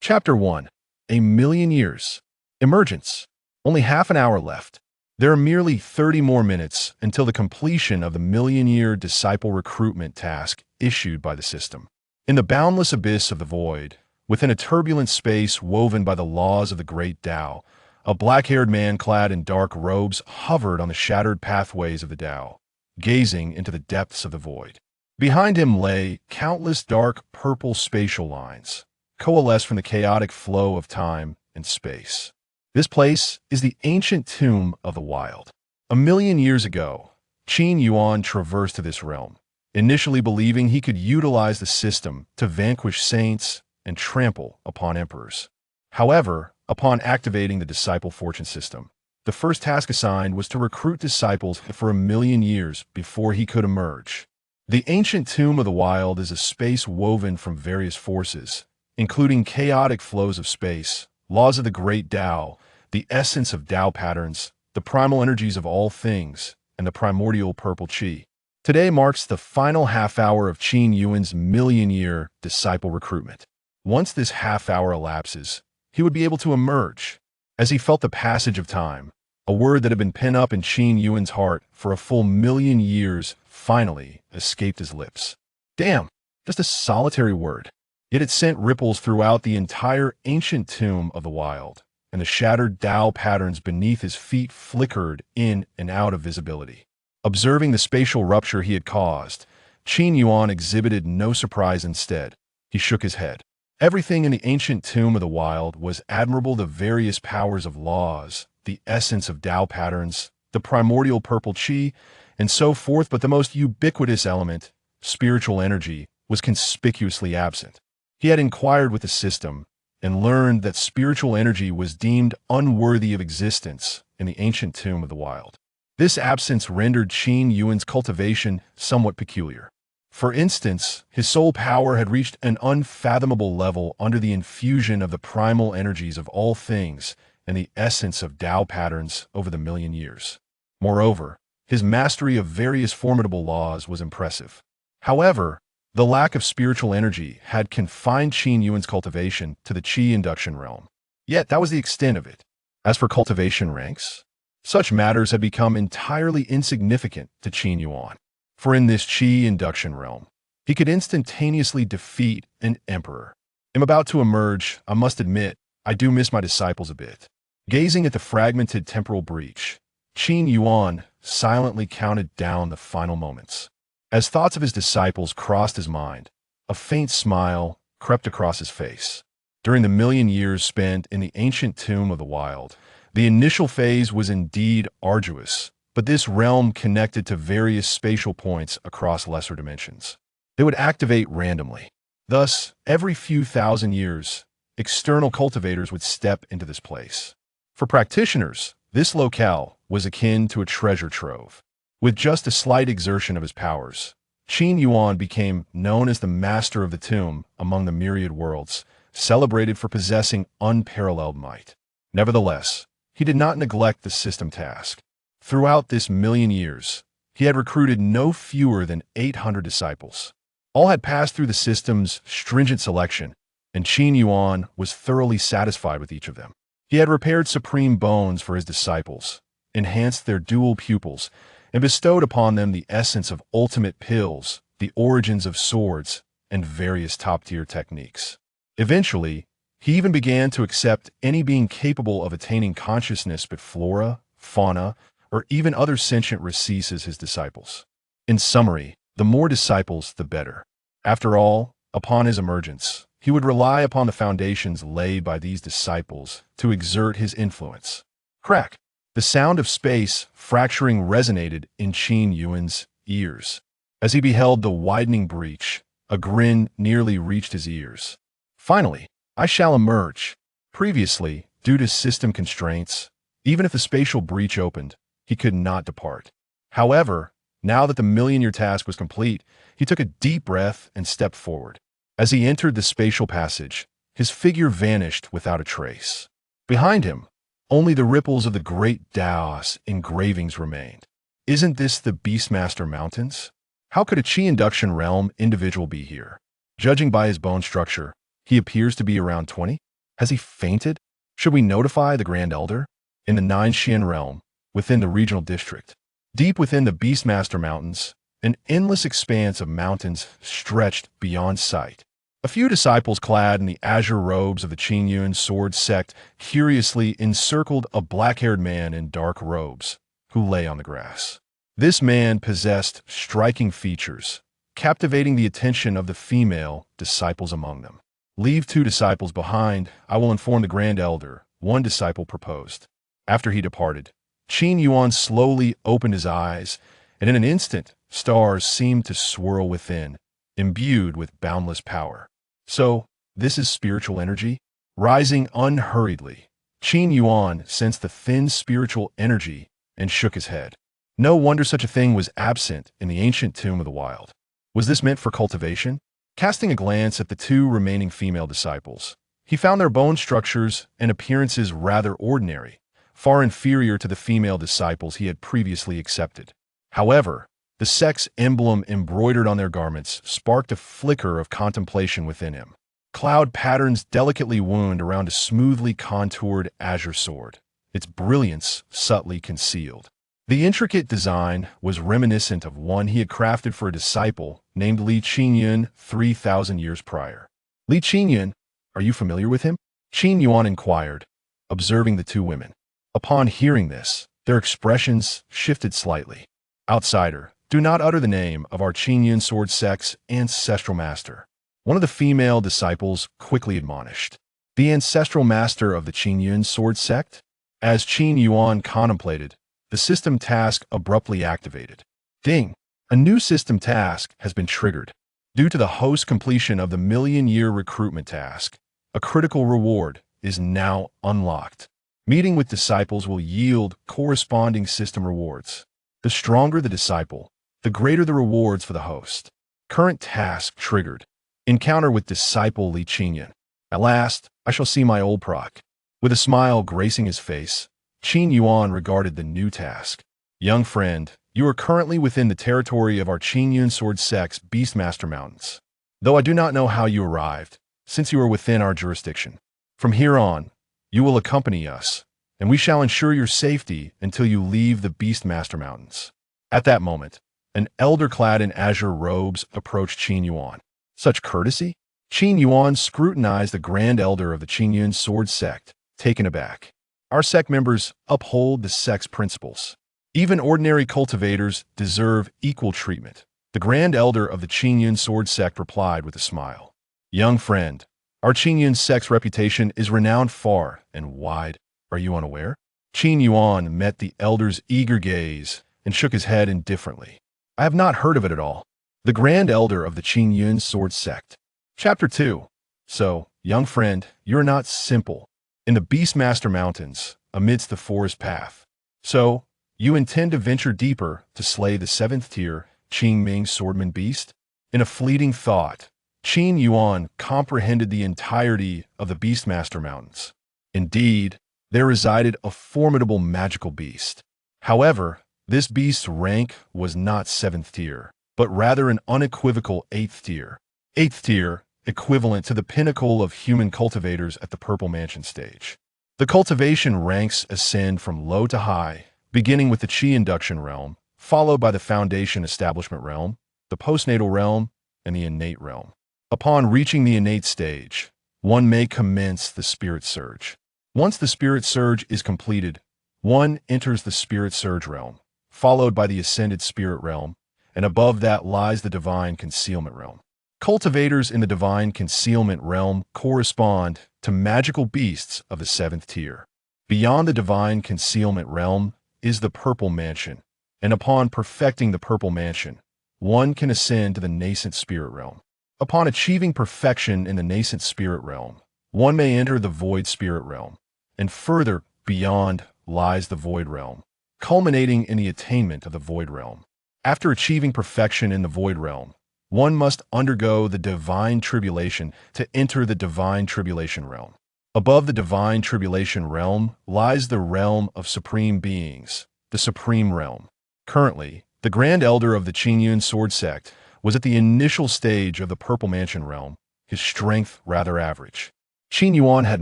Chapter 1. A Million Years. Emergence. Only half an hour left. There are merely 30 more minutes until the completion of the million-year disciple recruitment task issued by the system. In the boundless abyss of the void, within a turbulent space woven by the laws of the great Tao, a black-haired man clad in dark robes hovered on the shattered pathways of the Tao, gazing into the depths of the void. Behind him lay countless dark purple spatial lines, coalesced from the chaotic flow of time and space. This place is the ancient tomb of the wild. A million years ago, Qin Yuan traversed to this realm, initially believing he could utilize the system to vanquish saints and trample upon emperors. However, upon activating the disciple fortune system, the first task assigned was to recruit disciples for a million years before he could emerge. The ancient tomb of the wild is a space woven from various forces, including chaotic flows of space, laws of the great Tao, the essence of Tao patterns, the primal energies of all things, and the primordial purple Qi. Today marks the final half hour of Qin Yuan's million-year disciple recruitment. Once this half hour elapses, he would be able to emerge. As he felt the passage of time, a word that had been pent up in Qin Yuan's heart for a full million years finally escaped his lips. Damn, just a solitary word. Yet it sent ripples throughout the entire ancient tomb of the wild, and the shattered Tao patterns beneath his feet flickered in and out of visibility. Observing the spatial rupture he had caused, Qin Yuan exhibited no surprise. Instead, he shook his head. Everything in the ancient tomb of the wild was admirable: the various powers of laws, the essence of Tao patterns, the primordial purple Qi, and so forth, but the most ubiquitous element, spiritual energy, was conspicuously absent. He had inquired with the system and learned that spiritual energy was deemed unworthy of existence in the ancient tomb of the wild. This absence rendered Qin Yuan's cultivation somewhat peculiar. For instance, his soul power had reached an unfathomable level under the infusion of the primal energies of all things and the essence of Tao patterns over the million years. Moreover, his mastery of various formidable laws was impressive. However, the lack of spiritual energy had confined Qin Yuan's cultivation to the Qi induction realm. Yet that was the extent of it. As for cultivation ranks, such matters had become entirely insignificant to Qin Yuan. For in this Qi induction realm, he could instantaneously defeat an emperor. I'm about to emerge. I must admit, I do miss my disciples a bit. Gazing at the fragmented temporal breach, Qin Yuan silently counted down the final moments. As thoughts of his disciples crossed his mind, a faint smile crept across his face. During the million years spent in the ancient tomb of the wild, the initial phase was indeed arduous, but this realm connected to various spatial points across lesser dimensions. They would activate randomly. Thus, every few thousand years, external cultivators would step into this place. For practitioners, this locale was akin to a treasure trove. With just a slight exertion of his powers, Qin Yuan became known as the master of the tomb among the myriad worlds, celebrated for possessing unparalleled might. Nevertheless, he did not neglect the system task. Throughout this million years, he had recruited no fewer than 800 disciples. All had passed through the system's stringent selection, and Qin Yuan was thoroughly satisfied with each of them. He had repaired supreme bones for his disciples, enhanced their dual pupils, and bestowed upon them the essence of ultimate pills, the origins of swords, and various top-tier techniques. Eventually, he even began to accept any being capable of attaining consciousness but flora, fauna, or even other sentient races as his disciples. In summary, the more disciples, the better. After all, upon his emergence, he would rely upon the foundations laid by these disciples to exert his influence. Crack! The sound of space fracturing resonated in Qin Yuan's ears. As he beheld the widening breach, a grin nearly reached his ears. Finally, I shall emerge. Previously, due to system constraints, even if the spatial breach opened, he could not depart. However, now that the million-year task was complete, he took a deep breath and stepped forward. As he entered the spatial passage, his figure vanished without a trace. Behind him, only the ripples of the great Tao's engravings remained. Isn't this the Beastmaster Mountains? How could a Qi induction realm individual be here? Judging by his bone structure, he appears to be around 20. Has he fainted? Should we notify the Grand Elder? In the Nine Xian realm, within the regional district, deep within the Beastmaster Mountains, an endless expanse of mountains stretched beyond sight. A few disciples clad in the azure robes of the Qin Yuan sword sect curiously encircled a black-haired man in dark robes, who lay on the grass. This man possessed striking features, captivating the attention of the female disciples among them. "Leave 2 disciples behind, I will inform the Grand Elder," one disciple proposed. After he departed, Qin Yuan slowly opened his eyes, and in an instant, stars seemed to swirl within, imbued with boundless power. So, this is spiritual energy? Rising unhurriedly, Qin Yuan sensed the thin spiritual energy and shook his head. No wonder such a thing was absent in the ancient tomb of the wild. Was this meant for cultivation? Casting a glance at the 2 remaining female disciples, he found their bone structures and appearances rather ordinary, far inferior to the female disciples he had previously accepted. However, the sex emblem embroidered on their garments sparked a flicker of contemplation within him. Cloud patterns delicately wound around a smoothly contoured azure sword, its brilliance subtly concealed. The intricate design was reminiscent of one he had crafted for a disciple named Li Qingyun 3,000 years prior. "Li Qingyun, are you familiar with him?" Qin Yuan inquired, observing the 2 women. Upon hearing this, their expressions shifted slightly. "Outsider, do not utter the name of our Qin Yuan sword sect's ancestral master," one of the female disciples quickly admonished. "The ancestral master of the Qin Yuan sword sect?" As Qin Yuan contemplated, the system task abruptly activated. Ding! A new system task has been triggered. Due to the host completion of the million-year recruitment task, a critical reward is now unlocked. Meeting with disciples will yield corresponding system rewards. The stronger the disciple, the greater the rewards for the host. Current task triggered. Encounter with disciple Li Qingyun. "At last, I shall see my old proc." With a smile gracing his face, Qin Yuan regarded the new task. "Young friend, you are currently within the territory of our Qin Yuan sword sect's Beastmaster Mountains. Though I do not know how you arrived, since you are within our jurisdiction. From here on, you will accompany us, and we shall ensure your safety until you leave the Beastmaster Mountains." At that moment, an elder clad in azure robes approached Qin Yuan. Such courtesy? Qin Yuan scrutinized the Grand Elder of the Qin Yuan sword sect, taken aback. "Our sect members uphold the sect's principles. Even ordinary cultivators deserve equal treatment," the Grand Elder of the Qin Yuan sword sect replied with a smile. "Young friend, our Qin Yuan sect's reputation is renowned far and wide. Are you unaware?" Qin Yuan met the elder's eager gaze and shook his head indifferently. "I have not heard of it at all." The Grand Elder of the Qin Yuan sword sect. Chapter 2. "So, young friend, you're not simple. In the Beastmaster Mountains, amidst the forest path. So, you intend to venture deeper to slay the 7th-tier Qingming swordman beast?" In a fleeting thought, Qin Yuan comprehended the entirety of the Beastmaster Mountains. Indeed, there resided a formidable magical beast. However, this beast's rank was not 7th tier, but rather an unequivocal 8th tier. 8th tier, equivalent to the pinnacle of human cultivators at the Purple Mansion stage. The cultivation ranks ascend from low to high, beginning with the Qi Induction realm, followed by the Foundation Establishment realm, the Postnatal realm, and the Innate realm. Upon reaching the Innate stage, one may commence the Spirit Surge. Once the Spirit Surge is completed, one enters the Spirit Surge realm, followed by the Ascended Spirit realm, and above that lies the Divine Concealment realm. Cultivators in the Divine Concealment realm correspond to magical beasts of the 7th tier. Beyond the Divine Concealment realm is the Purple Mansion, and upon perfecting the Purple Mansion, one can ascend to the Nascent Spirit realm. Upon achieving perfection in the Nascent Spirit realm, one may enter the Void Spirit realm, and further beyond lies the Void realm, culminating in the attainment of the Void realm. After achieving perfection in the Void realm, one must undergo the Divine Tribulation to enter the Divine Tribulation realm. Above the Divine Tribulation realm lies the realm of Supreme Beings, the Supreme Realm. Currently, the Grand Elder of the Qin Yuan Sword Sect was at the initial stage of the Purple Mansion realm, his strength rather average. Qin Yuan had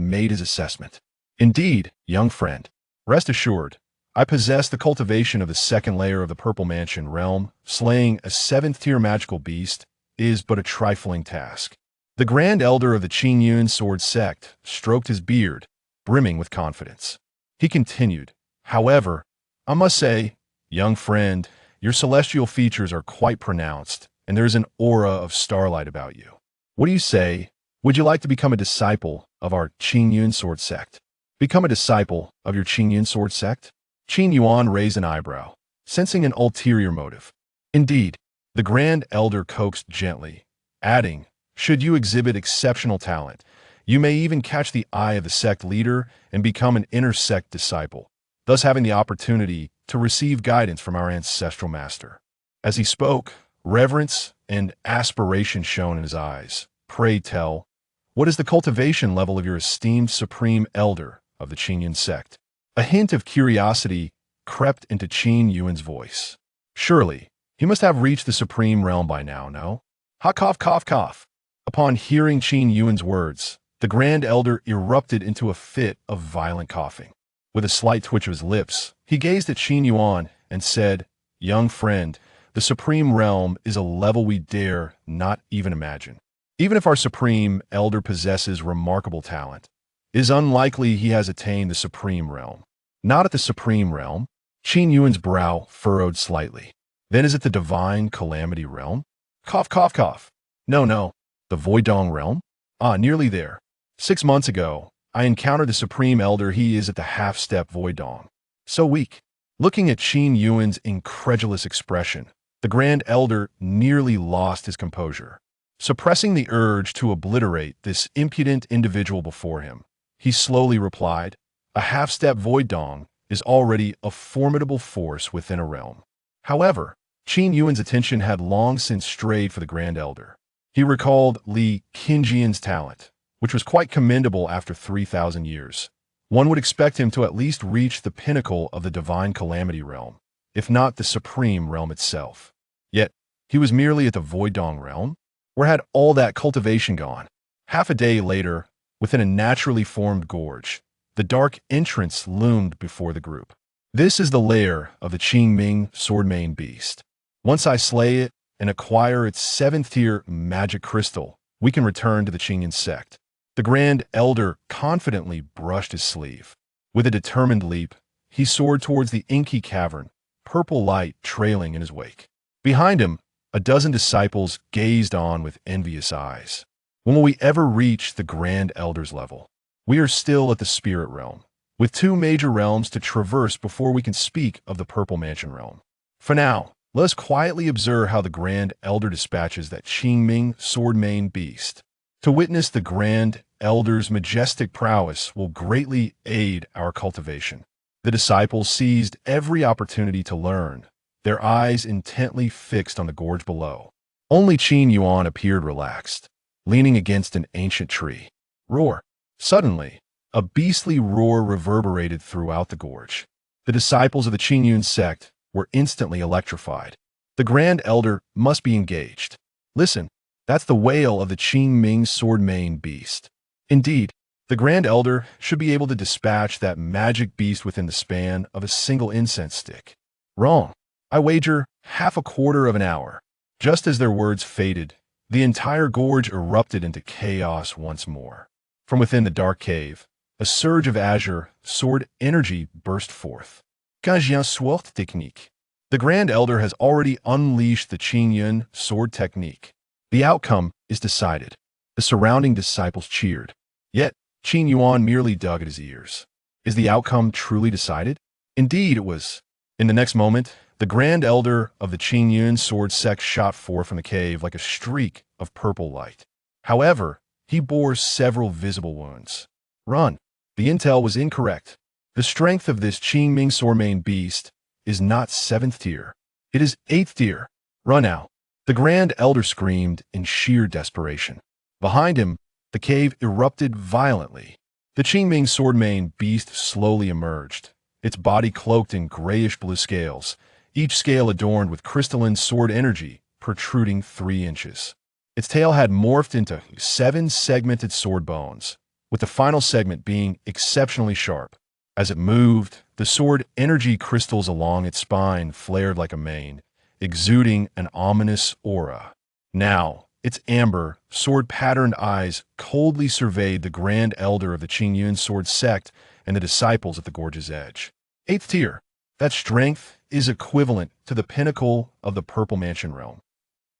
made his assessment. Indeed, young friend, rest assured, I possess the cultivation of the second layer of the Purple Mansion realm. Slaying a seventh-tier magical beast is but a trifling task. The Grand Elder of the Qin Yuan sword sect stroked his beard, brimming with confidence. He continued, however, I must say, young friend, your celestial features are quite pronounced, and there is an aura of starlight about you. What do you say? Would you like to become a disciple of our Qin Yuan sword sect? Become a disciple of your Qin Yuan sword sect? Qin Yuan raised an eyebrow, sensing an ulterior motive. Indeed, the Grand Elder coaxed gently, adding, should you exhibit exceptional talent, you may even catch the eye of the sect leader and become an inner sect disciple, thus having the opportunity to receive guidance from our ancestral master. As he spoke, reverence and aspiration shone in his eyes. Pray tell, what is the cultivation level of your esteemed supreme elder of the Qin Yuan sect? A hint of curiosity crept into Qin Yuan's voice. Surely, he must have reached the supreme realm by now, no? Ha cough cough cough. Upon hearing Qin Yuan's words, the Grand Elder erupted into a fit of violent coughing. With a slight twitch of his lips, he gazed at Qin Yuan and said, young friend, the supreme realm is a level we dare not even imagine. Even if our supreme elder possesses remarkable talent, it is unlikely he has attained the supreme realm. Not at the supreme realm. Qin Yuan's brow furrowed slightly. Then is it the divine calamity realm? Cough, cough, cough. No. The Voidong realm? Ah, nearly there. 6 months ago, I encountered the supreme elder. He is at the half-step Voidong. So weak. Looking at Qin Yuan's incredulous expression, the Grand Elder nearly lost his composure. Suppressing the urge to obliterate this impudent individual before him, he slowly replied, a half-step Voidong is already a formidable force within a realm. However, Qin Yuan's attention had long since strayed for the Grand Elder. He recalled Li Qinjian's talent, which was quite commendable after 3,000 years. One would expect him to at least reach the pinnacle of the divine calamity realm, if not the supreme realm itself. Yet, he was merely at the Voidong realm? Where had all that cultivation gone? Half a day later, within a naturally formed gorge, the dark entrance loomed before the group. This is the lair of the Qingming sword-mane beast. Once I slay it and acquire its 7th-tier magic crystal, we can return to the Qin Yuan sect. The Grand Elder confidently brushed his sleeve. With a determined leap, he soared towards the inky cavern, purple light trailing in his wake. Behind him, a dozen disciples gazed on with envious eyes. When will we ever reach the Grand Elder's level? We are still at the spirit realm, with 2 major realms to traverse before we can speak of the Purple Mansion realm. For now, let us quietly observe how the Grand Elder dispatches that Qingming sword-mane beast. To witness the Grand Elder's majestic prowess will greatly aid our cultivation. The disciples seized every opportunity to learn, their eyes intently fixed on the gorge below. Only Qin Yuan appeared relaxed, leaning against an ancient tree. Roar! Suddenly, a beastly roar reverberated throughout the gorge. The disciples of the Qin Yuan sect were instantly electrified. The Grand Elder must be engaged. Listen, that's the wail of the Qingming sword-mane beast. Indeed, the Grand Elder should be able to dispatch that magic beast within the span of a single incense stick. Wrong. I wager half a quarter of an hour. Just as their words faded, the entire gorge erupted into chaos once more. From within the dark cave, a surge of azure sword energy burst forth. Gajian sword technique. The Grand Elder has already unleashed the Qin Yuan sword technique. The outcome is decided. The surrounding disciples cheered. Yet, Qin Yuan merely dug at his ears. Is the outcome truly decided? Indeed it was. In the next moment, the Grand Elder of the Qin Yuan sword sect shot forth from the cave like a streak of purple light. However, he bore several visible wounds. Run. The intel was incorrect. The strength of this Qingming sword-mane beast is not 7th tier. It is 8th tier. Run now. The Grand Elder screamed in sheer desperation. Behind him, the cave erupted violently. The Qingming sword-mane beast slowly emerged, its body cloaked in grayish-blue scales, each scale adorned with crystalline sword energy protruding 3 inches. Its tail had morphed into 7 segmented sword bones, with the final segment being exceptionally sharp. As it moved, the sword energy crystals along its spine flared like a mane, exuding an ominous aura. Now, its amber, sword-patterned eyes coldly surveyed the Grand Elder of the Qin Yuan sword sect and the disciples at the gorge's edge. 8th tier. That strength is equivalent to the pinnacle of the Purple Mansion realm.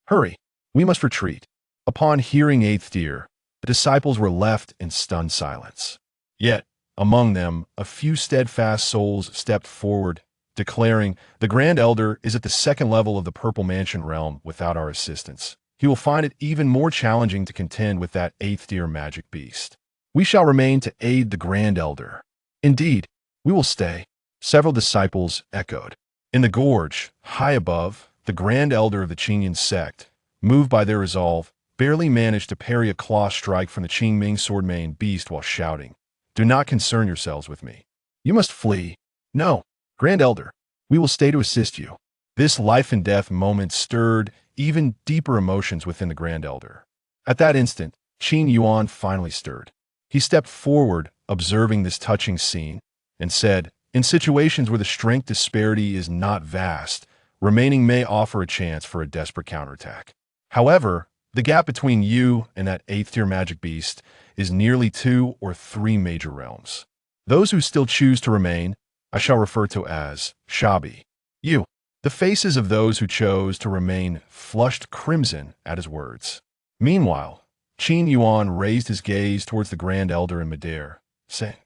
Hurry, we must retreat. Upon hearing 8th tier, the disciples were left in stunned silence. Yet, among them, a few steadfast souls stepped forward, declaring, "The Grand Elder is at the 2nd level of the Purple Mansion realm without our assistance. He will find it even more challenging to contend with that 8th tier magic beast. We shall remain to aid the Grand Elder. Indeed, we will stay," several disciples echoed. In the gorge, high above, the Grand Elder of the Qin Yuan sect, moved by their resolve, barely managed to parry a claw strike from the Qing Ming sword-maned beast while shouting, "Do not concern yourselves with me. You must flee. No, Grand Elder, we will stay to assist you." This life-and-death moment stirred even deeper emotions within the Grand Elder. At that instant, Qin Yuan finally stirred. He stepped forward, observing this touching scene, and said, "In situations where the strength disparity is not vast, remaining may offer a chance for a desperate counterattack. However, the gap between you and that 8th tier magic beast is nearly 2 or 3 major realms. Those who still choose to remain, I shall refer to as Shabi. You." The faces of those who chose to remain flushed crimson at his words. Meanwhile, Qin Yuan raised his gaze towards the Grand Elder in midair, saying,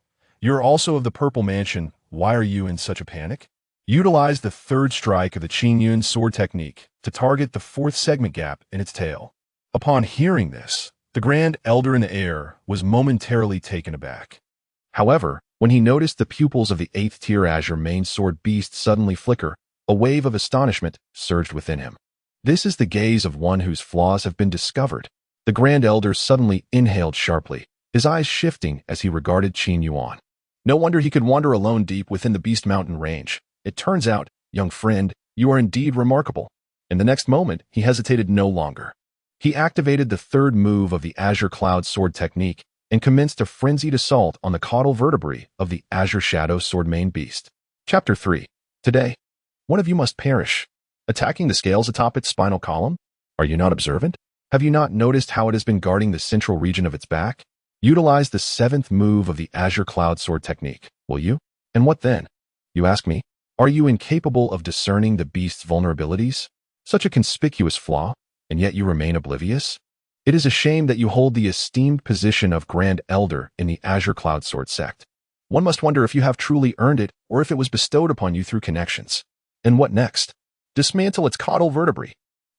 "You're also of the Purple Mansion. Why are you in such a panic?" Utilize the 3rd strike of the Qin Yuan sword technique to target the 4th segment gap in its tail. Upon hearing this, the Grand Elder in the air was momentarily taken aback. However, when he noticed the pupils of the 8th tier azure main sword beast suddenly flicker, a wave of astonishment surged within him. This is the gaze of one whose flaws have been discovered. The Grand Elder suddenly inhaled sharply, his eyes shifting as he regarded Qin Yuan. No wonder he could wander alone deep within the Beast Mountain range. It turns out, young friend, you are indeed remarkable. In the next moment, he hesitated no longer. He activated the 3rd move of the Azure Cloud sword technique and commenced a frenzied assault on the caudal vertebrae of the Azure Shadow sword-maned beast. Chapter 3. Today, one of you must perish. Attacking the scales atop its spinal column? Are you not observant? Have you not noticed how it has been guarding the central region of its back? Utilize the 7th move of the Azure Cloud sword technique, will you? And what then? You ask me, are you incapable of discerning the beast's vulnerabilities? Such a conspicuous flaw, and yet you remain oblivious? It is a shame that you hold the esteemed position of Grand Elder in the Azure Cloud sword sect. One must wonder if you have truly earned it or if it was bestowed upon you through connections. And what next? Dismantle its caudal vertebrae.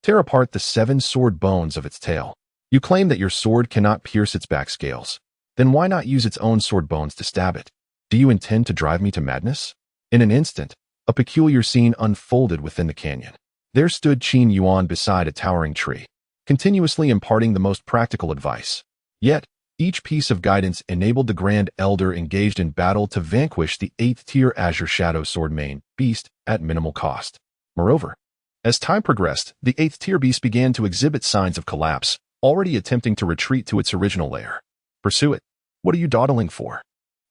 Tear apart the 7 sword bones of its tail. You claim that your sword cannot pierce its back scales. Then why not use its own sword bones to stab it? Do you intend to drive me to madness? In an instant, a peculiar scene unfolded within the canyon. There stood Qin Yuan beside a towering tree, continuously imparting the most practical advice. Yet, each piece of guidance enabled the Grand Elder engaged in battle to vanquish the 8th tier Azure Shadow sword-maned beast at minimal cost. Moreover, as time progressed, the 8th tier beast began to exhibit signs of collapse, already attempting to retreat to its original lair. Pursue it. What are you dawdling for?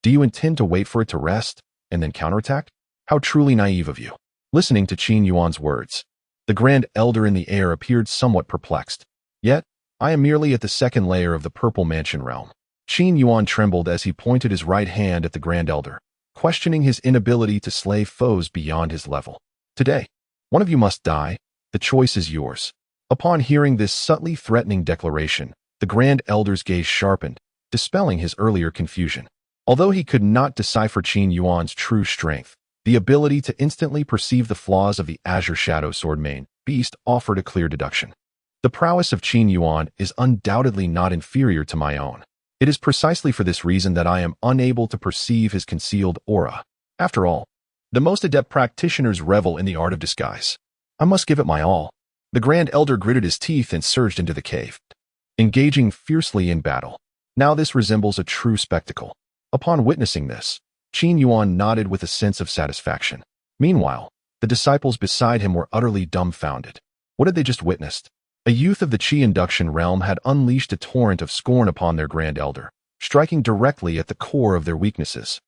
Do you intend to wait for it to rest and then counterattack? How truly naive of you. Listening to Qin Yuan's words, the Grand Elder in the air appeared somewhat perplexed. Yet, I am merely at the 2nd layer of the Purple Mansion realm. Qin Yuan trembled as he pointed his right hand at the Grand Elder, questioning his inability to slay foes beyond his level. Today, one of you must die. The choice is yours. Upon hearing this subtly threatening declaration, the Grand Elder's gaze sharpened, dispelling his earlier confusion. Although he could not decipher Qin Yuan's true strength, the ability to instantly perceive the flaws of the Azure Shadow sword-maned beast offered a clear deduction. The prowess of Qin Yuan is undoubtedly not inferior to my own. It is precisely for this reason that I am unable to perceive his concealed aura. After all, the most adept practitioners revel in the art of disguise. I must give it my all. The Grand Elder gritted his teeth and surged into the cave, engaging fiercely in battle. Now this resembles a true spectacle. Upon witnessing this, Qin Yuan nodded with a sense of satisfaction. Meanwhile, the disciples beside him were utterly dumbfounded. What had they just witnessed? A youth of the Qi induction realm had unleashed a torrent of scorn upon their Grand Elder, striking directly at the core of their weaknesses.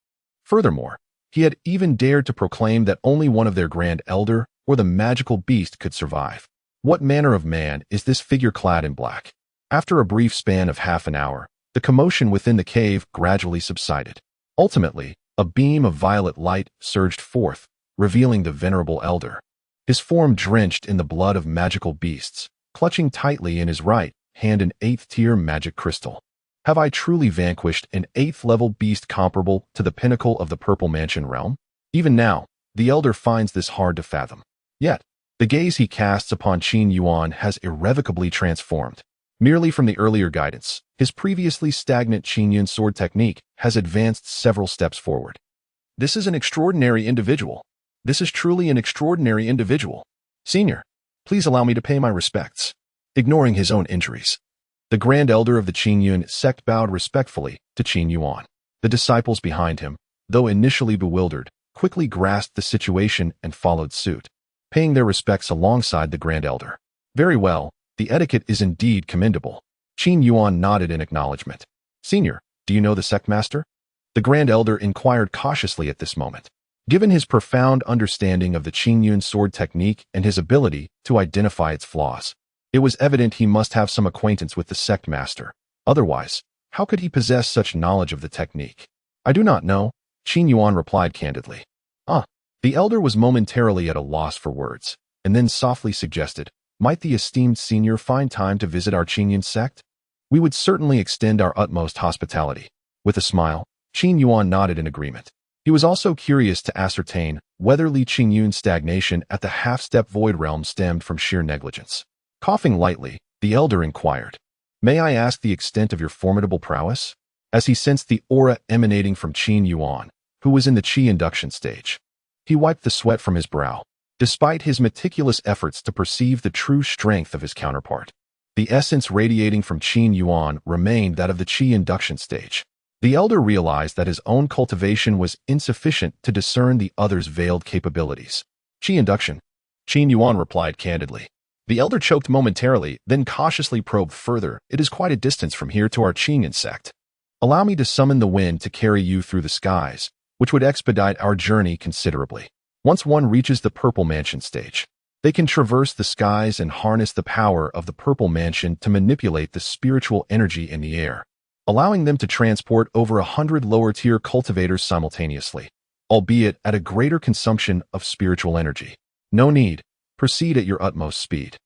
Furthermore, he had even dared to proclaim that only one of their Grand Elder or the magical beast could survive. What manner of man is this figure clad in black? After a brief span of half an hour, the commotion within the cave gradually subsided. Ultimately, a beam of violet light surged forth, revealing the venerable elder. His form drenched in the blood of magical beasts, clutching tightly in his right hand an 8th-tier magic crystal. Have I truly vanquished an 8th-level beast comparable to the pinnacle of the Purple Mansion realm? Even now, the elder finds this hard to fathom. Yet, the gaze he casts upon Qin Yuan has irrevocably transformed. Merely from the earlier guidance, his previously stagnant Qin Yuan sword technique has advanced several steps forward. This is an extraordinary individual. This is truly an extraordinary individual. Senior, please allow me to pay my respects. Ignoring his own injuries, the Grand Elder of the Qin Yuan sect bowed respectfully to Qin Yuan. The disciples behind him, though initially bewildered, quickly grasped the situation and followed suit, paying their respects alongside the Grand Elder. Very well, the etiquette is indeed commendable. Qin Yuan nodded in acknowledgement. Senior, do you know the sect master? The Grand Elder inquired cautiously at this moment. Given his profound understanding of the Qin Yuan sword technique and his ability to identify its flaws, it was evident he must have some acquaintance with the sect master. Otherwise, how could he possess such knowledge of the technique? I do not know, Qin Yuan replied candidly. The elder was momentarily at a loss for words, and then softly suggested, might the esteemed senior find time to visit our Qin Yuan sect? We would certainly extend our utmost hospitality. With a smile, Qin Yuan nodded in agreement. He was also curious to ascertain whether Li Qin Yuan's stagnation at the half-step void realm stemmed from sheer negligence. Coughing lightly, the elder inquired, may I ask the extent of your formidable prowess? As he sensed the aura emanating from Qin Yuan, who was in the Qi induction stage. He wiped the sweat from his brow. Despite his meticulous efforts to perceive the true strength of his counterpart, the essence radiating from Qin Yuan remained that of the Qi induction stage. The elder realized that his own cultivation was insufficient to discern the other's veiled capabilities. Qi induction, Qin Yuan replied candidly. The elder choked momentarily, then cautiously probed further. It is quite a distance from here to our Qin Yuan sect. Allow me to summon the wind to carry you through the skies, which would expedite our journey considerably. Once one reaches the Purple Mansion stage, they can traverse the skies and harness the power of the Purple Mansion to manipulate the spiritual energy in the air, allowing them to transport over 100 lower-tier cultivators simultaneously, albeit at a greater consumption of spiritual energy. No need. Proceed at your utmost speed.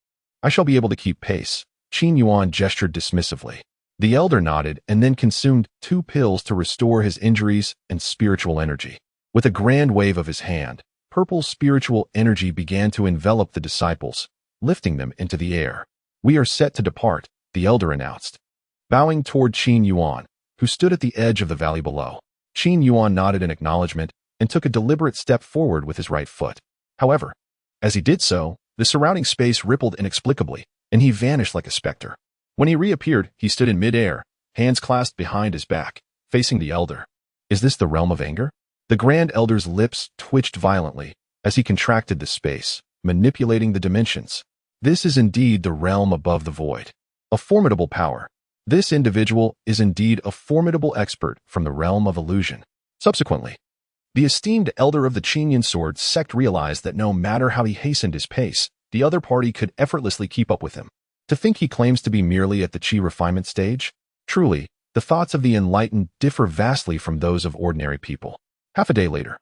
I shall be able to keep pace. Qin Yuan gestured dismissively. The elder nodded and then consumed 2 pills to restore his injuries and spiritual energy. With a grand wave of his hand, purple spiritual energy began to envelop the disciples, lifting them into the air. We are set to depart, the elder announced, bowing toward Qin Yuan, who stood at the edge of the valley below. Qin Yuan nodded in acknowledgement and took a deliberate step forward with his right foot. However, as he did so, the surrounding space rippled inexplicably, and he vanished like a specter. When he reappeared, he stood in mid-air, hands clasped behind his back, facing the elder. Is this the realm of anger? The Grand Elder's lips twitched violently as he contracted the space, manipulating the dimensions. This is indeed the realm above the void. A formidable power. This individual is indeed a formidable expert from the realm of illusion. Subsequently, the esteemed elder of the Qin Yuan sword sect realized that no matter how he hastened his pace, the other party could effortlessly keep up with him. To think he claims to be merely at the Qi refinement stage? Truly, the thoughts of the enlightened differ vastly from those of ordinary people. Half a day later,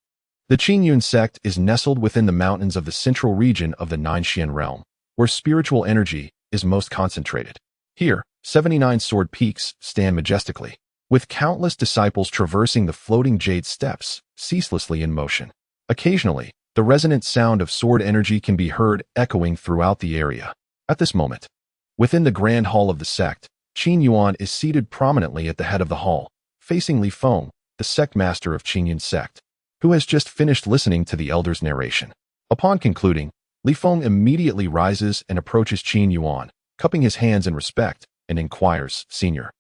the Qin Yuan sect is nestled within the mountains of the central region of the Ninexian realm, where spiritual energy is most concentrated. Here, 79 sword peaks stand majestically, with countless disciples traversing the floating jade steps, ceaselessly in motion. Occasionally, the resonant sound of sword energy can be heard echoing throughout the area. At this moment, within the grand hall of the sect, Qin Yuan is seated prominently at the head of the hall, facing Li Feng, the sect master of Qin Yuan sect, who has just finished listening to the elder's narration. Upon concluding, Li Feng immediately rises and approaches Qin Yuan, cupping his hands in respect, and inquires, Senior,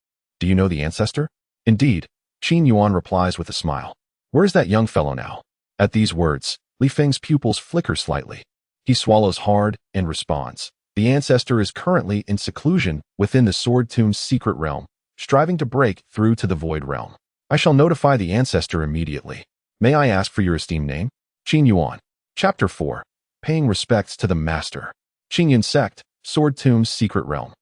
do you know the ancestor? Indeed, Qin Yuan replies with a smile. Where is that young fellow now? At these words, Li Feng's pupils flicker slightly. He swallows hard and responds. The ancestor is currently in seclusion within the Sword Tomb's secret realm, striving to break through to the void realm. I shall notify the ancestor immediately. May I ask for your esteemed name? Qin Yuan. Chapter 4. Paying respects to the master. Qin Yuan sect, Sword Tomb's secret realm.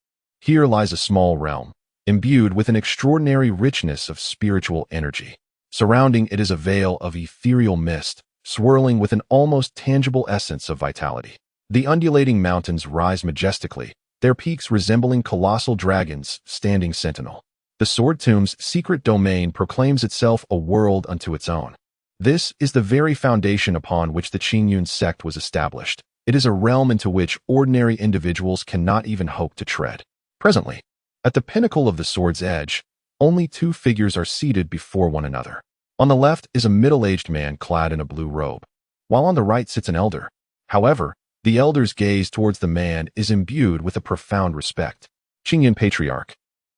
Here lies a small realm, imbued with an extraordinary richness of spiritual energy. Surrounding it is a veil of ethereal mist, swirling with an almost tangible essence of vitality. The undulating mountains rise majestically, their peaks resembling colossal dragons standing sentinel. The Sword Tomb's secret domain proclaims itself a world unto its own. This is the very foundation upon which the Qin Yuan sect was established. It is a realm into which ordinary individuals cannot even hope to tread. Presently, at the pinnacle of the sword's edge, only two figures are seated before one another. On the left is a middle-aged man clad in a blue robe, while on the right sits an elder. However, the elder's gaze towards the man is imbued with a profound respect. Qin Yuan Patriarch.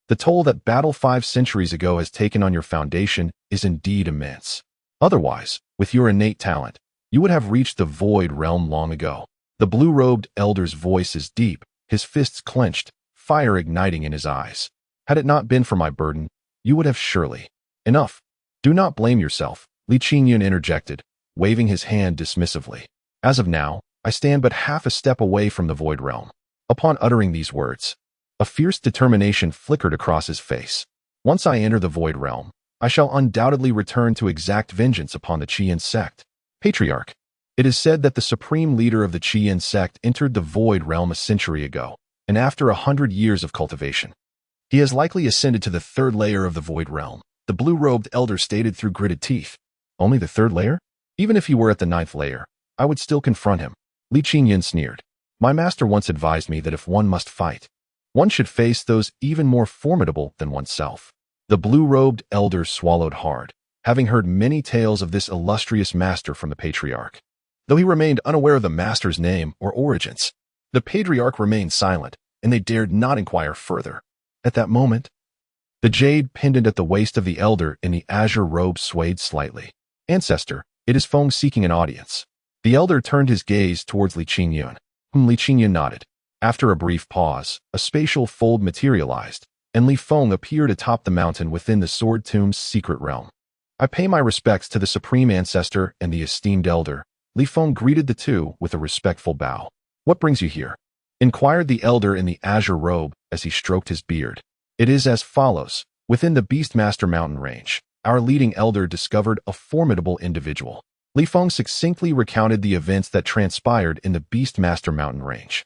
The toll that battle 5 centuries ago has taken on your foundation is indeed immense. Otherwise, with your innate talent, you would have reached the void realm long ago. The blue-robed elder's voice is deep, his fists clenched, fire igniting in his eyes. Had it not been for my burden, you would have surely. Enough. Do not blame yourself, Li Qin Yuan interjected, waving his hand dismissively. As of now, I stand but half a step away from the void realm. Upon uttering these words, a fierce determination flickered across his face. Once I enter the void realm, I shall undoubtedly return to exact vengeance upon the Qin sect. Patriarch. It is said that the supreme leader of the Qin sect entered the void realm a century ago, and after 100 years of cultivation, he has likely ascended to the 3rd layer of the void realm, the blue-robed elder stated through gritted teeth. Only the 3rd layer? Even if he were at the 9th layer, I would still confront him. Li Qin Yuan sneered. My master once advised me that if one must fight, one should face those even more formidable than oneself. The blue-robed elder swallowed hard, having heard many tales of this illustrious master from the patriarch. Though he remained unaware of the master's name or origins, the patriarch remained silent, and they dared not inquire further. At that moment, the jade pendant at the waist of the elder in the azure robe swayed slightly. Ancestor, it is Feng seeking an audience. The elder turned his gaze towards Li Qin Yuan, whom Li Qin Yuan nodded. After a brief pause, a spatial fold materialized, and Li Feng appeared atop the mountain within the Sword Tomb's secret realm. I pay my respects to the supreme ancestor and the esteemed elder. Li Feng greeted the two with a respectful bow. What brings you here? Inquired the elder in the azure robe as he stroked his beard. It is as follows. Within the Beastmaster mountain range, our leading elder discovered a formidable individual. Li Feng succinctly recounted the events that transpired in the Beastmaster mountain range.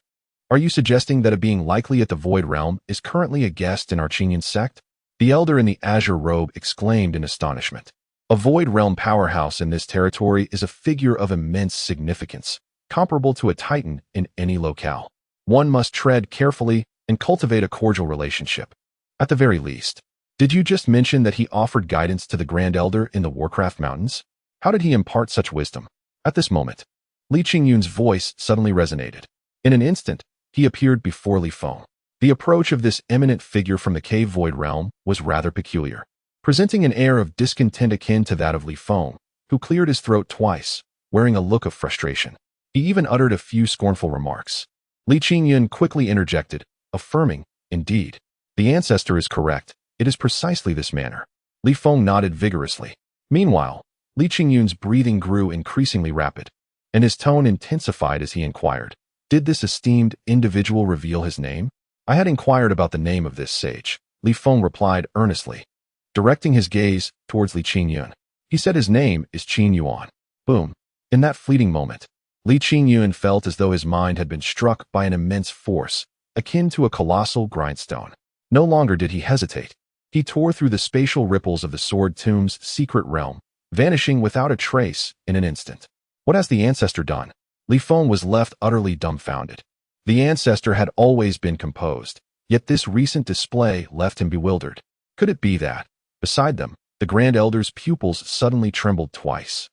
Are you suggesting that a being likely at the Void Realm is currently a guest in our Qin Yuan sect? The elder in the azure robe exclaimed in astonishment. A Void Realm powerhouse in this territory is a figure of immense significance, comparable to a titan in any locale. One must tread carefully and cultivate a cordial relationship. At the very least, did you just mention that he offered guidance to the Grand Elder in the Warcraft Mountains? How did he impart such wisdom? At this moment, Li Qin Yuan's voice suddenly resonated. In an instant, he appeared before Li Feng. The approach of this eminent figure from the cave Void Realm was rather peculiar, presenting an air of discontent akin to that of Li Feng, who cleared his throat twice, wearing a look of frustration. He even uttered a few scornful remarks. Li Qin Yuan quickly interjected, affirming, indeed, the ancestor is correct. It is precisely this manner. Li Feng nodded vigorously. Meanwhile, Li Qin Yuan's breathing grew increasingly rapid, and his tone intensified as he inquired, did this esteemed individual reveal his name? I had inquired about the name of this sage, Li Feng replied earnestly, directing his gaze towards Li Qin Yuan. He said his name is Qin Yuan. Boom. In that fleeting moment, Li Qin Yuan felt as though his mind had been struck by an immense force, akin to a colossal grindstone. No longer did he hesitate. He tore through the spatial ripples of the Sword Tomb's secret realm, vanishing without a trace in an instant. What has the ancestor done? Li Feng was left utterly dumbfounded. The ancestor had always been composed, yet this recent display left him bewildered. Could it be that, beside them, the Grand Elder's pupils suddenly trembled twice?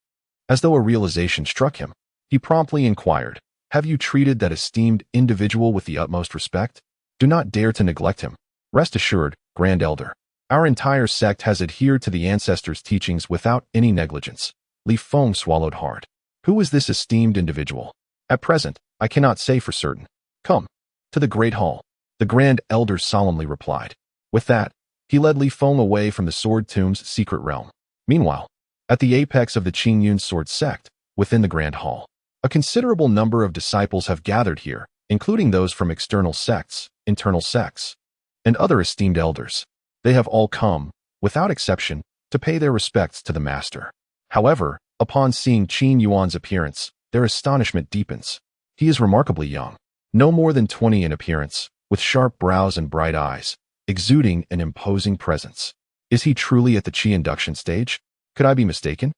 As though a realization struck him, he promptly inquired, have you treated that esteemed individual with the utmost respect? Do not dare to neglect him. Rest assured, Grand Elder, our entire sect has adhered to the ancestor's teachings without any negligence. Li Feng swallowed hard. Who is this esteemed individual? At present, I cannot say for certain. Come to the Great Hall, the Grand Elder solemnly replied. With that, He led Li Feng away from the Sword Tomb's secret realm. Meanwhile, at the apex of the Qin Yuan sword sect, within the Grand Hall, a considerable number of disciples have gathered here, including those from external sects, internal sects, and other esteemed elders. They have all come, without exception, to pay their respects to the master. However, upon seeing Qin Yuan's appearance, their astonishment deepens. He is remarkably young, no more than 20 in appearance, with sharp brows and bright eyes, exuding an imposing presence. Is he truly at the Qi induction stage? Could I be mistaken?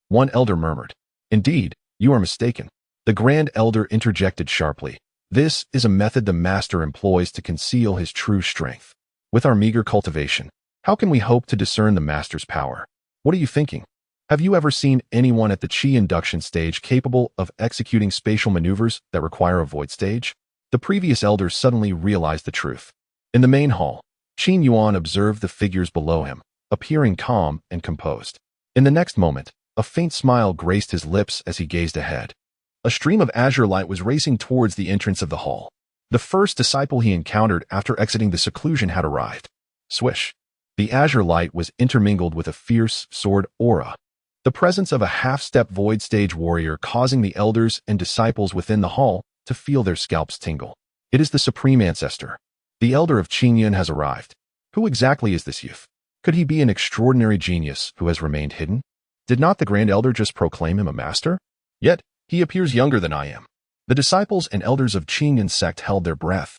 One elder murmured. Indeed, you are mistaken. The Grand Elder interjected sharply. This is a method the master employs to conceal his true strength. With our meager cultivation, how can we hope to discern the master's power? What are you thinking? Have you ever seen anyone at the Qi induction stage capable of executing spatial maneuvers that require a void stage? The previous elder suddenly realized the truth. In the main hall, Qin Yuan observed the figures below him, appearing calm and composed. In the next moment, a faint smile graced his lips as he gazed ahead. A stream of azure light was racing towards the entrance of the hall. The first disciple he encountered after exiting the seclusion had arrived. Swish. The azure light was intermingled with a fierce sword aura. The presence of a half-step void stage warrior causing the elders and disciples within the hall to feel their scalps tingle. It is the supreme ancestor. The elder of Qin Yuan has arrived. Who exactly is this youth? Could he be an extraordinary genius who has remained hidden? Did not the Grand Elder just proclaim him a master? Yet, he appears younger than I am. The disciples and elders of Qin Yuan sect held their breath.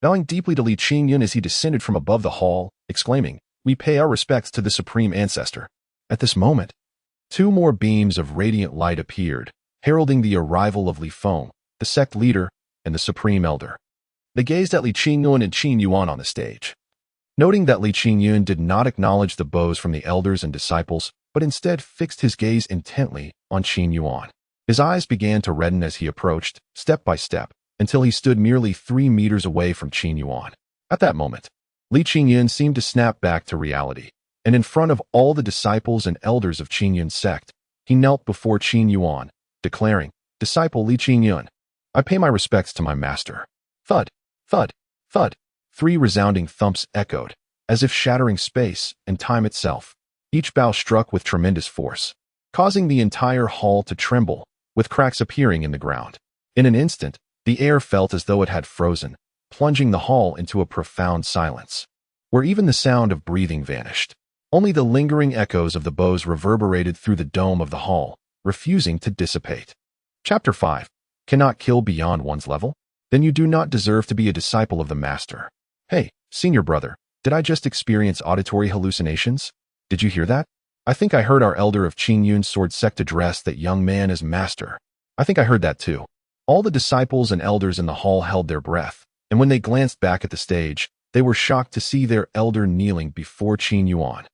Bowing deeply to Li Qin Yuan as he descended from above the hall, exclaiming, "We pay our respects to the supreme ancestor." At this moment, two more beams of radiant light appeared, heralding the arrival of Li Feng, the sect leader, and the supreme elder. They gazed at Li Qin Yuan and Qin Yuan on the stage. Noting that Li Qin Yuan did not acknowledge the bows from the elders and disciples, but instead fixed his gaze intently on Qin Yuan. His eyes began to redden as he approached, step by step, until he stood merely 3 meters away from Qin Yuan. At that moment, Li Qin Yuan seemed to snap back to reality, and in front of all the disciples and elders of Qin Yuan sect, he knelt before Qin Yuan, declaring, "Disciple Li Qin Yuan, I pay my respects to my master." Thud, thud, thud. 3 resounding thumps echoed, as if shattering space and time itself. Each bow struck with tremendous force, causing the entire hall to tremble, with cracks appearing in the ground. In an instant, the air felt as though it had frozen, plunging the hall into a profound silence, where even the sound of breathing vanished. Only the lingering echoes of the bows reverberated through the dome of the hall, refusing to dissipate. Chapter 5. Cannot kill beyond one's level? Then you do not deserve to be a disciple of the master. Hey, senior brother, did I just experience auditory hallucinations? Did you hear that? I think I heard our elder of Qin Yuan sword sect address that young man as master. I think I heard that too. All the disciples and elders in the hall held their breath, and when they glanced back at the stage, they were shocked to see their elder kneeling before Qin Yuan.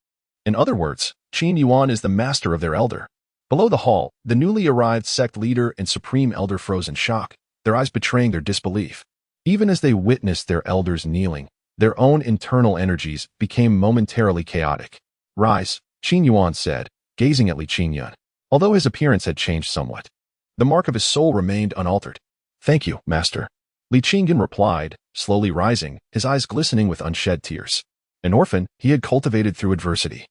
In other words, Qin Yuan is the master of their elder. Below the hall, the newly arrived sect leader and supreme elder froze in shock, their eyes betraying their disbelief. Even as they witnessed their elders kneeling, their own internal energies became momentarily chaotic. "Rise," Qin Yuan said, gazing at Li Qin Yuan, although his appearance had changed somewhat. The mark of his soul remained unaltered. "Thank you, master," Li Qin Yuan replied, slowly rising, his eyes glistening with unshed tears. An orphan he had cultivated through adversity.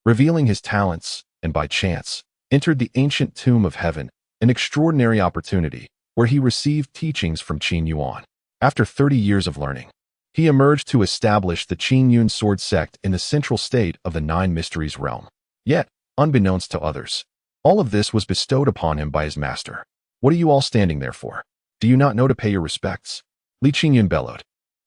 Revealing his talents, and by chance, entered the ancient tomb of heaven, an extraordinary opportunity, where he received teachings from Qin Yuan. After 30 years of learning, he emerged to establish the Qin Yuan sword sect in the central state of the 9 mysteries realm. Yet, unbeknownst to others, all of this was bestowed upon him by his master. "What are you all standing there for? Do you not know to pay your respects?" Li Qin Yuan bellowed,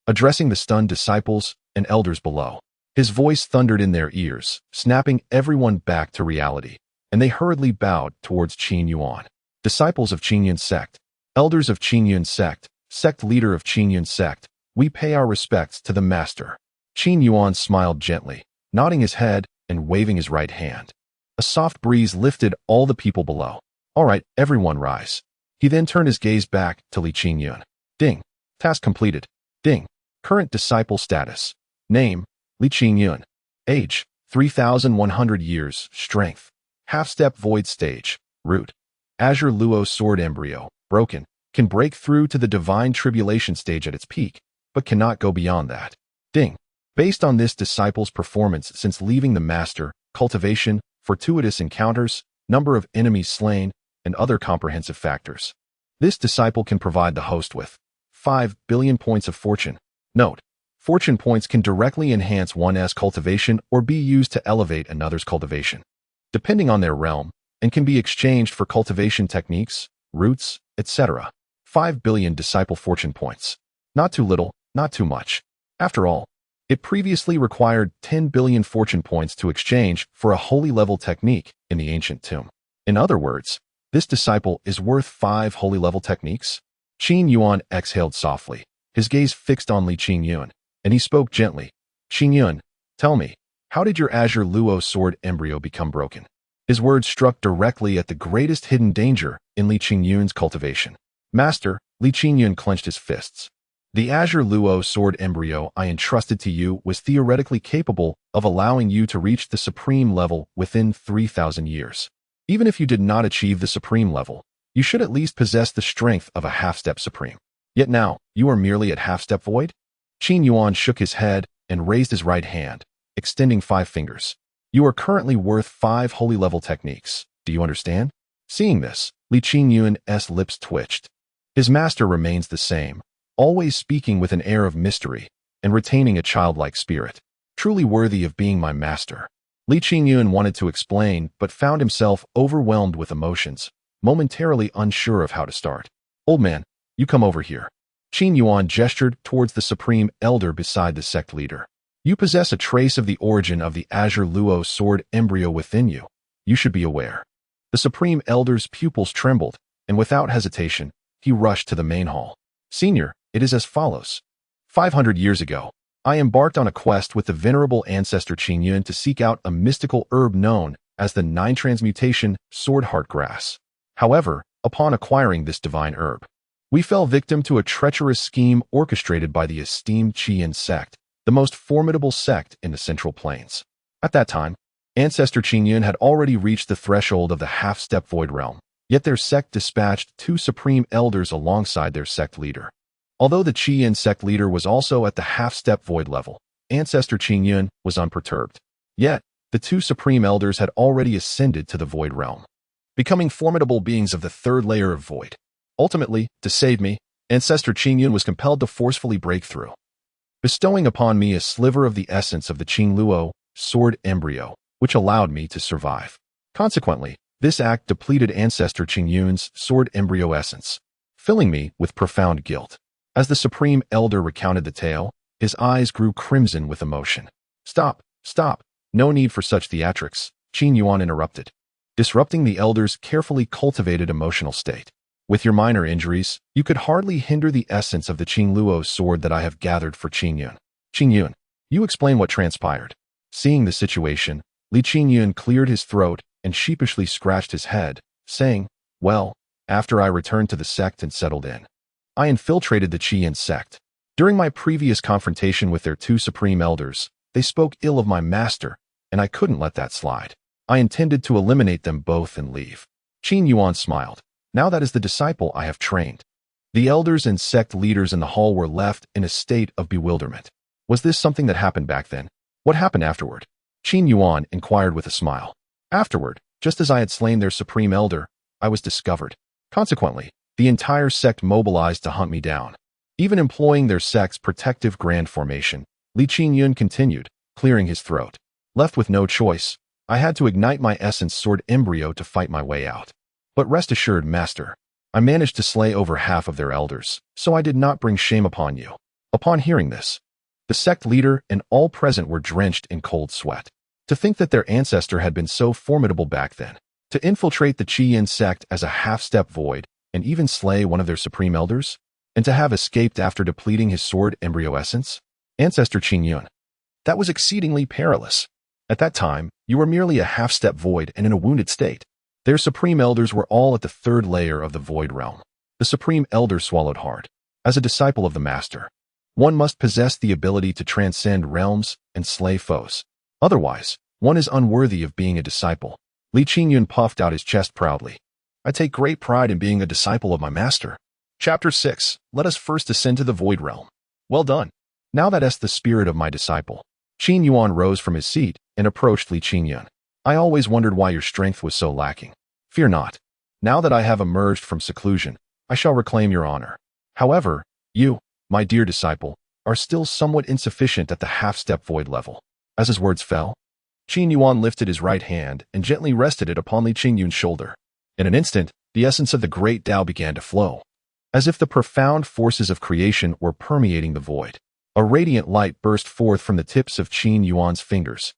addressing the stunned disciples and elders below. His voice thundered in their ears, snapping everyone back to reality, and they hurriedly bowed towards Qin Yuan. "Disciples of Qin Yuan sect, elders of Qin Yuan sect, sect leader of Qin Yuan sect, we pay our respects to the master." Qin Yuan smiled gently, nodding his head and waving his right hand. A soft breeze lifted all the people below. "All right, everyone rise." He then turned his gaze back to Li Qin Yuan. Ding. Task completed. Ding. Current disciple status. Name, Li Qin Yuan. Age, 3,100 years. Strength, half-step void stage. Root, Azure Luo sword embryo. Broken. Can break through to the divine tribulation stage at its peak, but cannot go beyond that. Ding. Based on this disciple's performance since leaving the master, cultivation, fortuitous encounters, number of enemies slain, and other comprehensive factors, this disciple can provide the host with 5 billion points of fortune. Note: fortune points can directly enhance one's cultivation or be used to elevate another's cultivation, depending on their realm, and can be exchanged for cultivation techniques, roots, etc. 5 billion disciple fortune points. Not too little, not too much. After all, it previously required 10 billion fortune points to exchange for a holy level technique in the ancient tomb. In other words, this disciple is worth 5 holy level techniques? Qin Yuan exhaled softly, his gaze fixed on Qin Yuan, and he spoke gently. Qin Yuan, tell me, how did your azure luo sword embryo become broken? His words struck directly at the greatest hidden danger in Qin Yuan's cultivation. Master, Qin Yuan clenched his fists. The azure luo sword embryo I entrusted to you was theoretically capable of allowing you to reach the supreme level within 3,000 years. Even if you did not achieve the supreme level, you should at least possess the strength of a half-step supreme. Yet now, you are merely at half-step void? Qin Yuan shook his head and raised his right hand, extending 5 fingers. You are currently worth 5 holy level techniques. Do you understand? Seeing this, Qin Yuan's lips twitched. His master remains the same, always speaking with an air of mystery and retaining a childlike spirit. Truly worthy of being my master. Qin Yuan wanted to explain, but found himself overwhelmed with emotions, momentarily unsure of how to start. Old man, you come over here. Qin Yuan gestured towards the supreme elder beside the sect leader. You possess a trace of the origin of the azure luo sword embryo within you. You should be aware. The supreme elder's pupils trembled, and without hesitation, he rushed to the main hall. Senior, it is as follows. 500 years ago, I embarked on a quest with the venerable ancestor Qin Yuan to seek out a mystical herb known as the 9 transmutation sword heart grass. However, upon acquiring this divine herb, we fell victim to a treacherous scheme orchestrated by the esteemed Qin sect, the most formidable sect in the Central Plains. At that time, ancestor Qin Yuan had already reached the threshold of the half-step void realm, yet their sect dispatched 2 supreme elders alongside their sect leader. Although the Qin sect leader was also at the half-step void level, ancestor Qin Yuan was unperturbed. Yet, the 2 supreme elders had already ascended to the void realm, becoming formidable beings of the 3rd layer of void. Ultimately, to save me, ancestor Qin Yuan was compelled to forcefully break through, bestowing upon me a sliver of the essence of the Qin luo sword embryo, which allowed me to survive. Consequently, this act depleted ancestor Qin Yuan's sword embryo essence, filling me with profound guilt. As the supreme elder recounted the tale, his eyes grew crimson with emotion. Stop, stop, no need for such theatrics, Qin Yuan interrupted, disrupting the elder's carefully cultivated emotional state. With your minor injuries, you could hardly hinder the essence of the Qin luo sword that I have gathered for Qin Yuan. Qin Yuan, you explain what transpired. Seeing the situation, Qin Yuan cleared his throat and sheepishly scratched his head, saying, well, after I returned to the sect and settled in, I infiltrated the Qin sect. During my previous confrontation with their 2 supreme elders, they spoke ill of my master, and I couldn't let that slide. I intended to eliminate them both and leave. Qin Yuan smiled. Now that is the disciple I have trained. The elders and sect leaders in the hall were left in a state of bewilderment. Was this something that happened back then? What happened afterward? Qin Yuan inquired with a smile. Afterward, just as I had slain their supreme elder, I was discovered. Consequently, the entire sect mobilized to hunt me down. Even employing their sect's protective grand formation, Qin Yuan continued, clearing his throat. Left with no choice, I had to ignite my essence sword embryo to fight my way out. But rest assured, master, I managed to slay over half of their elders, so I did not bring shame upon you. Upon hearing this, the sect leader and all present were drenched in cold sweat. To think that their ancestor had been so formidable back then, to infiltrate the Qin sect as a half-step void, and even slay one of their supreme elders, and to have escaped after depleting his sword embryo essence? Ancestor Qin Yuan, that was exceedingly perilous. At that time, you were merely a half-step void and in a wounded state. Their supreme elders were all at the 3rd layer of the void realm. The supreme elder swallowed hard. As a disciple of the master, one must possess the ability to transcend realms and slay foes. Otherwise, one is unworthy of being a disciple. Qin Yuan puffed out his chest proudly. I take great pride in being a disciple of my master. Chapter 6. Let us first ascend to the void realm. Well done. Now that's the spirit of my disciple. Qin Yuan rose from his seat and approached Li Qingyun. I always wondered why your strength was so lacking. Fear not. Now that I have emerged from seclusion, I shall reclaim your honor. However, you, my dear disciple, are still somewhat insufficient at the half-step void level. As his words fell, Qin Yuan lifted his right hand and gently rested it upon Li Qingyun's shoulder. In an instant, the essence of the great Tao began to flow, as if the profound forces of creation were permeating the void. A radiant light burst forth from the tips of Qin Yuan's fingers,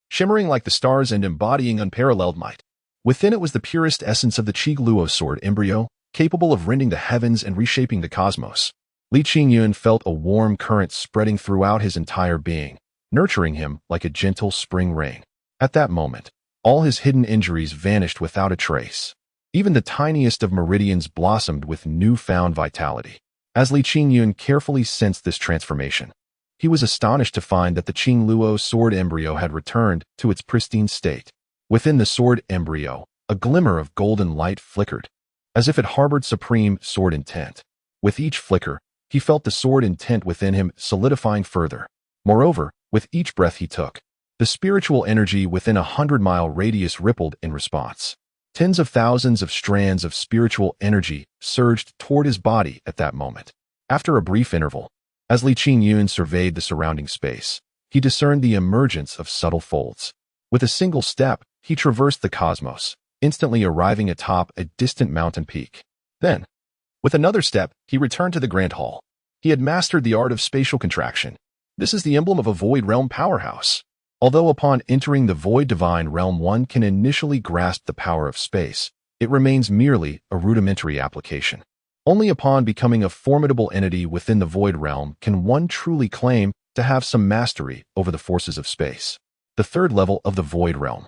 shimmering like the stars and embodying unparalleled might. Within it was the purest essence of the Qi Luo sword embryo, capable of rending the heavens and reshaping the cosmos. Li Qingyun felt a warm current spreading throughout his entire being, nurturing him like a gentle spring rain. At that moment, all his hidden injuries vanished without a trace. Even the tiniest of meridians blossomed with newfound vitality. As Li Qingyun carefully sensed this transformation, he was astonished to find that the Qin Luo sword embryo had returned to its pristine state. Within the sword embryo, a glimmer of golden light flickered, as if it harbored supreme sword intent. With each flicker, he felt the sword intent within him solidifying further. Moreover, with each breath he took, the spiritual energy within a 100-mile radius rippled in response. Tens of thousands of strands of spiritual energy surged toward his body at that moment. After a brief interval, as Li Qingyun surveyed the surrounding space, he discerned the emergence of subtle folds. With a single step, he traversed the cosmos, instantly arriving atop a distant mountain peak. Then, with another step, he returned to the Grand Hall. He had mastered the art of spatial contraction. This is the emblem of a void realm powerhouse. Although upon entering the void divine realm one can initially grasp the power of space, it remains merely a rudimentary application. Only upon becoming a formidable entity within the void realm can one truly claim to have some mastery over the forces of space. The third level of the void realm.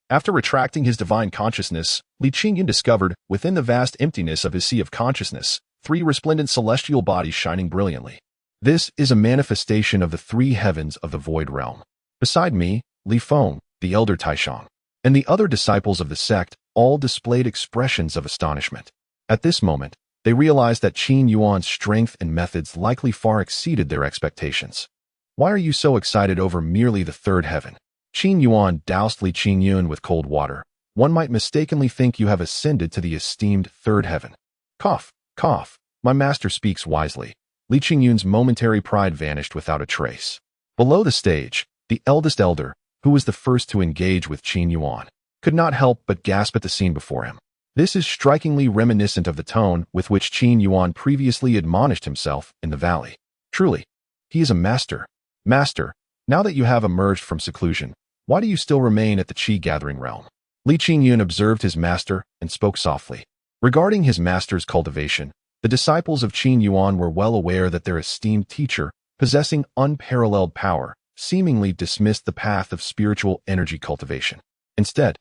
After retracting his divine consciousness, Li Qingyun discovered, within the vast emptiness of his sea of consciousness, 3 resplendent celestial bodies shining brilliantly. This is a manifestation of the 3 heavens of the void realm. Beside me, Li Feng, the elder Taishang, and the other disciples of the sect all displayed expressions of astonishment. At this moment, they realized that Qin Yuan's strength and methods likely far exceeded their expectations. Why are you so excited over merely the 3rd heaven? Qin Yuan doused Li Qingyun with cold water. One might mistakenly think you have ascended to the esteemed 3rd heaven. Cough, cough, my master speaks wisely. Li Qingyun's momentary pride vanished without a trace. Below the stage, the eldest elder, who was the first to engage with Qin Yuan, could not help but gasp at the scene before him. This is strikingly reminiscent of the tone with which Qin Yuan previously admonished himself in the valley. Truly, he is a master. Master, now that you have emerged from seclusion, why do you still remain at the Qi gathering realm? Li Qingyun observed his master and spoke softly. Regarding his master's cultivation, the disciples of Qin Yuan were well aware that their esteemed teacher, possessing unparalleled power, seemingly dismissed the path of spiritual energy cultivation. Instead,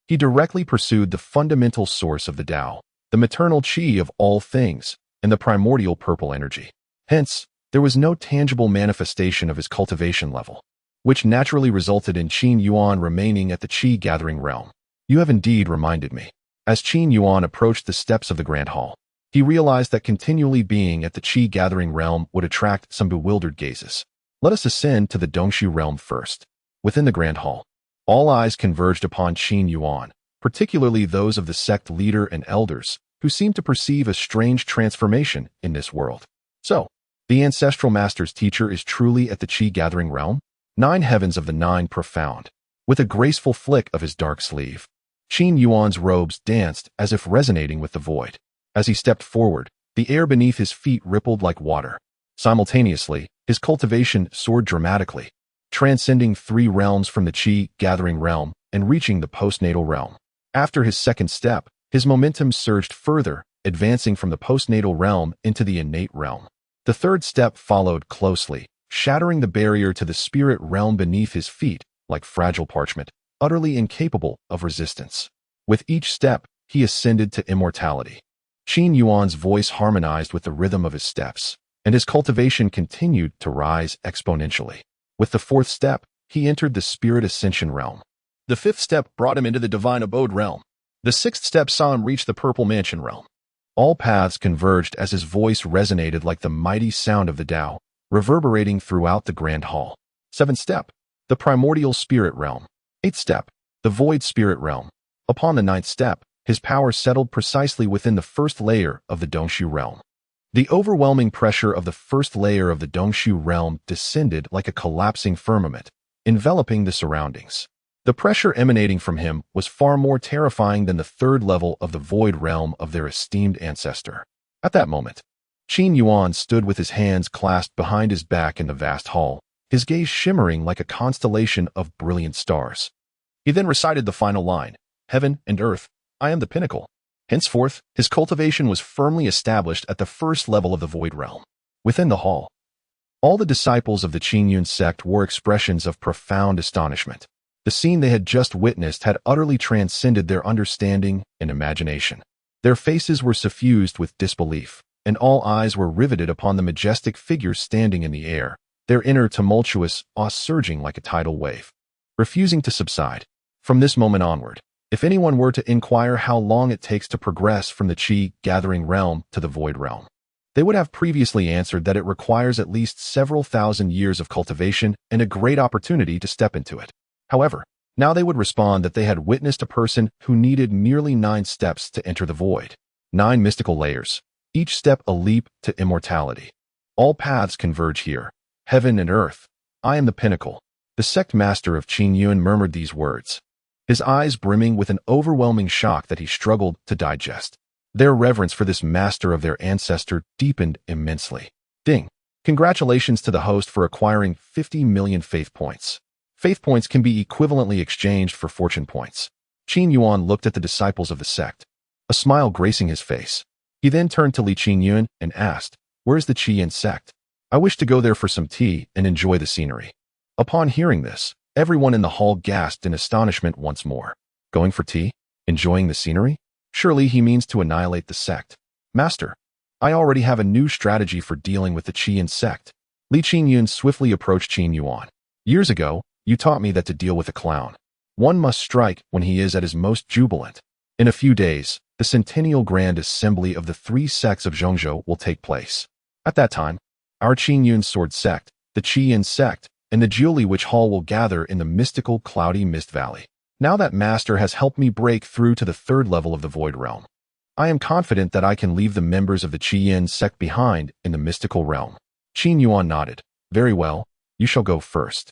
he directly pursued the fundamental source of the Tao, the maternal Qi of all things, and the primordial purple energy. Hence, there was no tangible manifestation of his cultivation level, which naturally resulted in Qin Yuan remaining at the Qi gathering realm. You have indeed reminded me. As Qin Yuan approached the steps of the Grand Hall, he realized that continually being at the Qi gathering realm would attract some bewildered gazes. Let us ascend to the Dongshu realm first. Within the Grand Hall, all eyes converged upon Qin Yuan, particularly those of the sect leader and elders, who seemed to perceive a strange transformation in this world. So, the ancestral master's teacher is truly at the Qi gathering realm? 9 heavens of the 9 profound. With a graceful flick of his dark sleeve, Qin Yuan's robes danced as if resonating with the void. As he stepped forward, the air beneath his feet rippled like water. Simultaneously, his cultivation soared dramatically, transcending 3 realms from the Qi gathering realm and reaching the postnatal realm. After his second step, his momentum surged further, advancing from the postnatal realm into the innate realm. The 3rd step followed closely, shattering the barrier to the spirit realm beneath his feet like fragile parchment, utterly incapable of resistance. With each step, he ascended to immortality. Qin Yuan's voice harmonized with the rhythm of his steps, and his cultivation continued to rise exponentially. With the 4th step, he entered the spirit ascension realm. The 5th step brought him into the divine abode realm. The 6th step saw him reach the purple mansion realm. All paths converged as his voice resonated like the mighty sound of the Tao, reverberating throughout the grand hall. 7th step, the primordial spirit realm. 8th step, the void spirit realm. Upon the 9th step, his power settled precisely within the first layer of the Dongshu realm. The overwhelming pressure of the first layer of the Dongshu realm descended like a collapsing firmament, enveloping the surroundings. The pressure emanating from him was far more terrifying than the third level of the void realm of their esteemed ancestor. At that moment, Qin Yuan stood with his hands clasped behind his back in the vast hall, his gaze shimmering like a constellation of brilliant stars. He then recited the final line, "Heaven and earth, I am the pinnacle." Henceforth, his cultivation was firmly established at the first level of the void realm. Within the hall, all the disciples of the Qin Yuan sect wore expressions of profound astonishment. The scene they had just witnessed had utterly transcended their understanding and imagination. Their faces were suffused with disbelief, and all eyes were riveted upon the majestic figure standing in the air, their inner tumultuous awe surging like a tidal wave, refusing to subside. From this moment onward, if anyone were to inquire how long it takes to progress from the Qi-gathering realm to the void realm, they would have previously answered that it requires at least several thousand years of cultivation and a great opportunity to step into it. However, now they would respond that they had witnessed a person who needed merely 9 steps to enter the void. 9 mystical layers, each step a leap to immortality. All paths converge here. Heaven and earth, I am the pinnacle. The sect master of Qin Yuan murmured these words, his eyes brimming with an overwhelming shock that he struggled to digest. Their reverence for this master of their ancestor deepened immensely. Ding! Congratulations to the host for acquiring 50 million faith points. Faith points can be equivalently exchanged for fortune points. Qin Yuan looked at the disciples of the sect, a smile gracing his face. He then turned to Li Qin Yuan and asked, "Where's the Qi Yuan sect? I wish to go there for some tea and enjoy the scenery." Upon hearing this, everyone in the hall gasped in astonishment once more. Going for tea? Enjoying the scenery? Surely he means to annihilate the sect. Master, I already have a new strategy for dealing with the Qi Yuan sect. Li Qin Yuan swiftly approached Qin Yuan. Years ago, you taught me that to deal with a clown, one must strike when he is at his most jubilant. In a few days, the centennial grand assembly of the 3 sects of Zhongzhou will take place. At that time, our Qin Yuan sword sect, the Qi Yuan sect, and the Jiuli Witch Hall will gather in the mystical cloudy mist valley. Now that Master has helped me break through to the 3rd level of the void realm, I am confident that I can leave the members of the Qi Yuan sect behind in the mystical realm. Qin Yuan nodded. Very well, you shall go first.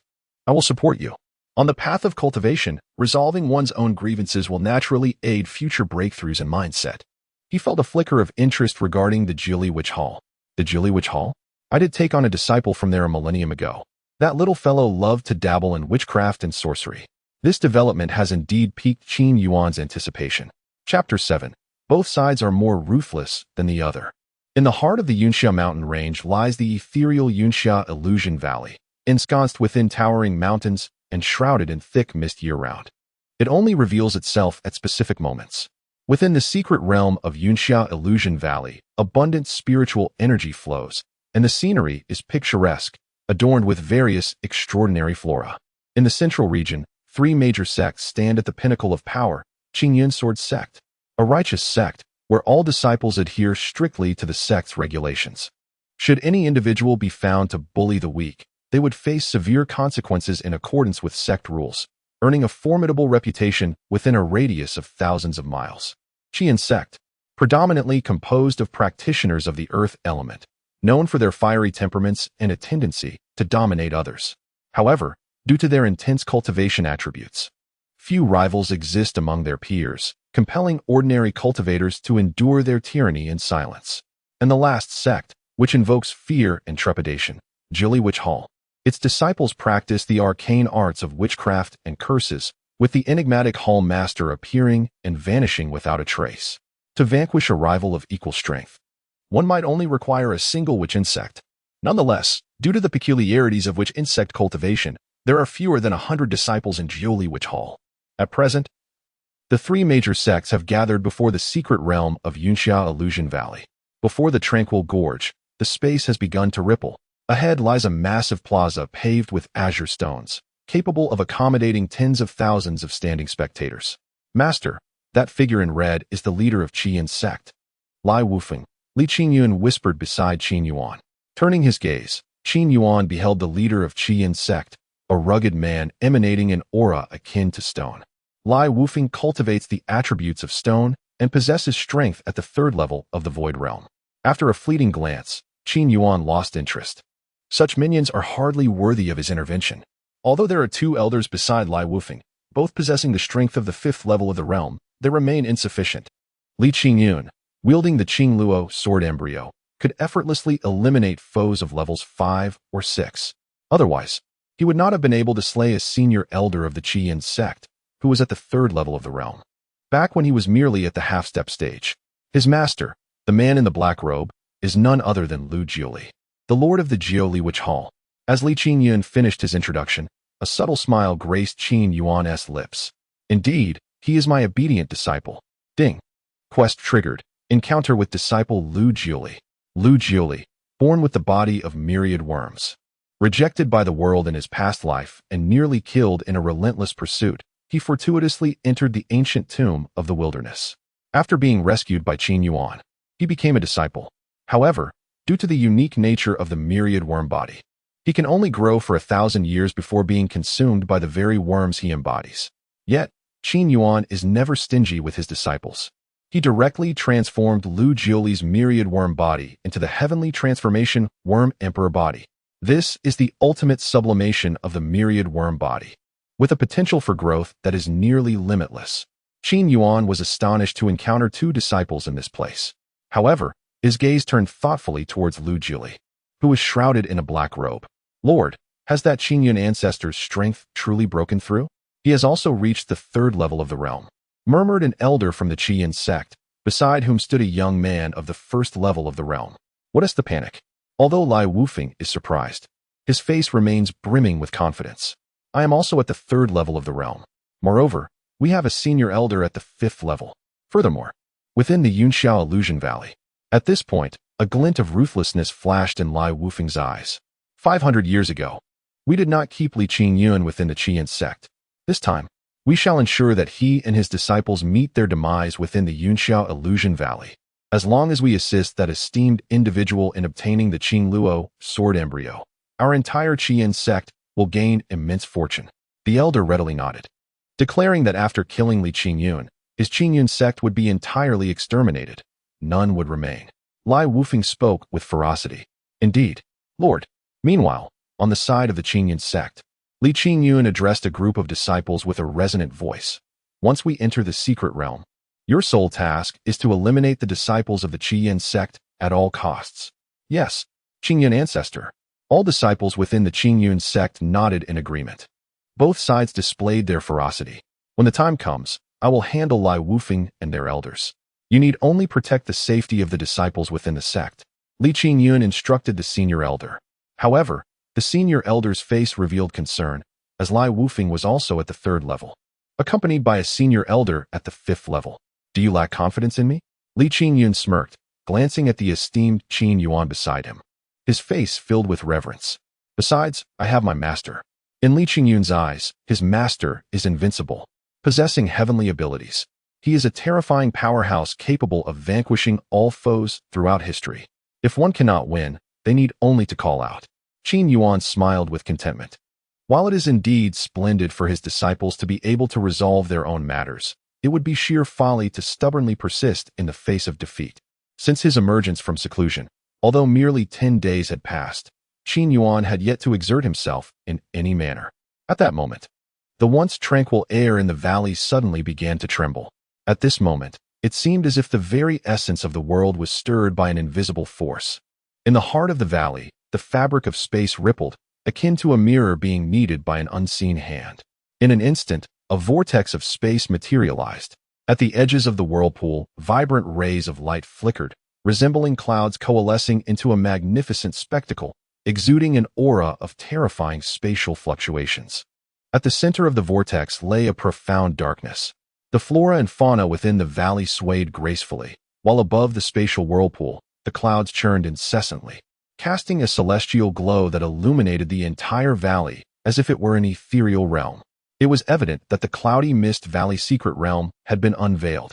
I will support you. On the path of cultivation, resolving one's own grievances will naturally aid future breakthroughs and mindset. He felt a flicker of interest regarding the Jiuli Witch Hall. The Jiuli Witch Hall? I did take on a disciple from there a millennium ago. That little fellow loved to dabble in witchcraft and sorcery. This development has indeed piqued Qin Yuan's anticipation. Chapter 7. Both sides are more ruthless than the other. In the heart of the Yunxia mountain range lies the ethereal Yunxia Illusion Valley, ensconced within towering mountains and shrouded in thick mist year-round. It only reveals itself at specific moments. Within the secret realm of Yunxia Illusion Valley, abundant spiritual energy flows, and the scenery is picturesque, adorned with various extraordinary flora. In the central region, 3 major sects stand at the pinnacle of power: Qin Yuan Sword Sect, a righteous sect where all disciples adhere strictly to the sect's regulations. Should any individual be found to bully the weak, they would face severe consequences in accordance with sect rules, earning a formidable reputation within a radius of thousands of miles. Qi Yuan sect, predominantly composed of practitioners of the earth element, known for their fiery temperaments and a tendency to dominate others. However, due to their intense cultivation attributes, few rivals exist among their peers, compelling ordinary cultivators to endure their tyranny in silence. And the last sect, which invokes fear and trepidation, Jiuli Witch Hall. Its disciples practice the arcane arts of witchcraft and curses, with the enigmatic hall master appearing and vanishing without a trace. To vanquish a rival of equal strength, one might only require a single witch insect. Nonetheless, due to the peculiarities of witch insect cultivation, there are fewer than 100 disciples in Jiuli Witch Hall. At present, the 3 major sects have gathered before the secret realm of Yunxia Illusion Valley. Before the tranquil gorge, the space has begun to ripple. Ahead lies a massive plaza paved with azure stones, capable of accommodating tens of thousands of standing spectators. Master, that figure in red is the leader of Qi Yuan sect. Lai Wufeng, Li Qin Yuan whispered beside Qin Yuan. Turning his gaze, Qin Yuan beheld the leader of Qin sect, a rugged man emanating an aura akin to stone. Lai Wufeng cultivates the attributes of stone and possesses strength at the third level of the Void Realm. After a fleeting glance, Qin Yuan lost interest. Such minions are hardly worthy of his intervention. Although there are two elders beside Lai Wufeng, both possessing the strength of the fifth level of the realm, they remain insufficient. Li Qingyun, wielding the Qing Luo sword embryo, could effortlessly eliminate foes of levels 5 or 6. Otherwise, he would not have been able to slay a senior elder of the Qin sect, who was at the third level of the realm. Back when he was merely at the half-step stage, his master, the man in the black robe, is none other than Lu Jiuli, the lord of the Jiuli Witch Hall. As Li Qingyun finished his introduction, a subtle smile graced Qin Yuan's lips. Indeed, he is my obedient disciple. Ding. Quest triggered. Encounter with disciple Lu Jiuli. Lu Jiuli, born with the body of myriad worms. Rejected by the world in his past life and nearly killed in a relentless pursuit, he fortuitously entered the ancient tomb of the wilderness. After being rescued by Qin Yuan, he became a disciple. However, due to the unique nature of the myriad worm body, he can only grow for 1,000 years before being consumed by the very worms he embodies. Yet, Qin Yuan is never stingy with his disciples. He directly transformed Lu Jiuli's myriad worm body into the heavenly transformation worm emperor body. This is the ultimate sublimation of the myriad worm body, with a potential for growth that is nearly limitless. Qin Yuan was astonished to encounter two disciples in this place. However, his gaze turned thoughtfully towards Lu Jiuli, who was shrouded in a black robe. Lord, has that Qin Yuan ancestor's strength truly broken through? He has also reached the third level of the realm, murmured an elder from the Qin sect, beside whom stood a young man of the first level of the realm. What is the panic? Although Lai Wufeng is surprised, his face remains brimming with confidence. I am also at the third level of the realm. Moreover, we have a senior elder at the fifth level. Furthermore, within the Yunxiao Illusion Valley. At this point, a glint of ruthlessness flashed in Lai Wufeng's eyes. 500 years ago, we did not keep Li Qingyun within the Qin sect. This time, we shall ensure that he and his disciples meet their demise within the Yunxiao Illusion Valley. As long as we assist that esteemed individual in obtaining the Qing Luo sword embryo, our entire Qin sect will gain immense fortune. The elder readily nodded, declaring that after killing Li Qingyun, his Qingyun sect would be entirely exterminated. None would remain. Lai Wufeng spoke with ferocity. Indeed, Lord. Meanwhile, on the side of the Qingyun sect, Li Qingyun addressed a group of disciples with a resonant voice. Once we enter the secret realm, your sole task is to eliminate the disciples of the Qin sect at all costs. Yes, Qingyun ancestor. All disciples within the Qingyun sect nodded in agreement. Both sides displayed their ferocity. When the time comes, I will handle Lai Wufeng and their elders. You need only protect the safety of the disciples within the sect. Li Qingyun instructed the senior elder. However, the senior elder's face revealed concern, as Lai Wufeng was also at the third level, accompanied by a senior elder at the fifth level. Do you lack confidence in me? Li Qingyun smirked, glancing at the esteemed Qin Yuan beside him. His face filled with reverence. Besides, I have my master. In Li Qingyun's eyes, his master is invincible, possessing heavenly abilities. He is a terrifying powerhouse capable of vanquishing all foes throughout history. If one cannot win, they need only to call out. Qin Yuan smiled with contentment. While it is indeed splendid for his disciples to be able to resolve their own matters, it would be sheer folly to stubbornly persist in the face of defeat. Since his emergence from seclusion, although merely 10 days had passed, Qin Yuan had yet to exert himself in any manner. At that moment, the once tranquil air in the valley suddenly began to tremble. At this moment, it seemed as if the very essence of the world was stirred by an invisible force. In the heart of the valley, the fabric of space rippled, akin to a mirror being kneaded by an unseen hand. In an instant, a vortex of space materialized. At the edges of the whirlpool, vibrant rays of light flickered, resembling clouds coalescing into a magnificent spectacle, exuding an aura of terrifying spatial fluctuations. At the center of the vortex lay a profound darkness. The flora and fauna within the valley swayed gracefully, while above the spatial whirlpool, the clouds churned incessantly, casting a celestial glow that illuminated the entire valley as if it were an ethereal realm. It was evident that the cloudy mist valley secret realm had been unveiled.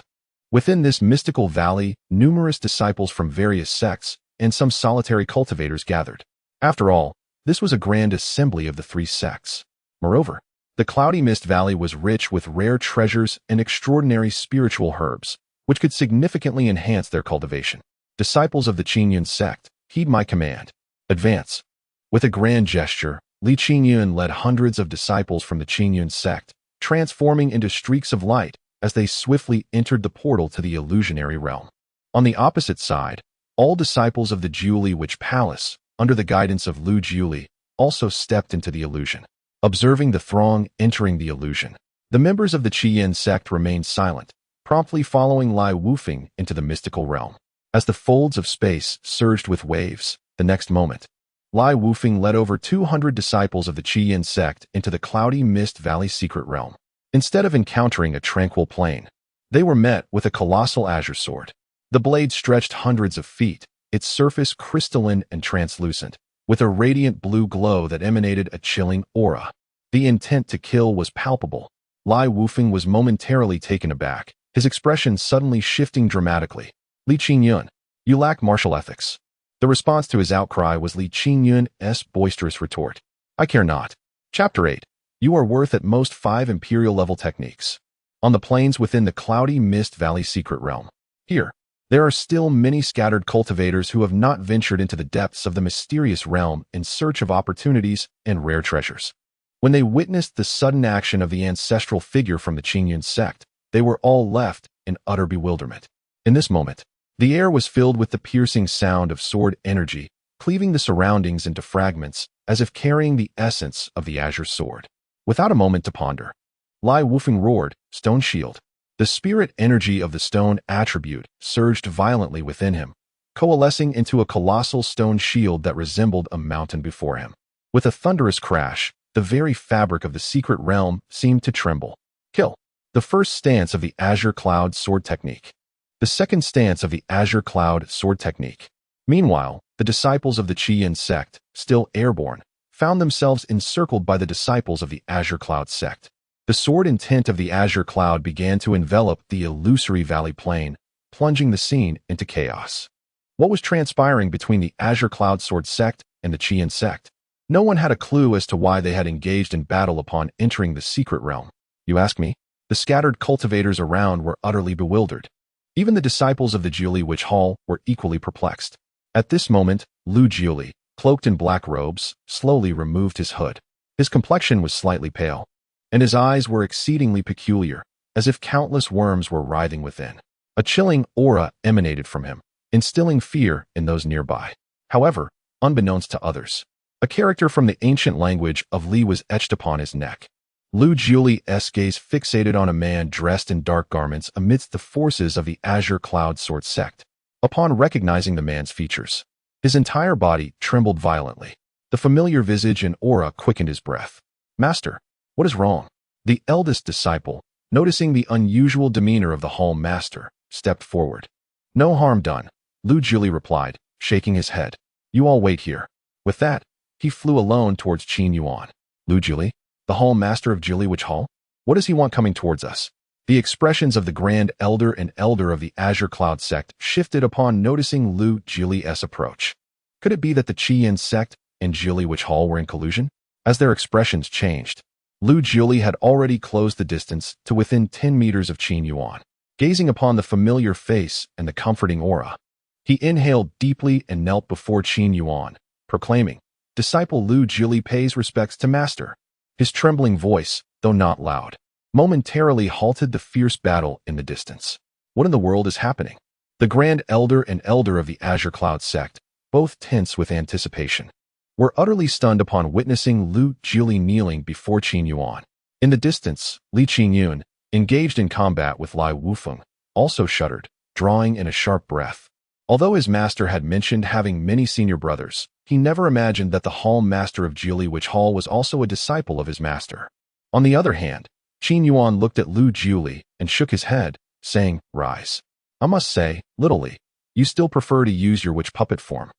Within this mystical valley, numerous disciples from various sects and some solitary cultivators gathered. After all, This was a grand assembly of the three sects. Moreover, the cloudy mist valley was rich with rare treasures and extraordinary spiritual herbs, which could significantly enhance their cultivation. Disciples of the Qin Yuan sect, heed my command. Advance. With a grand gesture, Qin Yuan led hundreds of disciples from the Qin Yuan sect, transforming into streaks of light as they swiftly entered the portal to the illusionary realm. On the opposite side, all disciples of the Jiuli Witch Palace, under the guidance of Lu Jiuli, also stepped into the illusion. Observing the throng entering the illusion, the members of the Qi Yin sect remained silent, promptly following Lai Wufeng into the mystical realm. As the folds of space surged with waves, the next moment, Lai Wufeng led over 200 disciples of the Qi Yin sect into the cloudy mist valley secret realm. Instead of encountering a tranquil plain, they were met with a colossal azure sword. The blade stretched hundreds of feet, its surface crystalline and translucent, with a radiant blue glow that emanated a chilling aura. The intent to kill was palpable. Lai Wufeng was momentarily taken aback, his expression suddenly shifting dramatically. Qin Yuan, you lack martial ethics. The response to his outcry was Qin Yuan's boisterous retort. I care not. Chapter 8. You are worth at most 5 imperial-level techniques. On the plains within the cloudy mist valley secret realm. Here, there are still many scattered cultivators who have not ventured into the depths of the mysterious realm in search of opportunities and rare treasures. When they witnessed the sudden action of the ancestral figure from the Qin Yuan sect, they were all left in utter bewilderment. In this moment, the air was filled with the piercing sound of sword energy, cleaving the surroundings into fragments, as if carrying the essence of the azure sword. Without a moment to ponder, Lai Wufeng roared, Stone Shield. The spirit energy of the stone attribute surged violently within him, coalescing into a colossal stone shield that resembled a mountain before him. With a thunderous crash, the very fabric of the secret realm seemed to tremble. Kill. The first stance of the Azure Cloud Sword Technique. The second stance of the Azure Cloud Sword Technique. Meanwhile, the disciples of the Qi Yin sect, still airborne, found themselves encircled by the disciples of the Azure Cloud sect. The sword intent of the Azure Cloud began to envelop the illusory valley plain, plunging the scene into chaos. What was transpiring between the Azure Cloud Sword sect and the Qi Yin sect? No one had a clue as to why they had engaged in battle upon entering the secret realm. You ask me? The scattered cultivators around were utterly bewildered. Even the disciples of the Jiuli Witch Hall were equally perplexed. At this moment, Lu Jiuli, cloaked in black robes, slowly removed his hood. His complexion was slightly pale, and his eyes were exceedingly peculiar, as if countless worms were writhing within. A chilling aura emanated from him, instilling fear in those nearby. However, unbeknownst to others, a character from the ancient language of Li was etched upon his neck. Lu Jiuli's gaze fixated on a man dressed in dark garments amidst the forces of the Azure Cloud Sword sect. Upon recognizing the man's features, his entire body trembled violently. The familiar visage and aura quickened his breath. Master, what is wrong? The eldest disciple, noticing the unusual demeanor of the hall master, stepped forward. No harm done, Lu Jiuli replied, shaking his head. You all wait here. With that, he flew alone towards Qin Yuan. Lu Jiuli, the hall master of Jiuli Witch Hall? What does he want coming towards us? The expressions of the Grand Elder and Elder of the Azure Cloud sect shifted upon noticing Lu Jiuli's approach. Could it be that the Qi Yin sect and Jiuli Witch Hall were in collusion? As their expressions changed, Lu Jiuli had already closed the distance to within 10 meters of Qin Yuan. Gazing upon the familiar face and the comforting aura, he inhaled deeply and knelt before Qin Yuan, proclaiming, Disciple Lu Jiuli pays respects to Master. His trembling voice, though not loud, momentarily halted the fierce battle in the distance. What in the world is happening? The Grand Elder and Elder of the Azure Cloud sect, both tense with anticipation, were utterly stunned upon witnessing Lu Jiuli kneeling before Qin Yuan. In the distance, Qin Yuan, engaged in combat with Lai Wufeng, also shuddered, drawing in a sharp breath. Although his master had mentioned having many senior brothers, he never imagined that the hall master of Jiuli Witch Hall was also a disciple of his master. On the other hand, Qin Yuan looked at Lu Jiuli and shook his head, saying, Rise. I must say, little Li, you still prefer to use your witch puppet form.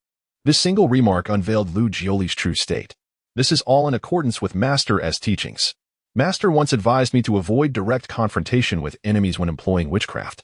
This single remark unveiled Lu Jiuli's true state. This is all in accordance with Master's teachings. Master once advised me to avoid direct confrontation with enemies when employing witchcraft.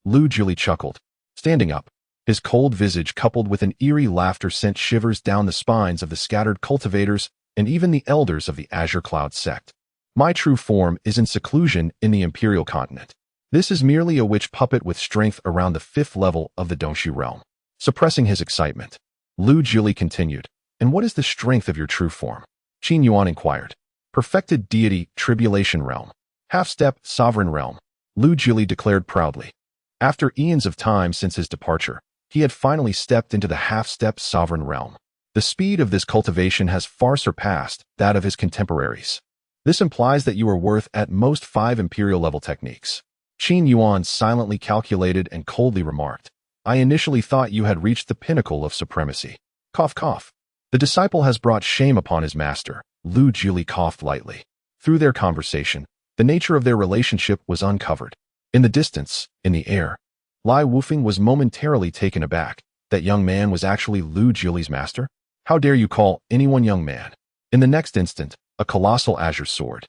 Lu Jiuli chuckled, standing up, His cold visage coupled with an eerie laughter sent shivers down the spines of the scattered cultivators and even the elders of the Azure Cloud sect. My true form is in seclusion in the Imperial continent. This is merely a witch puppet with strength around the 5th level of the Dongxi realm. Suppressing his excitement, Lu Jili continued, "And what is the strength of your true form?" Qin Yuan inquired. "Perfected deity, tribulation realm. Half-step, sovereign realm," Lu Jili declared proudly. After eons of time since his departure, he had finally stepped into the half-step sovereign realm. The speed of this cultivation has far surpassed that of his contemporaries. This implies that you are worth at most 5 imperial-level techniques. Qin Yuan silently calculated and coldly remarked, "I initially thought you had reached the pinnacle of supremacy." Cough, cough. "The disciple has brought shame upon his master," Lu Jili coughed lightly. Through their conversation, the nature of their relationship was uncovered. In the distance, in the air, Lai Wufeng was momentarily taken aback. That young man was actually Lu Jili's master? How dare you call anyone young man? In the next instant, a colossal azure sword,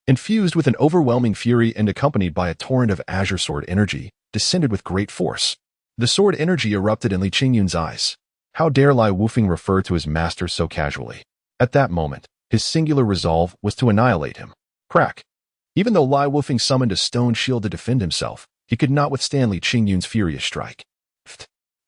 infused with an overwhelming fury and accompanied by a torrent of azure sword energy, descended with great force. The sword energy erupted in Li Qingyun's eyes. How dare Lai Wufeng refer to his master so casually? At that moment, his singular resolve was to annihilate him. Crack. Even though Lai Wufeng summoned a stone shield to defend himself, he could not withstand Li Qingyun's furious strike.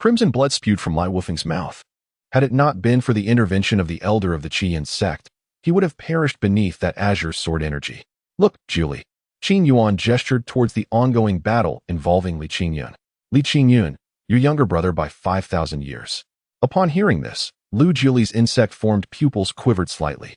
Crimson blood spewed from Lai Wufeng's mouth. Had it not been for the intervention of the elder of the Qin sect, he would have perished beneath that azure sword energy. "Look, Julie." Qin Yuan gestured towards the ongoing battle involving Li Qingyun. "Li Qingyun, your younger brother by 5,000 years. Upon hearing this, Lu Jili's insect-formed pupils quivered slightly.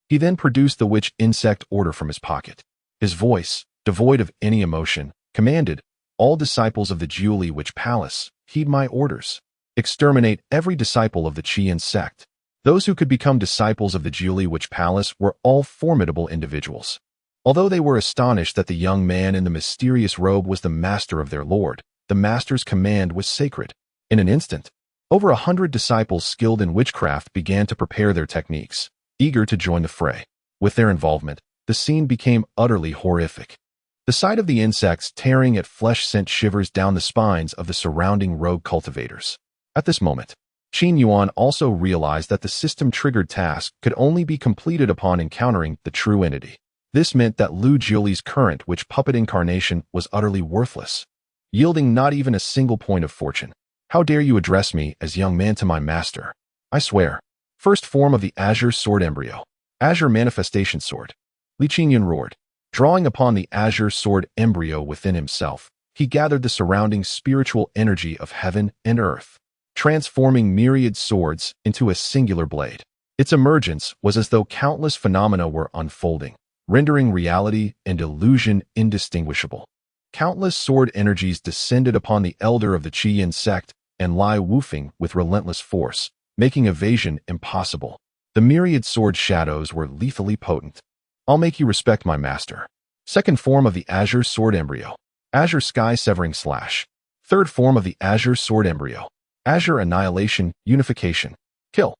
He then produced the witch insect order from his pocket. His voice, devoid of any emotion, commanded, "All disciples of the Julie Witch Palace, heed my orders. Exterminate every disciple of the Qin sect." Those who could become disciples of the Julie Witch Palace were all formidable individuals. Although they were astonished that the young man in the mysterious robe was the master of their lord, the master's command was sacred. In an instant, over 100 disciples skilled in witchcraft began to prepare their techniques, eager to join the fray. With their involvement, the scene became utterly horrific. The sight of the insects tearing at flesh sent shivers down the spines of the surrounding rogue cultivators. At this moment, Qin Yuan also realized that the system-triggered task could only be completed upon encountering the true entity. This meant that Lu Jili's current witch puppet incarnation was utterly worthless, yielding not even a single point of fortune. "How dare you address me as young man to my master? I swear." First form of the Azure Sword Embryo. Azure Manifestation Sword. Li Qingyun roared. Drawing upon the Azure Sword Embryo within himself, he gathered the surrounding spiritual energy of heaven and earth, transforming myriad swords into a singular blade. Its emergence was as though countless phenomena were unfolding, rendering reality and illusion indistinguishable. Countless sword energies descended upon the elder of the Qin sect and Lai Wufeng with relentless force, making evasion impossible. The myriad sword shadows were lethally potent. "I'll make you respect my master." Second form of the Azure Sword Embryo. Azure Sky Severing Slash. Third form of the Azure Sword Embryo. Azure Annihilation Unification. Kill.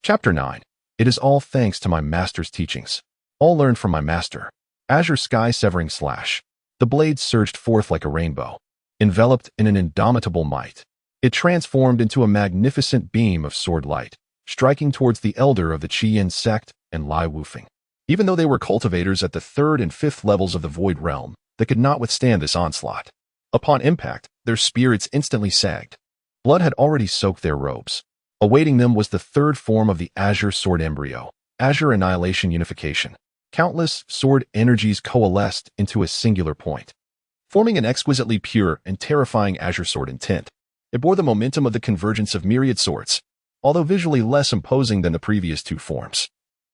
Chapter 9. It is all thanks to my master's teachings. All learned from my master. Azure Sky Severing Slash. The blade surged forth like a rainbow, enveloped in an indomitable might. It transformed into a magnificent beam of sword light, striking towards the elder of the Qin sect and Lai Wufeng. Even though they were cultivators at the 3rd and 5th levels of the Void Realm, they could not withstand this onslaught. Upon impact, their spirits instantly sagged. Blood had already soaked their robes. Awaiting them was the third form of the Azure Sword Embryo, Azure Annihilation Unification. Countless sword energies coalesced into a singular point, forming an exquisitely pure and terrifying azure sword intent. It bore the momentum of the convergence of myriad swords, although visually less imposing than the previous two forms.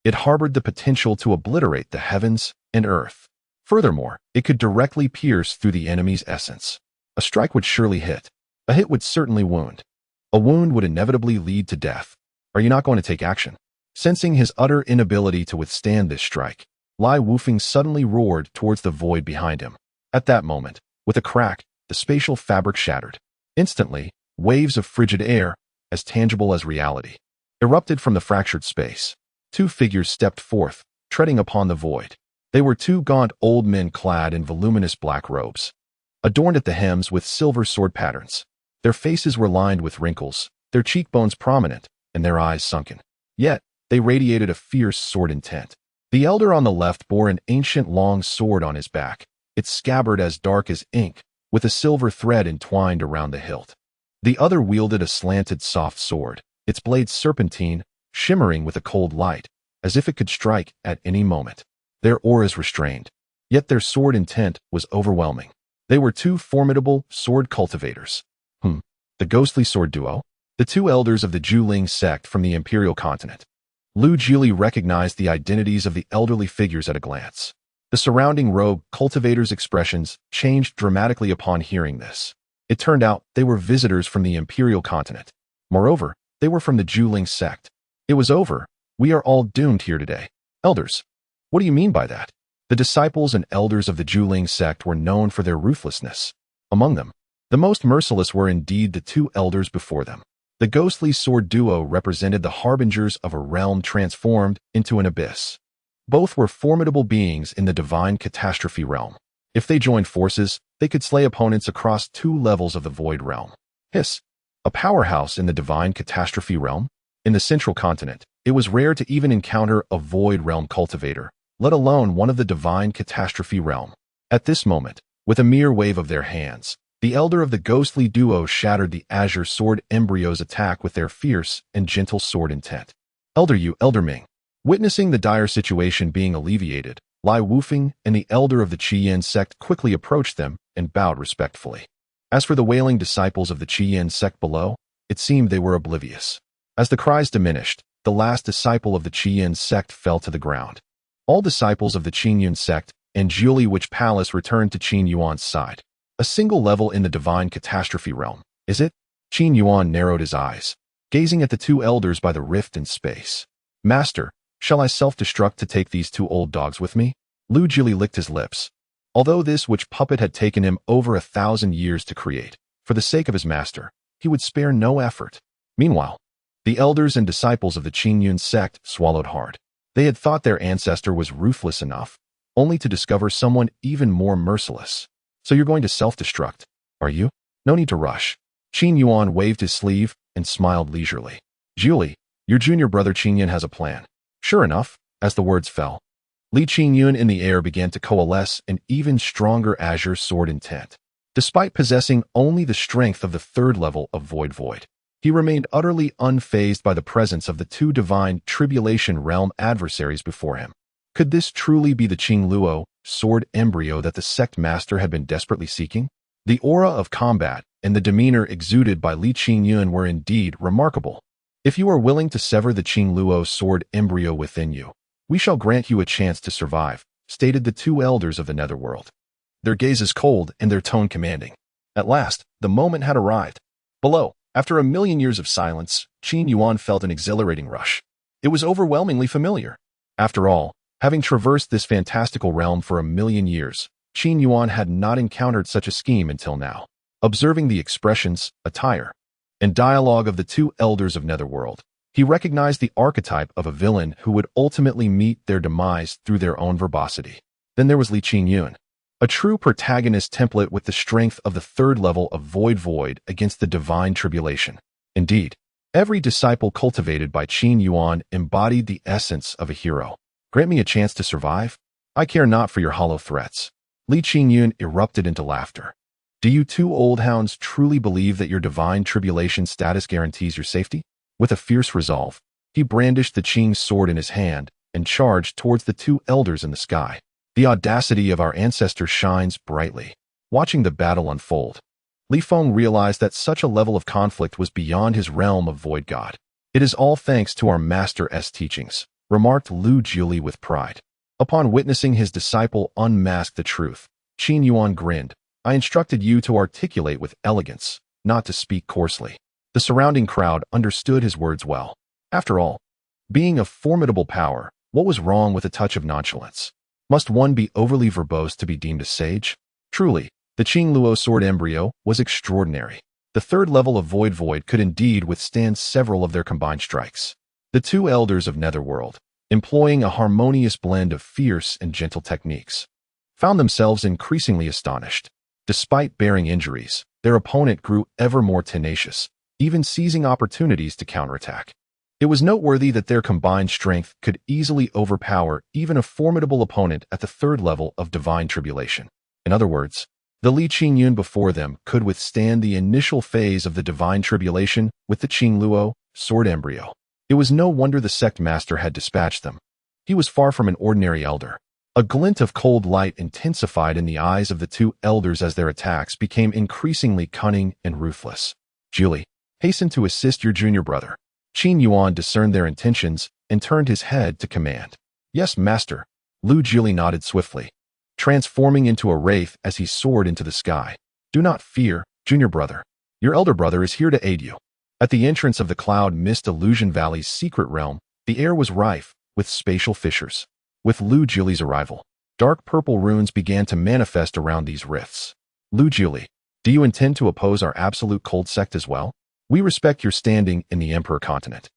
It harbored the potential to obliterate the heavens and earth. Furthermore, it could directly pierce through the enemy's essence. A strike would surely hit. A hit would certainly wound. A wound would inevitably lead to death. Are you not going to take action? Sensing his utter inability to withstand this strike, Lai Wufeng suddenly roared towards the void behind him. At that moment, with a crack, the spatial fabric shattered. Instantly, waves of frigid air, as tangible as reality, erupted from the fractured space. Two figures stepped forth, treading upon the void. They were two gaunt old men clad in voluminous black robes, adorned at the hems with silver sword patterns. Their faces were lined with wrinkles, their cheekbones prominent, and their eyes sunken. Yet, they radiated a fierce sword intent. The elder on the left bore an ancient long sword on his back, its scabbard as dark as ink, with a silver thread entwined around the hilt. The other wielded a slanted soft sword, its blade serpentine, shimmering with a cold light, as if it could strike at any moment. Their auras restrained, yet their sword intent was overwhelming. They were two formidable sword cultivators. The ghostly sword duo? The two elders of the Zhuling sect from the imperial continent. Lu Jili recognized the identities of the elderly figures at a glance. The surrounding rogue cultivators' expressions changed dramatically upon hearing this. It turned out they were visitors from the imperial continent. Moreover, they were from the Zhuling sect. It was over. We are all doomed here today. Elders. What do you mean by that? The disciples and elders of the Zhuling sect were known for their ruthlessness. Among them, the most merciless were indeed the two elders before them. The ghostly sword duo represented the harbingers of a realm transformed into an abyss. Both were formidable beings in the divine catastrophe realm. If they joined forces, they could slay opponents across two levels of the void realm. Hiss. A powerhouse in the divine catastrophe realm? In the central continent, it was rare to even encounter a void realm cultivator, let alone one of the divine catastrophe realm. At this moment, with a mere wave of their hands, the elder of the ghostly duo shattered the azure sword embryo's attack with their fierce and gentle sword intent. Elder Ming. Witnessing the dire situation being alleviated, Lai Wufeng and the elder of the Qin Yuan sect quickly approached them and bowed respectfully. As for the wailing disciples of the Qin Yuan sect below, it seemed they were oblivious. As the cries diminished, the last disciple of the Qin Yuan sect fell to the ground. All disciples of the Qin Yuan sect and Jiuli Witch Palace returned to Qin Yuan's side. A single level in the divine catastrophe realm, is it? Qin Yuan narrowed his eyes, gazing at the two elders by the rift in space. Master, shall I self-destruct to take these two old dogs with me? Lu Jili licked his lips. Although this witch puppet had taken him over 1,000 years to create, for the sake of his master, he would spare no effort. Meanwhile, the elders and disciples of the Qin Yuan sect swallowed hard. They had thought their ancestor was ruthless enough, only to discover someone even more merciless. So you're going to self-destruct, are you? No need to rush. Qin Yuan waved his sleeve and smiled leisurely. Jiuli, your junior brother Qin Yuan has a plan. Sure enough, as the words fell, Li Qin Yuan in the air began to coalesce an even stronger azure sword intent. Despite possessing only the strength of the third level of Void, he remained utterly unfazed by the presence of the two divine tribulation realm adversaries before him. Could this truly be the Qing Luo sword embryo that the sect master had been desperately seeking? The aura of combat and the demeanor exuded by Li Qin Yuan were indeed remarkable. If you are willing to sever the Qing Luo sword embryo within you, we shall grant you a chance to survive, stated the two elders of the netherworld. Their gazes cold and their tone commanding. At last, the moment had arrived. Below, after 1,000,000 years of silence, Qin Yuan felt an exhilarating rush. It was overwhelmingly familiar. After all, having traversed this fantastical realm for 1,000,000 years, Qin Yuan had not encountered such a scheme until now. Observing the expressions, attire, and dialogue of the two elders of Netherworld, he recognized the archetype of a villain who would ultimately meet their demise through their own verbosity. Then there was Li Qin Yuan, a true protagonist template with the strength of the third level of Void against the divine tribulation. Indeed, every disciple cultivated by Qin Yuan embodied the essence of a hero. Grant me a chance to survive? I care not for your hollow threats. Li Qin Yuan erupted into laughter. Do you two old hounds truly believe that your divine tribulation status guarantees your safety? With a fierce resolve, he brandished the Qing's sword in his hand and charged towards the two elders in the sky. The audacity of our ancestors shines brightly. Watching the battle unfold, Li Feng realized that such a level of conflict was beyond his realm of void god. It is all thanks to our master's teachings, remarked Lu Jili with pride. Upon witnessing his disciple unmask the truth, Qin Yuan grinned. I instructed you to articulate with elegance, not to speak coarsely. The surrounding crowd understood his words well. After all, being a formidable power, what was wrong with a touch of nonchalance? Must one be overly verbose to be deemed a sage? Truly, the Qing Luo sword embryo was extraordinary. The third level of Void could indeed withstand several of their combined strikes. The two elders of Netherworld, employing a harmonious blend of fierce and gentle techniques, found themselves increasingly astonished. Despite bearing injuries, their opponent grew ever more tenacious, even seizing opportunities to counterattack. It was noteworthy that their combined strength could easily overpower even a formidable opponent at the third level of divine tribulation. In other words, the Qin Yuan before them could withstand the initial phase of the divine tribulation with the Qin Luo sword embryo. It was no wonder the sect master had dispatched them. He was far from an ordinary elder. A glint of cold light intensified in the eyes of the two elders as their attacks became increasingly cunning and ruthless. Julie, hasten to assist your junior brother. Qin Yuan discerned their intentions and turned his head to command. Yes, master. Lu Jili nodded swiftly, transforming into a wraith as he soared into the sky. Do not fear, junior brother. Your elder brother is here to aid you. At the entrance of the Cloud Mist Illusion Valley's secret realm, the air was rife with spatial fissures. With Lu Jili's arrival, dark purple runes began to manifest around these rifts. Lu Jili, do you intend to oppose our absolute cold sect as well? We respect your standing in the Emperor continent,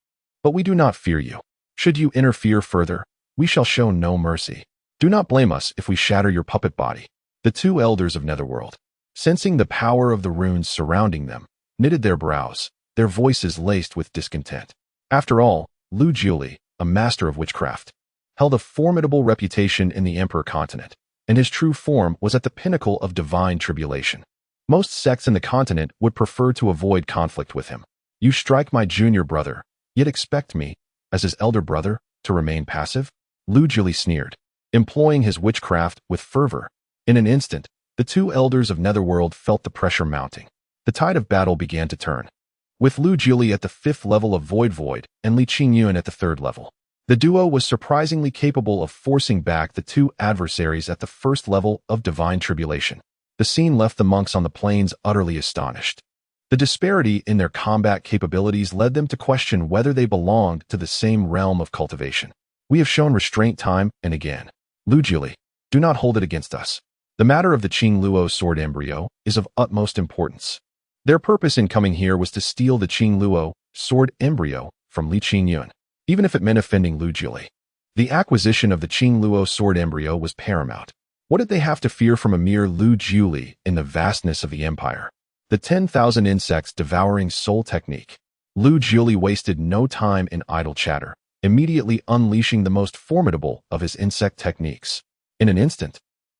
but we do not fear you. Should you interfere further, we shall show no mercy. Do not blame us if we shatter your puppet body. The two elders of Netherworld, sensing the power of the runes surrounding them, knitted their brows, their voices laced with discontent. After all, Lu Jili, a master of witchcraft, held a formidable reputation in the Emperor continent, and his true form was at the pinnacle of divine tribulation. Most sects in the continent would prefer to avoid conflict with him. You strike my junior brother, yet expect me, as his elder brother, to remain passive? Lu Jili sneered, employing his witchcraft with fervor. In an instant, the two elders of Netherworld felt the pressure mounting. The tide of battle began to turn. With Lu Jili at the 5th level of Void and Qin Yuan at the 3rd level, the duo was surprisingly capable of forcing back the two adversaries at the 1st level of divine tribulation. The scene left the monks on the plains utterly astonished. The disparity in their combat capabilities led them to question whether they belonged to the same realm of cultivation. We have shown restraint time and again. Lu Jili, do not hold it against us. The matter of the Qin Luo sword embryo is of utmost importance. Their purpose in coming here was to steal the Qin Luo sword embryo from Qin Yuan, even if it meant offending Lu Jili. The acquisition of the Qin Luo sword embryo was paramount. What did they have to fear from a mere Lu Jili in the vastness of the empire? The 10,000 insects devouring soul technique. Lu Jili wasted no time in idle chatter, immediately unleashing the most formidable of his insect techniques. In an instant,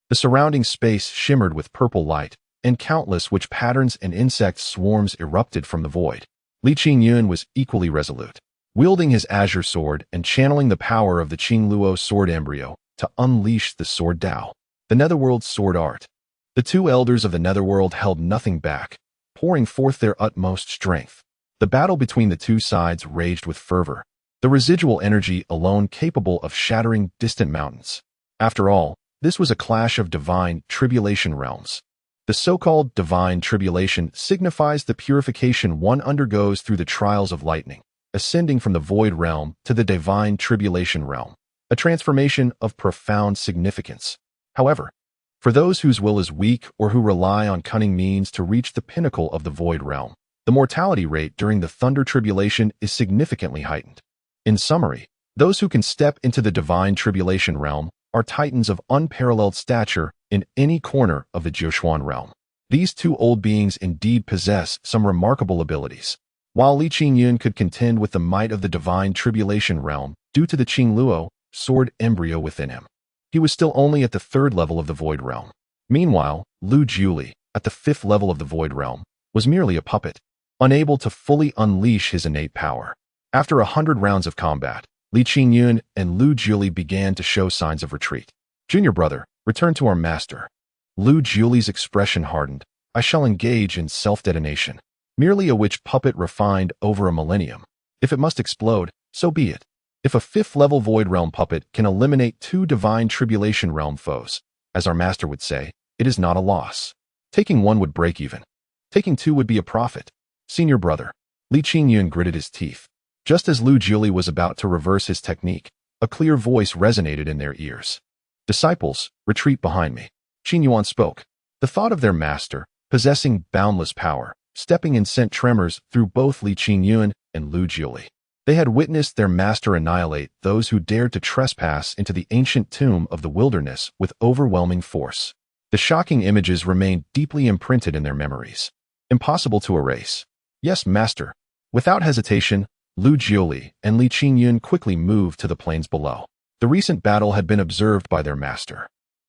the surrounding space shimmered with purple light, and countless witch patterns and insect swarms erupted from the void. Qin Yuan was equally resolute, wielding his azure sword and channeling the power of the Qin Luo sword embryo to unleash the sword Dao, the Netherworld's sword art. The two elders of the Netherworld held nothing back, pouring forth their utmost strength. The battle between the two sides raged with fervor, the residual energy alone capable of shattering distant mountains. After all, this was a clash of divine tribulation realms. The so-called divine tribulation signifies the purification one undergoes through the trials of lightning, ascending from the void realm to the divine tribulation realm, a transformation of profound significance. However, for those whose will is weak or who rely on cunning means to reach the pinnacle of the void realm, the mortality rate during the thunder tribulation is significantly heightened. In summary, those who can step into the divine tribulation realm are titans of unparalleled stature in any corner of the Jiuquan realm. These two old beings indeed possess some remarkable abilities. While Qin Yuan could contend with the might of the divine tribulation realm due to the Qin Luo sword embryo within him, he was still only at the 3rd level of the void realm. Meanwhile, Lu Jili, at the 5th level of the void realm, was merely a puppet, unable to fully unleash his innate power. After 100 rounds of combat, Qin Yuan and Lu Jili began to show signs of retreat. Junior brother, return to our master. Lu Jili's expression hardened. I shall engage in self-detonation. Merely a witch puppet refined over a millennium. If it must explode, so be it. If a 5th level void realm puppet can eliminate 2 divine tribulation realm foes, as our master would say, it is not a loss. Taking 1 would break even. Taking 2 would be a profit. Senior brother. Qin Yuan gritted his teeth. Just as Lu Jili was about to reverse his technique, a clear voice resonated in their ears. Disciples, retreat behind me. Qin Yuan spoke. The thought of their master, possessing boundless power, stepping in sent tremors through both Qin Yuan and Lu Jili. They had witnessed their master annihilate those who dared to trespass into the ancient tomb of the wilderness with overwhelming force. The shocking images remained deeply imprinted in their memories. Impossible to erase. Yes, master. Without hesitation, Lu Jiuli and Qin Yuan quickly moved to the plains below. The recent battle had been observed by their master.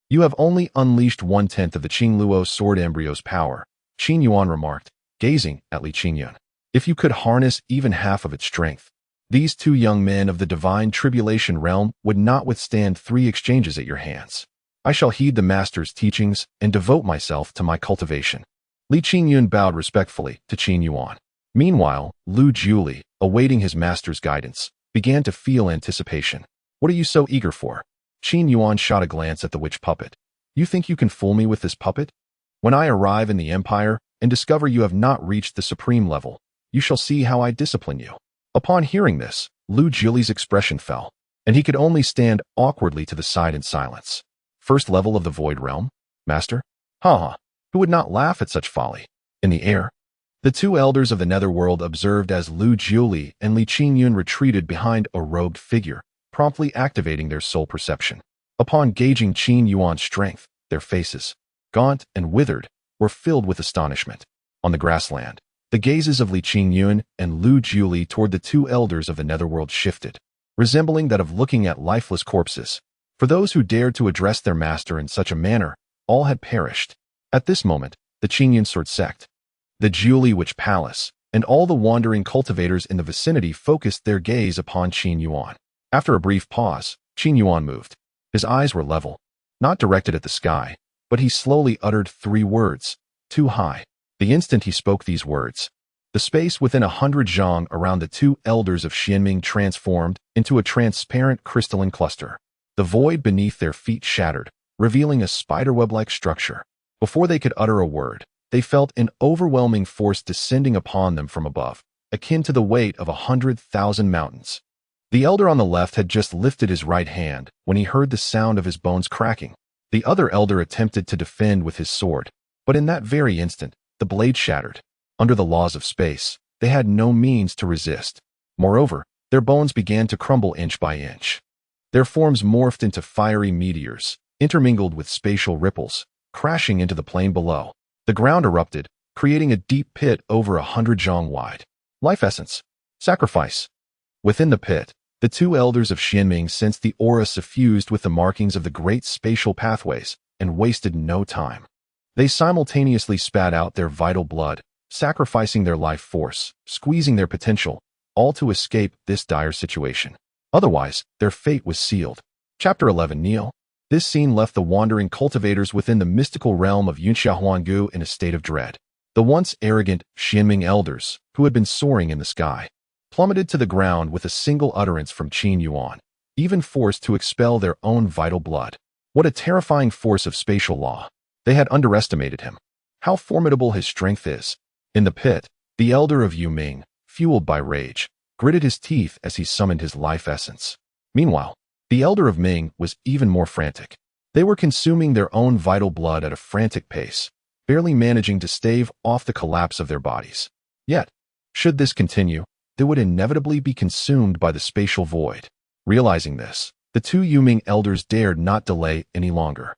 You have only unleashed 1/10 of the Qin Luo sword embryo's power, Qin Yuan remarked, gazing at Qin Yuan. If you could harness even half of its strength, these two young men of the divine tribulation realm would not withstand 3 exchanges at your hands. I shall heed the master's teachings and devote myself to my cultivation. Qin Yuan bowed respectfully to Qin Yuan. Meanwhile, Lu Jiuli, awaiting his master's guidance, began to feel anticipation. What are you so eager for? Qin Yuan shot a glance at the witch puppet. You think you can fool me with this puppet? When I arrive in the empire and discover you have not reached the supreme level, you shall see how I discipline you. Upon hearing this, Lu Jiuli's expression fell, and he could only stand awkwardly to the side in silence. First level of the void realm? Master? Ha! Who would not laugh at such folly? In the air, the two elders of the netherworld observed as Lu Jiuli and Qin Yuan retreated behind a robed figure, promptly activating their soul perception. Upon gauging Qin Yuan's strength, their faces, gaunt and withered, were filled with astonishment. On the grassland, the gazes of Qin Yuan and Lu Jiuli toward the two elders of the netherworld shifted, resembling that of looking at lifeless corpses. For those who dared to address their master in such a manner, all had perished. At this moment, the Qin Yuan sword sect, the Jiuli Witch Palace, and all the wandering cultivators in the vicinity focused their gaze upon Qin Yuan. After a brief pause, Qin Yuan moved. His eyes were level, not directed at the sky, but he slowly uttered 3 words, too high. The instant he spoke these words, the space within 100 zhang around the two elders of Xianming transformed into a transparent crystalline cluster. The void beneath their feet shattered, revealing a spiderweb-like structure. Before they could utter a word, they felt an overwhelming force descending upon them from above, akin to the weight of 100,000 mountains. The elder on the left had just lifted his right hand when he heard the sound of his bones cracking. The other elder attempted to defend with his sword, but in that very instant, the blade shattered. Under the laws of space, they had no means to resist. Moreover, their bones began to crumble inch by inch. Their forms morphed into fiery meteors, intermingled with spatial ripples, crashing into the plain below. The ground erupted, creating a deep pit over 100 zhang wide. Life essence. Sacrifice. Within the pit, the two elders of Xianming sensed the aura suffused with the markings of the great spatial pathways and wasted no time. They simultaneously spat out their vital blood, sacrificing their life force, squeezing their potential, all to escape this dire situation. Otherwise, their fate was sealed. Chapter 11 Kneel. This scene left the wandering cultivators within the mystical realm of Yunxiahuangu in a state of dread. The once arrogant Xianming elders, who had been soaring in the sky, plummeted to the ground with a single utterance from Qin Yuan, even forced to expel their own vital blood. What a terrifying force of spatial law. They had underestimated him. How formidable his strength is. In the pit, the elder of Yuming, fueled by rage, gritted his teeth as he summoned his life essence. Meanwhile, the elder of Ming was even more frantic. They were consuming their own vital blood at a frantic pace, barely managing to stave off the collapse of their bodies. Yet, should this continue, they would inevitably be consumed by the spatial void. Realizing this, the two Yuming elders dared not delay any longer.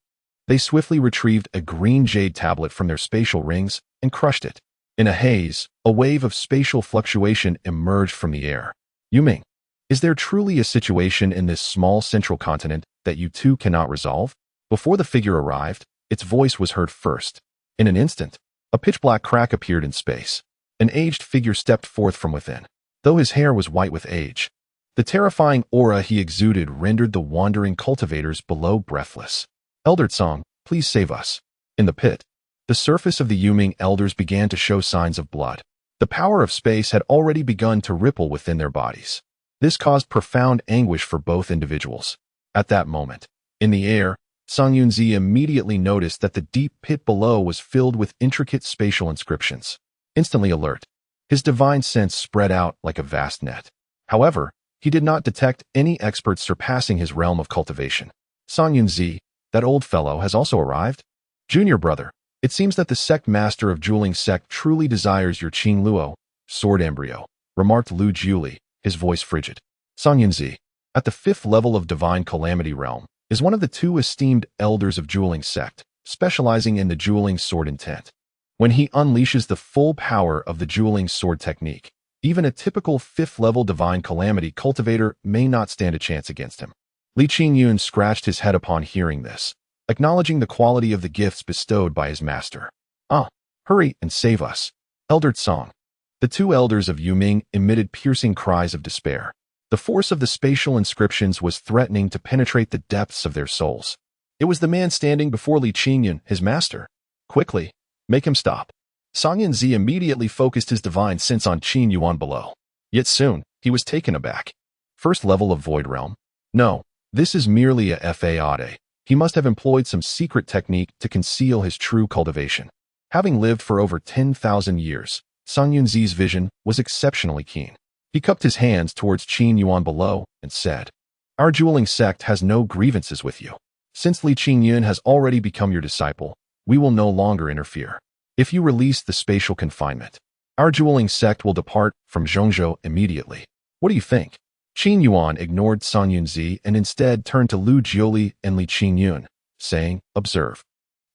They swiftly retrieved a green jade tablet from their spatial rings and crushed it. In a haze, a wave of spatial fluctuation emerged from the air. Yuming, is there truly a situation in this small central continent that you two cannot resolve? Before the figure arrived, its voice was heard first. In an instant, a pitch-black crack appeared in space. An aged figure stepped forth from within. Though his hair was white with age, the terrifying aura he exuded rendered the wandering cultivators below breathless. Elder Tsang, please save us. In the pit, the surface of the Yuming elders began to show signs of blood. The power of space had already begun to ripple within their bodies. This caused profound anguish for both individuals. At that moment, in the air, Sang Yunzi immediately noticed that the deep pit below was filled with intricate spatial inscriptions. Instantly alert, his divine sense spread out like a vast net. However, he did not detect any experts surpassing his realm of cultivation. Sang Yunzi, that old fellow, has also arrived? Junior brother, it seems that the sect master of Dueling Sect truly desires your Qin Luo, sword embryo, remarked Lu Jiuli, his voice frigid. Sang Yunzi, at the 5th level of Divine Calamity Realm, is one of the two esteemed elders of Dueling Sect, specializing in the dueling sword intent. When he unleashes the full power of the dueling sword technique, even a typical 5th-level divine calamity cultivator may not stand a chance against him. Qin Yuan scratched his head upon hearing this, acknowledging the quality of the gifts bestowed by his master. Ah, hurry and save us, Elder Tsong. The two elders of Yuming emitted piercing cries of despair. The force of the spatial inscriptions was threatening to penetrate the depths of their souls. It was the man standing before Qin Yuan, his master. Quickly, make him stop. Song Yunzi immediately focused his divine sense on Qin Yuan below. Yet soon, he was taken aback. First level of Void Realm? No, this is merely a fade. He must have employed some secret technique to conceal his true cultivation. Having lived for over 10,000 years, Song Yunzi's vision was exceptionally keen. He cupped his hands towards Qin Yuan below and said, "Our dueling sect has no grievances with you. Since Qin Yuan has already become your disciple, we will no longer interfere. If you release the spatial confinement, our dueling sect will depart from Zhongzhou immediately. What do you think?" Qin Yuan ignored Song Yunzi and instead turned to Lu Jiuli and Qin Yuan, saying, "Observe.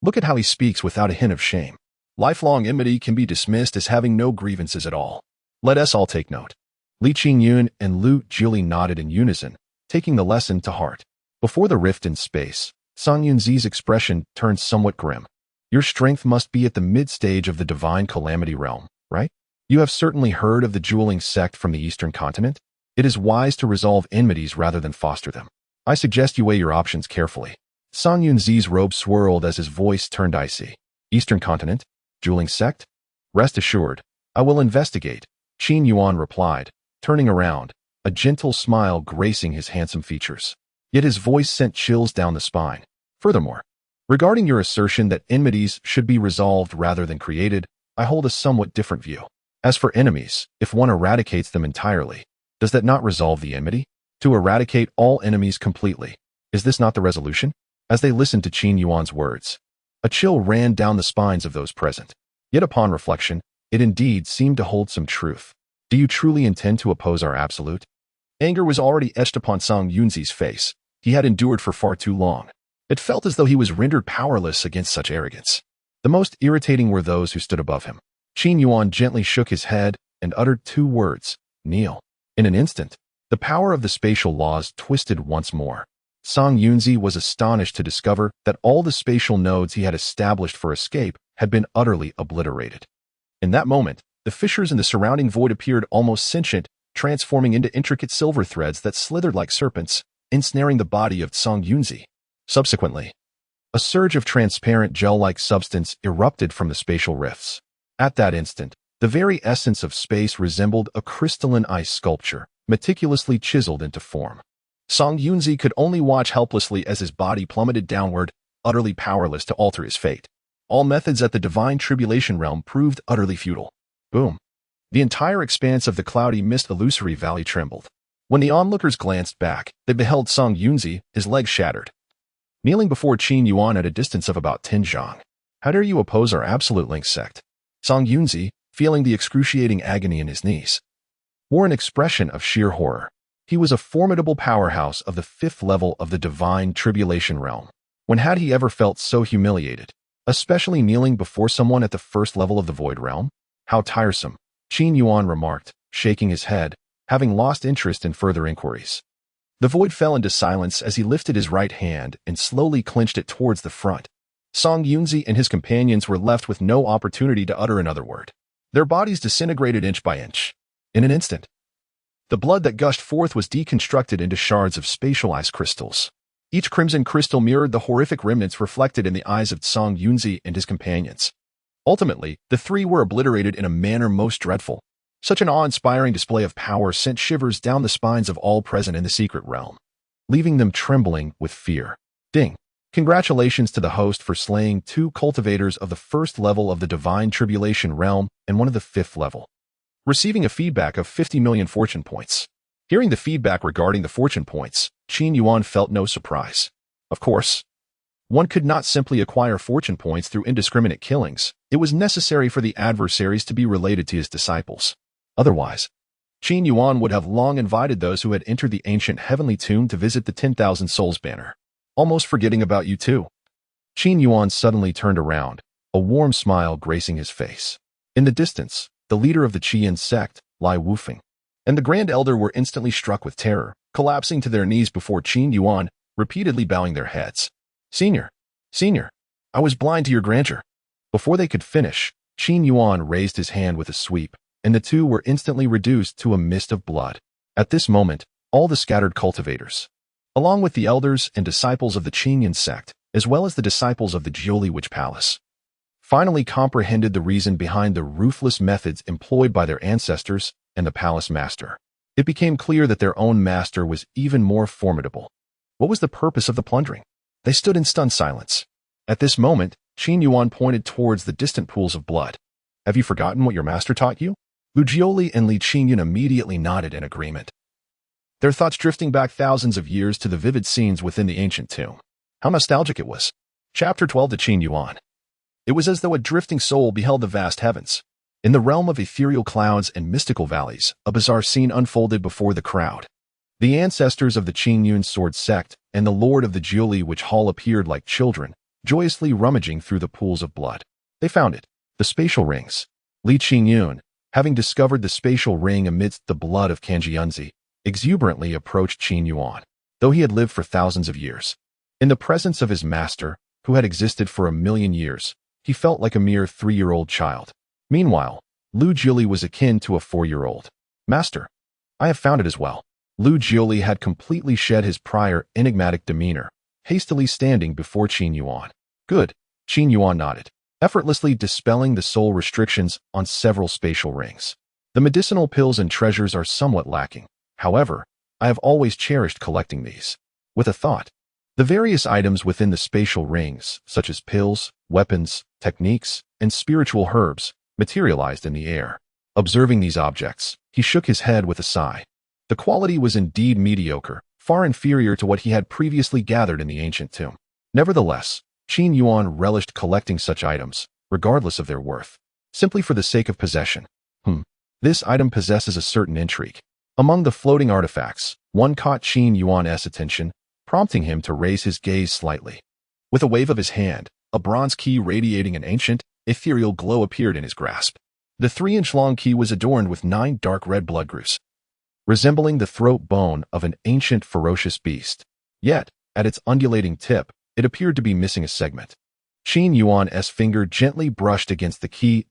Look at how he speaks without a hint of shame. Lifelong enmity can be dismissed as having no grievances at all. Let us all take note." Qin Yuan and Lu Jiuli nodded in unison, taking the lesson to heart. Before the rift in space, Song Yunzi's expression turned somewhat grim. "Your strength must be at the mid-stage of the divine calamity realm, right? You have certainly heard of the dueling sect from the eastern continent. It is wise to resolve enmities rather than foster them. I suggest you weigh your options carefully." Song Yunzi's robe swirled as his voice turned icy. "Eastern continent? Dueling sect? Rest assured, I will investigate," Qin Yuan replied, turning around, a gentle smile gracing his handsome features. Yet his voice sent chills down the spine. "Furthermore, regarding your assertion that enmities should be resolved rather than created, I hold a somewhat different view. As for enemies, if one eradicates them entirely, does that not resolve the enmity? To eradicate all enemies completely, is this not the resolution?" As they listened to Qin Yuan's words, a chill ran down the spines of those present. Yet upon reflection, it indeed seemed to hold some truth. "Do you truly intend to oppose our absolute?" Anger was already etched upon Song Yunzi's face. He had endured for far too long. It felt as though he was rendered powerless against such arrogance. The most irritating were those who stood above him. Qin Yuan gently shook his head and uttered 2 words, "Kneel." In an instant, the power of the spatial laws twisted once more. Song Yunzi was astonished to discover that all the spatial nodes he had established for escape had been utterly obliterated. In that moment, the fissures in the surrounding void appeared almost sentient, transforming into intricate silver threads that slithered like serpents, ensnaring the body of Song Yunzi. Subsequently, a surge of transparent gel-like substance erupted from the spatial rifts. At that instant, the very essence of space resembled a crystalline ice sculpture, meticulously chiseled into form. Song Yunzi could only watch helplessly as his body plummeted downward, utterly powerless to alter his fate. All methods at the divine tribulation realm proved utterly futile. Boom. The entire expanse of the cloudy mist illusory valley trembled. When the onlookers glanced back, they beheld Song Yunzi, his legs shattered, kneeling before Qin Yuan at a distance of about 10 zhang. "How dare you oppose our absolute link sect?" Song Yunzi, feeling the excruciating agony in his knees, wore an expression of sheer horror. He was a formidable powerhouse of the 5th level of the divine tribulation realm. When had he ever felt so humiliated? Especially kneeling before someone at the 1st level of the void realm? How tiresome, Qin Yuan remarked, shaking his head, having lost interest in further inquiries. The void fell into silence as he lifted his right hand and slowly clenched it towards the front. Song Yunzi and his companions were left with no opportunity to utter another word. Their bodies disintegrated inch by inch. In an instant, the blood that gushed forth was deconstructed into shards of spatial ice crystals. Each crimson crystal mirrored the horrific remnants reflected in the eyes of Song Yunzi and his companions. Ultimately, the 3 were obliterated in a manner most dreadful. Such an awe-inspiring display of power sent shivers down the spines of all present in the secret realm, leaving them trembling with fear. Ding! Congratulations to the host for slaying 2 cultivators of the 1st level of the divine tribulation realm and one of the 5th level. Receiving a feedback of 50 million fortune points. Hearing the feedback regarding the fortune points, Qin Yuan felt no surprise. Of course, one could not simply acquire fortune points through indiscriminate killings. It was necessary for the adversaries to be related to his disciples. Otherwise, Qin Yuan would have long invited those who had entered the ancient heavenly tomb to visit the 10,000 souls banner. "Almost forgetting about you too." Qin Yuan suddenly turned around, a warm smile gracing his face. In the distance, the leader of the Qin sect, Lai Wufeng, and the Grand Elder were instantly struck with terror, collapsing to their knees before Qin Yuan, repeatedly bowing their heads. Senior, I was blind to your grandeur. Before they could finish, Qin Yuan raised his hand with a sweep, and the two were instantly reduced to a mist of blood. At this moment, all the scattered cultivators, along with the elders and disciples of the Qin Yuan sect, as well as the disciples of the Jiuli Witch Palace, finally comprehended the reason behind the ruthless methods employed by their ancestors and the palace master. It became clear that their own master was even more formidable. What was the purpose of the plundering? They stood in stunned silence. At this moment, Qin Yuan pointed towards the distant pools of blood. Have you forgotten what your master taught you? Lu Jiuli and Li Qingyun immediately nodded in agreement, their thoughts drifting back thousands of years to the vivid scenes within the ancient tomb. How nostalgic it was. Chapter 12 to Qin Yuan. It was as though a drifting soul beheld the vast heavens. In the realm of ethereal clouds and mystical valleys, a bizarre scene unfolded before the crowd. The ancestors of the Qin Yuan sword sect and the lord of the Jiuli Witch Hall appeared like children, joyously rummaging through the pools of blood. They found it, the spatial rings. Li Qingyun, having discovered the spatial ring amidst the blood of Kanjiunzi, exuberantly approached Qin Yuan, though he had lived for thousands of years. In the presence of his master, who had existed for 1,000,000 years, he felt like a mere 3-year-old child. Meanwhile, Lu Jiuli was akin to a 4-year-old. Master, I have found it as well. Lu Jiuli had completely shed his prior enigmatic demeanor, hastily standing before Qin Yuan. Good, Qin Yuan nodded, effortlessly dispelling the soul restrictions on several spatial rings. The medicinal pills and treasures are somewhat lacking. However, I have always cherished collecting these. With a thought, the various items within the spatial rings, such as pills, weapons, techniques, and spiritual herbs, materialized in the air. Observing these objects, he shook his head with a sigh. The quality was indeed mediocre, far inferior to what he had previously gathered in the ancient tomb. Nevertheless, Qin Yuan relished collecting such items, regardless of their worth, simply for the sake of possession. This item possesses a certain intrigue. Among the floating artifacts, one caught Qin Yuan's attention, prompting him to raise his gaze slightly. With a wave of his hand, a bronze key radiating an ancient, ethereal glow appeared in his grasp. The 3-inch-long key was adorned with 9 dark red blood grooves, resembling the throat bone of an ancient ferocious beast. Yet, at its undulating tip, it appeared to be missing a segment. Qin Yuan's finger gently brushed against the key's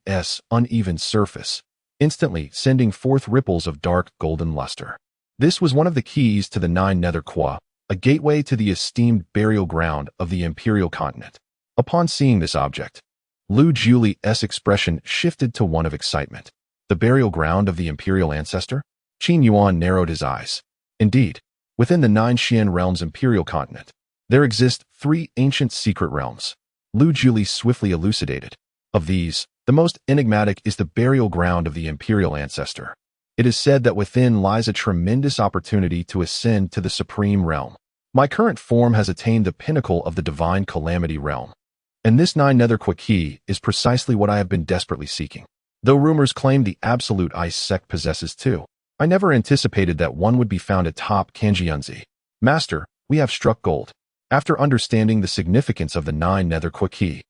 uneven surface, instantly sending forth ripples of dark golden luster. This was one of the keys to the 9 Nether Qua, a gateway to the esteemed burial ground of the imperial continent. Upon seeing this object, Lu Jiuli's expression shifted to one of excitement. The burial ground of the imperial ancestor? Qin Yuan narrowed his eyes. Indeed, within the 9 Xian realms imperial continent, there exist 3 ancient secret realms. Lu Jiuli swiftly elucidated. Of these, the most enigmatic is the burial ground of the imperial ancestor. It is said that within lies a tremendous opportunity to ascend to the supreme realm. My current form has attained the pinnacle of the divine calamity realm, and this 9 Nether Qua key is precisely what I have been desperately seeking. Though rumors claim the absolute ice sect possesses 2, I never anticipated that one would be found atop Kanjiunzi. Master, we have struck gold. After understanding the significance of the 9 Nether Qua key,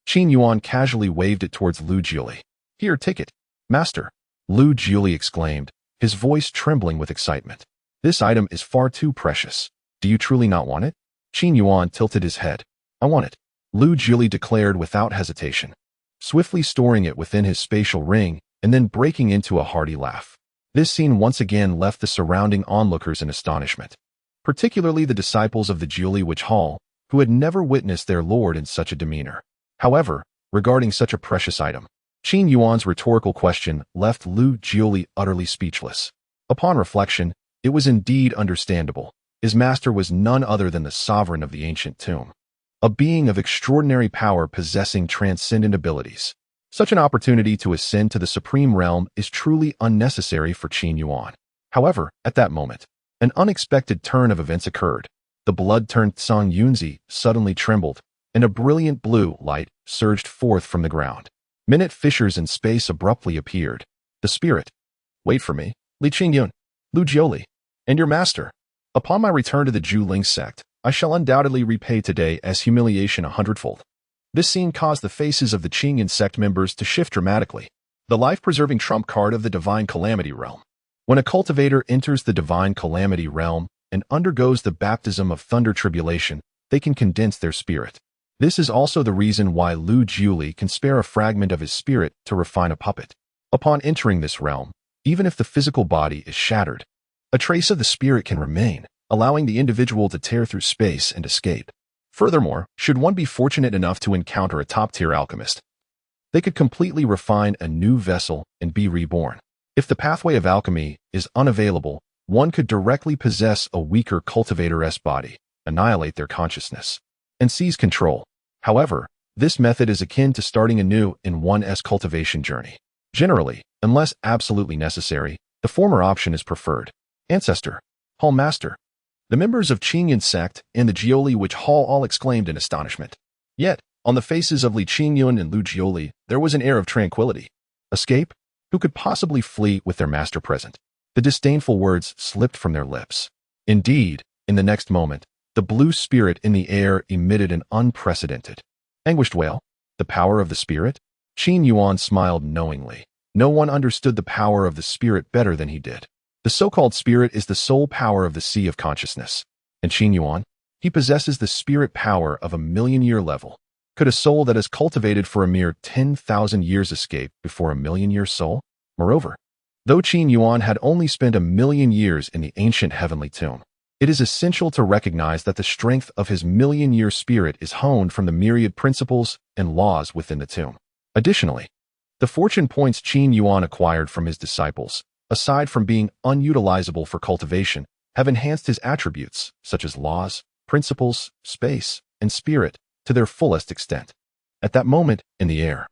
Qin Yuan casually waved it towards Lu Jiuli. Here, take it. Master, Lu Jiuli exclaimed, his voice trembling with excitement. This item is far too precious. Do you truly not want it? Qin Yuan tilted his head. I want it, Lu Jiuli declared without hesitation, swiftly storing it within his spatial ring and then breaking into a hearty laugh. This scene once again left the surrounding onlookers in astonishment, particularly the disciples of the Jiuli Witch Hall, who had never witnessed their lord in such a demeanor. However, regarding such a precious item, Qin Yuan's rhetorical question left Lu Jiuli utterly speechless. Upon reflection, it was indeed understandable. His master was none other than the sovereign of the ancient tomb, a being of extraordinary power possessing transcendent abilities. Such an opportunity to ascend to the supreme realm is truly unnecessary for Qin Yuan. However, at that moment, an unexpected turn of events occurred. The blood-turned Tsang Yunzi suddenly trembled, and a brilliant blue light surged forth from the ground. Minute fissures in space abruptly appeared. The spirit. Wait for me, Li Qingyun, Lu Jiuli, and your master. Upon my return to the Zhu Ling sect, I shall undoubtedly repay today as humiliation 100-fold. This scene caused the faces of the Qin Yuan sect members to shift dramatically. The life-preserving trump card of the Divine Calamity realm. When a cultivator enters the Divine Calamity realm and undergoes the baptism of thunder tribulation, they can condense their spirit. This is also the reason why Lu Jiuli can spare a fragment of his spirit to refine a puppet. Upon entering this realm, even if the physical body is shattered, a trace of the spirit can remain, allowing the individual to tear through space and escape. Furthermore, should one be fortunate enough to encounter a top-tier alchemist, they could completely refine a new vessel and be reborn. If the pathway of alchemy is unavailable, one could directly possess a weaker cultivator's body, annihilate their consciousness, and seize control. However, this method is akin to starting anew in one's cultivation journey. Generally, unless absolutely necessary, the former option is preferred. Ancestor, Hall Master. The members of Qin Yuan sect and the Jiuli which Hall all exclaimed in astonishment. Yet, on the faces of Li Qin Yuan and Lu Jiuli, there was an air of tranquility. Escape? Who could possibly flee with their master present? The disdainful words slipped from their lips. Indeed, in the next moment, the blue spirit in the air emitted an unprecedented, anguished wail. The power of the spirit? Qin Yuan smiled knowingly. No one understood the power of the spirit better than he did. The so-called spirit is the sole power of the sea of consciousness. And Qin Yuan? He possesses the spirit power of a million-year level. Could a soul that is cultivated for a mere 10,000 years escape before a million-year soul? Moreover, though Qin Yuan had only spent 1,000,000 years in the ancient heavenly tomb, it is essential to recognize that the strength of his million-year spirit is honed from the myriad principles and laws within the tomb. Additionally, the fortune points Qin Yuan acquired from his disciples, aside from being unutilizable for cultivation, have enhanced his attributes, such as laws, principles, space, and spirit, to their fullest extent. At that moment, in the air,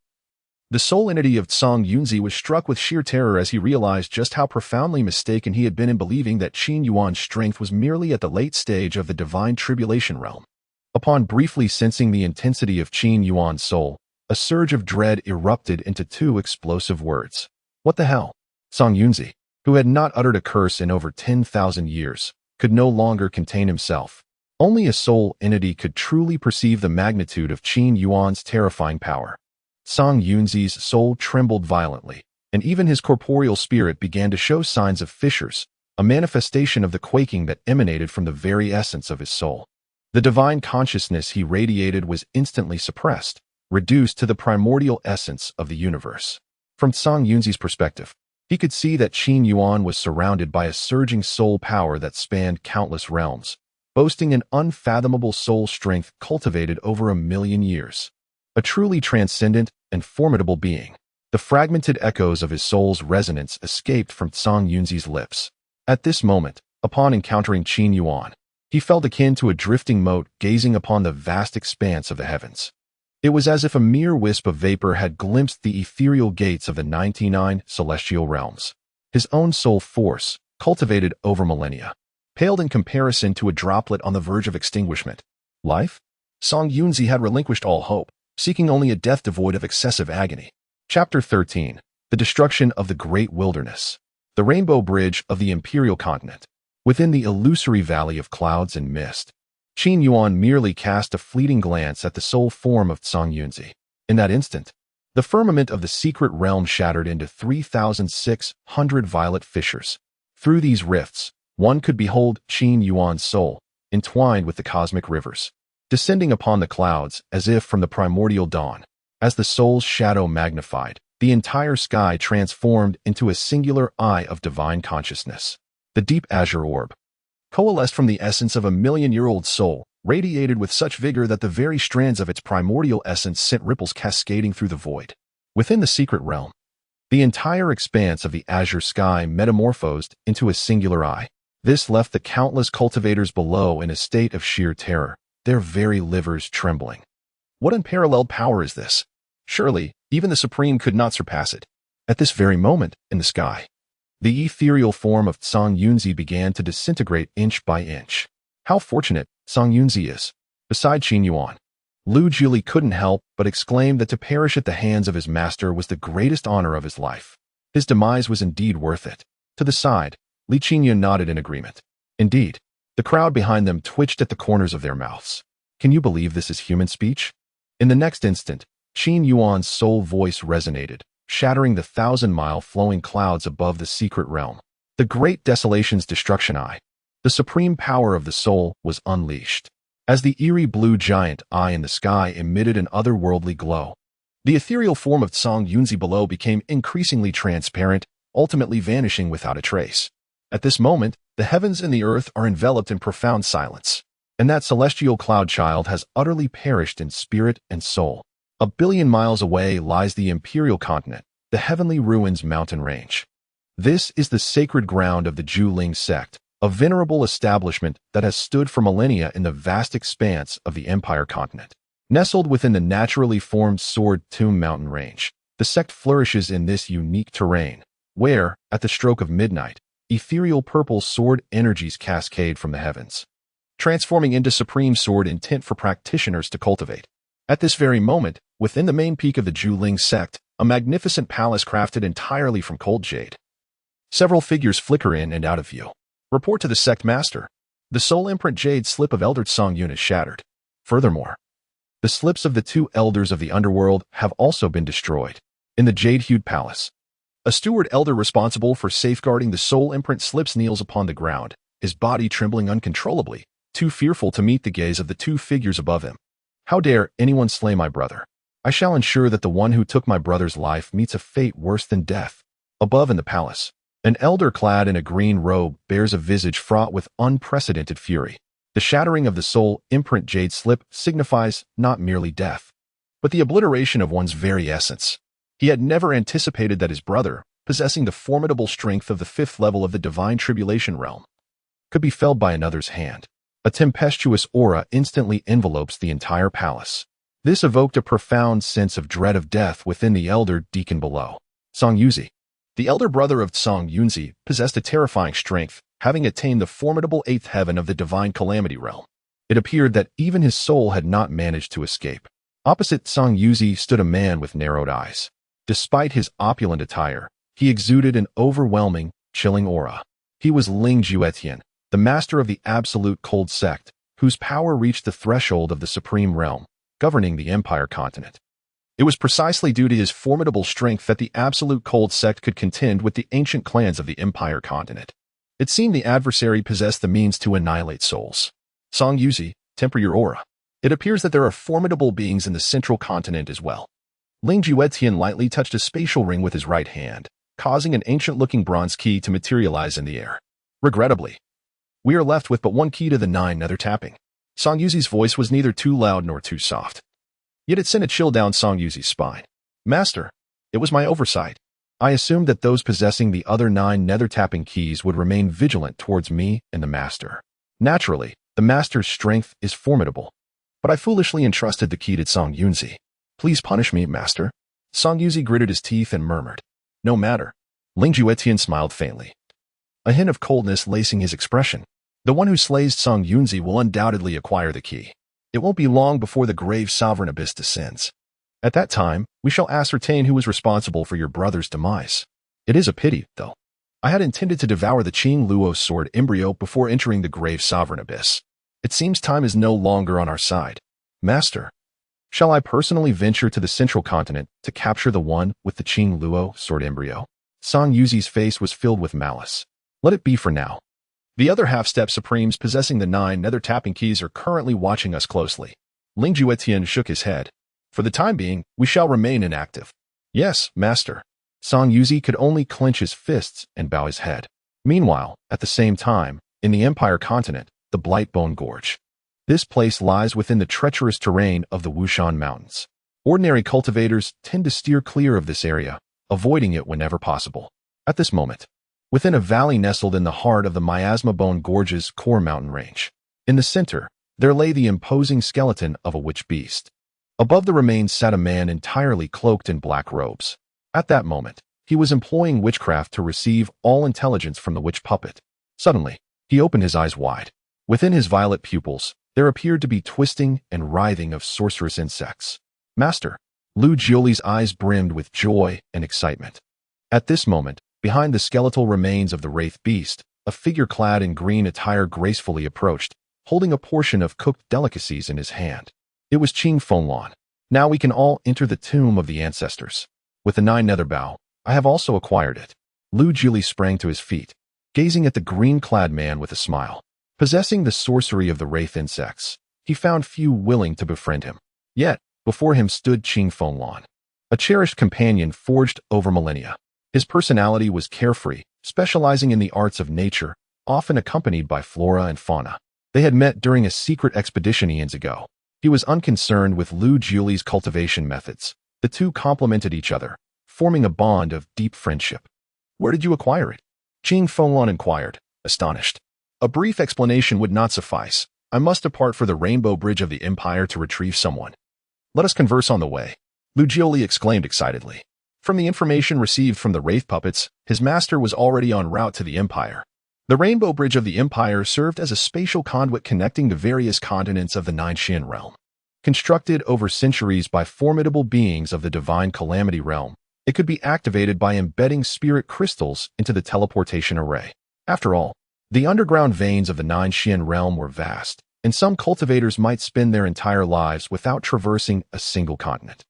the soul entity of Zhang Yunzi was struck with sheer terror as he realized just how profoundly mistaken he had been in believing that Qin Yuan's strength was merely at the late stage of the divine tribulation realm. Upon briefly sensing the intensity of Qin Yuan's soul, a surge of dread erupted into two explosive words. What the hell? Zhang Yunzi, who had not uttered a curse in over 10,000 years, could no longer contain himself. Only a soul entity could truly perceive the magnitude of Qin Yuan's terrifying power. Zhang Yunzi's soul trembled violently, and even his corporeal spirit began to show signs of fissures, a manifestation of the quaking that emanated from the very essence of his soul. The divine consciousness he radiated was instantly suppressed, reduced to the primordial essence of the universe. From Zhang Yunzi's perspective, he could see that Qin Yuan was surrounded by a surging soul power that spanned countless realms, boasting an unfathomable soul strength cultivated over 1,000,000 years. A truly transcendent and formidable being. The fragmented echoes of his soul's resonance escaped from Zhang Yunzi's lips. At this moment, upon encountering Qin Yuan, he felt akin to a drifting mote gazing upon the vast expanse of the heavens. It was as if a mere wisp of vapor had glimpsed the ethereal gates of the 99 celestial realms. His own soul force, cultivated over millennia, paled in comparison to a droplet on the verge of extinguishment. Life? Zhang Yunzi had relinquished all hope, seeking only a death devoid of excessive agony. Chapter 13. The Destruction of the Great Wilderness. The Rainbow Bridge of the Imperial Continent. Within the illusory valley of clouds and mist, Qin Yuan merely cast a fleeting glance at the soul form of Zhang Yunzi. In that instant, the firmament of the secret realm shattered into 3,600 violet fissures. Through these rifts, one could behold Qin Yuan's soul, entwined with the cosmic rivers, descending upon the clouds as if from the primordial dawn. As the soul's shadow magnified, the entire sky transformed into a singular eye of divine consciousness. The deep azure orb, coalesced from the essence of a million-year-old soul, radiated with such vigor that the very strands of its primordial essence sent ripples cascading through the void. Within the secret realm, the entire expanse of the azure sky metamorphosed into a singular eye. This left the countless cultivators below in a state of sheer terror, their very livers trembling. What unparalleled power is this? Surely, even the Supreme could not surpass it. At this very moment, in the sky, the ethereal form of Zhang Yunzi began to disintegrate inch by inch. How fortunate Zhang Yunzi is. Beside Qin Yuan, Lu Jiuli couldn't help but exclaim that to perish at the hands of his master was the greatest honor of his life. His demise was indeed worth it. To the side, Li Qin Yuan nodded in agreement. Indeed, the crowd behind them twitched at the corners of their mouths. Can you believe this is human speech? In the next instant, Qin Yuan's soul voice resonated, shattering the 1,000-mile flowing clouds above the secret realm. The great desolation's destruction eye. The supreme power of the soul was unleashed. As the eerie blue giant eye in the sky emitted an otherworldly glow, the ethereal form of Song Yunzi below became increasingly transparent, ultimately vanishing without a trace. At this moment, the heavens and the earth are enveloped in profound silence, and that celestial cloud child has utterly perished in spirit and soul. 1 billion miles away lies the imperial continent, the heavenly ruins mountain range. This is the sacred ground of the Zhuling sect, a venerable establishment that has stood for millennia in the vast expanse of the empire continent. Nestled within the naturally formed Sword Tomb mountain range, the sect flourishes in this unique terrain, where, at the stroke of midnight, ethereal purple sword energies cascade from the heavens, transforming into supreme sword intent for practitioners to cultivate. At this very moment, within the main peak of the Zhuling sect, a magnificent palace crafted entirely from cold jade. Several figures flicker in and out of view. Report to the sect master. The soul imprint jade slip of Elder Song Yun is shattered. Furthermore, the slips of the 2 elders of the underworld have also been destroyed. In the jade-hued palace, a steward elder responsible for safeguarding the soul imprint slips kneels upon the ground, his body trembling uncontrollably, too fearful to meet the gaze of the 2 figures above him. How dare anyone slay my brother? I shall ensure that the one who took my brother's life meets a fate worse than death. Above in the palace, an elder clad in a green robe bears a visage fraught with unprecedented fury. The shattering of the soul imprint jade slip signifies not merely death, but the obliteration of one's very essence. He had never anticipated that his brother, possessing the formidable strength of the 5th level of the divine tribulation realm, could be felled by another's hand. A tempestuous aura instantly envelopes the entire palace. This evoked a profound sense of dread of death within the elder deacon below. Song Yuzi, the elder brother of Song Yunzi, possessed a terrifying strength, having attained the formidable 8th heaven of the divine calamity realm. It appeared that even his soul had not managed to escape. Opposite Song Yuzi stood a man with narrowed eyes. Despite his opulent attire, he exuded an overwhelming, chilling aura. He was Ling Juetian, the master of the absolute cold sect, whose power reached the threshold of the supreme realm, governing the empire continent. It was precisely due to his formidable strength that the absolute cold sect could contend with the ancient clans of the empire continent. It seemed the adversary possessed the means to annihilate souls. Song Yuzi, temper your aura. It appears that there are formidable beings in the central continent as well. Ling Juetian lightly touched a spatial ring with his right hand, causing an ancient-looking bronze key to materialize in the air. Regrettably, we are left with but one key to the 9 nether tapping. Song Yuzi's voice was neither too loud nor too soft. Yet it sent a chill down Song Yuzi's spine. Master, it was my oversight. I assumed that those possessing the other 9 nether tapping keys would remain vigilant towards me and the master. Naturally, the master's strength is formidable, but I foolishly entrusted the key to Song Yunzi. Please punish me, master. Song Yuzi gritted his teeth and murmured. No matter. Ling Juetian smiled faintly, a hint of coldness lacing his expression. The one who slays Song Yunzi will undoubtedly acquire the key. It won't be long before the grave sovereign abyss descends. At that time, we shall ascertain who is responsible for your brother's demise. It is a pity, though. I had intended to devour the Qin Luo sword embryo before entering the grave sovereign abyss. It seems time is no longer on our side. Master, shall I personally venture to the central continent to capture the one with the Qin Luo sword embryo? Song Yuzi's face was filled with malice. Let it be for now. The other half-step supremes possessing the 9 nether tapping keys are currently watching us closely. Ling Juetian shook his head. For the time being, we shall remain inactive. Yes, master. Song Yuzi could only clench his fists and bow his head. Meanwhile, at the same time, in the Empire continent, the Blightbone Gorge. This place lies within the treacherous terrain of the Wushan Mountains. Ordinary cultivators tend to steer clear of this area, avoiding it whenever possible. At this moment, within a valley nestled in the heart of the Miasma Bone Gorge's core mountain range, in the center, there lay the imposing skeleton of a witch beast. Above the remains sat a man entirely cloaked in black robes. At that moment, he was employing witchcraft to receive all intelligence from the witch puppet. Suddenly, he opened his eyes wide. Within his violet pupils, there appeared to be twisting and writhing of sorcerous insects. Master, Lu Jiuli's eyes brimmed with joy and excitement. At this moment, behind the skeletal remains of the wraith beast, a figure clad in green attire gracefully approached, holding a portion of cooked delicacies in his hand. It was Qing Fenglan. Now we can all enter the tomb of the ancestors. With the 9 nether bow, I have also acquired it. Lu Jili sprang to his feet, gazing at the green-clad man with a smile. Possessing the sorcery of the wraith insects, he found few willing to befriend him. Yet, before him stood Qin Yuan, a cherished companion forged over millennia. His personality was carefree, specializing in the arts of nature, often accompanied by flora and fauna. They had met during a secret expedition eons ago. He was unconcerned with Lu Jili's cultivation methods. The two complemented each other, forming a bond of deep friendship. Where did you acquire it? Qin Yuan inquired, astonished. A brief explanation would not suffice. I must depart for the Rainbow Bridge of the Empire to retrieve someone. Let us converse on the way, Lu Jili exclaimed excitedly. From the information received from the Wraith puppets, his master was already en route to the Empire. The Rainbow Bridge of the Empire served as a spatial conduit connecting the various continents of the Nine Qian realm. Constructed over centuries by formidable beings of the Divine Calamity realm, it could be activated by embedding spirit crystals into the teleportation array. After all, the underground veins of the Nine Qian realm were vast, and some cultivators might spend their entire lives without traversing a single continent.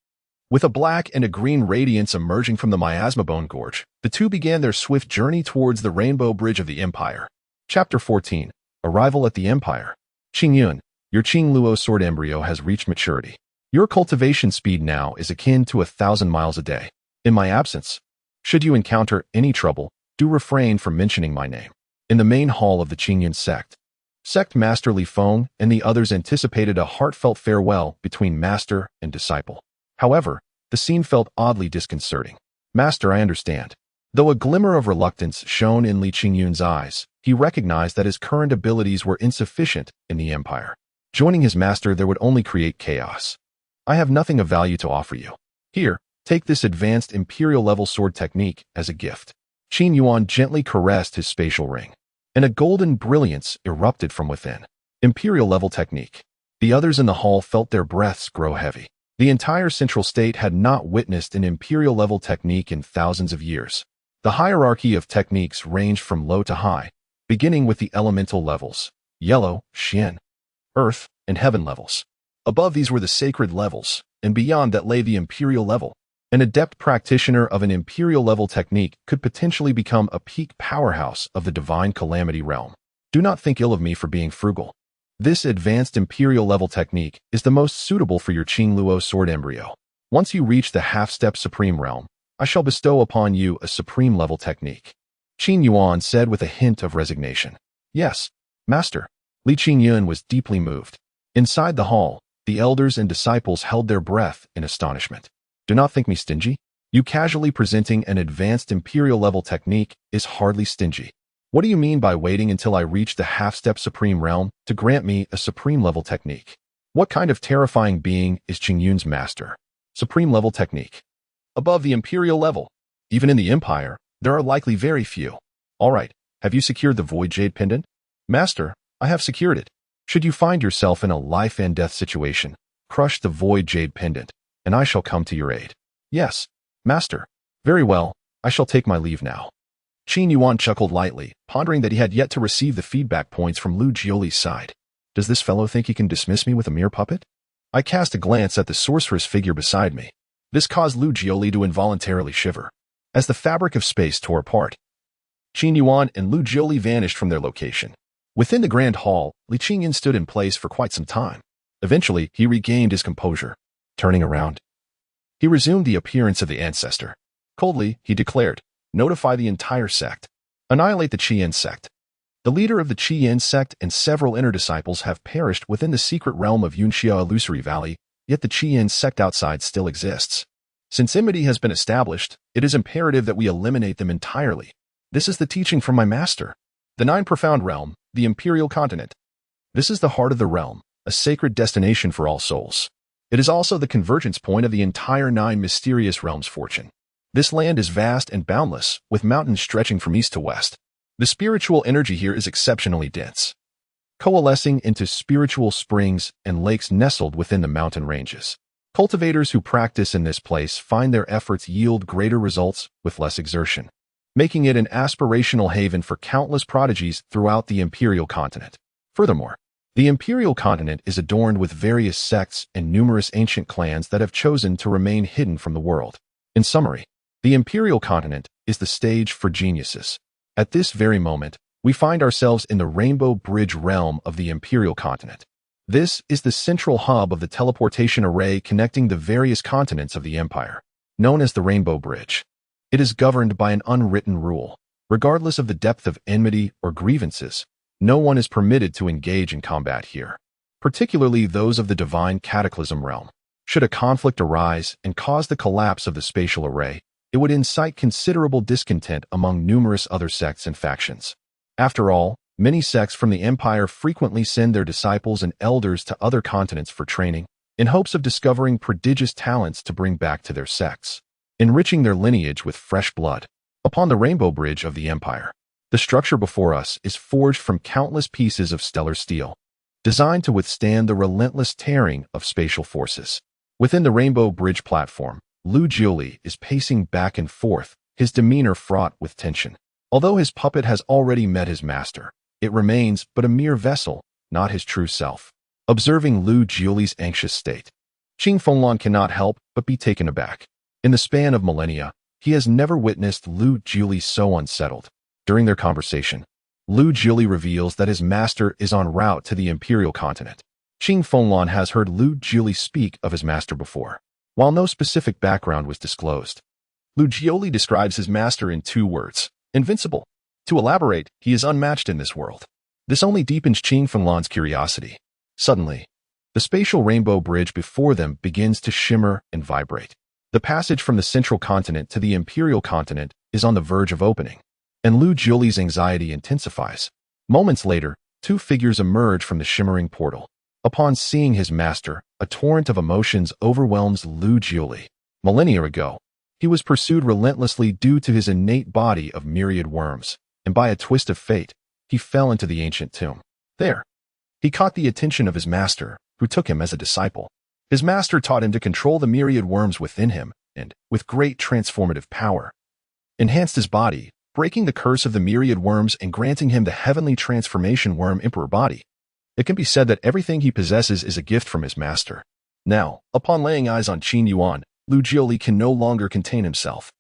With a black and a green radiance emerging from the Miasma Bone Gorge, the two began their swift journey towards the Rainbow Bridge of the Empire. Chapter 14. Arrival at the Empire. Qin Yuan, your Qin Luo sword embryo has reached maturity. Your cultivation speed now is akin to 1,000 miles a day. In my absence, should you encounter any trouble, do refrain from mentioning my name. In the main hall of the Qin Yuan Sect Master Li Feng and the others anticipated a heartfelt farewell between master and disciple. However, the scene felt oddly disconcerting. Master, I understand. Though a glimmer of reluctance shone in Li Qingyun's eyes, he recognized that his current abilities were insufficient in the Empire. Joining his master there would only create chaos. I have nothing of value to offer you. Here, take this advanced Imperial-level sword technique as a gift. Qin Yuan gently caressed his spatial ring, and a golden brilliance erupted from within. Imperial-level technique. The others in the hall felt their breaths grow heavy. The entire Central State had not witnessed an Imperial-level technique in thousands of years. The hierarchy of techniques ranged from low to high, beginning with the elemental levels, yellow, Xian, earth, and heaven levels. Above these were the sacred levels, and beyond that lay the Imperial level. An adept practitioner of an Imperial-level technique could potentially become a peak powerhouse of the Divine Calamity realm. Do not think ill of me for being frugal. This advanced Imperial-level technique is the most suitable for your Qin Luo sword embryo. Once you reach the half-step Supreme realm, I shall bestow upon you a Supreme-level technique. Qin Yuan said with a hint of resignation. Yes, Master. Li Qingyun was deeply moved. Inside the hall, the elders and disciples held their breath in astonishment. Do not think me stingy. You casually presenting an advanced Imperial-level technique is hardly stingy. What do you mean by waiting until I reach the half-step Supreme realm to grant me a Supreme-level technique? What kind of terrifying being is Qingyun's master? Supreme-level technique. Above the Imperial level, even in the Empire, there are likely very few. All right, have you secured the Void Jade Pendant? Master, I have secured it. Should you find yourself in a life and death situation, crush the Void Jade Pendant, and I shall come to your aid. Yes, Master. Very well, I shall take my leave now. Qin Yuan chuckled lightly, pondering that he had yet to receive the feedback points from Lu Jioli's side. Does this fellow think he can dismiss me with a mere puppet? I cast a glance at the sorceress figure beside me. This caused Lu Jioli to involuntarily shiver. As the fabric of space tore apart, Qin Yuan and Lu Jioli vanished from their location. Within the grand hall, Li Qingyun stood in place for quite some time. Eventually, he regained his composure. Turning around, he resumed the appearance of the ancestor. Coldly, he declared, notify the entire sect. Annihilate the Qian sect. The leader of the Qian sect and several inner disciples have perished within the secret realm of Yunxia Illusory Valley, yet the Qian sect outside still exists. Since enmity has been established, it is imperative that we eliminate them entirely. This is the teaching from my master. The Nine Profound Realm, the Imperial Continent. This is the heart of the realm, a sacred destination for all souls. It is also the convergence point of the entire Nine Mysterious Realms fortune. This land is vast and boundless, with mountains stretching from east to west. The spiritual energy here is exceptionally dense, coalescing into spiritual springs and lakes nestled within the mountain ranges. Cultivators who practice in this place find their efforts yield greater results with less exertion, making it an aspirational haven for countless prodigies throughout the Imperial continent. Furthermore, The imperial continent is adorned with various sects and numerous ancient clans that have chosen to remain hidden from the world. In summary, the imperial continent is the stage for geniuses. At this very moment, we find ourselves in the Rainbow Bridge realm of the imperial continent. This is the central hub of the teleportation array connecting the various continents of the empire, known as the Rainbow Bridge. It is governed by an unwritten rule. Regardless of the depth of enmity or grievances, no one is permitted to engage in combat here, particularly those of the divine cataclysm realm. Should a conflict arise and cause the collapse of the spatial array, it would incite considerable discontent among numerous other sects and factions. After all, many sects from the empire frequently send their disciples and elders to other continents for training, in hopes of discovering prodigious talents to bring back to their sects, enriching their lineage with fresh blood. Upon the Rainbow Bridge of the empire, the structure before us is forged from countless pieces of stellar steel, designed to withstand the relentless tearing of spatial forces. Within the Rainbow Bridge platform, Lu Jiuli is pacing back and forth, his demeanor fraught with tension. Although his puppet has already met his master, it remains but a mere vessel, not his true self. Observing Lu Jiuli's anxious state, Qin Fenglan cannot help but be taken aback. In the span of millennia, he has never witnessed Lu Jiuli so unsettled. During their conversation, Lu Jiuli reveals that his master is en route to the imperial continent. Qin Fenglan has heard Lu Jiuli speak of his master before, while no specific background was disclosed. Lu Jiuli describes his master in 2 words: invincible. To elaborate, he is unmatched in this world. This only deepens Qin Fenglan's curiosity. Suddenly, the spatial rainbow bridge before them begins to shimmer and vibrate. The passage from the central continent to the imperial continent is on the verge of opening, and Lu Jiuli's anxiety intensifies. Moments later, 2 figures emerge from the shimmering portal. Upon seeing his master, a torrent of emotions overwhelms Lu Jiuli. Millennia ago, he was pursued relentlessly due to his innate body of myriad worms, and by a twist of fate, he fell into the ancient tomb. There, he caught the attention of his master, who took him as a disciple. His master taught him to control the myriad worms within him, and, with great transformative power, enhanced his body, breaking the curse of the myriad worms and granting him the heavenly transformation worm emperor body. It can be said that everything he possesses is a gift from his master. Now, upon laying eyes on Qin Yuan, Lu Jiuli can no longer contain himself.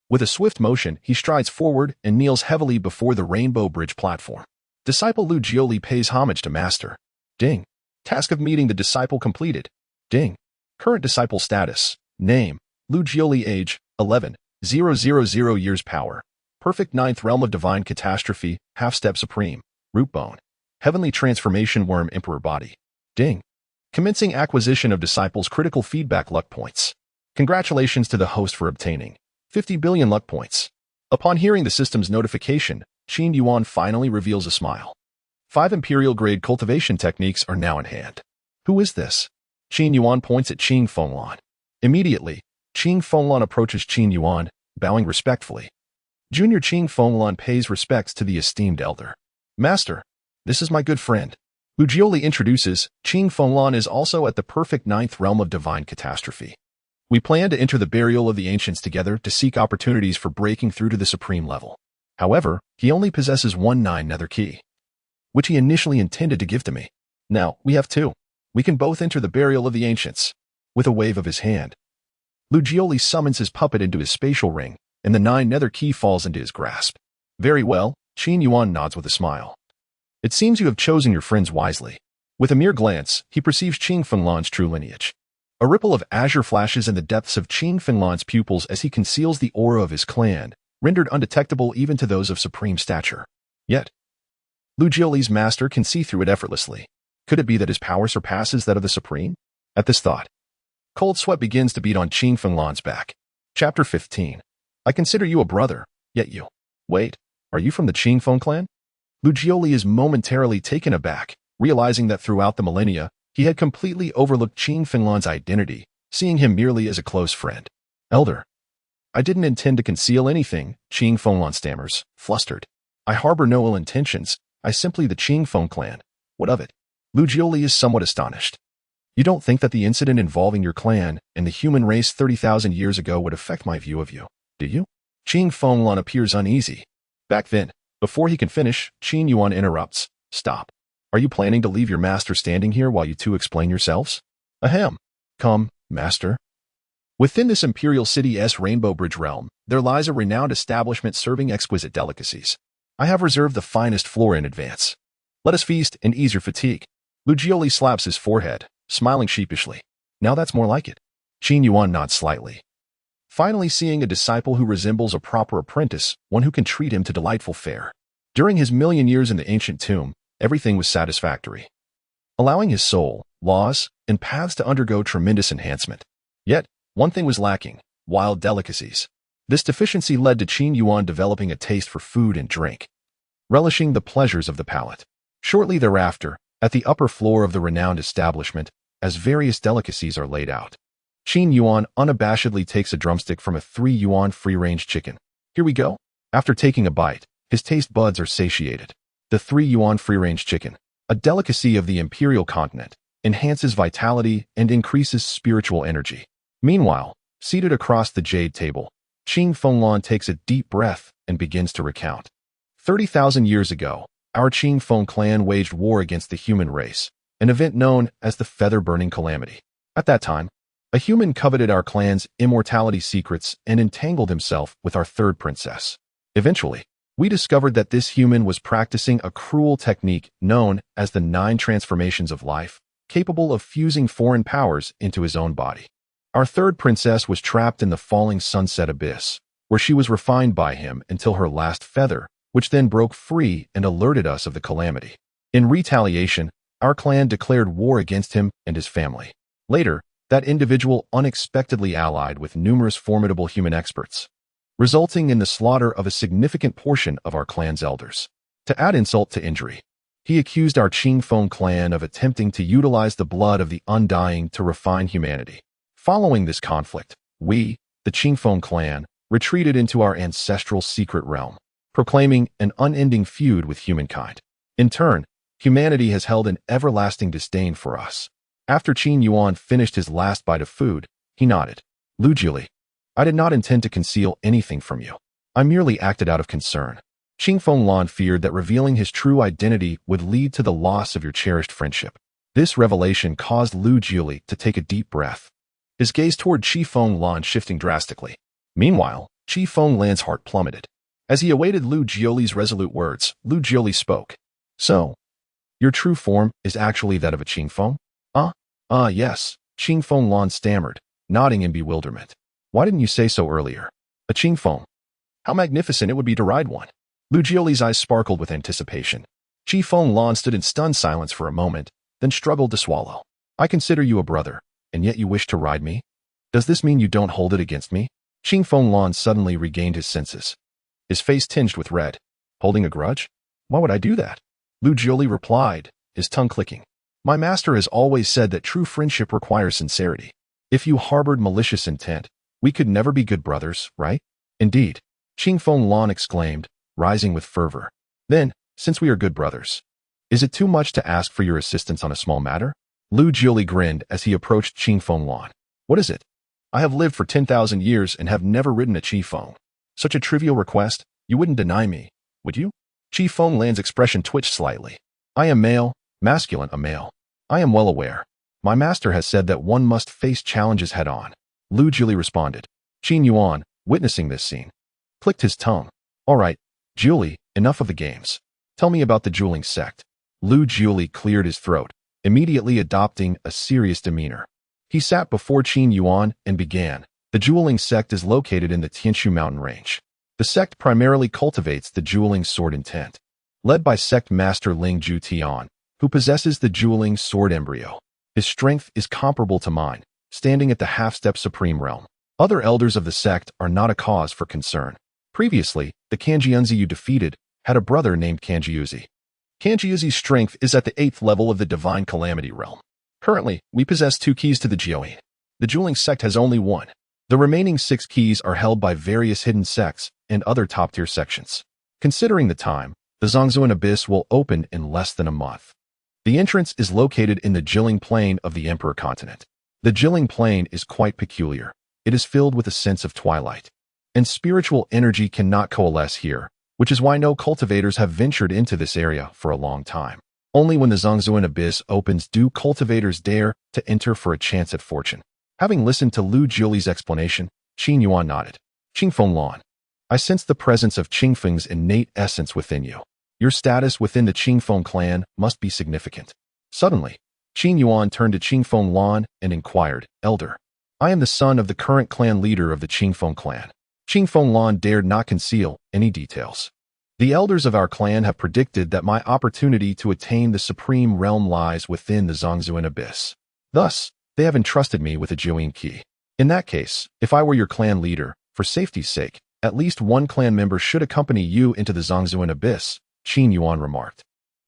With a swift motion, he strides forward and kneels heavily before the Rainbow Bridge platform. Disciple Lu Jiuli pays homage to master. Ding. Task of meeting the disciple completed. Ding. Current disciple status. Name: Lu Jiuli. Age: 11,000 years. Power: Perfect 9th realm of divine catastrophe, half-step supreme, root bone, heavenly transformation worm emperor body. Ding. Commencing acquisition of disciples' critical feedback luck points. Congratulations to the host for obtaining 50 billion luck points. Upon hearing the system's notification, Qin Yuan finally reveals a smile. 5 imperial-grade cultivation techniques are now in hand. Who is this? Qin Yuan points at Qin Fenglan. Immediately, Qin Fenglan approaches Qin Yuan, bowing respectfully. Junior Qin Fenglan pays respects to the esteemed elder. Master, this is my good friend. Lu Jiuli introduces. Qin Fenglan is also at the perfect 9th realm of divine catastrophe. We plan to enter the burial of the ancients together to seek opportunities for breaking through to the supreme level. However, he only possesses 1 9 nether key, which he initially intended to give to me. Now, we have 2. We can both enter the burial of the ancients. With a wave of his hand, Lu Jiuli summons his puppet into his spatial ring, and the 9 nether key falls into his grasp. Very well, Qin Yuan nods with a smile. It seems you have chosen your friends wisely. With a mere glance, he perceives Qin Fenglan's true lineage. A ripple of azure flashes in the depths of Qin Fenglan's pupils as he conceals the aura of his clan, rendered undetectable even to those of supreme stature. Yet, Lu Jiuli's master can see through it effortlessly. Could it be that his power surpasses that of the supreme? At this thought, cold sweat begins to beat on Qin Fenglan's back. Chapter 15. I consider you a brother, yet you. Wait, are you from the Qin Feng clan? Lu Jiuli is momentarily taken aback, realizing that throughout the millennia, he had completely overlooked Qin Fenglan's identity, seeing him merely as a close friend. Elder, I didn't intend to conceal anything, Qin Fenglan stammers, flustered. I harbor no ill intentions, I simply the Qin Feng clan. What of it? Lu Jiuli is somewhat astonished. You don't think that the incident involving your clan and the human race 30,000 years ago would affect my view of you, do you? Qin Fenglan appears uneasy. Back then, before he can finish, Qin Yuan interrupts. Stop. Are you planning to leave your master standing here while you two explain yourselves? Ahem. Come, master. Within this imperial city's Rainbow Bridge realm, there lies a renowned establishment serving exquisite delicacies. I have reserved the finest floor in advance. Let us feast and ease your fatigue. Lugioli slaps his forehead, smiling sheepishly. Now that's more like it. Qin Yuan nods slightly. Finally seeing a disciple who resembles a proper apprentice, one who can treat him to delightful fare. During his 1,000,000 years in the ancient tomb, everything was satisfactory, allowing his soul, laws, and paths to undergo tremendous enhancement. Yet, one thing was lacking: wild delicacies. This deficiency led to Qin Yuan developing a taste for food and drink, relishing the pleasures of the palate. Shortly thereafter, at the upper floor of the renowned establishment, as various delicacies are laid out, Qin Yuan unabashedly takes a drumstick from a 3 yuan free-range chicken. Here we go. After taking a bite, his taste buds are satiated. The 3 yuan free-range chicken, a delicacy of the imperial continent, enhances vitality and increases spiritual energy. Meanwhile, seated across the jade table, Qin Fenglan takes a deep breath and begins to recount. 30,000 years ago, our Qin Feng clan waged war against the human race, an event known as the Feather-Burning Calamity. At that time, a human coveted our clan's immortality secrets and entangled himself with our third princess. Eventually, we discovered that this human was practicing a cruel technique known as the 9 transformations of life, capable of fusing foreign powers into his own body. Our third princess was trapped in the falling sunset abyss, where she was refined by him until her last feather, which then broke free and alerted us of the calamity. In retaliation, our clan declared war against him and his family. Later, that individual unexpectedly allied with numerous formidable human experts, resulting in the slaughter of a significant portion of our clan's elders. To add insult to injury, he accused our Qin Feng clan of attempting to utilize the blood of the undying to refine humanity. Following this conflict, we, the Qin Feng clan, retreated into our ancestral secret realm, proclaiming an unending feud with humankind. In turn, humanity has held an everlasting disdain for us. After Qin Yuan finished his last bite of food, he nodded. Lugioli, I did not intend to conceal anything from you. I merely acted out of concern. Qin Fenglan feared that revealing his true identity would lead to the loss of your cherished friendship. This revelation caused Lugioli to take a deep breath, his gaze toward Qi Fenglan shifting drastically. Meanwhile, Qi Fenglan's heart plummeted. As he awaited Lugioli's resolute words, Lugioli spoke. So, your true form is actually that of a Qin Feng? Yes, Qin Fenglan stammered, nodding in bewilderment. Why didn't you say so earlier? A Qin Feng. How magnificent it would be to ride one. Lugioli's eyes sparkled with anticipation. Qi Fenglan stood in stunned silence for a moment, then struggled to swallow. I consider you a brother, and yet you wish to ride me? Does this mean you don't hold it against me? Qin Fenglan suddenly regained his senses, his face tinged with red. Holding a grudge? Why would I do that? Lugioli replied, his tongue clicking. My master has always said that true friendship requires sincerity. If you harbored malicious intent, we could never be good brothers, right? Indeed, Qin Fenglan exclaimed, rising with fervor. Then, since we are good brothers, is it too much to ask for your assistance on a small matter? Lugioli grinned as he approached Qin Fenglan. What is it? I have lived for 10,000 years and have never ridden a Qi Feng. Such a trivial request, you wouldn't deny me, would you? Qi Fenglan's expression twitched slightly. I am male, masculine a male. I am well aware. My master has said that one must face challenges head-on. Lugioli responded. Qin Yuan, witnessing this scene, clicked his tongue. All right, Julie, enough of the games. Tell me about the dueling sect. Lugioli cleared his throat, immediately adopting a serious demeanor. He sat before Qin Yuan and began. The dueling sect is located in the Tianshu mountain range. The sect primarily cultivates the dueling sword intent, led by sect master Ling Ju Tian, who possesses the dueling sword embryo. His strength is comparable to mine, standing at the half-step supreme realm. Other elders of the sect are not a cause for concern. Previously, the Kanjiunzi you defeated had a brother named Kanjiuzi. Kanjiuzi's strength is at the 8th level of the divine calamity realm. Currently, we possess 2 keys to the Jioin. The dueling sect has only 1. The remaining 6 keys are held by various hidden sects and other top-tier sections. Considering the time, the Zhongzuan Abyss will open in less than a month. The entrance is located in the Jilling Plain of the Emperor continent. The Jilling Plain is quite peculiar. It is filled with a sense of twilight, and spiritual energy cannot coalesce here, which is why no cultivators have ventured into this area for a long time. Only when the Zhongzuan abyss opens do cultivators dare to enter for a chance at fortune. Having listened to Lu Jiuli's explanation, Qin Yuan nodded. Qingfeng Lan, I sense the presence of Qingfeng's innate essence within you. Your status within the Qingfeng clan must be significant. Suddenly, Qin Yuan turned to Qingfeng Lan and inquired, Elder, I am the son of the current clan leader of the Qingfeng clan. Qingfeng Lan dared not conceal any details. The elders of our clan have predicted that my opportunity to attain the supreme realm lies within the Zhongzuan abyss. Thus, they have entrusted me with a Jiuyin key. In that case, if I were your clan leader, for safety's sake, at least one clan member should accompany you into the Zhongzuan abyss, Qin Yuan remarked.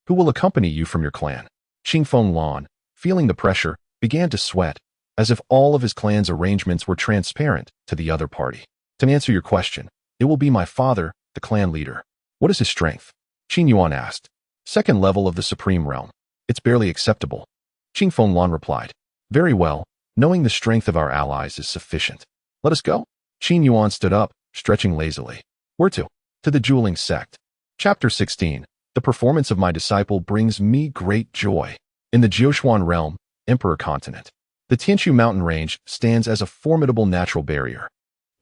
Who will accompany you from your clan? Qingfeng Lan, feeling the pressure, began to sweat, as if all of his clan's arrangements were transparent to the other party. To answer your question, it will be my father, the clan leader. What is his strength? Qin Yuan asked. Second level of the supreme realm. It's barely acceptable. Qingfeng Lan replied. Very well, knowing the strength of our allies is sufficient. Let us go. Qin Yuan stood up, stretching lazily. Where to? To the dueling sect. Chapter 16. The performance of my disciple brings me great joy. In the Jiuxuan realm, Emperor continent, the Tianshu mountain range stands as a formidable natural barrier.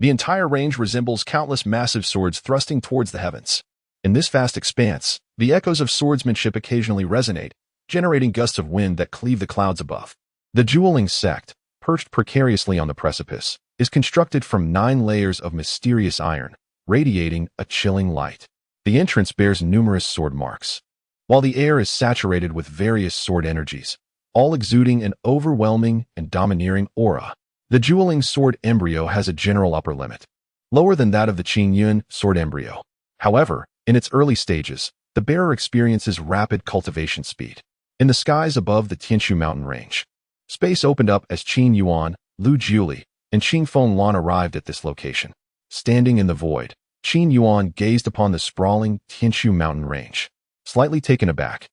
The entire range resembles countless massive swords thrusting towards the heavens. In this vast expanse, the echoes of swordsmanship occasionally resonate, generating gusts of wind that cleave the clouds above. The dueling sect, perched precariously on the precipice, is constructed from 9 layers of mysterious iron, radiating a chilling light. The entrance bears numerous sword marks. While the air is saturated with various sword energies, all exuding an overwhelming and domineering aura, the dueling sword embryo has a general upper limit, lower than that of the Qin Yuan sword embryo. However, in its early stages, the bearer experiences rapid cultivation speed. In the skies above the Tianshu mountain range, space opened up as Qin Yuan, Lu Jiuli, and Qingfeng Lan arrived at this location. Standing in the void, Qin Yuan gazed upon the sprawling Tianshu mountain range, slightly taken aback.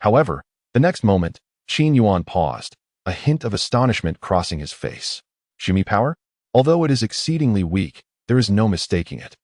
However, the next moment, Qin Yuan paused, a hint of astonishment crossing his face. Shumi power? Although it is exceedingly weak, there is no mistaking it.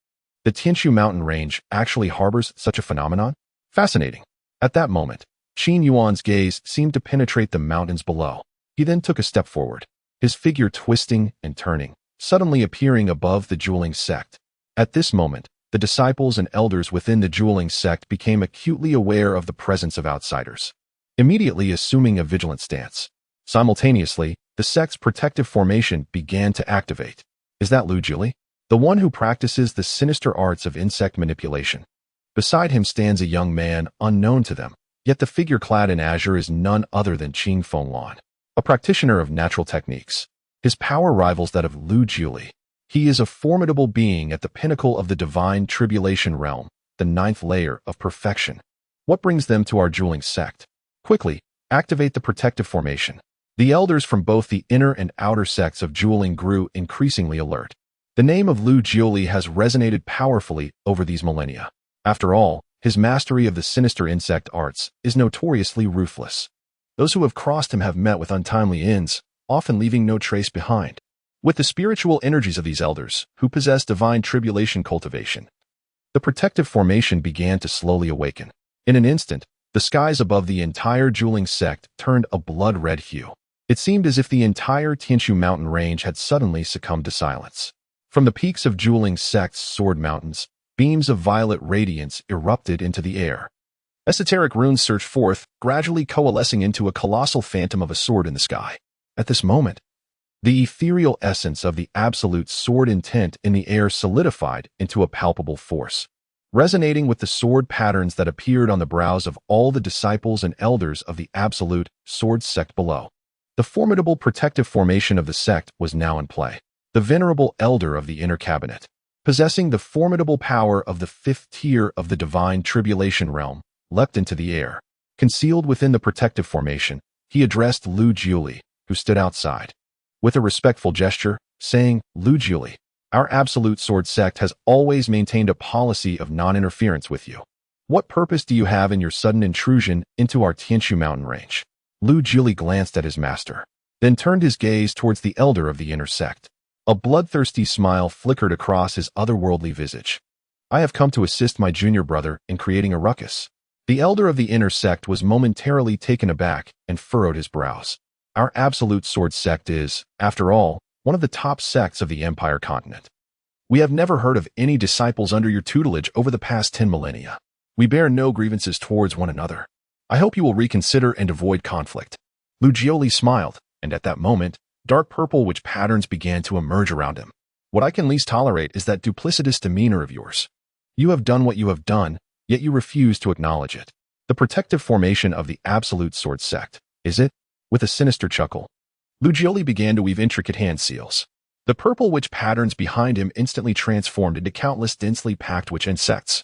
The Tianshu mountain range actually harbors such a phenomenon? Fascinating. At that moment, Qin Yuan's gaze seemed to penetrate the mountains below. He then took a step forward, his figure twisting and turning, suddenly appearing above the dueling sect. At this moment, the disciples and elders within the dueling sect became acutely aware of the presence of outsiders, immediately assuming a vigilant stance. Simultaneously, the sect's protective formation began to activate. Is that Lu Jiuli? The one who practices the sinister arts of insect manipulation. Beside him stands a young man unknown to them, yet the figure clad in azure is none other than Qingfeng Lan, a practitioner of natural techniques. His power rivals that of Lu Jiuli. He is a formidable being at the pinnacle of the divine tribulation realm, the 9th layer of perfection. What brings them to our dueling sect? Quickly, activate the protective formation. The elders from both the inner and outer sects of dueling grew increasingly alert. The name of Lu Jiuli has resonated powerfully over these millennia. After all, his mastery of the sinister insect arts is notoriously ruthless. Those who have crossed him have met with untimely ends, often leaving no trace behind. With the spiritual energies of these elders, who possess divine tribulation cultivation, the protective formation began to slowly awaken. In an instant, the skies above the entire dueling sect turned a blood-red hue. It seemed as if the entire Tianshu mountain range had suddenly succumbed to silence. From the peaks of dueling sect's sword mountains, beams of violet radiance erupted into the air. Esoteric runes surged forth, gradually coalescing into a colossal phantom of a sword in the sky. At this moment, the ethereal essence of the absolute sword intent in the air solidified into a palpable force, resonating with the sword patterns that appeared on the brows of all the disciples and elders of the absolute sword sect below. The formidable protective formation of the sect was now in play. The venerable elder of the inner cabinet, possessing the formidable power of the 5th tier of the divine tribulation realm, leapt into the air. Concealed within the protective formation, he addressed Lu Jiuli, who stood outside. With a respectful gesture, saying, Lu Jiuli, our absolute sword sect has always maintained a policy of non-interference with you. What purpose do you have in your sudden intrusion into our Tianshu mountain range? Lu Jiuli glanced at his master, then turned his gaze towards the elder of the inner sect. A bloodthirsty smile flickered across his otherworldly visage. I have come to assist my junior brother in creating a ruckus. The elder of the inner sect was momentarily taken aback and furrowed his brows. Our absolute sword sect is, after all, one of the top sects of the Empire continent. We have never heard of any disciples under your tutelage over the past 10 millennia. We bear no grievances towards one another. I hope you will reconsider and avoid conflict. Lugioli smiled, and at that moment, dark purple witch patterns began to emerge around him. What I can least tolerate is that duplicitous demeanor of yours. You have done what you have done, yet you refuse to acknowledge it. The protective formation of the absolute sword sect, is it? With a sinister chuckle, Lugioli began to weave intricate hand seals. The purple witch patterns behind him instantly transformed into countless densely packed witch insects,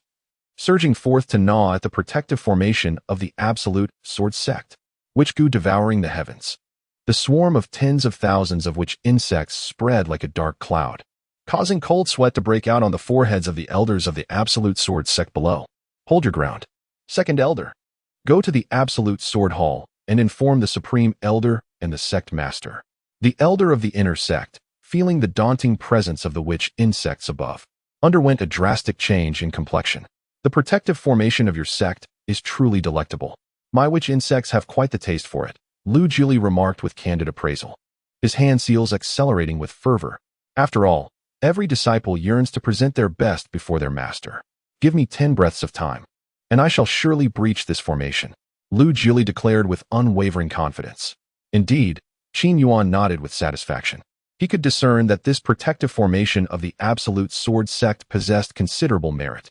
surging forth to gnaw at the protective formation of the absolute sword sect, witch goo devouring the heavens. The swarm of tens of thousands of witch insects spread like a dark cloud, causing cold sweat to break out on the foreheads of the elders of the absolute sword sect below. Hold your ground. Second elder, go to the absolute sword hall and inform the supreme elder and the sect master. The elder of the inner sect, feeling the daunting presence of the witch insects above, underwent a drastic change in complexion. The protective formation of your sect is truly delectable. My witch insects have quite the taste for it, Lugioli remarked with candid appraisal, his hand seals accelerating with fervor. After all, every disciple yearns to present their best before their master. Give me 10 breaths of time, and I shall surely breach this formation, Lugioli declared with unwavering confidence. Indeed, Qin Yuan nodded with satisfaction. He could discern that this protective formation of the absolute sword sect possessed considerable merit,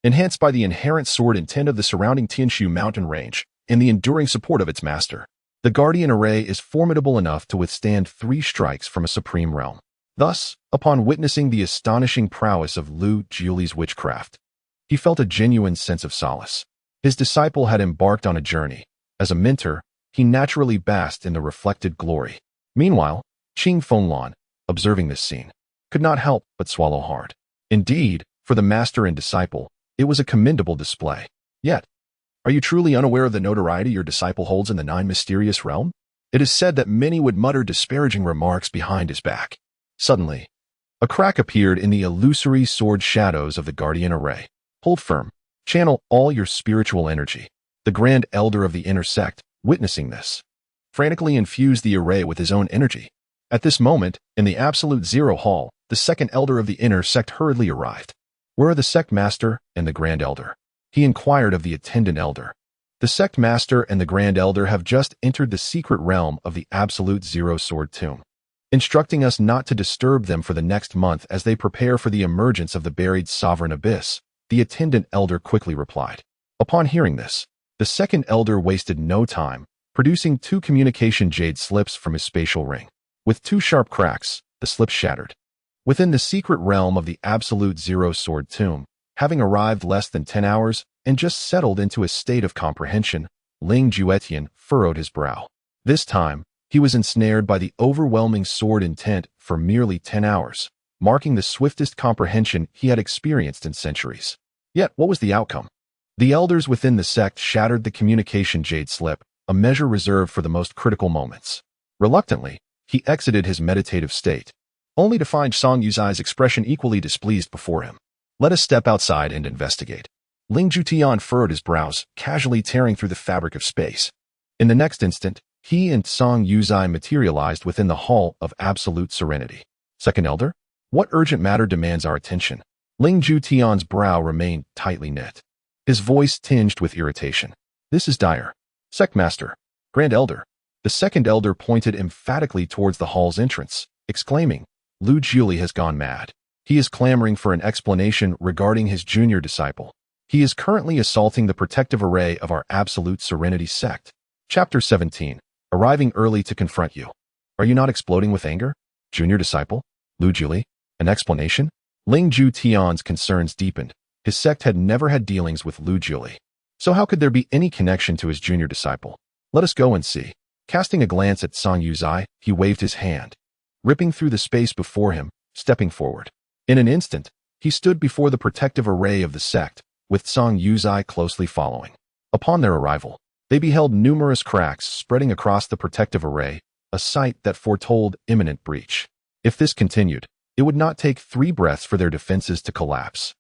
enhanced by the inherent sword intent of the surrounding Tianshu mountain range and the enduring support of its master. The guardian array is formidable enough to withstand 3 strikes from a supreme realm. Thus, upon witnessing the astonishing prowess of Lugioli's witchcraft, he felt a genuine sense of solace. His disciple had embarked on a journey. As a mentor, he naturally basked in the reflected glory. Meanwhile, Qing Fenglan, observing this scene, could not help but swallow hard. Indeed, for the master and disciple, it was a commendable display. Yet, are you truly unaware of the notoriety your disciple holds in the 9 mysterious realm? It is said that many would mutter disparaging remarks behind his back. Suddenly, a crack appeared in the illusory sword shadows of the guardian array. Hold firm. Channel all your spiritual energy. The grand elder of the inner sect, witnessing this, frantically infused the array with his own energy. At this moment, in the absolute zero hall, the second elder of the inner sect hurriedly arrived. Where are the sect master and the grand elder? He inquired of the attendant elder. The sect master and the grand elder have just entered the secret realm of the absolute zero sword tomb, instructing us not to disturb them for the next month as they prepare for the emergence of the buried sovereign abyss, the attendant elder quickly replied. Upon hearing this, the second elder wasted no time, producing 2 communication jade slips from his spatial ring. With 2 sharp cracks, the slips shattered. Within the secret realm of the absolute zero sword tomb, having arrived less than 10 hours and just settled into a state of comprehension, Ling Juetian furrowed his brow. This time, he was ensnared by the overwhelming sword intent for merely 10 hours, marking the swiftest comprehension he had experienced in centuries. Yet, what was the outcome? The elders within the sect shattered the communication jade slip, a measure reserved for the most critical moments. Reluctantly, he exited his meditative state, only to find Song Yuzai's expression equally displeased before him. Let us step outside and investigate. Ling Jutian furrowed his brows, casually tearing through the fabric of space. In the next instant, he and Song Yuzai materialized within the Hall of Absolute Serenity. Second Elder, what urgent matter demands our attention? Ling Jutian's brow remained tightly knit, his voice tinged with irritation. This is dire. Sect Master, Grand Elder. The second elder pointed emphatically towards the hall's entrance, exclaiming, Lugioli has gone mad. He is clamoring for an explanation regarding his junior disciple. He is currently assaulting the protective array of our Absolute Serenity sect. Chapter 17. Arriving early to confront you. Are you not exploding with anger? Junior disciple? Lugioli? An explanation? Ling Jutian's concerns deepened. His sect had never had dealings with Lugioli. So how could there be any connection to his junior disciple? Let us go and see. Casting a glance at Song Yuzai, he waved his hand, ripping through the space before him, stepping forward. In an instant, he stood before the protective array of the sect, with Song Yuzai closely following. Upon their arrival, they beheld numerous cracks spreading across the protective array, a sight that foretold imminent breach. If this continued, it would not take 3 breaths for their defenses to collapse.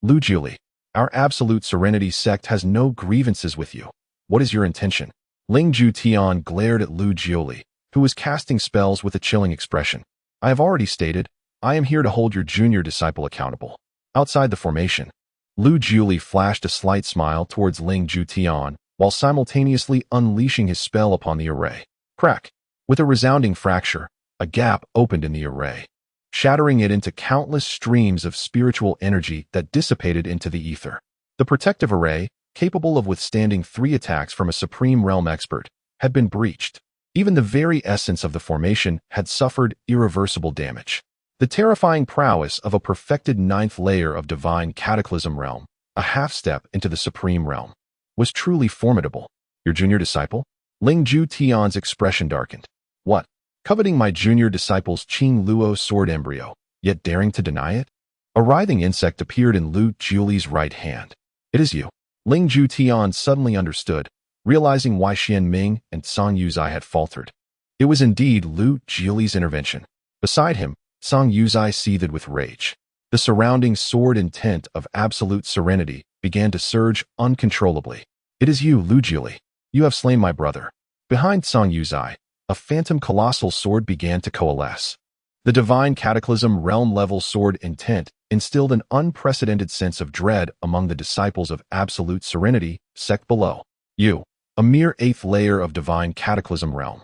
Lugioli, Our absolute serenity sect has no grievances with you. What is your intention? Ling Tian glared at Lu Jiuli, who was casting spells with a chilling expression. I have already stated, I am here to hold your junior disciple accountable. Outside the formation, Lu Jiuli flashed a slight smile towards Ling Tian, while simultaneously unleashing his spell upon the array. Crack! With a resounding fracture, a gap opened in the array, shattering it into countless streams of spiritual energy that dissipated into the ether. The protective array, capable of withstanding 3 attacks from a Supreme Realm expert, had been breached. Even the very essence of the formation had suffered irreversible damage. The terrifying prowess of a perfected 9th layer of divine cataclysm realm, a half-step into the Supreme Realm, was truly formidable. Your junior disciple? Ling Tian's expression darkened. What? Coveting my junior disciple's Qin Luo sword embryo, yet daring to deny it? A writhing insect appeared in Lu Jiuli's right hand. It is you. Ling Tian suddenly understood, realizing why Xian Ming and Song Yuzai had faltered. It was indeed Lu Jiuli's intervention. Beside him, Song Yuzai seethed with rage. The surrounding sword intent of absolute serenity began to surge uncontrollably. It is you, Lu Jiuli. You have slain my brother. Behind Song Yuzai, a phantom colossal sword began to coalesce. The divine cataclysm realm-level sword intent instilled an unprecedented sense of dread among the disciples of absolute serenity, sect below. You, a mere 8th layer of divine cataclysm realm,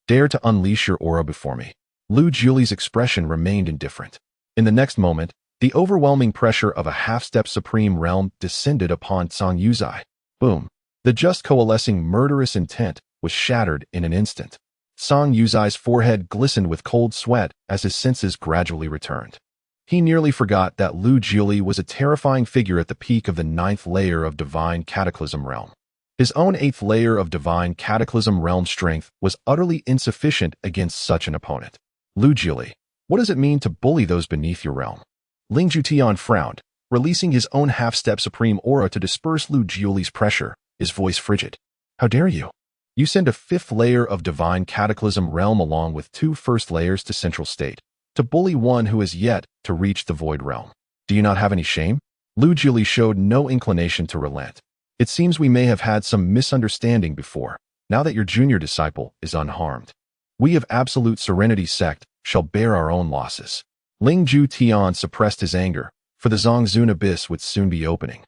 dare to unleash your aura before me. Lu Jiuli's expression remained indifferent. In the next moment, the overwhelming pressure of a half-step supreme realm descended upon Song Yuzai. Boom! The just coalescing murderous intent was shattered in an instant. Song Yuzai's forehead glistened with cold sweat as his senses gradually returned. He nearly forgot that Lu Jiuli was a terrifying figure at the peak of the 9th layer of divine cataclysm realm. His own 8th layer of divine cataclysm realm strength was utterly insufficient against such an opponent. Lu Jiuli, what does it mean to bully those beneath your realm? Ling Tian frowned, releasing his own half-step supreme aura to disperse Lu Jiuli's pressure, his voice frigid. How dare you? You send a 5th layer of divine cataclysm realm along with 2 first layers to central state, to bully one who has yet to reach the void realm. Do you not have any shame? Lu Jiuli showed no inclination to relent. It seems we may have had some misunderstanding before, now that your junior disciple is unharmed. We of Absolute Serenity sect shall bear our own losses. Ling Tian suppressed his anger, for the Zongzun abyss would soon be opening,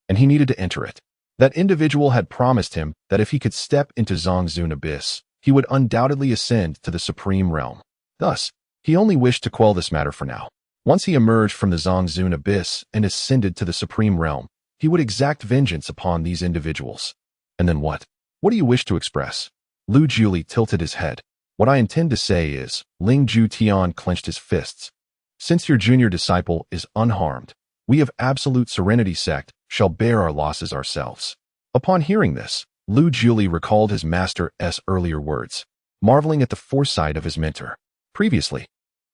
and he needed to enter it. That individual had promised him that if he could step into Zongzun abyss, he would undoubtedly ascend to the Supreme Realm. Thus, he only wished to quell this matter for now. Once he emerged from the Zongzun abyss and ascended to the Supreme Realm, he would exact vengeance upon these individuals. And then what? What do you wish to express? Lu Jiuli tilted his head. What I intend to say is, Ling Tian clenched his fists. Since your junior disciple is unharmed, we of Absolute Serenity sect shall bear our losses ourselves. Upon hearing this, Lu Jiuli recalled his master's earlier words, marveling at the foresight of his mentor. Previously,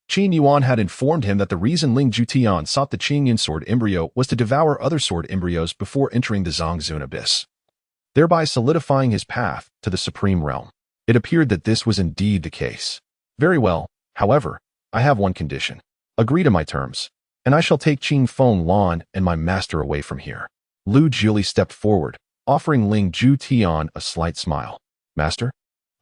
Qin Yuan had informed him that the reason Ling Tian sought the Qin Yuan sword embryo was to devour other sword embryos before entering the Zongzun abyss, thereby solidifying his path to the Supreme Realm. It appeared that this was indeed the case. Very well, however, I have one condition. Agree to my terms, and I shall take Qin Feng Lan and my master away from here. Lu Jiuli stepped forward, offering Ling Tian a slight smile. Master?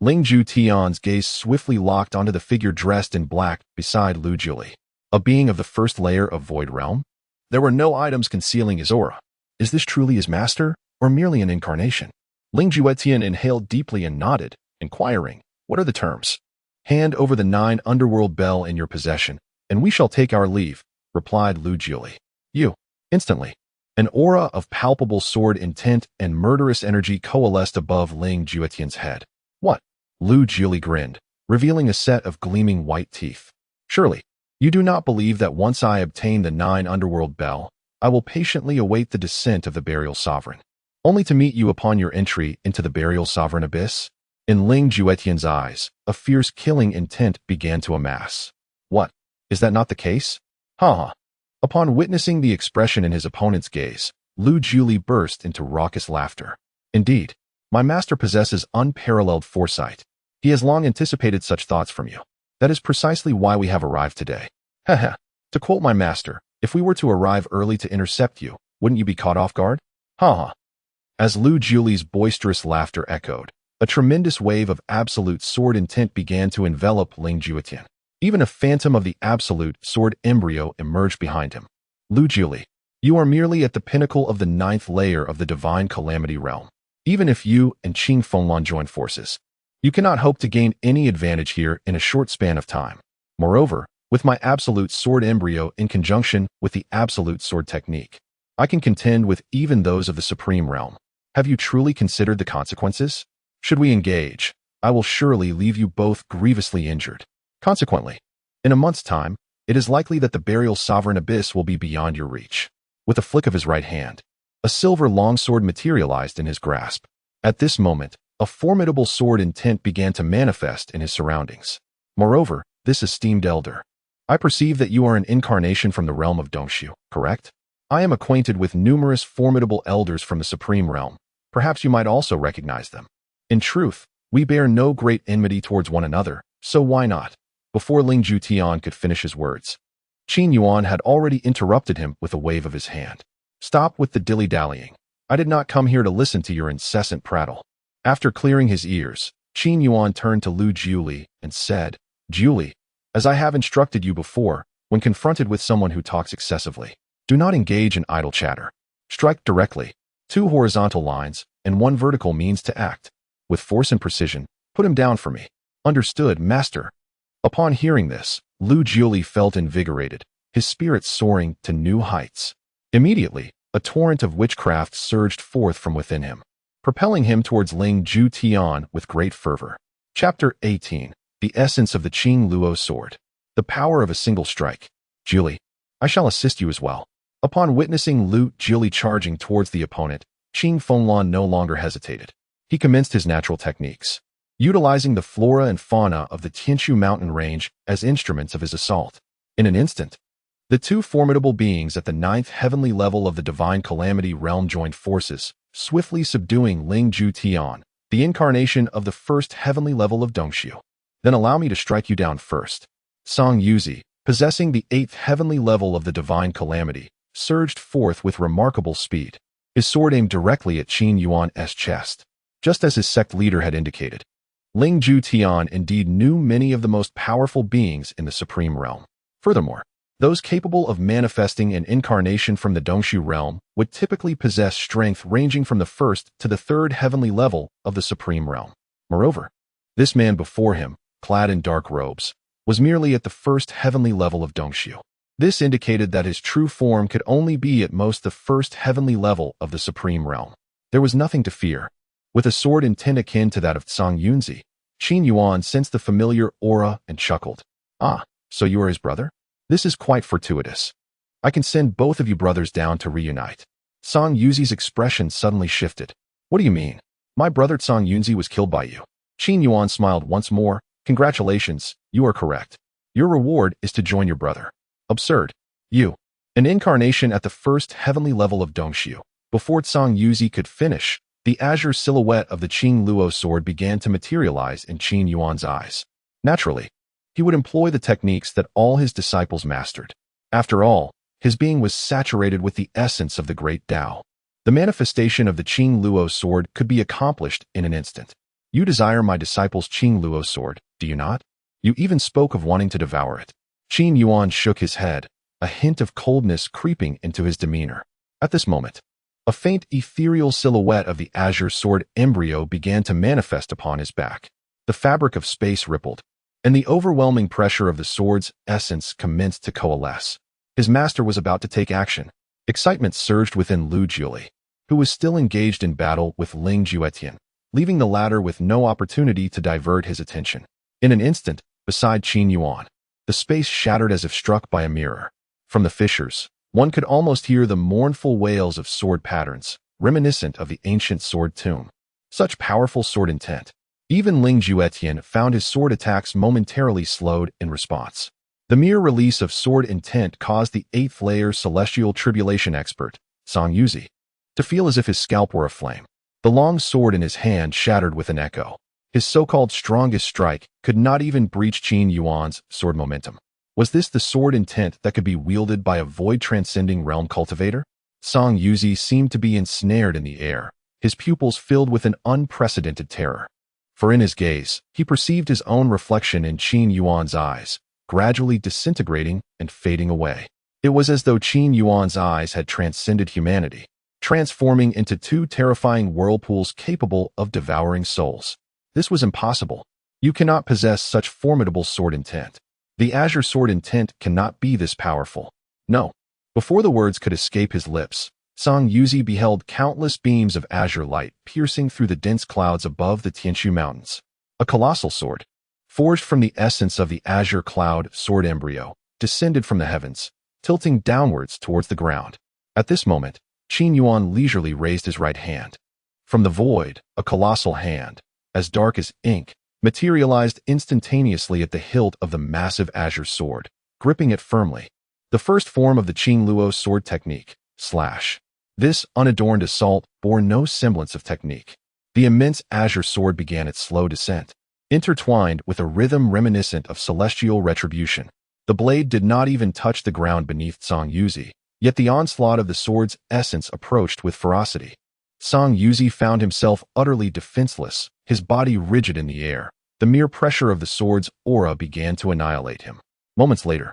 Ling Tian's gaze swiftly locked onto the figure dressed in black beside Lu Jiuli, a being of the 1st layer of Void Realm. There were no items concealing his aura. Is this truly his master, or merely an incarnation? Ling Tian inhaled deeply and nodded, inquiring, what are the terms? Hand over the 9 underworld bell in your possession, and we shall take our leave, replied Lu Jiuli. You. Instantly, an aura of palpable sword intent and murderous energy coalesced above Ling Tian's head. What? Lu Jiuli grinned, revealing a set of gleaming white teeth. Surely, you do not believe that once I obtain the 9 underworld bell, I will patiently await the descent of the burial sovereign, only to meet you upon your entry into the burial sovereign abyss? In Ling Tian's eyes, a fierce killing intent began to amass. What? Is that not the case? Ha! Upon witnessing the expression in his opponent's gaze, Lu Jiuli burst into raucous laughter. Indeed, my master possesses unparalleled foresight. He has long anticipated such thoughts from you. That is precisely why we have arrived today. To quote my master, if we were to arrive early to intercept you, Wouldn't you be caught off guard? Ha ha. As Lu Juli's boisterous laughter echoed, a tremendous wave of absolute sword intent began to envelop Ling Juetian. Even a phantom of the absolute sword embryo emerged behind him. Lu Juli, you are merely at the pinnacle of the 9th layer of the divine calamity realm. Even if you and Qin Yuan join forces, you cannot hope to gain any advantage here in a short span of time. Moreover, with my absolute sword embryo in conjunction with the absolute sword technique, I can contend with even those of the supreme realm. Have you truly considered the consequences? Should we engage, I will surely leave you both grievously injured. Consequently, in a month's time, it is likely that the burial sovereign abyss will be beyond your reach. With a flick of his right hand, a silver longsword materialized in his grasp. At this moment, a formidable sword intent began to manifest in his surroundings. Moreover, this esteemed elder, I perceive that you are an incarnation from the realm of Dongshu, correct? I am acquainted with numerous formidable elders from the supreme realm. Perhaps you might also recognize them. In truth, we bear no great enmity towards one another, so why not? Before Ling Juetian could finish his words, Qin Yuan had already interrupted him with a wave of his hand. Stop with the dilly-dallying. I did not come here to listen to your incessant prattle. After clearing his ears, Qin Yuan turned to Lu Juli and said, Juli, as I have instructed you before, when confronted with someone who talks excessively, do not engage in idle chatter. Strike directly. 2 horizontal lines and 1 vertical means to act. With force and precision, put him down for me. Understood, master. Upon hearing this, Lu Juli felt invigorated, his spirits soaring to new heights. Immediately, a torrent of witchcraft surged forth from within him, propelling him towards Ling Juetian with great fervor. Chapter 18. The Essence of the Qin Luo Sword. The Power of a Single Strike. Juli, I shall assist you as well. Upon witnessing Lu Juli charging towards the opponent, Qin Yuan no longer hesitated. He commenced his natural techniques, utilizing the flora and fauna of the Tianshu mountain range as instruments of his assault. In an instant, the 2 formidable beings at the 9th heavenly level of the divine calamity realm joined forces, swiftly subduing Ling Juetian, the incarnation of the 1st heavenly level of Dongshu. Then allow me to strike you down first. Song Yuzi, possessing the 8th heavenly level of the divine calamity, surged forth with remarkable speed, his sword aimed directly at Qin Yuan's chest. Just as his sect leader had indicated, Ling Juetian indeed knew many of the most powerful beings in the supreme realm. Furthermore, those capable of manifesting an incarnation from the Dongshu realm would typically possess strength ranging from the 1st to the 3rd heavenly level of the supreme realm. Moreover, this man before him, clad in dark robes, was merely at the 1st heavenly level of Dongshu. This indicated that his true form could only be at most the 1st heavenly level of the supreme realm. There was nothing to fear. With a sword intent akin to that of Tsang Yunzi, Qin Yuan sensed the familiar aura and chuckled. Ah, so you are his brother? This is quite fortuitous. I can send both of you brothers down to reunite. Tsang Yunzi's expression suddenly shifted. What do you mean? My brother Tsang Yunzi was killed by you. Qin Yuan smiled once more. Congratulations, you are correct. Your reward is to join your brother. Absurd. You, an incarnation at the 1st heavenly level of Dongshu. Before Tsang Yunzi could finish, the azure silhouette of the Qin Luo sword began to materialize in Qin Yuan's eyes. Naturally, he would employ the techniques that all his disciples mastered. After all, his being was saturated with the essence of the great Tao. The manifestation of the Qin Luo sword could be accomplished in an instant. You desire my disciple's Qin Luo sword, do you not? You even spoke of wanting to devour it. Qin Yuan shook his head, a hint of coldness creeping into his demeanor. At this moment, a faint ethereal silhouette of the azure sword embryo began to manifest upon his back. The fabric of space rippled, and the overwhelming pressure of the sword's essence commenced to coalesce. His master was about to take action. Excitement surged within Lu Juli, who was still engaged in battle with Ling Juetian, leaving the latter with no opportunity to divert his attention. In an instant, beside Qin Yuan, the space shattered as if struck by a mirror. From the fissures, one could almost hear the mournful wails of sword patterns, reminiscent of the ancient sword tomb. Such powerful sword intent. Even Ling Juetian found his sword attacks momentarily slowed in response. The mere release of sword intent caused the 8th layer celestial tribulation expert, Song Yuzi, to feel as if his scalp were aflame. The long sword in his hand shattered with an echo. His so-called strongest strike could not even breach Qin Yuan's sword momentum. Was this the sword intent that could be wielded by a void-transcending realm cultivator? Song Yuzi seemed to be ensnared in the air, his pupils filled with an unprecedented terror. For in his gaze, he perceived his own reflection in Qin Yuan's eyes, gradually disintegrating and fading away. It was as though Qin Yuan's eyes had transcended humanity, transforming into two terrifying whirlpools capable of devouring souls. This was impossible. You cannot possess such formidable sword intent. The azure sword intent cannot be this powerful. No. Before the words could escape his lips, Song Yuzi beheld countless beams of azure light piercing through the dense clouds above the Tianshu Mountains. A colossal sword, forged from the essence of the azure cloud sword embryo, descended from the heavens, tilting downwards towards the ground. At this moment, Qin Yuan leisurely raised his right hand. From the void, a colossal hand, as dark as ink, materialized instantaneously at the hilt of the massive azure sword, gripping it firmly. The first form of the Qin Luo sword technique, slash. This unadorned assault bore no semblance of technique. The immense azure sword began its slow descent, intertwined with a rhythm reminiscent of celestial retribution. The blade did not even touch the ground beneath Song Yuzi, yet the onslaught of the sword's essence approached with ferocity. Song Yuzi found himself utterly defenseless, his body rigid in the air. The mere pressure of the sword's aura began to annihilate him. Moments later,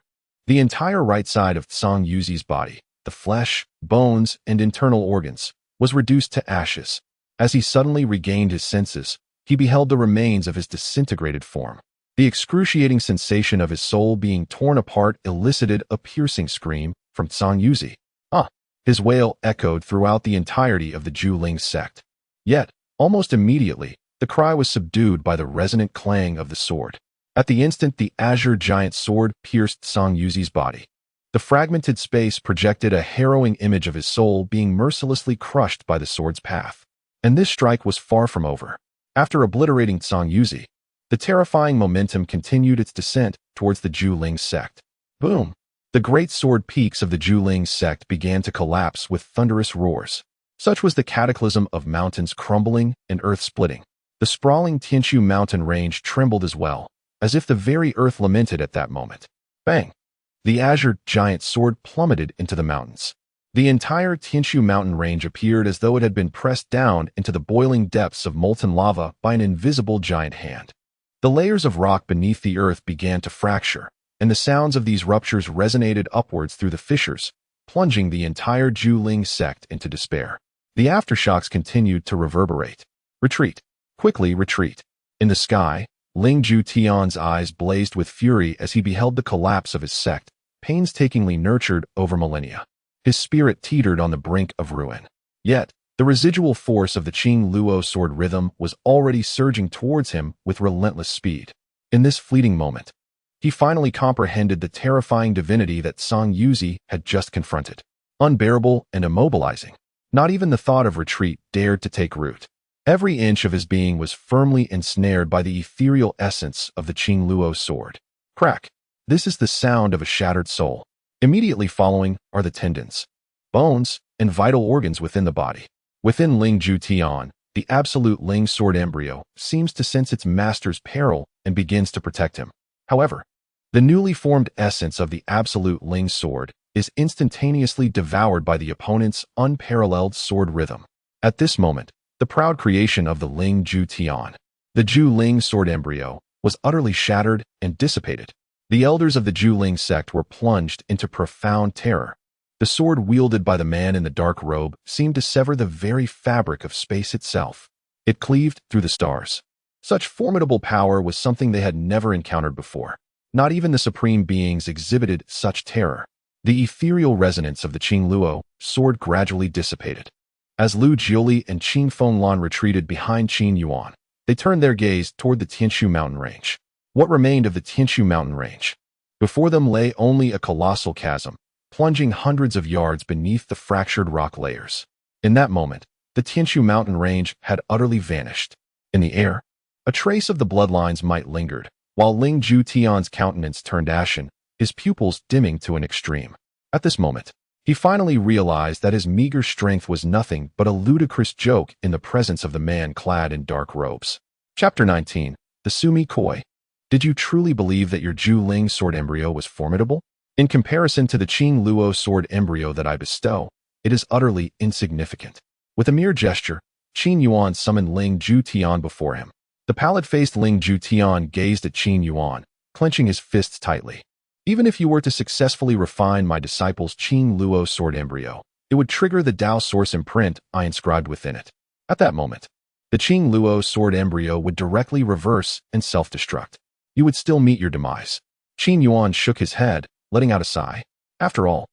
the entire right side of Song Yuzi's body, the flesh, bones, and internal organs, was reduced to ashes. As he suddenly regained his senses, he beheld the remains of his disintegrated form. The excruciating sensation of his soul being torn apart elicited a piercing scream from Song Yuzi. Ah! His wail echoed throughout the entirety of the Zhuling sect. Yet, almost immediately, the cry was subdued by the resonant clang of the sword. At the instant the azure giant sword pierced Song Yuzi's body, the fragmented space projected a harrowing image of his soul being mercilessly crushed by the sword's path. And this strike was far from over. After obliterating Song Yuzi, the terrifying momentum continued its descent towards the Zhuling sect. Boom! The great sword peaks of the Zhuling sect began to collapse with thunderous roars. Such was the cataclysm of mountains crumbling and earth splitting. The sprawling Tianshu mountain range trembled as well, as if the very earth lamented at that moment. Bang! The azure giant sword plummeted into the mountains. The entire Tianshu mountain range appeared as though it had been pressed down into the boiling depths of molten lava by an invisible giant hand. The layers of rock beneath the earth began to fracture, and the sounds of these ruptures resonated upwards through the fissures, plunging the entire Zhuling sect into despair. The aftershocks continued to reverberate. Retreat. Quickly retreat. In the sky, Ling Tian's eyes blazed with fury as he beheld the collapse of his sect, painstakingly nurtured over millennia. His spirit teetered on the brink of ruin. Yet, the residual force of the Qin Luo sword rhythm was already surging towards him with relentless speed. In this fleeting moment, he finally comprehended the terrifying divinity that Song Yuzi had just confronted. Unbearable and immobilizing. Not even the thought of retreat dared to take root. Every inch of his being was firmly ensnared by the ethereal essence of the Qin Luo sword. Crack. This is the sound of a shattered soul. Immediately following are the tendons, bones, and vital organs within the body. Within Ling Tian, the absolute Ling sword embryo seems to sense its master's peril and begins to protect him. However, the newly formed essence of the absolute Ling sword is instantaneously devoured by the opponent's unparalleled sword rhythm. At this moment, the proud creation of the Ling Tian, the Zhuling sword embryo, was utterly shattered and dissipated. The elders of the Zhuling sect were plunged into profound terror. The sword wielded by the man in the dark robe seemed to sever the very fabric of space itself. It cleaved through the stars. Such formidable power was something they had never encountered before. Not even the supreme beings exhibited such terror. The ethereal resonance of the Qin Luo sword gradually dissipated. As Lu Jiuli and Qin Fenglan retreated behind Qin Yuan, they turned their gaze toward the Tianshu mountain range. What remained of the Tianshu mountain range? Before them lay only a colossal chasm, plunging hundreds of yards beneath the fractured rock layers. In that moment, the Tianshu mountain range had utterly vanished. In the air, a trace of the bloodlines might lingered, while Ling Tian's countenance turned ashen, his pupils dimming to an extreme. At this moment, he finally realized that his meager strength was nothing but a ludicrous joke in the presence of the man clad in dark robes. Chapter 19. The Sumi Koi. Did you truly believe that your Zhuling sword embryo was formidable? In comparison to the Qin Luo sword embryo that I bestow, It is utterly insignificant. With a mere gesture, Qin Yuan summoned Ling Ju Tian before him. The pallid-faced Ling Ju Tian gazed at Qin Yuan, clenching his fists tightly. Even if you were to successfully refine my disciple's Qin Luo sword embryo, it would trigger the Tao source imprint I inscribed within it. At that moment, the Qin Luo sword embryo would directly reverse and self-destruct. You would still meet your demise. Qin Yuan shook his head, letting out a sigh. After all,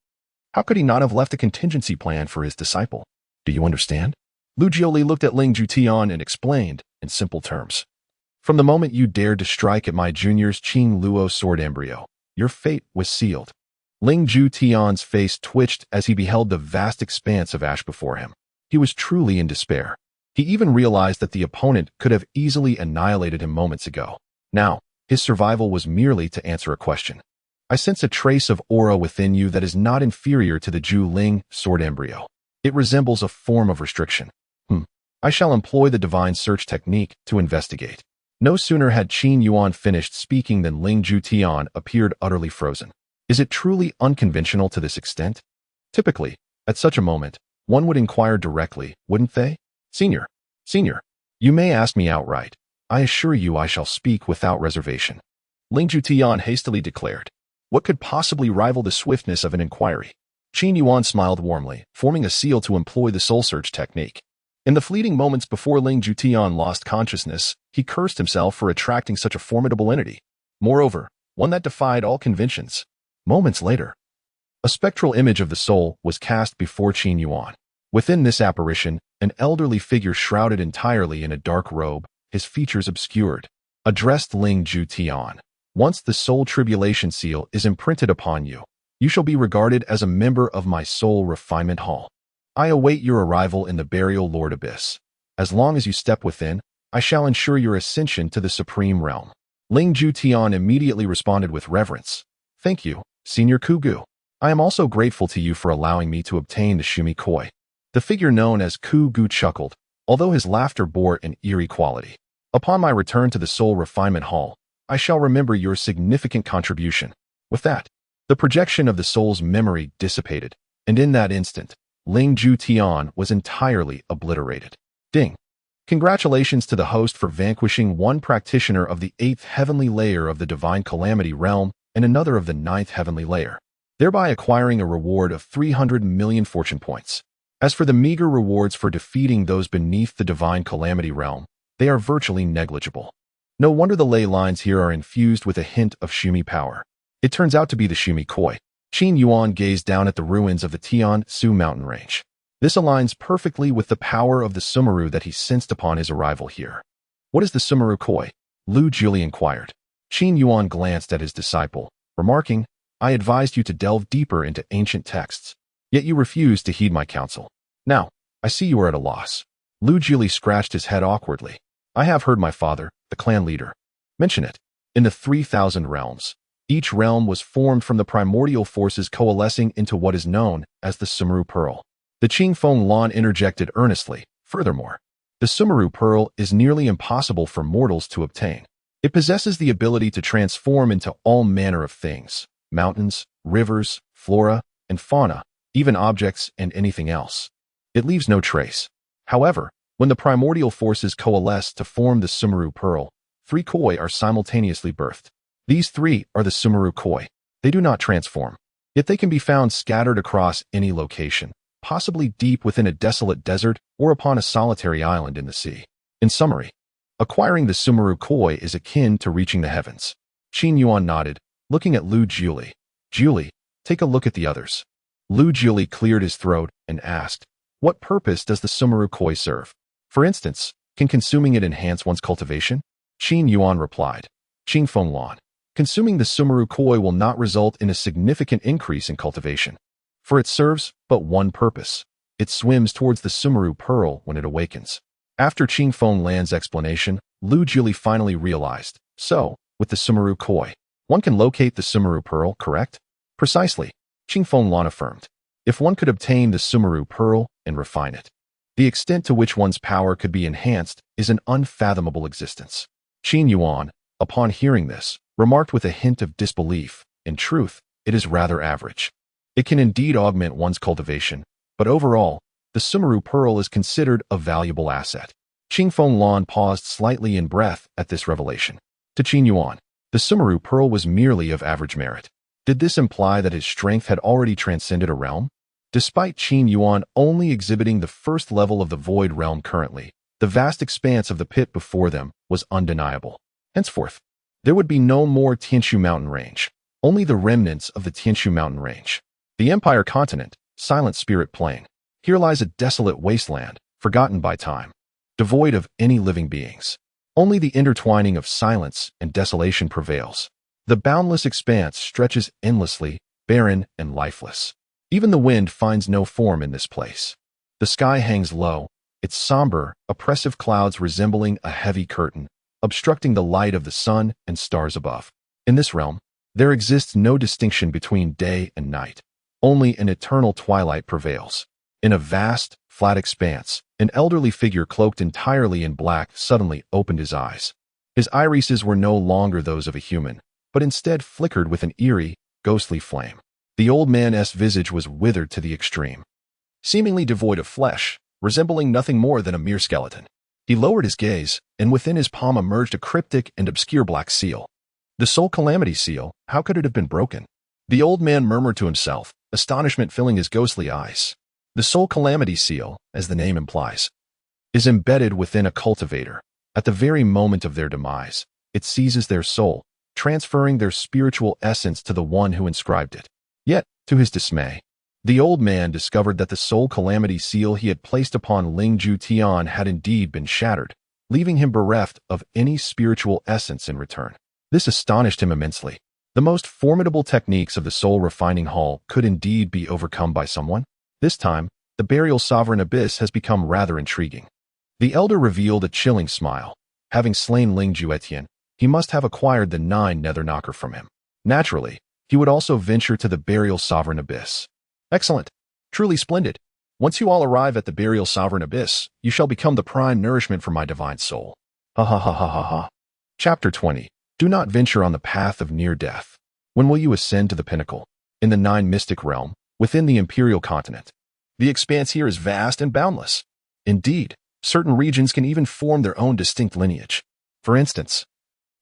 how could he not have left a contingency plan for his disciple? Do you understand? Lu Jiuli looked at Ling Ju Tian and explained, in simple terms. From the moment you dared to strike at my junior's Qin Luo sword embryo, your fate was sealed. Ling Ju Tian's face twitched as he beheld the vast expanse of ash before him. He was truly in despair. He even realized that the opponent could have easily annihilated him moments ago. Now, his survival was merely to answer a question. I sense a trace of aura within you that is not inferior to the Ju Ling sword embryo. It resembles a form of restriction. I shall employ the divine search technique to investigate. No sooner had Qin Yuan finished speaking than Ling Ju Tian appeared utterly frozen. Is it truly unconventional to this extent? Typically, at such a moment, one would inquire directly, wouldn't they? Senior, you may ask me outright. I assure you I shall speak without reservation. Ling Ju Tian hastily declared. What could possibly rival the swiftness of an inquiry? Qin Yuan smiled warmly, forming a seal to employ the soul search technique. In the fleeting moments before Ling Ju Tian lost consciousness, he cursed himself for attracting such a formidable entity. Moreover, one that defied all conventions. Moments later, a spectral image of the soul was cast before Qin Yuan. Within this apparition, an elderly figure shrouded entirely in a dark robe, his features obscured, addressed Ling Ju Tian. Once the soul tribulation seal is imprinted upon you, you shall be regarded as a member of my soul refinement hall. I await your arrival in the burial Lord Abyss. As long as you step within, I shall ensure your ascension to the supreme realm. Ling Ju Tian immediately responded with reverence. Thank you, Senior Kugu. I am also grateful to you for allowing me to obtain the Shumi Koi. The figure known as Kugu chuckled, although his laughter bore an eerie quality. Upon my return to the Soul Refinement Hall, I shall remember your significant contribution. With that, the projection of the soul's memory dissipated, and in that instant, Ling Ju Tian was entirely obliterated. Ding! Congratulations to the host for vanquishing one practitioner of the 8th heavenly layer of the Divine Calamity realm and another of the 9th heavenly layer, thereby acquiring a reward of 300 million fortune points. As for the meager rewards for defeating those beneath the Divine Calamity realm, they are virtually negligible. No wonder the ley lines here are infused with a hint of Shumi power. It turns out to be the Shumi Koi. Qin Yuan gazed down at the ruins of the Tian Su mountain range. This aligns perfectly with the power of the Sumeru that he sensed upon his arrival here. What is the Sumeru Koi? Lu Jiuli inquired. Qin Yuan glanced at his disciple, remarking, I advised you to delve deeper into ancient texts, yet you refused to heed my counsel. Now, I see you are at a loss. Lu Jiuli scratched his head awkwardly. I have heard my father, the clan leader, mention it. In the 3,000 realms, each realm was formed from the primordial forces coalescing into what is known as the Sumeru Pearl. The Qingfeng Lan interjected earnestly. Furthermore, the Sumeru Pearl is nearly impossible for mortals to obtain. It possesses the ability to transform into all manner of things, mountains, rivers, flora, and fauna, even objects and anything else. It leaves no trace. However, when the primordial forces coalesce to form the Sumeru Pearl, 3 Koi are simultaneously birthed. These 3 are the Sumeru Koi. They do not transform, yet they can be found scattered across any location, possibly deep within a desolate desert or upon a solitary island in the sea. In summary, acquiring the Sumeru Koi is akin to reaching the heavens. Qin Yuan nodded, looking at Lu Jiuli. Jiuli, take a look at the others. Lu Jiuli cleared his throat and asked, what purpose does the Sumeru Koi serve? For instance, can consuming it enhance one's cultivation? Qin Yuan replied. Qingfeng Lan. Consuming the Sumeru Koi will not result in a significant increase in cultivation, for it serves but one purpose. It swims towards the Sumeru Pearl when it awakens. After Qingfeng Lan's explanation, Lu Jiuli finally realized. So, with the Sumeru Koi, one can locate the Sumeru Pearl, correct? Precisely, Qingfeng Lan affirmed. If one could obtain the Sumeru Pearl and refine it, the extent to which one's power could be enhanced is an unfathomable existence. Qin Yuan, upon hearing this, remarked with a hint of disbelief, in truth, it is rather average. It can indeed augment one's cultivation, But overall, the Sumeru pearl is considered a valuable asset. Qing Fenglan paused slightly in breath at this revelation. To Qin Yuan, the Sumeru pearl was merely of average merit. Did this imply that his strength had already transcended a realm? Despite Qin Yuan only exhibiting the first level of the void realm currently, the vast expanse of the pit before them was undeniable. Henceforth, there would be no more Tianshu mountain range, only the remnants of the Tianshu mountain range. The Empire continent, silent spirit plain. Here lies a desolate wasteland, forgotten by time, devoid of any living beings. Only the intertwining of silence and desolation prevails. The boundless expanse stretches endlessly, barren and lifeless. Even the wind finds no form in this place. The sky hangs low, its somber, oppressive clouds resembling a heavy curtain, obstructing the light of the sun and stars above. In this realm, there exists no distinction between day and night. Only an eternal twilight prevails. In a vast, flat expanse, an elderly figure cloaked entirely in black suddenly opened his eyes. His irises were no longer those of a human, but instead flickered with an eerie, ghostly flame. The old man's visage was withered to the extreme, seemingly devoid of flesh, resembling nothing more than a mere skeleton. He lowered his gaze, and within his palm emerged a cryptic and obscure black seal. The Soul Calamity seal, how could it have been broken? The old man murmured to himself, astonishment filling his ghostly eyes. The Soul Calamity seal, as the name implies, is embedded within a cultivator. At the very moment of their demise, it seizes their soul, transferring their spiritual essence to the one who inscribed it. Yet, to his dismay, the old man discovered that the Soul Calamity seal he had placed upon Lingju Tian had indeed been shattered, leaving him bereft of any spiritual essence in return. This astonished him immensely. The most formidable techniques of the soul refining hall could indeed be overcome by someone. This time, the burial sovereign abyss has become rather intriguing. The elder revealed a chilling smile. Having slain Lingju Etienne, he must have acquired the 9 nether knocker from him. Naturally, he would also venture to the burial sovereign abyss. Excellent. Truly splendid. Once you all arrive at the burial sovereign abyss, you shall become the prime nourishment for my divine soul. Ha ha ha ha ha ha. Chapter 20. Do not venture on the path of near death. When will you ascend to the pinnacle? In the 9 mystic realm, within the imperial continent. The expanse here is vast and boundless. Indeed, certain regions can even form their own distinct lineage. For instance,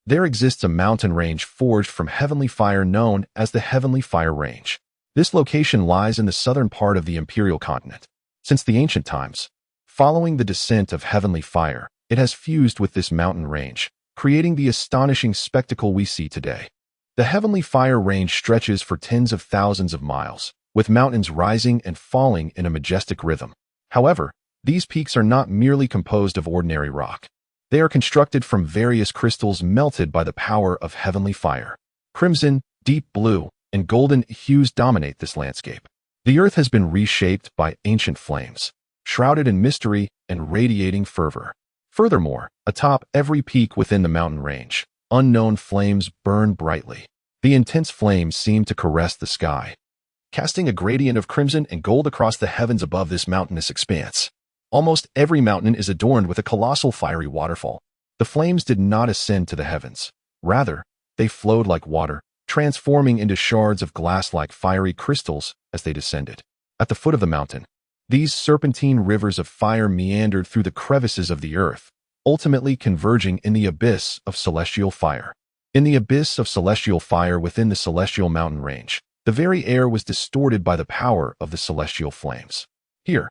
there exists a mountain range forged from heavenly fire known as the Heavenly Fire Range. This location lies in the southern part of the imperial continent. Since the ancient times, following the descent of heavenly fire, it has fused with this mountain range, creating the astonishing spectacle we see today. The Heavenly Fire Range stretches for tens of thousands of miles, with mountains rising and falling in a majestic rhythm. However, these peaks are not merely composed of ordinary rock. They are constructed from various crystals melted by the power of heavenly fire. Crimson, deep blue, and golden hues dominate this landscape. The earth has been reshaped by ancient flames, shrouded in mystery and radiating fervor. Furthermore, atop every peak within the mountain range, unknown flames burn brightly. The intense flames seem to caress the sky, casting a gradient of crimson and gold across the heavens above this mountainous expanse. Almost every mountain is adorned with a colossal fiery waterfall. The flames did not ascend to the heavens. Rather, they flowed like water, transforming into shards of glass-like fiery crystals as they descended. At the foot of the mountain, these serpentine rivers of fire meandered through the crevices of the earth, ultimately converging in the abyss of celestial fire. In the abyss of celestial fire within the celestial mountain range, the very air was distorted by the power of the celestial flames. Here,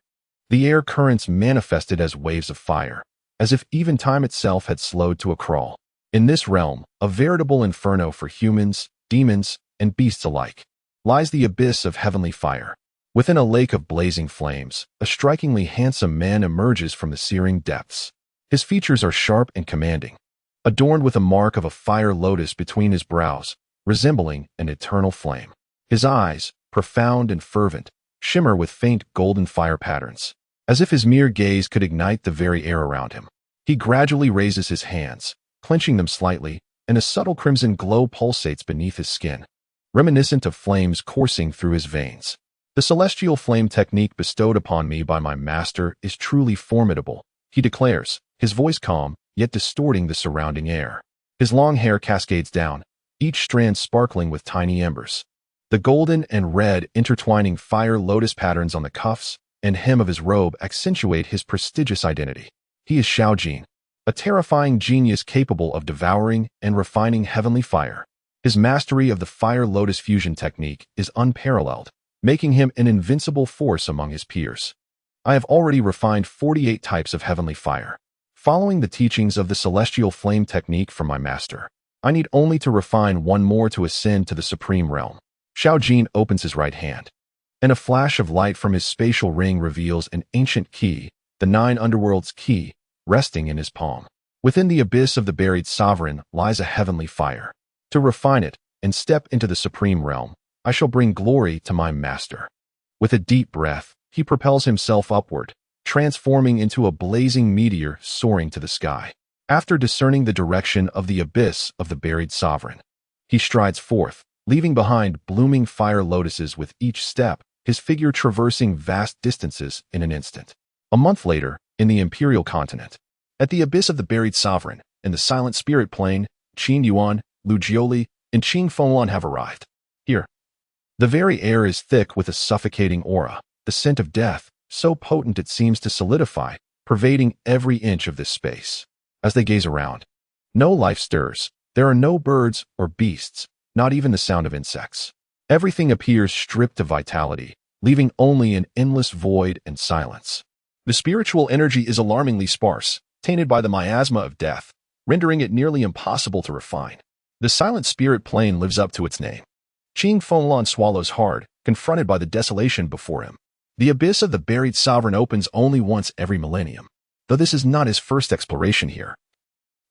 the air currents manifested as waves of fire, as if even time itself had slowed to a crawl. In this realm, a veritable inferno for humans, demons, and beasts alike, lies the abyss of heavenly fire. Within a lake of blazing flames, a strikingly handsome man emerges from the searing depths. His features are sharp and commanding, adorned with a mark of a fire lotus between his brows, resembling an eternal flame. His eyes, profound and fervent, shimmer with faint golden fire patterns, as if his mere gaze could ignite the very air around him. He gradually raises his hands, clenching them slightly, and a subtle crimson glow pulsates beneath his skin, reminiscent of flames coursing through his veins. The celestial flame technique bestowed upon me by my master is truly formidable, he declares, his voice calm, yet distorting the surrounding air. His long hair cascades down, each strand sparkling with tiny embers. The golden and red intertwining fire lotus patterns on the cuffs and hem of his robe accentuate his prestigious identity. He is Xiaojin, a terrifying genius capable of devouring and refining heavenly fire. His mastery of the fire lotus fusion technique is unparalleled, making him an invincible force among his peers. I have already refined 48 types of heavenly fire. Following the teachings of the celestial flame technique from my master, I need only to refine one more to ascend to the supreme realm. Xiaojin opens his right hand, and a flash of light from his spatial ring reveals an ancient key, the 9 underworlds key, resting in his palm. Within the abyss of the buried sovereign lies a heavenly fire. To refine it and step into the supreme realm, I shall bring glory to my master. With a deep breath, he propels himself upward, transforming into a blazing meteor soaring to the sky. After discerning the direction of the abyss of the buried sovereign, he strides forth, leaving behind blooming fire lotuses with each step, his figure traversing vast distances in an instant. A month later, in the imperial continent, at the abyss of the buried sovereign, in the silent spirit plane, Qin Yuan, Lu Jiuli, and Qing Fenglan have arrived. Here, the very air is thick with a suffocating aura, the scent of death, so potent it seems to solidify, pervading every inch of this space. As they gaze around, no life stirs. There are no birds or beasts, not even the sound of insects. Everything appears stripped of vitality, leaving only an endless void and silence. The spiritual energy is alarmingly sparse, tainted by the miasma of death, rendering it nearly impossible to refine. The silent spirit plane lives up to its name. Qing Fenglan swallows hard, confronted by the desolation before him. The abyss of the buried sovereign opens only once every millennium, though this is not his first exploration here.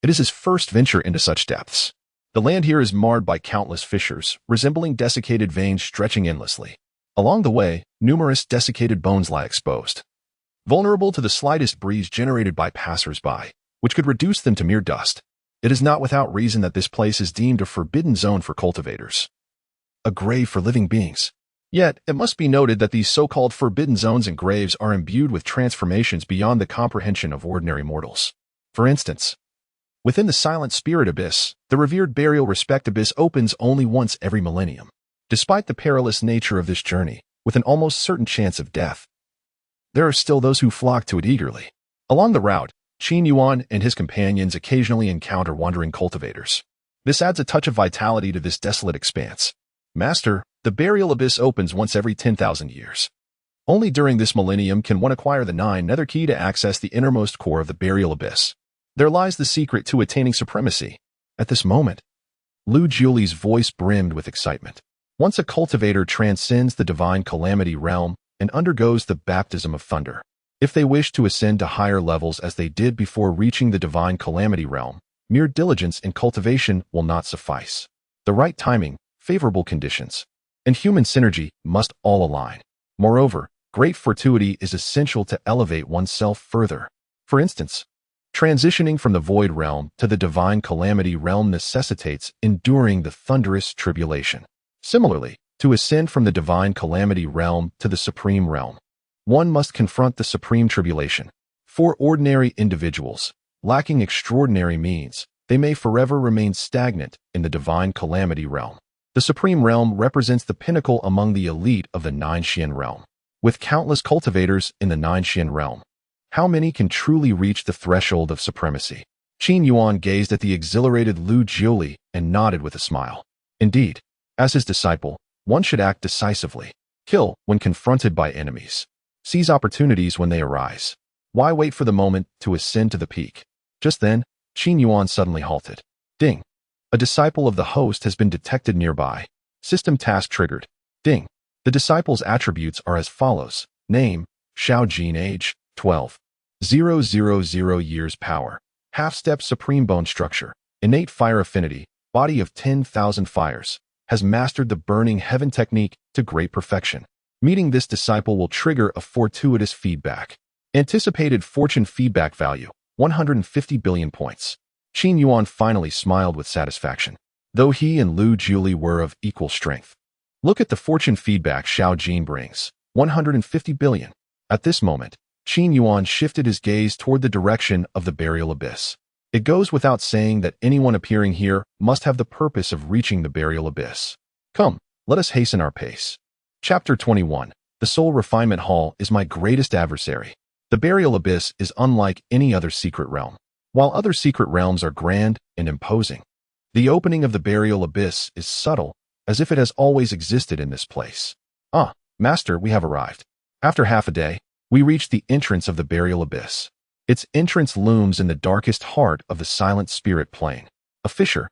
It is his first venture into such depths. The land here is marred by countless fissures, resembling desiccated veins stretching endlessly. Along the way, numerous desiccated bones lie exposed, vulnerable to the slightest breeze generated by passers-by, which could reduce them to mere dust. It is not without reason that this place is deemed a forbidden zone for cultivators, a grave for living beings. Yet, it must be noted that these so-called forbidden zones and graves are imbued with transformations beyond the comprehension of ordinary mortals. For instance, within the silent spirit abyss, the revered burial respect abyss opens only once every millennium. Despite the perilous nature of this journey, with an almost certain chance of death, there are still those who flock to it eagerly. Along the route, Qin Yuan and his companions occasionally encounter wandering cultivators. This adds a touch of vitality to this desolate expanse. Master, the burial abyss opens once every 10,000 years. Only during this millennium can one acquire the 9 nether key to access the innermost core of the burial abyss. There lies the secret to attaining supremacy. At this moment, Lu Jiuli's voice brimmed with excitement. Once a cultivator transcends the divine calamity realm and undergoes the baptism of thunder, if they wish to ascend to higher levels as they did before reaching the divine calamity realm, mere diligence in cultivation will not suffice. The right timing, favorable conditions, and human synergy must all align. Moreover, great fortuity is essential to elevate oneself further. For instance, transitioning from the void realm to the divine calamity realm necessitates enduring the thunderous tribulation. Similarly, to ascend from the divine calamity realm to the supreme realm, one must confront the supreme tribulation. For ordinary individuals, lacking extraordinary means, they may forever remain stagnant in the divine calamity realm. The supreme realm represents the pinnacle among the elite of the 9 Xian realm. With countless cultivators in the 9 Xian realm, how many can truly reach the threshold of supremacy? Qin Yuan gazed at the exhilarated Lu Jiuli and nodded with a smile. Indeed, as his disciple, one should act decisively. Kill when confronted by enemies. Seize opportunities when they arise. Why wait for the moment to ascend to the peak? Just then, Qin Yuan suddenly halted. Ding. A disciple of the host has been detected nearby. System task triggered. Ding. The disciple's attributes are as follows. Name, Xiaojin. Age, 12. 000 years. Power. Half-step supreme bone structure. Innate fire affinity. Body of 10,000 fires. Has mastered the burning heaven technique to great perfection. Meeting this disciple will trigger a fortuitous feedback. Anticipated fortune feedback value, 150 billion points. Qin Yuan finally smiled with satisfaction, though he and Lu Jiuli were of equal strength. Look at the fortune feedback Xiaojin brings, 150 billion. At this moment, Qin Yuan shifted his gaze toward the direction of the burial abyss. It goes without saying that anyone appearing here must have the purpose of reaching the burial abyss. Come, let us hasten our pace. Chapter 21. The soul refinement hall is my greatest adversary. The burial abyss is unlike any other secret realm. While other secret realms are grand and imposing, the opening of the burial abyss is subtle, as if it has always existed in this place. Ah, Master, we have arrived. After half a day, we reach the entrance of the burial abyss. Its entrance looms in the darkest heart of the silent spirit plane. A fissure,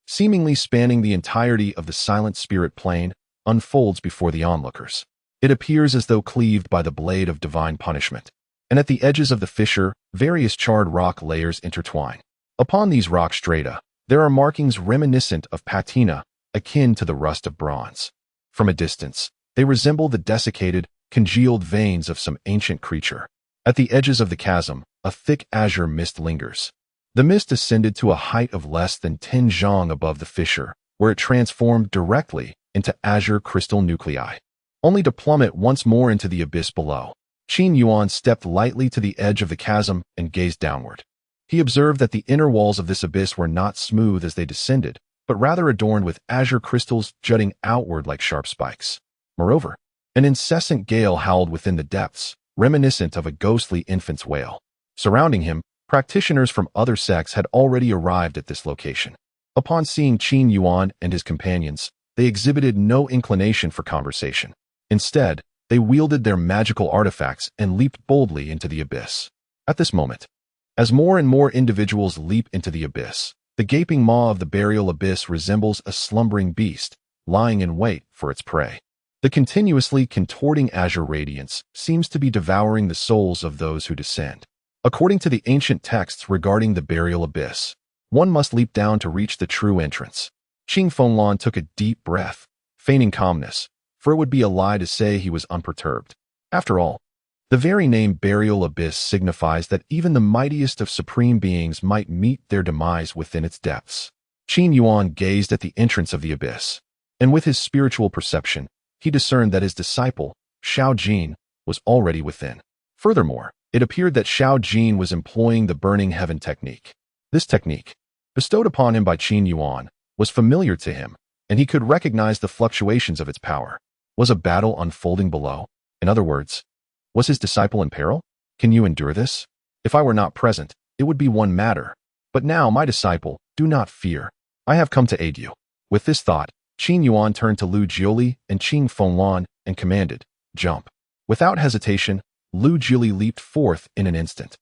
seemingly spanning the entirety of the silent spirit plane, unfolds before the onlookers. It appears as though cleaved by the blade of divine punishment. And at the edges of the fissure, various charred rock layers intertwine. Upon these rock strata, there are markings reminiscent of patina, akin to the rust of bronze. From a distance, they resemble the desiccated, congealed veins of some ancient creature. At the edges of the chasm, a thick azure mist lingers. The mist ascended to a height of less than 10 zhang above the fissure, where it transformed directly into azure crystal nuclei, only to plummet once more into the abyss below. Qin Yuan stepped lightly to the edge of the chasm and gazed downward. He observed that the inner walls of this abyss were not smooth as they descended, but rather adorned with azure crystals jutting outward like sharp spikes. Moreover, an incessant gale howled within the depths, reminiscent of a ghostly infant's wail. Surrounding him, practitioners from other sects had already arrived at this location. Upon seeing Qin Yuan and his companions, they exhibited no inclination for conversation. Instead, they wielded their magical artifacts and leaped boldly into the abyss. At this moment, as more and more individuals leap into the abyss, the gaping maw of the burial abyss resembles a slumbering beast, lying in wait for its prey. The continuously contorting azure radiance seems to be devouring the souls of those who descend. According to the ancient texts regarding the burial abyss, one must leap down to reach the true entrance. Qing Fenglan took a deep breath, feigning calmness, for it would be a lie to say he was unperturbed. After all, the very name burial abyss signifies that even the mightiest of supreme beings might meet their demise within its depths. Qin Yuan gazed at the entrance of the abyss, and with his spiritual perception, he discerned that his disciple, Shao Jin, was already within. Furthermore, it appeared that Shao Jin was employing the burning heaven technique. This technique, bestowed upon him by Qin Yuan, was familiar to him, and he could recognize the fluctuations of its power. Was a battle unfolding below? In other words, was his disciple in peril? Can you endure this? If I were not present, it would be one matter. But now, my disciple, do not fear. I have come to aid you. With this thought, Qin Yuan turned to Lu Jiuli and Qing Fenglan and commanded, jump. Without hesitation, Lu Jiuli leaped forth in an instant.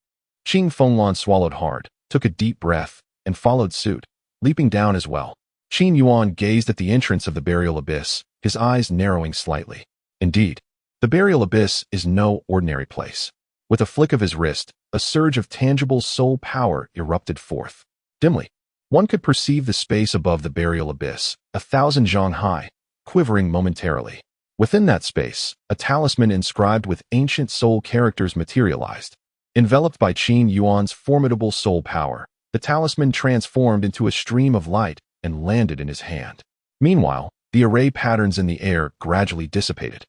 Qing Fenglan swallowed hard, took a deep breath, and followed suit, leaping down as well. Qin Yuan gazed at the entrance of the burial abyss, his eyes narrowing slightly. Indeed, the burial abyss is no ordinary place. With a flick of his wrist, a surge of tangible soul power erupted forth. Dimly, one could perceive the space above the burial abyss, 1,000 zhang high, quivering momentarily. Within that space, a talisman inscribed with ancient soul characters materialized. Enveloped by Qin Yuan's formidable soul power, the talisman transformed into a stream of light and landed in his hand. Meanwhile, the array patterns in the air gradually dissipated.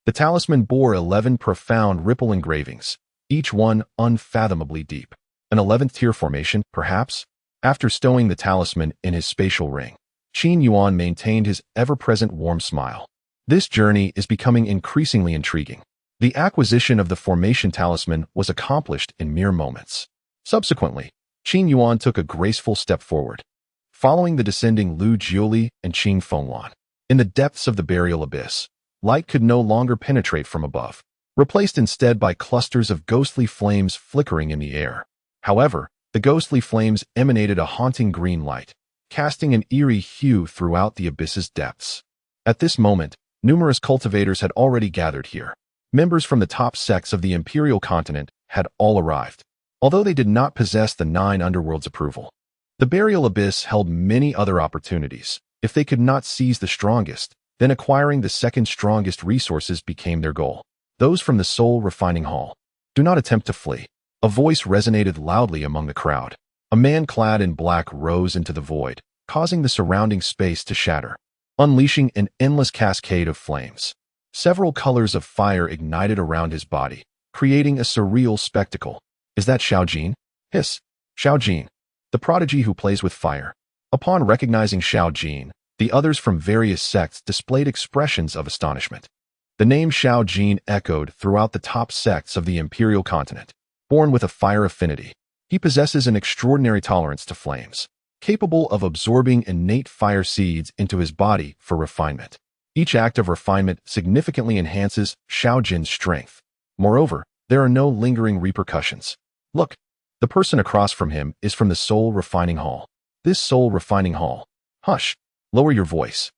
The talisman bore 11 profound ripple engravings, each one unfathomably deep. An 11th tier formation, perhaps? After stowing the talisman in his spatial ring, Qin Yuan maintained his ever-present warm smile. This journey is becoming increasingly intriguing. The acquisition of the formation talisman was accomplished in mere moments. Subsequently, Qin Yuan took a graceful step forward, following the descending Lu Jiuli and Qing Fenglan. In the depths of the burial abyss, light could no longer penetrate from above, replaced instead by clusters of ghostly flames flickering in the air. However, the ghostly flames emanated a haunting green light, casting an eerie hue throughout the abyss's depths. At this moment, numerous cultivators had already gathered here. Members from the top sects of the imperial continent had all arrived, although they did not possess the 9 underworlds' approval. The burial abyss held many other opportunities. If they could not seize the strongest, then acquiring the second strongest resources became their goal. Those from the soul refining hall. Do not attempt to flee. A voice resonated loudly among the crowd. A man clad in black rose into the void, causing the surrounding space to shatter, unleashing an endless cascade of flames. Several colors of fire ignited around his body, creating a surreal spectacle. Is that Shao Jin? Hiss. Shao Jin, the prodigy who plays with fire. Upon recognizing Shao Jin, the others from various sects displayed expressions of astonishment. The name Shao Jin echoed throughout the top sects of the imperial continent. Born with a fire affinity, he possesses an extraordinary tolerance to flames, capable of absorbing innate fire seeds into his body for refinement. Each act of refinement significantly enhances Shao Jin's strength. Moreover, there are no lingering repercussions. Look, the person across from him is from the Soul Refining Hall. This Soul Refining Hall. Hush, lower your voice.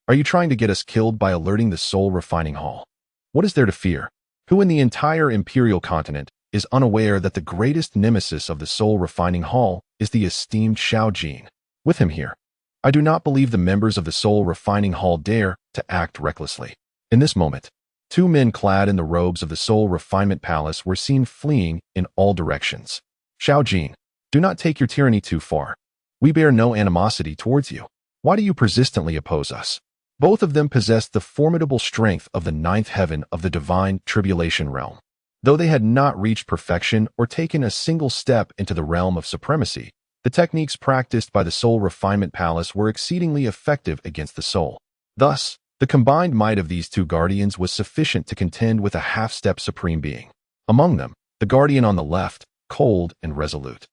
Are you trying to get us killed by alerting the Soul Refining Hall? What is there to fear? Who in the entire imperial continent is unaware that the greatest nemesis of the Soul Refining Hall is the esteemed Shao Jin? With him here, I do not believe the members of the Soul Refining Hall dare to act recklessly. In this moment, two men clad in the robes of the Soul Refinement Palace were seen fleeing in all directions. Shao Jin, do not take your tyranny too far. We bear no animosity towards you. Why do you persistently oppose us? Both of them possessed the formidable strength of the ninth heaven of the divine tribulation realm. Though they had not reached perfection or taken a single step into the realm of supremacy, the techniques practiced by the Soul Refinement Palace were exceedingly effective against the soul. Thus, the combined might of these two guardians was sufficient to contend with a half-step supreme being. Among them, the guardian on the left, cold and resolute,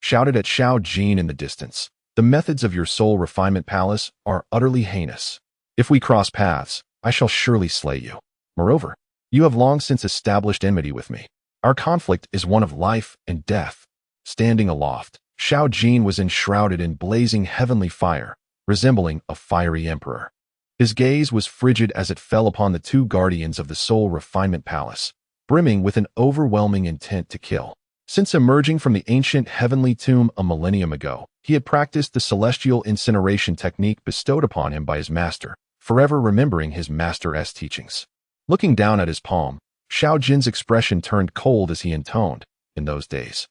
shouted at Shao Jin in the distance, "The methods of your Soul Refinement Palace are utterly heinous. If we cross paths, I shall surely slay you. Moreover, you have long since established enmity with me. Our conflict is one of life and death." Standing aloft, Shao Jin was enshrouded in blazing heavenly fire, resembling a fiery emperor. His gaze was frigid as it fell upon the two guardians of the Soul Refinement Palace, brimming with an overwhelming intent to kill. Since emerging from the ancient heavenly tomb a millennium ago, he had practiced the celestial incineration technique bestowed upon him by his master, forever remembering his master's teachings. Looking down at his palm, Shao Jin's expression turned cold as he intoned, "In those days,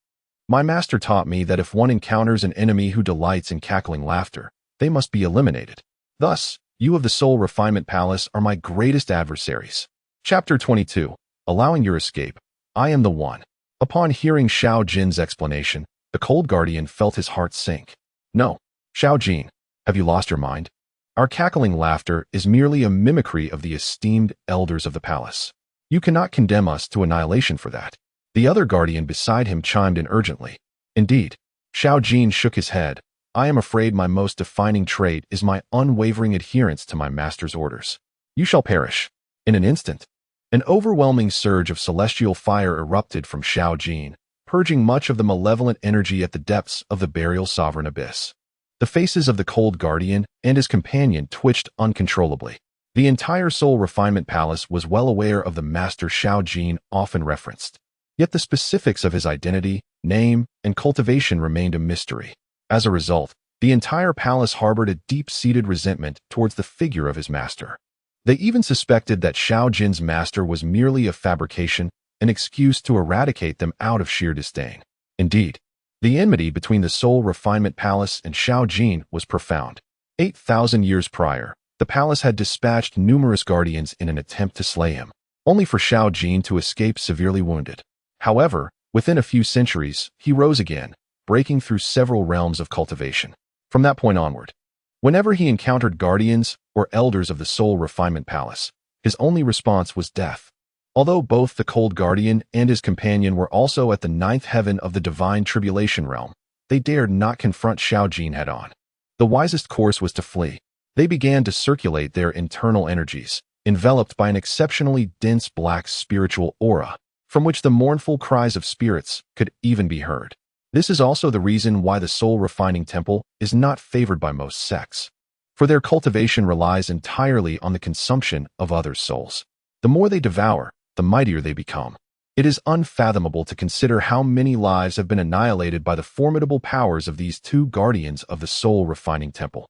my master taught me that if one encounters an enemy who delights in cackling laughter, they must be eliminated. Thus, you of the Soul Refinement Palace are my greatest adversaries." Chapter 22. Allowing your escape. I am the one. Upon hearing Shao Jin's explanation, the cold guardian felt his heart sink. "No, Shao Jin, have you lost your mind? Our cackling laughter is merely a mimicry of the esteemed elders of the palace. You cannot condemn us to annihilation for that." The other guardian beside him chimed in urgently. "Indeed." Shao Jin shook his head. "I am afraid my most defining trait is my unwavering adherence to my master's orders. You shall perish." In an instant, an overwhelming surge of celestial fire erupted from Shao Jin, purging much of the malevolent energy at the depths of the burial sovereign abyss. The faces of the cold guardian and his companion twitched uncontrollably. The entire Soul Refinement Palace was well aware of the master Shao Jin often referenced. Yet the specifics of his identity, name, and cultivation remained a mystery. As a result, the entire palace harbored a deep-seated resentment towards the figure of his master. They even suspected that Shao Jin's master was merely a fabrication, an excuse to eradicate them out of sheer disdain. Indeed, the enmity between the Soul Refinement Palace and Shao Jin was profound. 8,000 years prior, the palace had dispatched numerous guardians in an attempt to slay him, only for Shao Jin to escape severely wounded. However, within a few centuries, he rose again, breaking through several realms of cultivation. From that point onward, whenever he encountered guardians or elders of the Soul Refinement Palace, his only response was death. Although both the cold guardian and his companion were also at the ninth heaven of the divine tribulation realm, they dared not confront Shao Jin head-on. The wisest course was to flee. They began to circulate their internal energies, enveloped by an exceptionally dense black spiritual aura, from which the mournful cries of spirits could even be heard. This is also the reason why the Soul Refining Temple is not favored by most sects, for their cultivation relies entirely on the consumption of others' souls. The more they devour, the mightier they become. It is unfathomable to consider how many lives have been annihilated by the formidable powers of these two guardians of the Soul Refining Temple,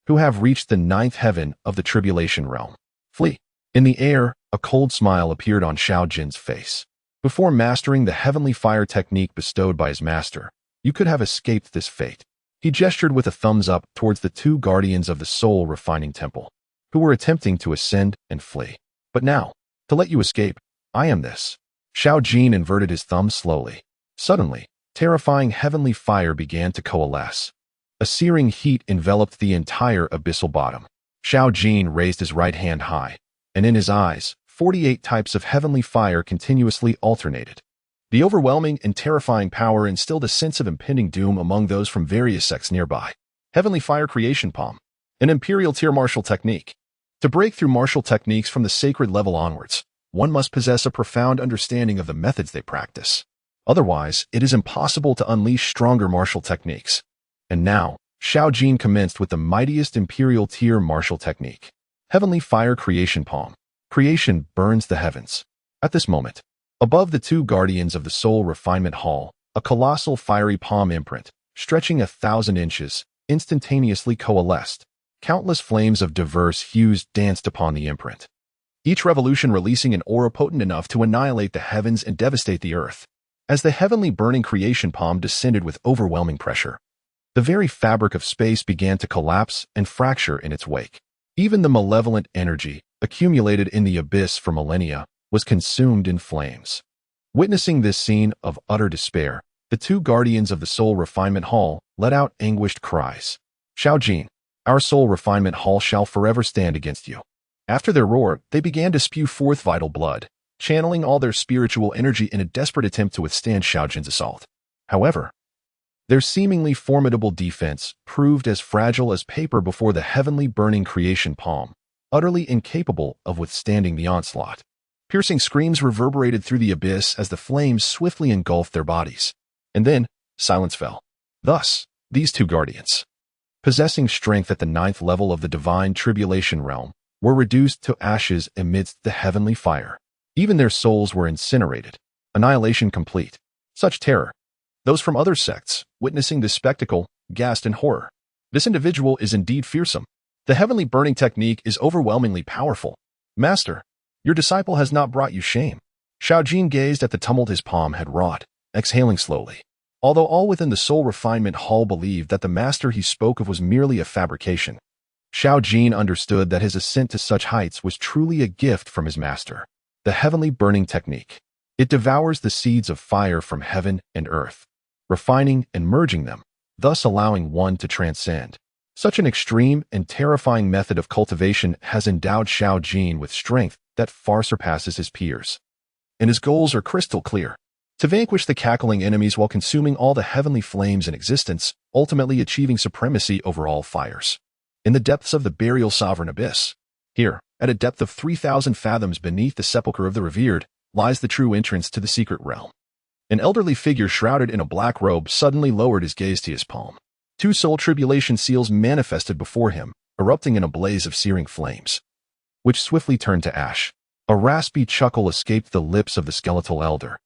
who have reached the ninth heaven of the tribulation realm. Flee. In the air, a cold smile appeared on Shao Jin's face. Before mastering the heavenly fire technique bestowed by his master, you could have escaped this fate. He gestured with a thumbs up towards the two guardians of the Soul Refining Temple, who were attempting to ascend and flee. But now, to let you escape, I am this. Shao Jin inverted his thumb slowly. Suddenly, terrifying heavenly fire began to coalesce. A searing heat enveloped the entire abyssal bottom. Shao Jin raised his right hand high, and in his eyes, 48 types of heavenly fire continuously alternated. The overwhelming and terrifying power instilled a sense of impending doom among those from various sects nearby. Heavenly Fire Creation Palm, an imperial tier martial technique. To break through martial techniques from the sacred level onwards, one must possess a profound understanding of the methods they practice. Otherwise, it is impossible to unleash stronger martial techniques. And now, Xiao Jin commenced with the mightiest imperial tier martial technique. Heavenly Fire Creation Palm. Creation burns the heavens. At this moment, above the two guardians of the soul refinement hall, a colossal fiery palm imprint, stretching 1,000 inches, instantaneously coalesced. Countless flames of diverse hues danced upon the imprint, each revolution releasing an aura potent enough to annihilate the heavens and devastate the earth. As the heavenly burning creation palm descended with overwhelming pressure, the very fabric of space began to collapse and fracture in its wake. Even the malevolent energy, accumulated in the abyss for millennia, was consumed in flames. Witnessing this scene of utter despair, the two guardians of the soul refinement hall let out anguished cries. Xiao Jin, our soul refinement hall shall forever stand against you. After their roar, they began to spew forth vital blood, channeling all their spiritual energy in a desperate attempt to withstand Xiao Jin's assault. However, their seemingly formidable defense proved as fragile as paper before the heavenly burning creation palm, utterly incapable of withstanding the onslaught. Piercing screams reverberated through the abyss as the flames swiftly engulfed their bodies. And then, silence fell. Thus, these two guardians, possessing strength at the 9th level of the divine tribulation realm, were reduced to ashes amidst the heavenly fire. Even their souls were incinerated. Annihilation complete. Such terror. Those from other sects, witnessing this spectacle, gasped in horror. This individual is indeed fearsome. The heavenly burning technique is overwhelmingly powerful. Master, your disciple has not brought you shame. Xiao Jin gazed at the tumult his palm had wrought, exhaling slowly. Although all within the soul refinement hall believed that the master he spoke of was merely a fabrication, Xiao Jin understood that his ascent to such heights was truly a gift from his master. The heavenly burning technique. It devours the seeds of fire from heaven and earth, refining and merging them, thus allowing one to transcend. Such an extreme and terrifying method of cultivation has endowed Xiao Jin with strength that far surpasses his peers. And his goals are crystal clear: to vanquish the cackling enemies while consuming all the heavenly flames in existence, ultimately achieving supremacy over all fires. In the depths of the burial sovereign abyss, here, at a depth of 3,000 fathoms beneath the sepulchre of the revered, lies the true entrance to the secret realm. An elderly figure shrouded in a black robe suddenly lowered his gaze to his palm. Two soul tribulation seals manifested before him, erupting in a blaze of searing flames, which swiftly turned to ash. A raspy chuckle escaped the lips of the skeletal elder,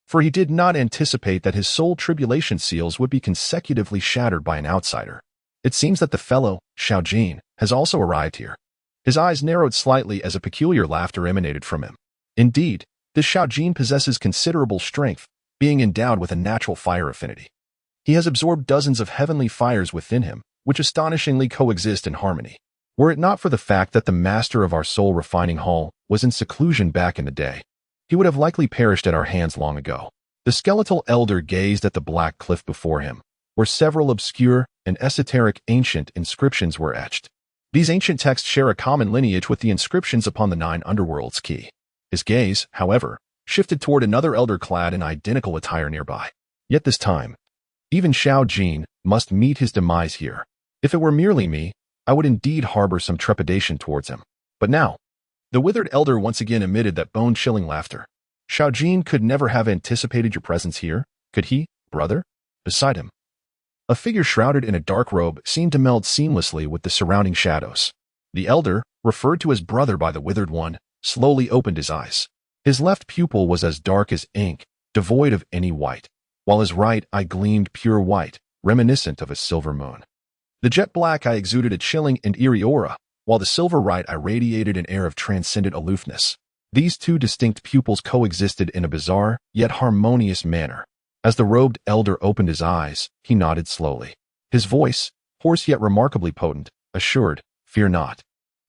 for he did not anticipate that his soul tribulation seals would be consecutively shattered by an outsider. It seems that the fellow, Xiao Jin, has also arrived here. His eyes narrowed slightly as a peculiar laughter emanated from him. Indeed, this Xiao Jin possesses considerable strength, being endowed with a natural fire affinity. He has absorbed dozens of heavenly fires within him, which astonishingly coexist in harmony. Were it not for the fact that the master of our soul refining hall was in seclusion back in the day, he would have likely perished at our hands long ago. The skeletal elder gazed at the black cliff before him, where several obscure and esoteric ancient inscriptions were etched. These ancient texts share a common lineage with the inscriptions upon the 9 underworlds key. His gaze, however, shifted toward another elder clad in identical attire nearby. Yet this time, even Xiao Jin must meet his demise here. If it were merely me, I would indeed harbor some trepidation towards him. But now, the withered elder once again emitted that bone-chilling laughter. Xiao Jin could never have anticipated your presence here, could he, brother? Beside him, a figure shrouded in a dark robe seemed to meld seamlessly with the surrounding shadows. The elder, referred to as brother by the withered one, slowly opened his eyes. His left pupil was as dark as ink, devoid of any white, while his right eye gleamed pure white, reminiscent of a silver moon. The jet black eye exuded a chilling and eerie aura, while the silver right eye radiated an air of transcendent aloofness. These two distinct pupils coexisted in a bizarre, yet harmonious manner. As the robed elder opened his eyes, he nodded slowly. His voice, hoarse yet remarkably potent, assured, "Fear not,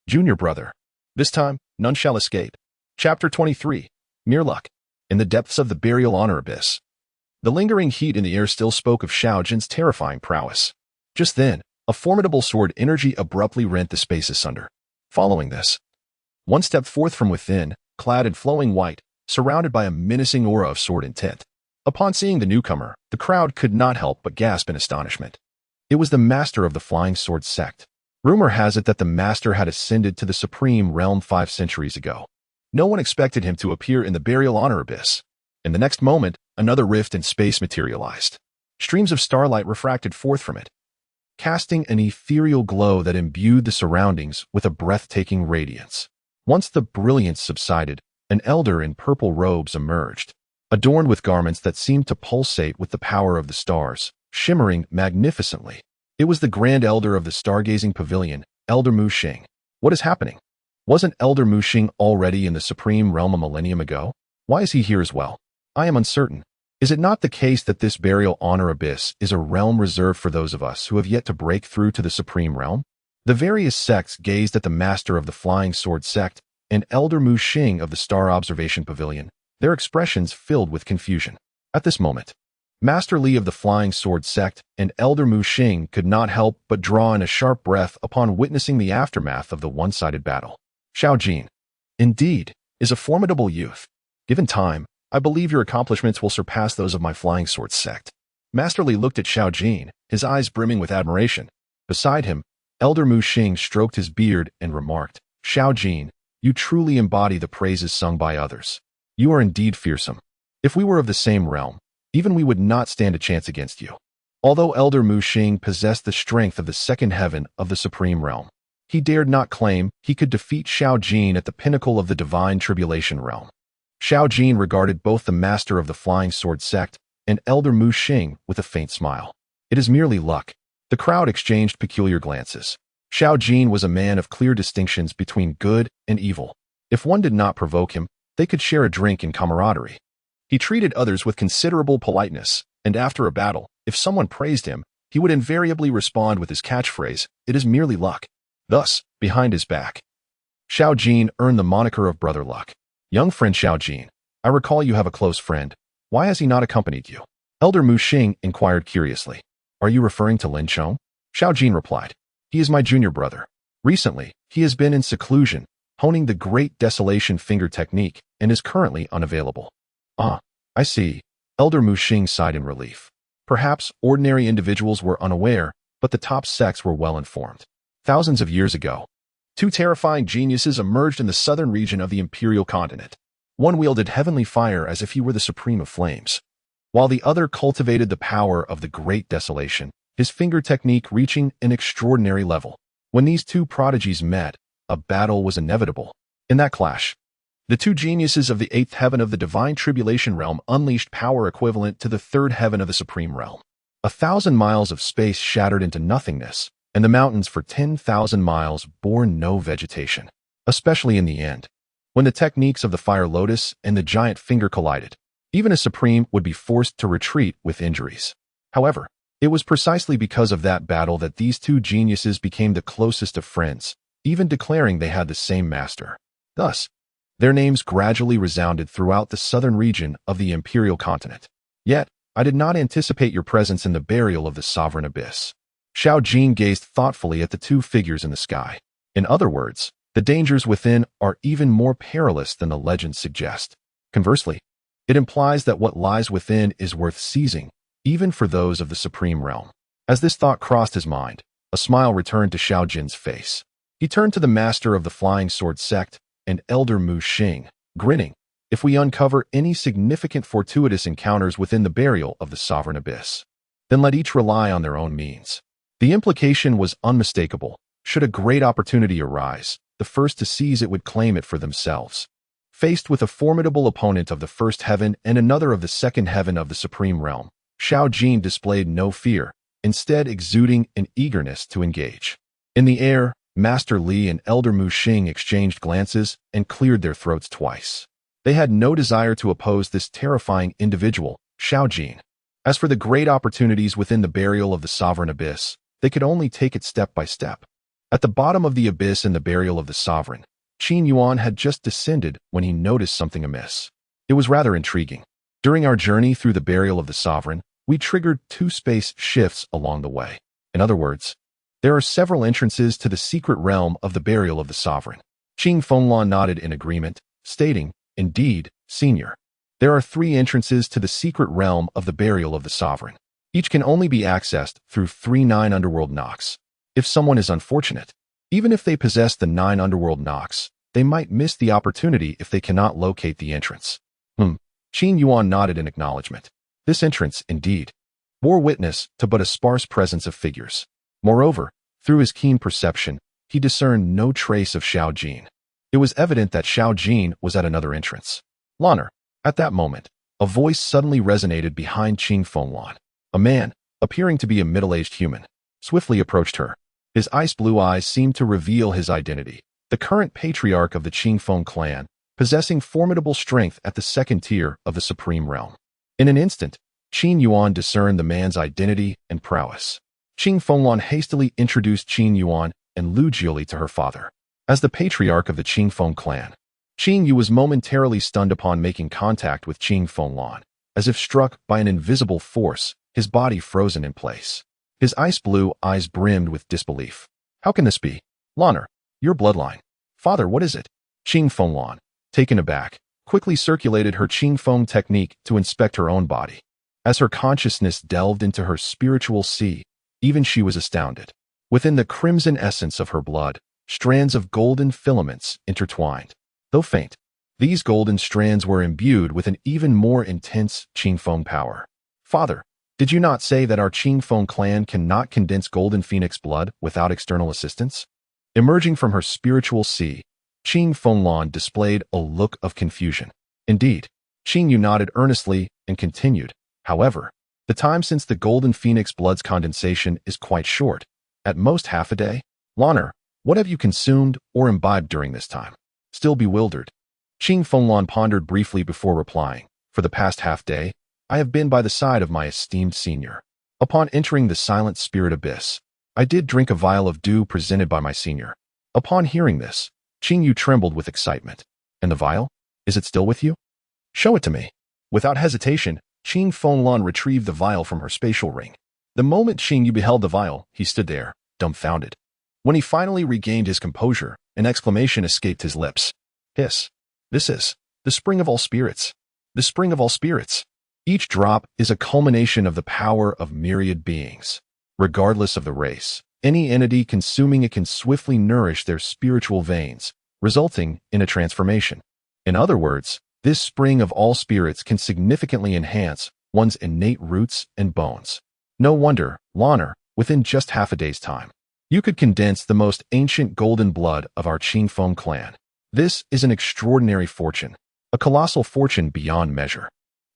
junior brother. This time, none shall escape." Chapter 23. Mere luck. In the depths of the burial honor abyss, the lingering heat in the air still spoke of Xiao Jin's terrifying prowess. Just then, a formidable sword energy abruptly rent the space asunder. Following this, one stepped forth from within, clad in flowing white, surrounded by a menacing aura of sword intent. Upon seeing the newcomer, the crowd could not help but gasp in astonishment. It was the master of the Flying Sword sect. Rumor has it that the master had ascended to the supreme realm 5 centuries ago. No one expected him to appear in the burial honor abyss. In the next moment, another rift in space materialized. Streams of starlight refracted forth from it, casting an ethereal glow that imbued the surroundings with a breathtaking radiance. Once the brilliance subsided, an elder in purple robes emerged, adorned with garments that seemed to pulsate with the power of the stars, shimmering magnificently. It was the Grand Elder of the Stargazing Pavilion, Elder Mu Xing. What is happening? Wasn't Elder Mu Xing already in the Supreme Realm a millennium ago? Why is he here as well? I am uncertain. Is it not the case that this burial honor abyss is a realm reserved for those of us who have yet to break through to the Supreme Realm? The various sects gazed at the master of the Flying Sword sect and Elder Mu Xing of the Star Observation Pavilion, their expressions filled with confusion. At this moment, Master Li of the Flying Sword sect and Elder Mu Xing could not help but draw in a sharp breath upon witnessing the aftermath of the one-sided battle. Xiao Jin, indeed, is a formidable youth. Given time, I believe your accomplishments will surpass those of my Flying Sword sect. Master Li looked at Xiao Jin, his eyes brimming with admiration. Beside him, Elder Mu Xing stroked his beard and remarked, Xiao Jin, you truly embody the praises sung by others. You are indeed fearsome. If we were of the same realm, even we would not stand a chance against you. Although Elder Mu Xing possessed the strength of the second heaven of the Supreme Realm, he dared not claim he could defeat Xiao Jin at the pinnacle of the Divine Tribulation Realm. Xiao Jin regarded both the master of the Flying Sword sect and Elder Mu Xing with a faint smile. It is merely luck. The crowd exchanged peculiar glances. Xiao Jin was a man of clear distinctions between good and evil. If one did not provoke him, they could share a drink in camaraderie. He treated others with considerable politeness, and after a battle, if someone praised him, he would invariably respond with his catchphrase, "It is merely luck." Thus, behind his back, Xiao Jin earned the moniker of Brother Luck. Young friend Xiao Jin, I recall you have a close friend. Why has he not accompanied you? Elder Mu Xing inquired curiously. Are you referring to Lin Chong? Xiao Jin replied. He is my junior brother. Recently, he has been in seclusion, honing the Great Desolation Finger technique, and is currently unavailable. Ah, I see. Elder Mu Xing sighed in relief. Perhaps ordinary individuals were unaware, but the top sects were well informed. Thousands of years ago, two terrifying geniuses emerged in the southern region of the imperial continent. One wielded heavenly fire as if he were the supreme of flames, while the other cultivated the power of the Great Desolation, his finger technique reaching an extraordinary level. When these two prodigies met, a battle was inevitable. In that clash, the two geniuses of the 8th heaven of the Divine Tribulation Realm unleashed power equivalent to the 3rd heaven of the Supreme Realm. 1,000 miles of space shattered into nothingness, and the mountains for 10,000 miles bore no vegetation. Especially in the end, when the techniques of the Fire Lotus and the Giant Finger collided, even a Supreme would be forced to retreat with injuries. However, it was precisely because of that battle that these two geniuses became the closest of friends, even declaring they had the same master. Thus, their names gradually resounded throughout the southern region of the imperial continent. Yet, I did not anticipate your presence in the burial of the sovereign abyss. Xiao Jin gazed thoughtfully at the two figures in the sky. In other words, the dangers within are even more perilous than the legends suggest. Conversely, it implies that what lies within is worth seizing, even for those of the Supreme Realm. As this thought crossed his mind, a smile returned to Xiao Jin's face. He turned to the master of the Flying Sword sect and Elder Mu Xing, grinning. If we uncover any significant fortuitous encounters within the burial of the sovereign abyss, then let each rely on their own means. The implication was unmistakable. Should a great opportunity arise, the first to seize it would claim it for themselves. Faced with a formidable opponent of the 1st heaven and another of the 2nd heaven of the Supreme Realm, Xiao Jin displayed no fear, instead exuding an eagerness to engage. In the air, Master Li and Elder Mu Xing exchanged glances and cleared their throats twice. They had no desire to oppose this terrifying individual, Xiao Jin. As for the great opportunities within the burial of the sovereign abyss, they could only take it step by step. At the bottom of the abyss in the burial of the sovereign, Qin Yuan had just descended when he noticed something amiss. It was rather intriguing. During our journey through the burial of the sovereign, we triggered 2 space shifts along the way. In other words, there are several entrances to the secret realm of the burial of the sovereign. Qing Fenglan nodded in agreement, stating, "Indeed, Senior. There are 3 entrances to the secret realm of the burial of the sovereign. Each can only be accessed through 3 9 underworld knocks. If someone is unfortunate, even if they possess the 9 underworld knocks, they might miss the opportunity if they cannot locate the entrance." Qin Yuan nodded in acknowledgement. This entrance, indeed, bore witness to but a sparse presence of figures. Moreover, through his keen perception, he discerned no trace of Xiao Jin. It was evident that Xiao Jin was at another entrance. "Lanner." At that moment, a voice suddenly resonated behind Qing Fenglan. A man, appearing to be a middle-aged human, swiftly approached her. His ice-blue eyes seemed to reveal his identity, the current patriarch of the Qing Feng clan, possessing formidable strength at the 2nd tier of the supreme realm. In an instant, Qin Yuan discerned the man's identity and prowess. Qing Fenglan hastily introduced Qin Yuan and Lu Jiuli to her father. As the patriarch of the Qing Feng clan, Qin Yu was momentarily stunned upon making contact with Qing Fenglan. As if struck by an invisible force, his body frozen in place. His ice-blue eyes brimmed with disbelief. "How can this be? Lanner, your bloodline. Father, what is it?" Qing Fenglan, taken aback, quickly circulated her Qing Feng technique to inspect her own body. As her consciousness delved into her spiritual sea, even she was astounded. Within the crimson essence of her blood, strands of golden filaments intertwined. Though faint, these golden strands were imbued with an even more intense Qing Feng power. "Father, did you not say that our Qing Feng clan cannot condense golden phoenix blood without external assistance?" Emerging from her spiritual sea, Qing Fenglan displayed a look of confusion. "Indeed." Qing Yu nodded earnestly and continued, "However, the time since the golden phoenix blood's condensation is quite short, at most half a day. Lanner, what have you consumed or imbibed during this time?" Still bewildered, Qing Fenglan pondered briefly before replying, "For the past half-day, I have been by the side of my esteemed senior. Upon entering the silent spirit abyss, I did drink a vial of dew presented by my senior." Upon hearing this, Qing Yu trembled with excitement. "And the vial? Is it still with you? Show it to me." Without hesitation, Qing Fenglan retrieved the vial from her spatial ring. The moment Qing Yu beheld the vial, he stood there, dumbfounded. When he finally regained his composure, an exclamation escaped his lips. "Hiss. This is the spring of all spirits. The spring of all spirits. Each drop is a culmination of the power of myriad beings. Regardless of the race, any entity consuming it can swiftly nourish their spiritual veins, resulting in a transformation. In other words, this spring of all spirits can significantly enhance one's innate roots and bones. No wonder, Lanner, within just half a day's time, you could condense the most ancient golden blood of our Qing Feng clan. This is an extraordinary fortune, a colossal fortune beyond measure.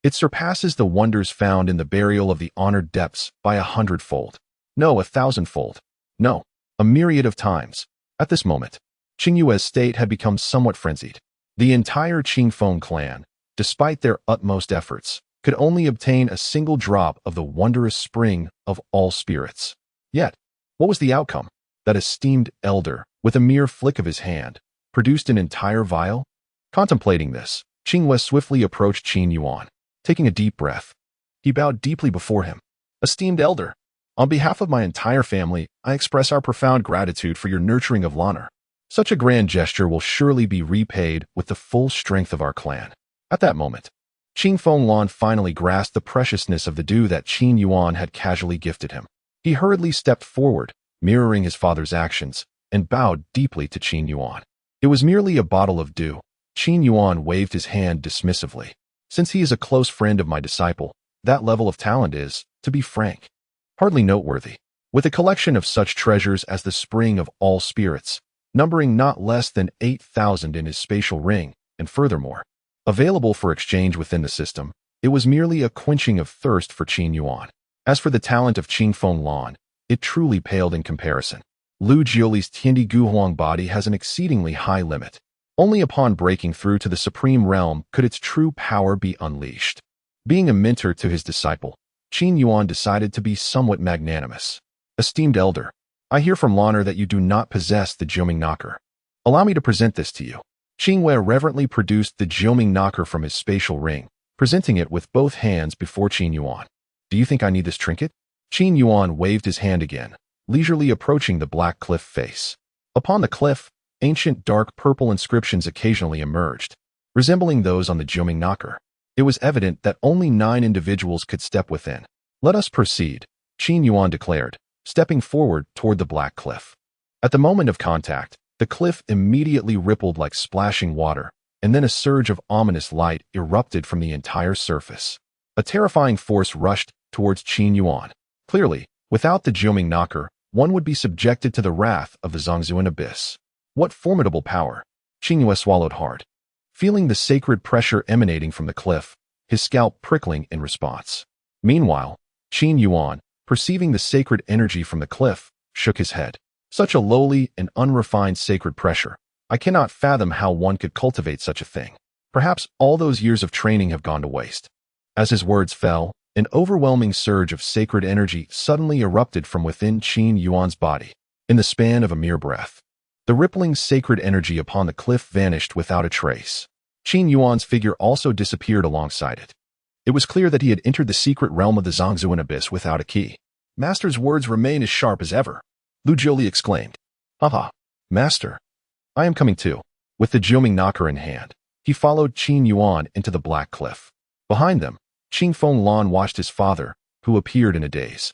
It surpasses the wonders found in the burial of the honored depths by 100-fold. No, 1,000-fold. No, a myriad of times." At this moment, Qing Yu's state had become somewhat frenzied. The entire Qing Feng clan, despite their utmost efforts, could only obtain a single drop of the wondrous spring of all spirits. Yet, what was the outcome? That esteemed elder, with a mere flick of his hand, produced an entire vial? Contemplating this, Qing Yu swiftly approached Qin Yuan. Taking a deep breath, he bowed deeply before him. "Esteemed elder, on behalf of my entire family, I express our profound gratitude for your nurturing of Lanner. Such a grand gesture will surely be repaid with the full strength of our clan." At that moment, Qing Fenglan finally grasped the preciousness of the dew that Qin Yuan had casually gifted him. He hurriedly stepped forward, mirroring his father's actions, and bowed deeply to Qin Yuan. "It was merely a bottle of dew." Qin Yuan waved his hand dismissively. "Since he is a close friend of my disciple, that level of talent is, to be frank, hardly noteworthy. With a collection of such treasures as the spring of all spirits, numbering not less than 8,000 in his spatial ring, and furthermore, available for exchange within the system, it was merely a quenching of thirst for Qin Yuan. As for the talent of Qing Fenglan, it truly paled in comparison. Lu Jiuli's Tiandi Guhuang body has an exceedingly high limit. Only upon breaking through to the supreme realm could its true power be unleashed. Being a mentor to his disciple, Qin Yuan decided to be somewhat magnanimous. "Esteemed elder, I hear from Lanner that you do not possess the Jiuming knocker. Allow me to present this to you." Qing Yu reverently produced the Jiuming knocker from his spatial ring, presenting it with both hands before Qin Yuan. "Do you think I need this trinket?" Qin Yuan waved his hand again, leisurely approaching the black cliff face. Upon the cliff, ancient dark purple inscriptions occasionally emerged. resembling those on the Jiuming knocker. It was evident that only 9 individuals could step within. "Let us proceed," Qin Yuan declared, stepping forward toward the black cliff. At the moment of contact, the cliff immediately rippled like splashing water, and then a surge of ominous light erupted from the entire surface. A terrifying force rushed towards Qin Yuan. Clearly, without the Jiuming knocker, one would be subjected to the wrath of the Zhongzuan abyss. What formidable power! Qin Yuan swallowed hard, feeling the sacred pressure emanating from the cliff, his scalp prickling in response. Meanwhile, Qin Yuan, perceiving the sacred energy from the cliff, shook his head. Such a lowly and unrefined sacred pressure. I cannot fathom how one could cultivate such a thing. Perhaps all those years of training have gone to waste. As his words fell, an overwhelming surge of sacred energy suddenly erupted from within Qin Yuan's body. In the span of a mere breath, the rippling sacred energy upon the cliff vanished without a trace. Qin Yuan's figure also disappeared alongside it. It was clear that he had entered the secret realm of the Zhongzuan abyss without a key. "Master's words remain as sharp as ever," Lu Jiuli exclaimed. "Haha, Master. I am coming too." With the Jiuming knocker in hand, he followed Qin Yuan into the black cliff. Behind them, Qin Fenglan watched his father, who appeared in a daze,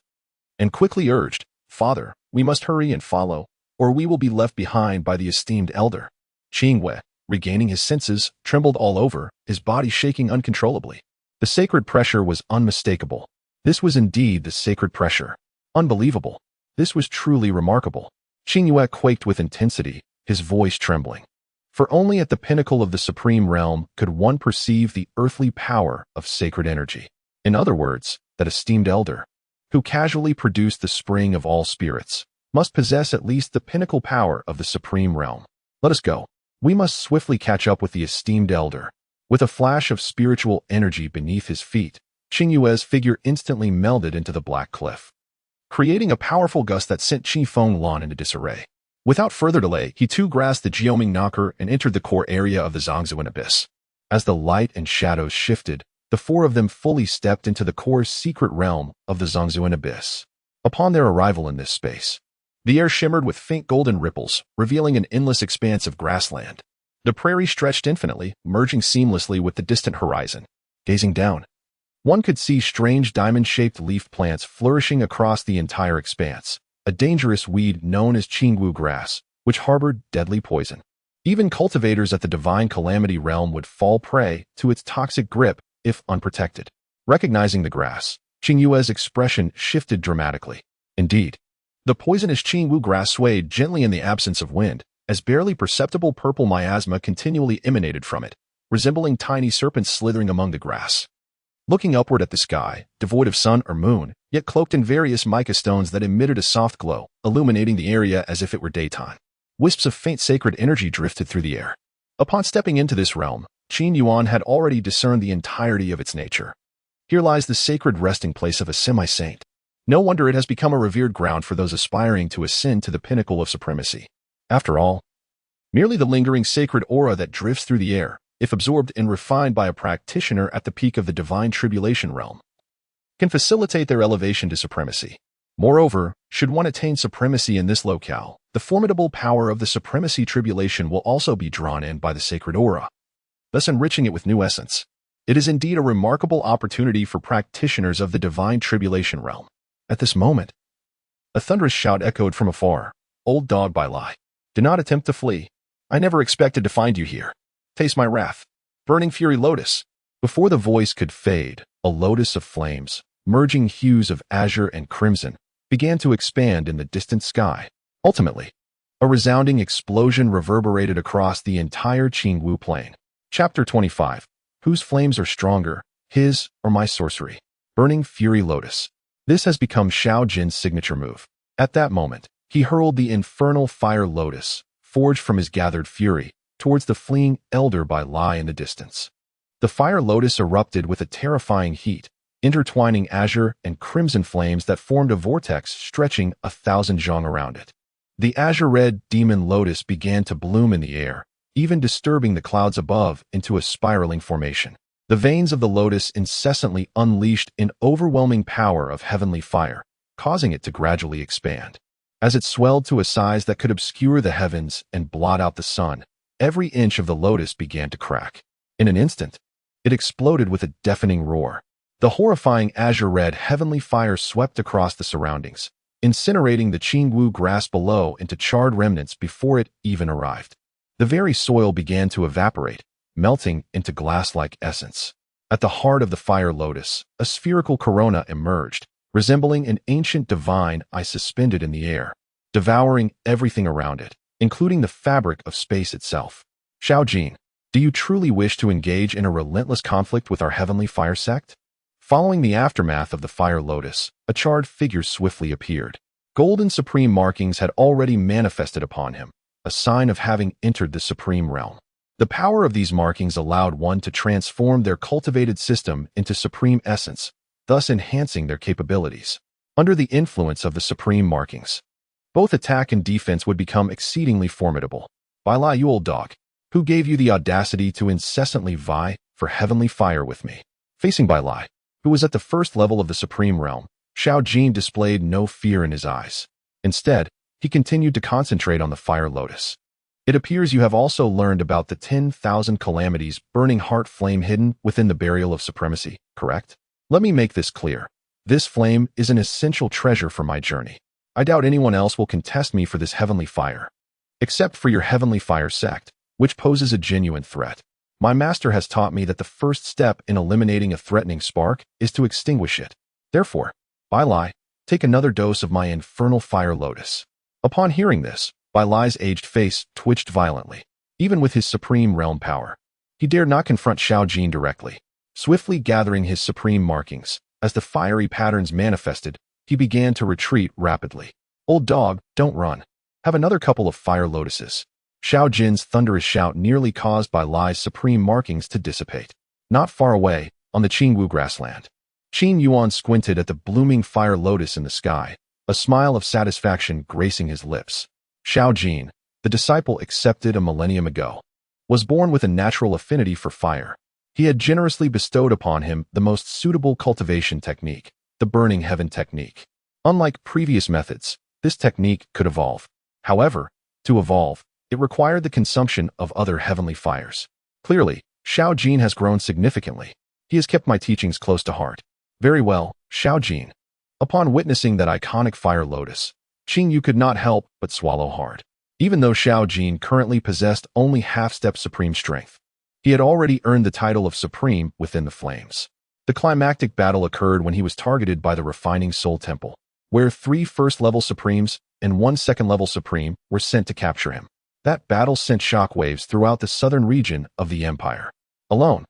and quickly urged, "Father, we must hurry and follow, or we will be left behind by the esteemed elder." Qin Wei, regaining his senses, trembled all over, his body shaking uncontrollably. The sacred pressure was unmistakable. This was indeed the sacred pressure. Unbelievable. This was truly remarkable. Qin Yue quaked with intensity, his voice trembling. For only at the pinnacle of the supreme realm could one perceive the earthly power of sacred energy. In other words, that esteemed elder, who casually produced the spring of all spirits, must possess at least the pinnacle power of the supreme realm. Let us go. We must swiftly catch up with the esteemed elder. With a flash of spiritual energy beneath his feet, Qin Yue's figure instantly melded into the black cliff, creating a powerful gust that sent Qin Fenglan into disarray. Without further delay, he too grasped the Jiuming knocker and entered the core area of the Zhongzuan abyss. As the light and shadows shifted, the 4 of them fully stepped into the core's secret realm of the Zhongzuan abyss. Upon their arrival in this space, the air shimmered with faint golden ripples, revealing an endless expanse of grassland. The prairie stretched infinitely, merging seamlessly with the distant horizon. Gazing down, one could see strange diamond-shaped leaf plants flourishing across the entire expanse, a dangerous weed known as Qingwu grass, which harbored deadly poison. Even cultivators at the divine calamity realm would fall prey to its toxic grip if unprotected. Recognizing the grass, Qin Yue's expression shifted dramatically. Indeed, the poisonous Qingwu grass swayed gently in the absence of wind, as barely perceptible purple miasma continually emanated from it, resembling tiny serpents slithering among the grass. Looking upward at the sky, devoid of sun or moon, yet cloaked in various mica stones that emitted a soft glow, illuminating the area as if it were daytime. Wisps of faint sacred energy drifted through the air. Upon stepping into this realm, Qin Yuan had already discerned the entirety of its nature. Here lies the sacred resting place of a semi-saint. No wonder it has become a revered ground for those aspiring to ascend to the pinnacle of supremacy. After all, merely the lingering sacred aura that drifts through the air, if absorbed and refined by a practitioner at the peak of the divine tribulation realm, can facilitate their elevation to supremacy. Moreover, should one attain supremacy in this locale, the formidable power of the supremacy tribulation will also be drawn in by the sacred aura, thus enriching it with new essence. It is indeed a remarkable opportunity for practitioners of the divine tribulation realm. At this moment, a thunderous shout echoed from afar. "Old dog by lie. Do not attempt to flee. I never expected to find you here. Taste my wrath. Burning fury lotus." Before the voice could fade, a lotus of flames, merging hues of azure and crimson, began to expand in the distant sky. Ultimately, a resounding explosion reverberated across the entire Qingwu plain. Chapter 25. Whose flames are stronger, his or my sorcery? Burning fury lotus. This has become Xiao Jin's signature move. At that moment, he hurled the infernal fire lotus, forged from his gathered fury, towards the fleeing elder by lie in the distance. The fire lotus erupted with a terrifying heat, intertwining azure and crimson flames that formed a vortex stretching 1,000 zhang around it. The azure-red demon lotus began to bloom in the air, even disturbing the clouds above into a spiraling formation. The veins of the lotus incessantly unleashed an overwhelming power of heavenly fire, causing it to gradually expand. As it swelled to a size that could obscure the heavens and blot out the sun, every inch of the lotus began to crack. In an instant, it exploded with a deafening roar. The horrifying azure-red heavenly fire swept across the surroundings, incinerating the Qin grass below into charred remnants before it even arrived. The very soil began to evaporate, melting into glass-like essence. At the heart of the fire lotus, a spherical corona emerged, resembling an ancient divine eye suspended in the air, devouring everything around it, including the fabric of space itself. Xiaojin, do you truly wish to engage in a relentless conflict with our heavenly fire sect? Following the aftermath of the fire lotus, a charred figure swiftly appeared. Golden supreme markings had already manifested upon him, a sign of having entered the supreme realm. The power of these markings allowed one to transform their cultivated system into supreme essence, thus enhancing their capabilities. Under the influence of the supreme markings, both attack and defense would become exceedingly formidable. Bai Lai, you old dog, who gave you the audacity to incessantly vie for heavenly fire with me? Facing Bai Lai, who was at the first level of the supreme realm, Xiaojin displayed no fear in his eyes. Instead, he continued to concentrate on the fire lotus. It appears you have also learned about the 10,000 calamities burning heart flame hidden within the burial of supremacy, correct? Let me make this clear. This flame is an essential treasure for my journey. I doubt anyone else will contest me for this heavenly fire, except for your heavenly fire sect, which poses a genuine threat. My master has taught me that the first step in eliminating a threatening spark is to extinguish it. Therefore, Bai Lai, take another dose of my infernal fire lotus. Upon hearing this, Bai Lai's aged face twitched violently. Even with his supreme realm power, he dared not confront Xiaojin directly. Swiftly gathering his supreme markings, as the fiery patterns manifested, he began to retreat rapidly. Old dog, don't run. Have another couple of fire lotuses. Xiaojin's thunderous shout nearly caused Bai Lai's supreme markings to dissipate. Not far away, on the Qin grassland, Qin Yuan squinted at the blooming fire lotus in the sky, a smile of satisfaction gracing his lips. Xiaojin, the disciple accepted a millennium ago, was born with a natural affinity for fire. He had generously bestowed upon him the most suitable cultivation technique, the burning heaven technique. Unlike previous methods, this technique could evolve. However, to evolve, it required the consumption of other heavenly fires. Clearly, Xiaojin has grown significantly. He has kept my teachings close to heart. Very well, Xiaojin. Upon witnessing that iconic fire lotus, Qin Yu could not help but swallow hard. Even though Xiaojin currently possessed only half-step supreme strength, he had already earned the title of supreme within the flames. The climactic battle occurred when he was targeted by the refining soul temple, where 3 first-level supremes and 1 second-level supreme were sent to capture him. That battle sent shockwaves throughout the southern region of the empire. Alone,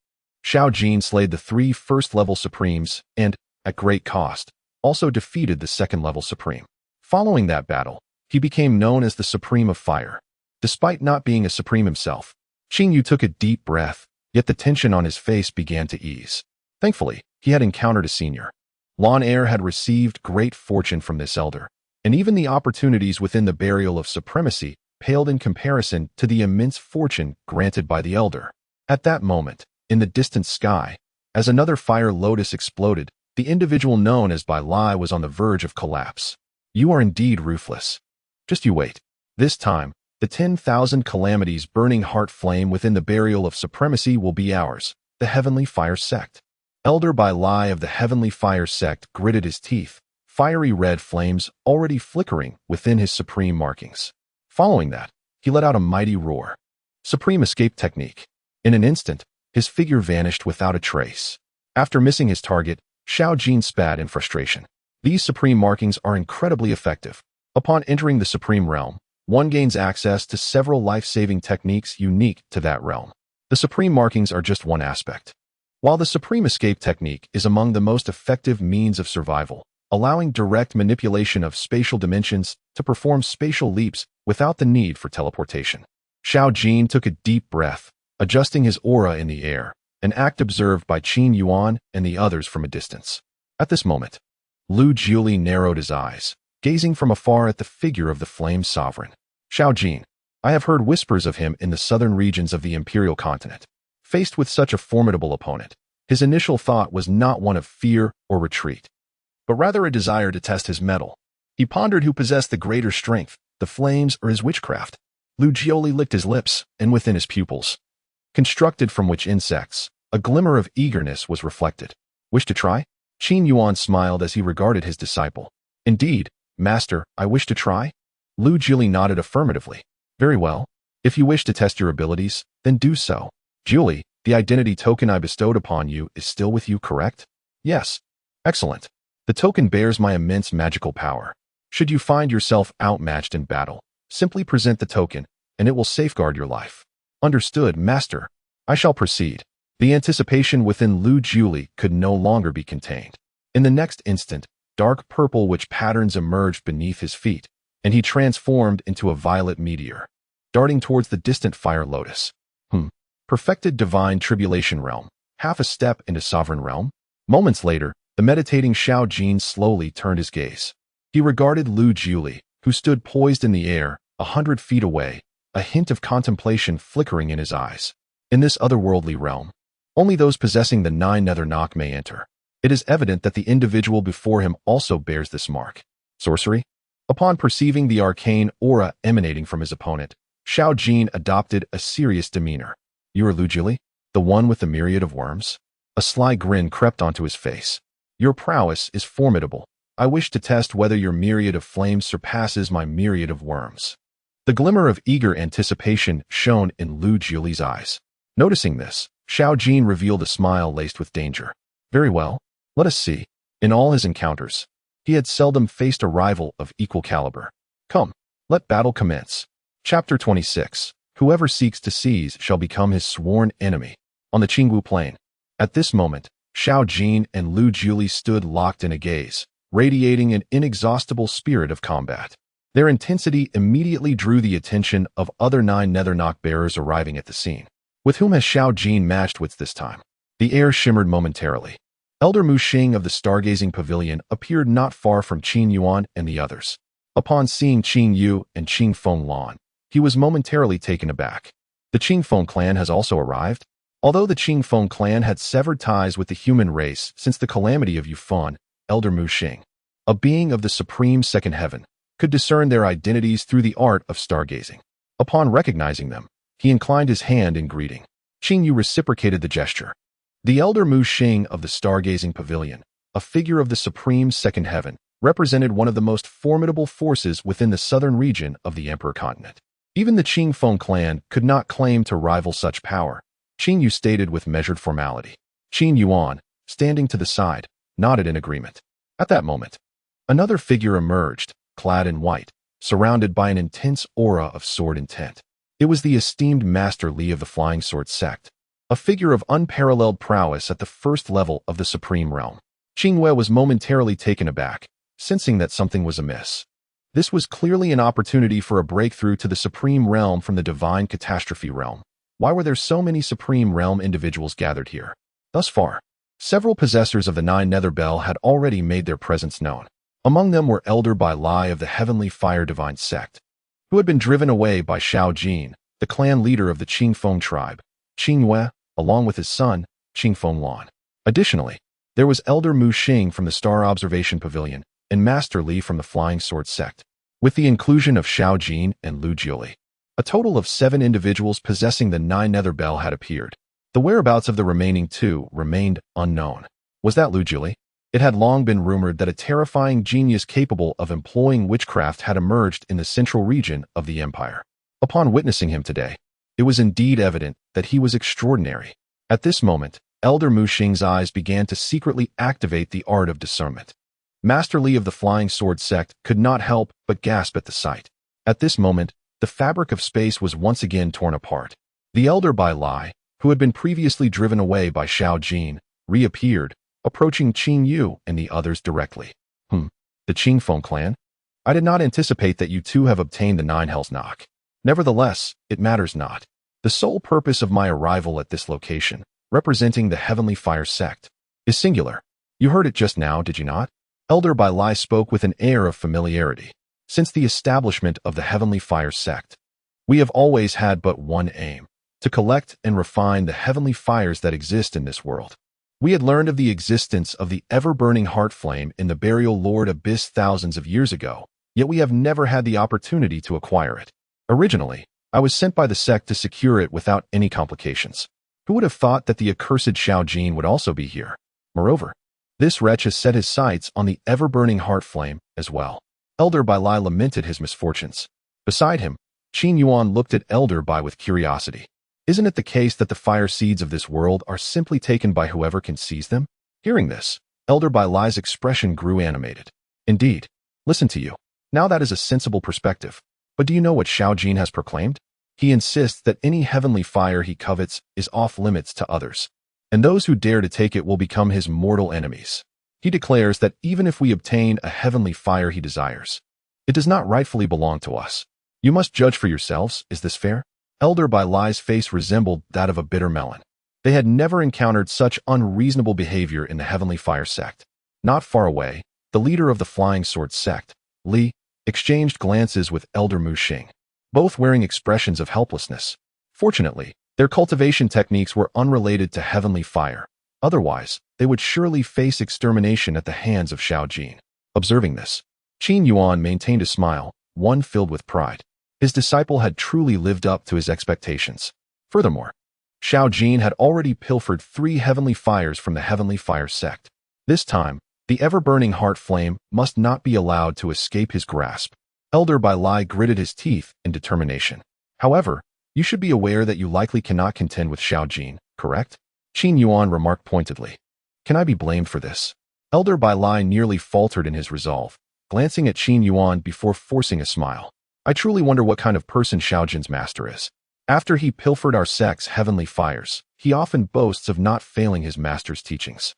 Xiaojin slayed the 3 first-level supremes and, at great cost, also defeated the second-level supreme. Following that battle, he became known as the Supreme of Fire. Despite not being a supreme himself, Qin Yu took a deep breath, yet the tension on his face began to ease. Thankfully, he had encountered a senior. Lon Heir had received great fortune from this elder, and even the opportunities within the burial of supremacy paled in comparison to the immense fortune granted by the elder. At that moment, in the distant sky, as another fire lotus exploded, the individual known as Bai Lai was on the verge of collapse. You are indeed ruthless. Just you wait. This time, the 10,000 calamities burning heart flame within the burial of supremacy will be ours, the Heavenly Fire Sect. Elder Bai Lai of the Heavenly Fire Sect gritted his teeth, fiery red flames already flickering within his supreme markings. Following that, he let out a mighty roar. Supreme escape technique. In an instant, his figure vanished without a trace. After missing his target, Xiaojin spat in frustration. These supreme markings are incredibly effective. Upon entering the supreme realm, one gains access to several life-saving techniques unique to that realm. The supreme markings are just one aspect. While the supreme escape technique is among the most effective means of survival, allowing direct manipulation of spatial dimensions to perform spatial leaps without the need for teleportation. Xiaojin took a deep breath, adjusting his aura in the air, an act observed by Qin Yuan and the others from a distance. At this moment, Lu Jiuli narrowed his eyes, gazing from afar at the figure of the flame sovereign. Xiaojin, I have heard whispers of him in the southern regions of the imperial continent. Faced with such a formidable opponent, his initial thought was not one of fear or retreat, but rather a desire to test his mettle. He pondered who possessed the greater strength, the flames or his witchcraft. Lu Jiuli licked his lips, and within his pupils, constructed from which insects. A glimmer of eagerness was reflected. Wish to try? Qin Yuan smiled as he regarded his disciple. Indeed, master, I wish to try? Lu Juli nodded affirmatively. Very well. If you wish to test your abilities, then do so. Julie, the identity token I bestowed upon you is still with you, correct? Yes. Excellent. The token bears my immense magical power. Should you find yourself outmatched in battle, simply present the token, and it will safeguard your life. Understood, master. I shall proceed. The anticipation within Lu Juli could no longer be contained. In the next instant, dark purple witch patterns emerged beneath his feet, and he transformed into a violet meteor, darting towards the distant fire lotus. Perfected divine tribulation realm, half a step into sovereign realm? Moments later, the meditating Xiao Jin slowly turned his gaze. He regarded Lu Juli, who stood poised in the air, 100 feet away, a hint of contemplation flickering in his eyes. In this otherworldly realm, only those possessing the 9 nether knock may enter. It is evident that the individual before him also bears this mark. Sorcery? Upon perceiving the arcane aura emanating from his opponent, Xiao Jin adopted a serious demeanor. You are Lu Juli, the one with the myriad of worms? A sly grin crept onto his face. Your prowess is formidable. I wish to test whether your myriad of flames surpasses my myriad of worms. The glimmer of eager anticipation shone in Lu Juli's eyes. Noticing this, Xiao Jin revealed a smile laced with danger. Very well. Let us see. In all his encounters, he had seldom faced a rival of equal caliber. Come, let battle commence. Chapter 26. Whoever seeks to seize shall become his sworn enemy. On the Qingwu plain. At this moment, Xiao Jin and Lu Juli stood locked in a gaze, radiating an inexhaustible spirit of combat. Their intensity immediately drew the attention of other 9 nether knock bearers arriving at the scene. With whom has Xiao Jin matched wits this time? The air shimmered momentarily. Elder Mu Xing of the Stargazing Pavilion appeared not far from Qin Yuan and the others. Upon seeing Qing Yu and Qing Feng Lan, he was momentarily taken aback. The Qing Feng clan has also arrived? Although the Qing Feng clan had severed ties with the human race since the calamity of Yufan, Elder Mu Xing, a being of the supreme second heaven, could discern their identities through the art of stargazing. Upon recognizing them, he inclined his hand in greeting. Qing Yu reciprocated the gesture. The Elder Mu Xing of the Stargazing Pavilion, a figure of the supreme second heaven, represented one of the most formidable forces within the southern region of the Emperor continent. Even the Qing Feng clan could not claim to rival such power, Qing Yu stated with measured formality. Qin Yuan, standing to the side, nodded in agreement. At that moment, another figure emerged, clad in white, surrounded by an intense aura of sword intent. It was the esteemed Master Li of the Flying Sword sect, a figure of unparalleled prowess at the first level of the Supreme Realm. Qing Wei was momentarily taken aback, sensing that something was amiss. This was clearly an opportunity for a breakthrough to the Supreme Realm from the Divine Catastrophe Realm. Why were there so many Supreme Realm individuals gathered here? Thus far, several possessors of the 9 Nether Bell had already made their presence known. Among them were Elder Bai Lai of the Heavenly Fire Divine Sect, who had been driven away by Xiao Jin, the clan leader of the Qing Feng tribe, Qing Yue, along with his son, Qing Feng Lan. Additionally, there was Elder Mu Xing from the Star Observation Pavilion and Master Li from the Flying Sword sect. With the inclusion of Xiao Jin and Lu Juli, a total of 7 individuals possessing the 9 Nether Bell had appeared. The whereabouts of the remaining 2 remained unknown. Was that Lu Juli? It had long been rumored that a terrifying genius capable of employing witchcraft had emerged in the central region of the empire. Upon witnessing him today, it was indeed evident that he was extraordinary. At this moment, Elder Mu Xing's eyes began to secretly activate the art of discernment. Master Li of the Flying Sword sect could not help but gasp at the sight. At this moment, the fabric of space was once again torn apart. The Elder Bai Lai, who had been previously driven away by Xiao Jin, reappeared, approaching Qing Yu and the others directly. The Qing Feng clan? I did not anticipate that you two have obtained the 9 Hells Knock. Nevertheless, it matters not. The sole purpose of my arrival at this location, representing the Heavenly Fire sect, is singular. You heard it just now, did you not? Elder Bai Lai spoke with an air of familiarity. Since the establishment of the Heavenly Fire sect, we have always had but one aim: to collect and refine the heavenly fires that exist in this world. We had learned of the existence of the ever-burning heart flame in the burial Lord Abyss thousands of years ago, yet we have never had the opportunity to acquire it. Originally, I was sent by the sect to secure it without any complications. Who would have thought that the accursed Xiao Jin would also be here? Moreover, this wretch has set his sights on the ever-burning heart flame as well. Elder Bai Lai lamented his misfortunes. Beside him, Qin Yuan looked at Elder Bai with curiosity. Isn't it the case that the fire seeds of this world are simply taken by whoever can seize them? Hearing this, Elder Bai Lai's expression grew animated. Indeed. Listen to you. Now that is a sensible perspective. But do you know what Xiao Jin has proclaimed? He insists that any heavenly fire he covets is off-limits to others, and those who dare to take it will become his mortal enemies. He declares that even if we obtain a heavenly fire he desires, it does not rightfully belong to us. You must judge for yourselves, is this fair? Elder Bai Lai's face resembled that of a bitter melon. They had never encountered such unreasonable behavior in the Heavenly Fire sect. Not far away, the leader of the Flying Sword sect, Li, exchanged glances with Elder Mu Xing, both wearing expressions of helplessness. Fortunately, their cultivation techniques were unrelated to heavenly fire. Otherwise, they would surely face extermination at the hands of Xiao Jin. Observing this, Qin Yuan maintained a smile, one filled with pride. His disciple had truly lived up to his expectations. Furthermore, Xiao Jin had already pilfered 3 heavenly fires from the Heavenly Fire sect. This time, the ever-burning heart flame must not be allowed to escape his grasp. Elder Bai Lai gritted his teeth in determination. However, you should be aware that you likely cannot contend with Xiao Jin, correct? Qin Yuan remarked pointedly. Can I be blamed for this? Elder Bai Lai nearly faltered in his resolve, glancing at Qin Yuan before forcing a smile. I truly wonder what kind of person Xiao Jin's master is. After he pilfered our sect's heavenly fires, he often boasts of not failing his master's teachings.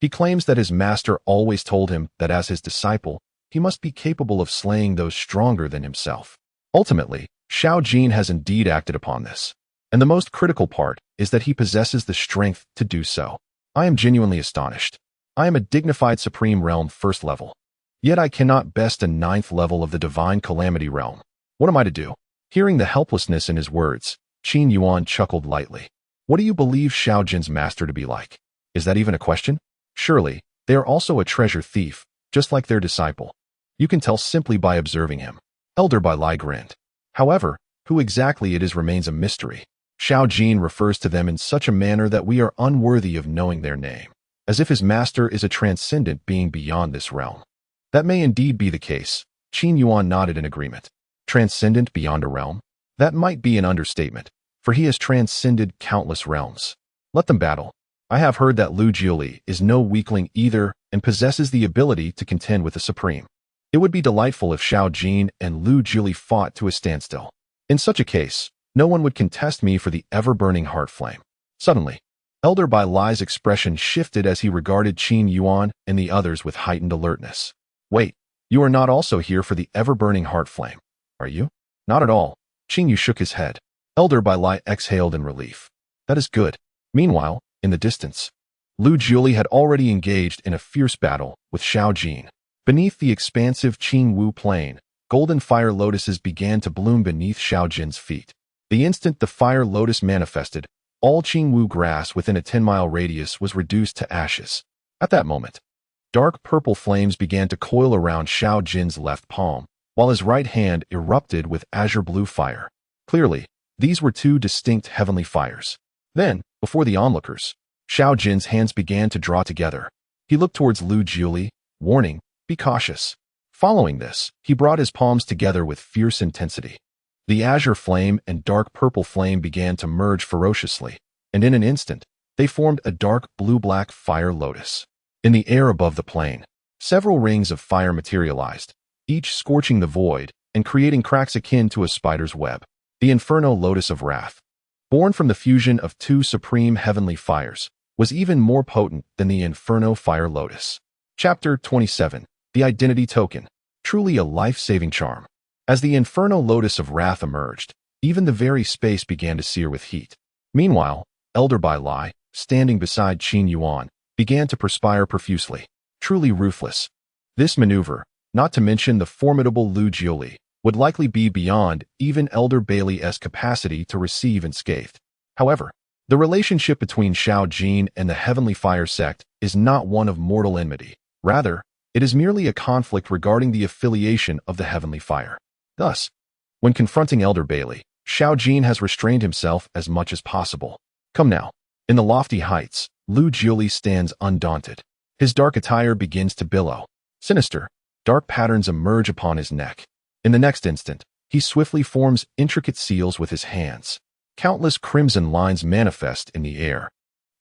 He claims that his master always told him that as his disciple, he must be capable of slaying those stronger than himself. Ultimately, Xiao Jin has indeed acted upon this. And the most critical part is that he possesses the strength to do so. I am genuinely astonished. I am a dignified Supreme Realm 1st level. Yet I cannot best a 9th level of the Divine Calamity Realm. What am I to do? Hearing the helplessness in his words, Qin Yuan chuckled lightly. What do you believe Xiao Jin's master to be like? Is that even a question? Surely, they are also a treasure thief, just like their disciple. You can tell simply by observing him. Elder Bai Lai grinned. However, who exactly it is remains a mystery. Xiao Jin refers to them in such a manner that we are unworthy of knowing their name, as if his master is a transcendent being beyond this realm. That may indeed be the case. Qin Yuan nodded in agreement. Transcendent beyond a realm? That might be an understatement, for he has transcended countless realms. Let them battle. I have heard that Lu Jiuli is no weakling either and possesses the ability to contend with the Supreme. It would be delightful if Xiao Jin and Lu Jiuli fought to a standstill. In such a case, no one would contest me for the ever-burning heart flame. Suddenly, Elder Bai Lai's expression shifted as he regarded Qin Yuan and the others with heightened alertness. Wait, you are not also here for the ever-burning heart flame, are you? Not at all. Qin Yu shook his head. Elder Bai Lai exhaled in relief. That is good. Meanwhile, in the distance, Lu Jiuli had already engaged in a fierce battle with Xiao Jin. Beneath the expansive Qing Wu plain, golden fire lotuses began to bloom beneath Xiao Jin's feet. The instant the fire lotus manifested, all Qing Wu grass within a 10-mile radius was reduced to ashes. At that moment, dark purple flames began to coil around Xiao Jin's left palm, while his right hand erupted with azure blue fire. Clearly, these were 2 distinct heavenly fires. Then, before the onlookers, Xiao Jin's hands began to draw together. He looked towards Lu Jiuli, warning, be cautious. Following this, he brought his palms together with fierce intensity. The azure flame and dark purple flame began to merge ferociously, and in an instant, they formed a dark blue-black fire lotus. In the air above the plain, several rings of fire materialized, each scorching the void and creating cracks akin to a spider's web. The Inferno Lotus of Wrath, born from the fusion of 2 supreme heavenly fires, was even more potent than the Inferno Fire Lotus. Chapter 27. The Identity Token. Truly a life-saving charm. As the Inferno Lotus of Wrath emerged, even the very space began to sear with heat. Meanwhile, Elder Bai Lai, standing beside Qin Yuan, began to perspire profusely. Truly ruthless. This maneuver, not to mention the formidable Lu Jiuli, would likely be beyond even Elder Bailey's capacity to receive unscathed. However, the relationship between Xiao Jin and the Heavenly Fire sect is not one of mortal enmity. Rather, it is merely a conflict regarding the affiliation of the Heavenly Fire. Thus, when confronting Elder Bailey, Xiao Jin has restrained himself as much as possible. Come now. In the lofty heights, Lu Jiuli stands undaunted. His dark attire begins to billow. Sinister, dark patterns emerge upon his neck. In the next instant, he swiftly forms intricate seals with his hands. Countless crimson lines manifest in the air,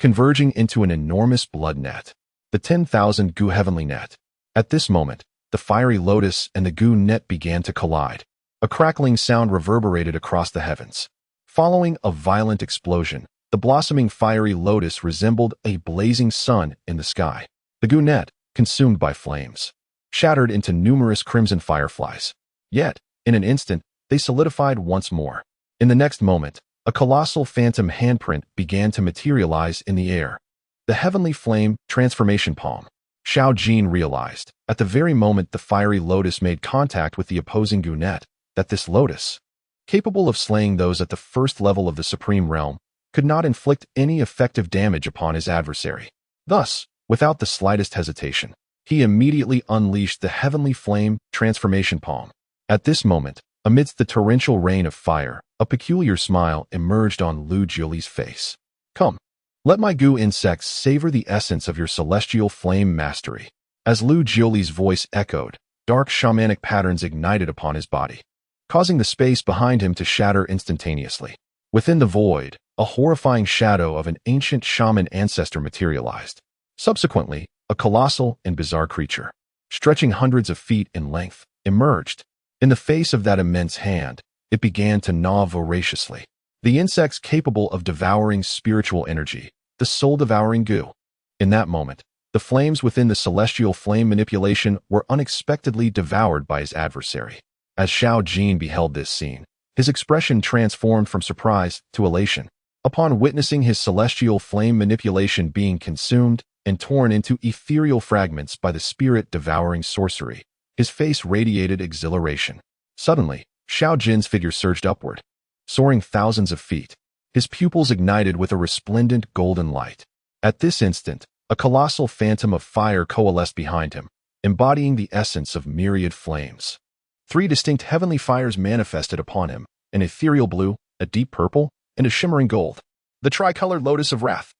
converging into an enormous blood net. The 10,000 gu heavenly net. At this moment, the fiery lotus and the gu net began to collide. A crackling sound reverberated across the heavens. Following a violent explosion, the blossoming fiery lotus resembled a blazing sun in the sky. The gu net, consumed by flames, shattered into numerous crimson fireflies. Yet, in an instant, they solidified once more. In the next moment, a colossal phantom handprint began to materialize in the air. The heavenly flame transformation palm. Xiao Jin realized, at the very moment the fiery lotus made contact with the opposing gu net, that this lotus, capable of slaying those at the first level of the supreme realm, could not inflict any effective damage upon his adversary. Thus, without the slightest hesitation, he immediately unleashed the heavenly flame transformation palm. At this moment, amidst the torrential rain of fire, a peculiar smile emerged on Lu Jiuli's face. Come, let my gu insects savor the essence of your celestial flame mastery. As Lu Jiuli's voice echoed, dark shamanic patterns ignited upon his body, causing the space behind him to shatter instantaneously. Within the void, a horrifying shadow of an ancient shaman ancestor materialized. Subsequently, a colossal and bizarre creature, stretching hundreds of feet in length, emerged. In the face of that immense hand, it began to gnaw voraciously. The insects capable of devouring spiritual energy, the soul-devouring gu. In that moment, the flames within the celestial flame manipulation were unexpectedly devoured by his adversary. As Xiao Jin beheld this scene, his expression transformed from surprise to elation. Upon witnessing his celestial flame manipulation being consumed and torn into ethereal fragments by the spirit-devouring sorcery, his face radiated exhilaration. Suddenly, Xiao Jin's figure surged upward, soaring thousands of feet. His pupils ignited with a resplendent golden light. At this instant, a colossal phantom of fire coalesced behind him, embodying the essence of myriad flames. 3 distinct heavenly fires manifested upon him, an ethereal blue, a deep purple, and a shimmering gold. The tricolored lotus of wrath.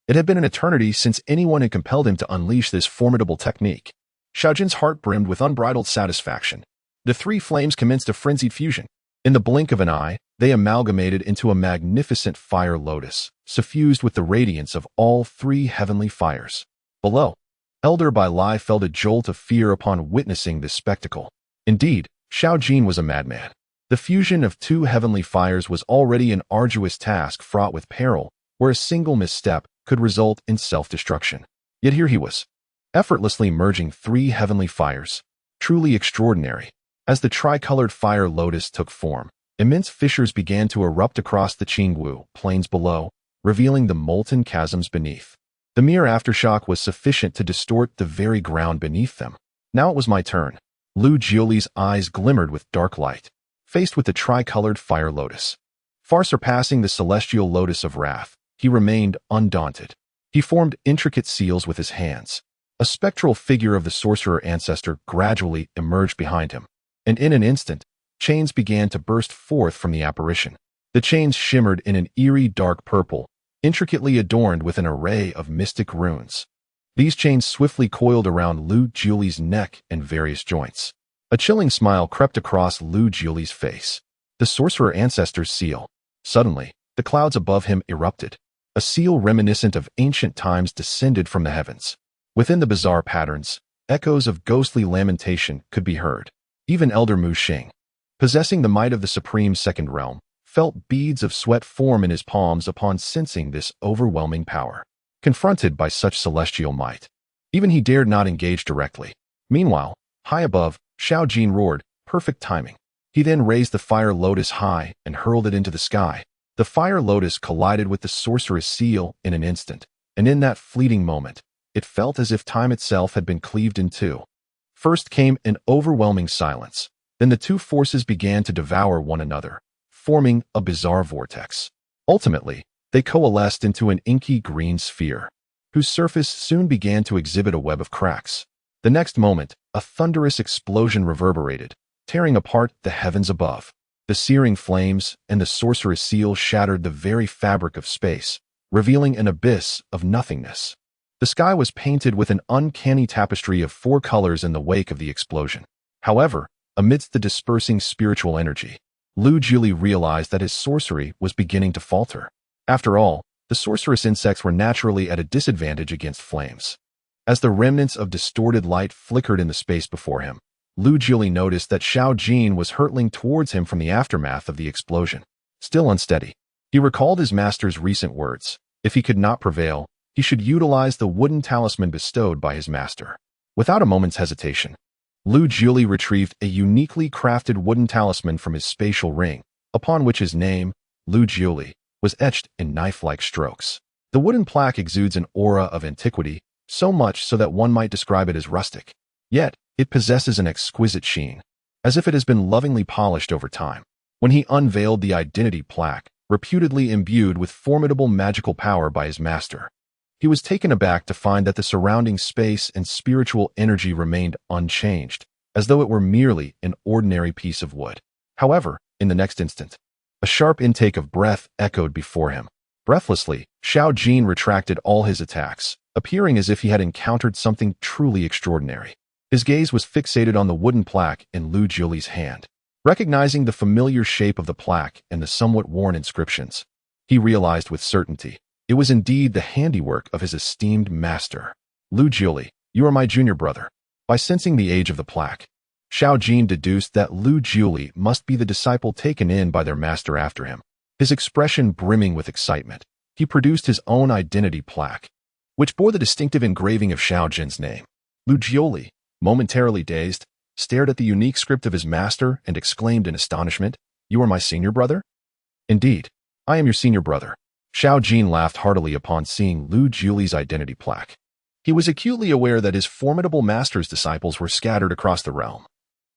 It had been an eternity since anyone had compelled him to unleash this formidable technique. Xiao Jin's heart brimmed with unbridled satisfaction. The 3 flames commenced a frenzied fusion. In the blink of an eye, they amalgamated into a magnificent fire lotus, suffused with the radiance of all 3 heavenly fires. Below, Elder Bai Lai felt a jolt of fear upon witnessing this spectacle. Indeed, Xiao Jin was a madman. The fusion of 2 heavenly fires was already an arduous task fraught with peril, where a single misstep could result in self-destruction. Yet here he was, effortlessly merging 3 heavenly fires. Truly extraordinary. As the tricolored fire lotus took form, immense fissures began to erupt across the Qingwu plains below, revealing the molten chasms beneath. The mere aftershock was sufficient to distort the very ground beneath them. Now it was my turn. Lu Jiuli's eyes glimmered with dark light, faced with the tricolored fire lotus. Far surpassing the celestial lotus of wrath, he remained undaunted. He formed intricate seals with his hands. A spectral figure of the sorcerer ancestor gradually emerged behind him, and in an instant, chains began to burst forth from the apparition. The chains shimmered in an eerie dark purple, intricately adorned with an array of mystic runes. These chains swiftly coiled around Lu Jiuli's neck and various joints. A chilling smile crept across Lu Jiuli's face. The sorcerer ancestor's seal. Suddenly, the clouds above him erupted. A seal reminiscent of ancient times descended from the heavens. Within the bizarre patterns, echoes of ghostly lamentation could be heard. Even Elder Mu Xing, possessing the might of the supreme second realm, felt beads of sweat form in his palms upon sensing this overwhelming power. Confronted by such celestial might, even he dared not engage directly. Meanwhile, high above, Xiao Jin roared, perfect timing. He then raised the fire lotus high and hurled it into the sky. The fire lotus collided with the sorceress seal in an instant, and in that fleeting moment, it felt as if time itself had been cleaved in 2. First came an overwhelming silence. Then the 2 forces began to devour one another, forming a bizarre vortex. Ultimately, they coalesced into an inky green sphere, whose surface soon began to exhibit a web of cracks. The next moment, a thunderous explosion reverberated, tearing apart the heavens above. The searing flames and the sorceress seal shattered the very fabric of space, revealing an abyss of nothingness. The sky was painted with an uncanny tapestry of 4 colors in the wake of the explosion. However, amidst the dispersing spiritual energy, Lu Jiuli realized that his sorcery was beginning to falter. After all, the sorceress insects were naturally at a disadvantage against flames. As the remnants of distorted light flickered in the space before him, Lu Jiuli noticed that Xiao Jin was hurtling towards him from the aftermath of the explosion. Still unsteady, he recalled his master's recent words. If he could not prevail, he should utilize the wooden talisman bestowed by his master. Without a moment's hesitation, Lu Jiuli retrieved a uniquely crafted wooden talisman from his spatial ring, upon which his name, Lu Jiuli, was etched in knife-like strokes. The wooden plaque exudes an aura of antiquity, so much so that one might describe it as rustic. Yet, it possesses an exquisite sheen, as if it has been lovingly polished over time. When he unveiled the identity plaque, reputedly imbued with formidable magical power by his master, he was taken aback to find that the surrounding space and spiritual energy remained unchanged, as though it were merely an ordinary piece of wood. However, in the next instant, a sharp intake of breath echoed before him. Breathlessly, Xiao Jin retracted all his attacks, appearing as if he had encountered something truly extraordinary. His gaze was fixated on the wooden plaque in Lu Jiuli's hand. Recognizing the familiar shape of the plaque and the somewhat worn inscriptions, he realized with certainty it was indeed the handiwork of his esteemed master. Lu Jiuli, you are my junior brother. By sensing the age of the plaque, Xiao Jin deduced that Lu Jiuli must be the disciple taken in by their master after him. His expression brimming with excitement, he produced his own identity plaque, which bore the distinctive engraving of Xiao Jin's name. Lu Jiuli, momentarily dazed, stared at the unique script of his master and exclaimed in astonishment, "You are my senior brother?" "Indeed, I am your senior brother." Xiao Jin laughed heartily upon seeing Lu Jiuli's identity plaque. He was acutely aware that his formidable master's disciples were scattered across the realm,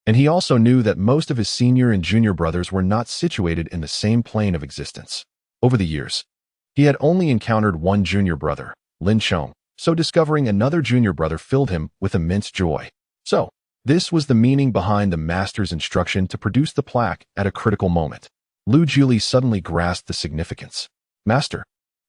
and he also knew that most of his senior and junior brothers were not situated in the same plane of existence. Over the years, he had only encountered one junior brother, Lin Chong, so discovering another junior brother filled him with immense joy. So, this was the meaning behind the master's instruction to produce the plaque at a critical moment. Lu Jiuli suddenly grasped the significance. Master.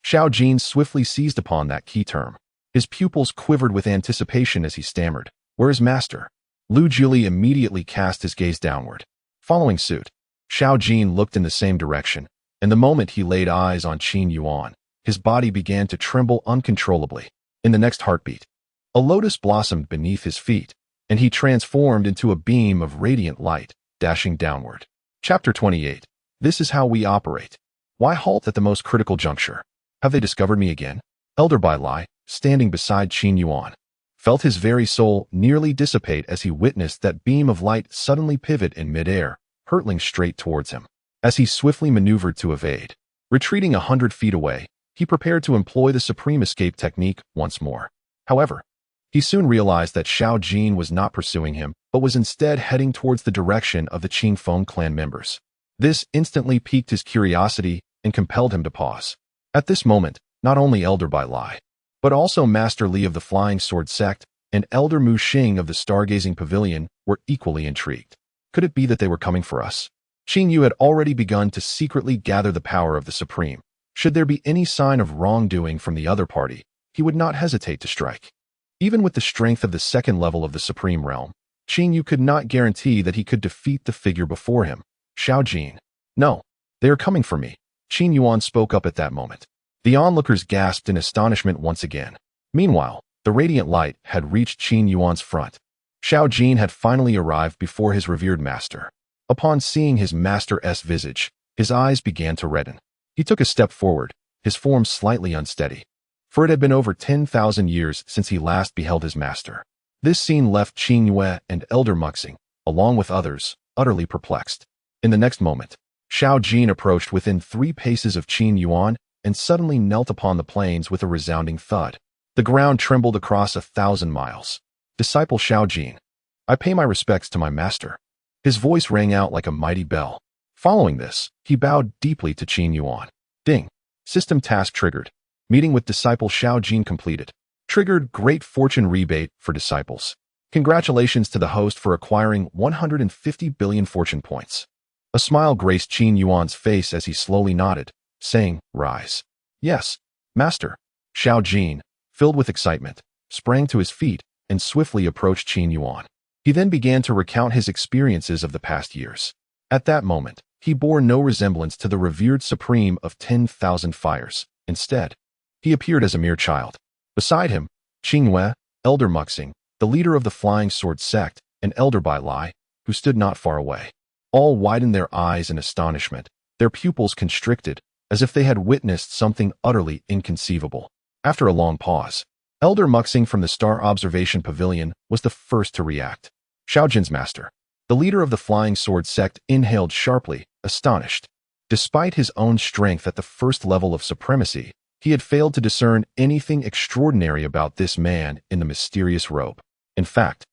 Xiao Jin swiftly seized upon that key term. His pupils quivered with anticipation as he stammered, "Where is master?" Lu Jiuli immediately cast his gaze downward. Following suit, Xiao Jin looked in the same direction, and the moment he laid eyes on Qin Yuan, his body began to tremble uncontrollably. In the next heartbeat, a lotus blossomed beneath his feet, and he transformed into a beam of radiant light, dashing downward. Chapter 28. This is how we operate. Why halt at the most critical juncture? Have they discovered me again? Elder Bai Lai, standing beside Qin Yuan, felt his very soul nearly dissipate as he witnessed that beam of light suddenly pivot in midair, hurtling straight towards him. As he swiftly maneuvered to evade, retreating 100 feet away, he prepared to employ the supreme escape technique once more. However, he soon realized that Xiao Jin was not pursuing him, but was instead heading towards the direction of the Qing Feng clan members. This instantly piqued his curiosity and compelled him to pause. At this moment, not only Elder Bai Lai, but also Master Li of the Flying Sword Sect and Elder Mu Xing of the Stargazing Pavilion were equally intrigued. Could it be that they were coming for us? Qin Yu had already begun to secretly gather the power of the Supreme. Should there be any sign of wrongdoing from the other party, he would not hesitate to strike. Even with the strength of the second level of the Supreme Realm, Qin Yu could not guarantee that he could defeat the figure before him, Xiao Jin. "No, they are coming for me," Qin Yuan spoke up at that moment. The onlookers gasped in astonishment once again. Meanwhile, the radiant light had reached Qin Yuan's front. Xiao Jin had finally arrived before his revered master. Upon seeing his master's visage, his eyes began to redden. He took a step forward, his form slightly unsteady, for it had been over 10,000 years since he last beheld his master. This scene left Qin Yue and Elder Muxing, along with others, utterly perplexed. In the next moment, Xiao Jin approached within 3 paces of Qin Yuan and suddenly knelt upon the plains with a resounding thud. The ground trembled across 1,000 miles. "Disciple Xiao Jin, I pay my respects to my master." His voice rang out like a mighty bell. Following this, he bowed deeply to Qin Yuan. Ding. System task triggered. Meeting with disciple Xiao Jin completed. Triggered great fortune rebate for disciples. Congratulations to the host for acquiring 150 billion fortune points. A smile graced Qin Yuan's face as he slowly nodded, saying, "Rise." "Yes, master." Xiao Jin, filled with excitement, sprang to his feet and swiftly approached Qin Yuan. He then began to recount his experiences of the past years. At that moment, he bore no resemblance to the revered supreme of 10,000 fires. Instead, he appeared as a mere child. Beside him, Qin Yuan, Elder Muxing, the leader of the Flying Sword sect, and Elder Bai Lai, who stood not far away. All widened their eyes in astonishment, their pupils constricted, as if they had witnessed something utterly inconceivable. After a long pause, Elder Muxing from the Star Observation Pavilion was the first to react. Xiao Jin's master, the leader of the Flying Sword sect, inhaled sharply, astonished. Despite his own strength at the first level of supremacy, he had failed to discern anything extraordinary about this man in the mysterious robe. In fact,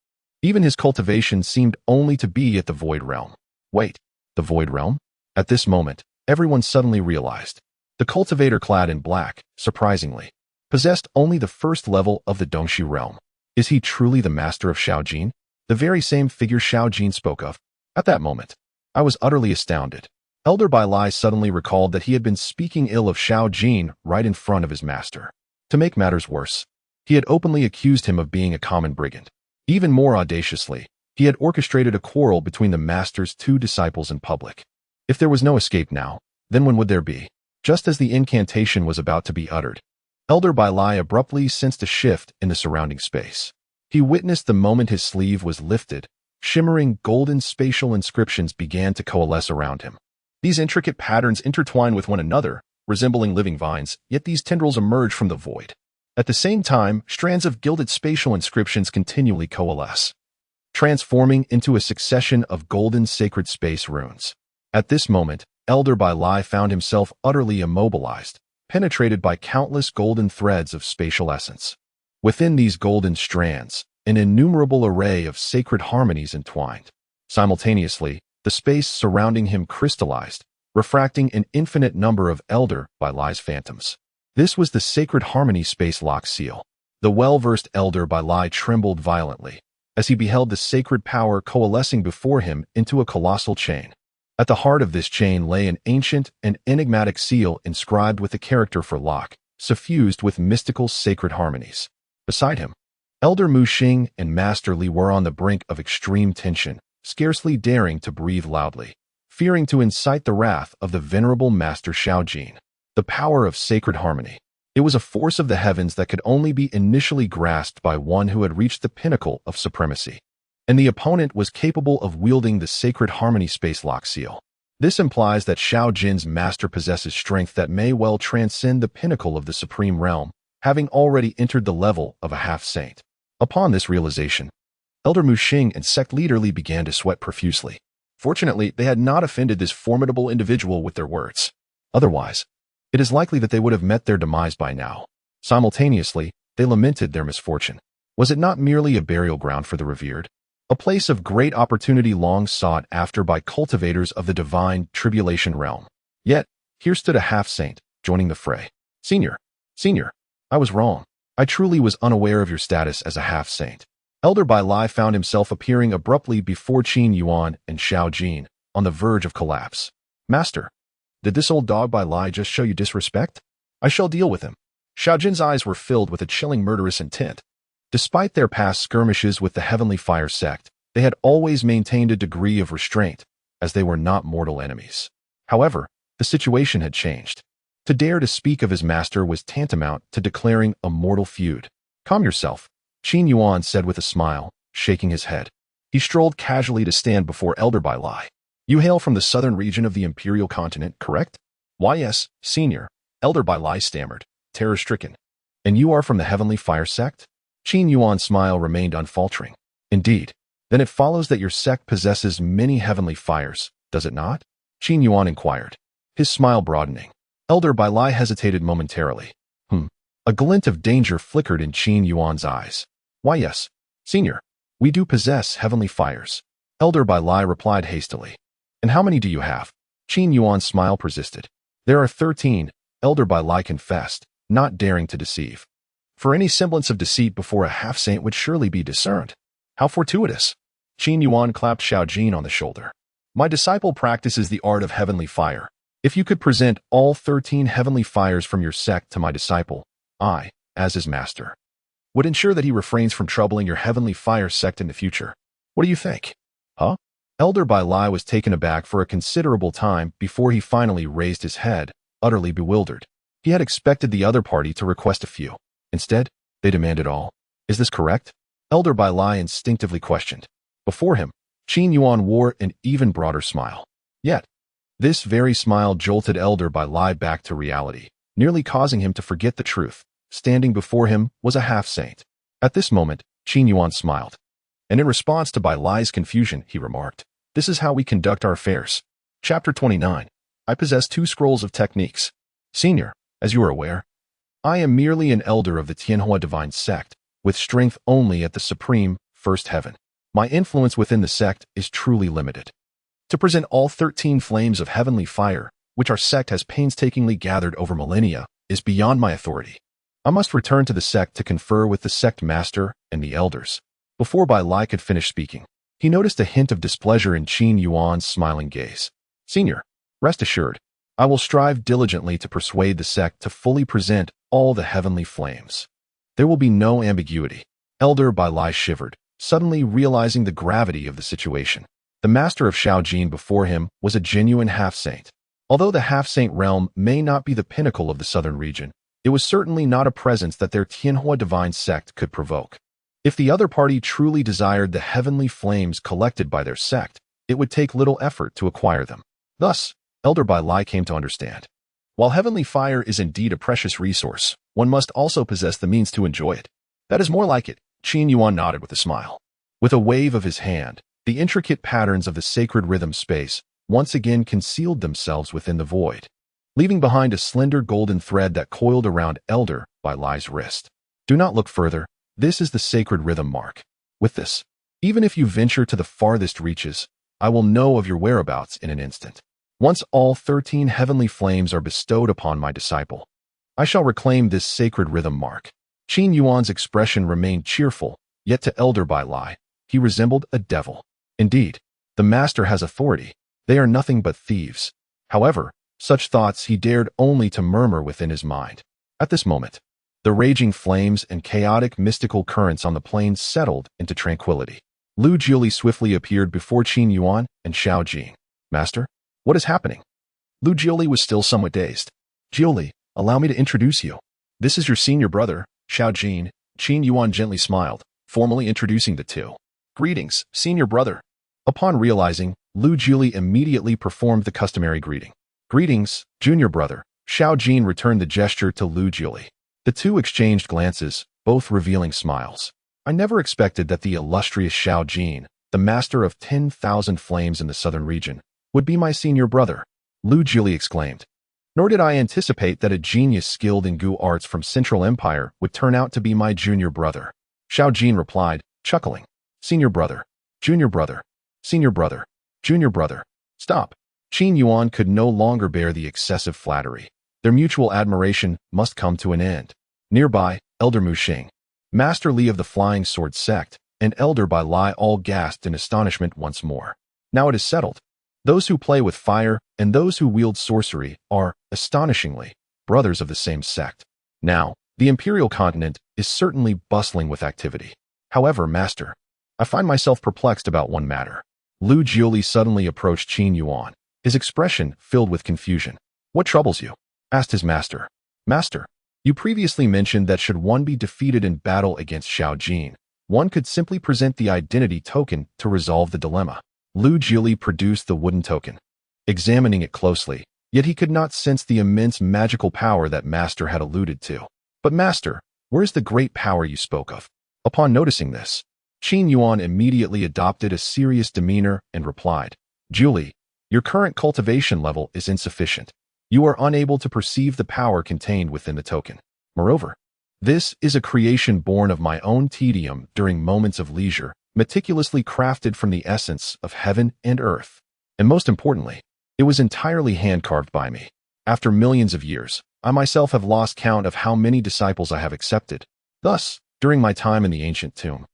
even his cultivation seemed only to be at the Void Realm. Wait, the Void Realm? At this moment, everyone suddenly realized. The cultivator clad in black, surprisingly, possessed only the first level of the Dongxi realm. Is he truly the master of Xiao Jin? The very same figure Xiao Jin spoke of? At that moment, I was utterly astounded. Elder Bai Lai suddenly recalled that he had been speaking ill of Xiao Jin right in front of his master. To make matters worse, he had openly accused him of being a common brigand. Even more audaciously, he had orchestrated a quarrel between the master's two disciples in public. If there was no escape now, then when would there be? Just as the incantation was about to be uttered, Elder Bai Lai abruptly sensed a shift in the surrounding space. He witnessed the moment his sleeve was lifted, shimmering golden spatial inscriptions began to coalesce around him. These intricate patterns intertwine with one another, resembling living vines, yet these tendrils emerge from the void. At the same time, strands of gilded spatial inscriptions continually coalesce, transforming into a succession of golden sacred space runes. At this moment, Elder Bai Lai found himself utterly immobilized, penetrated by countless golden threads of spatial essence. Within these golden strands, an innumerable array of sacred harmonies entwined. Simultaneously, the space surrounding him crystallized, refracting an infinite number of Elder Bai Lai's phantoms. This was the sacred harmony space lock seal. The well-versed Elder Bai Lai trembled violently as he beheld the sacred power coalescing before him into a colossal chain. At the heart of this chain lay an ancient and enigmatic seal inscribed with the character for lock, suffused with mystical sacred harmonies. Beside him, Elder Mu Xing and Master Li were on the brink of extreme tension, scarcely daring to breathe loudly, fearing to incite the wrath of the venerable Master Xiao Jin. The power of sacred harmony. It was a force of the heavens that could only be initially grasped by one who had reached the pinnacle of supremacy. And the opponent was capable of wielding the sacred harmony space lock seal. This implies that Xiao Jin's master possesses strength that may well transcend the pinnacle of the supreme realm, having already entered the level of a half-saint. Upon this realization, Elder Mu Xing and sect leader Li began to sweat profusely. Fortunately, they had not offended this formidable individual with their words. Otherwise, it is likely that they would have met their demise by now. Simultaneously, they lamented their misfortune. Was it not merely a burial ground for the revered? A place of great opportunity long sought after by cultivators of the divine tribulation realm. Yet, here stood a half-saint, joining the fray. Senior, I was wrong. I truly was unaware of your status as a half-saint. Elder Bai Lai found himself appearing abruptly before Qin Yuan and Xiao Jin, on the verge of collapse. Master, did this old dog Bai Lai just show you disrespect? I shall deal with him. Xiao Jin's eyes were filled with a chilling murderous intent. Despite their past skirmishes with the Heavenly Fire sect, they had always maintained a degree of restraint, as they were not mortal enemies. However, the situation had changed. To dare to speak of his master was tantamount to declaring a mortal feud. Calm yourself, Qin Yuan said with a smile, shaking his head. He strolled casually to stand before Elder Bai Lai. You hail from the southern region of the Imperial continent, correct? Why yes, senior, Elder Bai Lai stammered, terror-stricken. And you are from the Heavenly Fire sect? Qin Yuan's smile remained unfaltering. Indeed. Then it follows that your sect possesses many heavenly fires, does it not? Qin Yuan inquired, his smile broadening. Elder Bai Lai hesitated momentarily. A glint of danger flickered in Qin Yuan's eyes. Why yes, senior, we do possess heavenly fires. Elder Bai Lai replied hastily. And how many do you have? Qin Yuan's smile persisted. There are 13, Elder Bai Lai confessed, not daring to deceive. For any semblance of deceit before a half-saint would surely be discerned. How fortuitous. Qin Yuan clapped Xiao Jin on the shoulder. My disciple practices the art of heavenly fire. If you could present all 13 heavenly fires from your sect to my disciple, I, as his master, would ensure that he refrains from troubling your heavenly fire sect in the future. What do you think? Huh? Elder Bai Lai was taken aback for a considerable time before he finally raised his head, utterly bewildered. He had expected the other party to request a few. Instead, they demanded all. Is this correct? Elder Bai Lai instinctively questioned. Before him, Qin Yuan wore an even broader smile. Yet, this very smile jolted Elder Bai Lai back to reality, nearly causing him to forget the truth. Standing before him was a half-saint. At this moment, Qin Yuan smiled. And in response to Bai Lai's confusion, he remarked, "This is how we conduct our affairs." Chapter 29. I possess 2 scrolls of techniques. Senior, as you are aware, I am merely an elder of the Tianhua divine sect, with strength only at the supreme first heaven. My influence within the sect is truly limited. To present all 13 flames of heavenly fire, which our sect has painstakingly gathered over millennia, is beyond my authority. I must return to the sect to confer with the sect master and the elders. Before Bai Lai could finish speaking, he noticed a hint of displeasure in Qin Yuan's smiling gaze. Senior, rest assured, I will strive diligently to persuade the sect to fully present all the heavenly flames. There will be no ambiguity. Elder Bai Lai shivered, suddenly realizing the gravity of the situation. The master of Shaojin before him was a genuine half-saint. Although the half-saint realm may not be the pinnacle of the southern region, it was certainly not a presence that their Tianhua divine sect could provoke. If the other party truly desired the heavenly flames collected by their sect, it would take little effort to acquire them. Thus, Elder Bai Lai came to understand. While heavenly fire is indeed a precious resource, one must also possess the means to enjoy it. That is more like it, Qin Yuan nodded with a smile. With a wave of his hand, the intricate patterns of the sacred rhythm space once again concealed themselves within the void, leaving behind a slender golden thread that coiled around Elder Bai Lai's wrist. Do not look further. This is the sacred rhythm mark. With this, even if you venture to the farthest reaches, I will know of your whereabouts in an instant. Once all 13 heavenly flames are bestowed upon my disciple, I shall reclaim this sacred rhythm mark. Qin Yuan's expression remained cheerful, yet to Elder Bai Lai, he resembled a devil. Indeed, the master has authority. They are nothing but thieves. However, such thoughts he dared only to murmur within his mind. At this moment, the raging flames and chaotic mystical currents on the plain settled into tranquility. Lu Jiuli swiftly appeared before Qin Yuan and Shaojin. Master, what is happening? Lu Jiuli was still somewhat dazed. Jiuli, allow me to introduce you. This is your senior brother, Shaojin. Qin Yuan gently smiled, formally introducing the two. Greetings, senior brother. Upon realizing, Lu Jiuli immediately performed the customary greeting. Greetings, junior brother. Shaojin returned the gesture to Lu Jiuli. The two exchanged glances, both revealing smiles. I never expected that the illustrious Shaojin, the master of 10,000 flames in the southern region, would be my senior brother, Lu Jiuli exclaimed. Nor did I anticipate that a genius skilled in Gu arts from Central Empire would turn out to be my junior brother. Shaojin replied, chuckling. Senior brother, junior brother, senior brother, junior brother. Stop. Qin Yuan could no longer bear the excessive flattery. Their mutual admiration must come to an end. Nearby, Elder Mu Xing, Master Li of the Flying Sword sect, and Elder Bai Lai all gasped in astonishment once more. Now it is settled. Those who play with fire and those who wield sorcery are, astonishingly, brothers of the same sect. Now, the imperial continent is certainly bustling with activity. However, Master, I find myself perplexed about one matter. Lu Jiuli suddenly approached Qin Yuan, his expression filled with confusion. What troubles you? Asked his master. Master, you previously mentioned that should one be defeated in battle against Shaojin, one could simply present the identity token to resolve the dilemma. Lu Jiuli produced the wooden token, examining it closely, yet he could not sense the immense magical power that Master had alluded to. But Master, where is the great power you spoke of? Upon noticing this, Qin Yuan immediately adopted a serious demeanor and replied, Jiuli, your current cultivation level is insufficient. You are unable to perceive the power contained within the token. Moreover, this is a creation born of my own tedium during moments of leisure, meticulously crafted from the essence of heaven and earth. And most importantly, it was entirely hand-carved by me. After millions of years, I myself have lost count of how many disciples I have accepted. Thus, during my time in the ancient tomb,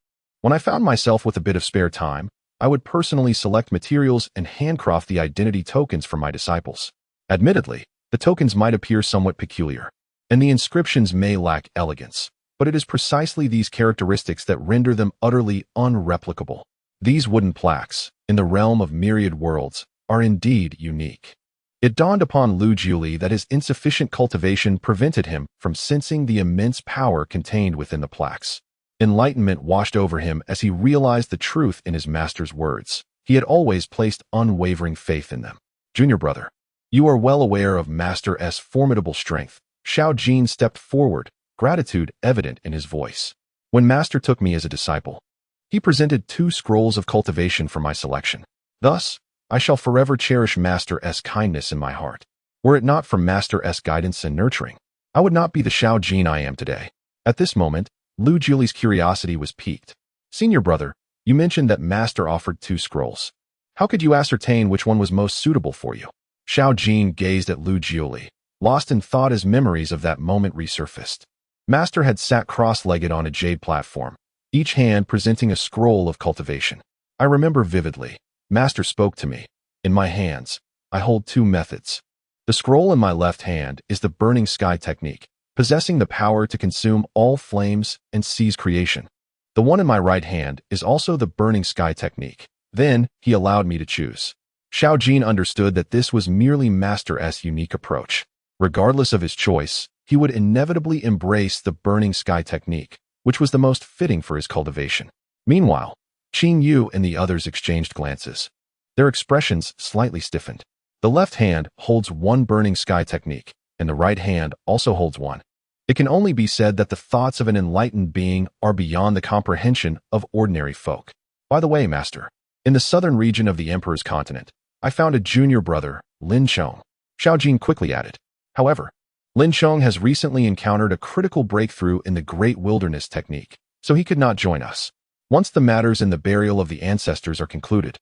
when I found myself with a bit of spare time, I would personally select materials and handcraft the identity tokens for my disciples. Admittedly, the tokens might appear somewhat peculiar, and the inscriptions may lack elegance, but it is precisely these characteristics that render them utterly unreplicable. These wooden plaques, in the realm of myriad worlds, are indeed unique. It dawned upon Lu Jiuli that his insufficient cultivation prevented him from sensing the immense power contained within the plaques. Enlightenment washed over him as he realized the truth in his master's words. He had always placed unwavering faith in them. Junior brother, you are well aware of Master S' formidable strength. Xiao Jin stepped forward, gratitude evident in his voice. When Master took me as a disciple, he presented 2 scrolls of cultivation for my selection. Thus, I shall forever cherish Master S' kindness in my heart. Were it not for Master S' guidance and nurturing, I would not be the Xiao Jin I am today. At this moment, Lu Jiuli's curiosity was piqued. Senior brother, you mentioned that Master offered 2 scrolls. How could you ascertain which one was most suitable for you? Xiao Jin gazed at Lu Jiuli, lost in thought as memories of that moment resurfaced. Master had sat cross-legged on a jade platform, each hand presenting a scroll of cultivation. I remember vividly. Master spoke to me. In my hands, I hold 2 methods. The scroll in my left hand is the burning sky technique, possessing the power to consume all flames and seize creation. The one in my right hand is also the burning sky technique. Then, he allowed me to choose. Xiao Jin understood that this was merely Master S' unique approach. Regardless of his choice, he would inevitably embrace the burning sky technique, which was the most fitting for his cultivation. Meanwhile, Qin Yuan and the others exchanged glances. Their expressions slightly stiffened. The left hand holds 1 burning sky technique, and the right hand also holds 1. It can only be said that the thoughts of an enlightened being are beyond the comprehension of ordinary folk. By the way, Master, in the southern region of the Emperor's continent, I found a junior brother, Lin Chong. Xiao Jin quickly added. However, Lin Chong has recently encountered a critical breakthrough in the Great Wilderness technique, so he could not join us. Once the matters in the burial of the ancestors are concluded,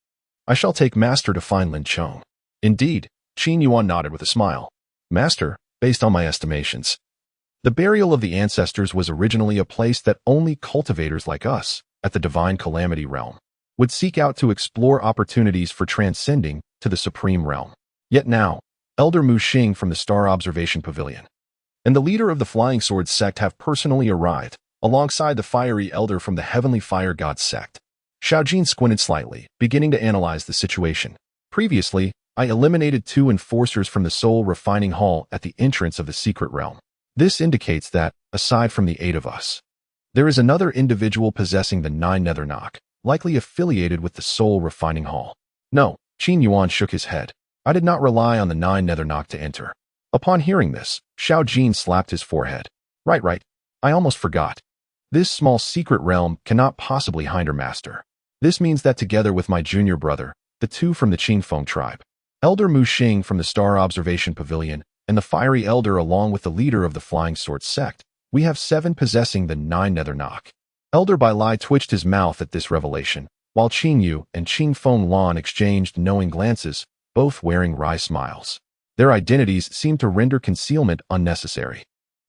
I shall take Master to find Lin Chong. Indeed, Qin Yuan nodded with a smile. Master, based on my estimations, the burial of the ancestors was originally a place that only cultivators like us, at the Divine Calamity realm, would seek out to explore opportunities for transcending to the Supreme Realm. Yet now, Elder Mu Xing from the Star Observation Pavilion and the leader of the Flying Sword sect have personally arrived, alongside the fiery elder from the Heavenly Fire God sect. Xiao Jin squinted slightly, beginning to analyze the situation. Previously, I eliminated 2 enforcers from the Soul Refining Hall at the entrance of the Secret Realm. This indicates that, aside from the 8 of us, there is another individual possessing the 9 Nether Knock, likely affiliated with the Soul Refining Hall. No, Qin Yuan shook his head. I did not rely on the 9 Nether Knock to enter. Upon hearing this, Xiao Jin slapped his forehead. Right. I almost forgot. This small secret realm cannot possibly hinder Master. This means that together with my junior brother, the 2 from the Qingfeng tribe, Elder Mu Xing from the Star Observation Pavilion, and the Fiery Elder along with the leader of the Flying Sword sect, we have 7 possessing the 9 Nether Knock. Elder Bai Lai twitched his mouth at this revelation, while Qin Yu and Qingfeng Lan exchanged knowing glances, both wearing wry smiles. Their identities seemed to render concealment unnecessary.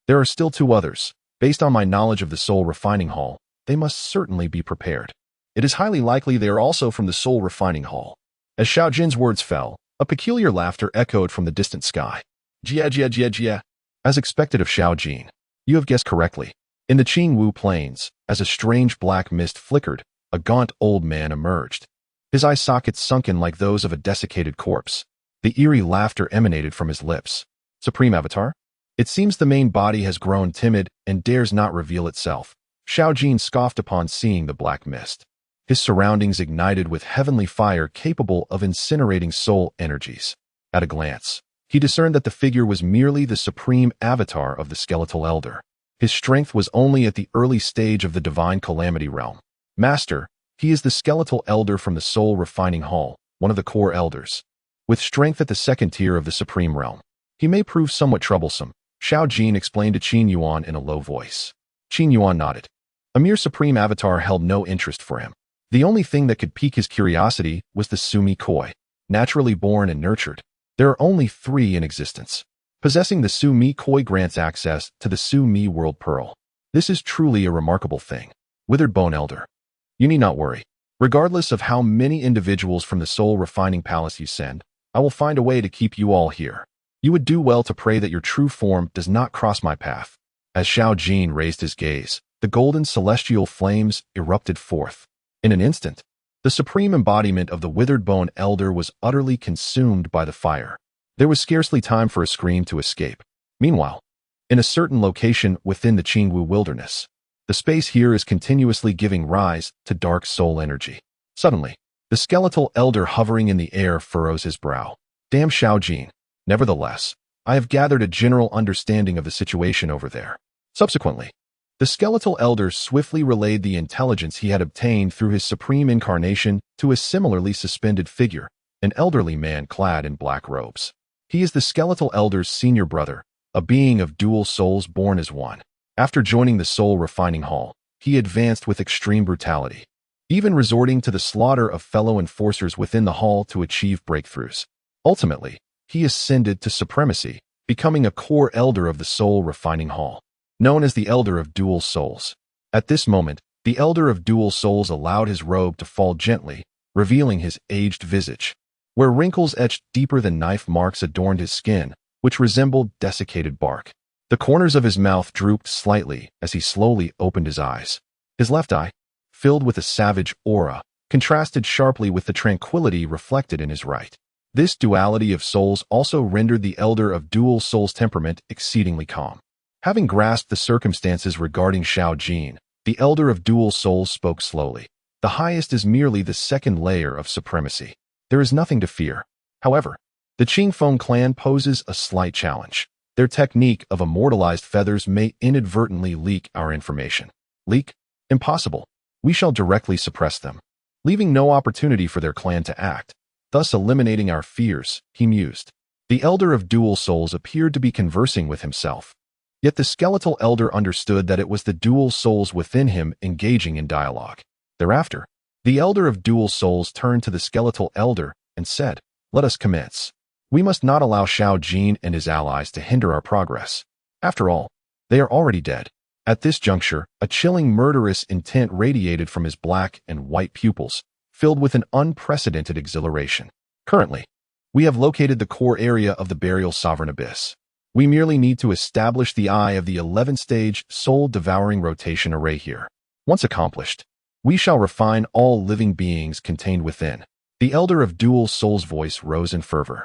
There are still 2 others. Based on my knowledge of the Soul Refining Hall, they must certainly be prepared. It is highly likely they are also from the Soul Refining Hall. As Xiao Jin's words fell, a peculiar laughter echoed from the distant sky. Jia. As expected of Xiao Jin, you have guessed correctly. In the Qingwu Plains, as a strange black mist flickered, a gaunt old man emerged. His eye sockets sunken like those of a desiccated corpse. The eerie laughter emanated from his lips. Supreme Avatar? It seems the main body has grown timid and dares not reveal itself. Xiao Jin scoffed upon seeing the black mist. His surroundings ignited with heavenly fire capable of incinerating soul energies. At a glance, he discerned that the figure was merely the supreme avatar of the skeletal elder. His strength was only at the early stage of the Divine Calamity realm. Master, he is the skeletal elder from the Soul Refining Hall, one of the core elders. With strength at the 2nd tier of the Supreme Realm, he may prove somewhat troublesome, Xiao Jin explained to Qin Yuan in a low voice. Qin Yuan nodded. A mere supreme avatar held no interest for him. The only thing that could pique his curiosity was the Sumi Koi. Naturally born and nurtured, there are only 3 in existence. Possessing the Sumi Koi grants access to the Sumi World Pearl. This is truly a remarkable thing. Withered Bone Elder. You need not worry. Regardless of how many individuals from the soul refining palace you send, I will find a way to keep you all here. You would do well to pray that your true form does not cross my path." As Xiao Jin raised his gaze, the golden celestial flames erupted forth. In an instant, the supreme embodiment of the withered bone elder was utterly consumed by the fire. There was scarcely time for a scream to escape. Meanwhile, in a certain location within the Qingwu wilderness, the space here is continuously giving rise to dark soul energy. Suddenly, the skeletal elder hovering in the air furrows his brow. "Damn Xiao Jin. Nevertheless, I have gathered a general understanding of the situation over there." Subsequently, the skeletal elder swiftly relayed the intelligence he had obtained through his supreme incarnation to a similarly suspended figure, an elderly man clad in black robes. He is the skeletal elder's senior brother, a being of dual souls born as one. After joining the soul refining hall, he advanced with extreme brutality, even resorting to the slaughter of fellow enforcers within the hall to achieve breakthroughs. Ultimately, he ascended to supremacy, becoming a core elder of the soul refining hall, known as the Elder of Dual Souls. At this moment, the Elder of Dual Souls allowed his robe to fall gently, revealing his aged visage, where wrinkles etched deeper than knife marks adorned his skin, which resembled desiccated bark. The corners of his mouth drooped slightly as he slowly opened his eyes. His left eye, filled with a savage aura, contrasted sharply with the tranquility reflected in his right. This duality of souls also rendered the Elder of Dual Souls' temperament exceedingly calm. Having grasped the circumstances regarding Xiao Jin, the Elder of Dual Souls spoke slowly. "The highest is merely the second layer of supremacy. There is nothing to fear. However, the Qingfeng clan poses a slight challenge. Their technique of immortalized feathers may inadvertently leak our information." "Leak? Impossible. We shall directly suppress them, leaving no opportunity for their clan to act, thus eliminating our fears," he mused. The Elder of Dual Souls appeared to be conversing with himself. Yet the skeletal elder understood that it was the dual souls within him engaging in dialogue. Thereafter, the Elder of Dual Souls turned to the skeletal elder and said, "Let us commence. We must not allow Xiao Jin and his allies to hinder our progress. After all, they are already dead." At this juncture, a chilling murderous intent radiated from his black and white pupils, filled with an unprecedented exhilaration. "Currently, we have located the core area of the burial sovereign abyss. We merely need to establish the eye of the 11th-stage soul-devouring rotation array here. Once accomplished, we shall refine all living beings contained within." The Elder of Dual Souls' voice rose in fervor.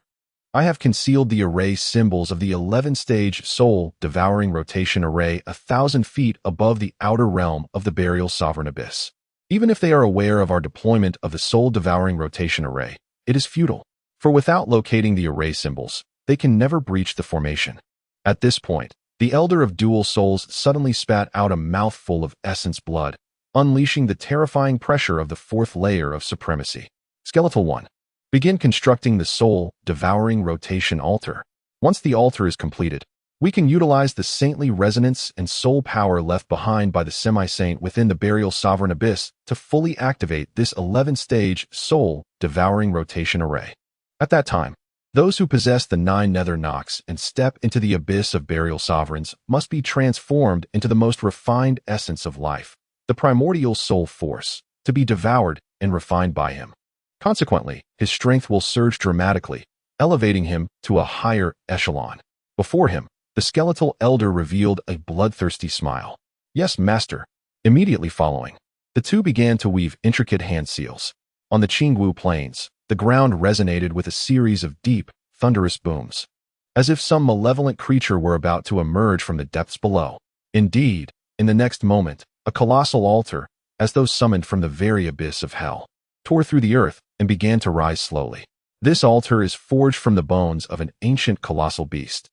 "I have concealed the array symbols of the 11th-stage soul-devouring rotation array 1,000 feet above the outer realm of the burial sovereign abyss. Even if they are aware of our deployment of the soul-devouring rotation array, it is futile, for without locating the array symbols, they can never breach the formation." At this point, the Elder of Dual Souls suddenly spat out a mouthful of essence blood, unleashing the terrifying pressure of the 4th layer of supremacy. Skeletal 1. Begin constructing the soul-devouring rotation altar. Once the altar is completed, we can utilize the saintly resonance and soul power left behind by the semi-saint within the burial sovereign abyss to fully activate this 11th-stage soul-devouring rotation array. At that time, those who possess the 9 nether knocks and step into the abyss of burial sovereigns must be transformed into the most refined essence of life, the primordial soul force, to be devoured and refined by him. Consequently, his strength will surge dramatically, elevating him to a higher echelon. Before him, the skeletal elder revealed a bloodthirsty smile. "Yes, master." Immediately following, the two began to weave intricate hand seals. On the Qingwu plains, the ground resonated with a series of deep, thunderous booms, as if some malevolent creature were about to emerge from the depths below. Indeed, in the next moment, a colossal altar, as though summoned from the very abyss of hell, tore through the earth and began to rise slowly. This altar is forged from the bones of an ancient colossal beast,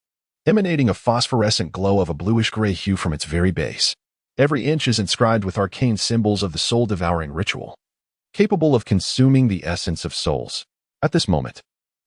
emanating a phosphorescent glow of a bluish-gray hue from its very base. Every inch is inscribed with arcane symbols of the soul-devouring ritual, capable of consuming the essence of souls. At this moment,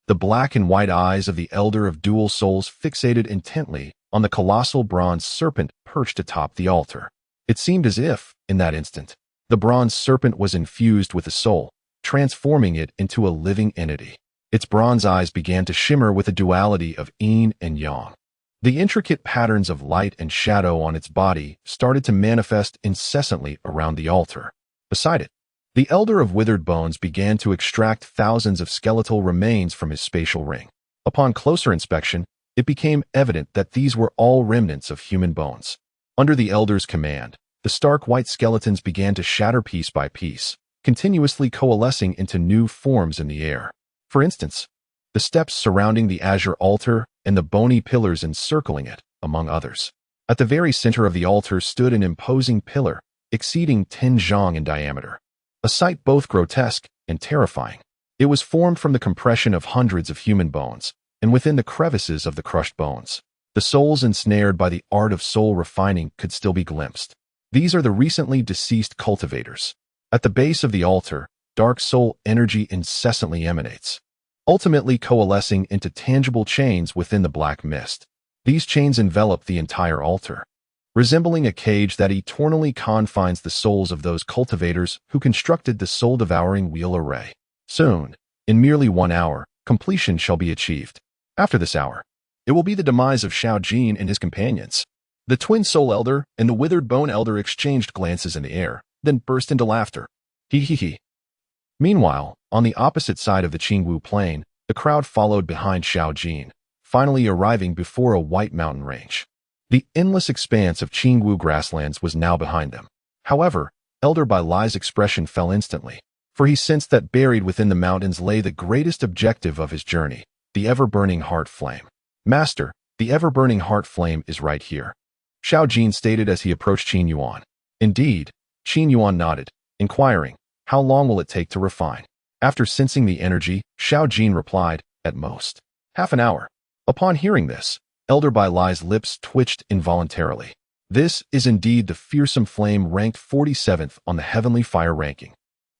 the black and white eyes of the Elder of Dual Souls fixated intently on the colossal bronze serpent perched atop the altar. It seemed as if, in that instant, the bronze serpent was infused with a soul, transforming it into a living entity. Its bronze eyes began to shimmer with a duality of yin and yang. The intricate patterns of light and shadow on its body started to manifest incessantly around the altar. Beside it, The Elder of Withered Bones began to extract thousands of skeletal remains from his spatial ring. Upon closer inspection, it became evident that these were all remnants of human bones. Under the Elder's command, the stark white skeletons began to shatter piece by piece, continuously coalescing into new forms in the air. For instance, the steps surrounding the azure altar and the bony pillars encircling it, among others. At the very center of the altar stood an imposing pillar, exceeding 10 zhang in diameter. A sight both grotesque and terrifying. It was formed from the compression of hundreds of human bones, and within the crevices of the crushed bones, the souls ensnared by the art of soul refining could still be glimpsed. These are the recently deceased cultivators. At the base of the altar, dark soul energy incessantly emanates, ultimately coalescing into tangible chains within the black mist. These chains envelop the entire altar, resembling a cage that eternally confines the souls of those cultivators who constructed the soul-devouring wheel array. Soon, in merely 1 hour, completion shall be achieved. After this hour, it will be the demise of Xiao Jin and his companions. The twin soul elder and the withered bone elder exchanged glances in the air, then burst into laughter. Hee hee hee. Meanwhile, on the opposite side of the Qingwu plain, the crowd followed behind Xiao Jin, finally arriving before a white mountain range. The endless expanse of Qingwu grasslands was now behind them. However, Elder Bai Lai's expression fell instantly, for he sensed that buried within the mountains lay the greatest objective of his journey, the ever-burning heart flame. Master, the ever-burning heart flame is right here, Xiao Jin stated as he approached Qin Yuan. Indeed, Qin Yuan nodded, inquiring, how long will it take to refine? After sensing the energy, Xiao Jin replied, at most, half an hour. Upon hearing this, Elder Bai Lai's lips twitched involuntarily. This is indeed the fearsome flame ranked 47th on the heavenly fire ranking.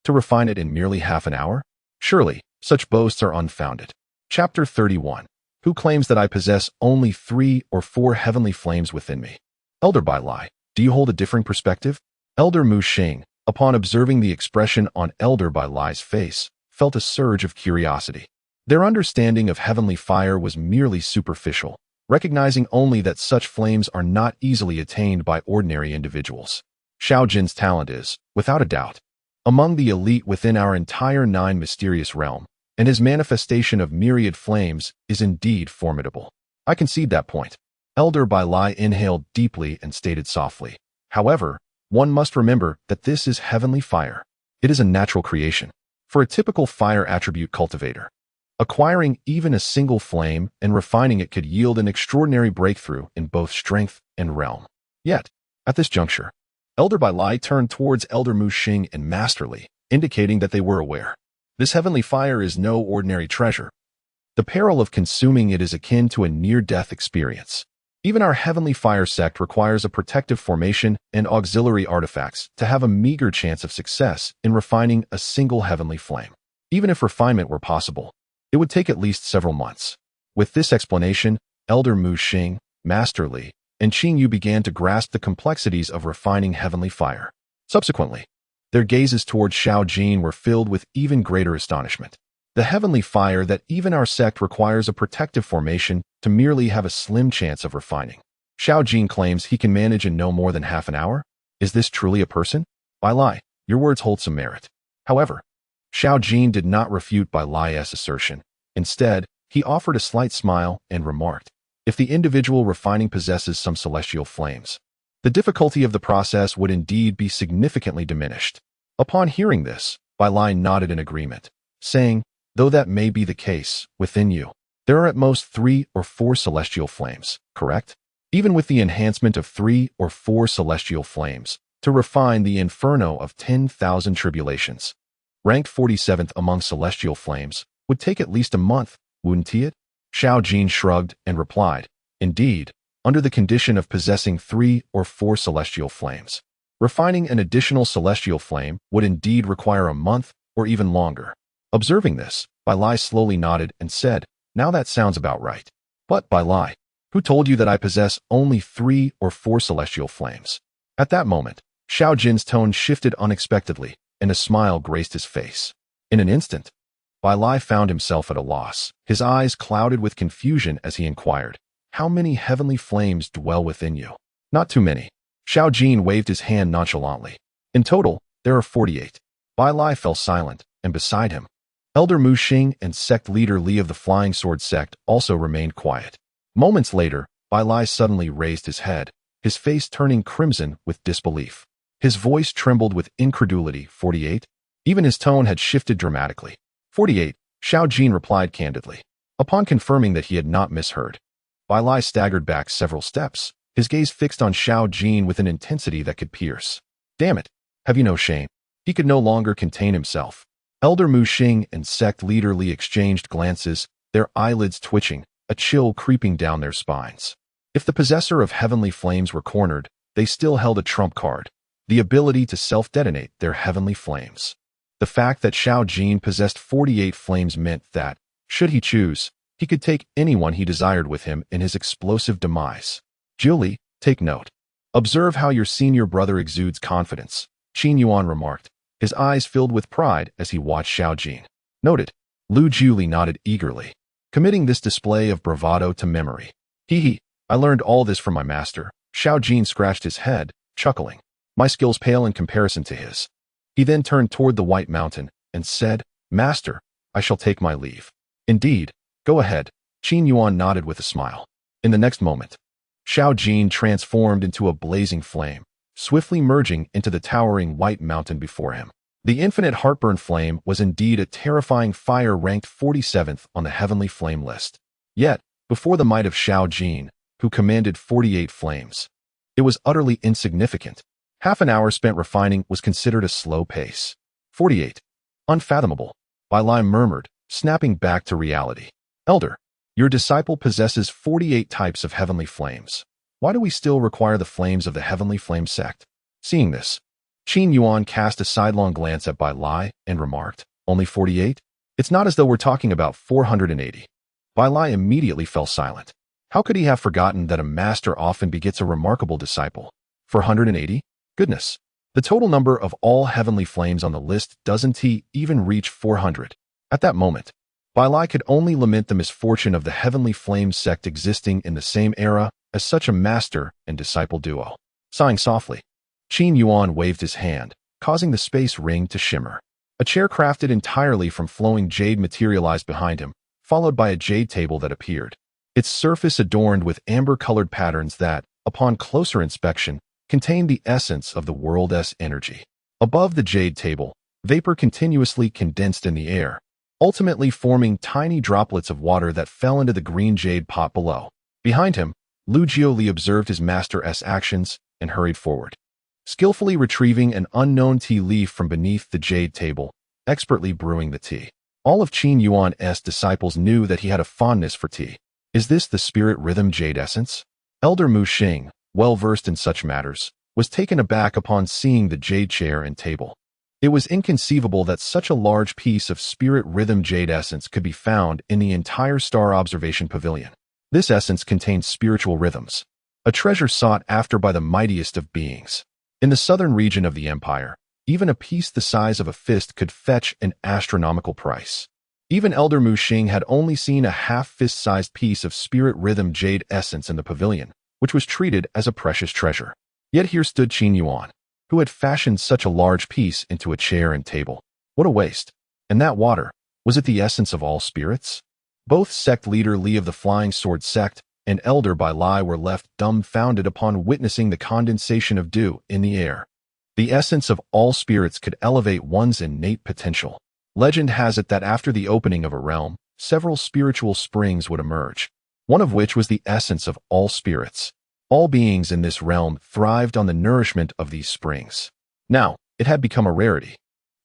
To refine it in merely half an hour? Surely, such boasts are unfounded. Chapter 31. Who claims that I possess only 3 or 4 heavenly flames within me? Elder Bai Lai, do you hold a differing perspective? Elder Mu Xing, upon observing the expression on Elder Bai Lai's face, felt a surge of curiosity. Their understanding of heavenly fire was merely superficial, recognizing only that such flames are not easily attained by ordinary individuals. Xiao Jin's talent is, without a doubt, among the elite within our entire 9 mysterious realm, and his manifestation of myriad flames is indeed formidable. I concede that point. Elder Bai Lai inhaled deeply and stated softly, however, one must remember that this is heavenly fire. It is a natural creation. For a typical fire attribute cultivator, acquiring even a single flame and refining it could yield an extraordinary breakthrough in both strength and realm. Yet, at this juncture, Elder Bai Lai turned towards Elder Mu Xing and Masterly, indicating that they were aware. This heavenly fire is no ordinary treasure. The peril of consuming it is akin to a near-death experience. Even our heavenly fire sect requires a protective formation and auxiliary artifacts to have a meager chance of success in refining a single heavenly flame. Even if refinement were possible, it would take at least several months. With this explanation, Elder Mu Xing, Masterly, and Qing Yu began to grasp the complexities of refining heavenly fire. Subsequently, their gazes towards Xiao Jin were filled with even greater astonishment. The heavenly fire that even our sect requires a protective formation to merely have a slim chance of refining. Xiao Jin claims he can manage in no more than half an hour? Is this truly a person? Bai Lai, your words hold some merit. However, Xiao Jin did not refute Bai Lai's assertion. Instead, he offered a slight smile and remarked, if the individual refining possesses some celestial flames, the difficulty of the process would indeed be significantly diminished. Upon hearing this, Bai Lai nodded in agreement, saying, though that may be the case, within you, there are at most 3 or 4 celestial flames, correct? Even with the enhancement of 3 or 4 celestial flames, to refine the inferno of 10,000 tribulations, ranked 47th among celestial flames, would take at least a month, wouldn't it? Xiao Jin shrugged and replied, indeed, under the condition of possessing 3 or 4 celestial flames. Refining an additional celestial flame would indeed require a month or even longer. Observing this, Bai Lai slowly nodded and said, now that sounds about right. But, Bai Lai, who told you that I possess only 3 or 4 celestial flames? At that moment, Xiao Jin's tone shifted unexpectedly, and a smile graced his face. In an instant, Bai Lai found himself at a loss, his eyes clouded with confusion as he inquired, how many heavenly flames dwell within you? Not too many. Xiao Jin waved his hand nonchalantly. In total, there are 48. Bai Lai fell silent, and beside him, Elder Mu Xing and sect leader Li of the Flying Sword sect also remained quiet. Moments later, Bai Lai suddenly raised his head, his face turning crimson with disbelief. His voice trembled with incredulity. 48? Even his tone had shifted dramatically. 48, Xiao Jin replied candidly. Upon confirming that he had not misheard, Bai Lai staggered back several steps, his gaze fixed on Xiao Jin with an intensity that could pierce. Damn it, have you no shame? He could no longer contain himself. Elder Mu Xing and sect leader Li exchanged glances, their eyelids twitching, a chill creeping down their spines. If the possessor of heavenly flames were cornered, they still held a trump card, the ability to self-detonate their heavenly flames. The fact that Xiao Jin possessed 48 flames meant that, should he choose, he could take anyone he desired with him in his explosive demise. Julie, take note. Observe how your senior brother exudes confidence, Qin Yuan remarked, his eyes filled with pride as he watched Xiao Jin. Noted. Lu Juli nodded eagerly, committing this display of bravado to memory. Hee, I learned all this from my master. Xiao Jin scratched his head, chuckling. My skills pale in comparison to his. He then turned toward the White Mountain and said, Master, I shall take my leave. Indeed, go ahead, Qin Yuan nodded with a smile. In the next moment, Xiao Jin transformed into a blazing flame, swiftly merging into the towering White Mountain before him. The infinite heartburn flame was indeed a terrifying fire ranked 47th on the heavenly flame list. Yet, before the might of Xiao Jin, who commanded 48 flames, it was utterly insignificant. Half an hour spent refining was considered a slow pace. 48. Unfathomable, Bai Lai murmured, snapping back to reality. Elder, your disciple possesses 48 types of heavenly flames. Why do we still require the flames of the heavenly flame sect? Seeing this, Qin Yuan cast a sidelong glance at Bai Lai and remarked, Only 48? It's not as though we're talking about 480. Bai Lai immediately fell silent. How could he have forgotten that a master often begets a remarkable disciple? 480? Goodness. The total number of all heavenly flames on the list doesn't even reach 400. At that moment, Bai Lai could only lament the misfortune of the heavenly flame sect existing in the same era as such a master and disciple duo. Sighing softly, Qin Yuan waved his hand, causing the space ring to shimmer. A chair crafted entirely from flowing jade materialized behind him, followed by a jade table that appeared. Its surface adorned with amber-colored patterns that, upon closer inspection, contained the essence of the world's energy. Above the jade table, vapor continuously condensed in the air, ultimately forming tiny droplets of water that fell into the green jade pot below. Behind him, Lu Jiuli observed his master's actions and hurried forward, skillfully retrieving an unknown tea leaf from beneath the jade table, expertly brewing the tea. All of Qin Yuan's disciples knew that he had a fondness for tea. Is this the spirit rhythm jade essence? Elder Mu Xing, well-versed in such matters, was taken aback upon seeing the jade chair and table. It was inconceivable that such a large piece of spirit rhythm jade essence could be found in the entire Star Observation Pavilion. This essence contains spiritual rhythms, a treasure sought after by the mightiest of beings. In the southern region of the empire, even a piece the size of a fist could fetch an astronomical price. Even Elder Mu Xing had only seen a half-fist-sized piece of spirit rhythm jade essence in the pavilion, which was treated as a precious treasure. Yet here stood Qin Yuan, who had fashioned such a large piece into a chair and table. What a waste. And that water, was it the essence of all spirits? Both sect leader Li of the Flying Sword sect and Elder Bai Lai were left dumbfounded upon witnessing the condensation of dew in the air. The essence of all spirits could elevate one's innate potential. Legend has it that after the opening of a realm, several spiritual springs would emerge, one of which was the essence of all spirits. All beings in this realm thrived on the nourishment of these springs. Now, it had become a rarity,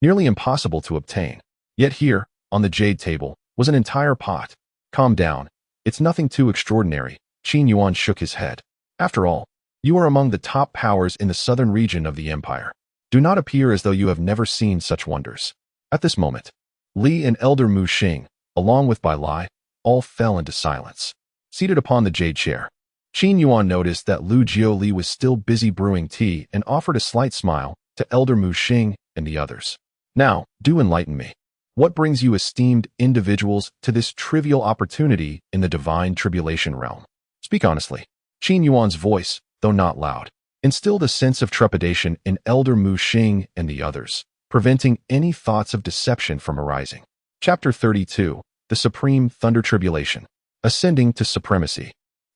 nearly impossible to obtain. Yet here, on the jade table, was an entire pot. Calm down. It's nothing too extraordinary. Qin Yuan shook his head. After all, you are among the top powers in the southern region of the empire. Do not appear as though you have never seen such wonders. At this moment, Li and Elder Mu Xing, along with Bai Lai, all fell into silence. Seated upon the jade chair, Qin Yuan noticed that Lu Jiuli was still busy brewing tea and offered a slight smile to Elder Mu Xing and the others. Now, do enlighten me. What brings you esteemed individuals to this trivial opportunity in the divine tribulation realm? Speak honestly. Qin Yuan's voice, though not loud, instilled a sense of trepidation in Elder Mu Xing and the others, preventing any thoughts of deception from arising. Chapter 32. The Supreme Thunder Tribulation. Ascending to Supremacy.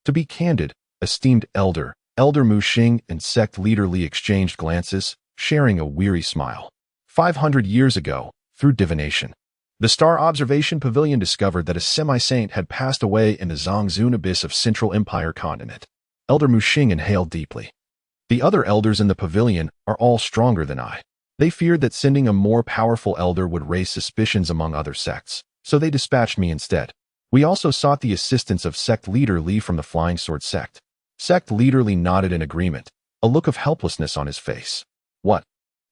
To be candid, esteemed Elder Mu Xing and sect leader Li exchanged glances, sharing a weary smile. 500 years ago, through divination, the Star Observation Pavilion discovered that a semi-saint had passed away in the Zhongzun abyss of Central Empire continent. Elder Mu Xing inhaled deeply. The other elders in the pavilion are all stronger than I. They feared that sending a more powerful elder would raise suspicions among other sects, so they dispatched me instead. We also sought the assistance of sect leader Li from the Flying Sword sect. Sect leader Li nodded in agreement, a look of helplessness on his face. What?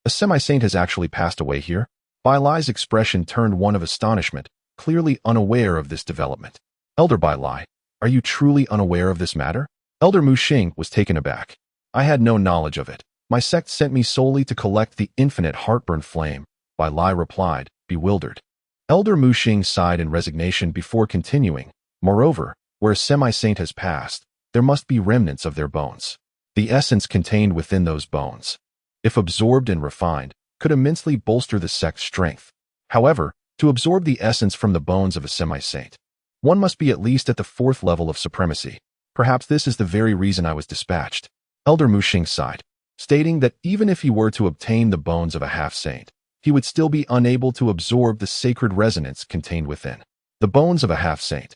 A semi-saint has actually passed away here? Bai Lai's expression turned one of astonishment, clearly unaware of this development. Elder Bai Lai, are you truly unaware of this matter? Elder Mu Xing was taken aback. I had no knowledge of it. My sect sent me solely to collect the infinite heartburn flame, Bai Lai replied, bewildered. Elder Mu Xing sighed in resignation before continuing. Moreover, where a semi-saint has passed, there must be remnants of their bones. The essence contained within those bones, if absorbed and refined, could immensely bolster the sect's strength. However, to absorb the essence from the bones of a semi-saint, one must be at least at the 4th level of supremacy. Perhaps this is the very reason I was dispatched. Elder Mu Xing sighed, stating that even if he were to obtain the bones of a half-saint, he would still be unable to absorb the sacred resonance contained within the bones of a half-saint.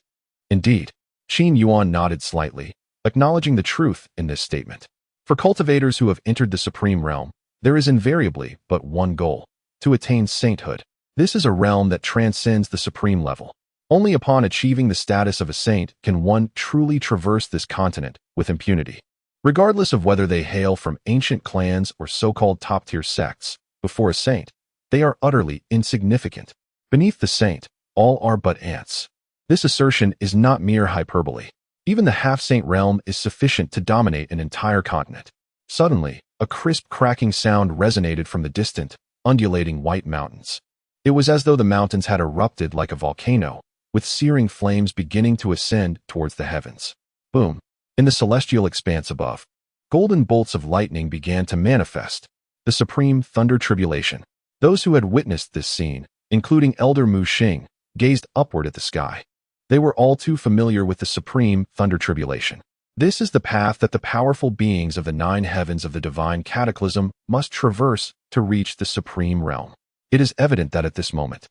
Indeed, Qin Yuan nodded slightly, acknowledging the truth in this statement. For cultivators who have entered the supreme realm, there is invariably but one goal: to attain sainthood. This is a realm that transcends the supreme level. Only upon achieving the status of a saint can one truly traverse this continent with impunity. Regardless of whether they hail from ancient clans or so-called top-tier sects, before a saint, they are utterly insignificant. Beneath the saint, all are but ants. This assertion is not mere hyperbole. Even the half-saint realm is sufficient to dominate an entire continent. Suddenly, a crisp cracking sound resonated from the distant, undulating white mountains. It was as though the mountains had erupted like a volcano, with searing flames beginning to ascend towards the heavens. Boom! In the celestial expanse above, golden bolts of lightning began to manifest. The supreme thunder tribulation. Those who had witnessed this scene, including Elder Mu Xing, gazed upward at the sky. They were all too familiar with the supreme thunder tribulation. This is the path that the powerful beings of the 9 heavens of the divine cataclysm must traverse to reach the supreme realm. It is evident that at this moment,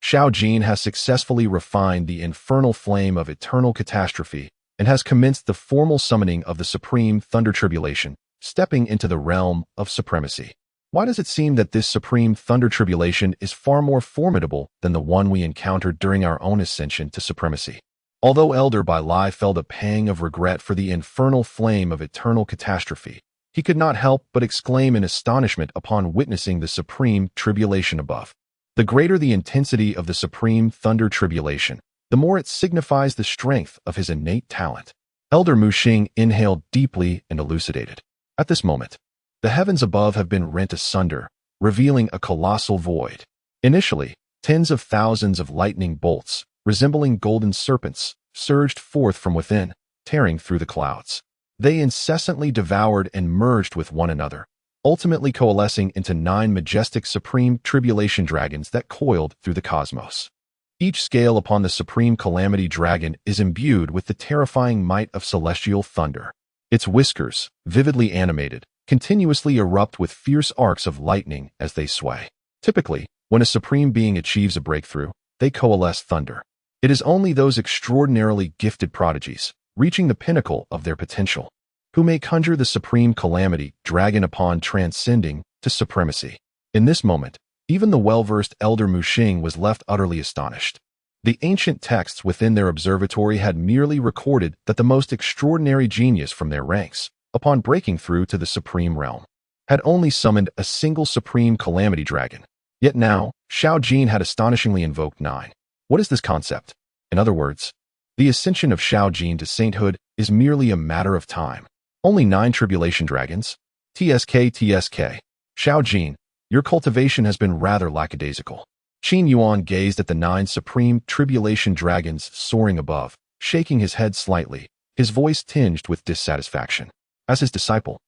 Xiao Jin has successfully refined the infernal flame of eternal catastrophe and has commenced the formal summoning of the supreme thunder tribulation, stepping into the realm of supremacy. Why does it seem that this supreme thunder tribulation is far more formidable than the one we encountered during our own ascension to supremacy? Although Elder Bai Lai felt a pang of regret for the infernal flame of eternal catastrophe, he could not help but exclaim in astonishment upon witnessing the supreme tribulation above. The greater the intensity of the supreme thunder tribulation, the more it signifies the strength of his innate talent. Elder Mu Xing inhaled deeply and elucidated. At this moment, the heavens above have been rent asunder, revealing a colossal void. Initially, tens of thousands of lightning bolts, resembling golden serpents, surged forth from within, tearing through the clouds. They incessantly devoured and merged with one another, ultimately coalescing into 9 majestic supreme tribulation dragons that coiled through the cosmos. Each scale upon the supreme calamity dragon is imbued with the terrifying might of celestial thunder. Its whiskers, vividly animated, continuously erupt with fierce arcs of lightning as they sway. Typically, when a supreme being achieves a breakthrough, they coalesce thunder. It is only those extraordinarily gifted prodigies, reaching the pinnacle of their potential, who may conjure the supreme calamity dragon upon transcending to supremacy. In this moment, even the well-versed Elder Mu Xing was left utterly astonished. The ancient texts within their observatory had merely recorded that the most extraordinary genius from their ranks, upon breaking through to the supreme realm, had only summoned a single supreme calamity dragon. Yet now, Xiao Jin had astonishingly invoked 9. What is this concept? In other words, the ascension of Xiao Jin to sainthood is merely a matter of time. Only 9 tribulation dragons? TSK. Xiao Jin, your cultivation has been rather lackadaisical. Qin Yuan gazed at the 9 supreme tribulation dragons soaring above, shaking his head slightly, his voice tinged with dissatisfaction. As his disciple,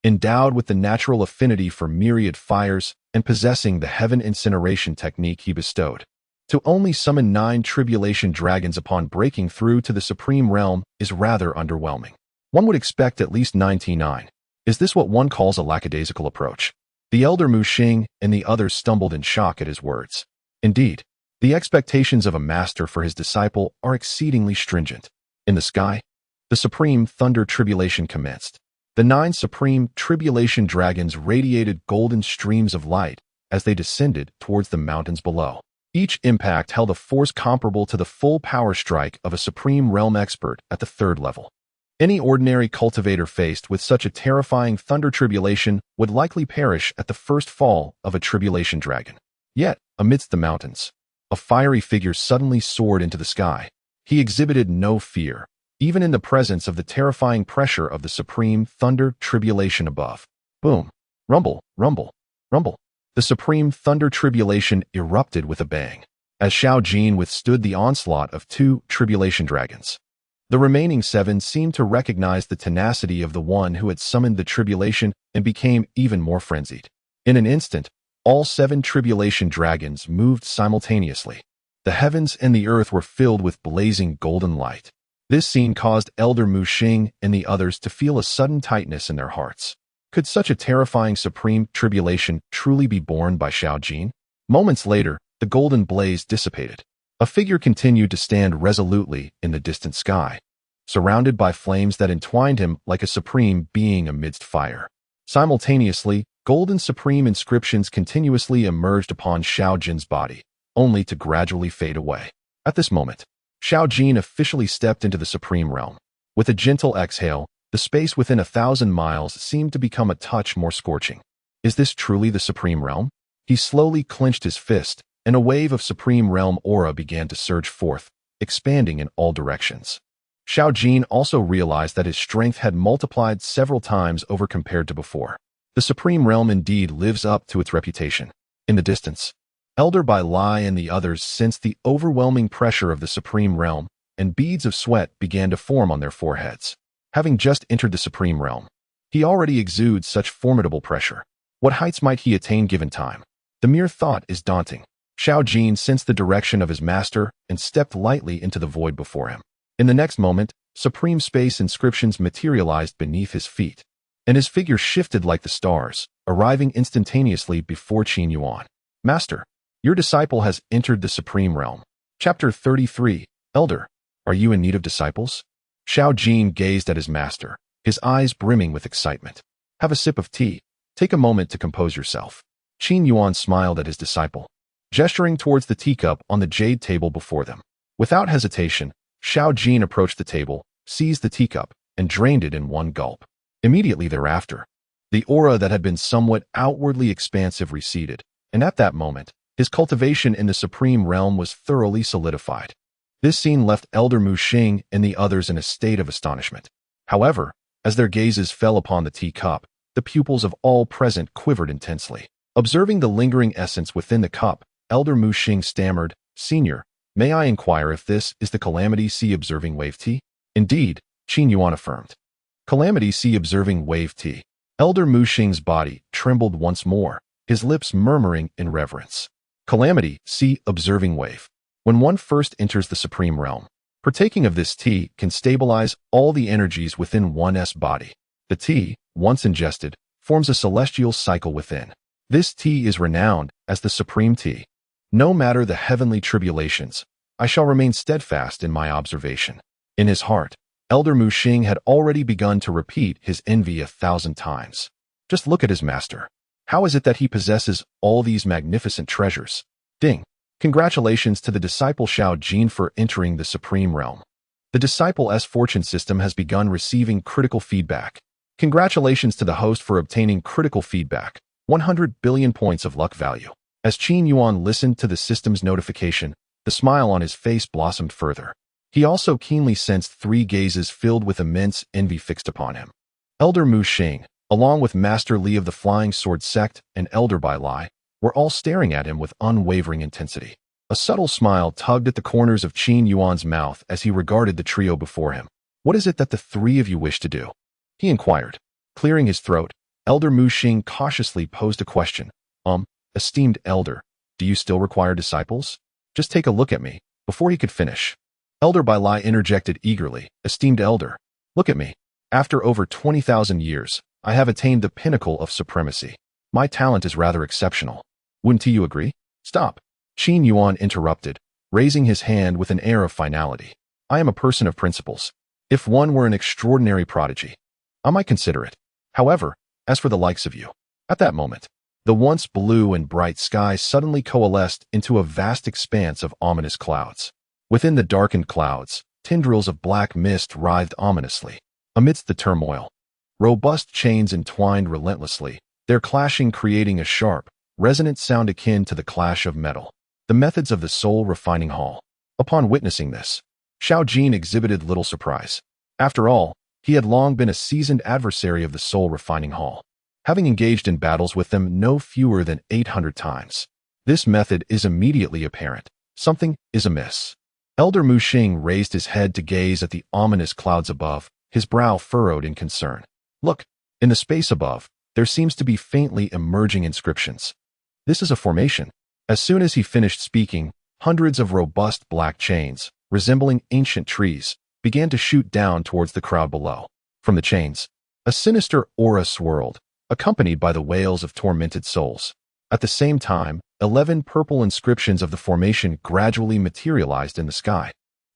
endowed with the natural affinity for myriad fires and possessing the heaven incineration technique he bestowed. To only summon 9 tribulation dragons upon breaking through to the supreme realm is rather underwhelming. One would expect at least 99. Is this what one calls a lackadaisical approach? The elder Mu Xing and the others stumbled in shock at his words. Indeed, the expectations of a master for his disciple are exceedingly stringent. In the sky, the supreme thunder tribulation commenced. The 9 supreme tribulation dragons radiated golden streams of light as they descended towards the mountains below. Each impact held a force comparable to the full power strike of a supreme realm expert at the 3rd level. Any ordinary cultivator faced with such a terrifying thunder tribulation would likely perish at the first fall of a tribulation dragon. Yet, amidst the mountains, a fiery figure suddenly soared into the sky. He exhibited no fear, even in the presence of the terrifying pressure of the supreme thunder tribulation above. Boom! Rumble, rumble, rumble. The supreme thunder tribulation erupted with a bang, as Xiao Jin withstood the onslaught of 2 tribulation dragons. The remaining 7 seemed to recognize the tenacity of the one who had summoned the tribulation and became even more frenzied. In an instant, all 7 tribulation dragons moved simultaneously. The heavens and the earth were filled with blazing golden light. This scene caused Elder Mu Xing and the others to feel a sudden tightness in their hearts. Could such a terrifying supreme tribulation truly be borne by Xiao Jin? Moments later, the golden blaze dissipated. A figure continued to stand resolutely in the distant sky, surrounded by flames that entwined him like a supreme being amidst fire. Simultaneously, golden supreme inscriptions continuously emerged upon Xiao Jin's body, only to gradually fade away. At this moment, Xiao Jin officially stepped into the supreme realm. With a gentle exhale, the space within 1,000 miles seemed to become a touch more scorching. Is this truly the supreme realm? He slowly clenched his fist, and a wave of supreme realm aura began to surge forth, expanding in all directions. Xiao Jin also realized that his strength had multiplied several times over compared to before. The supreme realm indeed lives up to its reputation. In the distance, Elder Bai Lai and the others sensed the overwhelming pressure of the supreme realm, and beads of sweat began to form on their foreheads. Having just entered the supreme realm, he already exudes such formidable pressure. What heights might he attain given time? The mere thought is daunting. Xiao Jin sensed the direction of his master and stepped lightly into the void before him. In the next moment, supreme space inscriptions materialized beneath his feet, and his figure shifted like the stars, arriving instantaneously before Qin Yuan. Master, your disciple has entered the supreme realm. Chapter 33. Elder, are you in need of disciples? Xiao Jin gazed at his master, his eyes brimming with excitement. Have a sip of tea. Take a moment to compose yourself. Qin Yuan smiled at his disciple, gesturing towards the teacup on the jade table before them. Without hesitation, Xiao Jin approached the table, seized the teacup, and drained it in one gulp. Immediately thereafter, the aura that had been somewhat outwardly expansive receded, and at that moment, his cultivation in the supreme realm was thoroughly solidified. This scene left Elder Mu Xing and the others in a state of astonishment. However, as their gazes fell upon the teacup, the pupils of all present quivered intensely. Observing the lingering essence within the cup, Elder Mu Xing stammered, "Senior, may I inquire if this is the Calamity Sea Observing Wave Tea?" "Indeed," Qin Yuan affirmed. "Calamity Sea Observing Wave Tea." Elder Mu Xing's body trembled once more, his lips murmuring in reverence. Calamity Sea Observing Wave. When one first enters the supreme realm, partaking of this tea can stabilize all the energies within one's body. The tea, once ingested, forms a celestial cycle within. This tea is renowned as the supreme tea. No matter the heavenly tribulations, I shall remain steadfast in my observation. In his heart, Elder Mu Xing had already begun to repeat his envy 1,000 times. Just look at his master. How is it that he possesses all these magnificent treasures? Ding! Congratulations to the disciple Xiao Jin for entering the supreme realm. The disciple's fortune system has begun receiving critical feedback. Congratulations to the host for obtaining critical feedback. 100 billion points of luck value. As Qin Yuan listened to the system's notification, the smile on his face blossomed further. He also keenly sensed 3 gazes filled with immense envy fixed upon him. Elder Mu Xing, along with Master Li of the Flying Sword Sect and Elder Bai Lai, were all staring at him with unwavering intensity. A subtle smile tugged at the corners of Qin Yuan's mouth as he regarded the trio before him. "What is it that the 3 of you wish to do?" he inquired. Clearing his throat, Elder Mu Xing cautiously posed a question. Esteemed elder, do you still require disciples? Just take a look at me. Before he could finish, Elder Bai Lai interjected eagerly. Esteemed elder, look at me. After over 20,000 years, I have attained the pinnacle of supremacy. My talent is rather exceptional. Wouldn't you agree? Stop. Qin Yuan interrupted, raising his hand with an air of finality. I am a person of principles. If one were an extraordinary prodigy, I might consider it. However, as for the likes of you, at that moment, the once blue and bright sky suddenly coalesced into a vast expanse of ominous clouds. Within the darkened clouds, tendrils of black mist writhed ominously. Amidst the turmoil, robust chains entwined relentlessly, their clashing creating a sharp, resonant sound akin to the clash of metal. The methods of the soul refining hall. Upon witnessing this, Xiao Jin exhibited little surprise. After all, he had long been a seasoned adversary of the soul refining hall, having engaged in battles with them no fewer than 800 times. This method is immediately apparent. Something is amiss. Elder Mu Xing raised his head to gaze at the ominous clouds above, his brow furrowed in concern. Look, in the space above, there seems to be faintly emerging inscriptions. This is a formation. As soon as he finished speaking, hundreds of robust black chains, resembling ancient trees, began to shoot down towards the crowd below. From the chains, a sinister aura swirled, accompanied by the wails of tormented souls. At the same time, 11 purple inscriptions of the formation gradually materialized in the sky.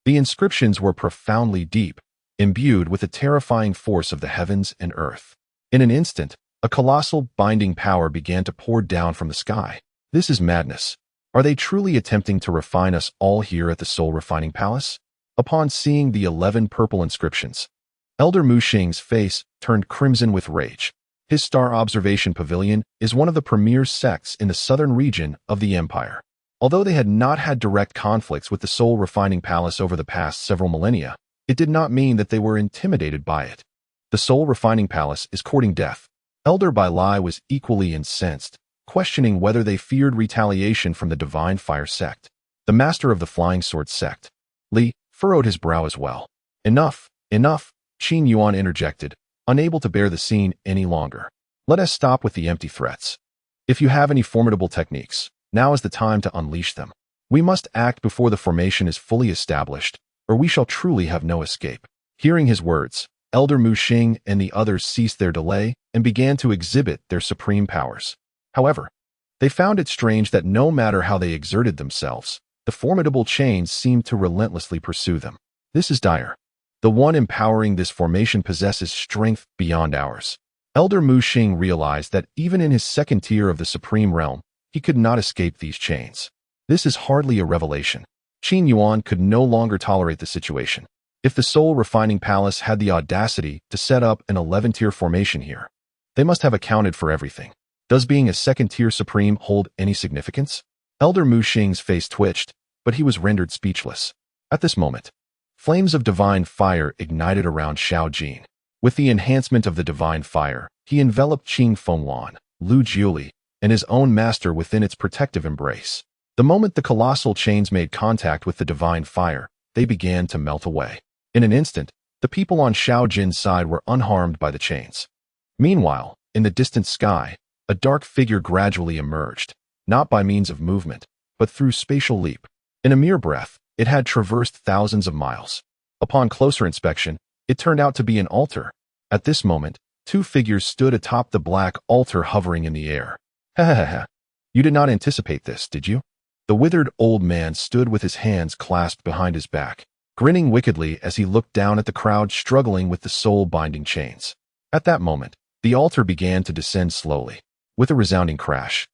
The inscriptions were profoundly deep, imbued with the terrifying force of the heavens and earth. In an instant, a colossal binding power began to pour down from the sky. This is madness. Are they truly attempting to refine us all here at the Soul Refining Palace? Upon seeing the 11 purple inscriptions, Elder Mu Xing's face turned crimson with rage. His Star Observation Pavilion is one of the premier sects in the southern region of the empire. Although they had not had direct conflicts with the Soul Refining Palace over the past several millennia, it did not mean that they were intimidated by it. The Soul Refining Palace is courting death. Elder Bai Lai was equally incensed, questioning whether they feared retaliation from the Divine Fire sect. The master of the Flying Sword sect, Li, furrowed his brow as well. Enough, enough, Qin Yuan interjected, unable to bear the scene any longer. Let us stop with the empty threats. If you have any formidable techniques, now is the time to unleash them. We must act before the formation is fully established, or we shall truly have no escape. Hearing his words, Elder Mu Xing and the others ceased their delay and began to exhibit their supreme powers. However, they found it strange that no matter how they exerted themselves, the formidable chains seemed to relentlessly pursue them. This is dire. The one empowering this formation possesses strength beyond ours. Elder Mu Xing realized that even in his second tier of the Supreme Realm, he could not escape these chains. This is hardly a revelation. Qin Yuan could no longer tolerate the situation. If the Soul Refining Palace had the audacity to set up an 11-tier formation here, they must have accounted for everything. Does being a second-tier supreme hold any significance? Elder Mu Xing's face twitched, but he was rendered speechless. At this moment, flames of divine fire ignited around Xiao Jin. With the enhancement of the divine fire, he enveloped Qing Fengwan, Lu Jiuli, and his own master within its protective embrace. The moment the colossal chains made contact with the divine fire, they began to melt away. In an instant, the people on Xiao Jin's side were unharmed by the chains. Meanwhile, in the distant sky, a dark figure gradually emerged, not by means of movement, but through spatial leap. In a mere breath, it had traversed thousands of miles. Upon closer inspection, it turned out to be an altar. At this moment, two figures stood atop the black altar hovering in the air. Ha ha ha. You did not anticipate this, did you? The withered old man stood with his hands clasped behind his back, grinning wickedly as he looked down at the crowd struggling with the soul-binding chains. At that moment, the altar began to descend slowly. With a resounding crash,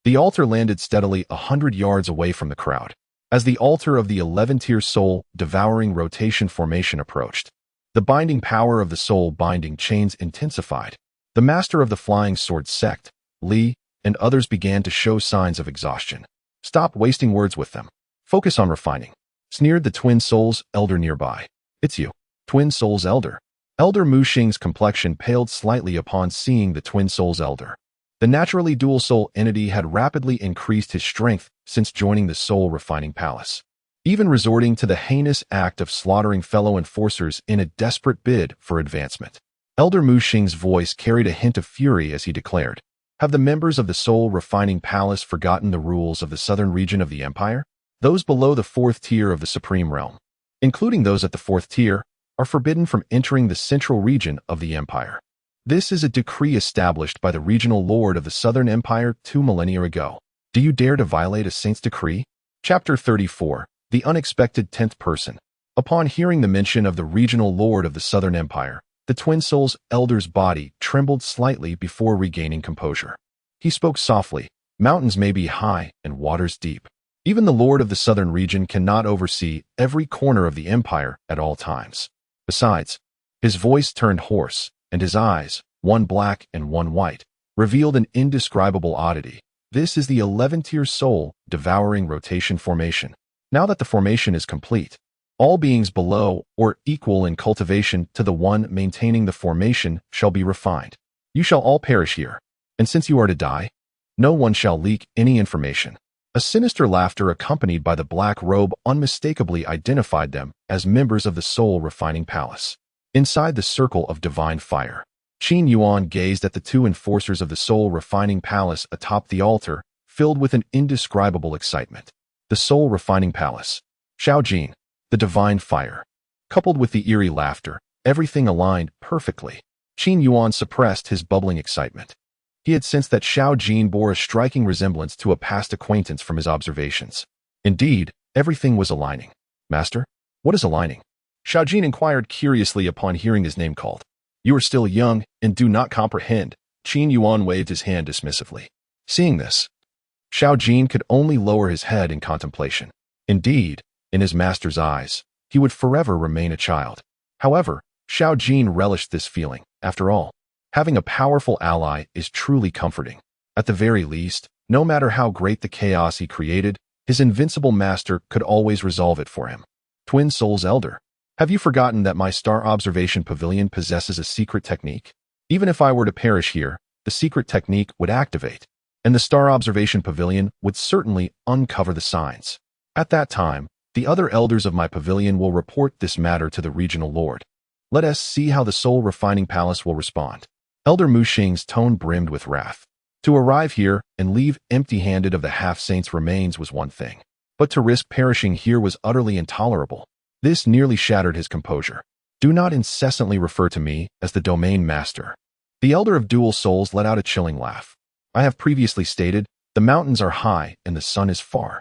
the altar landed steadily 100 yards away from the crowd. As the altar of the 11-tier soul-devouring rotation formation approached, the binding power of the soul-binding chains intensified. The master of the Flying Sword sect, Li, and others began to show signs of exhaustion. Stop wasting words with them. Focus on refining, sneered the twin souls elder nearby. It's you, twin souls elder. Elder Mu Xing's complexion paled slightly upon seeing the twin souls elder. The naturally dual soul entity had rapidly increased his strength since joining the Soul Refining Palace, even resorting to the heinous act of slaughtering fellow enforcers in a desperate bid for advancement. Elder Mu Xing's voice carried a hint of fury as he declared, "Have the members of the Soul Refining Palace forgotten the rules of the southern region of the Empire? Those below the fourth tier of the Supreme Realm, including those at the fourth tier, are forbidden from entering the central region of the Empire. This is a decree established by the regional lord of the Southern Empire 2 millennia ago. Do you dare to violate a saint's decree?" Chapter 34, The Unexpected 10th Person. Upon hearing the mention of the regional lord of the Southern Empire, the Twin Souls elder's body trembled slightly before regaining composure. He spoke softly, "Mountains may be high and waters deep. Even the lord of the southern region cannot oversee every corner of the empire at all times. Besides," his voice turned hoarse, and his eyes, one black and one white, revealed an indescribable oddity. "This is the 11th-tier soul devouring rotation formation. Now that the formation is complete, all beings below or equal in cultivation to the one maintaining the formation shall be refined. You shall all perish here, and since you are to die, no one shall leak any information." A sinister laughter accompanied by the black robe unmistakably identified them as members of the Soul Refining Palace. Inside the circle of divine fire, Qin Yuan gazed at the two enforcers of the Soul Refining Palace atop the altar, filled with an indescribable excitement. The Soul Refining Palace. Xiao Jin. The divine fire. Coupled with the eerie laughter, everything aligned perfectly. Qin Yuan suppressed his bubbling excitement. He had sensed that Xiao Jin bore a striking resemblance to a past acquaintance from his observations. Indeed, everything was aligning. "Master, what is aligning?" Xiao Jin inquired curiously upon hearing his name called. "You are still young and do not comprehend." Qin Yuan waved his hand dismissively. Seeing this, Xiao Jin could only lower his head in contemplation. Indeed, in his master's eyes, he would forever remain a child. However, Xiao Jin relished this feeling. After all, having a powerful ally is truly comforting. At the very least, no matter how great the chaos he created, his invincible master could always resolve it for him. Twin Souls Elder, have you forgotten that my star observation pavilion possesses a secret technique? Even if I were to perish here, the secret technique would activate, and the star observation pavilion would certainly uncover the signs. At that time, the other elders of my pavilion will report this matter to the regional lord. Let us see how the Soul Refining Palace will respond. Elder Mu Xing's tone brimmed with wrath. To arrive here and leave empty-handed of the half-saint's remains was one thing, but to risk perishing here was utterly intolerable. This nearly shattered his composure. "Do not incessantly refer to me as the domain master." The Elder of Dual Souls let out a chilling laugh. "I have previously stated, the mountains are high and the sun is far.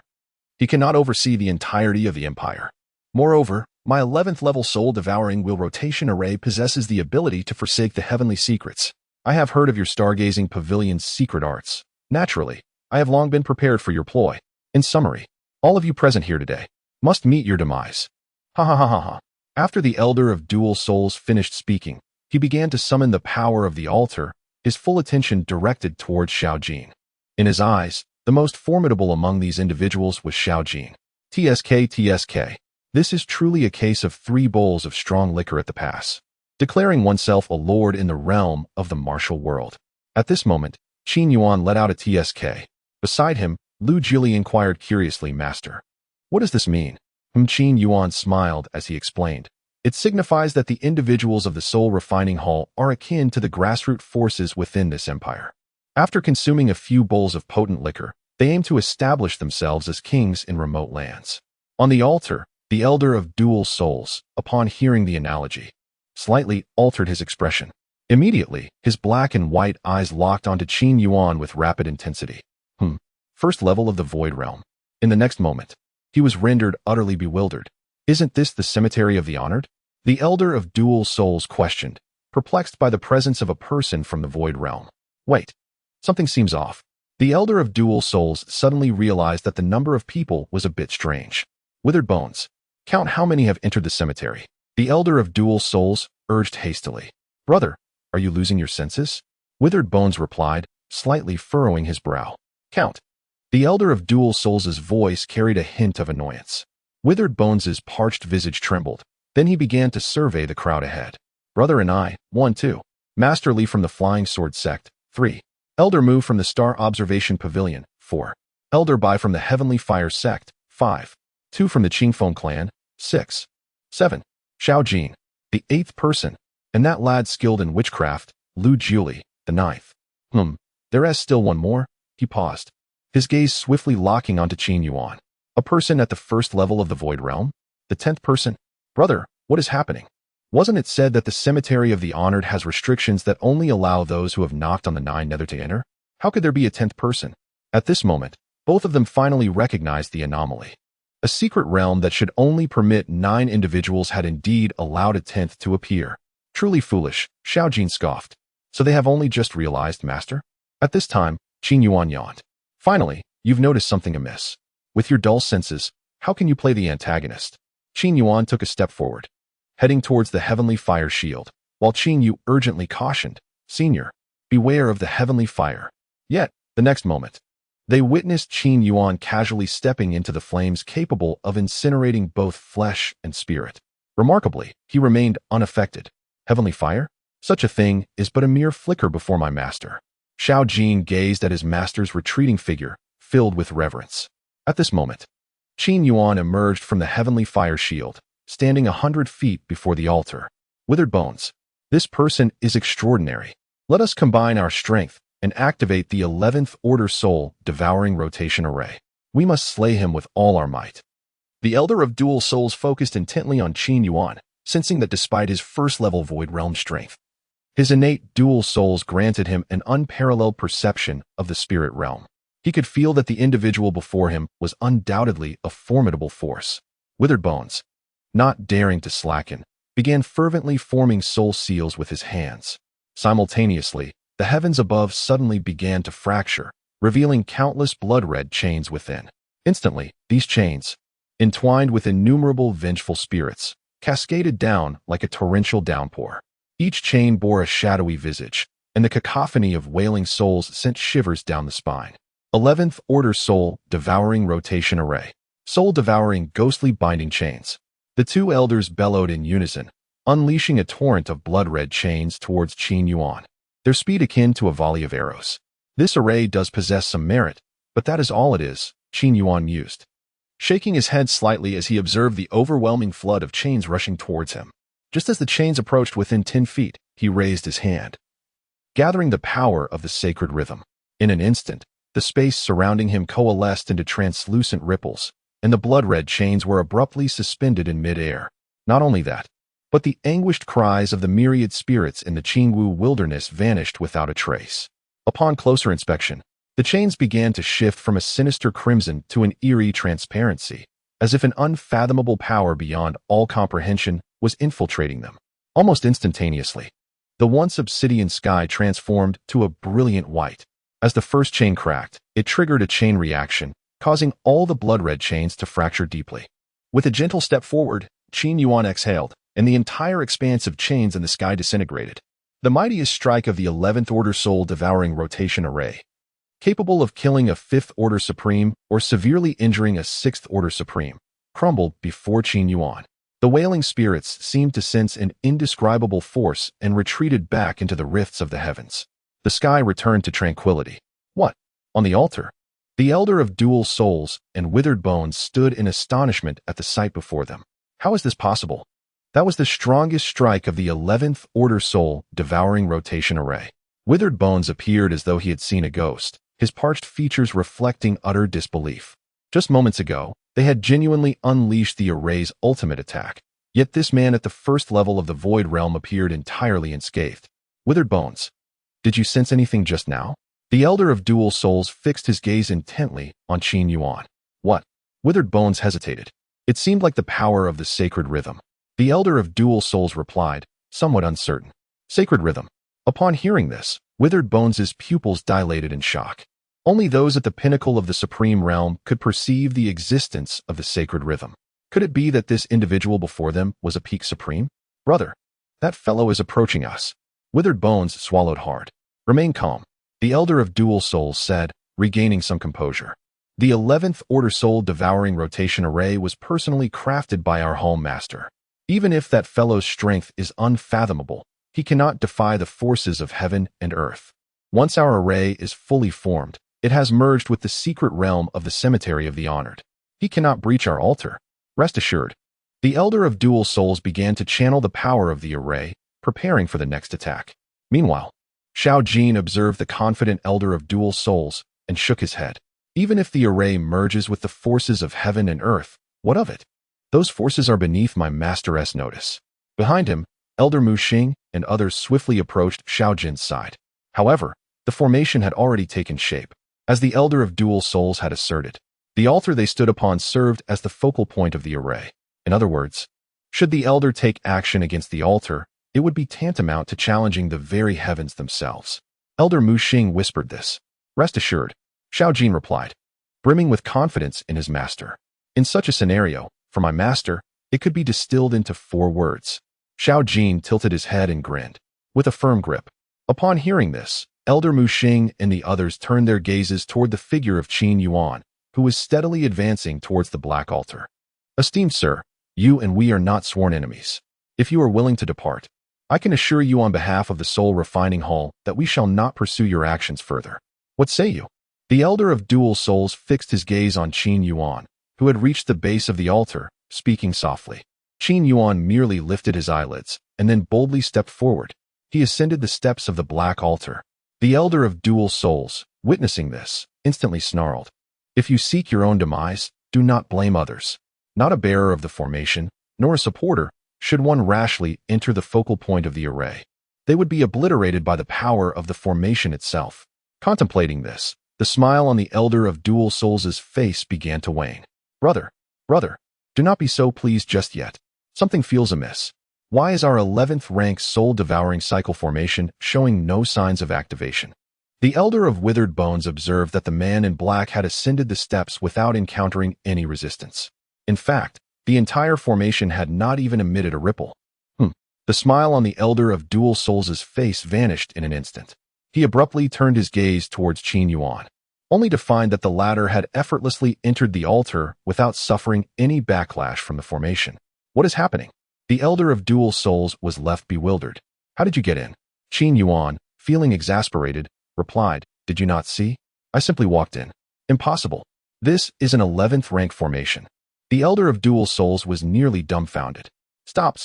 He cannot oversee the entirety of the empire. Moreover, my 11th level soul-devouring will rotation array possesses the ability to forsake the heavenly secrets. I have heard of your stargazing pavilion's secret arts. Naturally, I have long been prepared for your ploy. In summary, all of you present here today must meet your demise." Ha ha ha ha ha. After the Elder of Dual Souls finished speaking, he began to summon the power of the altar, his full attention directed towards Xiao Jin. In his eyes, the most formidable among these individuals was Xiao Jin. TSK. This is truly a case of 3 bowls of strong liquor at the pass, declaring oneself a lord in the realm of the martial world. At this moment, Qin Yuan let out a TSK. Beside him, Lu Jili inquired curiously, "Master, what does this mean?" Qin Yuan smiled as he explained. "It signifies that the individuals of the Soul Refining Hall are akin to the grassroots forces within this empire. After consuming a few bowls of potent liquor, they aim to establish themselves as kings in remote lands." On the altar, the Elder of Dual Souls, upon hearing the analogy, slightly altered his expression. Immediately, his black and white eyes locked onto Qin Yuan with rapid intensity. First level of the Void Realm. In the next moment, he was rendered utterly bewildered. "Isn't this the cemetery of the honored?" The Elder of Dual Souls questioned, perplexed by the presence of a person from the Void Realm. Wait, something seems off. The Elder of Dual Souls suddenly realized that the number of people was a bit strange. "Withered bones. Count how many have entered the cemetery." The Elder of Dual Souls urged hastily. "Brother, are you losing your senses?" Withered Bones replied, slightly furrowing his brow. "Count." The Elder of Dual Souls' voice carried a hint of annoyance. Withered Bones' parched visage trembled. Then he began to survey the crowd ahead. "Brother and I, 1, 2. Master Li from the Flying Sword Sect, 3. Elder Mu from the Star Observation Pavilion, 4. Elder Bai from the Heavenly Fire Sect, 5. 2 from the Qingfeng Clan, 6. 7. Xiao Jin, the 8th person, And that lad skilled in witchcraft, Lu Jiuli, the ninth. There is still one more. He paused, his gaze swiftly locking onto Qin Yuan. A person at the first level of the Void Realm? The 10th person? Brother, what is happening? Wasn't it said that the Cemetery of the Honored has restrictions that only allow those who have knocked on the 9 nether to enter? How could there be a 10th person? At this moment, both of them finally recognized the anomaly. A secret realm that should only permit 9 individuals had indeed allowed a 10th to appear. Truly foolish, Xiao Jin scoffed. So they have only just realized, Master? At this time, Qin Yuan yawned. Finally, you've noticed something amiss. With your dull senses, how can you play the antagonist? Qin Yuan took a step forward, heading towards the heavenly fire shield, while Qin Yu urgently cautioned, Senior, beware of the heavenly fire. Yet, the next moment, they witnessed Qin Yuan casually stepping into the flames capable of incinerating both flesh and spirit. Remarkably, he remained unaffected. Heavenly fire? Such a thing is but a mere flicker before my master. Xiao Jin gazed at his master's retreating figure, filled with reverence. At this moment, Qin Yuan emerged from the heavenly fire shield, standing 100 feet before the altar. Withered bones. This person is extraordinary. Let us combine our strength and activate the 11th order soul devouring rotation array. We must slay him with all our might. The Elder of Dual Souls focused intently on Qin Yuan, sensing that despite his first-level Void Realm strength, his innate dual souls granted him an unparalleled perception of the spirit realm. He could feel that the individual before him was undoubtedly a formidable force. Withered bones, not daring to slacken, began fervently forming soul seals with his hands. Simultaneously, the heavens above suddenly began to fracture, revealing countless blood-red chains within. Instantly, these chains, entwined with innumerable vengeful spirits, cascaded down like a torrential downpour. Each chain bore a shadowy visage, and the cacophony of wailing souls sent shivers down the spine. 11th Order Soul Devouring Rotation Array. Soul Devouring Ghostly Binding Chains. The two elders bellowed in unison, unleashing a torrent of blood-red chains towards Qin Yuan, their speed akin to a volley of arrows. This array does possess some merit, but that is all it is, Qin Yuan mused, shaking his head slightly as he observed the overwhelming flood of chains rushing towards him. Just as the chains approached within 10 feet, he raised his hand, gathering the power of the sacred rhythm. In an instant, the space surrounding him coalesced into translucent ripples, and the blood-red chains were abruptly suspended in mid-air. Not only that, but the anguished cries of the myriad spirits in the Qingwu wilderness vanished without a trace. Upon closer inspection, the chains began to shift from a sinister crimson to an eerie transparency, as if an unfathomable power beyond all comprehension was infiltrating them. Almost instantaneously, the once obsidian sky transformed to a brilliant white. As the first chain cracked, it triggered a chain reaction, causing all the blood-red chains to fracture deeply. With a gentle step forward, Qin Yuan exhaled, and the entire expanse of chains in the sky disintegrated. The mightiest strike of the 11th Order Soul Devouring Rotation Array, capable of killing a 5th Order Supreme or severely injuring a 6th Order Supreme, crumbled before Qin Yuan. The wailing spirits seemed to sense an indescribable force and retreated back into the rifts of the heavens. The sky returned to tranquility. What? On the altar? The Elder of Dual Souls and Withered Bones stood in astonishment at the sight before them. How is this possible? That was the strongest strike of the 11th Order Soul Devouring Rotation Array. Withered Bones appeared as though he had seen a ghost, his parched features reflecting utter disbelief. Just moments ago, they had genuinely unleashed the array's ultimate attack. Yet this man at the first level of the Void Realm appeared entirely unscathed. Withered Bones, did you sense anything just now? The Elder of Dual Souls fixed his gaze intently on Qin Yuan. What? Withered Bones hesitated. It seemed like the power of the sacred rhythm. The Elder of Dual Souls replied, somewhat uncertain. Sacred rhythm. Upon hearing this, Withered Bones' pupils dilated in shock. Only those at the pinnacle of the supreme realm could perceive the existence of the sacred rhythm. Could it be that this individual before them was a peak supreme? Brother, that fellow is approaching us. Withered Bones swallowed hard. Remain calm, the Elder of Dual Souls said, regaining some composure. The 11th Order Soul Devouring Rotation Array was personally crafted by our home master. Even if that fellow's strength is unfathomable, he cannot defy the forces of heaven and earth. Once our array is fully formed, it has merged with the secret realm of the Cemetery of the Honored. He cannot breach our altar. Rest assured. The Elder of Dual Souls began to channel the power of the array, preparing for the next attack. Meanwhile, Xiao Jin observed the confident elder of dual souls and shook his head. Even if the array merges with the forces of heaven and earth, what of it? Those forces are beneath my master's notice. Behind him, Elder Mu Xing and others swiftly approached Xiao Jin's side. However, the formation had already taken shape. As the elder of dual souls had asserted, the altar they stood upon served as the focal point of the array. In other words, should the elder take action against the altar, it would be tantamount to challenging the very heavens themselves. Elder Mu Xing whispered this. Rest assured, Xiao Jin replied, brimming with confidence in his master. In such a scenario, for my master, it could be distilled into 4 words. Xiao Jin tilted his head and grinned, with a firm grip. Upon hearing this, Elder Mu Xing and the others turned their gazes toward the figure of Qin Yuan, who was steadily advancing towards the black altar. Esteemed sir, you and we are not sworn enemies. If you are willing to depart, I can assure you on behalf of the Soul Refining Hall that we shall not pursue your actions further. What say you? The elder of dual souls fixed his gaze on Qin Yuan, who had reached the base of the altar, speaking softly. Qin Yuan merely lifted his eyelids and then boldly stepped forward. He ascended the steps of the black altar. The elder of dual souls, witnessing this, instantly snarled. If you seek your own demise, do not blame others. Not a bearer of the formation, nor a supporter, should one rashly enter the focal point of the array. They would be obliterated by the power of the formation itself. Contemplating this, the smile on the elder of dual souls' face began to wane. Brother, do not be so pleased just yet. Something feels amiss. Why is our 11th rank soul-devouring cycle formation showing no signs of activation? The elder of withered bones observed that the man in black had ascended the steps without encountering any resistance. In fact, the entire formation had not even emitted a ripple. The smile on the elder of dual souls' face vanished in an instant. He abruptly turned his gaze towards Qin Yuan, only to find that the latter had effortlessly entered the altar without suffering any backlash from the formation. What is happening? The elder of dual souls was left bewildered. How did you get in? Qin Yuan, feeling exasperated, replied, Did you not see? I simply walked in. Impossible. This is an 11th rank formation. The elder of dual souls was nearly dumbfounded. Stop.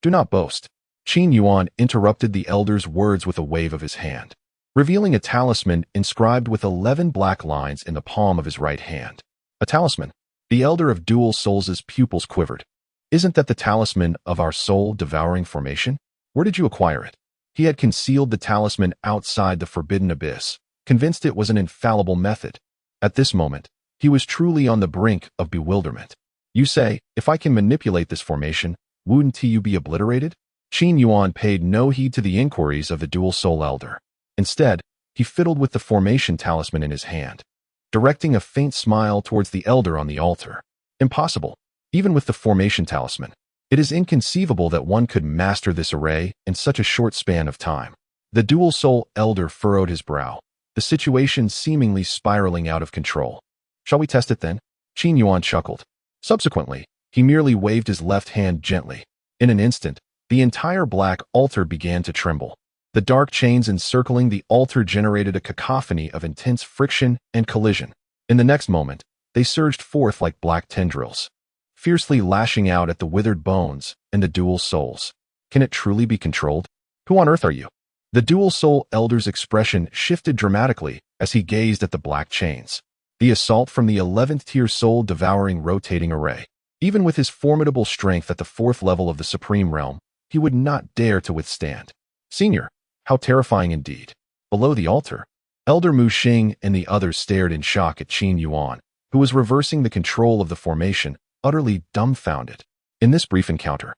Do not boast. Qin Yuan interrupted the elder's words with a wave of his hand, revealing a talisman inscribed with 11 black lines in the palm of his right hand. A talisman. The elder of dual souls' pupils quivered. Isn't that the talisman of our soul-devouring formation? Where did you acquire it? He had concealed the talisman outside the forbidden abyss, convinced it was an infallible method. At this moment, he was truly on the brink of bewilderment. You say, if I can manipulate this formation, wouldn't you be obliterated? Qin Yuan paid no heed to the inquiries of the dual soul elder. Instead, he fiddled with the formation talisman in his hand, directing a faint smile towards the elder on the altar. Impossible. Even with the formation talisman, it is inconceivable that one could master this array in such a short span of time. The dual soul elder furrowed his brow, the situation seemingly spiraling out of control. Shall we test it then? Qin Yuan chuckled. Subsequently, he merely waved his left hand gently. In an instant, the entire black altar began to tremble. The dark chains encircling the altar generated a cacophony of intense friction and collision. In the next moment, they surged forth like black tendrils, fiercely lashing out at the withered bones and the dual souls. Can it truly be controlled? Who on earth are you? The dual soul elder's expression shifted dramatically as he gazed at the black chains. The assault from the 11th tier soul-devouring rotating array. Even with his formidable strength at the 4th level of the Supreme Realm, he would not dare to withstand. Senior, how terrifying indeed. Below the altar, Elder Mu Xing and the others stared in shock at Qin Yuan, who was reversing the control of the formation, utterly dumbfounded. In this brief encounter,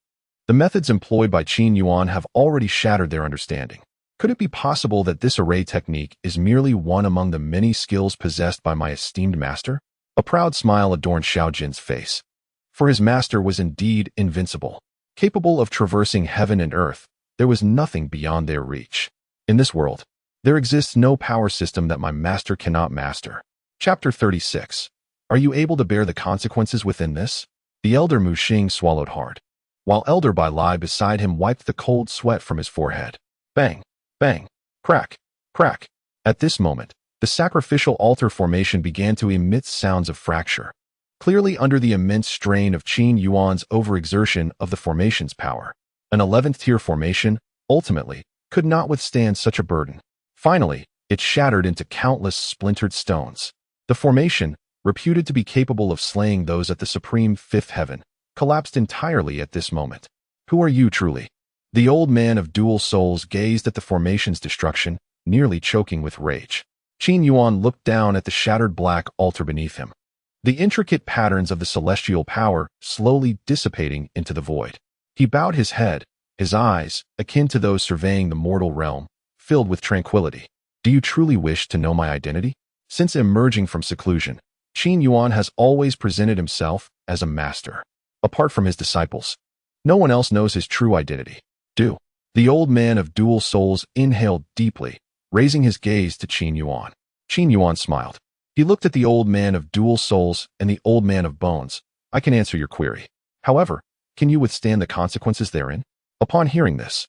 the methods employed by Qin Yuan have already shattered their understanding. Could it be possible that this array technique is merely one among the many skills possessed by my esteemed master? A proud smile adorned Xiao Jin's face. For his master was indeed invincible. Capable of traversing heaven and earth, there was nothing beyond their reach. In this world, there exists no power system that my master cannot master. Chapter 36. Are you able to bear the consequences within this? The elder Mu Xing swallowed hard, while Elder Bai Lai beside him wiped the cold sweat from his forehead. Bang, bang, crack, crack. At this moment, the sacrificial altar formation began to emit sounds of fracture, clearly under the immense strain of Qin Yuan's overexertion of the formation's power. An 11th tier formation, ultimately, could not withstand such a burden. Finally, it shattered into countless splintered stones. The formation, reputed to be capable of slaying those at the supreme fifth heaven, collapsed entirely at this moment. Who are you truly? The old man of dual souls gazed at the formation's destruction, nearly choking with rage. Qin Yuan looked down at the shattered black altar beneath him. The intricate patterns of the celestial power slowly dissipating into the void. He bowed his head, his eyes, akin to those surveying the mortal realm, filled with tranquility. Do you truly wish to know my identity? Since emerging from seclusion, Qin Yuan has always presented himself as a master. Apart from his disciples, no one else knows his true identity. Do. The old man of dual souls inhaled deeply, raising his gaze to Qin Yuan. Qin Yuan smiled. He looked at the old man of dual souls and the old man of bones. I can answer your query. However, can you withstand the consequences therein? Upon hearing this,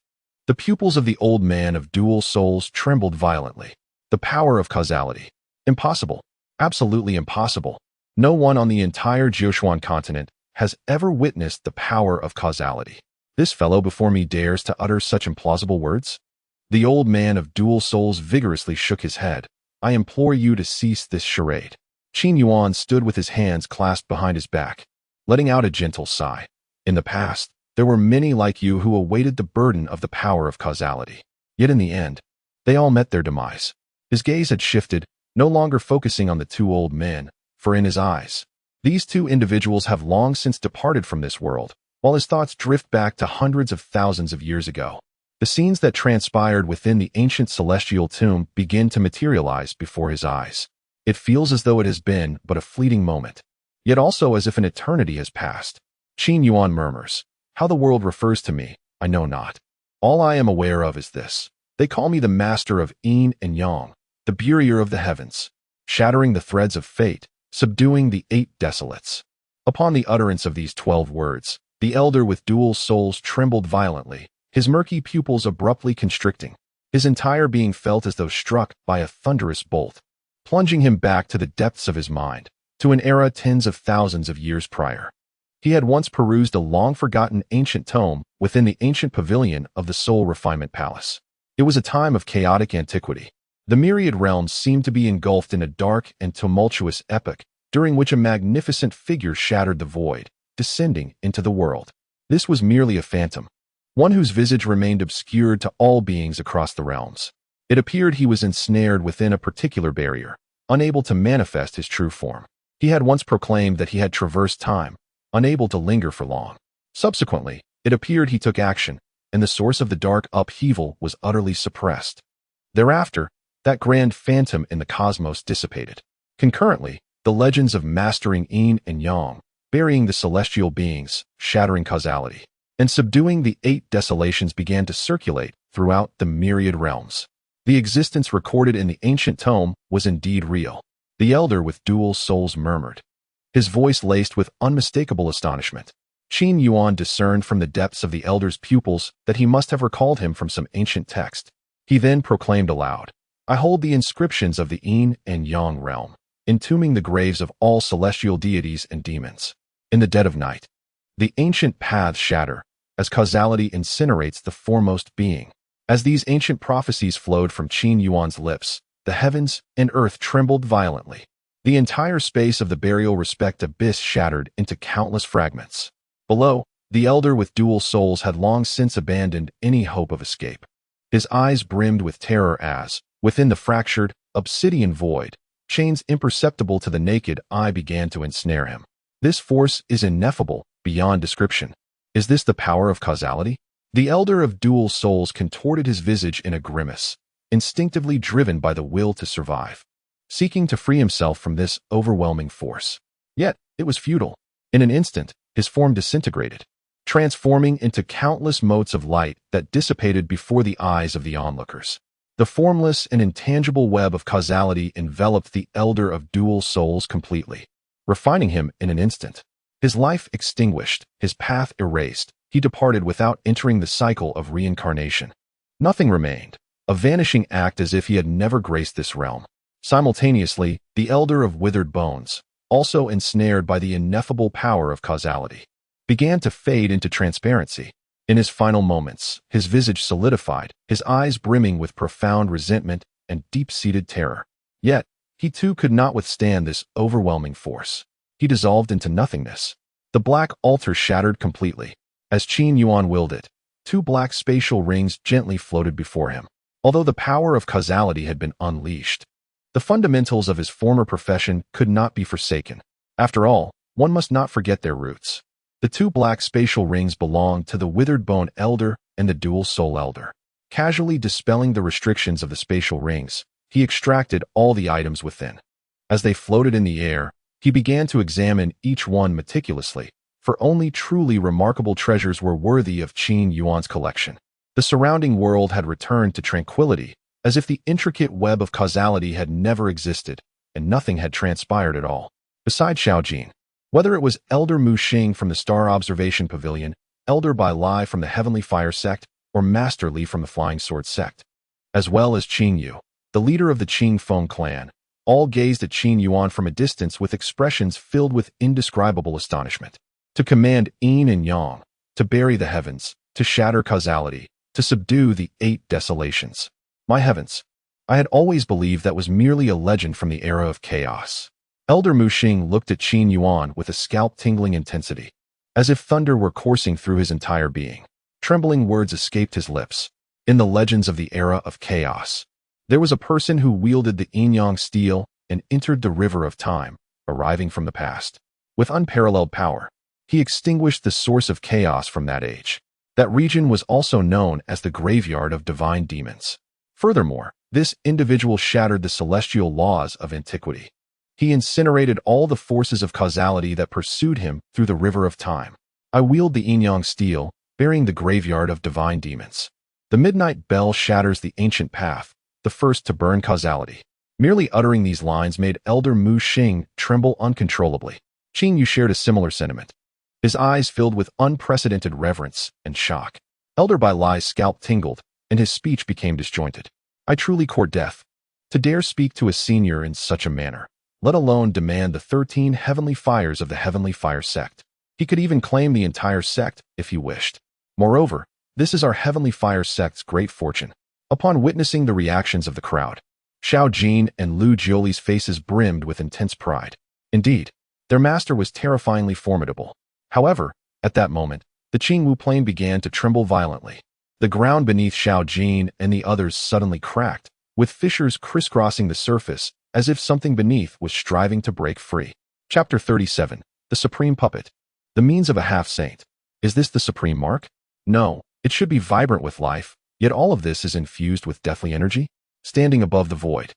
the pupils of the old man of dual souls trembled violently. The power of causality. Impossible. Absolutely impossible. No one on the entire Jiushuan continent has ever witnessed the power of causality. This fellow before me dares to utter such implausible words? The old man of dual souls vigorously shook his head. I implore you to cease this charade. Qin Yuan stood with his hands clasped behind his back, letting out a gentle sigh. In the past, there were many like you who awaited the burden of the power of causality. Yet in the end, they all met their demise. His gaze had shifted, no longer focusing on the two old men, for in his eyes, these two individuals have long since departed from this world, while his thoughts drift back to hundreds of thousands of years ago. The scenes that transpired within the ancient celestial tomb begin to materialize before his eyes. It feels as though it has been but a fleeting moment, yet also as if an eternity has passed. Qin Yuan murmurs, how the world refers to me, I know not. All I am aware of is this. They call me the master of yin and yang, the burier of the heavens, shattering the threads of fate, subduing the 8 desolates. Upon the utterance of these 12 words, the elder with dual souls trembled violently, his murky pupils abruptly constricting. His entire being felt as though struck by a thunderous bolt, plunging him back to the depths of his mind, to an era tens of thousands of years prior. He had once perused a long-forgotten ancient tome within the ancient pavilion of the Soul Refinement Palace. It was a time of chaotic antiquity. The myriad realms seemed to be engulfed in a dark and tumultuous epoch, during which a magnificent figure shattered the void, descending into the world. This was merely a phantom, one whose visage remained obscured to all beings across the realms. It appeared he was ensnared within a particular barrier, unable to manifest his true form. He had once proclaimed that he had traversed time, unable to linger for long. Subsequently, it appeared he took action, and the source of the dark upheaval was utterly suppressed. Thereafter, that grand phantom in the cosmos dissipated. Concurrently, the legends of mastering yin and yang, burying the celestial beings, shattering causality, and subduing the 8 desolations began to circulate throughout the myriad realms. The existence recorded in the ancient tome was indeed real. The elder with dual souls murmured, his voice laced with unmistakable astonishment. Qin Yuan discerned from the depths of the elder's pupils that he must have recalled him from some ancient text. He then proclaimed aloud, I hold the inscriptions of the yin and yang realm, entombing the graves of all celestial deities and demons. In the dead of night, the ancient paths shatter, as causality incinerates the foremost being. As these ancient prophecies flowed from Qin Yuan's lips, the heavens and earth trembled violently. The entire space of the burial respect abyss shattered into countless fragments. Below, the elder with dual souls had long since abandoned any hope of escape. His eyes brimmed with terror as, within the fractured, obsidian void, chains imperceptible to the naked eye began to ensnare him. This force is ineffable, beyond description. Is this the power of causality? The elder of dual souls contorted his visage in a grimace, instinctively driven by the will to survive, seeking to free himself from this overwhelming force. Yet, it was futile. In an instant, his form disintegrated, transforming into countless motes of light that dissipated before the eyes of the onlookers. The formless and intangible web of causality enveloped the elder of dual souls completely, refining him in an instant. His life extinguished, his path erased, he departed without entering the cycle of reincarnation. Nothing remained, a vanishing act as if he had never graced this realm. Simultaneously, the elder of withered bones, also ensnared by the ineffable power of causality, began to fade into transparency. In his final moments, his visage solidified, his eyes brimming with profound resentment and deep-seated terror. Yet, he too could not withstand this overwhelming force. He dissolved into nothingness. The black altar shattered completely. As Qin Yuan willed it, two black spatial rings gently floated before him. Although the power of causality had been unleashed, the fundamentals of his former profession could not be forsaken. After all, one must not forget their roots. The two black spatial rings belonged to the withered bone elder and the dual soul elder. Casually dispelling the restrictions of the spatial rings, he extracted all the items within. As they floated in the air, he began to examine each one meticulously, for only truly remarkable treasures were worthy of Qin Yuan's collection. The surrounding world had returned to tranquility, as if the intricate web of causality had never existed, and nothing had transpired at all. Besides Xiaojin, whether it was Elder Mu Xing from the Star Observation Pavilion, Elder Bai Lai from the Heavenly Fire Sect, or Master Li from the Flying Sword Sect, as well as Qing Yu, the leader of the Qing Feng clan, all gazed at Qin Yuan from a distance with expressions filled with indescribable astonishment. To command yin and yang, to bury the heavens, to shatter causality, to subdue the 8 desolations. My heavens! I had always believed that was merely a legend from the era of chaos. Elder Mu Xing looked at Qin Yuan with a scalp-tingling intensity, as if thunder were coursing through his entire being. Trembling words escaped his lips. In the legends of the era of chaos, there was a person who wielded the yin-yang steel and entered the river of time, arriving from the past. With unparalleled power, he extinguished the source of chaos from that age. That region was also known as the graveyard of divine demons. Furthermore, this individual shattered the celestial laws of antiquity. He incinerated all the forces of causality that pursued him through the river of time. I wield the yin-yang steel, burying the graveyard of divine demons. The midnight bell shatters the ancient path, the first to burn causality. Merely uttering these lines made Elder Mu Xing tremble uncontrollably. Qin Yu shared a similar sentiment. His eyes filled with unprecedented reverence and shock. Elder Bai Lai's scalp tingled, and his speech became disjointed. I truly court death. To dare speak to a senior in such a manner, let alone demand the 13 heavenly fires of the Heavenly Fire Sect. He could even claim the entire sect if he wished. Moreover, this is our Heavenly Fire Sect's great fortune. Upon witnessing the reactions of the crowd, Xiaojin and Lu Jiuli's faces brimmed with intense pride. Indeed, their master was terrifyingly formidable. However, at that moment, the Qingwu plain began to tremble violently. The ground beneath Xiaojin and the others suddenly cracked, with fissures crisscrossing the surface, as if something beneath was striving to break free. Chapter 37. The Supreme Puppet. The means of a half-saint. Is this the supreme mark? No, it should be vibrant with life, yet all of this is infused with deathly energy. Standing above the void,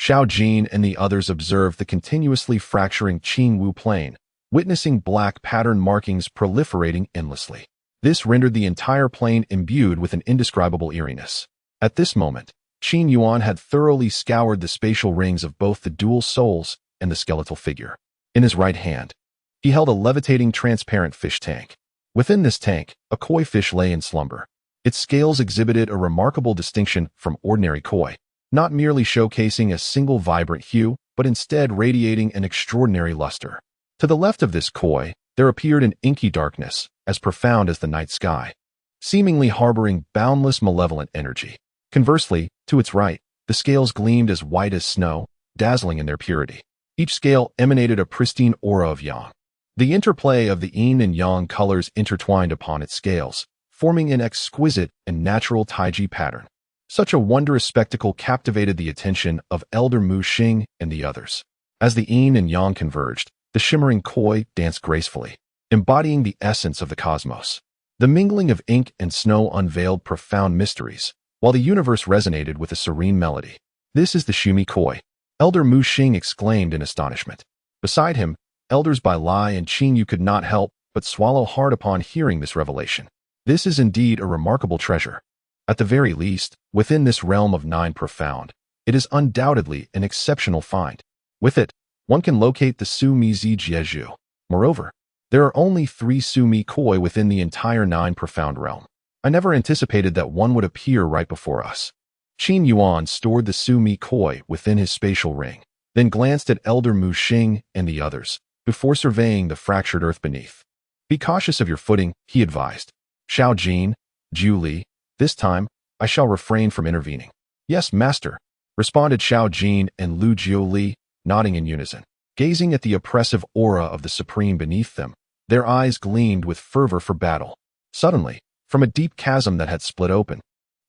Xiaojin and the others observed the continuously fracturing Qingwu plain, witnessing black pattern markings proliferating endlessly. This rendered the entire plane imbued with an indescribable eeriness. At this moment, Qin Yuan had thoroughly scoured the spatial rings of both the dual souls and the skeletal figure. In his right hand, he held a levitating transparent fish tank. Within this tank, a koi fish lay in slumber. Its scales exhibited a remarkable distinction from ordinary koi, not merely showcasing a single vibrant hue, but instead radiating an extraordinary luster. To the left of this koi, there appeared an inky darkness, as profound as the night sky, seemingly harboring boundless malevolent energy. Conversely, to its right, the scales gleamed as white as snow, dazzling in their purity. Each scale emanated a pristine aura of yang. The interplay of the yin and yang colors intertwined upon its scales, forming an exquisite and natural taiji pattern. Such a wondrous spectacle captivated the attention of Elder Mu Xing and the others. As the yin and yang converged, the shimmering koi danced gracefully, embodying the essence of the cosmos. The mingling of ink and snow unveiled profound mysteries, while the universe resonated with a serene melody. This is the Shumi Koi, Elder Mu Xing exclaimed in astonishment. Beside him, Elders Bai Lai and Qin Yu could not help but swallow hard upon hearing this revelation. This is indeed a remarkable treasure. At the very least, within this realm of 9 profound, it is undoubtedly an exceptional find. With it, one can locate the Su Mi Zi Jieju. Moreover, there are only 3 Su Mi Koi within the entire 9 profound realm. I never anticipated that one would appear right before us. Qin Yuan stored the Su Mi Koi within his spatial ring, then glanced at Elder Mu Xing and the others, before surveying the fractured earth beneath. Be cautious of your footing, he advised. Xiao Jin, Ju Li, this time, I shall refrain from intervening. Yes, master, responded Xiao Jin and Lu Jiuli, nodding in unison. Gazing at the oppressive aura of the Supreme beneath them, their eyes gleamed with fervor for battle. Suddenly, from a deep chasm that had split open,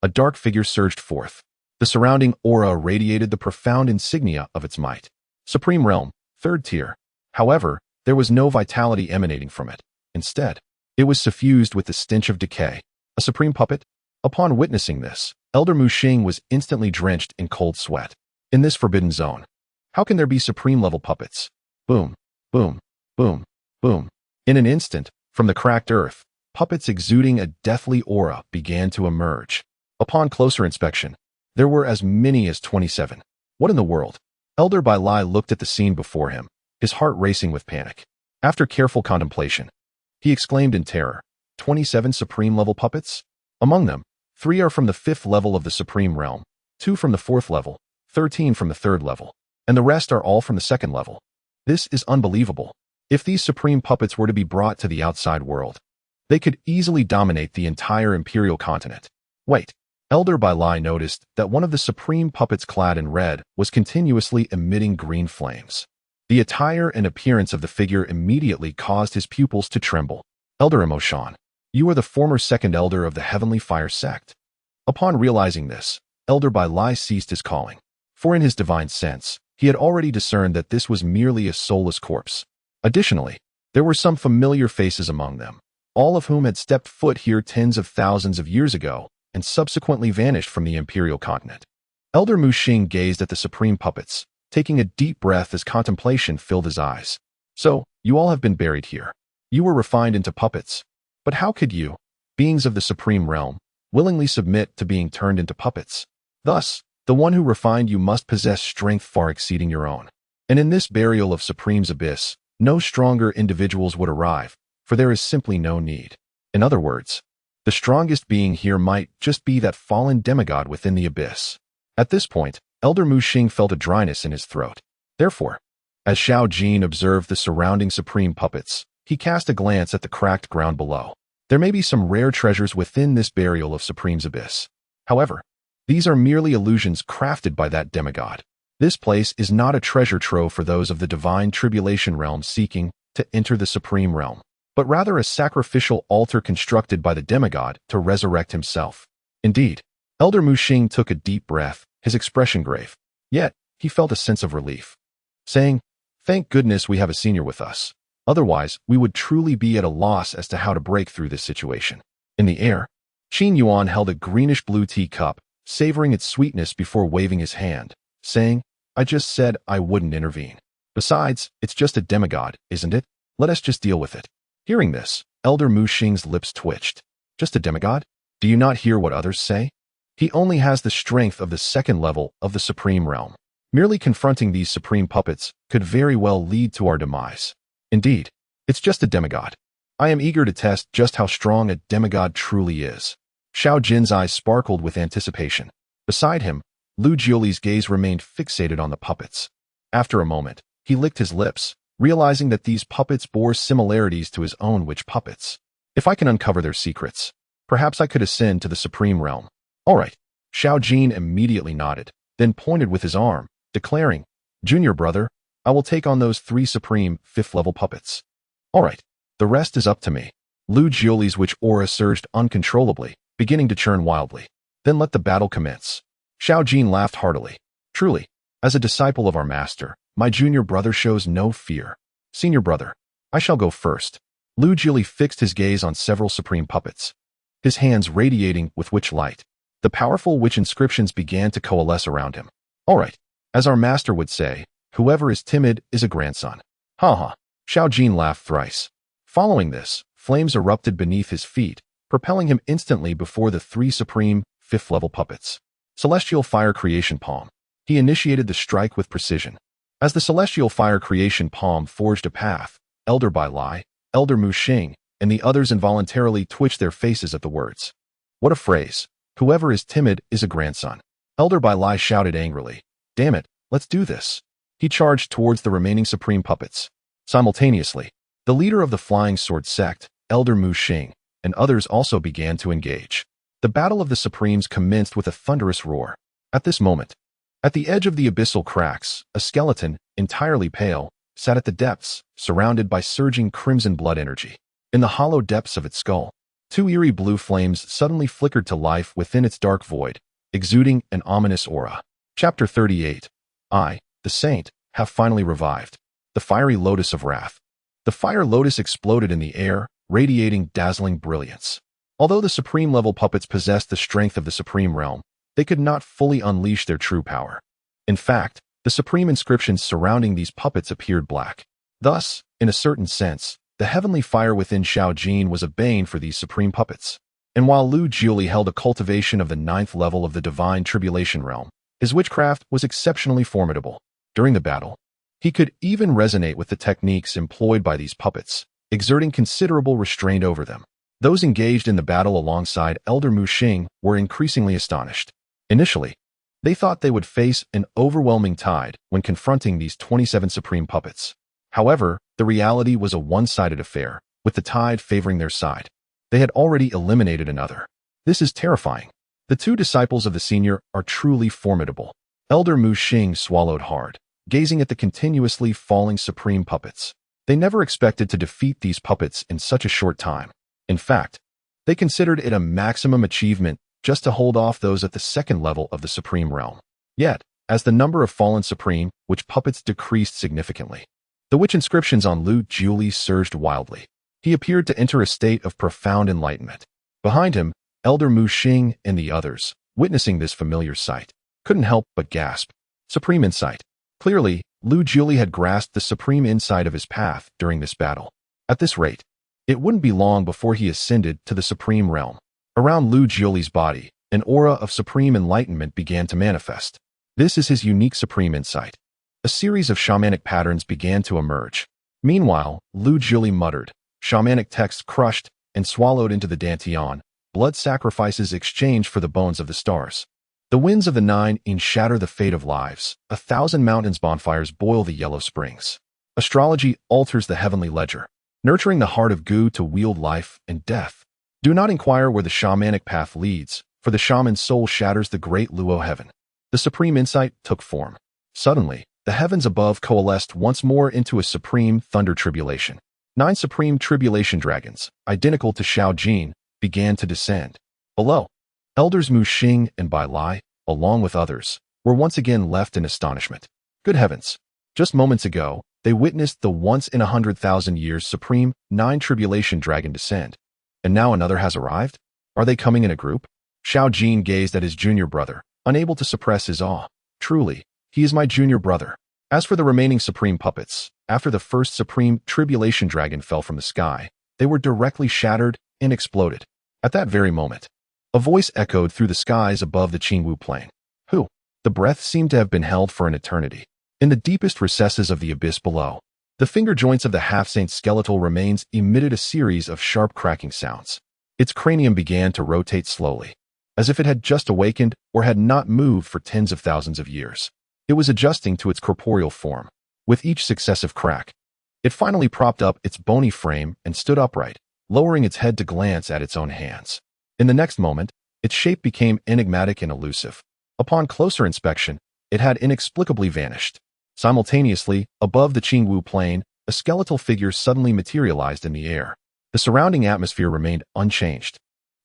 a dark figure surged forth. The surrounding aura radiated the profound insignia of its might. Supreme Realm, third tier. However, there was no vitality emanating from it. Instead, it was suffused with the stench of decay. A supreme puppet? Upon witnessing this, Elder Muxing was instantly drenched in cold sweat. In this forbidden zone, how can there be supreme-level puppets? Boom, boom, boom, boom. In an instant, from the cracked earth, puppets exuding a deathly aura began to emerge. Upon closer inspection, there were as many as 27. What in the world? Elder Bai Lai looked at the scene before him, his heart racing with panic. After careful contemplation, he exclaimed in terror, 27 supreme-level puppets? Among them, 3 are from the 5th level of the Supreme Realm, 2 from the 4th level, 13 from the 3rd level, and the rest are all from the 2nd level. This is unbelievable. If these supreme puppets were to be brought to the outside world, they could easily dominate the entire imperial continent. Wait. Elder Bai Lai noticed that one of the supreme puppets clad in red was continuously emitting green flames. The attire and appearance of the figure immediately caused his pupils to tremble. Elder Emoshan, you are the former second elder of the Heavenly Fire sect. Upon realizing this, Elder Bai Lai ceased his calling, for in his divine sense, he had already discerned that this was merely a soulless corpse. Additionally, there were some familiar faces among them, all of whom had stepped foot here tens of thousands of years ago and subsequently vanished from the imperial continent. Elder Muxing gazed at the supreme puppets, taking a deep breath as contemplation filled his eyes. So, you all have been buried here. You were refined into puppets. But how could you, beings of the supreme realm, willingly submit to being turned into puppets? Thus, the one who refined you must possess strength far exceeding your own. And in this burial of Supreme's abyss, no stronger individuals would arrive, for there is simply no need. In other words, the strongest being here might just be that fallen demigod within the abyss. At this point, Elder Muxing felt a dryness in his throat. Therefore, as Xiao Jin observed the surrounding supreme puppets, he cast a glance at the cracked ground below. There may be some rare treasures within this burial of Supreme's abyss. However, these are merely illusions crafted by that demigod. This place is not a treasure trove for those of the divine tribulation realm seeking to enter the supreme realm, but rather a sacrificial altar constructed by the demigod to resurrect himself. Indeed, Elder Muxing took a deep breath, his expression grave. Yet, he felt a sense of relief, saying, "Thank goodness we have a senior with us. Otherwise, we would truly be at a loss as to how to break through this situation." In the air, Qin Yuan held a greenish-blue tea cup, savoring its sweetness before waving his hand, saying, "I just said I wouldn't intervene. Besides, it's just a demigod, isn't it? Let us just deal with it." Hearing this, Elder Muxing's lips twitched. Just a demigod? Do you not hear what others say? He only has the strength of the 2nd level of the Supreme Realm. Merely confronting these supreme puppets could very well lead to our demise. Indeed, it's just a demigod. I am eager to test just how strong a demigod truly is. Xiao Jin's eyes sparkled with anticipation. Beside him, Lu Jiuli's gaze remained fixated on the puppets. After a moment, he licked his lips, realizing that these puppets bore similarities to his own witch puppets. If I can uncover their secrets, perhaps I could ascend to the Supreme Realm. All right. Xiao Jin immediately nodded, then pointed with his arm, declaring, "Junior brother, I will take on those 3 supreme 5th-level puppets." All right. The rest is up to me. Lu Jiuli's witch aura surged uncontrollably, beginning to churn wildly. Then let the battle commence. Xiao Jin laughed heartily. Truly, as a disciple of our master, my junior brother shows no fear. Senior brother, I shall go first. Lu Jiuli fixed his gaze on several supreme puppets, his hands radiating with witch light. The powerful witch inscriptions began to coalesce around him. All right, as our master would say, whoever is timid is a grandson. Ha ha. Xiao Jin laughed thrice. Following this, flames erupted beneath his feet, propelling him instantly before the 3 supreme 5th-level puppets. Celestial Fire Creation Palm. He initiated the strike with precision. As the Celestial Fire Creation Palm forged a path, Elder Bai Lai, Elder Muxing, and the others involuntarily twitched their faces at the words. What a phrase. Whoever is timid is a grandson. Elder Bai Lai shouted angrily. Damn it, let's do this. He charged towards the remaining supreme puppets. Simultaneously, the leader of the Flying Sword sect, Elder Muxing, and others also began to engage. The battle of the Supremes commenced with a thunderous roar. At this moment, at the edge of the abyssal cracks, a skeleton, entirely pale, sat at the depths, surrounded by surging crimson blood energy. In the hollow depths of its skull, two eerie blue flames suddenly flickered to life within its dark void, exuding an ominous aura. Chapter 38. I, the Saint, have finally revived. The fiery lotus of wrath. The fire lotus exploded in the air, radiating dazzling brilliance. Although the supreme-level puppets possessed the strength of the supreme realm, they could not fully unleash their true power. In fact, the supreme inscriptions surrounding these puppets appeared black. Thus, in a certain sense, the heavenly fire within Xiao Jin was a bane for these supreme puppets. And while Lu Jiuli held a cultivation of the 9th level of the divine tribulation realm, his witchcraft was exceptionally formidable. During the battle, he could even resonate with the techniques employed by these puppets, exerting considerable restraint over them. Those engaged in the battle alongside Elder Mu Xing were increasingly astonished. Initially, they thought they would face an overwhelming tide when confronting these 27 supreme puppets. However, the reality was a one-sided affair, with the tide favoring their side. They had already eliminated another. This is terrifying. The two disciples of the senior are truly formidable. Elder Mu Xing swallowed hard, gazing at the continuously falling supreme puppets. They never expected to defeat these puppets in such a short time. In fact, they considered it a maximum achievement just to hold off those at the 2nd level of the supreme realm. Yet, as the number of fallen supreme witch puppets decreased significantly, the witch inscriptions on Lu Jiuli surged wildly. He appeared to enter a state of profound enlightenment. Behind him, Elder Mu Xing and the others, witnessing this familiar sight, couldn't help but gasp. Supreme insight. Clearly, Lu Jiuli had grasped the supreme insight of his path during this battle. At this rate, it wouldn't be long before he ascended to the supreme realm. Around Lu Jiuli's body, an aura of supreme enlightenment began to manifest. This is his unique supreme insight. A series of shamanic patterns began to emerge. Meanwhile, Lu Jiuli muttered, shamanic texts crushed and swallowed into the dantian, blood sacrifices exchanged for the bones of the stars. The winds of the 9 shatter the fate of lives. 1,000 mountains bonfires boil the yellow springs. Astrology alters the heavenly ledger, nurturing the heart of Gu to wield life and death. Do not inquire where the shamanic path leads, for the shaman's soul shatters the great Luo heaven. The supreme insight took form. Suddenly, the heavens above coalesced once more into a supreme thunder tribulation. 9 supreme tribulation dragons, identical to Xiao Jin, began to descend. Below, Elders Mu Xing and Bai Lai, along with others, were once again left in astonishment. Good heavens! Just moments ago, they witnessed the once-in-100,000 years supreme 9 tribulation dragon descend. And now another has arrived? Are they coming in a group? Xiao Jin gazed at his junior brother, unable to suppress his awe. Truly, he is my junior brother. As for the remaining supreme puppets, after the first supreme tribulation dragon fell from the sky, they were directly shattered and exploded. At that very moment, a voice echoed through the skies above the Qingwu plain. Who? The breath seemed to have been held for an eternity. In the deepest recesses of the abyss below, the finger joints of the half-saint's skeletal remains emitted a series of sharp cracking sounds. Its cranium began to rotate slowly, as if it had just awakened or had not moved for tens of thousands of years. It was adjusting to its corporeal form. With each successive crack, it finally propped up its bony frame and stood upright, lowering its head to glance at its own hands. In the next moment, its shape became enigmatic and elusive. Upon closer inspection, it had inexplicably vanished. Simultaneously, above the Qingwu plain, a skeletal figure suddenly materialized in the air. The surrounding atmosphere remained unchanged,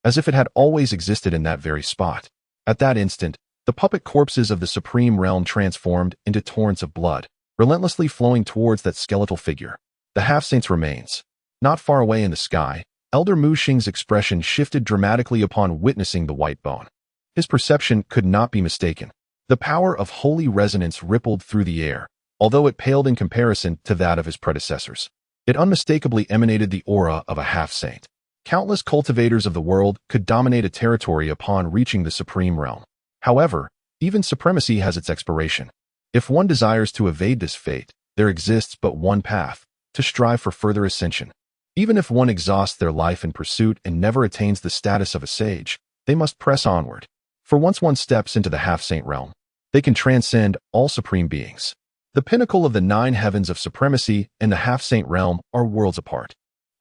as if it had always existed in that very spot. At that instant, the puppet corpses of the supreme realm transformed into torrents of blood, relentlessly flowing towards that skeletal figure. The half-saint's remains. Not far away in the sky, Elder Mu Xing's expression shifted dramatically upon witnessing the white bone. His perception could not be mistaken. The power of holy resonance rippled through the air, although it paled in comparison to that of his predecessors. It unmistakably emanated the aura of a half-saint. Countless cultivators of the world could dominate a territory upon reaching the supreme realm. However, even supremacy has its expiration. If one desires to evade this fate, there exists but one path: to strive for further ascension. Even if one exhausts their life in pursuit and never attains the status of a sage, they must press onward. For once one steps into the half-saint realm, they can transcend all supreme beings. The pinnacle of the 9 heavens of supremacy and the half-saint realm are worlds apart.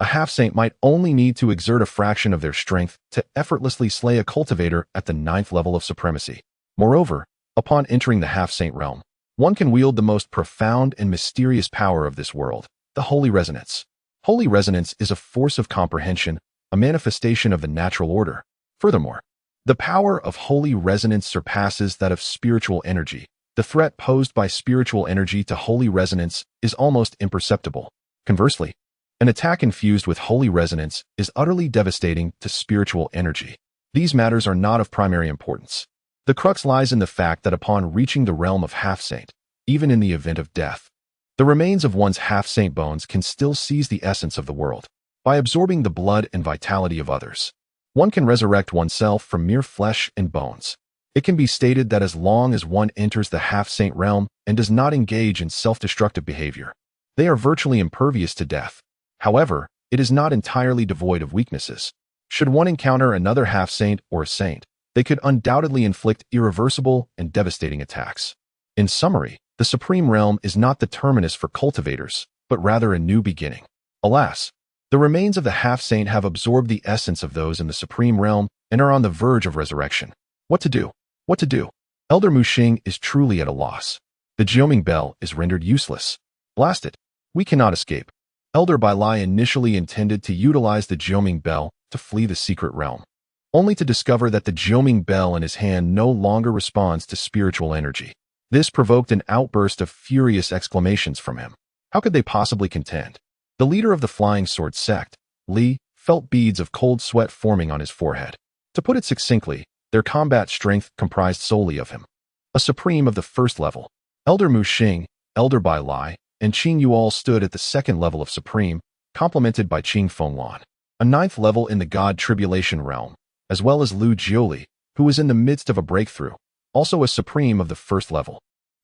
A half-saint might only need to exert a fraction of their strength to effortlessly slay a cultivator at the 9th level of supremacy. Moreover, upon entering the half-saint realm, one can wield the most profound and mysterious power of this world, the holy resonance. Holy resonance is a force of comprehension, a manifestation of the natural order. Furthermore, the power of holy resonance surpasses that of spiritual energy. The threat posed by spiritual energy to holy resonance is almost imperceptible. Conversely, an attack infused with holy resonance is utterly devastating to spiritual energy. These matters are not of primary importance. The crux lies in the fact that upon reaching the realm of half-saint, even in the event of death, the remains of one's half-saint bones can still seize the essence of the world. By absorbing the blood and vitality of others, one can resurrect oneself from mere flesh and bones. It can be stated that as long as one enters the half-saint realm and does not engage in self-destructive behavior, they are virtually impervious to death. However, it is not entirely devoid of weaknesses. Should one encounter another half-saint or a saint, they could undoubtedly inflict irreversible and devastating attacks. In summary, the Supreme Realm is not the terminus for cultivators, but rather a new beginning. Alas, the remains of the half-saint have absorbed the essence of those in the Supreme Realm and are on the verge of resurrection. What to do? What to do? Elder Muxing is truly at a loss. The Jioming bell is rendered useless. Blast it. We cannot escape. Elder Bai Lai initially intended to utilize the Jioming bell to flee the secret realm, only to discover that the Jioming bell in his hand no longer responds to spiritual energy. This provoked an outburst of furious exclamations from him. How could they possibly contend? The leader of the Flying Sword sect, Li, felt beads of cold sweat forming on his forehead. To put it succinctly, their combat strength comprised solely of him. A supreme of the 1st level, Elder Muxing, Elder Bai Lai, and Qin Yuan stood at the 2nd level of supreme, complemented by Qing Fenglan, a 9th level in the God Tribulation realm, as well as Lu Jiuli, who was in the midst of a breakthrough, also a supreme of the 1st level,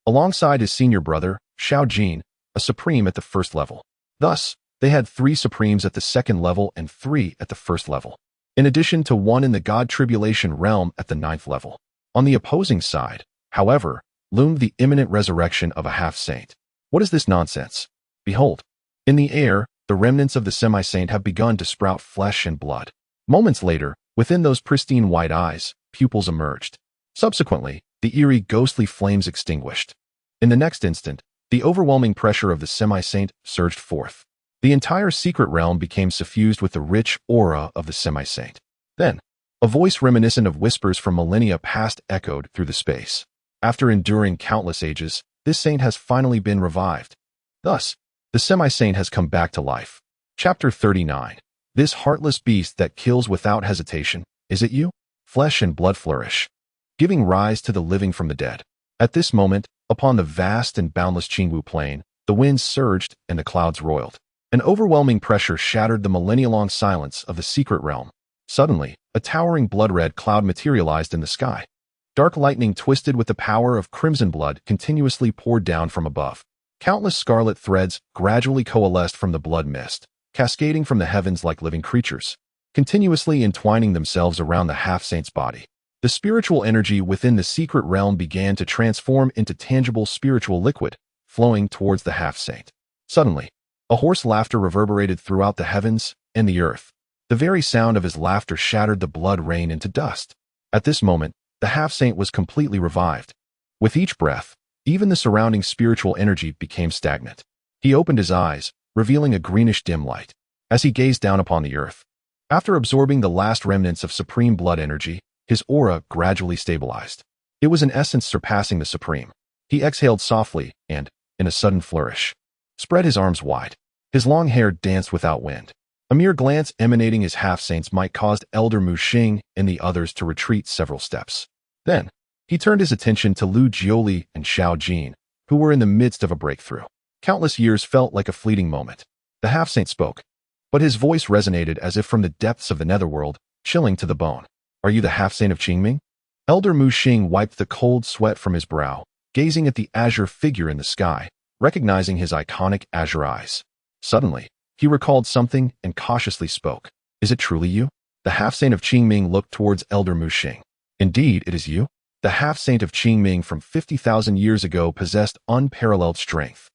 alongside his senior brother, Xiao Jin, a supreme at the 1st level. Thus, they had 3 supremes at the 2nd level and 3 at the 1st level, in addition to 1 in the God Tribulation realm at the 9th level. On the opposing side, however, loomed the imminent resurrection of a half-saint. What is this nonsense? Behold, in the air, the remnants of the semi-saint have begun to sprout flesh and blood. Moments later, within those pristine white eyes, pupils emerged. Subsequently, the eerie ghostly flames extinguished. In the next instant, the overwhelming pressure of the semi-saint surged forth. The entire secret realm became suffused with the rich aura of the semi-saint. Then, a voice reminiscent of whispers from millennia past echoed through the space. After enduring countless ages, this saint has finally been revived. Thus, the semi-saint has come back to life. Chapter 39. This heartless beast that kills without hesitation, is it you? Flesh and blood flourish, giving rise to the living from the dead. At this moment, upon the vast and boundless Qingwu plain, the winds surged and the clouds roiled. An overwhelming pressure shattered the millennia-long silence of the secret realm. Suddenly, a towering blood-red cloud materialized in the sky. Dark lightning twisted with the power of crimson blood continuously poured down from above. Countless scarlet threads gradually coalesced from the blood mist, cascading from the heavens like living creatures, continuously entwining themselves around the half-saint's body. The spiritual energy within the secret realm began to transform into tangible spiritual liquid, flowing towards the half-saint. Suddenly, a hoarse laughter reverberated throughout the heavens and the earth. The very sound of his laughter shattered the blood rain into dust. At this moment, the half-saint was completely revived. With each breath, even the surrounding spiritual energy became stagnant. He opened his eyes, revealing a greenish dim light. As he gazed down upon the earth, after absorbing the last remnants of supreme blood energy, his aura gradually stabilized. It was an essence surpassing the supreme. He exhaled softly and, in a sudden flourish, spread his arms wide. His long hair danced without wind. A mere glance emanating his half-saints might cause Elder Muxing and the others to retreat several steps. Then, he turned his attention to Lu Jiuli and Xiao Jin, who were in the midst of a breakthrough. Countless years felt like a fleeting moment. The half-saint spoke, but his voice resonated as if from the depths of the netherworld, chilling to the bone. Are you the half-saint of Qingming? Elder Muxing wiped the cold sweat from his brow, gazing at the azure figure in the sky, recognizing his iconic azure eyes. Suddenly, he recalled something and cautiously spoke. Is it truly you? The half-saint of Qingming looked towards Elder Muxing. Indeed, it is you. The half-saint of Qingming from 50,000 years ago possessed unparalleled strength.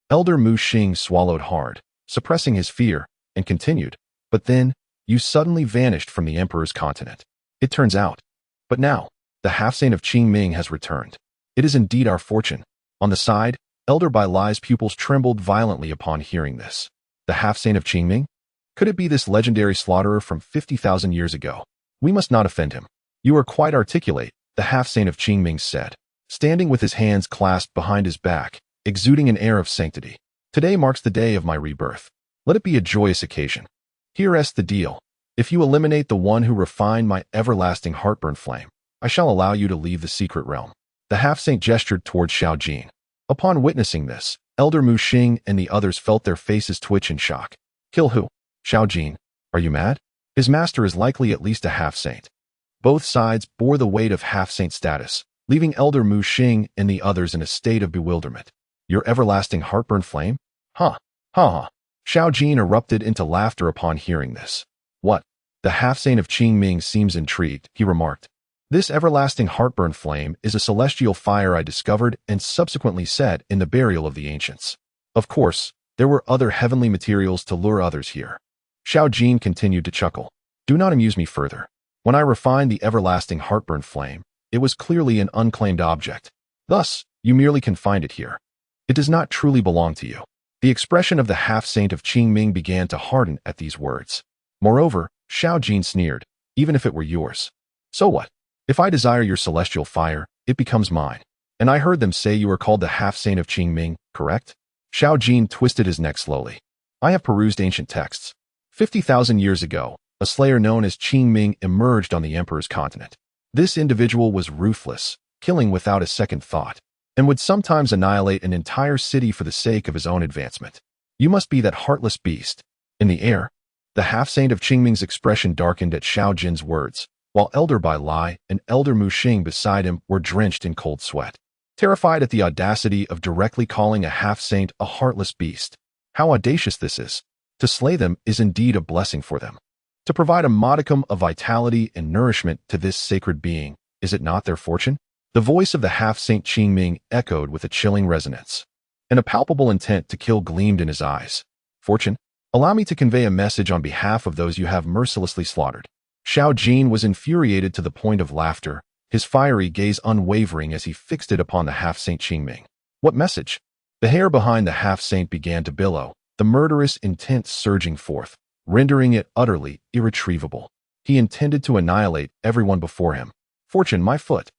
Elder Muxing swallowed hard, suppressing his fear, and continued, "But then, you suddenly vanished from the Emperor's continent. It turns out. But now, the half-saint of Qingming has returned. It is indeed our fortune." On the side, Elder Bai Lai's pupils trembled violently upon hearing this. The half-saint of Qingming? Could it be this legendary slaughterer from 50,000 years ago? "We must not offend him. You are quite articulate," the half-saint of Qingming said, standing with his hands clasped behind his back, exuding an air of sanctity. "Today marks the day of my rebirth. Let it be a joyous occasion. Here's the deal. If you eliminate the one who refined my everlasting heartburn flame, I shall allow you to leave the secret realm." The half-saint gestured toward Xiao Jin. Upon witnessing this, Elder Mu Xing and the others felt their faces twitch in shock. "Kill who? Xiao Jin, are you mad? His master is likely at least a half-saint." Both sides bore the weight of half-saint status, leaving Elder Mu Xing and the others in a state of bewilderment. "Your everlasting heartburn flame? Ha! Ha ha!" Xiao Jin erupted into laughter upon hearing this. "What? The half-saint of Qingming seems intrigued," he remarked. "This everlasting heartburn flame is a celestial fire I discovered and subsequently set in the burial of the ancients. Of course, there were other heavenly materials to lure others here." Xiao Jin continued to chuckle. "Do not amuse me further. When I refined the everlasting heartburn flame, it was clearly an unclaimed object. Thus, you merely confined it here. It does not truly belong to you." The expression of the half-saint of Qingming began to harden at these words. Moreover, Xiao Jin sneered, "Even if it were yours. So what? If I desire your celestial fire, it becomes mine. And I heard them say you are called the half-saint of Qingming, correct?" Xiao Jin twisted his neck slowly. "I have perused ancient texts. 50,000 years ago, a slayer known as Qingming emerged on the Emperor's continent. This individual was ruthless, killing without a second thought, and would sometimes annihilate an entire city for the sake of his own advancement. You must be that heartless beast." In the air, the half-saint of Qingming's expression darkened at Xiao Jin's words, while Elder Bai Lai and Elder Mu Xing beside him were drenched in cold sweat, terrified at the audacity of directly calling a half-saint a heartless beast. How audacious this is! To slay them is indeed a blessing for them. To provide a modicum of vitality and nourishment to this sacred being, is it not their fortune? The voice of the half-saint Qingming echoed with a chilling resonance, and a palpable intent to kill gleamed in his eyes. "Fortune? Allow me to convey a message on behalf of those you have mercilessly slaughtered." Xiao Jin was infuriated to the point of laughter, his fiery gaze unwavering as he fixed it upon the half-saint Qingming. "What message?" The hair behind the half-saint began to billow, the murderous intent surging forth, rendering it utterly irretrievable. He intended to annihilate everyone before him. "Fortune, my foot!"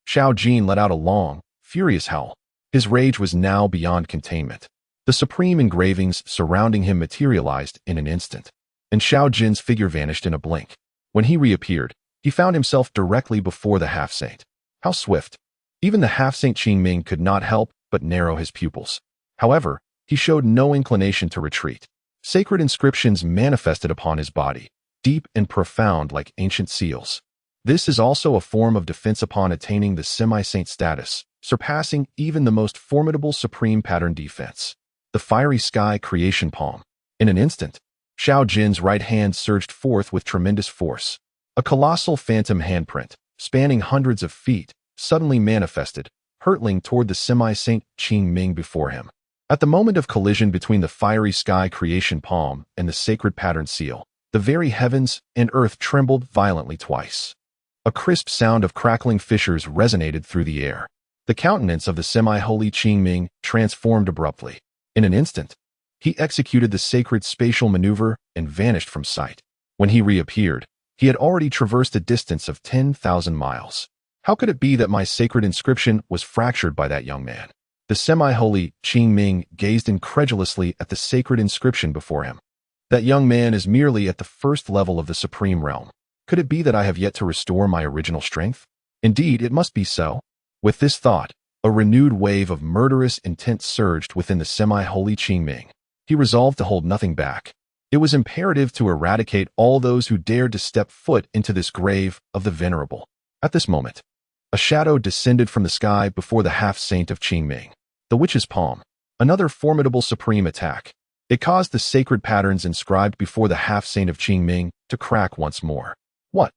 Xiao Jin let out a long, furious howl. His rage was now beyond containment. The supreme engravings surrounding him materialized in an instant, and Xiao Jin's figure vanished in a blink. When he reappeared, he found himself directly before the half-saint. How swift! Even the half-saint Qingming could not help but narrow his pupils. However, he showed no inclination to retreat. Sacred inscriptions manifested upon his body, deep and profound like ancient seals. This is also a form of defense upon attaining the semi-saint status, surpassing even the most formidable supreme pattern defense. The fiery sky creation palm. In an instant, Xiao Jin's right hand surged forth with tremendous force. A colossal phantom handprint, spanning hundreds of feet, suddenly manifested, hurtling toward the semi-saint Qingming before him. At the moment of collision between the fiery sky creation palm and the sacred pattern seal, the very heavens and earth trembled violently twice. A crisp sound of crackling fissures resonated through the air. The countenance of the semi-holy Qingming transformed abruptly. In an instant, he executed the sacred spatial maneuver and vanished from sight. When he reappeared, he had already traversed a distance of 10,000 miles. How could it be that my sacred inscription was fractured by that young man? The semi-holy Qingming gazed incredulously at the sacred inscription before him. That young man is merely at the first level of the supreme realm. Could it be that I have yet to restore my original strength? Indeed, it must be so. With this thought, a renewed wave of murderous intent surged within the semi-holy Qingming. He resolved to hold nothing back. It was imperative to eradicate all those who dared to step foot into this grave of the venerable. At this moment, a shadow descended from the sky before the half-saint of Qingming. The witch's palm, another formidable supreme attack. It caused the sacred patterns inscribed before the half-saint of Qingming to crack once more. What?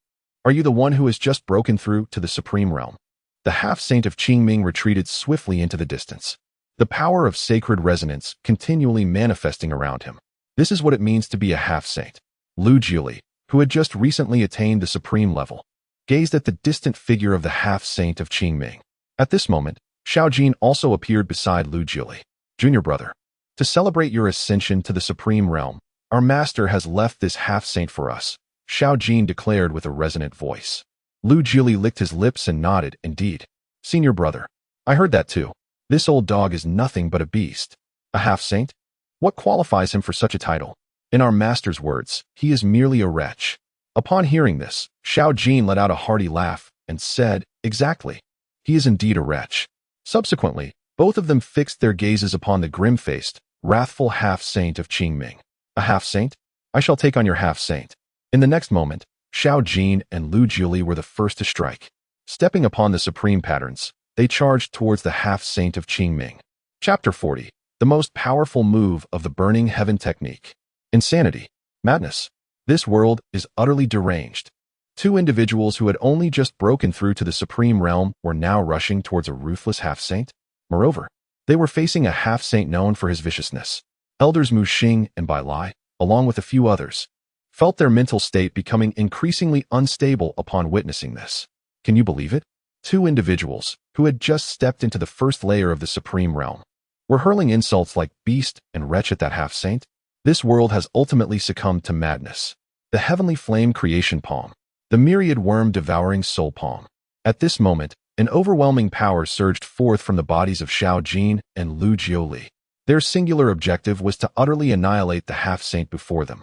Are you the one who has just broken through to the supreme realm? The half-saint of Qingming retreated swiftly into the distance, the power of sacred resonance continually manifesting around him. This is what it means to be a half-saint. Lu Jiuli, who had just recently attained the supreme level, gazed at the distant figure of the half-saint of Qingming. At this moment, Xiao Jin also appeared beside Lu Jiuli. Junior brother, to celebrate your ascension to the supreme realm, our master has left this half-saint for us, Xiao Jin declared with a resonant voice. Lu Jiuli licked his lips and nodded. Indeed, senior brother, I heard that too. This old dog is nothing but a beast. A half-saint? What qualifies him for such a title? In our master's words, he is merely a wretch. Upon hearing this, Xiao Jin let out a hearty laugh and said, exactly. He is indeed a wretch. Subsequently, both of them fixed their gazes upon the grim-faced, wrathful half-saint of Qingming. A half-saint? I shall take on your half-saint. In the next moment, Xiao Jin and Lu Jiuli were the first to strike. Stepping upon the supreme patterns, they charged towards the half-saint of Qingming. Chapter 40. The most powerful move of the Burning Heaven technique. Insanity. Madness. This world is utterly deranged. Two individuals who had only just broken through to the supreme realm were now rushing towards a ruthless half-saint. Moreover, they were facing a half-saint known for his viciousness. Elders Mu Xing and Bai Lai, along with a few others, felt their mental state becoming increasingly unstable upon witnessing this. Can you believe it? Two individuals, who had just stepped into the first layer of the supreme realm, were hurling insults like beast and wretch at that half-saint. This world has ultimately succumbed to madness. The heavenly flame creation palm. The myriad worm-devouring soul palm. At this moment, an overwhelming power surged forth from the bodies of Xiao Jin and Lu Jiuli. Their singular objective was to utterly annihilate the half-saint before them,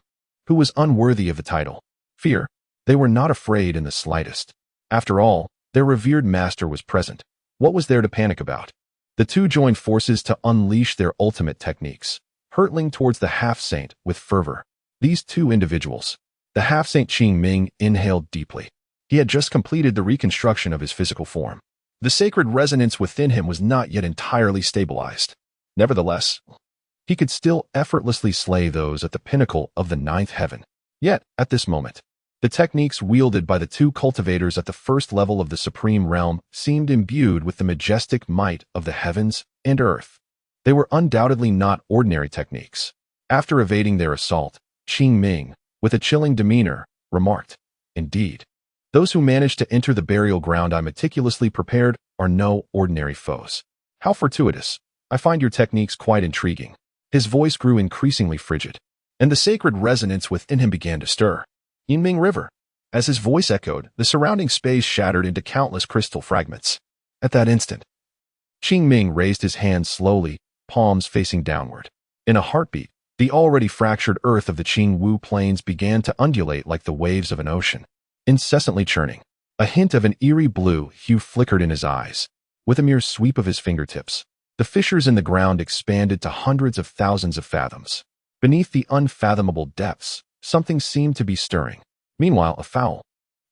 who was unworthy of the title. Fear. They were not afraid in the slightest. After all, their revered master was present. What was there to panic about? The two joined forces to unleash their ultimate techniques, hurtling towards the half-saint with fervor. These two individuals. The half-saint Qingming inhaled deeply. He had just completed the reconstruction of his physical form. The sacred resonance within him was not yet entirely stabilized. Nevertheless, he could still effortlessly slay those at the pinnacle of the ninth heaven. Yet, at this moment, the techniques wielded by the two cultivators at the first level of the supreme realm seemed imbued with the majestic might of the heavens and earth. They were undoubtedly not ordinary techniques. After evading their assault, Qingming, with a chilling demeanor, remarked, indeed, those who manage to enter the burial ground I meticulously prepared are no ordinary foes. How fortuitous. I find your techniques quite intriguing. His voice grew increasingly frigid, and the sacred resonance within him began to stir. Yinming River. As his voice echoed, the surrounding space shattered into countless crystal fragments. At that instant, Qingming raised his hands slowly, palms facing downward. In a heartbeat, the already fractured earth of the Qingwu plains began to undulate like the waves of an ocean, incessantly churning. A hint of an eerie blue hue flickered in his eyes. With a mere sweep of his fingertips, the fissures in the ground expanded to hundreds of thousands of fathoms. Beneath the unfathomable depths, something seemed to be stirring. Meanwhile, a foul,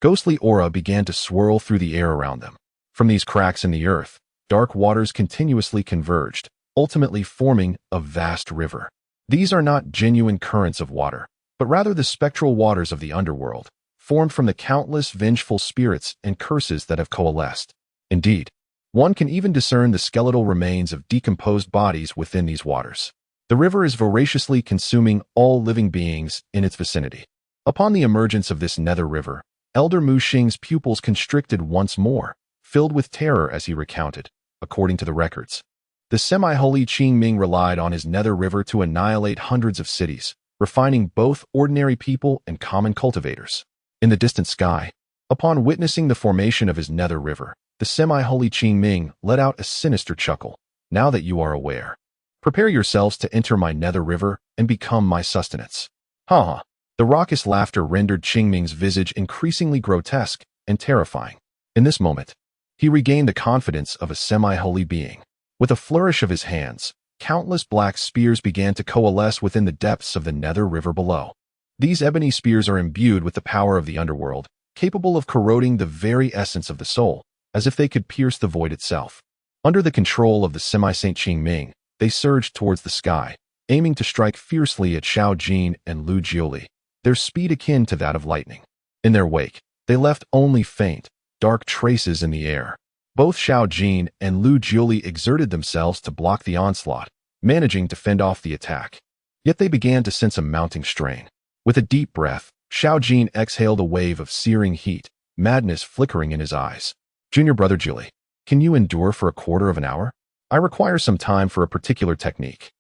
ghostly aura began to swirl through the air around them. From these cracks in the earth, dark waters continuously converged, ultimately forming a vast river. These are not genuine currents of water, but rather the spectral waters of the underworld, formed from the countless vengeful spirits and curses that have coalesced. Indeed, one can even discern the skeletal remains of decomposed bodies within these waters. The river is voraciously consuming all living beings in its vicinity. Upon the emergence of this nether river, Elder Mu Xing's pupils constricted once more, filled with terror as he recounted, according to the records. The semi-holy Qingming relied on his nether river to annihilate hundreds of cities, refining both ordinary people and common cultivators. In the distant sky, upon witnessing the formation of his nether river, the semi-holy Qingming let out a sinister chuckle. Now that you are aware, prepare yourselves to enter my nether river and become my sustenance. Ha ha. The raucous laughter rendered Qingming's visage increasingly grotesque and terrifying. In this moment, he regained the confidence of a semi-holy being. With a flourish of his hands, countless black spears began to coalesce within the depths of the nether river below. These ebony spears are imbued with the power of the underworld, capable of corroding the very essence of the soul, as if they could pierce the void itself. Under the control of the semi-saint Qingming, they surged towards the sky, aiming to strike fiercely at Xiao Jin and Lu Jiuli, their speed akin to that of lightning. In their wake, they left only faint, dark traces in the air. Both Xiao Jin and Lu Jiuli exerted themselves to block the onslaught, managing to fend off the attack. Yet they began to sense a mounting strain. With a deep breath, Xiao Jin exhaled a wave of searing heat, madness flickering in his eyes. Junior brother Julie, can you endure for a quarter of an hour? I require some time for a particular technique.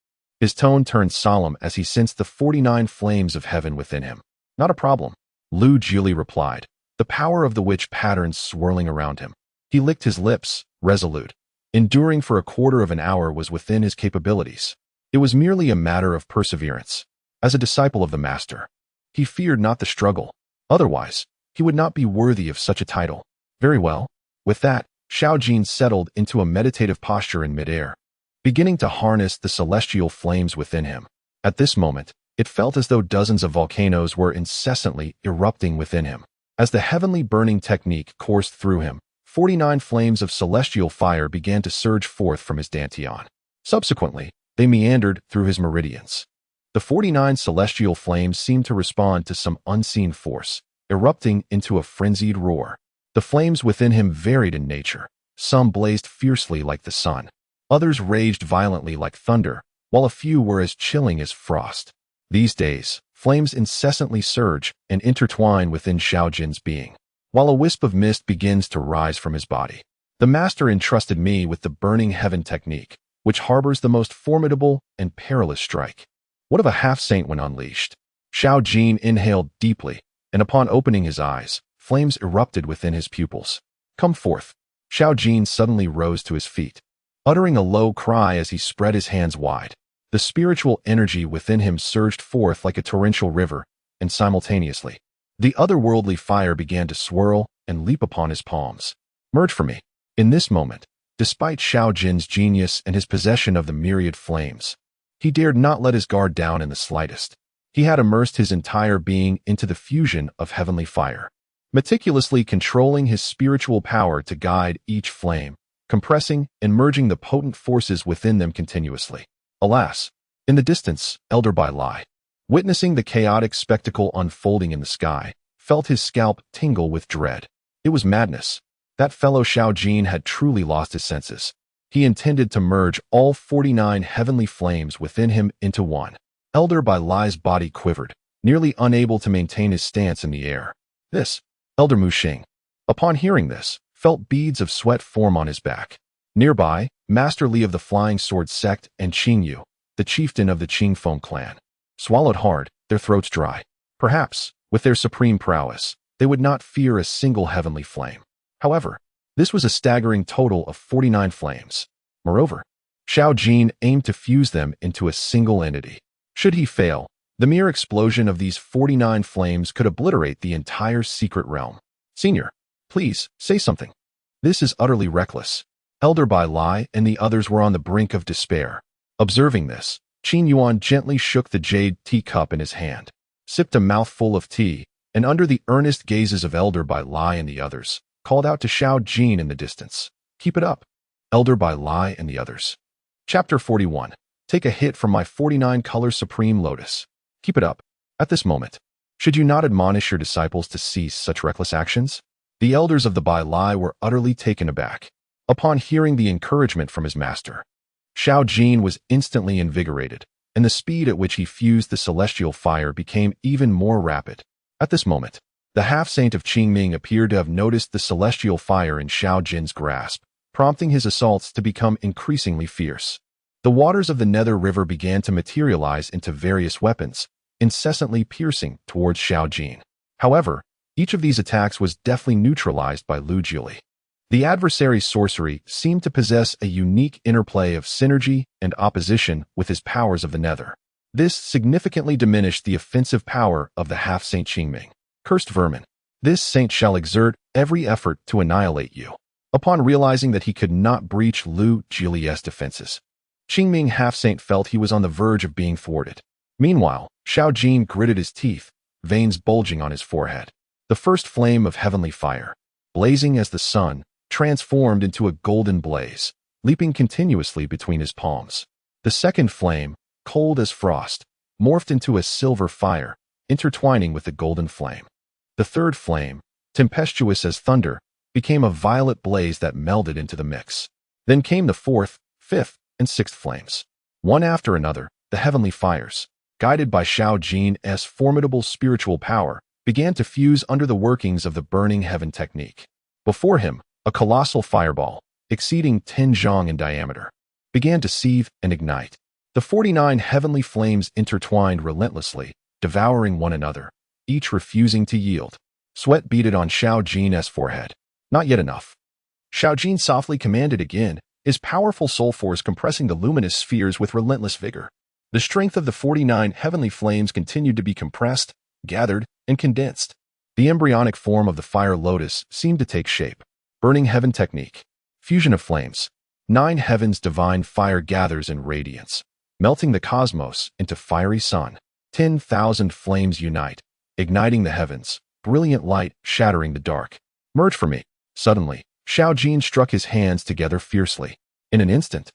His tone turned solemn as he sensed the 49 flames of heaven within him. Not a problem, Lu Jili replied, the power of the witch patterns swirling around him. He licked his lips, resolute. Enduring for a quarter of an hour was within his capabilities. It was merely a matter of perseverance. As a disciple of the master, he feared not the struggle. Otherwise, he would not be worthy of such a title. Very well. With that, Xiao Jin settled into a meditative posture in midair, beginning to harness the celestial flames within him. At this moment, it felt as though dozens of volcanoes were incessantly erupting within him. As the heavenly burning technique coursed through him, 49 flames of celestial fire began to surge forth from his dantian. Subsequently, they meandered through his meridians. The 49 celestial flames seemed to respond to some unseen force, erupting into a frenzied roar. The flames within him varied in nature. Some blazed fiercely like the sun. Others raged violently like thunder, while a few were as chilling as frost. These days, flames incessantly surge and intertwine within Xiao Jin's being, while a wisp of mist begins to rise from his body. The master entrusted me with the burning heaven technique, which harbors the most formidable and perilous strike. What of a half-saint when unleashed? Xiao Jin inhaled deeply, and upon opening his eyes, flames erupted within his pupils. Come forth. Xiao Jin suddenly rose to his feet, uttering a low cry as he spread his hands wide. The spiritual energy within him surged forth like a torrential river, and simultaneously, the otherworldly fire began to swirl and leap upon his palms. Merge for me. In this moment, despite Xiao Jin's genius and his possession of the myriad flames, he dared not let his guard down in the slightest. He had immersed his entire being into the fusion of heavenly fire, meticulously controlling his spiritual power to guide each flame, compressing and merging the potent forces within them continuously. Alas, in the distance, Elder Bai Lai, witnessing the chaotic spectacle unfolding in the sky, felt his scalp tingle with dread. It was madness. That fellow Xiao Jin had truly lost his senses. He intended to merge all 49 heavenly flames within him into one. Elder Bai Lai's body quivered, nearly unable to maintain his stance in the air. This, Elder Mu Xing, upon hearing this, felt beads of sweat form on his back. Nearby, Master Li of the Flying Sword sect and Qin Yu, the chieftain of the Qingfeng clan, swallowed hard, their throats dry. Perhaps, with their supreme prowess, they would not fear a single heavenly flame. However, this was a staggering total of 49 flames. Moreover, Xiao Jin aimed to fuse them into a single entity. Should he fail, the mere explosion of these 49 flames could obliterate the entire secret realm. Senior, please, say something. This is utterly reckless. Elder Bai Lai and the others were on the brink of despair. Observing this, Qin Yuan gently shook the jade teacup in his hand, sipped a mouthful of tea, and under the earnest gazes of Elder Bai Lai and the others, called out to Xiao Jin in the distance. Keep it up. Elder Bai Lai and the others. Chapter 41. Take a hit from my 49-color supreme lotus. Keep it up. At this moment, should you not admonish your disciples to cease such reckless actions? The elders of the Bai Lai were utterly taken aback. Upon hearing the encouragement from his master, Xiao Jin was instantly invigorated, and the speed at which he fused the celestial fire became even more rapid. At this moment, the half-saint of Qingming appeared to have noticed the celestial fire in Xiao Jin's grasp, prompting his assaults to become increasingly fierce. The waters of the Nether River began to materialize into various weapons, incessantly piercing towards Xiao Jin. However, each of these attacks was deftly neutralized by Lu Jili. The adversary's sorcery seemed to possess a unique interplay of synergy and opposition with his powers of the Nether. This significantly diminished the offensive power of the half-saint Qingming. Cursed vermin. This saint shall exert every effort to annihilate you. Upon realizing that he could not breach Lu Jili's defenses, Qingming half-saint felt he was on the verge of being thwarted. Meanwhile, Xiao Jin gritted his teeth, veins bulging on his forehead. The first flame of heavenly fire, blazing as the sun, transformed into a golden blaze, leaping continuously between his palms. The second flame, cold as frost, morphed into a silver fire, intertwining with the golden flame. The third flame, tempestuous as thunder, became a violet blaze that melded into the mix. Then came the fourth, fifth, and sixth flames. One after another, the heavenly fires, guided by Xiao Jin's formidable spiritual power, began to fuse under the workings of the burning heaven technique. Before him, a colossal fireball, exceeding 10 zhang in diameter, began to seethe and ignite. The 49 heavenly flames intertwined relentlessly, devouring one another, each refusing to yield. Sweat beaded on Xiao Jin's forehead. Not yet enough. Xiao Jin softly commanded again, his powerful soul force compressing the luminous spheres with relentless vigor. The strength of the 49 heavenly flames continued to be compressed, gathered, and condensed. The embryonic form of the fire lotus seemed to take shape. Burning heaven technique. Fusion of flames. 9 heavens divine fire gathers in radiance, melting the cosmos into fiery sun. 10,000 flames unite, igniting the heavens, brilliant light shattering the dark. Merge for me. Suddenly, Xiao Jin struck his hands together fiercely. In an instant,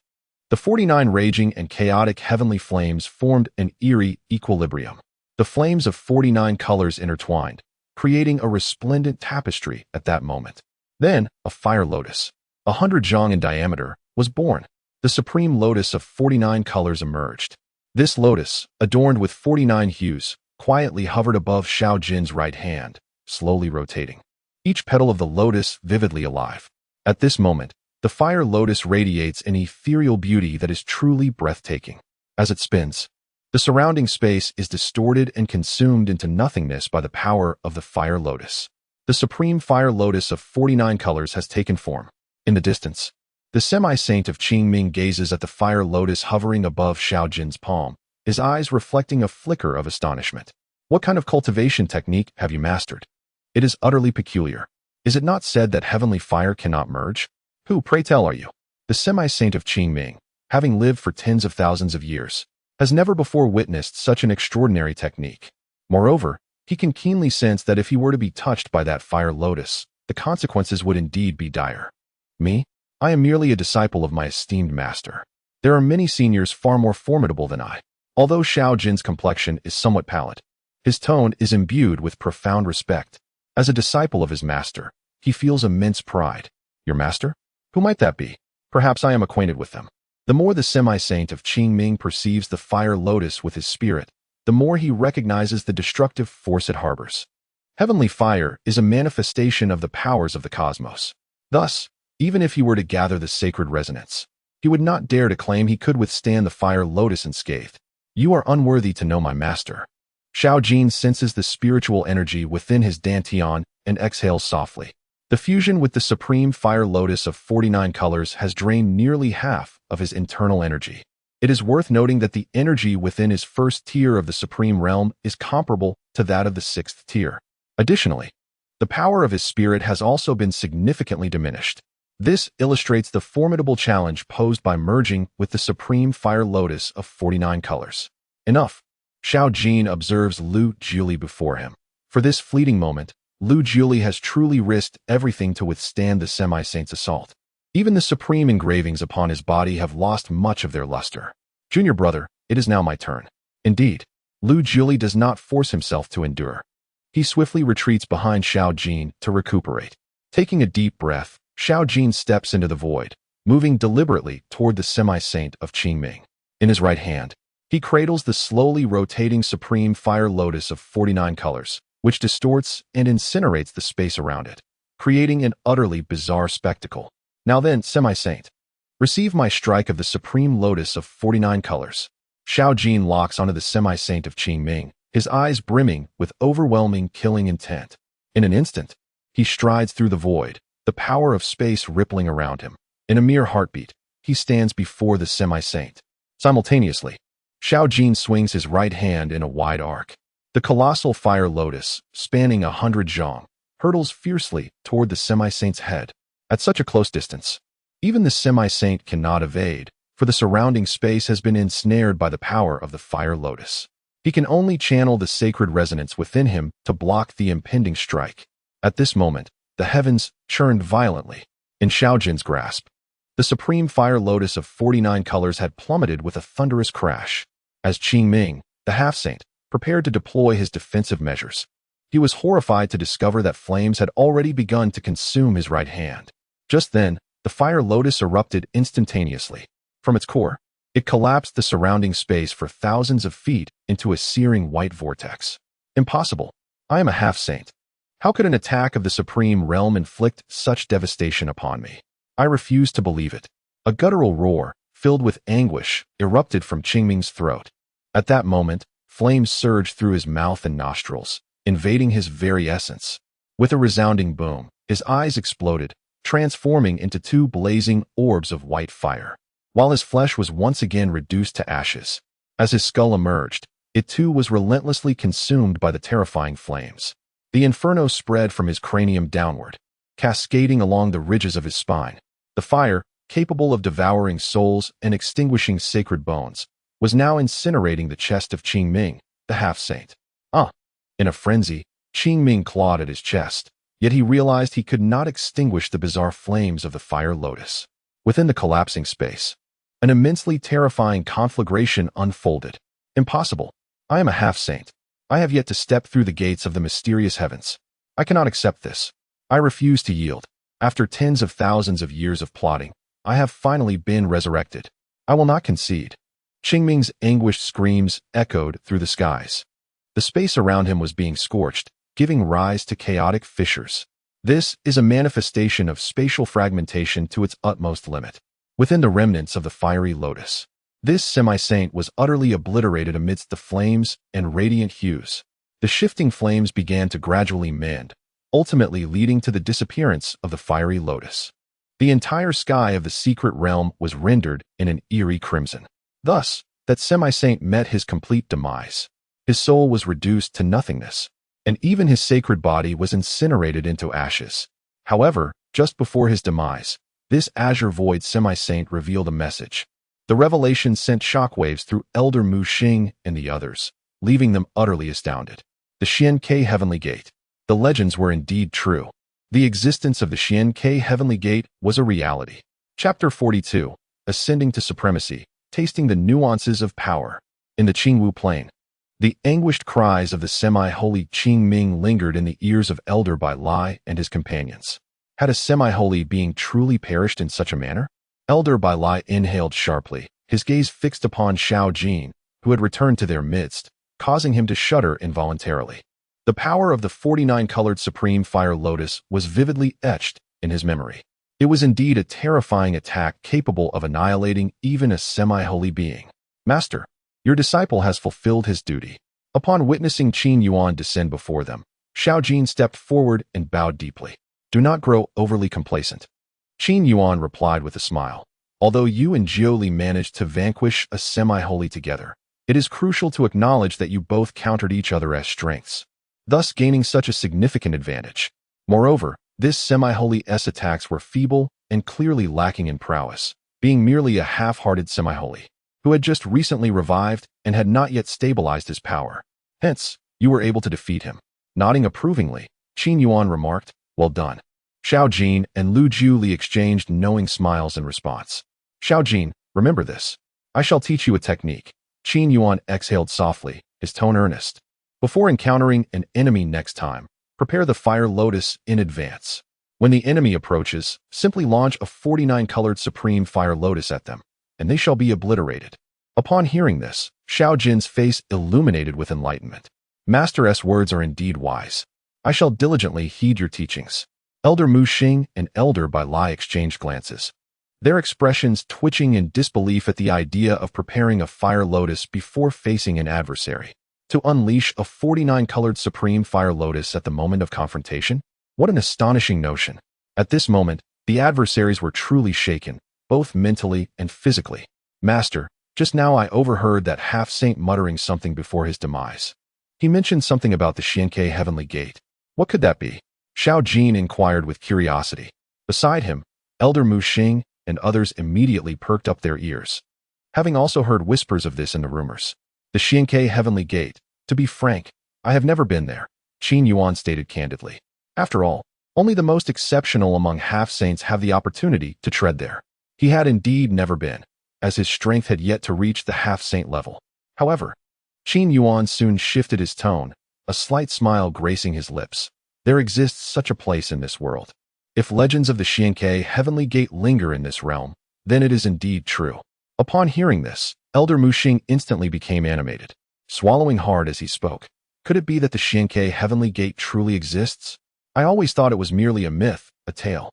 the 49 raging and chaotic heavenly flames formed an eerie equilibrium. The flames of 49 colors intertwined, creating a resplendent tapestry at that moment. Then, a fire lotus, 100 zhang in diameter, was born. The supreme lotus of 49 colors emerged. This lotus, adorned with 49 hues, quietly hovered above Xiao Jin's right hand, slowly rotating. Each petal of the lotus vividly alive. At this moment, the fire lotus radiates an ethereal beauty that is truly breathtaking. As it spins, the surrounding space is distorted and consumed into nothingness by the power of the fire lotus. The supreme fire lotus of 49 colors has taken form. In the distance, the semi-saint of Qingming gazes at the fire lotus hovering above Xiao Jin's palm, his eyes reflecting a flicker of astonishment. What kind of cultivation technique have you mastered? It is utterly peculiar. Is it not said that heavenly fire cannot merge? Who, pray tell, are you? The semi-saint of Qingming, having lived for tens of thousands of years, has never before witnessed such an extraordinary technique. Moreover, he can keenly sense that if he were to be touched by that fire lotus, the consequences would indeed be dire. Me? I am merely a disciple of my esteemed master. There are many seniors far more formidable than I. Although Xiao Jin's complexion is somewhat pallid, his tone is imbued with profound respect. As a disciple of his master, he feels immense pride. Your master? Who might that be? Perhaps I am acquainted with them. The more the semi-saint of Qingming perceives the fire lotus with his spirit, the more he recognizes the destructive force it harbors. Heavenly fire is a manifestation of the powers of the cosmos. Thus, even if he were to gather the sacred resonance, he would not dare to claim he could withstand the fire lotus unscathed. You are unworthy to know my master. Xiao Jin senses the spiritual energy within his dantian and exhales softly. The fusion with the supreme fire lotus of 49 colors has drained nearly half of his internal energy. It is worth noting that the energy within his first tier of the supreme realm is comparable to that of the 6th tier. Additionally, the power of his spirit has also been significantly diminished. This illustrates the formidable challenge posed by merging with the supreme fire lotus of 49 colors. Enough. Xiao Jin observes Lu Juli before him. For this fleeting moment, Lu Juli has truly risked everything to withstand the semi-saint's assault. Even the supreme engravings upon his body have lost much of their luster. Junior brother, it is now my turn. Indeed, Lu Juli does not force himself to endure. He swiftly retreats behind Xiao Jin to recuperate. Taking a deep breath, Xiao Jin steps into the void, moving deliberately toward the semi-saint of Qingming. In his right hand, he cradles the slowly rotating supreme fire lotus of 49 colors, which distorts and incinerates the space around it, creating an utterly bizarre spectacle. Now then, semi-saint, receive my strike of the supreme lotus of 49 colors. Xiao Jin locks onto the semi-saint of Qingming, his eyes brimming with overwhelming killing intent. In an instant, he strides through the void, the power of space rippling around him. In a mere heartbeat, he stands before the semi-saint. Simultaneously, Xiao Jin swings his right hand in a wide arc. The colossal fire lotus, spanning 100 zhang, hurtles fiercely toward the semi-saint's head. At such a close distance, even the semi-saint cannot evade, for the surrounding space has been ensnared by the power of the fire lotus. He can only channel the sacred resonance within him to block the impending strike. At this moment, the heavens churned violently. In Xiao Jin's grasp, the supreme fire lotus of 49 colors had plummeted with a thunderous crash. As Qingming, the half-saint, prepared to deploy his defensive measures, he was horrified to discover that flames had already begun to consume his right hand. Just then, the fire lotus erupted instantaneously. From its core, It collapsed the surrounding space for thousands of feet into a searing white vortex. Impossible. I am a half-saint. How could an attack of the supreme realm inflict such devastation upon me? I refused to believe it. A guttural roar, filled with anguish, erupted from Qingming's throat. At that moment, flames surged through his mouth and nostrils, invading his very essence. With a resounding boom, his eyes exploded, transforming into two blazing orbs of white fire, while his flesh was once again reduced to ashes. As his skull emerged, it too was relentlessly consumed by the terrifying flames. The inferno spread from his cranium downward, cascading along the ridges of his spine. The fire, capable of devouring souls and extinguishing sacred bones, was now incinerating the chest of Qingming, the half-saint. In a frenzy, Qingming clawed at his chest, yet he realized he could not extinguish the bizarre flames of the fire lotus. Within the collapsing space, an immensely terrifying conflagration unfolded. Impossible. I am a half-saint. I have yet to step through the gates of the mysterious heavens. I cannot accept this. I refuse to yield. After tens of thousands of years of plotting, I have finally been resurrected. I will not concede. Qingming's anguished screams echoed through the skies. The space around him was being scorched, giving rise to chaotic fissures. This is a manifestation of spatial fragmentation to its utmost limit. Within the remnants of the fiery lotus, this semi-saint was utterly obliterated amidst the flames and radiant hues. The shifting flames began to gradually mend, ultimately leading to the disappearance of the fiery lotus. The entire sky of the secret realm was rendered in an eerie crimson. Thus, that semi-saint met his complete demise. His soul was reduced to nothingness, and even his sacred body was incinerated into ashes. However, just before his demise, this azure void semi-saint revealed a message. The revelation sent shockwaves through Elder Mu Xing and the others, leaving them utterly astounded. The Xian-Ke Heavenly Gate. The legends were indeed true. The existence of the Xian-Ke Heavenly Gate was a reality. Chapter 42. Ascending to Supremacy, Tasting the Nuances of Power. In the Qingwu Plain, the anguished cries of the semi-holy Qingming lingered in the ears of Elder Bai Lai and his companions. Had a semi-holy being truly perished in such a manner? Elder Bai Lai inhaled sharply, his gaze fixed upon Xiao Jin, who had returned to their midst, causing him to shudder involuntarily. The power of the 49-colored Supreme Fire Lotus was vividly etched in his memory. It was indeed a terrifying attack capable of annihilating even a semi-holy being. Master, your disciple has fulfilled his duty. Upon witnessing Qin Yuan descend before them, Xiao Jin stepped forward and bowed deeply. Do not grow overly complacent. Qin Yuan replied with a smile. Although you and Jiuli managed to vanquish a semi-holy together, it is crucial to acknowledge that you both countered each other as strengths, thus gaining such a significant advantage. Moreover, this semi-holy's attacks were feeble and clearly lacking in prowess, being merely a half-hearted semi-holy, who had just recently revived and had not yet stabilized his power. Hence, you were able to defeat him. Nodding approvingly, Qin Yuan remarked, well done. Xiao Jin and Lu Jiuli exchanged knowing smiles in response. Xiao Jin, remember this. I shall teach you a technique. Qin Yuan exhaled softly, his tone earnest. Before encountering an enemy next time, prepare the fire lotus in advance. When the enemy approaches, simply launch a 49-colored supreme fire lotus at them, and they shall be obliterated. Upon hearing this, Xiao Jin's face illuminated with enlightenment. Master's words are indeed wise. I shall diligently heed your teachings. Elder Mu Xing and Elder Bai Lai exchanged glances, their expressions twitching in disbelief at the idea of preparing a fire lotus before facing an adversary. To unleash a 49-colored supreme fire lotus at the moment of confrontation? What an astonishing notion. At this moment, the adversaries were truly shaken, both mentally and physically. Master, just now I overheard that half-saint muttering something before his demise. He mentioned something about the Xian-Ke Heavenly Gate. What could that be? Xiao Jin inquired with curiosity. Beside him, Elder Mu Xing and others immediately perked up their ears, having also heard whispers of this in the rumors. The Xian-Ke Heavenly Gate. To be frank, I have never been there, Qin Yuan stated candidly. After all, only the most exceptional among half-saints have the opportunity to tread there. He had indeed never been, as his strength had yet to reach the half-saint level. However, Qin Yuan soon shifted his tone, a slight smile gracing his lips. There exists such a place in this world. If legends of the Xian-Ke Heavenly Gate linger in this realm, then it is indeed true. Upon hearing this, Elder Muxing instantly became animated, swallowing hard as he spoke. Could it be that the Xianke Heavenly Gate truly exists? I always thought it was merely a myth, a tale.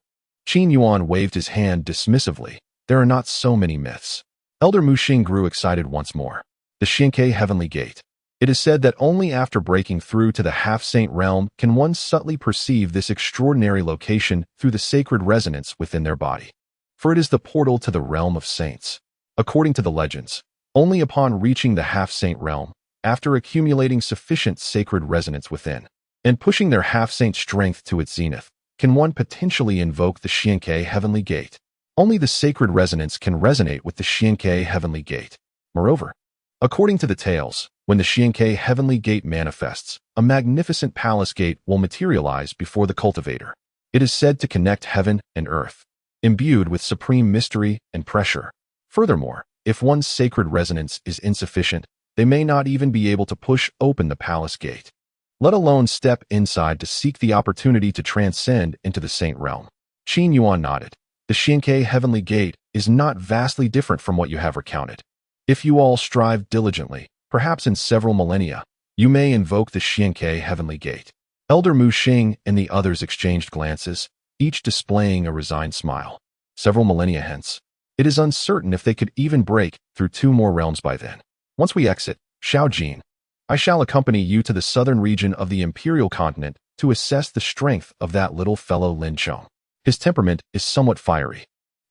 Qin Yuan waved his hand dismissively. There are not so many myths. Elder Muxing grew excited once more. The Xianke Heavenly Gate. It is said that only after breaking through to the half-saint realm can one subtly perceive this extraordinary location through the sacred resonance within their body. For it is the portal to the realm of saints. According to the legends, only upon reaching the half-saint realm, after accumulating sufficient sacred resonance within, and pushing their half-saint strength to its zenith, can one potentially invoke the Xianke Heavenly Gate. Only the sacred resonance can resonate with the Xianke Heavenly Gate. Moreover, according to the tales, when the Xianke Heavenly Gate manifests, a magnificent palace gate will materialize before the cultivator. It is said to connect heaven and earth, imbued with supreme mystery and pressure. Furthermore, if one's sacred resonance is insufficient, they may not even be able to push open the palace gate, let alone step inside to seek the opportunity to transcend into the saint realm. Qin Yuan nodded. The Xianke Heavenly Gate is not vastly different from what you have recounted. If you all strive diligently, perhaps in several millennia, you may invoke the Xianke Heavenly Gate. Elder Muxing and the others exchanged glances, each displaying a resigned smile. Several millennia hence, it is uncertain if they could even break through 2 more realms by then. Once we exit, Xiao Jin, I shall accompany you to the southern region of the imperial continent to assess the strength of that little fellow Lin Chong. His temperament is somewhat fiery.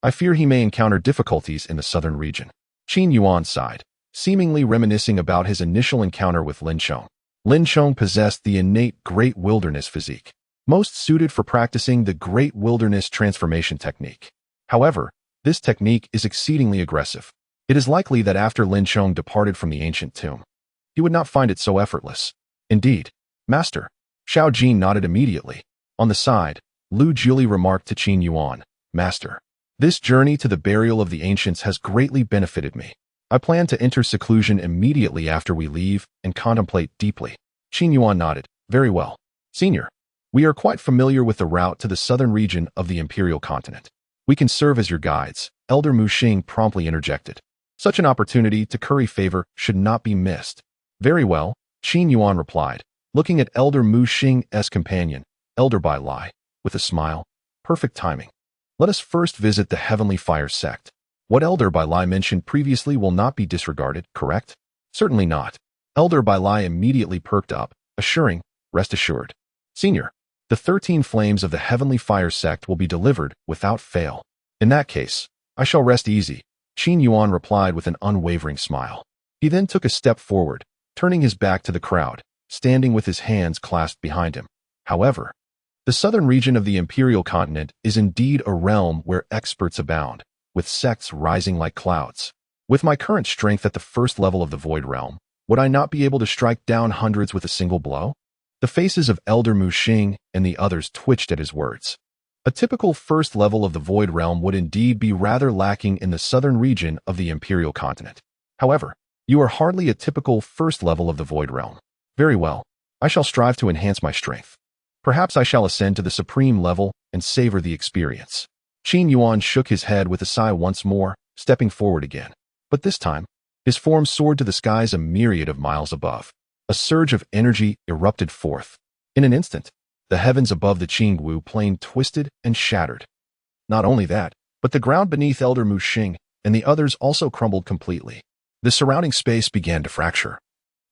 I fear he may encounter difficulties in the southern region. Qin Yuan sighed, seemingly reminiscing about his initial encounter with Lin Chong. Lin Chong possessed the innate Great Wilderness physique, most suited for practicing the Great Wilderness transformation technique. However, this technique is exceedingly aggressive. It is likely that after Lin Chong departed from the ancient tomb, he would not find it so effortless. Indeed, Master. Xiao Jin nodded immediately. On the side, Lu Juli remarked to Qin Yuan, Master, this journey to the burial of the ancients has greatly benefited me. I plan to enter seclusion immediately after we leave and contemplate deeply. Qin Yuan nodded. Very well. Senior, we are quite familiar with the route to the southern region of the imperial continent. We can serve as your guides, Elder Muxing promptly interjected. Such an opportunity to curry favor should not be missed. Very well, Qin Yuan replied, looking at Elder Muxing's companion, Elder Bai Lai, with a smile. Perfect timing. Let us first visit the Heavenly Fire sect. What Elder Bai Lai mentioned previously will not be disregarded, correct? Certainly not. Elder Bai Lai immediately perked up, assuring, rest assured. Senior, the 13 flames of the Heavenly Fire sect will be delivered without fail. In that case, I shall rest easy, Qin Yuan replied with an unwavering smile. He then took a step forward, turning his back to the crowd, standing with his hands clasped behind him. However, the southern region of the imperial continent is indeed a realm where experts abound, with sects rising like clouds. With my current strength at the first level of the Void Realm, would I not be able to strike down hundreds with a single blow? The faces of Elder Muxing and the others twitched at his words. A typical first level of the Void Realm would indeed be rather lacking in the southern region of the imperial continent. However, you are hardly a typical first level of the Void Realm. Very well, I shall strive to enhance my strength. Perhaps I shall ascend to the supreme level and savor the experience. Qin Yuan shook his head with a sigh once more, stepping forward again. But this time, his form soared to the skies a myriad of miles above. A surge of energy erupted forth. In an instant, the heavens above the Qingwu plain twisted and shattered. Not only that, but the ground beneath Elder Muxing and the others also crumbled completely. The surrounding space began to fracture,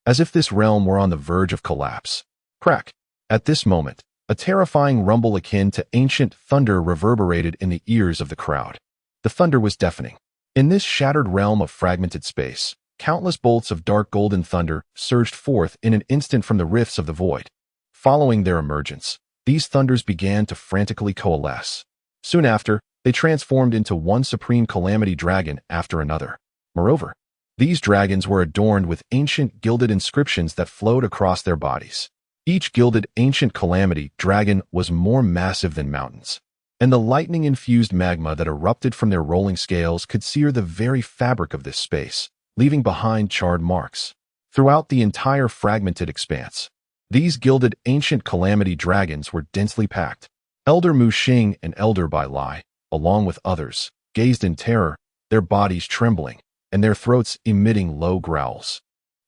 as if this realm were on the verge of collapse. Crack! At this moment, a terrifying rumble akin to ancient thunder reverberated in the ears of the crowd. The thunder was deafening. In this shattered realm of fragmented space, countless bolts of dark golden thunder surged forth in an instant from the rifts of the void. Following their emergence, these thunders began to frantically coalesce. Soon after, they transformed into one supreme calamity dragon after another. Moreover, these dragons were adorned with ancient gilded inscriptions that flowed across their bodies. Each gilded ancient calamity dragon was more massive than mountains, and the lightning-infused magma that erupted from their rolling scales could sear the very fabric of this space, leaving behind charred marks. Throughout the entire fragmented expanse, these gilded ancient calamity dragons were densely packed. Elder Muxing and Elder Bai Lai, along with others, gazed in terror, their bodies trembling, and their throats emitting low growls.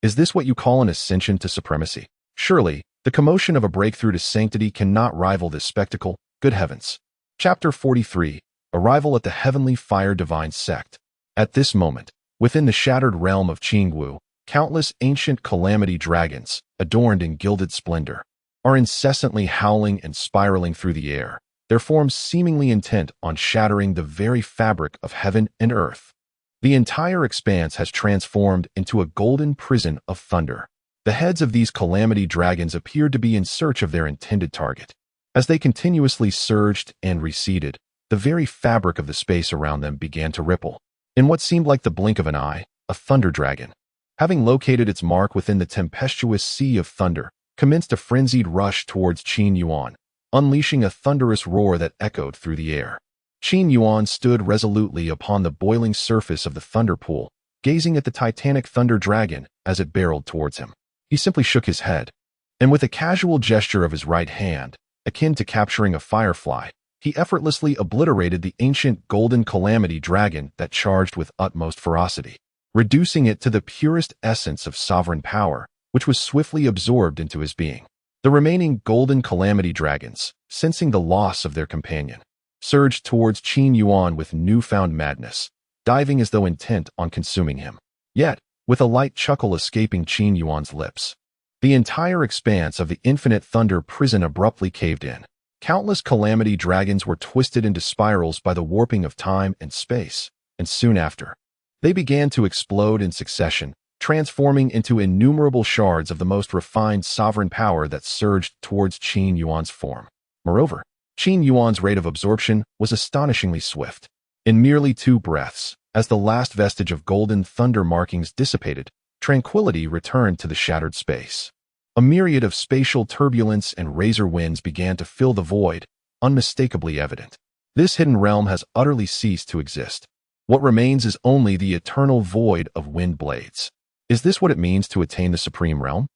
Is this what you call an ascension to supremacy? Surely, the commotion of a breakthrough to sanctity cannot rival this spectacle. Good heavens. Chapter 43. Arrival at the Heavenly Fire Divine Sect. At this moment, within the shattered realm of Qin, countless ancient calamity dragons, adorned in gilded splendor, are incessantly howling and spiraling through the air, their forms seemingly intent on shattering the very fabric of heaven and earth. The entire expanse has transformed into a golden prison of thunder. The heads of these calamity dragons appeared to be in search of their intended target. As they continuously surged and receded, the very fabric of the space around them began to ripple. In what seemed like the blink of an eye, a thunder dragon, having located its mark within the tempestuous sea of thunder, commenced a frenzied rush towards Qin Yuan, unleashing a thunderous roar that echoed through the air. Qin Yuan stood resolutely upon the boiling surface of the thunder pool, gazing at the titanic thunder dragon as it barreled towards him. He simply shook his head, and with a casual gesture of his right hand, akin to capturing a firefly, he effortlessly obliterated the ancient golden calamity dragon that charged with utmost ferocity, reducing it to the purest essence of sovereign power, which was swiftly absorbed into his being. The remaining golden calamity dragons, sensing the loss of their companion, surged towards Qin Yuan with newfound madness, diving as though intent on consuming him. Yet, with a light chuckle escaping Qin Yuan's lips, the entire expanse of the infinite thunder prison abruptly caved in. Countless calamity dragons were twisted into spirals by the warping of time and space, and soon after, they began to explode in succession, transforming into innumerable shards of the most refined sovereign power that surged towards Qin Yuan's form. Moreover, Qin Yuan's rate of absorption was astonishingly swift. In merely 2 breaths, as the last vestige of golden thunder markings dissipated, tranquility returned to the shattered space. A myriad of spatial turbulence and razor winds began to fill the void, unmistakably evident. This hidden realm has utterly ceased to exist. What remains is only the eternal void of wind blades. Is this what it means to attain the Supreme Realm?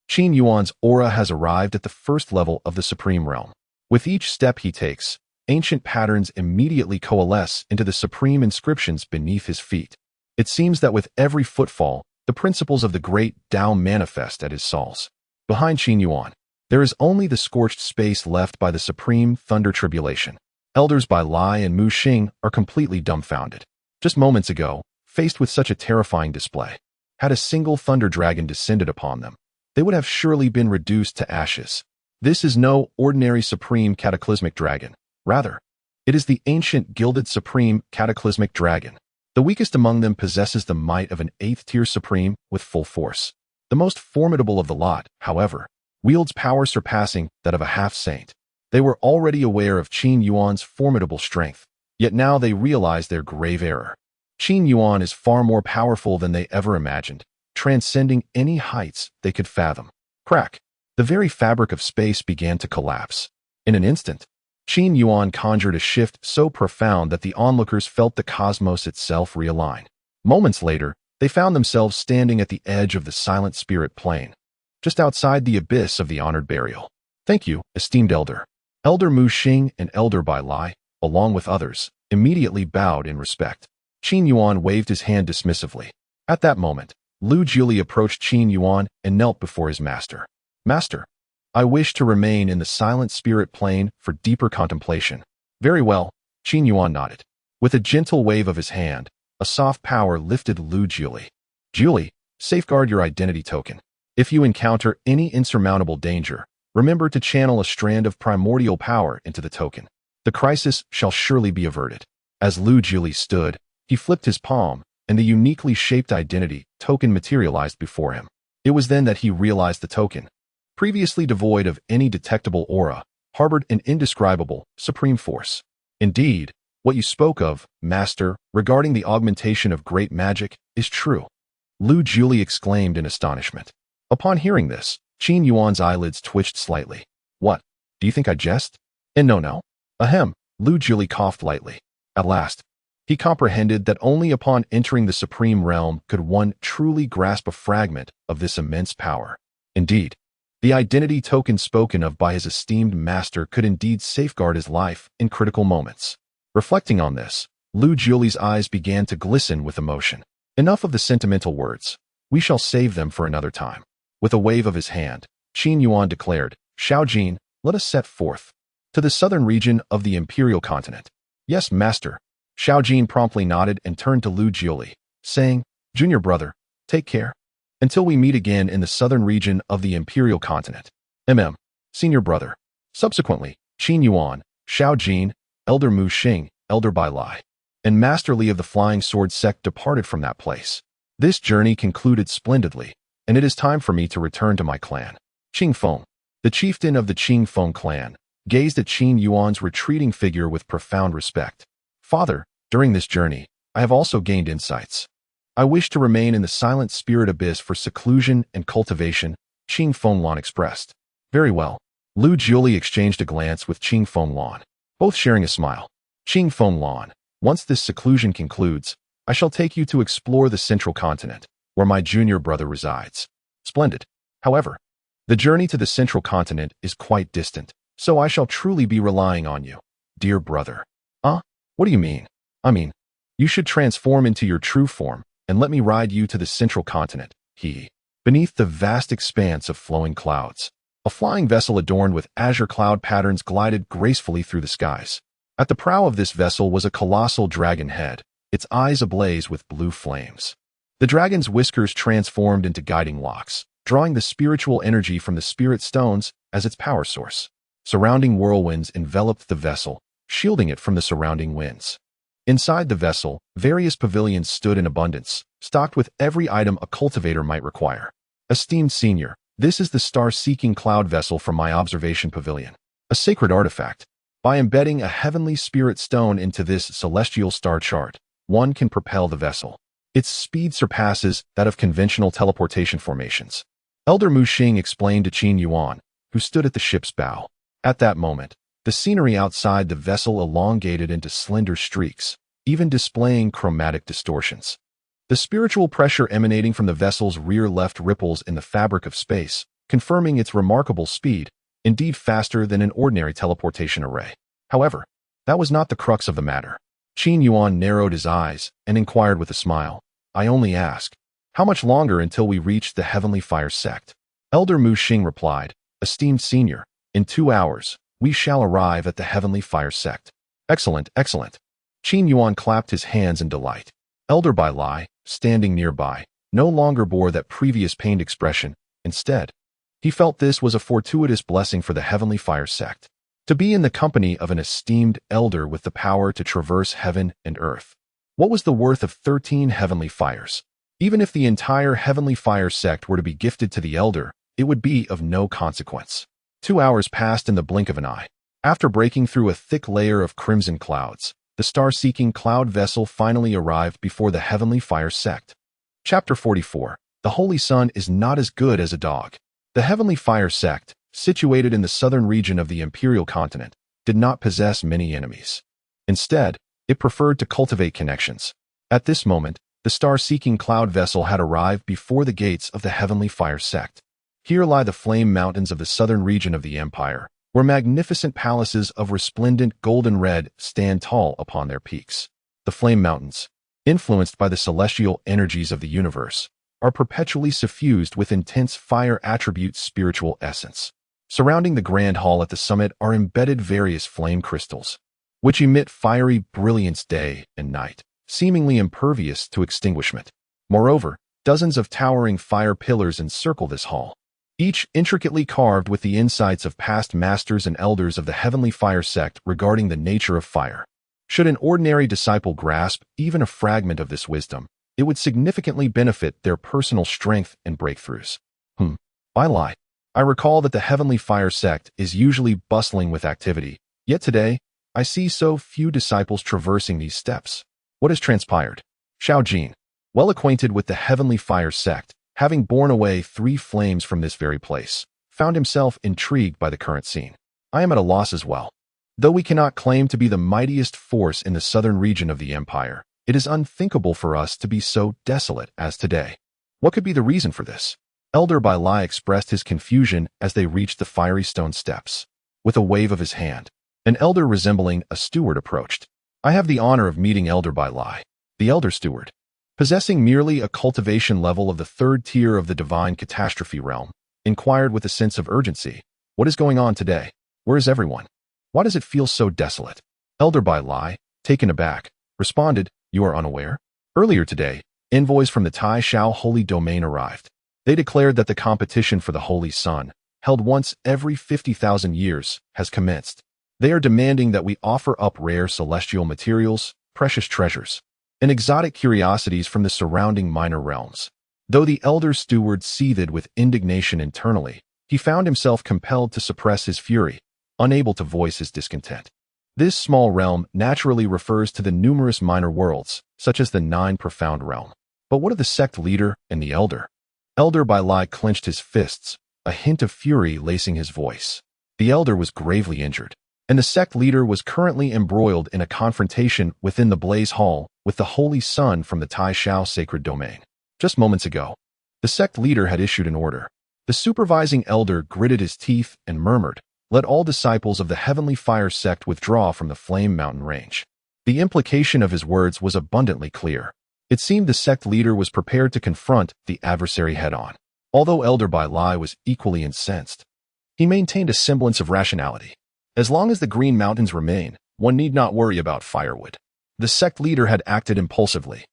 Qin Yuan's aura has arrived at the first level of the Supreme Realm. With each step he takes, ancient patterns immediately coalesce into the supreme inscriptions beneath his feet. It seems that with every footfall, the principles of the great Tao manifest at his soles. Behind Qin Yuan, there is only the scorched space left by the supreme thunder tribulation. Elders Bai Lai and Mu Xing are completely dumbfounded. Just moments ago, faced with such a terrifying display, had a single thunder dragon descended upon them, they would have surely been reduced to ashes. This is no ordinary supreme cataclysmic dragon. Rather, it is the ancient gilded supreme cataclysmic dragon. The weakest among them possesses the might of an 8th-tier supreme with full force. The most formidable of the lot, however, wields power surpassing that of a half-saint. They were already aware of Qin Yuan's formidable strength, yet now they realize their grave error. Qin Yuan is far more powerful than they ever imagined, transcending any heights they could fathom. Crack! The very fabric of space began to collapse. In an instant, Qin Yuan conjured a shift so profound that the onlookers felt the cosmos itself realign. Moments later, they found themselves standing at the edge of the silent spirit plane, just outside the abyss of the honored burial. Thank you, esteemed elder. Elder Mu Xing and Elder Bai Lai, along with others, immediately bowed in respect. Qin Yuan waved his hand dismissively. At that moment, Lu Juli approached Qin Yuan and knelt before his master. Master, I wish to remain in the silent spirit plane for deeper contemplation. Very well, Qin Yuan nodded. With a gentle wave of his hand, a soft power lifted Lu Juli. Juli, safeguard your identity token. If you encounter any insurmountable danger, remember to channel a strand of primordial power into the token. The crisis shall surely be averted. As Lu Juli stood, he flipped his palm, and the uniquely shaped identity token materialized before him. It was then that he realized the token, previously devoid of any detectable aura, harbored an indescribable, supreme force. Indeed, what you spoke of, Master, regarding the augmentation of great magic, is true. Lu Juli exclaimed in astonishment. Upon hearing this, Qin Yuan's eyelids twitched slightly. What? Do you think I jest? And no. Ahem, Lu Juli coughed lightly. At last, he comprehended that only upon entering the supreme realm could one truly grasp a fragment of this immense power. Indeed, the identity token spoken of by his esteemed master could indeed safeguard his life in critical moments. Reflecting on this, Lu Juli's eyes began to glisten with emotion. Enough of the sentimental words. We shall save them for another time. With a wave of his hand, Qin Yuan declared, Xiaojin, let us set forth. To the southern region of the imperial continent. Yes, master. Xiaojin promptly nodded and turned to Lu Jiuli, saying, Junior brother, take care. Until we meet again in the southern region of the imperial continent. Senior brother. Subsequently, Qin Yuan, Xiaojin, Elder Mu Xing, Elder Bai Lai, and Master Li of the Flying Sword sect departed from that place. This journey concluded splendidly, and it is time for me to return to my clan. Qing Feng, the chieftain of the Qing Feng clan, gazed at Qin Yuan's retreating figure with profound respect. Father, during this journey, I have also gained insights. I wish to remain in the silent spirit abyss for seclusion and cultivation, Qing Fenglan expressed. Very well. Lu Jiuli exchanged a glance with Qing Fenglan, both sharing a smile. Qing Fenglan, once this seclusion concludes, I shall take you to explore the central continent, where my junior brother resides. Splendid. However, the journey to the central continent is quite distant, so I shall truly be relying on you, dear brother. What do you mean? I mean, you should transform into your true form, and let me ride you to the central continent, Beneath the vast expanse of flowing clouds, a flying vessel adorned with azure cloud patterns glided gracefully through the skies. At the prow of this vessel was a colossal dragon head, its eyes ablaze with blue flames. The dragon's whiskers transformed into guiding locks, drawing the spiritual energy from the spirit stones as its power source. Surrounding whirlwinds enveloped the vessel, shielding it from the surrounding winds. Inside the vessel, various pavilions stood in abundance, stocked with every item a cultivator might require. Esteemed senior, this is the star-seeking cloud vessel from my observation pavilion, a sacred artifact. By embedding a heavenly spirit stone into this celestial star chart, one can propel the vessel. Its speed surpasses that of conventional teleportation formations. Elder Mu Xing explained to Qin Yuan, who stood at the ship's bow. At that moment, the scenery outside the vessel elongated into slender streaks, even displaying chromatic distortions. The spiritual pressure emanating from the vessel's rear left ripples in the fabric of space, confirming its remarkable speed, indeed faster than an ordinary teleportation array. However, that was not the crux of the matter. Qin Yuan narrowed his eyes and inquired with a smile, I only ask, how much longer until we reach the Heavenly Fire sect? Elder Mu Xing replied, Esteemed senior, in 2 hours, we shall arrive at the Heavenly Fire sect. Excellent, excellent. Qin Yuan clapped his hands in delight. Elder Bai Lai, standing nearby, no longer bore that previous pained expression. Instead, he felt this was a fortuitous blessing for the Heavenly Fire sect. To be in the company of an esteemed elder with the power to traverse heaven and earth. What was the worth of 13 heavenly fires? Even if the entire Heavenly Fire sect were to be gifted to the elder, it would be of no consequence. 2 hours passed in the blink of an eye. After breaking through a thick layer of crimson clouds, the star-seeking cloud vessel finally arrived before the Heavenly Fire sect. Chapter 44. The Holy Sun is not as good as a dog. The Heavenly Fire sect, situated in the southern region of the imperial continent, did not possess many enemies. Instead, it preferred to cultivate connections. At this moment, the star-seeking cloud vessel had arrived before the gates of the Heavenly Fire sect. Here lie the flame mountains of the southern region of the empire, where magnificent palaces of resplendent golden red stand tall upon their peaks. The flame mountains, influenced by the celestial energies of the universe, are perpetually suffused with intense fire attribute spiritual essence. Surrounding the grand hall at the summit are embedded various flame crystals, which emit fiery brilliance day and night, seemingly impervious to extinguishment. Moreover, dozens of towering fire pillars encircle this hall, each intricately carved with the insights of past masters and elders of the Heavenly Fire sect regarding the nature of fire. Should an ordinary disciple grasp even a fragment of this wisdom, it would significantly benefit their personal strength and breakthroughs. I lie. I recall that the Heavenly Fire sect is usually bustling with activity, yet today, I see so few disciples traversing these steps. What has transpired? Xiaojin, well acquainted with the Heavenly Fire sect, having borne away 3 flames from this very place, found himself intrigued by the current scene. I am at a loss as well. Though we cannot claim to be the mightiest force in the southern region of the empire, it is unthinkable for us to be so desolate as today. What could be the reason for this? Elder Bai Lai expressed his confusion as they reached the fiery stone steps. With a wave of his hand, an elder resembling a steward approached. I have the honor of meeting Elder Bai Lai, the elder steward. possessing merely a cultivation level of the third tier of the divine catastrophe realm, inquired with a sense of urgency, "What is going on today? Where is everyone? Why does it feel so desolate?" Elder Bai Lai, taken aback, responded, "You are unaware? Earlier today, envoys from the Tai Shao Holy Domain arrived. They declared that the competition for the Holy Sun, held once every 50,000 years, has commenced. They are demanding that we offer up rare celestial materials, precious treasures, and exotic curiosities from the surrounding minor realms." Though the elder steward seethed with indignation internally, he found himself compelled to suppress his fury, unable to voice his discontent. This small realm naturally refers to the numerous minor worlds, such as the 9 profound realm. But what of the sect leader and the elder? Elder Bai Lai clenched his fists, a hint of fury lacing his voice. The elder was gravely injured, and the sect leader was currently embroiled in a confrontation within the Blaze Hall with the Holy Sun from the Tai Shao sacred domain. Just moments ago, the sect leader had issued an order. The supervising elder gritted his teeth and murmured, "Let all disciples of the Heavenly Fire sect withdraw from the Flame Mountain range." The implication of his words was abundantly clear. It seemed the sect leader was prepared to confront the adversary head-on. Although Elder Bai Lai was equally incensed, he maintained a semblance of rationality. As long as the Green Mountains remain, one need not worry about firewood. The sect leader had acted impulsively.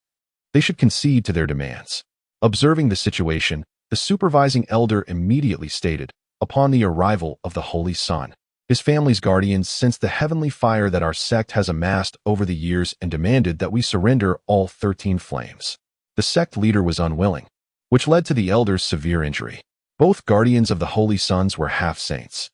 They should concede to their demands. Observing the situation, the supervising elder immediately stated, "Upon the arrival of the Holy Sun, his family's guardians sensed the heavenly fire that our sect has amassed over the years and demanded that we surrender all 13 flames." The sect leader was unwilling, which led to the elder's severe injury. Both guardians of the Holy Suns were half-saints.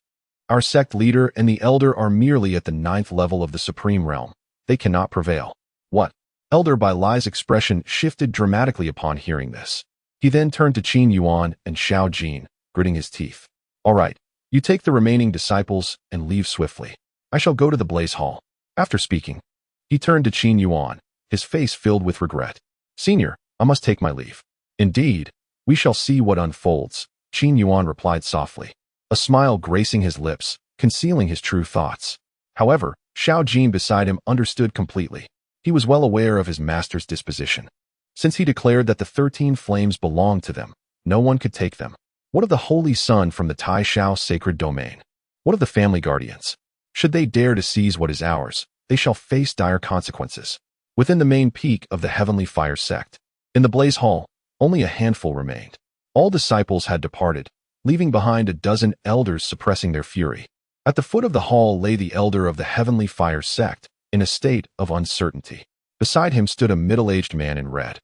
Our sect leader and the elder are merely at the 9th level of the Supreme Realm. They cannot prevail. What? Elder Bai Lai's expression shifted dramatically upon hearing this. He then turned to Qin Yuan and Xiao Jin, gritting his teeth. "All right, you take the remaining disciples and leave swiftly. I shall go to the Blaze Hall." After speaking, he turned to Qin Yuan, his face filled with regret. "Senior, I must take my leave." "Indeed, we shall see what unfolds," Qin Yuan replied softly, a smile gracing his lips, concealing his true thoughts. However, Xiao Jin beside him understood completely. He was well aware of his master's disposition. Since he declared that the 13 flames belonged to them, no one could take them. What of the Holy Sun from the Tai Shao sacred domain? What of the family guardians? Should they dare to seize what is ours, they shall face dire consequences. Within the main peak of the Heavenly Fire sect, in the Blaze Hall, only a handful remained. All disciples had departed, leaving behind a dozen elders suppressing their fury. At the foot of the hall lay the elder of the Heavenly Fire sect, in a state of uncertainty. Beside him stood a middle-aged man in red,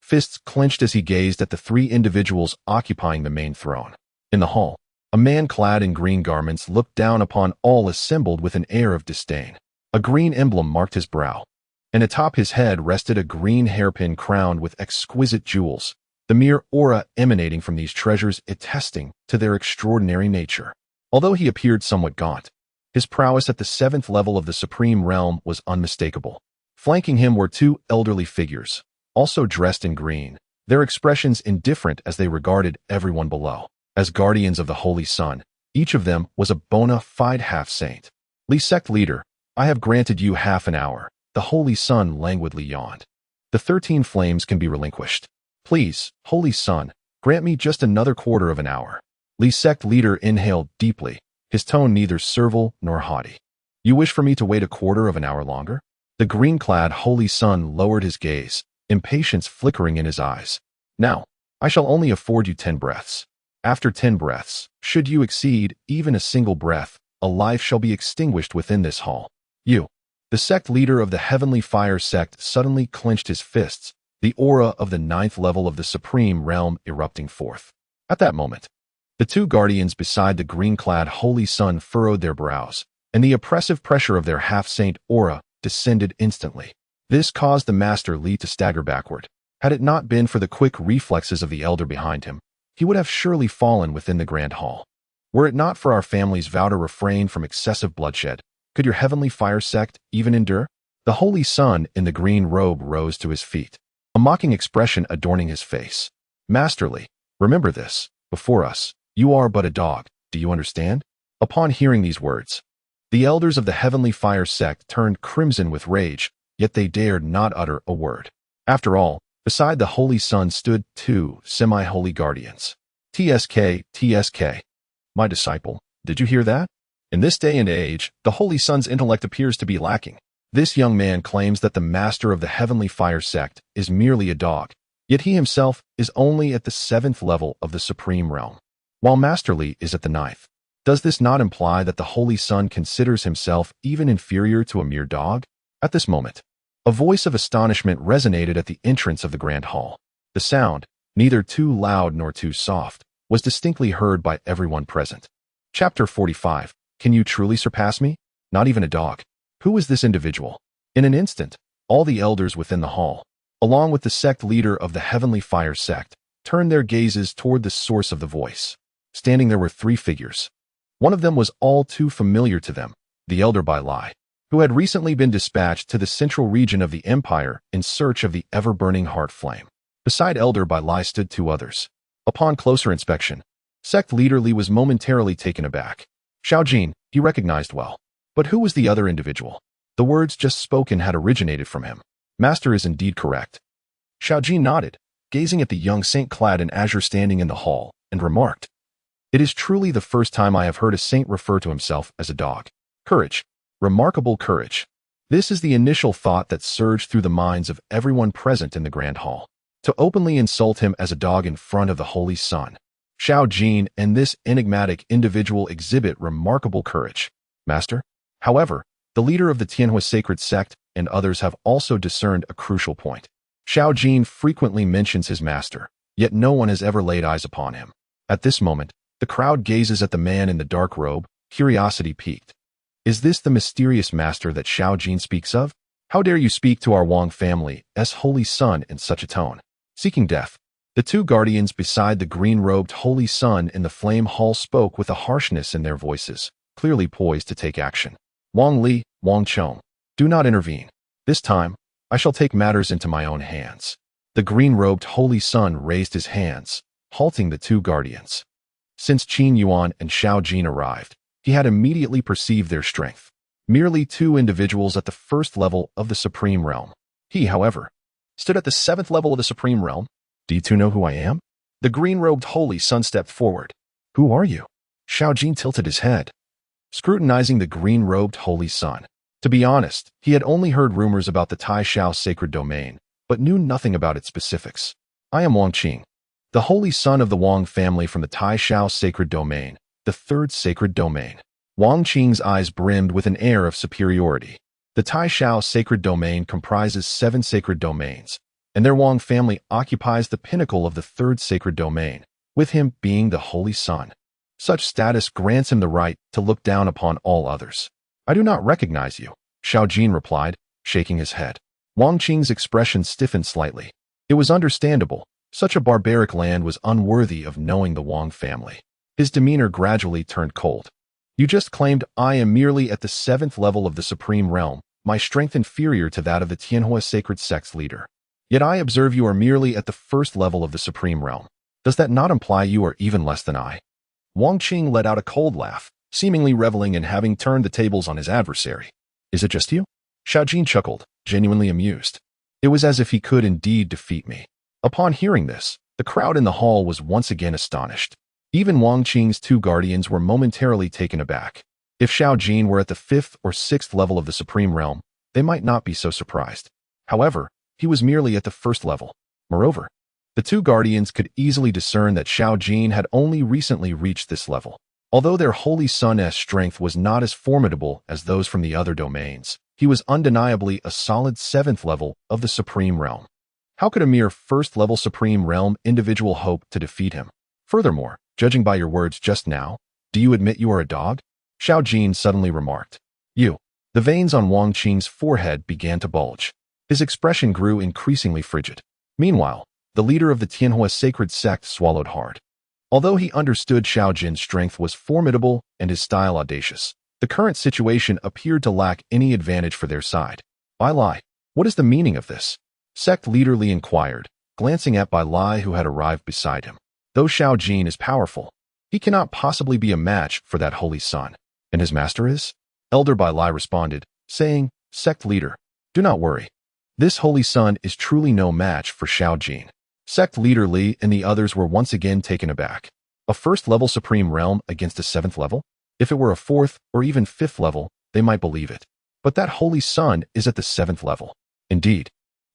fists clenched as he gazed at the 3 individuals occupying the main throne. In the hall, a man clad in green garments looked down upon all assembled with an air of disdain. A green emblem marked his brow, and atop his head rested a green hairpin crowned with exquisite jewels, the mere aura emanating from these treasures attesting to their extraordinary nature. Although he appeared somewhat gaunt, his prowess at the 7th level of the Supreme Realm was unmistakable. Flanking him were 2 elderly figures, also dressed in green, their expressions indifferent as they regarded everyone below. As guardians of the Holy Sun, each of them was a bona fide half-saint. "Li sect leader, I have granted you half an hour," the Holy Sun languidly yawned. "The 13 flames can be relinquished. Please, Holy Sun, grant me just another quarter of an hour." Li sect leader inhaled deeply, his tone neither servile nor haughty. "You wish for me to wait a quarter of an hour longer?" The green-clad Holy Sun lowered his gaze, impatience flickering in his eyes. "Now, I shall only afford you 10 breaths. After 10 breaths, should you exceed even a single breath, a life shall be extinguished within this hall. You." The sect leader of the Heavenly Fire sect suddenly clenched his fists, the aura of the 9th level of the Supreme Realm erupting forth. At that moment, the 2 guardians beside the green-clad Holy Sun furrowed their brows, and the oppressive pressure of their half-saint aura descended instantly. This caused the Master Li to stagger backward. Had it not been for the quick reflexes of the elder behind him, he would have surely fallen within the grand hall. "Were it not for our family's vow to refrain from excessive bloodshed, could your Heavenly Fire sect even endure?" The Holy Sun in the green robe rose to his feet, a mocking expression adorning his face. "Master Li, remember this, before us, you are but a dog, do you understand?" Upon hearing these words, the elders of the Heavenly Fire sect turned crimson with rage, yet they dared not utter a word. After all, Beside the Holy Sun stood two semi-holy guardians. TSK, TSK. My disciple, did you hear that? In this day and age, the Holy Sun's intellect appears to be lacking. This young man claims that the master of the Heavenly Fire sect is merely a dog, yet he himself is only at the 7th level of the Supreme Realm, while Master Li is at the 9th. Does this not imply that the Holy Sun considers himself even inferior to a mere dog? At this moment, a voice of astonishment resonated at the entrance of the Grand Hall. The sound, neither too loud nor too soft, was distinctly heard by everyone present. Chapter 45. Can you truly surpass me? Not even a dog. Who is this individual? In an instant, all the elders within the hall, along with the sect leader of the Heavenly Fire sect, turned their gazes toward the source of the voice. Standing there were 3 figures. One of them was all too familiar to them, the elder Bai Lai, who had recently been dispatched to the central region of the empire in search of the ever-burning heart flame. Beside elder Bai Lai stood 2 others. Upon closer inspection, sect leader Li was momentarily taken aback. Xiao Jin, he recognized well. But who was the other individual? The words just spoken had originated from him. Master is indeed correct. Xiao Jin nodded, gazing at the young saint clad in azure standing in the hall, and remarked, "It is truly the first time I have heard a saint refer to himself as a dog. Courage. Remarkable courage." This is the initial thought that surged through the minds of everyone present in the Grand Hall. To openly insult him as a dog in front of the Holy Sun. Xiao Jin and this enigmatic individual exhibit remarkable courage. Master? However, the leader of the Tianhua sacred sect and others have also discerned a crucial point. Xiao Jin frequently mentions his master, yet no one has ever laid eyes upon him. At this moment, the crowd gazes at the man in the dark robe, curiosity piqued. Is this the mysterious master that Xiao Jin speaks of? How dare you speak to our Wang family's Holy Sun in such a tone? Seeking death. The 2 guardians beside the green-robed Holy Sun in the flame hall spoke with a harshness in their voices, clearly poised to take action. Wang Li, Wang Chong, do not intervene. This time, I shall take matters into my own hands. The green-robed Holy Sun raised his hands, halting the 2 guardians. Since Qin Yuan and Xiao Jin arrived, he had immediately perceived their strength. Merely 2 individuals at the 1st level of the Supreme Realm. He, however, stood at the 7th level of the Supreme Realm. Do you 2 know who I am? The green-robed Holy Sun stepped forward. Who are you? Xiao Jin tilted his head, scrutinizing the green-robed Holy Sun. To be honest, he had only heard rumors about the Tai Shao sacred domain, but knew nothing about its specifics. I am Wang Qing, the Holy Sun of the Wang family from the Tai Shao sacred domain, the 3rd sacred domain. Wang Qing's eyes brimmed with an air of superiority. The Tai Shao sacred domain comprises 7 sacred domains, and their Wang family occupies the pinnacle of the 3rd sacred domain, with him being the Holy Sun. Such status grants him the right to look down upon all others. I do not recognize you, Xiao Jin replied, shaking his head. Wang Qing's expression stiffened slightly. It was understandable. Such a barbaric land was unworthy of knowing the Wang family. His demeanor gradually turned cold. You just claimed I am merely at the 7th level of the Supreme Realm, my strength inferior to that of the Tianhua sacred sect's leader. Yet I observe you are merely at the 1st level of the Supreme Realm. Does that not imply you are even less than I? Wang Qing let out a cold laugh, seemingly reveling in having turned the tables on his adversary. Is it just you? Xiao Jin chuckled, genuinely amused. It was as if he could indeed defeat me. Upon hearing this, the crowd in the hall was once again astonished. Even Wang Qing's 2 guardians were momentarily taken aback. If Xiao Jin were at the 5th or 6th level of the Supreme Realm, they might not be so surprised. However, he was merely at the 1st level. Moreover, the 2 guardians could easily discern that Xiao Jin had only recently reached this level. Although their Holy Sun's strength was not as formidable as those from the other domains, he was undeniably a solid 7th level of the Supreme Realm. How could a mere 1st level Supreme Realm individual hope to defeat him? Furthermore, judging by your words just now, do you admit you are a dog? Xiao Jin suddenly remarked. You. The veins on Wang Qing's forehead began to bulge. His expression grew increasingly frigid. Meanwhile, the leader of the Tianhua sacred sect swallowed hard. Although he understood Xiao Jin's strength was formidable and his style audacious, the current situation appeared to lack any advantage for their side. Bai Lai, what is the meaning of this? Sect leader Li inquired, glancing at Bai Lai who had arrived beside him. Though Xiao Jin is powerful, he cannot possibly be a match for that Holy Sun. And his master is? Elder Bai Lai responded, saying, Sect leader, do not worry. This holy son is truly no match for Xiao Jin. Sect leader Li and the others were once again taken aback. A first-level supreme realm against a seventh level? If it were a fourth or even fifth level, they might believe it. But that holy son is at the seventh level. Indeed,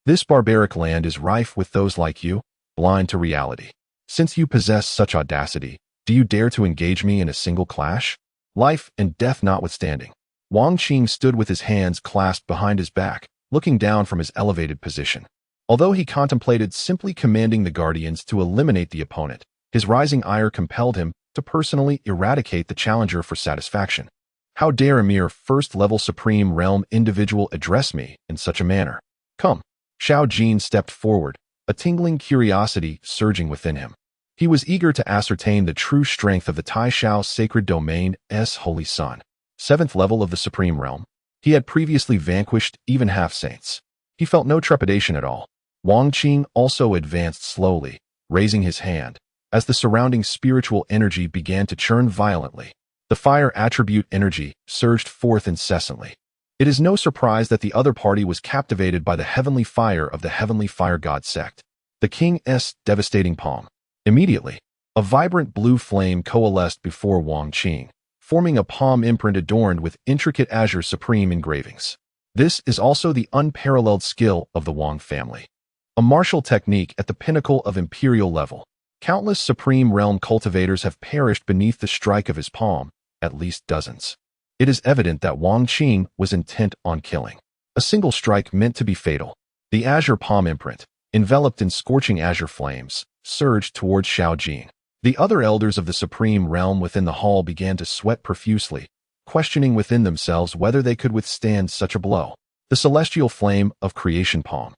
this barbaric land is rife with those like you, blind to reality. Since you possess such audacity, do you dare to engage me in a single clash? Life and death notwithstanding. Wang Qing stood with his hands clasped behind his back, looking down from his elevated position. Although he contemplated simply commanding the guardians to eliminate the opponent, his rising ire compelled him to personally eradicate the challenger for satisfaction. How dare a mere first-level supreme realm individual address me in such a manner? Come. Xiao Jin stepped forward, a tingling curiosity surging within him. He was eager to ascertain the true strength of the Taishao sacred domain's holy son. Seventh level of the supreme realm. He had previously vanquished even half-saints. He felt no trepidation at all. Wang Qing also advanced slowly, raising his hand, as the surrounding spiritual energy began to churn violently. The fire attribute energy surged forth incessantly. It is no surprise that the other party was captivated by the heavenly fire of the heavenly fire god sect. The king's devastating palm. Immediately, a vibrant blue flame coalesced before Wang Qing, forming a palm imprint adorned with intricate azure supreme engravings. This is also the unparalleled skill of the Wang family. A martial technique at the pinnacle of imperial level. Countless supreme realm cultivators have perished beneath the strike of his palm, at least dozens. It is evident that Wang Qing was intent on killing. A single strike meant to be fatal. The azure palm imprint, enveloped in scorching azure flames, surged towards Xiao Jin. The other elders of the supreme realm within the hall began to sweat profusely, questioning within themselves whether they could withstand such a blow. The celestial flame of creation palm.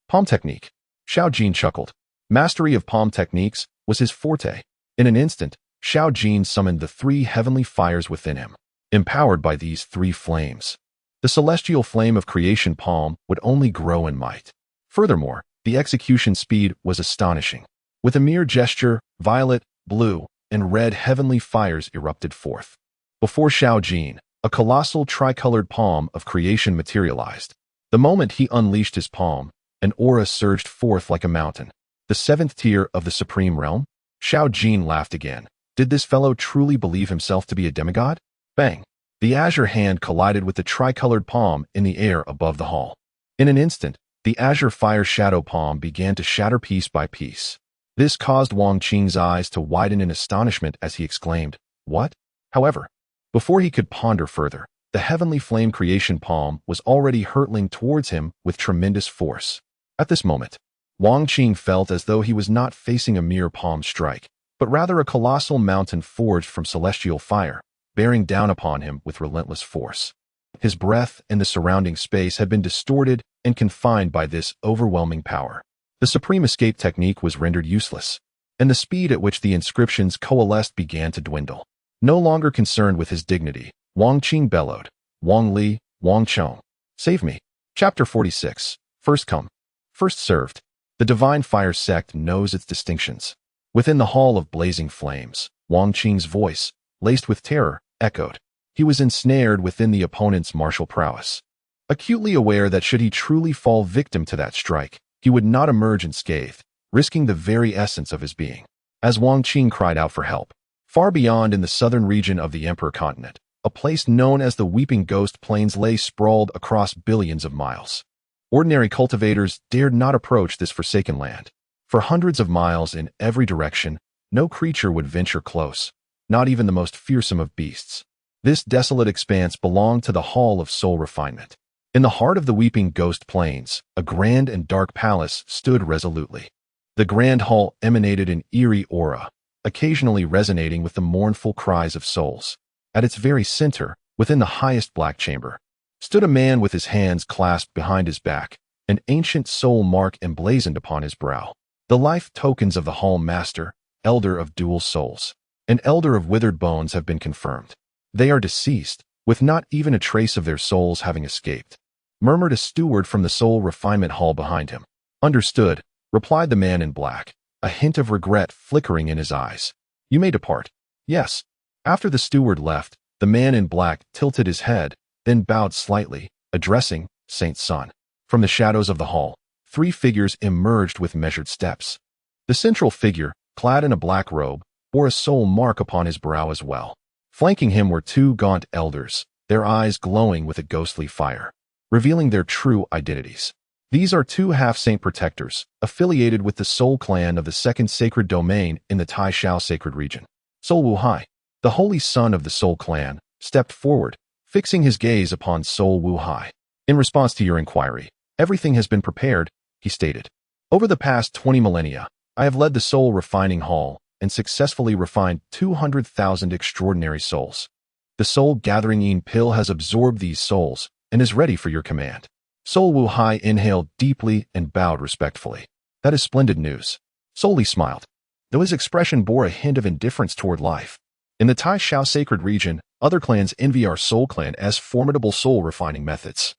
Palm technique. Xiao Jin chuckled. Mastery of palm techniques was his forte. In an instant, Xiao Jin summoned the three heavenly fires within him. Empowered by these three flames, the celestial flame of creation palm would only grow in might. Furthermore, the execution speed was astonishing. With a mere gesture, violet, blue, and red heavenly fires erupted forth. Before Xiao Jin, a colossal tricolored palm of creation materialized. The moment he unleashed his palm, an aura surged forth like a mountain. The seventh tier of the supreme realm? Xiao Jin laughed again. Did this fellow truly believe himself to be a demigod? Bang! The azure hand collided with the tricolored palm in the air above the hall. In an instant, the azure fire shadow palm began to shatter piece by piece. This caused Wang Qing's eyes to widen in astonishment as he exclaimed, "What?" However, before he could ponder further, the heavenly flame creation palm was already hurtling towards him with tremendous force. At this moment, Wang Qing felt as though he was not facing a mere palm strike, but rather a colossal mountain forged from celestial fire, bearing down upon him with relentless force. His breath and the surrounding space had been distorted and confined by this overwhelming power. The supreme escape technique was rendered useless, and the speed at which the inscriptions coalesced began to dwindle. No longer concerned with his dignity, Wang Qing bellowed, "Wang Li, Wang Chong, save me." Chapter 46. First come, first served. The divine fire sect knows its distinctions. Within the hall of blazing flames, Wang Qing's voice, laced with terror, echoed. He was ensnared within the opponent's martial prowess. Acutely aware that should he truly fall victim to that strike, he would not emerge unscathed, risking the very essence of his being. As Wang Qing cried out for help, far beyond in the southern region of the Emperor continent, a place known as the Weeping Ghost Plains lay sprawled across billions of miles. Ordinary cultivators dared not approach this forsaken land. For hundreds of miles in every direction, no creature would venture close, not even the most fearsome of beasts. This desolate expanse belonged to the Hall of Soul Refinement. In the heart of the Weeping Ghost Plains, a grand and dark palace stood resolutely. The grand hall emanated an eerie aura, occasionally resonating with the mournful cries of souls. At its very center, within the highest black chamber, stood a man with his hands clasped behind his back, an ancient soul mark emblazoned upon his brow. The life tokens of the hall master, elder of dual souls, and elder of withered bones have been confirmed. They are deceased, with not even a trace of their souls having escaped, murmured a steward from the soul refinement hall behind him. Understood, replied the man in black, a hint of regret flickering in his eyes. You may depart. Yes. After the steward left, the man in black tilted his head, then bowed slightly, addressing Saint Sun. From the shadows of the hall, 3 figures emerged with measured steps. The central figure, clad in a black robe, bore a soul mark upon his brow as well. Flanking him were 2 gaunt elders, their eyes glowing with a ghostly fire, revealing their true identities. These are 2 half-saint protectors, affiliated with the Soul Clan of the 2nd Sacred Domain in the Tai Shao Sacred Region. Soul Wu Hai, the holy son of the Soul Clan, stepped forward, fixing his gaze upon Soul Wu Hai. In response to your inquiry, everything has been prepared, he stated. Over the past 20 millennia, I have led the Soul Refining Hall and successfully refined 200,000 extraordinary souls. The Soul Gathering Yin Pill has absorbed these souls and is ready for your command. Soul Wu Hai inhaled deeply and bowed respectfully. That is splendid news. Soul Li smiled, though his expression bore a hint of indifference toward life. In the Tai Shao Sacred Region, other clans envy our Soul Clan as formidable soul refining methods,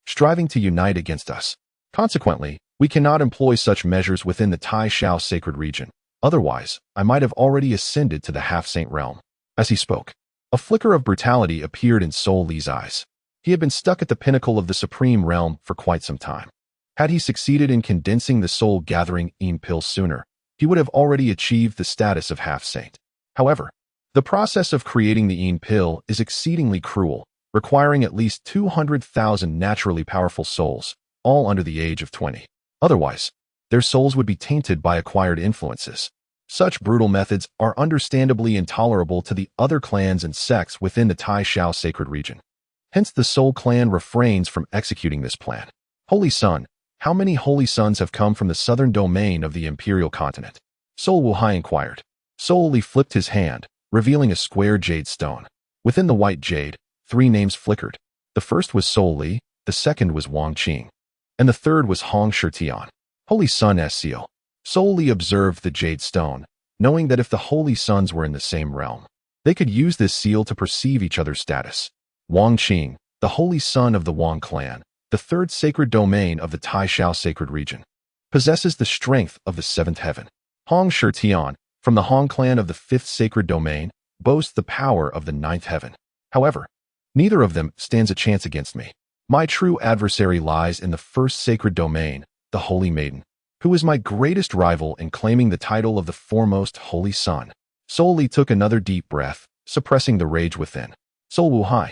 striving to unite against us. Consequently, we cannot employ such measures within the Tai Shao Sacred Region. Otherwise, I might have already ascended to the half-saint realm. As he spoke, a flicker of brutality appeared in Soul Li's eyes. He had been stuck at the pinnacle of the supreme realm for quite some time. Had he succeeded in condensing the Soul Gathering Yin Pill sooner, he would have already achieved the status of half-saint. However, the process of creating the Yin Pill is exceedingly cruel, requiring at least 200,000 naturally powerful souls, all under the age of 20. Otherwise, their souls would be tainted by acquired influences. Such brutal methods are understandably intolerable to the other clans and sects within the Tai Shao Sacred Region. Hence the Soul Clan refrains from executing this plan. Holy Son, how many holy sons have come from the southern domain of the Imperial Continent? Soul Wu Hai inquired. Soul Li flipped his hand, revealing a square jade stone. Within the white jade, 3 names flickered. The first was Soul Li, the second was Wang Qing, and the third was Hong Shitian. Holy Sun's seal. Soul Li observed the jade stone, knowing that if the holy sons were in the same realm, they could use this seal to perceive each other's status. Wang Qing, the holy son of the Wang clan, the 3rd sacred domain of the Tai Shao Sacred Region, possesses the strength of the 7th heaven. Hong Shitian, from the Hong clan of the 5th sacred domain, boasts the power of the 9th heaven. However, neither of them stands a chance against me. My true adversary lies in the 1st sacred domain, the Holy Maiden, who is my greatest rival in claiming the title of the foremost holy son. Soul Li took another deep breath, suppressing the rage within. Soul Wu Hai,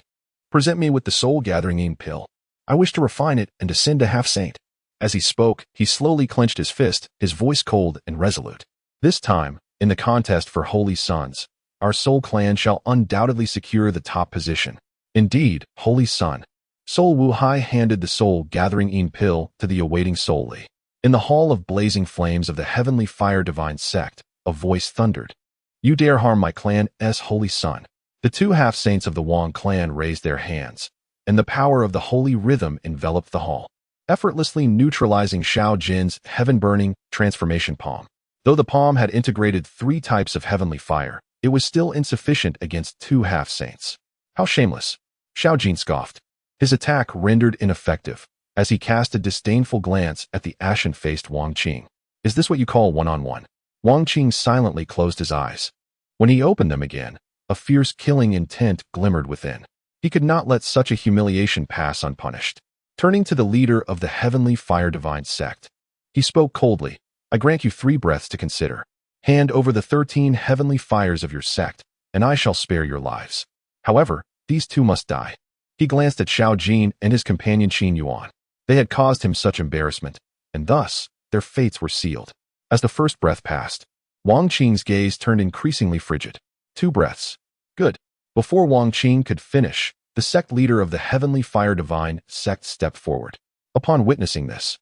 present me with the Soul Gathering Yin Pill. I wish to refine it and ascend to half-saint. As he spoke, he slowly clenched his fist, his voice cold and resolute. This time, in the contest for holy sons, our Soul Clan shall undoubtedly secure the top position. Indeed, holy son. Soul Wu Hai handed the Soul Gathering Yin Pill to the awaiting Soul Li. In the hall of blazing flames of the heavenly fire divine sect, a voice thundered. You dare harm my clan's holy son. The 2 half-saints of the Wang clan raised their hands, and the power of the holy rhythm enveloped the hall, effortlessly neutralizing Shao Jin's heaven-burning transformation palm. Though the palm had integrated 3 types of heavenly fire, it was still insufficient against 2 half-saints. How shameless! Shao Jin scoffed, his attack rendered ineffective, as he cast a disdainful glance at the ashen-faced Wang Qing. Is this what you call one-on-one? Wang Qing silently closed his eyes. When he opened them again, a fierce killing intent glimmered within. He could not let such a humiliation pass unpunished. Turning to the leader of the heavenly fire divine sect, he spoke coldly. I grant you 3 breaths to consider. Hand over the 13 heavenly fires of your sect, and I shall spare your lives. However, these 2 must die. He glanced at Shao Jin and his companion Qin Yuan. They had caused him such embarrassment, and thus, their fates were sealed. As the first breath passed, Wang Qing's gaze turned increasingly frigid. 2 breaths. Good. Before Wang Qing could finish, the sect leader of the Heavenly Fire Divine sect stepped forward. Upon witnessing this,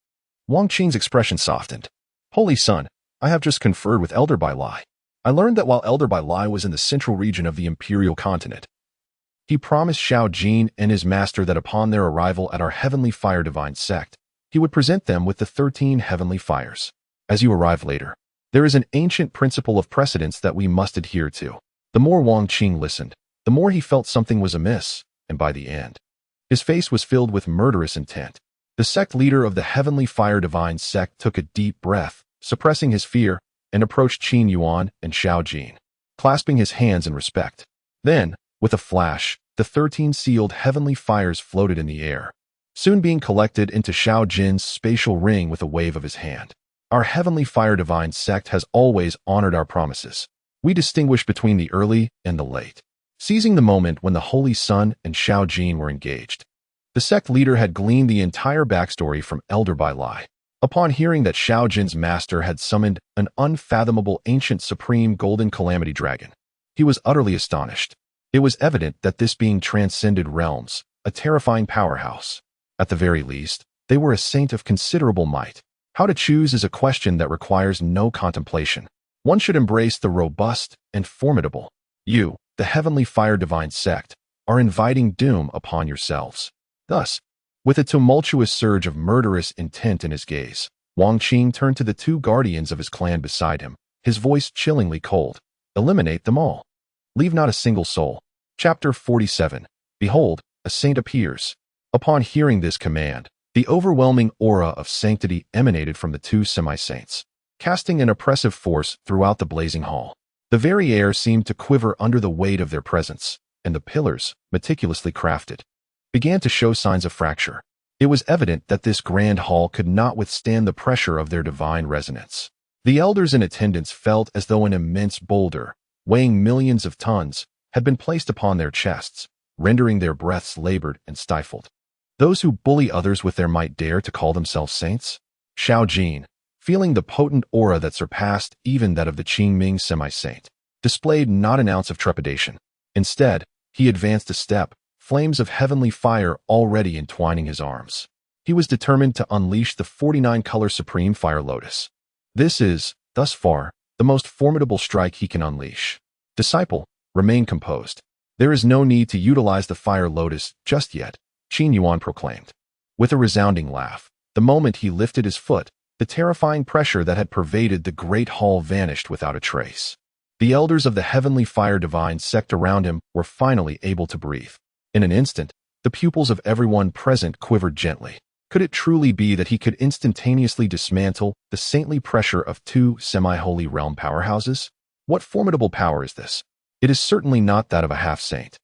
Wang Qing's expression softened. Holy Son, I have just conferred with Elder Bai Lai. I learned that while Elder Bai Lai was in the central region of the Imperial Continent, he promised Shao Jin and his master that upon their arrival at our Heavenly Fire Divine sect, he would present them with the 13 heavenly fires. As you arrive later, there is an ancient principle of precedence that we must adhere to. The more Wang Qing listened, the more he felt something was amiss, and by the end, his face was filled with murderous intent. The sect leader of the Heavenly Fire Divine sect took a deep breath, suppressing his fear, and approached Qin Yuan and Shao Jin, clasping his hands in respect. Then, with a flash, the 13 sealed heavenly fires floated in the air, soon being collected into Xiao Jin's spatial ring with a wave of his hand. Our heavenly fire divine sect has always honored our promises. We distinguish between the early and the late, seizing the moment when the Holy Sun and Xiao Jin were engaged. The sect leader had gleaned the entire backstory from Elder Bai Lai. Upon hearing that Xiao Jin's master had summoned an unfathomable ancient supreme golden calamity dragon, he was utterly astonished. It was evident that this being transcended realms, a terrifying powerhouse. At the very least, they were a saint of considerable might. How to choose is a question that requires no contemplation. One should embrace the robust and formidable. You, the heavenly fire divine sect, are inviting doom upon yourselves. Thus, with a tumultuous surge of murderous intent in his gaze, Wang Qing turned to the two guardians of his clan beside him, his voice chillingly cold. Eliminate them all. Leave not a single soul. Chapter 47. Behold, a saint appears. Upon hearing this command, the overwhelming aura of sanctity emanated from the two semi-saints, casting an oppressive force throughout the blazing hall. The very air seemed to quiver under the weight of their presence, and the pillars, meticulously crafted, began to show signs of fracture. It was evident that this grand hall could not withstand the pressure of their divine resonance. The elders in attendance felt as though an immense boulder, weighing millions of tons, had been placed upon their chests, rendering their breaths labored and stifled. Those who bully others with their might dare to call themselves saints? Xiao Jin, feeling the potent aura that surpassed even that of the Qingming semi-saint, displayed not an ounce of trepidation. Instead, he advanced a step, flames of heavenly fire already entwining his arms. He was determined to unleash the 49-color supreme fire lotus. This is, thus far, the most formidable strike he can unleash. Disciple, remain composed. There is no need to utilize the fire lotus just yet, Qin Yuan proclaimed. With a resounding laugh, the moment he lifted his foot, the terrifying pressure that had pervaded the great hall vanished without a trace. The elders of the heavenly fire divine sect around him were finally able to breathe. In an instant, the pupils of everyone present quivered gently. Could it truly be that he could instantaneously dismantle the saintly pressure of two semi-holy realm powerhouses? What formidable power is this? It is certainly not that of a half-saint.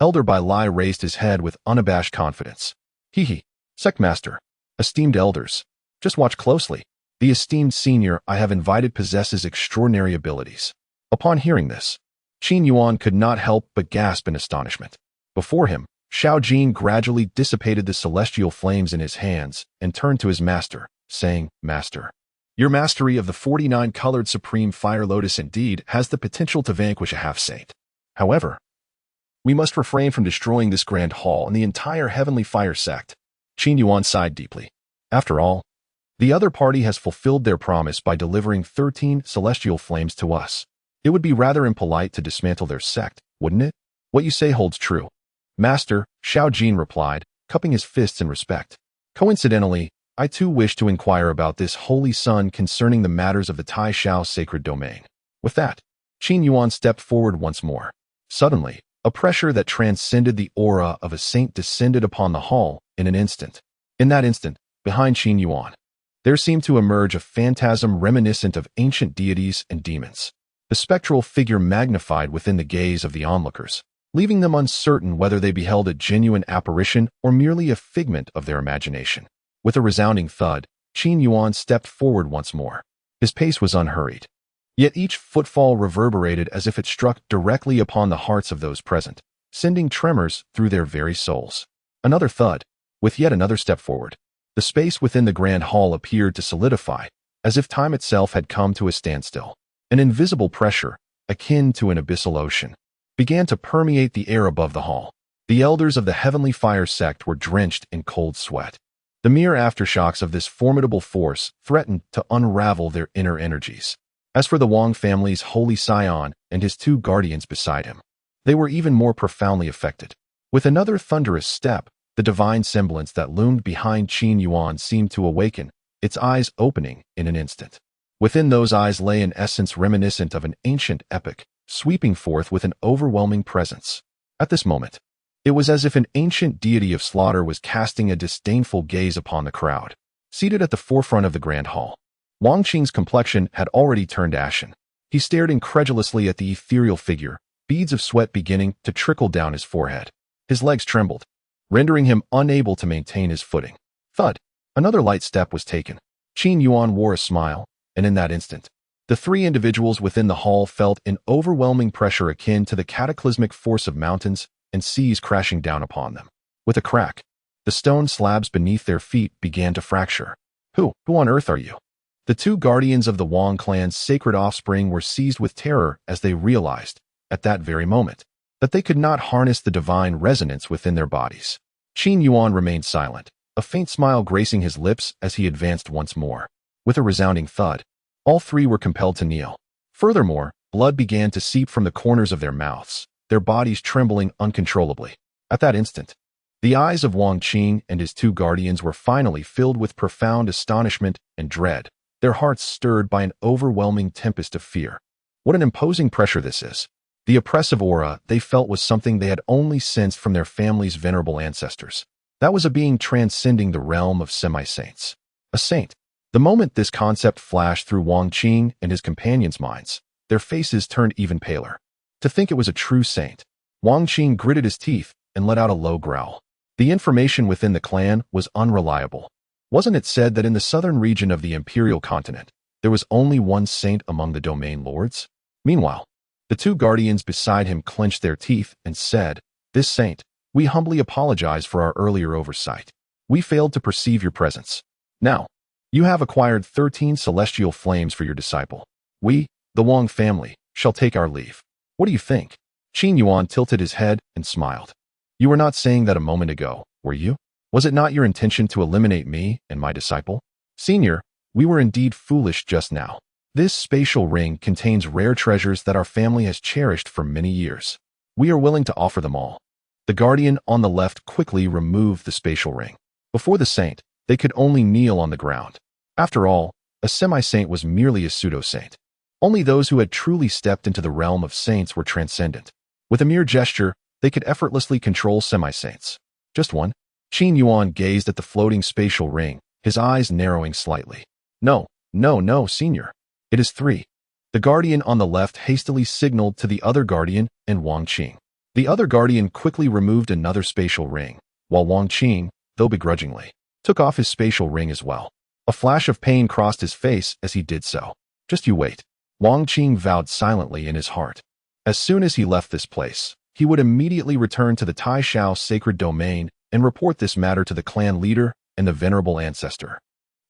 Elder Bai Lai raised his head with unabashed confidence. He, Sectmaster, esteemed elders, just watch closely. The esteemed senior I have invited possesses extraordinary abilities. Upon hearing this, Qin Yuan could not help but gasp in astonishment. Before him, Xiao Jin gradually dissipated the celestial flames in his hands and turned to his master, saying, Master, your mastery of the 49-colored supreme fire lotus indeed has the potential to vanquish a half-saint. However, we must refrain from destroying this grand hall and the entire heavenly fire sect. Qin Yuan sighed deeply. After all, the other party has fulfilled their promise by delivering 13 celestial flames to us. It would be rather impolite to dismantle their sect, wouldn't it? What you say holds true. Master, Xiao Jin replied, cupping his fists in respect. Coincidentally, I too wish to inquire about this holy sun concerning the matters of the Tai Shao sacred domain. With that, Qin Yuan stepped forward once more. Suddenly, a pressure that transcended the aura of a saint descended upon the hall in an instant. In that instant, behind Qin Yuan, there seemed to emerge a phantasm reminiscent of ancient deities and demons. The spectral figure magnified within the gaze of the onlookers, leaving them uncertain whether they beheld a genuine apparition or merely a figment of their imagination. With a resounding thud, Qin Yuan stepped forward once more. His pace was unhurried, yet each footfall reverberated as if it struck directly upon the hearts of those present, sending tremors through their very souls. Another thud, with yet another step forward. The space within the grand hall appeared to solidify, as if time itself had come to a standstill. An invisible pressure, akin to an abyssal ocean, began to permeate the air above the hall. The elders of the heavenly fire sect were drenched in cold sweat. The mere aftershocks of this formidable force threatened to unravel their inner energies. As for the Wang family's holy scion and his two guardians beside him, they were even more profoundly affected. With another thunderous step, the divine semblance that loomed behind Qin Yuan seemed to awaken, its eyes opening in an instant. Within those eyes lay an essence reminiscent of an ancient epic, sweeping forth with an overwhelming presence. At this moment, it was as if an ancient deity of slaughter was casting a disdainful gaze upon the crowd. Seated at the forefront of the grand hall, Wang Qing's complexion had already turned ashen. He stared incredulously at the ethereal figure, beads of sweat beginning to trickle down his forehead. His legs trembled, rendering him unable to maintain his footing. Thud. Another light step was taken. Qin Yuan wore a smile, and in that instant, the three individuals within the hall felt an overwhelming pressure akin to the cataclysmic force of mountains and seas crashing down upon them. With a crack, the stone slabs beneath their feet began to fracture. Who on earth are you? The two guardians of the Wang clan's sacred offspring were seized with terror as they realized, at that very moment, that they could not harness the divine resonance within their bodies. Qin Yuan remained silent, a faint smile gracing his lips as he advanced once more. With a resounding thud, all three were compelled to kneel. Furthermore, blood began to seep from the corners of their mouths, their bodies trembling uncontrollably. At that instant, the eyes of Wang Qing and his two guardians were finally filled with profound astonishment and dread, their hearts stirred by an overwhelming tempest of fear. What an imposing pressure this is. The oppressive aura they felt was something they had only sensed from their family's venerable ancestors. That was a being transcending the realm of semi-saints. A saint. The moment this concept flashed through Wang Qing and his companions' minds, their faces turned even paler. To think it was a true saint. Wang Qing gritted his teeth and let out a low growl. The information within the clan was unreliable. Wasn't it said that in the southern region of the imperial continent, there was only one saint among the domain lords? Meanwhile, the two guardians beside him clenched their teeth and said, "This saint, we humbly apologize for our earlier oversight. We failed to perceive your presence. Now, you have acquired 13 celestial flames for your disciple. We, the Wang family, shall take our leave. What do you think?" Qin Yuan tilted his head and smiled. "You were not saying that a moment ago, were you? Was it not your intention to eliminate me and my disciple? Senior, we were indeed foolish just now. This spatial ring contains rare treasures that our family has cherished for many years. We are willing to offer them all." The guardian on the left quickly removed the spatial ring. Before the saint, they could only kneel on the ground. After all, a semi-saint was merely a pseudo-saint. Only those who had truly stepped into the realm of saints were transcendent. With a mere gesture, they could effortlessly control semi-saints. Just one. Qin Yuan gazed at the floating spatial ring, his eyes narrowing slightly. No, senior. It is 3. The guardian on the left hastily signaled to the other guardian and Wang Qing. The other guardian quickly removed another spatial ring, while Wang Qing, though begrudgingly, took off his spatial ring as well. A flash of pain crossed his face as he did so. "Just you wait." Wang Qing vowed silently in his heart. As soon as he left this place, he would immediately return to the Tai Shao sacred domain and report this matter to the clan leader and the venerable ancestor.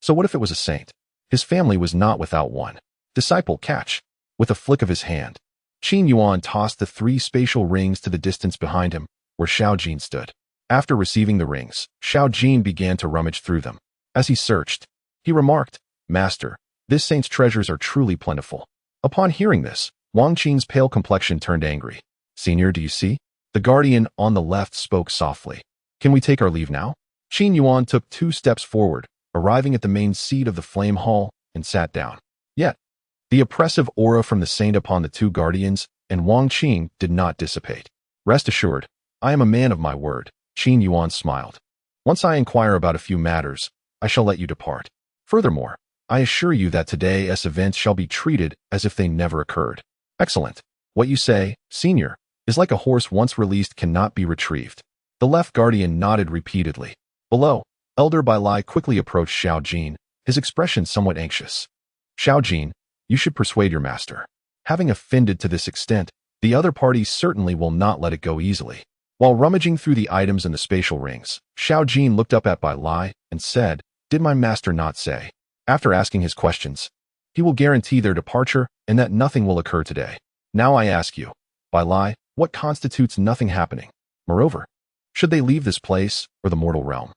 So what if it was a saint? His family was not without one. Disciple, catch. With a flick of his hand, Qin Yuan tossed the 3 spatial rings to the distance behind him, where Xiao Jin stood. After receiving the rings, Xiao Jin began to rummage through them. As he searched, he remarked, "Master, this saint's treasures are truly plentiful." Upon hearing this, Wang Qing's pale complexion turned angry. "Senior, do you see?" The guardian on the left spoke softly. "Can we take our leave now?" Qin Yuan took 2 steps forward, arriving at the main seat of the flame hall, and sat down. Yet, the oppressive aura from the saint upon the 2 guardians and Wang Qing did not dissipate. "Rest assured, I am a man of my word," Qin Yuan smiled. "Once I inquire about a few matters, I shall let you depart. Furthermore, I assure you that today's events shall be treated as if they never occurred." "Excellent. What you say, senior, is like a horse once released cannot be retrieved." The left guardian nodded repeatedly. Below, Elder Bai Lai quickly approached Xiao Jin, his expression somewhat anxious. "Xiao Jin, you should persuade your master. Having offended to this extent, the other party certainly will not let it go easily." While rummaging through the items in the spatial rings, Xiao Jin looked up at Bai Lai and said, "Did my master not say, after asking his questions, he will guarantee their departure and that nothing will occur today? Now I ask you, Bai Lai, what constitutes nothing happening? Moreover, should they leave this place or the mortal realm?"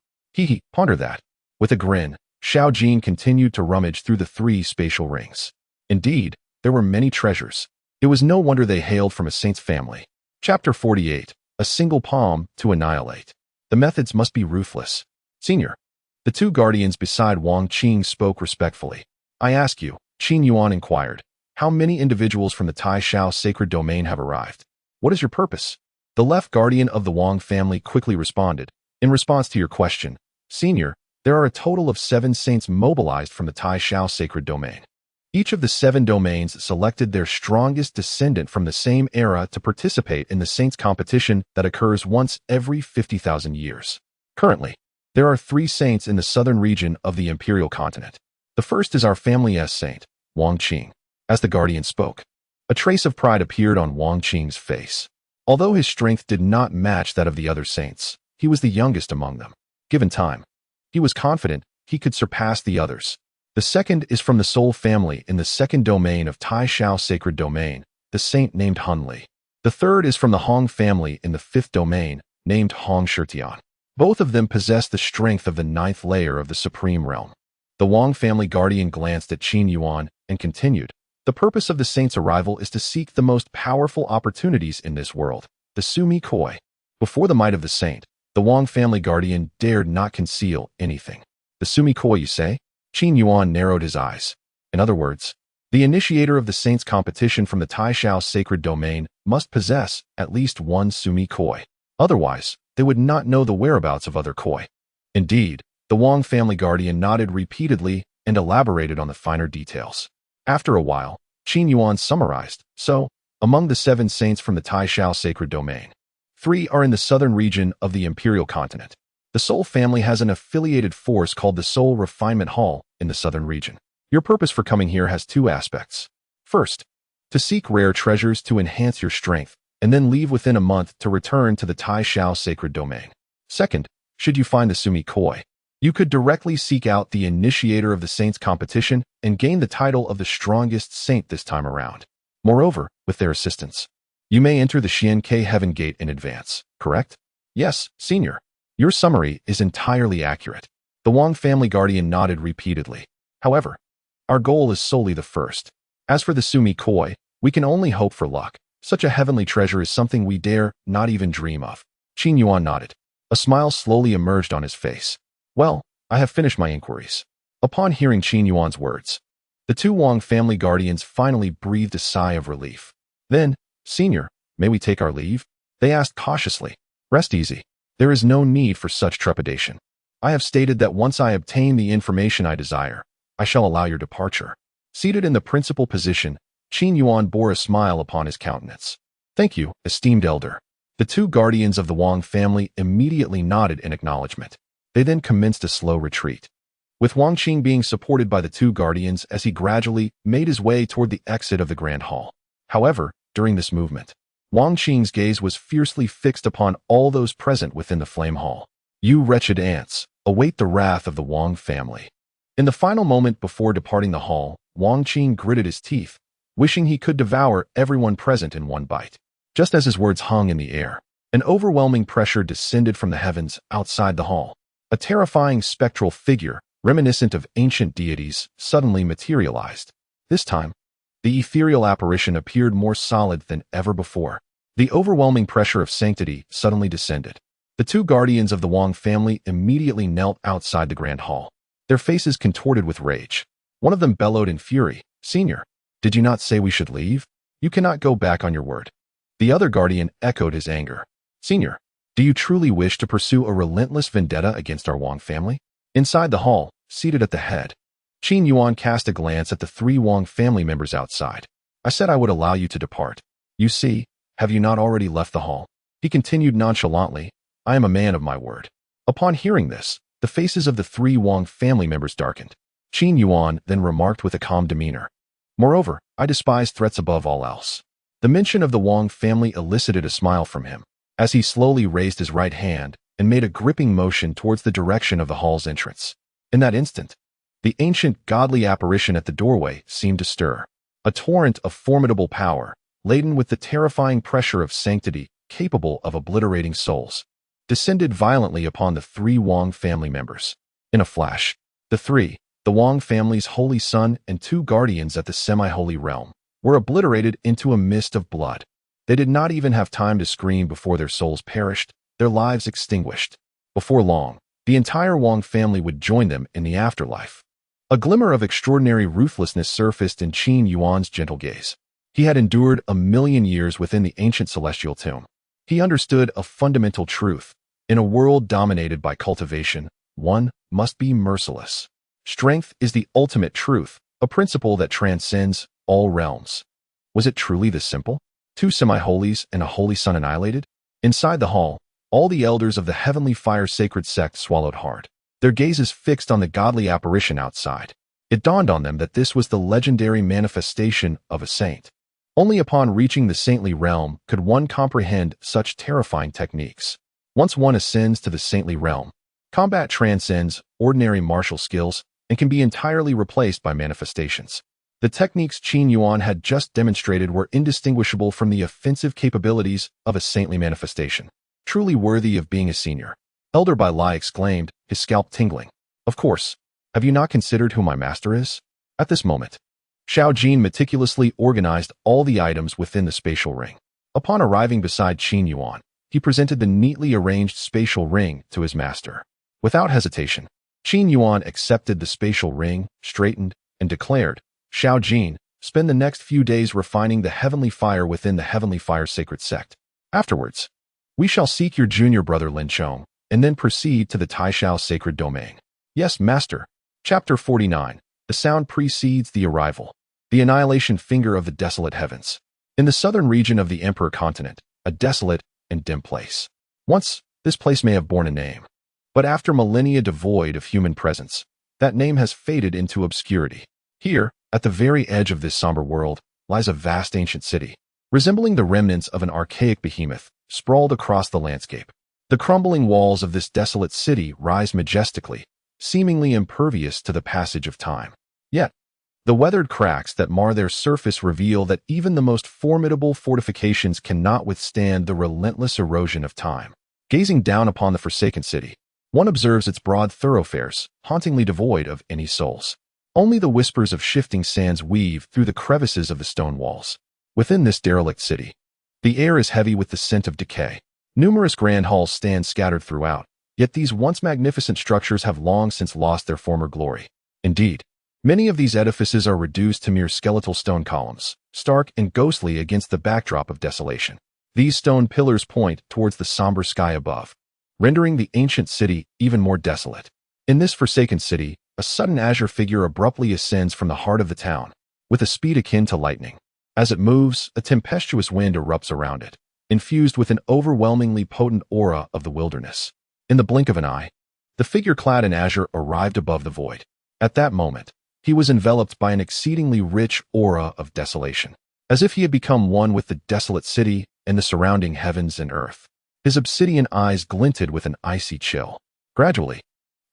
Ponder that. With a grin, Xiao Jin continued to rummage through the 3 spatial rings. Indeed, there were many treasures. It was no wonder they hailed from a saint's family. Chapter 48. A single palm to annihilate. The methods must be ruthless. "Senior." The 2 guardians beside Wang Qing spoke respectfully. "I ask you," Qin Yuan inquired, "how many individuals from the Tai Shao sacred domain have arrived? What is your purpose?" The left guardian of the Wang family quickly responded, "In response to your question, Senior, there are a total of 7 saints mobilized from the Tai Shao sacred domain." Each of the 7 domains selected their strongest descendant from the same era to participate in the saints competition that occurs once every 50,000 years. Currently, there are 3 saints in the southern region of the imperial continent. The first is our family's saint, Wang Qing. As the guardian spoke, a trace of pride appeared on Wang Qing's face. Although his strength did not match that of the other saints, he was the youngest among them. Given time, he was confident he could surpass the others. The second is from the Soul family in the second domain of Tai Shao Sacred Domain, the saint named Hun Li. The third is from the Hong family in the 5th domain, named Hong Shitian. Both of them possess the strength of the 9th layer of the Supreme Realm. The Wang family guardian glanced at Qin Yuan and continued, "The purpose of the saint's arrival is to seek the most powerful opportunities in this world, the Sumi Koi." Before the might of the saint, the Wang family guardian dared not conceal anything. "The Sumi Koi, you say?" Qin Yuan narrowed his eyes. In other words, the initiator of the saints competition from the Tai Shao Sacred Domain must possess at least 1 Sumi Koi. Otherwise, they would not know the whereabouts of other Koi. Indeed, the Wang family guardian nodded repeatedly and elaborated on the finer details. After a while, Qin Yuan summarized, "So, among the 7 saints from the Tai Shao Sacred Domain, 3 are in the southern region of the imperial continent. The Soul family has an affiliated force called the Soul Refinement Hall in the southern region. Your purpose for coming here has 2 aspects. First, to seek rare treasures to enhance your strength, and then leave within a month to return to the Tai Shao Sacred Domain. Second, should you find the Sumi Koi, you could directly seek out the initiator of the saints competition and gain the title of the strongest saint this time around. Moreover, with their assistance, you may enter the Xian-Ke Heaven Gate in advance, correct?" "Yes, senior. Your summary is entirely accurate." The Wang family guardian nodded repeatedly. "However, our goal is solely the first. As for the Sumi Koi, we can only hope for luck. Such a heavenly treasure is something we dare not even dream of." Qin Yuan nodded. A smile slowly emerged on his face. "Well, I have finished my inquiries." Upon hearing Qin Yuan's words, the 2 Wang family guardians finally breathed a sigh of relief. "Then, senior, may we take our leave?" they asked cautiously. "Rest easy. There is no need for such trepidation. I have stated that once I obtain the information I desire, I shall allow your departure." Seated in the principal position, Qin Yuan bore a smile upon his countenance. "Thank you, esteemed elder." The 2 guardians of the Wang family immediately nodded in acknowledgement. They then commenced a slow retreat, with Wang Qing being supported by the 2 guardians as he gradually made his way toward the exit of the Grand Hall. However, during this movement, Wang Qing's gaze was fiercely fixed upon all those present within the Flame Hall. "You wretched ants, await the wrath of the Wang family." In the final moment before departing the hall, Wang Qing gritted his teeth, wishing he could devour everyone present in one bite. Just as his words hung in the air, an overwhelming pressure descended from the heavens outside the hall. A terrifying spectral figure, reminiscent of ancient deities, suddenly materialized. This time, the ethereal apparition appeared more solid than ever before. The overwhelming pressure of sanctity suddenly descended. The 2 guardians of the Wang family immediately knelt outside the Grand Hall, their faces contorted with rage. One of them bellowed in fury, "Senior, did you not say we should leave? You cannot go back on your word." The other guardian echoed his anger. "Senior, do you truly wish to pursue a relentless vendetta against our Wang family?" Inside the hall, seated at the head, Qin Yuan cast a glance at the 3 Wang family members outside. "I said I would allow you to depart. You see, have you not already left the hall?" He continued nonchalantly, "I am a man of my word." Upon hearing this, the faces of the 3 Wang family members darkened. Qin Yuan then remarked with a calm demeanor, "Moreover, I despise threats above all else." The mention of the Wang family elicited a smile from him, as he slowly raised his right hand and made a gripping motion towards the direction of the hall's entrance. In that instant, the ancient godly apparition at the doorway seemed to stir. A torrent of formidable power, laden with the terrifying pressure of sanctity, capable of obliterating souls, descended violently upon the 3 Wang family members. In a flash, the Wang family's holy son and 2 guardians at the semi-holy realm, were obliterated into a mist of blood. They did not even have time to scream before their souls perished, their lives extinguished. Before long, the entire Wang family would join them in the afterlife. A glimmer of extraordinary ruthlessness surfaced in Qin Yuan's gentle gaze. He had endured 1,000,000 years within the ancient celestial tomb. He understood a fundamental truth. In a world dominated by cultivation, one must be merciless. Strength is the ultimate truth, a principle that transcends all realms. Was it truly this simple? Two semi-holies and a holy son annihilated? Inside the hall, all the elders of the heavenly fire sacred sect swallowed hard, their gazes fixed on the godly apparition outside. It dawned on them that this was the legendary manifestation of a saint. Only upon reaching the saintly realm could one comprehend such terrifying techniques. Once one ascends to the saintly realm, combat transcends ordinary martial skills and can be entirely replaced by manifestations. The techniques Qin Yuan had just demonstrated were indistinguishable from the offensive capabilities of a saintly manifestation. Truly worthy of being a senior. Elder Bai Lai exclaimed, his scalp tingling. Of course. Have you not considered who my master is? At this moment, Xiao Jin meticulously organized all the items within the spatial ring. Upon arriving beside Qin Yuan, he presented the neatly arranged spatial ring to his master. Without hesitation, Qin Yuan accepted the spatial ring, straightened, and declared, Xiao Jin, spend the next few days refining the heavenly fire within the heavenly fire sacred sect. Afterwards, we shall seek your junior brother Lin Chong, and then proceed to the Taishao sacred domain. Yes, master. Chapter 49. The sound precedes the arrival. The annihilation finger of the desolate heavens. In the southern region of the Emperor continent, a desolate and dim place. Once, this place may have borne a name. But after millennia devoid of human presence, that name has faded into obscurity. Here, at the very edge of this somber world, lies a vast ancient city, resembling the remnants of an archaic behemoth, sprawled across the landscape. The crumbling walls of this desolate city rise majestically, seemingly impervious to the passage of time. Yet, the weathered cracks that mar their surface reveal that even the most formidable fortifications cannot withstand the relentless erosion of time. Gazing down upon the forsaken city, one observes its broad thoroughfares, hauntingly devoid of any souls. Only the whispers of shifting sands weave through the crevices of the stone walls. Within this derelict city, the air is heavy with the scent of decay. Numerous grand halls stand scattered throughout, yet these once magnificent structures have long since lost their former glory. Indeed, many of these edifices are reduced to mere skeletal stone columns, stark and ghostly against the backdrop of desolation. These stone pillars point towards the somber sky above, rendering the ancient city even more desolate. In this forsaken city, a sudden azure figure abruptly ascends from the heart of the town, with a speed akin to lightning. As it moves, a tempestuous wind erupts around it, infused with an overwhelmingly potent aura of the wilderness. In the blink of an eye, the figure clad in azure arrived above the void. At that moment, he was enveloped by an exceedingly rich aura of desolation, as if he had become one with the desolate city and the surrounding heavens and earth. His obsidian eyes glinted with an icy chill. Gradually,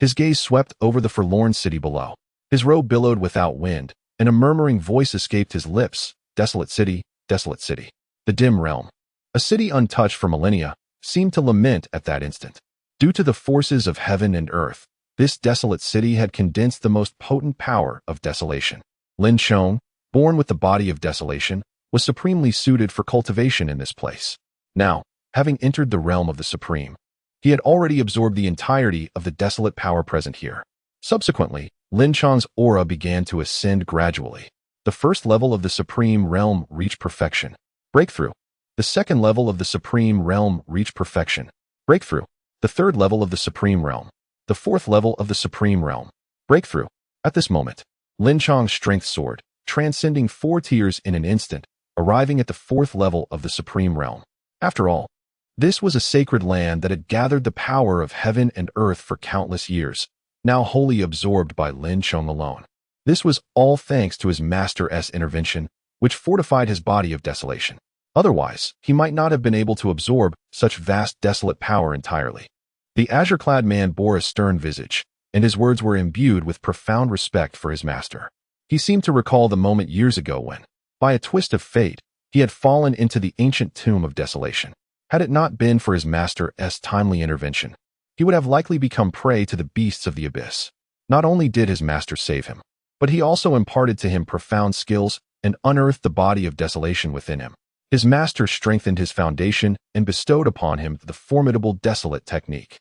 his gaze swept over the forlorn city below. His robe billowed without wind, and a murmuring voice escaped his lips. Desolate city, the dim realm. A city untouched for millennia seemed to lament at that instant. Due to the forces of heaven and earth, this desolate city had condensed the most potent power of desolation. Lin Chong, born with the body of desolation, was supremely suited for cultivation in this place. Now, having entered the realm of the supreme, he had already absorbed the entirety of the desolate power present here. Subsequently, Lin Chong's aura began to ascend gradually. The first level of the supreme realm reached perfection. Breakthrough. The second level of the supreme realm reached perfection. Breakthrough. The third level of the supreme realm. The fourth level of the supreme realm. Breakthrough. At this moment, Lin Chong's strength soared, transcending 4 tiers in an instant, arriving at the fourth level of the supreme realm. After all, this was a sacred land that had gathered the power of heaven and earth for countless years, now wholly absorbed by Lin Chong alone. This was all thanks to his master's intervention, which fortified his body of desolation. Otherwise, he might not have been able to absorb such vast desolate power entirely. The azure-clad man bore a stern visage, and his words were imbued with profound respect for his master. He seemed to recall the moment years ago when, by a twist of fate, he had fallen into the ancient tomb of desolation. Had it not been for his master's timely intervention, he would have likely become prey to the beasts of the abyss. Not only did his master save him, but he also imparted to him profound skills and unearthed the body of desolation within him. His master strengthened his foundation and bestowed upon him the formidable desolate technique.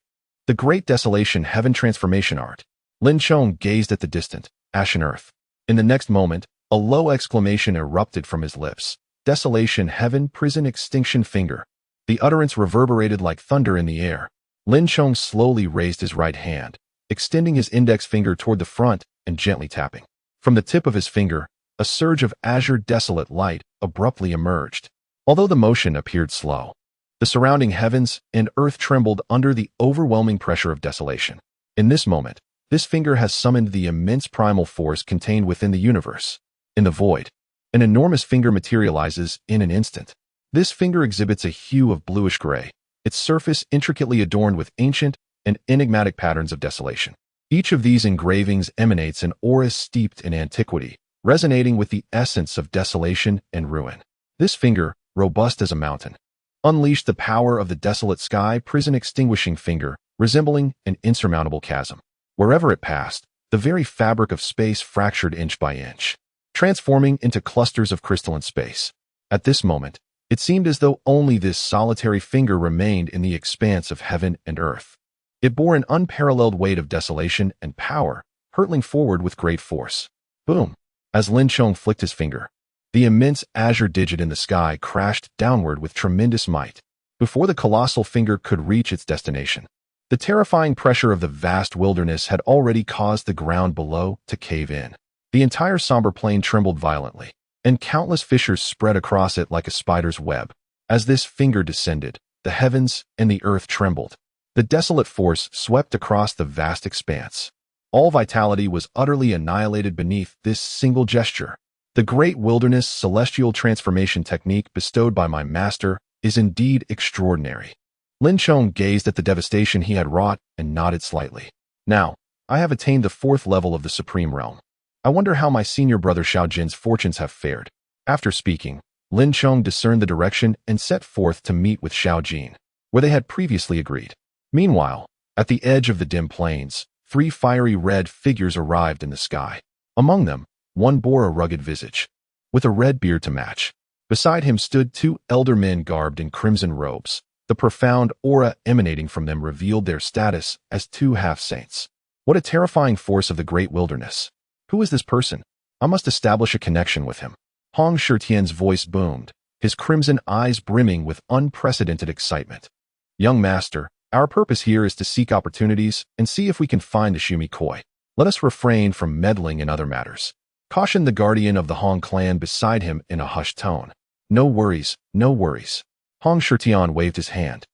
The great desolation heaven transformation art. Lin Chong gazed at the distant, ashen earth. In the next moment, a low exclamation erupted from his lips. Desolation heaven prison extinction finger. The utterance reverberated like thunder in the air. Lin Chong slowly raised his right hand, extending his index finger toward the front and gently tapping. From the tip of his finger, a surge of azure desolate light abruptly emerged. Although the motion appeared slow, the surrounding heavens and earth trembled under the overwhelming pressure of desolation. In this moment, this finger has summoned the immense primal force contained within the universe. In the void, an enormous finger materializes in an instant. This finger exhibits a hue of bluish-gray, its surface intricately adorned with ancient and enigmatic patterns of desolation. Each of these engravings emanates an aura steeped in antiquity, resonating with the essence of desolation and ruin. This finger, robust as a mountain, unleashed the power of the desolate sky prison extinguishing finger, resembling an insurmountable chasm. Wherever it passed, the very fabric of space fractured inch by inch, transforming into clusters of crystalline space. At this moment, it seemed as though only this solitary finger remained in the expanse of heaven and earth. It bore an unparalleled weight of desolation and power, hurtling forward with great force. Boom! As Lin Chong flicked his finger, the immense azure digit in the sky crashed downward with tremendous might. Before the colossal finger could reach its destination, the terrifying pressure of the vast wilderness had already caused the ground below to cave in. The entire somber plain trembled violently, and countless fissures spread across it like a spider's web. As this finger descended, the heavens and the earth trembled. The desolate force swept across the vast expanse. All vitality was utterly annihilated beneath this single gesture. The great wilderness celestial transformation technique bestowed by my master is indeed extraordinary. Lin Chong gazed at the devastation he had wrought and nodded slightly. Now, I have attained the 4th level of the Supreme Realm. I wonder how my senior brother Xiao Jin's fortunes have fared. After speaking, Lin Chong discerned the direction and set forth to meet with Xiao Jin, where they had previously agreed. Meanwhile, at the edge of the dim plains, 3 fiery red figures arrived in the sky. Among them, one bore a rugged visage, with a red beard to match. Beside him stood 2 elder men garbed in crimson robes. The profound aura emanating from them revealed their status as 2 half-saints. What a terrifying force of the great wilderness! Who is this person? I must establish a connection with him. Hong Shitian's voice boomed, his crimson eyes brimming with unprecedented excitement. Young master, our purpose here is to seek opportunities and see if we can find the Shumi Koi. Let us refrain from meddling in other matters, cautioned the guardian of the Hong clan beside him in a hushed tone. No worries, no worries. Hong Shitian waved his hand,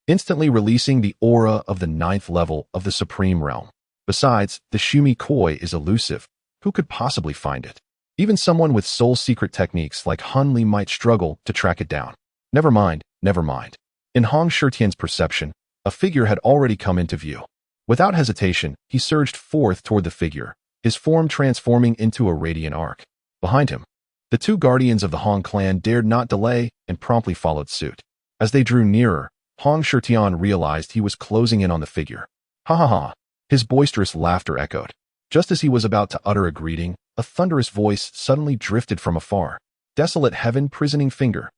instantly releasing the aura of the 9th level of the Supreme Realm. Besides, the Shumi Koi is elusive. Who could possibly find it? Even someone with soul secret techniques like Hun Li might struggle to track it down. Never mind, never mind. In Hong Shitian's perception, a figure had already come into view. Without hesitation, he surged forth toward the figure, his form transforming into a radiant arc. Behind him, the 2 guardians of the Hong clan dared not delay and promptly followed suit. As they drew nearer, Hong Shitian realized he was closing in on the figure. Ha ha ha! His boisterous laughter echoed. Just as he was about to utter a greeting, a thunderous voice suddenly drifted from afar. Desolate heaven prisoning finger.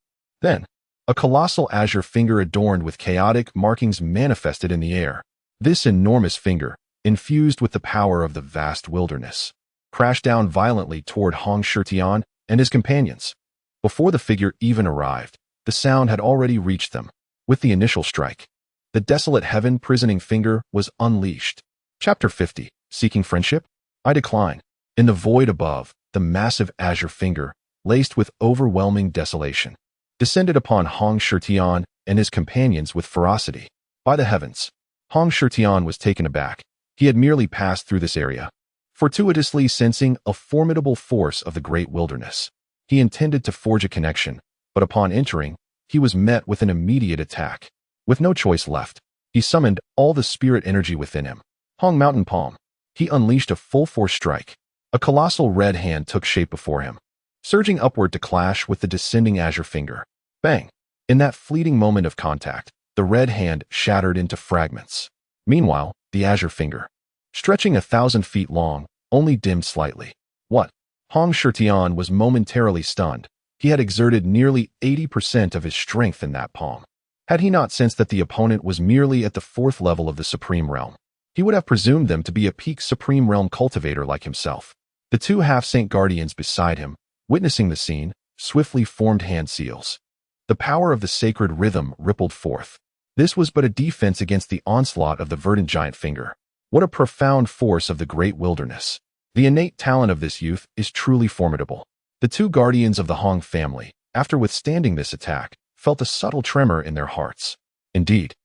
Then, a colossal azure finger adorned with chaotic markings manifested in the air. This enormous finger, infused with the power of the vast wilderness, crashed down violently toward Hong Shitian and his companions. Before the figure even arrived, the sound had already reached them. With the initial strike, the desolate heaven prisoning finger was unleashed. Chapter 50. Seeking friendship? I decline. In the void above, the massive azure finger, laced with overwhelming desolation, descended upon Hong Shitian and his companions with ferocity. By the heavens! Hong Shitian was taken aback. He had merely passed through this area, fortuitously sensing a formidable force of the great wilderness. He intended to forge a connection, but upon entering, he was met with an immediate attack. With no choice left, he summoned all the spirit energy within him. Hong Mountain Palm. He unleashed a full-force strike. A colossal red hand took shape before him, surging upward to clash with the descending azure finger. Bang! In that fleeting moment of contact, the red hand shattered into fragments. Meanwhile, the azure finger, stretching 1,000 feet long, only dimmed slightly. What? Hong Shitian was momentarily stunned. He had exerted nearly 80% of his strength in that palm. Had he not sensed that the opponent was merely at the 4th level of the Supreme Realm, he would have presumed them to be a peak Supreme Realm cultivator like himself. The 2 half-saint guardians beside him, witnessing the scene, swiftly formed hand seals. The power of the sacred rhythm rippled forth. This was but a defense against the onslaught of the verdant giant finger. What a profound force of the great wilderness! The innate talent of this youth is truly formidable. The two guardians of the Hong family, after withstanding this attack, felt a subtle tremor in their hearts. Indeed,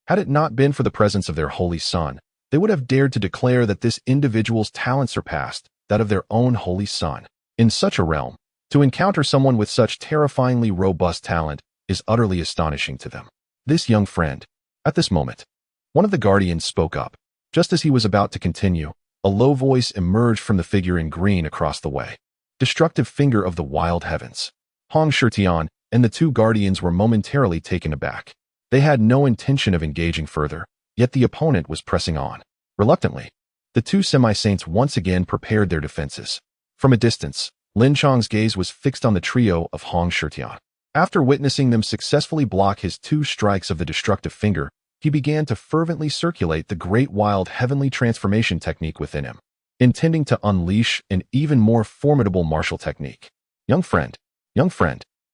had it not been for the presence of their holy son, they would have dared to declare that this individual's talent surpassed that of their own holy son. In such a realm, to encounter someone with such terrifyingly robust talent is utterly astonishing to them. This young friend. At this moment, one of the guardians spoke up. Just as he was about to continue, a low voice emerged from the figure in green across the way. Destructive finger of the wild heavens. Hong Shitian and the two guardians were momentarily taken aback. They had no intention of engaging further, yet the opponent was pressing on. Reluctantly, the two semi-saints once again prepared their defenses. From a distance, Lin Chong's gaze was fixed on the trio of Hong Shitian. After witnessing them successfully block his two strikes of the destructive finger, he began to fervently circulate the great wild heavenly transformation technique within him, intending to unleash an even more formidable martial technique. Young friend,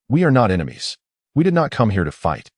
we are not enemies. We did not come here to fight.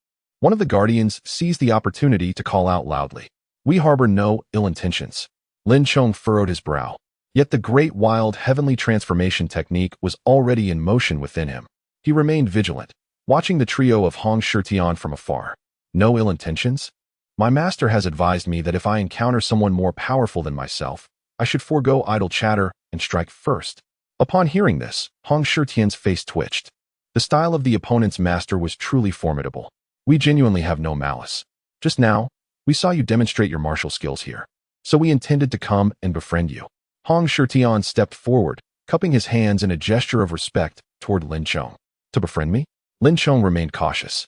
One of the guardians seized the opportunity to call out loudly. We harbor no ill intentions. Lin Chong furrowed his brow. Yet the great wild heavenly transformation technique was already in motion within him. He remained vigilant, watching the trio of Hong Shitian from afar. No ill intentions? My master has advised me that if I encounter someone more powerful than myself, I should forego idle chatter and strike first. Upon hearing this, Hong Shitian's face twitched. The style of the opponent's master was truly formidable. We genuinely have no malice. Just now, we saw you demonstrate your martial skills here, so we intended to come and befriend you. Hong Shitian stepped forward, cupping his hands in a gesture of respect toward Lin Chong. To befriend me? Lin Chong remained cautious.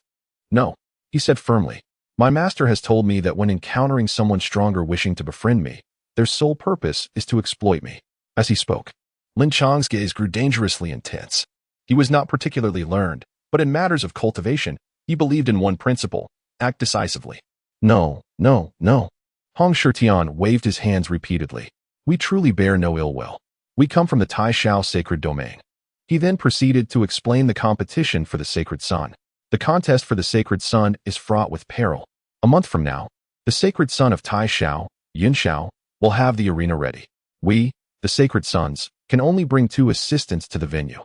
No, he said firmly. My master has told me that when encountering someone stronger wishing to befriend me, their sole purpose is to exploit me. As he spoke, Lin Chong's gaze grew dangerously intense. He was not particularly learned, but in matters of cultivation, he believed in one principle: act decisively. No. Hong Shitian waved his hands repeatedly. We truly bear no ill will. We come from the Tai Shao sacred domain. He then proceeded to explain the competition for the sacred sun. The contest for the sacred sun is fraught with peril. A month from now, the sacred son of Tai Shao, Yin Shao, will have the arena ready. We, the sacred sons, can only bring 2 assistants to the venue.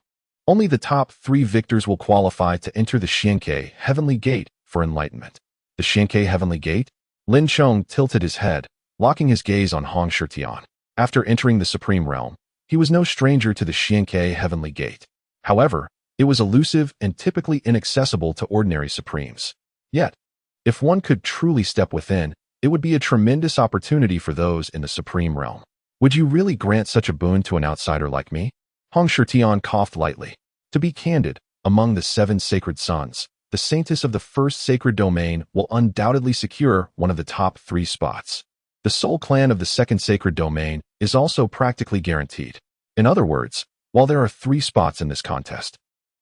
Only the top 3 victors will qualify to enter the Xiankei Heavenly Gate for enlightenment. The Xiankei Heavenly Gate? Lin Chong tilted his head, locking his gaze on Hong Shitian. After entering the Supreme Realm, he was no stranger to the Xiankei Heavenly Gate. However, it was elusive and typically inaccessible to ordinary Supremes. Yet, if one could truly step within, it would be a tremendous opportunity for those in the Supreme Realm. Would you really grant such a boon to an outsider like me? Hong Shitian coughed lightly. To be candid, among the 7 sacred sons, the saintess of the first sacred domain will undoubtedly secure one of the top 3 spots. The sole clan of the second sacred domain is also practically guaranteed. In other words, while there are 3 spots in this contest,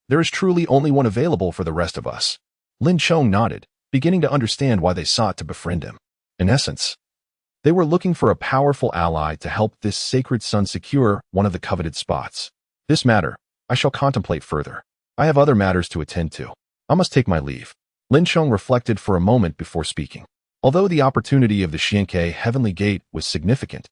there is truly only one available for the rest of us. Lin Chong nodded, beginning to understand why they sought to befriend him. In essence, they were looking for a powerful ally to help this sacred son secure one of the coveted spots. This matter, I shall contemplate further. I have other matters to attend to. I must take my leave. Lin Chong reflected for a moment before speaking. Although the opportunity of the Xiankei Heavenly Gate was significant,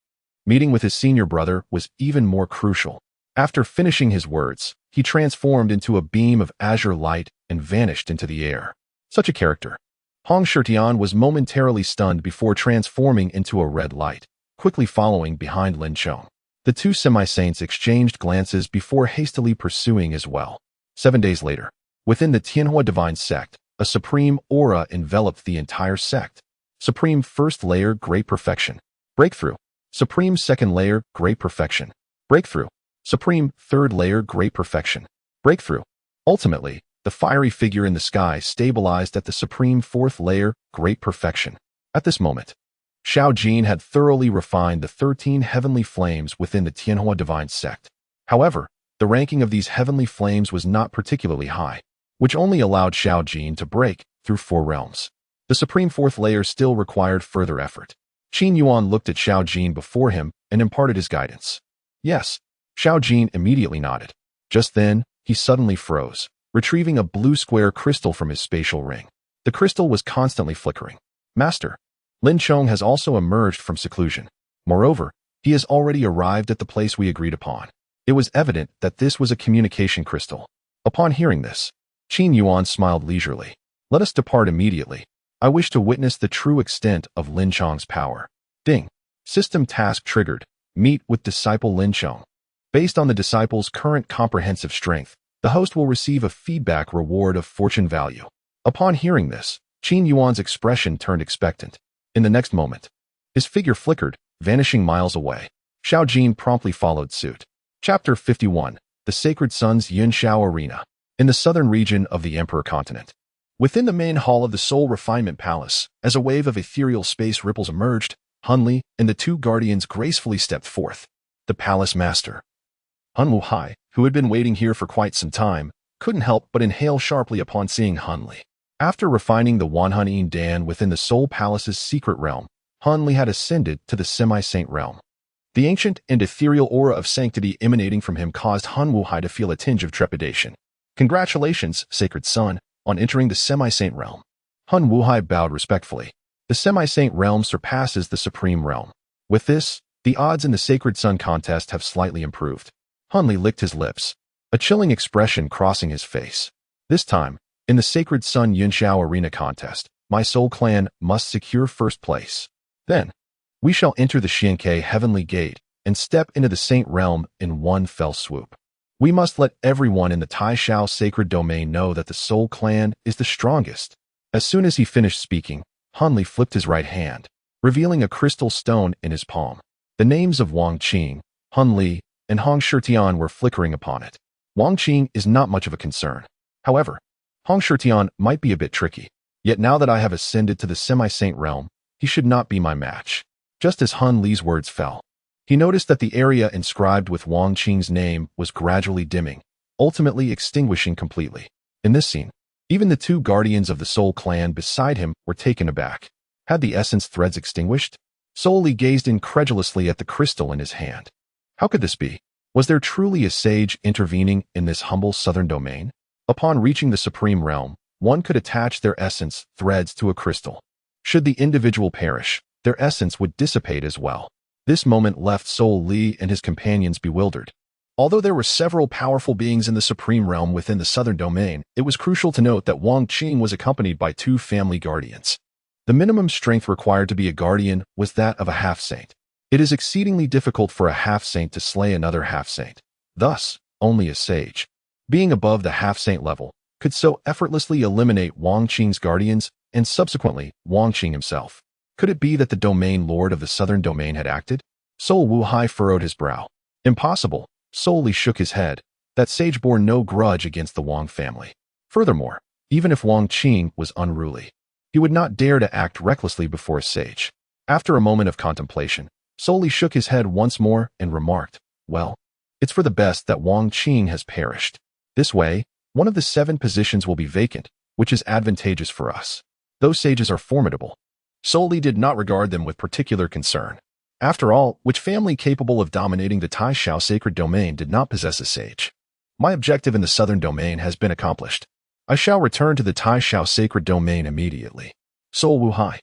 meeting with his senior brother was even more crucial. After finishing his words, he transformed into a beam of azure light and vanished into the air. Such a character. Hong Shitian was momentarily stunned before transforming into a red light, quickly following behind Lin Chong. The 2 semi-saints exchanged glances before hastily pursuing as well. 7 days later, within the Tianhua divine sect, a supreme aura enveloped the entire sect. Supreme first layer, great perfection. Breakthrough. Supreme second layer, great perfection. Breakthrough. Supreme third layer, great perfection. Breakthrough. Ultimately, the fiery figure in the sky stabilized at the supreme 4th layer, great perfection. At this moment, Xiao Jin had thoroughly refined the 13 heavenly flames within the Tianhua divine sect. However, the ranking of these heavenly flames was not particularly high, which only allowed Xiao Jin to break through 4 realms. The supreme 4th layer still required further effort. Qin Yuan looked at Xiao Jin before him and imparted his guidance. Yes. Xiao Jin immediately nodded. Just then, he suddenly froze, retrieving a blue square crystal from his spatial ring. The crystal was constantly flickering. Master, Lin Chong has also emerged from seclusion. Moreover, He has already arrived at the place we agreed upon. It was evident that this was a communication crystal. Upon hearing this, Qin Yuan smiled leisurely. Let us depart immediately. I wish to witness the true extent of Lin Chong's power. Ding. System task triggered. Meet with disciple Lin Chong. Based on the disciple's current comprehensive strength, the host will receive a feedback reward of fortune value. Upon hearing this, Qin Yuan's expression turned expectant. In the next moment, his figure flickered, vanishing miles away. Xiao Jin promptly followed suit. Chapter 51. The Sacred Sun's Yunxiao Arena. In the southern region of the Emperor continent. Within the main hall of the Soul Refinement Palace, as a wave of ethereal space ripples emerged, Hunli and the two guardians gracefully stepped forth. The palace master, Hun Wuhai, who had been waiting here for quite some time, couldn't help but inhale sharply upon seeing Hunli. After refining the Wanhun Dan within the Soul Palace's secret realm, Hunli had ascended to the semi-saint realm. The ancient and ethereal aura of sanctity emanating from him caused Hun Wuhai to feel a tinge of trepidation. Congratulations, sacred son, on entering the semi-saint realm. Hun Wuhai bowed respectfully. The semi-saint realm surpasses the supreme realm. With this, the odds in the Sacred Sun contest have slightly improved. Hunli licked his lips, a chilling expression crossing his face. This time, in the Sacred Sun Yunxiao Arena contest, my soul clan must secure first place. Then, we shall enter the Xiankei Heavenly Gate and step into the Saint Realm in one fell swoop. We must let everyone in the Taishao Sacred Domain know that the Soul Clan is the strongest. As soon as he finished speaking, Hunli flipped his right hand, revealing a crystal stone in his palm. The names of Wang Qing, Hun Li, and Hong Shitian were flickering upon it. Wang Qing is not much of a concern. However, Hong Shitian might be a bit tricky. Yet now that I have ascended to the semi-saint realm, he should not be my match. Just as Hun Li's words fell, he noticed that the area inscribed with Wang Qing's name was gradually dimming, ultimately extinguishing completely. In this scene, even the two guardians of the Soul Clan beside him were taken aback. Had the essence threads extinguished? Soul Li gazed incredulously at the crystal in his hand. How could this be? Was there truly a sage intervening in this humble southern domain? Upon reaching the supreme realm, one could attach their essence threads to a crystal. Should the individual perish, their essence would dissipate as well. This moment left Soul Li and his companions bewildered. Although there were several powerful beings in the supreme realm within the southern domain, it was crucial to note that Wang Qing was accompanied by two family guardians. The minimum strength required to be a guardian was that of a half-saint. It is exceedingly difficult for a half-saint to slay another half-saint. Thus, only a sage, being above the half-saint level, could so effortlessly eliminate Wang Qing's guardians and subsequently Wang Qing himself. Could it be that the domain lord of the southern domain had acted? Soul Wuhai furrowed his brow. Impossible. Soul Li shook his head. That sage bore no grudge against the Wang family. Furthermore, even if Wang Qing was unruly, he would not dare to act recklessly before a sage. After a moment of contemplation, Soul Li shook his head once more and remarked, well, it's for the best that Wang Qing has perished. This way, one of the 7 positions will be vacant, which is advantageous for us. Those sages are formidable. Soul Li did not regard them with particular concern. After all, which family capable of dominating the Taishao sacred domain did not possess a sage? My objective in the southern domain has been accomplished. I shall return to the Taishao sacred domain immediately. Soul Wuhai.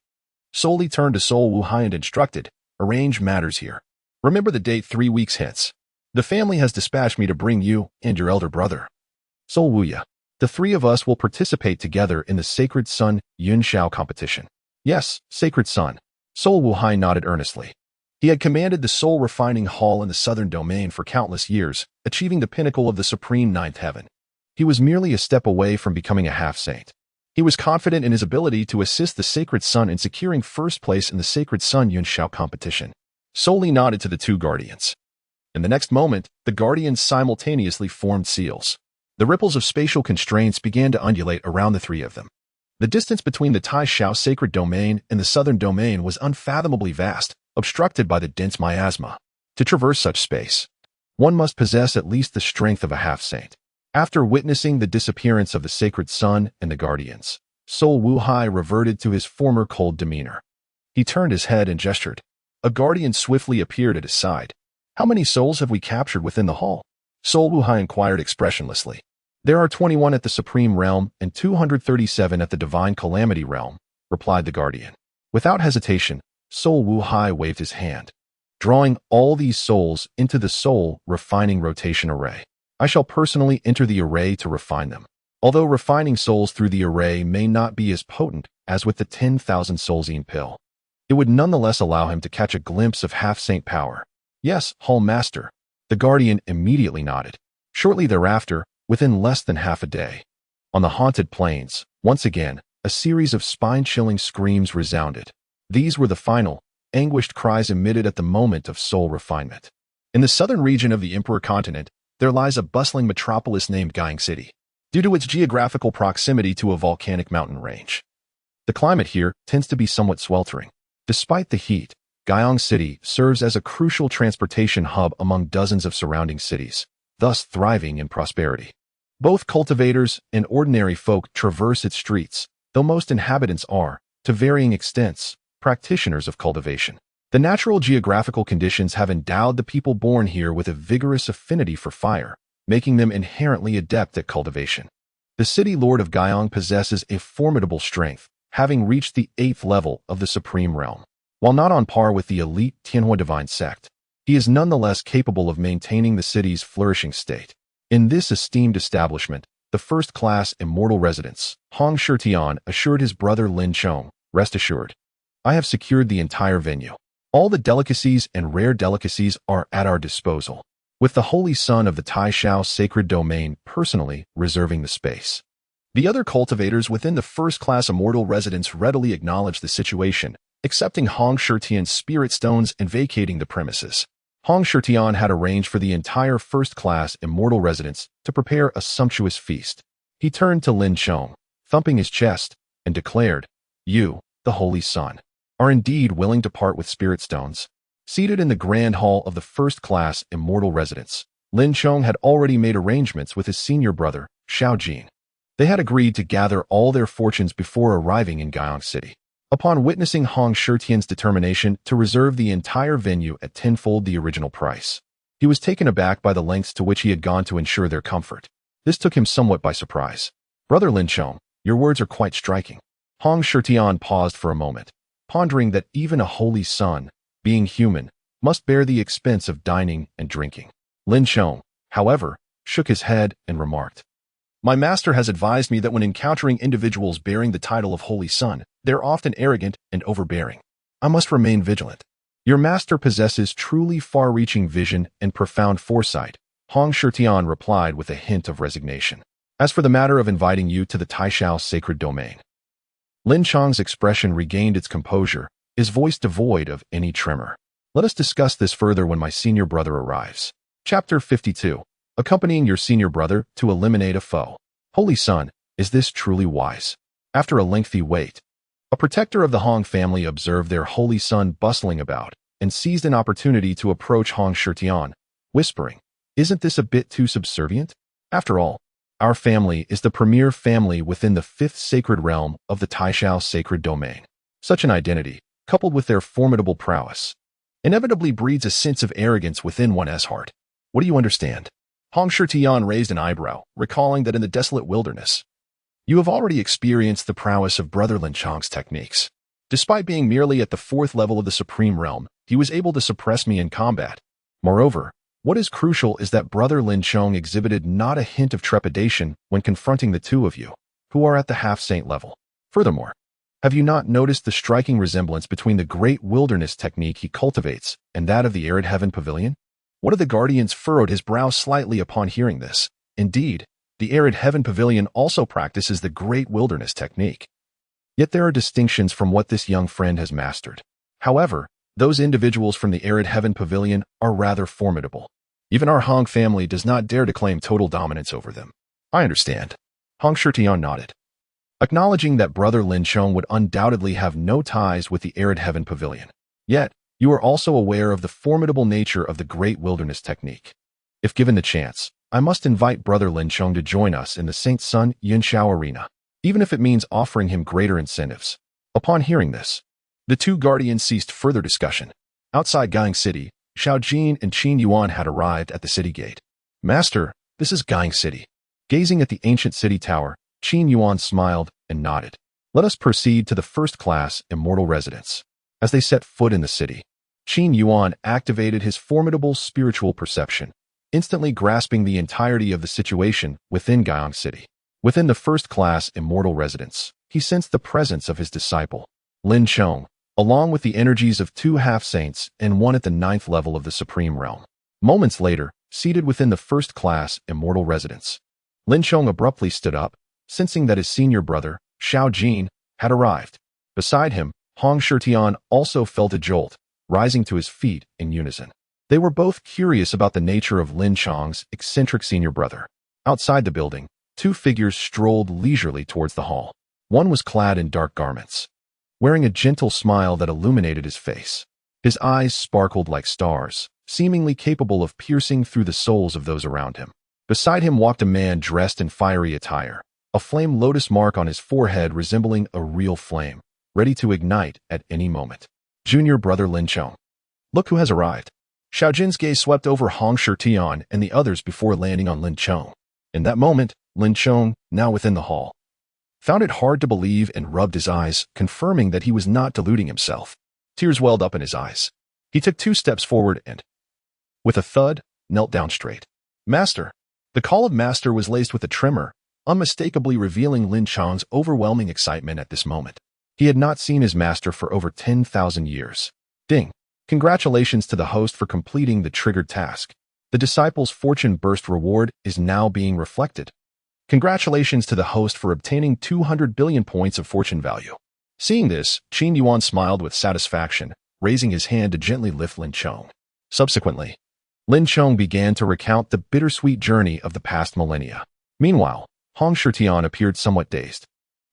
Soul Li turned to Soul Wuhai and instructed, arrange matters here. Remember the date 3 weeks hence. The family has dispatched me to bring you and your elder brother. Soul Wuya. The 3 of us will participate together in the Sacred Sun Yunxiao competition. Yes, Sacred Sun. Soul Wuhai nodded earnestly. He had commanded the soul refining hall in the southern domain for countless years, achieving the pinnacle of the supreme 9th heaven. He was merely a step away from becoming a half-saint. He was confident in his ability to assist the Sacred Sun in securing first place in the Sacred Sun Yunxiao competition. Soul Li nodded to the 2 guardians. In the next moment, the guardians simultaneously formed seals. The ripples of spatial constraints began to undulate around the 3 of them. The distance between the Taishao sacred domain and the southern domain was unfathomably vast, obstructed by the dense miasma. To traverse such space, one must possess at least the strength of a half-saint. After witnessing the disappearance of the Sacred Sun and the guardians, Soul Wuhai reverted to his former cold demeanor. He turned his head and gestured. A guardian swiftly appeared at his side. How many souls have we captured within the hall? Soul Wuhai inquired expressionlessly. There are 21 at the Supreme Realm and 237 at the Divine Calamity Realm, replied the guardian. Without hesitation, Soul Wuhai waved his hand. drawing all these souls into the soul refining rotation array. I shall personally enter the array to refine them. Although refining souls through the array may not be as potent as with the 10,000 soulsine pill, it would nonetheless allow him to catch a glimpse of half-saint power. Yes, Hall Master. The Guardian immediately nodded. Shortly thereafter, within less than half a day, on the haunted plains, once again, a series of spine-chilling screams resounded. These were the final, anguished cries emitted at the moment of soul refinement. In the southern region of the Emperor continent, there lies a bustling metropolis named Gying City, due to its geographical proximity to a volcanic mountain range. The climate here tends to be somewhat sweltering. Despite the heat, Gying City serves as a crucial transportation hub among dozens of surrounding cities, thus thriving in prosperity. Both cultivators and ordinary folk traverse its streets, though most inhabitants are, to varying extents, practitioners of cultivation. The natural geographical conditions have endowed the people born here with a vigorous affinity for fire, making them inherently adept at cultivation. The city lord of Gying possesses a formidable strength, having reached the 8th level of the supreme realm. While not on par with the elite Tianhua divine sect, he is nonetheless capable of maintaining the city's flourishing state. In this esteemed establishment, the first-class immortal residence, Hong Shitian assured his brother Lin Chong, "Rest assured, I have secured the entire venue. All the delicacies and rare delicacies are at our disposal, with the holy son of the Taishao sacred domain personally reserving the space." The other cultivators within the first-class immortal residence readily acknowledged the situation, accepting Hong Shitian's spirit stones and vacating the premises. Hong Shitian had arranged for the entire first-class immortal residence to prepare a sumptuous feast. He turned to Lin Chong, thumping his chest, and declared, "You, the holy son, are indeed willing to part with spirit stones." Seated in the grand hall of the first-class immortal residence, Lin Chong had already made arrangements with his senior brother, Xiao Jin. They had agreed to gather all their fortunes before arriving in Gying City. Upon witnessing Hong Shitian's determination to reserve the entire venue at tenfold the original price, he was taken aback by the lengths to which he had gone to ensure their comfort. This took him somewhat by surprise. "Brother Lin Chong, your words are quite striking." Hong Shitian paused for a moment, pondering that even a holy son, being human, must bear the expense of dining and drinking. Lin Chong, however, shook his head and remarked, "My master has advised me that when encountering individuals bearing the title of Holy Son, they're often arrogant and overbearing. I must remain vigilant." "Your master possesses truly far-reaching vision and profound foresight," Hong Shitian replied with a hint of resignation. "As for the matter of inviting you to the Taishao sacred domain." Lin Chong's expression regained its composure, his voice devoid of any tremor. "Let us discuss this further when my senior brother arrives." Chapter 52. Accompanying your senior brother to eliminate a foe. Holy Son, is this truly wise? After a lengthy wait, a protector of the Hong family observed their holy son bustling about and seized an opportunity to approach Hong Shitian, whispering, "Isn't this a bit too subservient? After all, our family is the premier family within the 5th sacred realm of the Taishao sacred domain." Such an identity, coupled with their formidable prowess, inevitably breeds a sense of arrogance within one's heart. What do you understand? Hong Shitian raised an eyebrow, recalling that in the desolate wilderness, you have already experienced the prowess of Brother Lin Chong's techniques. Despite being merely at the 4th level of the Supreme Realm, he was able to suppress me in combat. Moreover, what is crucial is that Brother Lin Chong exhibited not a hint of trepidation when confronting the two of you, who are at the half-saint level. Furthermore, have you not noticed the striking resemblance between the great wilderness technique he cultivates and that of the arid heaven pavilion? One of the guardians furrowed his brow slightly upon hearing this. Indeed, the arid heaven pavilion also practices the great wilderness technique. Yet there are distinctions from what this young friend has mastered. However, those individuals from the arid heaven pavilion are rather formidable. Even our Hong family does not dare to claim total dominance over them. I understand. Hong Shitian nodded, acknowledging that Brother Lin Chong would undoubtedly have no ties with the arid heaven pavilion. Yet, you are also aware of the formidable nature of the great wilderness technique. If given the chance, I must invite Brother Lin Chong to join us in the Saint Sun Yunshao arena, even if it means offering him greater incentives. Upon hearing this, the two guardians ceased further discussion. Outside Gying City, Xiao Jin and Qin Yuan had arrived at the city gate. "Master, this is Gying City." Gazing at the ancient city tower, Qin Yuan smiled and nodded. "Let us proceed to the first-class immortal residence." As they set foot in the city, Qin Yuan activated his formidable spiritual perception, instantly grasping the entirety of the situation within Guyong City. Within the first-class immortal residence, he sensed the presence of his disciple, Lin Chong, along with the energies of two half-saints and one at the 9th level of the Supreme Realm. Moments later, seated within the first-class immortal residence, Lin Chong abruptly stood up, sensing that his senior brother, Xiao Jin, had arrived. Beside him, Hong Shitian also felt a jolt, rising to his feet in unison. They were both curious about the nature of Lin Chong's eccentric senior brother. Outside the building, two figures strolled leisurely towards the hall. One was clad in dark garments, wearing a gentle smile that illuminated his face. His eyes sparkled like stars, seemingly capable of piercing through the souls of those around him. Beside him walked a man dressed in fiery attire, a flame lotus mark on his forehead resembling a real flame, ready to ignite at any moment. Junior brother Lin Chong. Look who has arrived. Xiao Jin's gaze swept over Hong Shitian and the others before landing on Lin Chong. In that moment, Lin Chong, now within the hall, found it hard to believe and rubbed his eyes, confirming that he was not deluding himself. Tears welled up in his eyes. He took 2 steps forward and, with a thud, knelt down straight. Master. The call of Master was laced with a tremor, unmistakably revealing Lin Chong's overwhelming excitement at this moment. He had not seen his master for over 10,000 years. Ding. Congratulations to the host for completing the triggered task. The disciple's fortune burst reward is now being reflected. Congratulations to the host for obtaining 200 billion points of fortune value. Seeing this, Qin Yuan smiled with satisfaction, raising his hand to gently lift Lin Chong. Subsequently, Lin Chong began to recount the bittersweet journey of the past millennia. Meanwhile, Hong Shitian appeared somewhat dazed.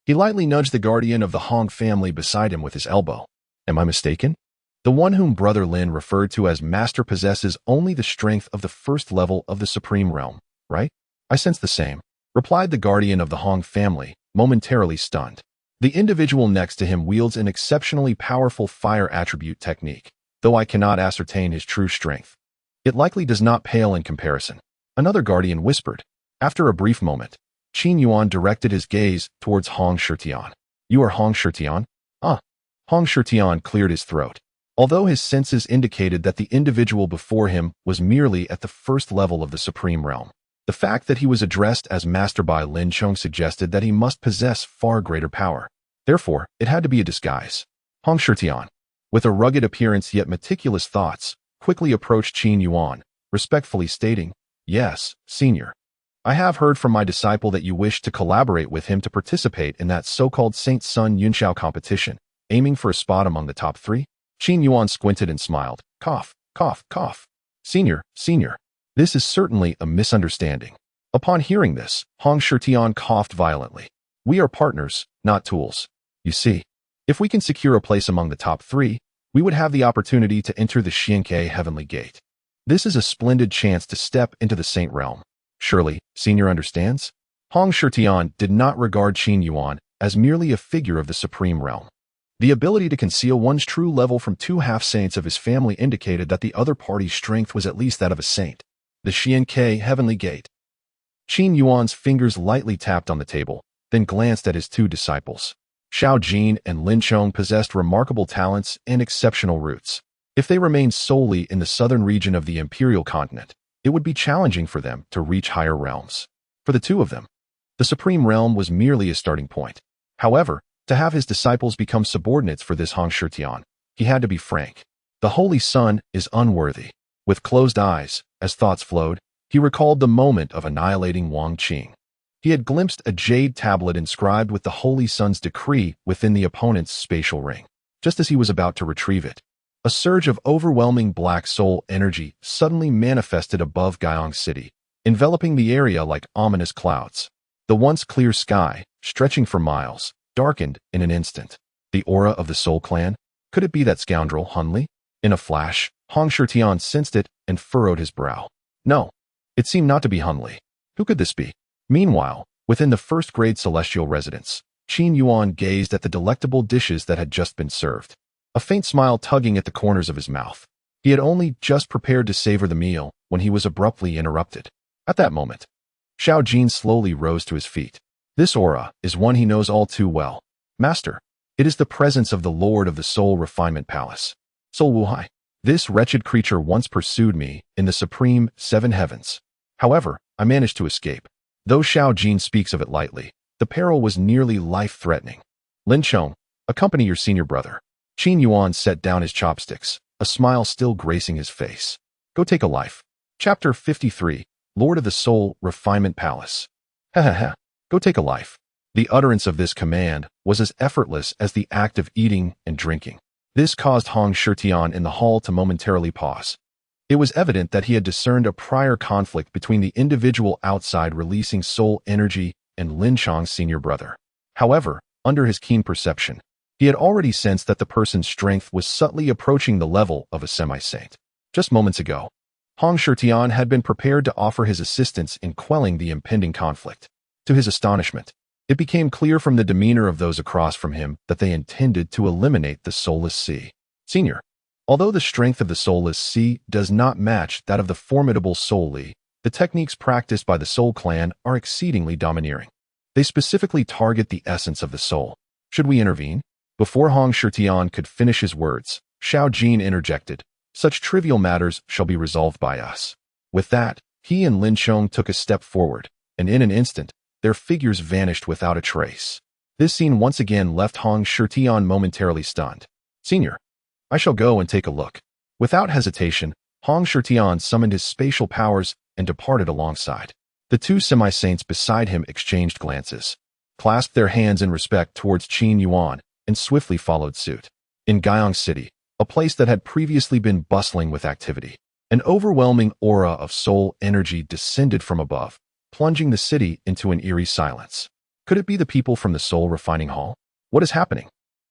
He lightly nudged the guardian of the Hong family beside him with his elbow. Am I mistaken? The one whom Brother Lin referred to as Master possesses only the strength of the 1st level of the Supreme Realm, right? I sense the same, replied the guardian of the Hong family, momentarily stunned. The individual next to him wields an exceptionally powerful fire attribute technique, though I cannot ascertain his true strength. It likely does not pale in comparison. Another guardian whispered. After a brief moment, Qin Yuan directed his gaze towards Hong Shitian. You are Hong Shitian? Ah. Hong Shitian cleared his throat. Although his senses indicated that the individual before him was merely at the 1st level of the Supreme Realm, the fact that he was addressed as Master by Lin Chong suggested that he must possess far greater power. Therefore, it had to be a disguise. Hong Shitian, with a rugged appearance yet meticulous thoughts, quickly approached Qin Yuan, respectfully stating, Yes, Senior. I have heard from my disciple that you wish to collaborate with him to participate in that so-called Saint Sun Yunxiao competition, aiming for a spot among the top 3? Qin Yuan squinted and smiled. Cough, cough, cough. Senior, this is certainly a misunderstanding. Upon hearing this, Hong Shitian coughed violently. We are partners, not tools. You see, if we can secure a place among the top 3, we would have the opportunity to enter the Xianke Heavenly Gate. This is a splendid chance to step into the Saint Realm. Surely, Senior understands? Hong Shitian did not regard Qin Yuan as merely a figure of the Supreme Realm. The ability to conceal one's true level from 2 half-saints of his family indicated that the other party's strength was at least that of a saint. The Xianke Heavenly Gate. Qin Yuan's fingers lightly tapped on the table, then glanced at his 2 disciples. Xiao Jin and Lin Chong possessed remarkable talents and exceptional roots. If they remained solely in the southern region of the imperial continent, it would be challenging for them to reach higher realms. For the 2 of them, the Supreme Realm was merely a starting point. However, to have his disciples become subordinates for this Hong Shitian, he had to be frank. The Holy Sun is unworthy. With closed eyes, as thoughts flowed, he recalled the moment of annihilating Wang Qing. He had glimpsed a jade tablet inscribed with the Holy Sun's decree within the opponent's spatial ring. Just as he was about to retrieve it, a surge of overwhelming black soul energy suddenly manifested above Guyong City, enveloping the area like ominous clouds. The once clear sky, stretching for miles, darkened in an instant. The aura of the Soul Clan? Could it be that scoundrel, Hunli? In a flash, Hong Shitian sensed it and furrowed his brow. No, it seemed not to be Hunli. Who could this be? Meanwhile, within the 1st-grade celestial residence, Qin Yuan gazed at the delectable dishes that had just been served, a faint smile tugging at the corners of his mouth. He had only just prepared to savor the meal when he was abruptly interrupted. At that moment, Xiao Jin slowly rose to his feet. This aura is one he knows all too well. Master, it is the presence of the Lord of the Soul Refinement Palace. Soul Wuhai. This wretched creature once pursued me in the supreme 7 heavens. However, I managed to escape. Though Xiao Jin speaks of it lightly, the peril was nearly life-threatening. Lin Chong, accompany your senior brother. Qin Yuan set down his chopsticks, a smile still gracing his face. Go take a life. Chapter 53, Lord of the Soul Refinement Palace. Ha. Go take a life. The utterance of this command was as effortless as the act of eating and drinking. This caused Hong Shitian in the hall to momentarily pause. It was evident that he had discerned a prior conflict between the individual outside releasing soul energy and Lin Chong's senior brother. However, under his keen perception, he had already sensed that the person's strength was subtly approaching the level of a semi-saint. Just moments ago, Hong Shitian had been prepared to offer his assistance in quelling the impending conflict. To his astonishment, it became clear from the demeanor of those across from him that they intended to eliminate the soulless sea. Senior, although the strength of the soulless sea does not match that of the formidable Soul Li, the techniques practiced by the Soul Clan are exceedingly domineering. They specifically target the essence of the soul. Should we intervene? Before Hong Shitian could finish his words, Xiao Jin interjected, such trivial matters shall be resolved by us. With that, he and Lin Chong took a step forward, and in an instant, their figures vanished without a trace. This scene once again left Hong Shitian momentarily stunned. Senior, I shall go and take a look. Without hesitation, Hong Shitian summoned his spatial powers and departed alongside. The two semi-saints beside him exchanged glances, clasped their hands in respect towards Qin Yuan, and swiftly followed suit. In Guiyang City, a place that had previously been bustling with activity, an overwhelming aura of soul energy descended from above, plunging the city into an eerie silence. Could it be the people from the Soul Refining Hall? What is happening?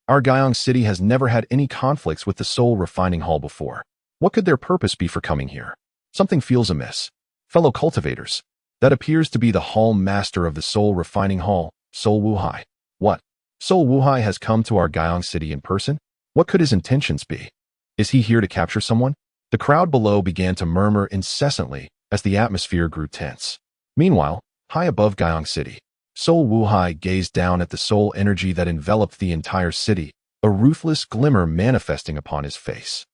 Our Guiyang City has never had any conflicts with the Soul Refining Hall before. What could their purpose be for coming here? Something feels amiss. Fellow cultivators, that appears to be the Hall Master of the Soul Refining Hall, Soul Wuhai. What? Soul Wuhai has come to our Guiyang City in person? What could his intentions be? Is he here to capture someone? The crowd below began to murmur incessantly as the atmosphere grew tense. Meanwhile, high above Guiyang City, Soul Wuhai gazed down at the soul energy that enveloped the entire city, a ruthless glimmer manifesting upon his face.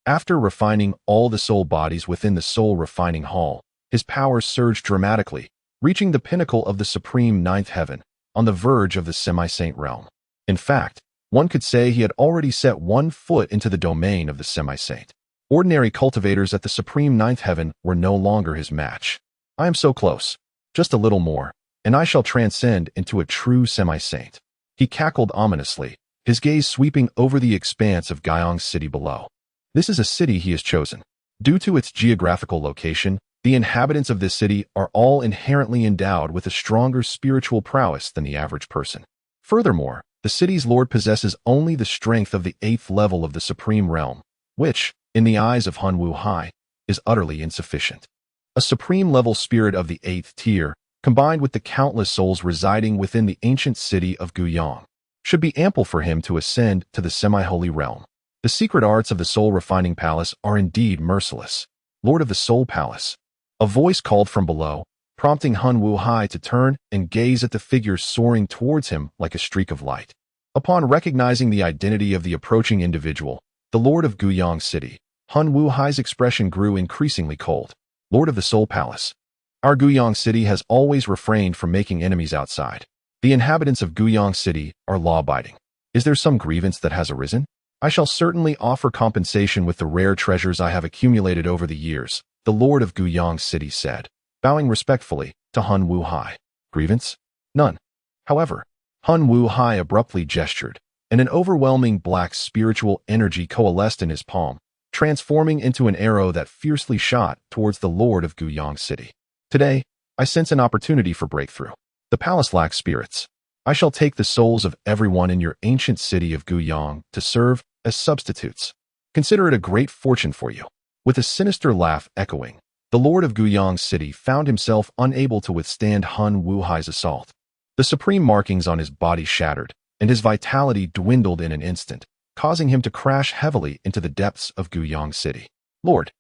After refining all the soul bodies within the Soul Refining Hall, his powers surged dramatically, reaching the pinnacle of the supreme 9th heaven, on the verge of the semi-saint realm. In fact, one could say he had already set one foot into the domain of the semi-saint. Ordinary cultivators at the supreme 9th heaven were no longer his match. I am so close. Just a little more, and I shall transcend into a true semi-saint. He cackled ominously, his gaze sweeping over the expanse of Guiyang City below. This is a city he has chosen. Due to its geographical location, the inhabitants of this city are all inherently endowed with a stronger spiritual prowess than the average person. Furthermore, the city's lord possesses only the strength of the 8th level of the supreme realm, which, in the eyes of Hun Wuhai, is utterly insufficient. A supreme-level spirit of the 8th tier, combined with the countless souls residing within the ancient city of Guiyang, should be ample for him to ascend to the semi-holy realm. The secret arts of the Soul Refining Palace are indeed merciless. Lord of the Soul Palace. A voice called from below, prompting Hun Wuhai to turn and gaze at the figure soaring towards him like a streak of light. Upon recognizing the identity of the approaching individual, the Lord of Guiyang City, Hun Wuhai's expression grew increasingly cold. Lord of the Soul Palace. Our Guiyang City has always refrained from making enemies outside. The inhabitants of Guiyang City are law-abiding. Is there some grievance that has arisen? I shall certainly offer compensation with the rare treasures I have accumulated over the years, the Lord of Guiyang City said, bowing respectfully to Hun Wuhai. Grievance? None. However, Hun Wuhai abruptly gestured, and an overwhelming black spiritual energy coalesced in his palm, transforming into an arrow that fiercely shot towards the Lord of Guiyang City. Today, I sense an opportunity for breakthrough. The palace lacks spirits. I shall take the souls of everyone in your ancient city of Guiyang to serve as substitutes. Consider it a great fortune for you. With a sinister laugh echoing, the Lord of Guiyang City found himself unable to withstand Hun Wuhai's assault. The supreme markings on his body shattered, and his vitality dwindled in an instant, causing him to crash heavily into the depths of Guiyang City. Lord!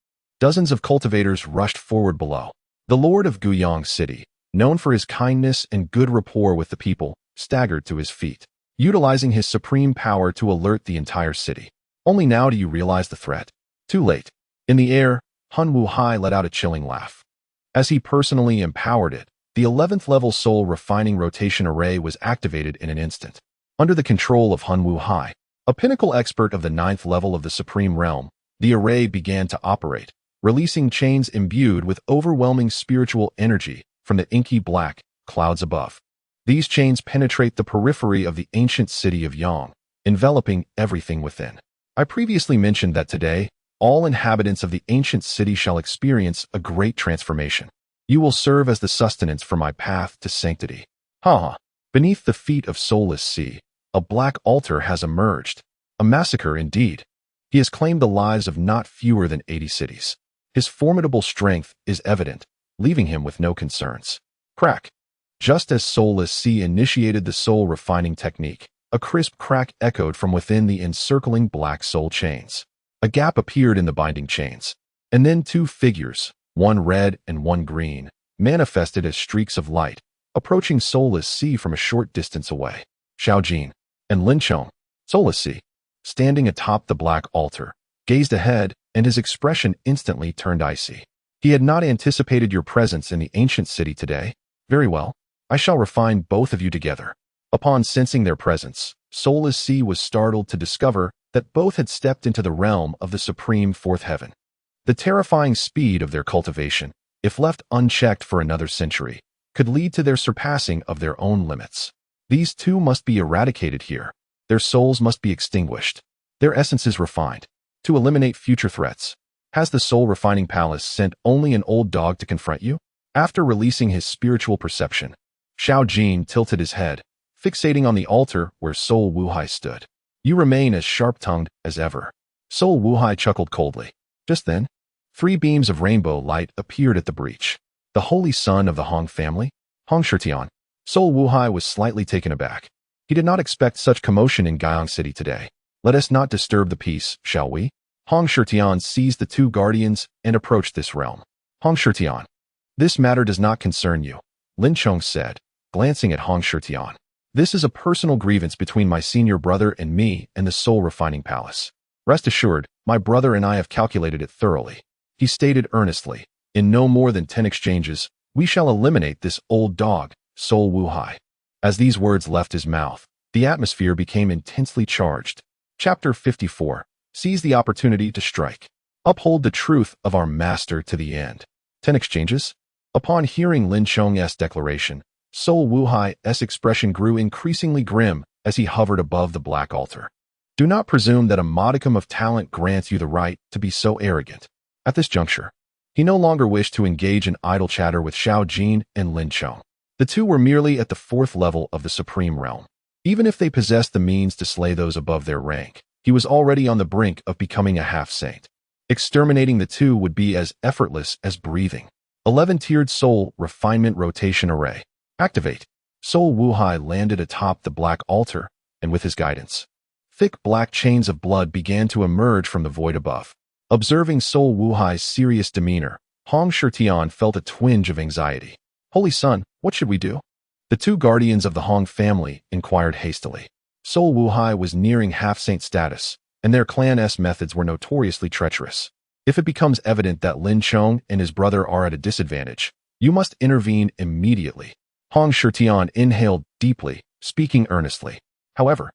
Dozens of cultivators rushed forward below. The Lord of Guiyang City, known for his kindness and good rapport with the people, staggered to his feet, utilizing his supreme power to alert the entire city. Only now do you realize the threat. Too late. In the air, Hun Wuhai let out a chilling laugh. As he personally empowered it, the 11th level soul refining rotation array was activated in an instant. Under the control of Hun Wuhai, a pinnacle expert of the 9th level of the Supreme Realm, the array began to operate, releasing chains imbued with overwhelming spiritual energy from the inky black clouds above. These chains penetrate the periphery of the ancient city of Yang, enveloping everything within. I previously mentioned that today, all inhabitants of the ancient city shall experience a great transformation. You will serve as the sustenance for my path to sanctity. Beneath the feet of soulless sea, a black altar has emerged. A massacre indeed. He has claimed the lives of not fewer than 80 cities. His formidable strength is evident, leaving him with no concerns. Crack. Just as soulless sea initiated the soul refining technique, a crisp crack echoed from within the encircling black soul chains. A gap appeared in the binding chains, and then two figures, one red and one green, manifested as streaks of light, approaching soulless sea from a short distance away. Xiao Jin and Lin Chong, soulless sea, standing atop the black altar, gazed ahead, and his expression instantly turned icy. He had not anticipated your presence in the ancient city today. Very well. I shall refine both of you together. Upon sensing their presence, soulless sea was startled to discover that both had stepped into the realm of the supreme fourth heaven. The terrifying speed of their cultivation, if left unchecked for another century, could lead to their surpassing of their own limits. These two must be eradicated here. Their souls must be extinguished. Their essences refined. To eliminate future threats. Has the soul refining palace sent only an old dog to confront you? After releasing his spiritual perception, Xiao Jin tilted his head, fixating on the altar where Soul Wuhai stood. You remain as sharp-tongued as ever. Soul Wuhai chuckled coldly. Just then, 3 beams of rainbow light appeared at the breach. The holy son of the Hong family? Hong Shitian. Soul Wuhai was slightly taken aback. He did not expect such commotion in Guyang City today. Let us not disturb the peace, shall we? Hong Shitian seized the 2 guardians and approached this realm. Hong Shitian. This matter does not concern you, Lin Chong said, glancing at Hong Shitian. This is a personal grievance between my senior brother and me and the Soul Refining Palace. Rest assured, my brother and I have calculated it thoroughly. He stated earnestly, in no more than 10 exchanges, we shall eliminate this old dog, Soul Wuhai. As these words left his mouth, the atmosphere became intensely charged. Chapter 54. Seize the opportunity to strike. Uphold the truth of our master to the end. 10 exchanges? Upon hearing Lin Chong's declaration, Soul Wuhai's expression grew increasingly grim as he hovered above the black altar. Do not presume that a modicum of talent grants you the right to be so arrogant. At this juncture, he no longer wished to engage in idle chatter with Xiao Jin and Lin Chong. The two were merely at the 4th level of the Supreme Realm. Even if they possessed the means to slay those above their rank, he was already on the brink of becoming a half-saint. Exterminating the two would be as effortless as breathing. 11-tiered Soul Refinement Rotation Array. Activate. Soul Wuhai landed atop the black altar, and with his guidance, thick black chains of blood began to emerge from the void above. Observing Soul Wuhai's serious demeanor, Hong Shitian felt a twinge of anxiety. Holy Son, what should we do? The 2 guardians of the Hong family inquired hastily. Soul Wuhai was nearing half-saint status, and their clan's methods were notoriously treacherous. If it becomes evident that Lin Chong and his brother are at a disadvantage, you must intervene immediately. Hong Shitian inhaled deeply, speaking earnestly. However,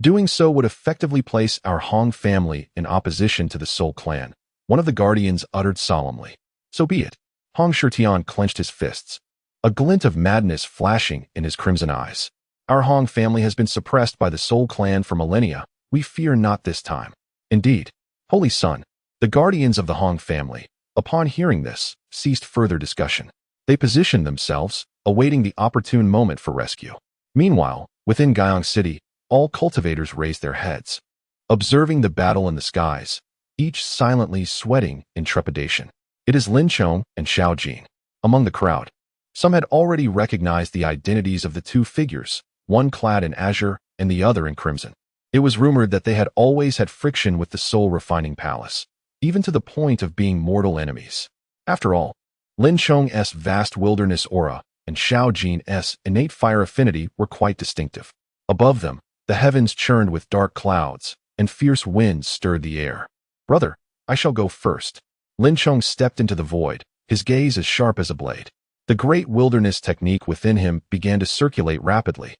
doing so would effectively place our Hong family in opposition to the Soul clan, one of the guardians uttered solemnly. So be it. Hong Shitian clenched his fists, a glint of madness flashing in his crimson eyes. Our Hong family has been suppressed by the Soul clan for millennia. We fear not this time. Indeed, Holy Son, the guardians of the Hong family, upon hearing this, ceased further discussion. They positioned themselves, awaiting the opportune moment for rescue. Meanwhile, within Guyang City, all cultivators raised their heads, observing the battle in the skies, each silently sweating in trepidation. It is Lin Chong and Xiao Jin. Among the crowd, some had already recognized the identities of the 2 figures, one clad in azure and the other in crimson. It was rumored that they had always had friction with the Soul Refining Palace, even to the point of being mortal enemies. After all, Lin Chong's vast wilderness aura and Xiao Jin's innate fire affinity were quite distinctive. Above them, the heavens churned with dark clouds, and fierce winds stirred the air. Brother, I shall go first. Lin Chong stepped into the void, his gaze as sharp as a blade. The great wilderness technique within him began to circulate rapidly,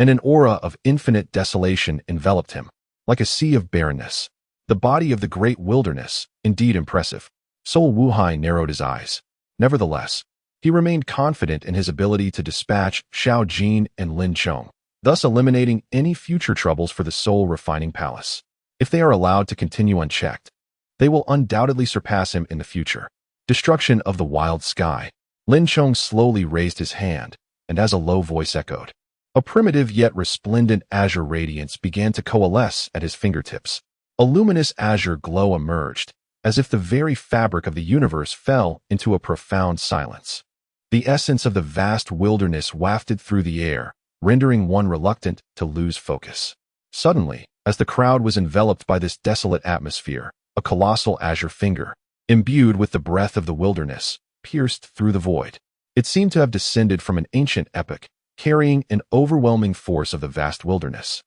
and an aura of infinite desolation enveloped him, like a sea of barrenness. The body of the great wilderness, indeed impressive. Sol Wuhai narrowed his eyes. Nevertheless, he remained confident in his ability to dispatch Xiao Jin and Lin Chong, thus eliminating any future troubles for the soul refining palace. If they are allowed to continue unchecked, they will undoubtedly surpass him in the future. Destruction of the wild sky. Lin Chong slowly raised his hand, and as a low voice echoed, a primitive yet resplendent azure radiance began to coalesce at his fingertips. A luminous azure glow emerged, as if the very fabric of the universe fell into a profound silence. The essence of the vast wilderness wafted through the air, rendering one reluctant to lose focus. Suddenly, as the crowd was enveloped by this desolate atmosphere, a colossal azure finger, imbued with the breath of the wilderness, pierced through the void. It seemed to have descended from an ancient epoch, carrying an overwhelming force of the vast wilderness,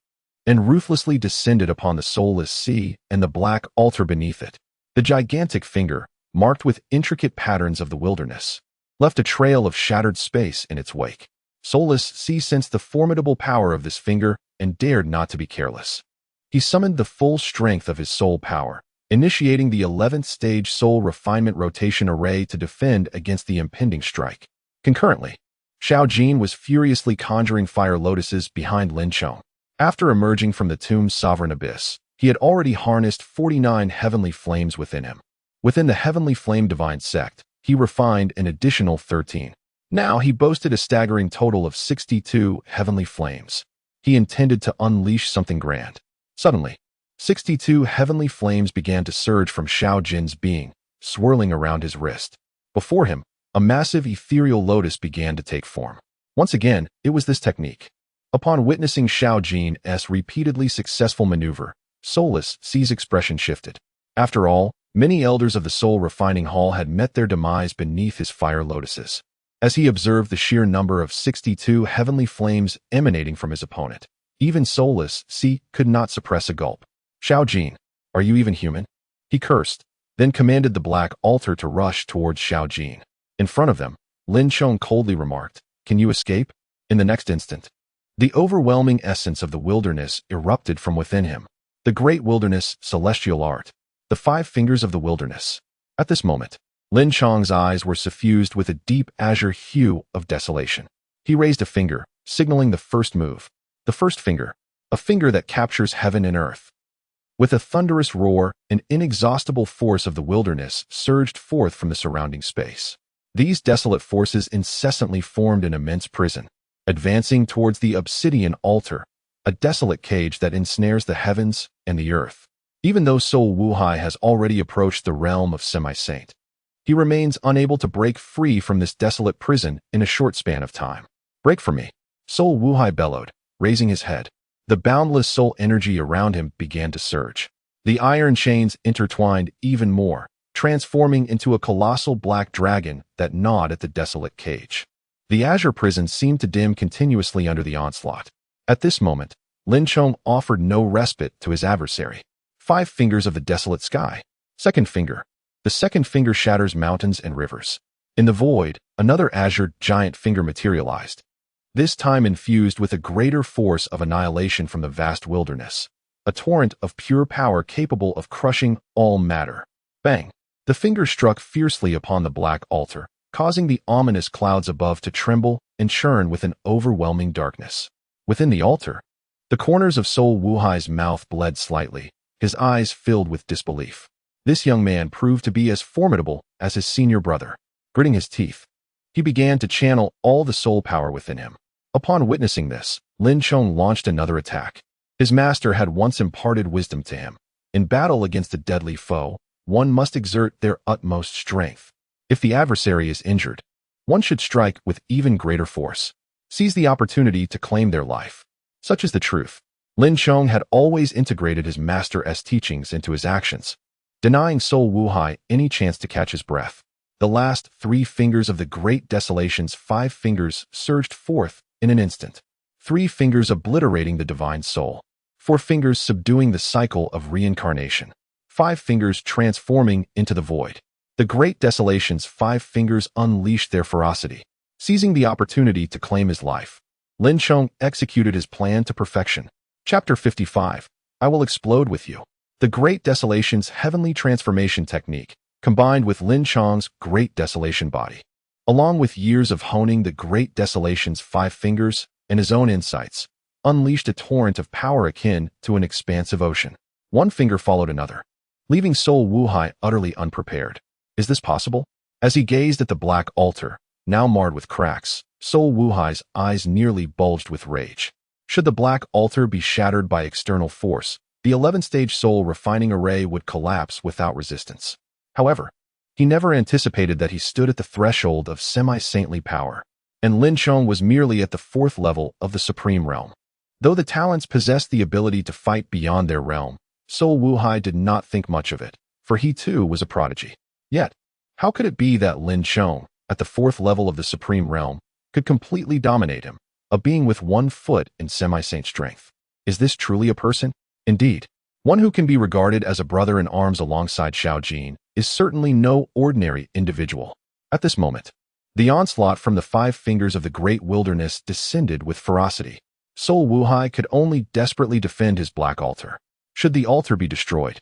and ruthlessly descended upon the soulless sea and the black altar beneath it. The gigantic finger, marked with intricate patterns of the wilderness, left a trail of shattered space in its wake. Soulless Sea sensed the formidable power of this finger and dared not to be careless. He summoned the full strength of his soul power, initiating the 11th stage soul refinement rotation array to defend against the impending strike. Concurrently, Xiao Jin was furiously conjuring fire lotuses behind Lin Chong. After emerging from the tomb's sovereign abyss, he had already harnessed 49 heavenly flames within him. Within the heavenly flame divine sect, he refined an additional 13. Now he boasted a staggering total of 62 heavenly flames. He intended to unleash something grand. Suddenly, 62 heavenly flames began to surge from Xiao Jin's being, swirling around his wrist. Before him, a massive ethereal lotus began to take form. Once again, it was this technique. Upon witnessing Xiao Jin's repeatedly successful maneuver, Soulless Sea's expression shifted. After all, many elders of the soul refining hall had met their demise beneath his fire lotuses. As he observed the sheer number of 62 heavenly flames emanating from his opponent, even Soulless Sea could not suppress a gulp. Xiao Jin, are you even human? He cursed, then commanded the black altar to rush towards Xiao Jin. In front of them, Lin Chong coldly remarked, "Can you escape?" In the next instant, the overwhelming essence of the wilderness erupted from within him. The great wilderness, celestial art. The 5 fingers of the wilderness. At this moment, Lin Chong's eyes were suffused with a deep azure hue of desolation. He raised a finger, signaling the first move. The first finger, a finger that captures heaven and earth. With a thunderous roar, an inexhaustible force of the wilderness surged forth from the surrounding space. These desolate forces incessantly formed an immense prison, advancing towards the obsidian altar, a desolate cage that ensnares the heavens and the earth. Even though Sol Wuhai has already approached the realm of semi-saint, he remains unable to break free from this desolate prison in a short span of time. "Break from me," Sol Wuhai bellowed, raising his head. The boundless soul energy around him began to surge. The iron chains intertwined even more, transforming into a colossal black dragon that gnawed at the desolate cage. The azure prison seemed to dim continuously under the onslaught. At this moment, Lin Chong offered no respite to his adversary. 5 fingers of the desolate sky. Second finger. The second finger shatters mountains and rivers. In the void, another azure giant finger materialized, this time infused with a greater force of annihilation from the vast wilderness, a torrent of pure power capable of crushing all matter. Bang! The finger struck fiercely upon the black altar, causing the ominous clouds above to tremble and churn with an overwhelming darkness. Within the altar, the corners of Sol Wuhai's mouth bled slightly, his eyes filled with disbelief. This young man proved to be as formidable as his senior brother. Gritting his teeth, he began to channel all the soul power within him. Upon witnessing this, Lin Chong launched another attack. His master had once imparted wisdom to him. In battle against a deadly foe, one must exert their utmost strength. If the adversary is injured, one should strike with even greater force. Seize the opportunity to claim their life. Such is the truth. Lin Chong had always integrated his master's teachings into his actions, denying Sol Wuhai any chance to catch his breath. The last 3 fingers of the great desolation's 5 fingers surged forth in an instant. 3 fingers obliterating the divine soul. 4 fingers subduing the cycle of reincarnation. 5 fingers transforming into the void. The Great Desolation's 5 fingers unleashed their ferocity. Seizing the opportunity to claim his life, Lin Chong executed his plan to perfection. Chapter 55. I will explode with you. The Great Desolation's heavenly transformation technique, combined with Lin Chong's Great Desolation body, along with years of honing the Great Desolation's 5 fingers and his own insights, unleashed a torrent of power akin to an expansive ocean. One finger followed another, leaving Soul Wuhai utterly unprepared. Is this possible? As he gazed at the black altar, now marred with cracks, Soul Wuhai's eyes nearly bulged with rage. Should the black altar be shattered by external force, the 11-stage soul refining array would collapse without resistance. However, he never anticipated that he stood at the threshold of semi-saintly power, and Lin Chong was merely at the 4th level of the supreme realm. Though the talents possessed the ability to fight beyond their realm, Soul Wuhai did not think much of it, for he too was a prodigy. Yet, how could it be that Lin Chong, at the 4th level of the supreme realm, could completely dominate him, a being with 1 foot in semi-saint strength? Is this truly a person? Indeed, one who can be regarded as a brother in arms alongside Xiao Jin is certainly no ordinary individual. At this moment, the onslaught from the 5 fingers of the great wilderness descended with ferocity. Soul Wuhai could only desperately defend his black altar. Should the altar be destroyed,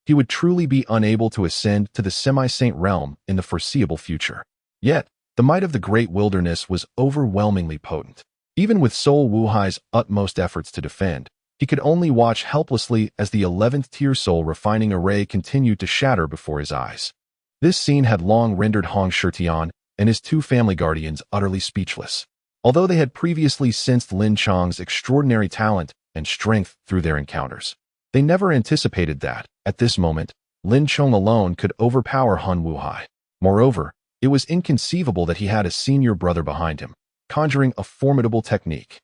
he would truly be unable to ascend to the semi-saint realm in the foreseeable future. Yet, the might of the great wilderness was overwhelmingly potent. Even with Soul Wuhai's utmost efforts to defend, he could only watch helplessly as the 11th tier soul refining array continued to shatter before his eyes. This scene had long rendered Hong Shitian and his 2 family guardians utterly speechless. Although they had previously sensed Lin Chong's extraordinary talent and strength through their encounters, they never anticipated that, at this moment, Lin Chong alone could overpower Han Wuhai. Moreover, it was inconceivable that he had a senior brother behind him, conjuring a formidable technique.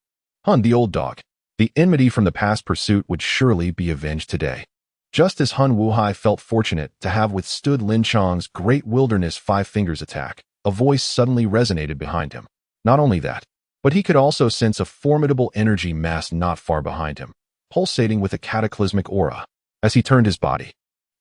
Han, the old dog. The enmity from the past pursuit would surely be avenged today. Just as Han Wuhai felt fortunate to have withstood Lin Chong's Great Wilderness 5 fingers attack, a voice suddenly resonated behind him. Not only that, but he could also sense a formidable energy mass not far behind him, pulsating with a cataclysmic aura. As he turned his body,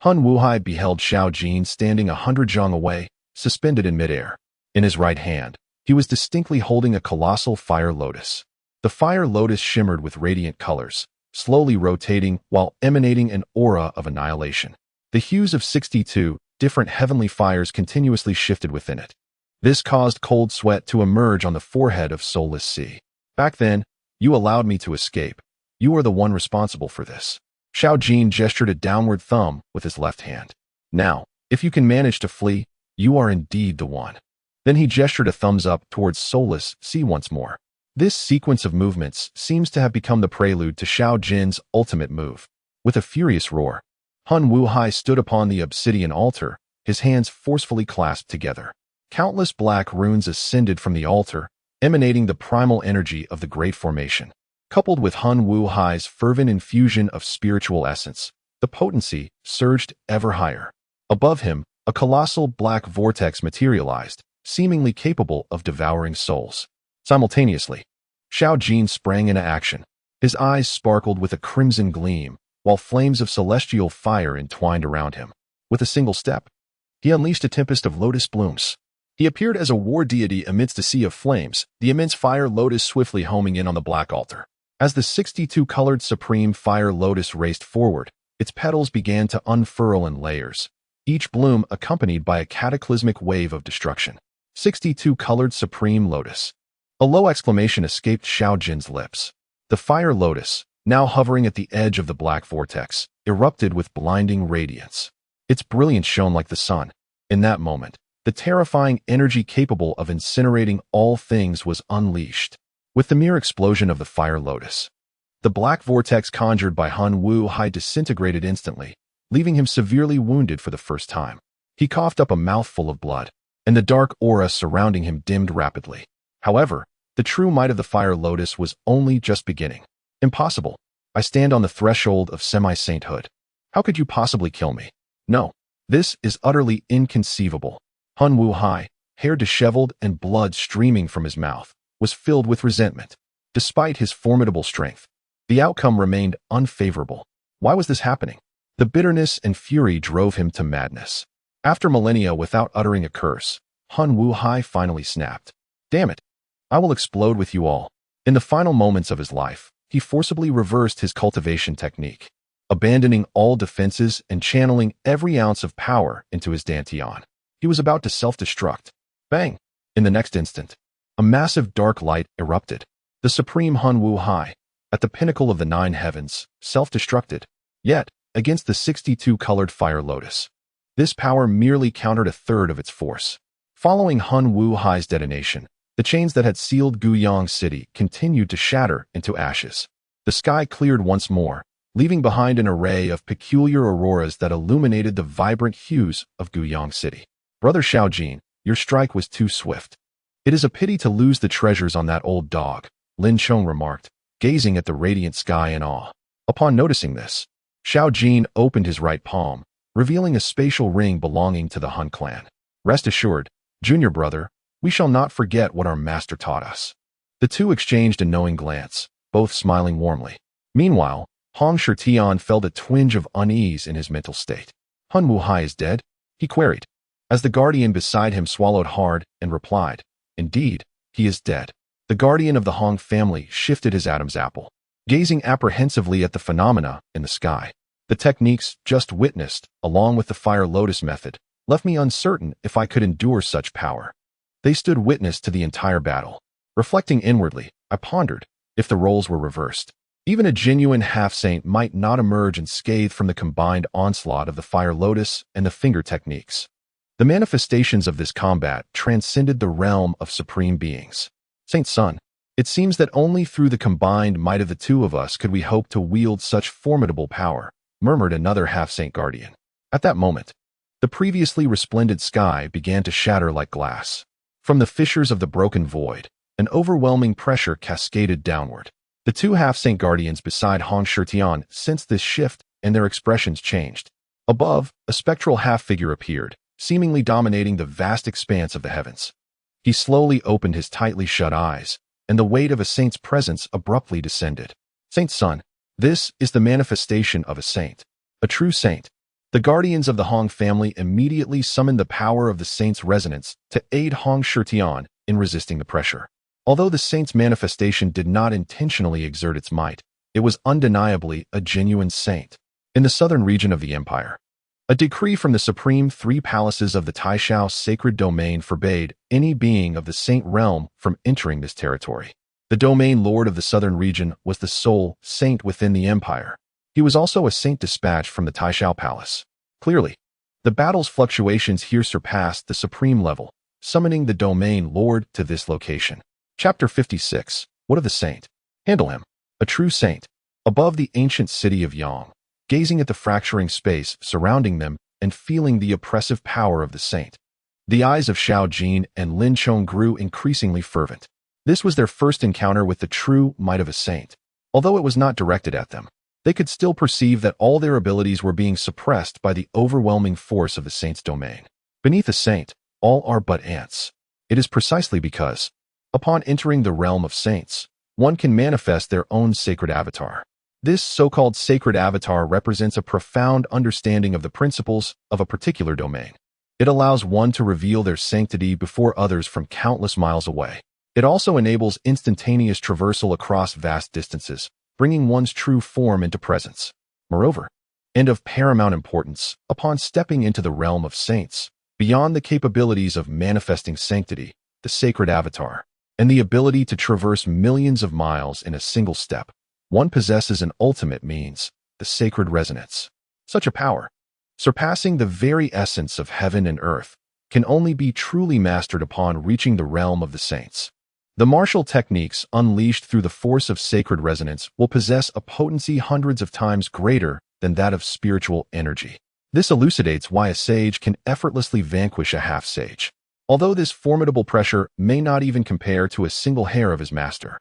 Han Wuhai beheld Xiao Jin standing 100 zhang away, suspended in midair. In his right hand, he was distinctly holding a colossal fire lotus. The fire lotus shimmered with radiant colors, slowly rotating while emanating an aura of annihilation. The hues of 62 different heavenly fires continuously shifted within it. This caused cold sweat to emerge on the forehead of Soulless Sea. Back then, you allowed me to escape. You are the one responsible for this. Xiao Jin gestured a downward thumb with his left hand. Now, if you can manage to flee, you are indeed the one. Then he gestured a thumbs up towards Soulless Sea once more. This sequence of movements seems to have become the prelude to Xiao Jin's ultimate move. With a furious roar, Han Wuhai stood upon the obsidian altar, his hands forcefully clasped together. Countless black runes ascended from the altar, emanating the primal energy of the Great Formation. Coupled with Han Wuhai's fervent infusion of spiritual essence, the potency surged ever higher. Above him, a colossal black vortex materialized, seemingly capable of devouring souls. Simultaneously, Xiao Jin sprang into action. His eyes sparkled with a crimson gleam, while flames of celestial fire entwined around him. With a single step, he unleashed a tempest of lotus blooms. He appeared as a war deity amidst a sea of flames, the immense fire lotus swiftly homing in on the black altar. As the 62-colored supreme fire lotus raced forward, its petals began to unfurl in layers, each bloom accompanied by a cataclysmic wave of destruction. 62-colored supreme lotus. A low exclamation escaped Xiao Jin's lips. The fire lotus, now hovering at the edge of the black vortex, erupted with blinding radiance. Its brilliance shone like the sun. In that moment, the terrifying energy capable of incinerating all things was unleashed. With the mere explosion of the fire lotus, the black vortex conjured by Han Wuhai disintegrated instantly, leaving him severely wounded for the first time. He coughed up a mouthful of blood, and the dark aura surrounding him dimmed rapidly. However, the true might of the fire lotus was only just beginning. Impossible. I stand on the threshold of semi-sainthood. How could you possibly kill me? No. This is utterly inconceivable. Han Wuhai, hair disheveled and blood streaming from his mouth, was filled with resentment. Despite his formidable strength, the outcome remained unfavorable. Why was this happening? The bitterness and fury drove him to madness. After millennia without uttering a curse, Han Wuhai finally snapped. Damn it! I will explode with you all. In the final moments of his life, he forcibly reversed his cultivation technique, abandoning all defenses and channeling every ounce of power into his dantian. He was about to self-destruct. Bang! In the next instant, a massive dark light erupted. The supreme Han Wuhai, at the pinnacle of the 9 heavens, self-destructed, yet against the 62-colored fire lotus. This power merely countered a third of its force. Following Han Wuhai's detonation, the chains that had sealed Guiyang City continued to shatter into ashes. The sky cleared once more, leaving behind an array of peculiar auroras that illuminated the vibrant hues of Guiyang City. Brother Xiaojin, your strike was too swift. It is a pity to lose the treasures on that old dog, Lin Chong remarked, gazing at the radiant sky in awe. Upon noticing this, Xiaojin opened his right palm, revealing a spatial ring belonging to the Han clan. Rest assured, junior brother, we shall not forget what our master taught us. The two exchanged a knowing glance, both smiling warmly. Meanwhile, Hong Shitian felt a twinge of unease in his mental state. Han Wuhai is dead? He queried, as the guardian beside him swallowed hard and replied, indeed, he is dead. The guardian of the Hong family shifted his Adam's apple, gazing apprehensively at the phenomena in the sky. The techniques just witnessed, along with the fire lotus method, left me uncertain if I could endure such power. They stood witness to the entire battle. Reflecting inwardly, I pondered, if the roles were reversed, even a genuine half-saint might not emerge unscathed from the combined onslaught of the fire lotus and the finger techniques. The manifestations of this combat transcended the realm of supreme beings. Saint Sun, it seems that only through the combined might of the two of us could we hope to wield such formidable power, murmured another half-saint guardian. At that moment, the previously resplendent sky began to shatter like glass. From the fissures of the broken void, an overwhelming pressure cascaded downward. The two half-saint guardians beside Hong Shitian sensed this shift, and their expressions changed. Above, a spectral half-figure appeared, seemingly dominating the vast expanse of the heavens. He slowly opened his tightly shut eyes, and the weight of a saint's presence abruptly descended. Saint Sun, this is the manifestation of a saint. A true saint. The guardians of the Hong family immediately summoned the power of the saint's resonance to aid Hong Shitian in resisting the pressure. Although the saint's manifestation did not intentionally exert its might, it was undeniably a genuine saint. In the southern region of the empire, a decree from the supreme 3 palaces of the Taishao sacred domain forbade any being of the saint realm from entering this territory. The domain lord of the southern region was the sole saint within the empire. He was also a saint dispatched from the Taishao palace. Clearly, the battle's fluctuations here surpassed the supreme level, summoning the domain lord to this location. Chapter 56. What of the saint? Handle him. A true saint. Above the ancient city of Yang, gazing at the fracturing space surrounding them and feeling the oppressive power of the saint. The eyes of Xiaojin and Lin Chong grew increasingly fervent. This was their first encounter with the true might of a saint. Although it was not directed at them, they could still perceive that all their abilities were being suppressed by the overwhelming force of the saint's domain. Beneath a saint, all are but ants. It is precisely because, upon entering the realm of saints, one can manifest their own sacred avatar. This so-called sacred avatar represents a profound understanding of the principles of a particular domain. It allows one to reveal their sanctity before others from countless miles away. It also enables instantaneous traversal across vast distances, bringing one's true form into presence. Moreover, and of paramount importance, upon stepping into the realm of saints, beyond the capabilities of manifesting sanctity, the sacred avatar, and the ability to traverse millions of miles in a single step, one possesses an ultimate means, the sacred resonance. Such a power, surpassing the very essence of heaven and earth, can only be truly mastered upon reaching the realm of the saints. The martial techniques unleashed through the force of sacred resonance will possess a potency hundreds of times greater than that of spiritual energy. This elucidates why a sage can effortlessly vanquish a half-sage, although this formidable pressure may not even compare to a single hair of his master.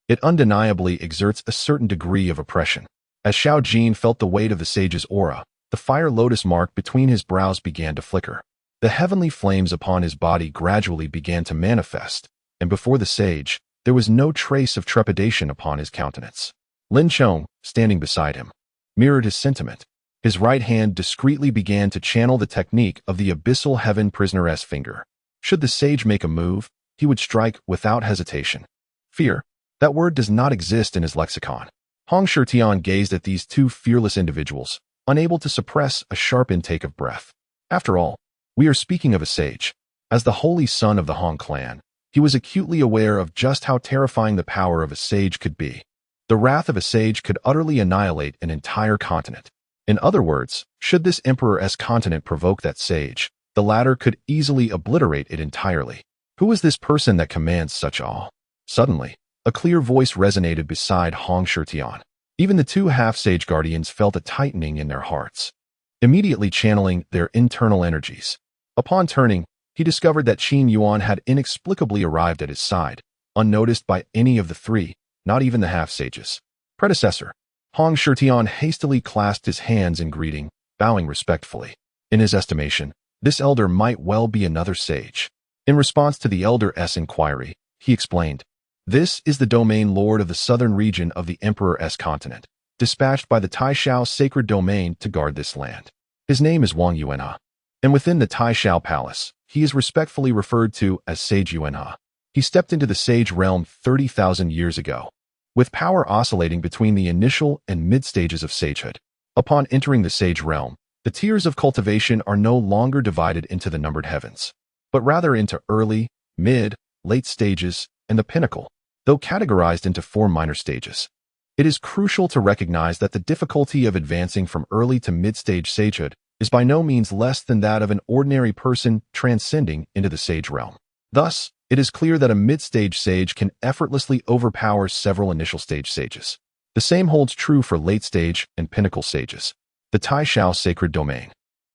It undeniably exerts a certain degree of oppression. As Xiaojin felt the weight of the sage's aura, the fire lotus mark between his brows began to flicker. The heavenly flames upon his body gradually began to manifest, and before the sage, there was no trace of trepidation upon his countenance. Lin Chong, standing beside him, mirrored his sentiment. His right hand discreetly began to channel the technique of the abyssal heaven prisoner's finger. Should the sage make a move, he would strike without hesitation. Fear. That word does not exist in his lexicon. Hong Shirtian gazed at these two fearless individuals, unable to suppress a sharp intake of breath. After all, we are speaking of a sage. As the holy son of the Hong clan, he was acutely aware of just how terrifying the power of a sage could be. The wrath of a sage could utterly annihilate an entire continent. In other words, should this emperor's continent provoke that sage, the latter could easily obliterate it entirely. Who is this person that commands such awe? Suddenly, a clear voice resonated beside Hong Shirtian. Even the two half-sage guardians felt a tightening in their hearts, immediately channeling their internal energies. Upon turning, he discovered that Qin Yuan had inexplicably arrived at his side, unnoticed by any of the three, not even the half-sages. Predecessor. Hong Shirtian hastily clasped his hands in greeting, bowing respectfully. In his estimation, this elder might well be another sage. In response to the elder's inquiry, he explained, "This is the domain lord of the southern region of the emperor's continent, dispatched by the Taishao sacred domain to guard this land. His name is Wang Yuanhe, and within the Taishao palace, he is respectfully referred to as Sage Yuanhe. He stepped into the sage realm 30,000 years ago, with power oscillating between the initial and mid-stages of sagehood. Upon entering the sage realm, the tiers of cultivation are no longer divided into the numbered heavens, but rather into early, mid, late stages, and the pinnacle, though categorized into 4 minor stages. It is crucial to recognize that the difficulty of advancing from early to mid-stage sagehood is by no means less than that of an ordinary person transcending into the sage realm. Thus, it is clear that a mid-stage sage can effortlessly overpower several initial stage sages. The same holds true for late-stage and pinnacle sages. The Taishao sacred domain.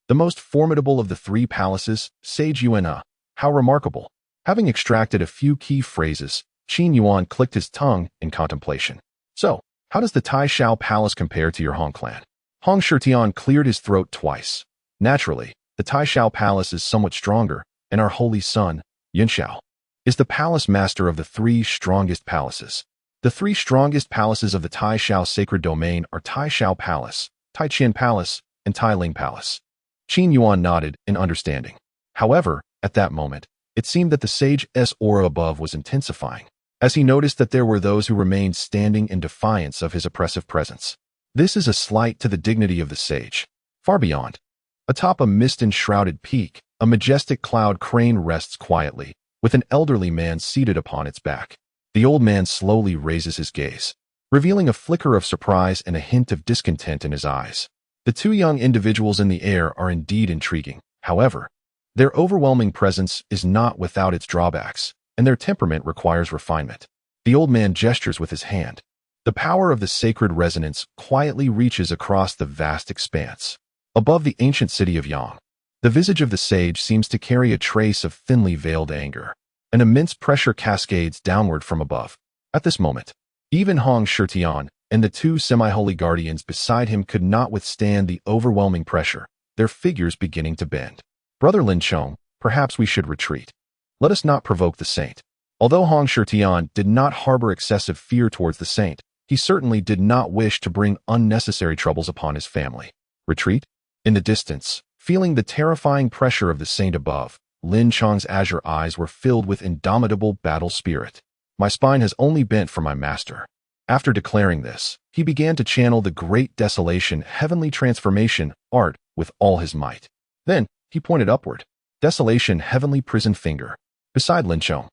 The most formidable of the 3 palaces, Sage Yuanhe. How remarkable. Having extracted a few key phrases, Qin Yuan clicked his tongue in contemplation. So, how does the Taishao palace compare to your Hong clan? Hong Shirtian cleared his throat twice. Naturally, the Taishao palace is somewhat stronger, and our holy son, Yunxiao, is the palace master of the 3 strongest palaces. The 3 strongest palaces of the Taishao sacred domain are Taishao Palace, Taiqian Palace, and Tailing Palace. Qin Yuan nodded in understanding. However, at that moment, it seemed that the sage's aura above was intensifying, as he noticed that there were those who remained standing in defiance of his oppressive presence. This is a slight to the dignity of the sage. Far beyond, atop a mist-enshrouded peak, a majestic cloud crane rests quietly, with an elderly man seated upon its back. The old man slowly raises his gaze, revealing a flicker of surprise and a hint of discontent in his eyes. The 2 young individuals in the air are indeed intriguing. However, their overwhelming presence is not without its drawbacks, and their temperament requires refinement. The old man gestures with his hand. The power of the sacred resonance quietly reaches across the vast expanse. Above the ancient city of Yang, the visage of the sage seems to carry a trace of thinly veiled anger. An immense pressure cascades downward from above. At this moment, even Hong Shirtian and the 2 semi-holy guardians beside him could not withstand the overwhelming pressure, their figures beginning to bend. Brother Lin Chong, perhaps we should retreat. Let us not provoke the saint. Although Hong Shirtian did not harbor excessive fear towards the saint, he certainly did not wish to bring unnecessary troubles upon his family. Retreat? In the distance, feeling the terrifying pressure of the saint above, Lin Chong's azure eyes were filled with indomitable battle spirit. My spine has only bent for my master. After declaring this, he began to channel the great desolation heavenly transformation art with all his might. Then, he pointed upward. Desolation heavenly prison finger. Beside Lin Chong.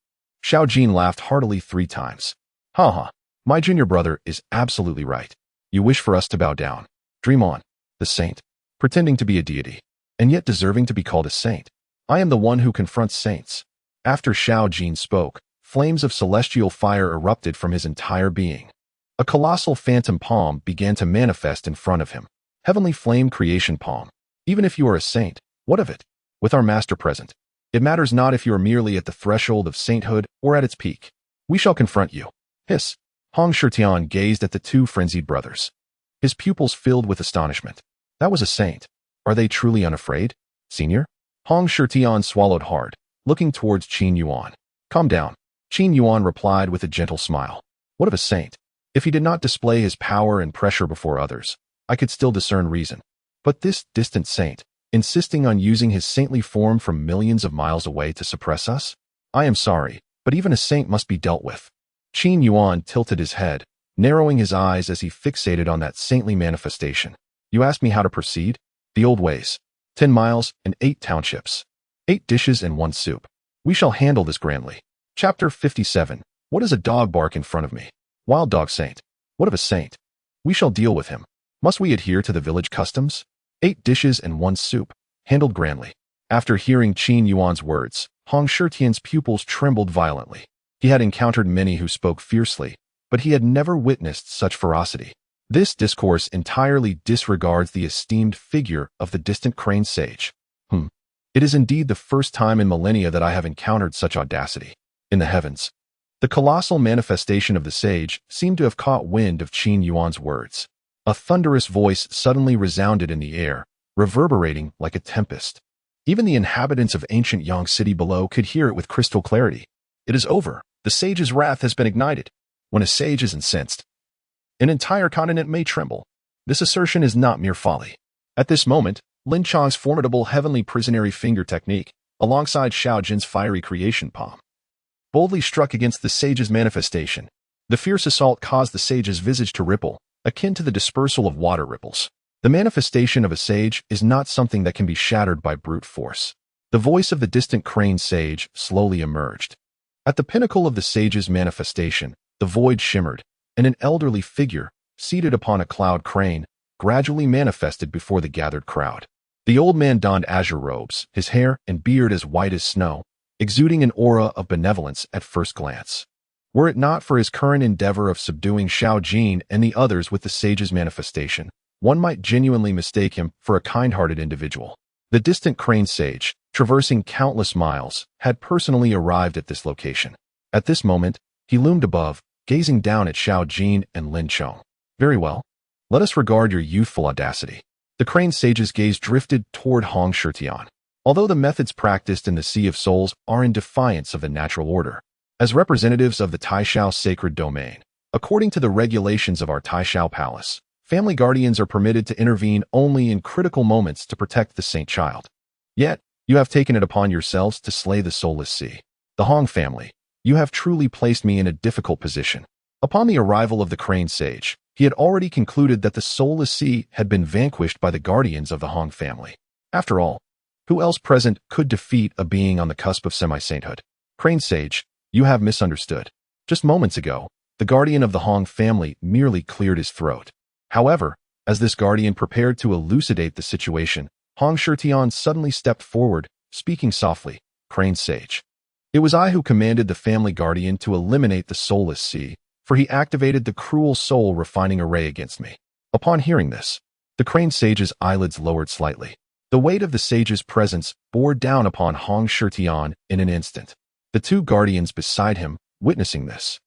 Xiao Jin laughed heartily 3 times. Ha ha, my junior brother is absolutely right. You wish for us to bow down. Dream on. The saint. Pretending to be a deity, and yet deserving to be called a saint. I am the one who confronts saints. After Xiao Jin spoke, flames of celestial fire erupted from his entire being. A colossal phantom palm began to manifest in front of him. Heavenly flame creation palm. Even if you are a saint, what of it? With our master present, it matters not if you are merely at the threshold of sainthood or at its peak. We shall confront you. Hiss. Hong Shirtian gazed at the 2 frenzied brothers. His pupils filled with astonishment. That was a saint. Are they truly unafraid? Senior? Hong Shirtian swallowed hard, looking towards Qin Yuan. Calm down. Qin Yuan replied with a gentle smile. What of a saint? If he did not display his power and pressure before others, I could still discern reason. But this distant saint, insisting on using his saintly form from millions of miles away to suppress us? I am sorry, but even a saint must be dealt with. Qin Yuan tilted his head, narrowing his eyes as he fixated on that saintly manifestation. You asked me how to proceed? The old ways. 10 miles and 8 townships. 8 dishes and 1 soup. We shall handle this grandly. Chapter 57. What does a dog bark in front of me? Wild dog saint. What of a saint? We shall deal with him. Must we adhere to the village customs? 8 dishes and 1 soup. Handled grandly. After hearing Qin Yuan's words, Hong Shitian's pupils trembled violently. He had encountered many who spoke fiercely, but he had never witnessed such ferocity. This discourse entirely disregards the esteemed figure of the distant crane sage. It is indeed the first time in millennia that I have encountered such audacity. In the heavens, the colossal manifestation of the sage seemed to have caught wind of Qin Yuan's words. A thunderous voice suddenly resounded in the air, reverberating like a tempest. Even the inhabitants of ancient Yang City below could hear it with crystal clarity. It is over. The sage's wrath has been ignited. When a sage is incensed, an entire continent may tremble. This assertion is not mere folly. At this moment, Lin Chong's formidable heavenly prisonary finger technique, alongside Xiao Jin's fiery creation palm, boldly struck against the sage's manifestation. The fierce assault caused the sage's visage to ripple, akin to the dispersal of water ripples. The manifestation of a sage is not something that can be shattered by brute force. The voice of the distant crane sage slowly emerged. At the pinnacle of the sage's manifestation, the void shimmered, and an elderly figure, seated upon a cloud crane, gradually manifested before the gathered crowd. The old man donned azure robes, his hair and beard as white as snow, exuding an aura of benevolence at first glance. Were it not for his current endeavor of subduing Xiao Jin and the others with the sage's manifestation, one might genuinely mistake him for a kind-hearted individual. The distant crane sage, traversing countless miles, had personally arrived at this location. At this moment, he loomed above, gazing down at Xiao Jin and Lin Chong. Very well. Let us regard your youthful audacity. The crane sage's gaze drifted toward Hong Shitian. Although the methods practiced in the Sea of Souls are in defiance of the natural order, as representatives of the Taishao sacred domain, according to the regulations of our Taishao palace, family guardians are permitted to intervene only in critical moments to protect the saint child. Yet, you have taken it upon yourselves to slay the soulless sea. The Hong family, you have truly placed me in a difficult position. Upon the arrival of the crane sage, he had already concluded that the soulless sea had been vanquished by the guardians of the Hong family. After all, who else present could defeat a being on the cusp of semi-sainthood? Crane sage, you have misunderstood. Just moments ago, the guardian of the Hong family merely cleared his throat. However, as this guardian prepared to elucidate the situation, Hong Shitian suddenly stepped forward, speaking softly. Crane sage. It was I who commanded the family guardian to eliminate the soulless sea, for he activated the cruel soul refining array against me. Upon hearing this, the crane sage's eyelids lowered slightly. The weight of the sage's presence bore down upon Hong Shitian in an instant. The 2 guardians beside him, witnessing this,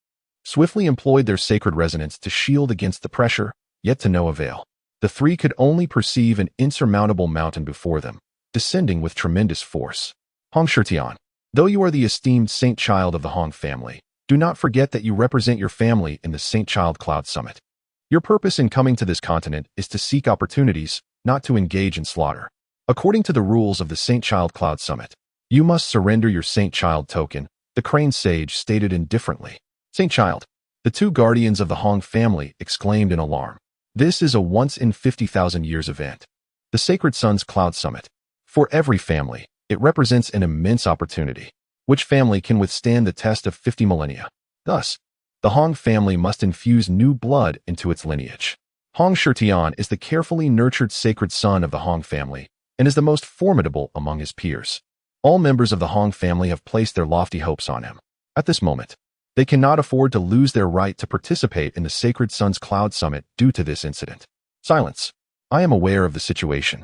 swiftly employed their sacred resonance to shield against the pressure, yet to no avail. The 3 could only perceive an insurmountable mountain before them, descending with tremendous force. Hong Shitian, though you are the esteemed saint child of the Hong family, do not forget that you represent your family in the Saint Child Cloud Summit. Your purpose in coming to this continent is to seek opportunities, not to engage in slaughter. According to the rules of the Saint Child Cloud Summit, you must surrender your Saint Child token, the crane sage stated indifferently. Saint Child, the 2 guardians of the Hong family exclaimed in alarm. This is a once-in-50,000 years event. The Sacred Sun's Cloud Summit. For every family, it represents an immense opportunity. Which family can withstand the test of 50 millennia? Thus, the Hong family must infuse new blood into its lineage. Hong Shitian is the carefully nurtured sacred son of the Hong family and is the most formidable among his peers. All members of the Hong family have placed their lofty hopes on him. At this moment, they cannot afford to lose their right to participate in the Sacred Sun's Cloud Summit due to this incident. Silence. I am aware of the situation.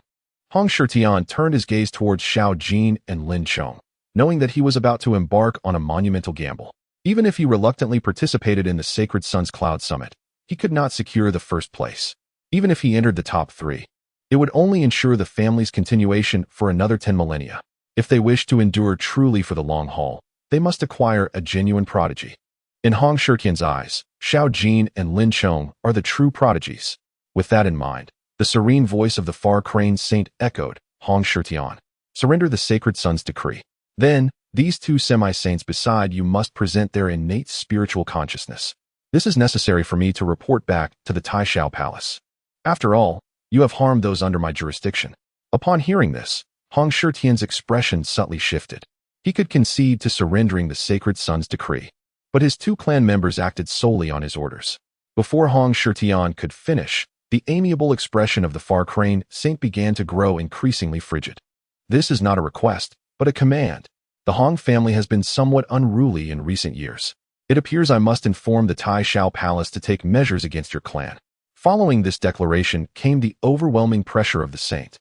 Hong Shitian turned his gaze towards Xiao Jin and Lin Chong, knowing that he was about to embark on a monumental gamble. Even if he reluctantly participated in the Sacred Sun's Cloud Summit, he could not secure the first place. Even if he entered the top 3, it would only ensure the family's continuation for another 10 millennia. If they wish to endure truly for the long haul, they must acquire a genuine prodigy. In Hong Shitian's eyes, Xiao Jin and Lin Chong are the true prodigies. With that in mind, The serene voice of the far crane saint echoed, Hong Shirtian. Surrender the sacred sun's decree. Then, these two semi-saints beside you must present their innate spiritual consciousness. This is necessary for me to report back to the Taishao Palace. After all, you have harmed those under my jurisdiction. Upon hearing this, Hong Shirtian's expression subtly shifted. He could concede to surrendering the sacred sun's decree, but his two clan members acted solely on his orders. Before Hong Shirtian could finish, the amiable expression of the far crane saint began to grow increasingly frigid. This is not a request, but a command. The Hong family has been somewhat unruly in recent years. It appears I must inform the Taishao Palace to take measures against your clan. Following this declaration came the overwhelming pressure of the saint.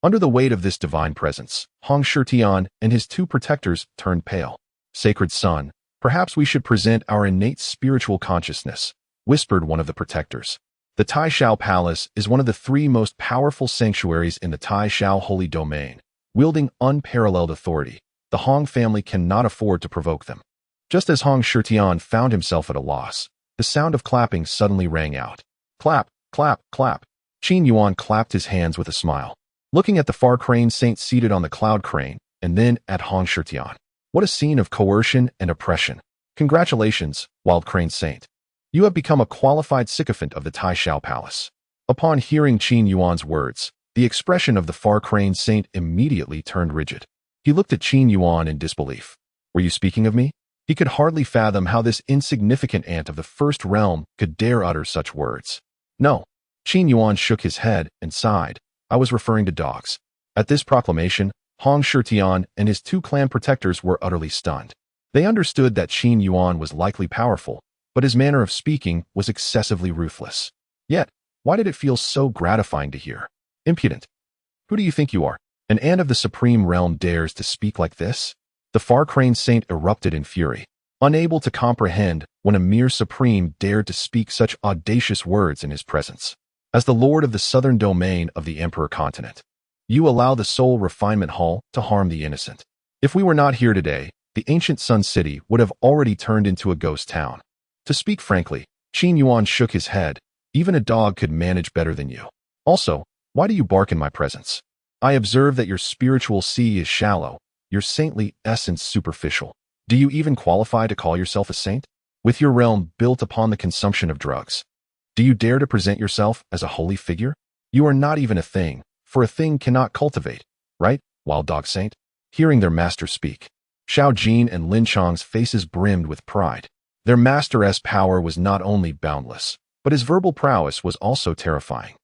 Under the weight of this divine presence, Hong Shirtian and his two protectors turned pale. Sacred Son, perhaps we should present our innate spiritual consciousness, whispered one of the protectors. The Taishao Palace is one of the three most powerful sanctuaries in the Taishao Holy Domain, wielding unparalleled authority. The Hong family cannot afford to provoke them. Just as Hong Shirtian found himself at a loss, the sound of clapping suddenly rang out. Clap, clap, clap. Qin Yuan clapped his hands with a smile, looking at the far crane saint seated on the cloud crane, and then at Hong Shirtian. What a scene of coercion and oppression. Congratulations, wild crane saint. You have become a qualified sycophant of the Taishao Palace. Upon hearing Qin Yuan's words, the expression of the far crane saint immediately turned rigid. He looked at Qin Yuan in disbelief. Were you speaking of me? He could hardly fathom how this insignificant ant of the first realm could dare utter such words. No. Qin Yuan shook his head and sighed. I was referring to dogs. At this proclamation, Hong Shirtian and his two clan protectors were utterly stunned. They understood that Qin Yuan was likely powerful, but his manner of speaking was excessively ruthless. Yet, why did it feel so gratifying to hear? Impudent. Who do you think you are? An ant of the supreme realm dares to speak like this? The far crane saint erupted in fury, unable to comprehend when a mere supreme dared to speak such audacious words in his presence. As the lord of the southern domain of the Emperor continent, you allow the soul refinement hall to harm the innocent. If we were not here today, the ancient Sun City would have already turned into a ghost town. To speak frankly, Qin Yuan shook his head. Even a dog could manage better than you. Also, why do you bark in my presence? I observe that your spiritual sea is shallow, your saintly essence superficial. Do you even qualify to call yourself a saint? With your realm built upon the consumption of drugs, do you dare to present yourself as a holy figure? You are not even a thing, for a thing cannot cultivate, right, wild dog saint? Hearing their master speak, Xiao Jin and Lin Chang's faces brimmed with pride. Their master's power was not only boundless, but his verbal prowess was also terrifying.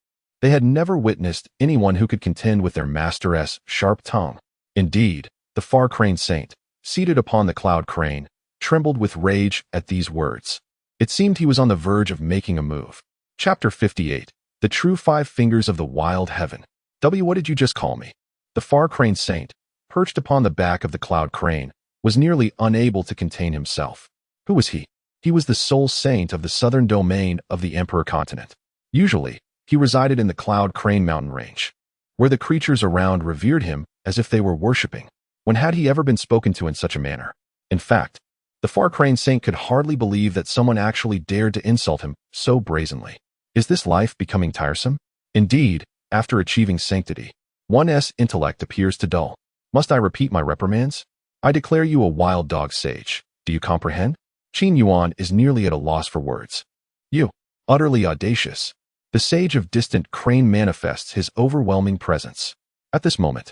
They had never witnessed anyone who could contend with their master's sharp tongue. Indeed, the far crane saint, seated upon the cloud crane, trembled with rage at these words. It seemed he was on the verge of making a move. Chapter 58. The True Five Fingers of the Wild Heaven. What did you just call me? The far crane saint, perched upon the back of the cloud crane, was nearly unable to contain himself. Who was he? He was the sole saint of the southern domain of the Emperor continent. Usually, he resided in the Cloud Crane mountain range, where the creatures around revered him as if they were worshipping. When had he ever been spoken to in such a manner? In fact, the far crane saint could hardly believe that someone actually dared to insult him so brazenly. Is this life becoming tiresome? Indeed, after achieving sanctity, one's intellect appears to dull. Must I repeat my reprimands? I declare you a wild dog sage. Do you comprehend? Qin Yuan is nearly at a loss for words. You, utterly audacious. The sage of distant crane manifests his overwhelming presence. At this moment,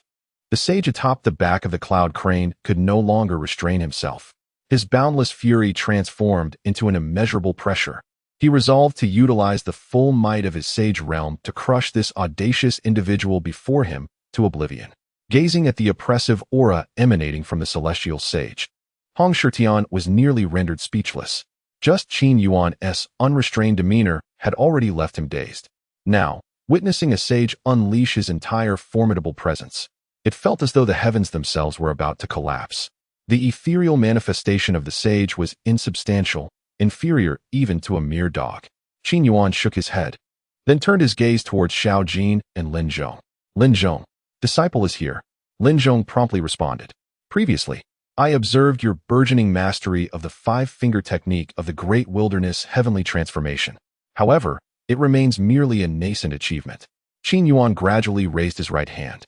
the sage atop the back of the cloud crane could no longer restrain himself. His boundless fury transformed into an immeasurable pressure. He resolved to utilize the full might of his sage realm to crush this audacious individual before him to oblivion. Gazing at the oppressive aura emanating from the celestial sage, Hong Shirtian was nearly rendered speechless. Just Qin Yuan's unrestrained demeanor had already left him dazed. Now, witnessing a sage unleash his entire formidable presence, it felt as though the heavens themselves were about to collapse. The ethereal manifestation of the sage was insubstantial, inferior even to a mere dog. Qin Yuan shook his head, then turned his gaze towards Xiao Jin and Lin Zhong. Lin Zhong, disciple is here. Lin Zhong promptly responded. Previously, I observed your burgeoning mastery of the five-finger technique of the great wilderness heavenly transformation. However, it remains merely a nascent achievement. Qin Yuan gradually raised his right hand.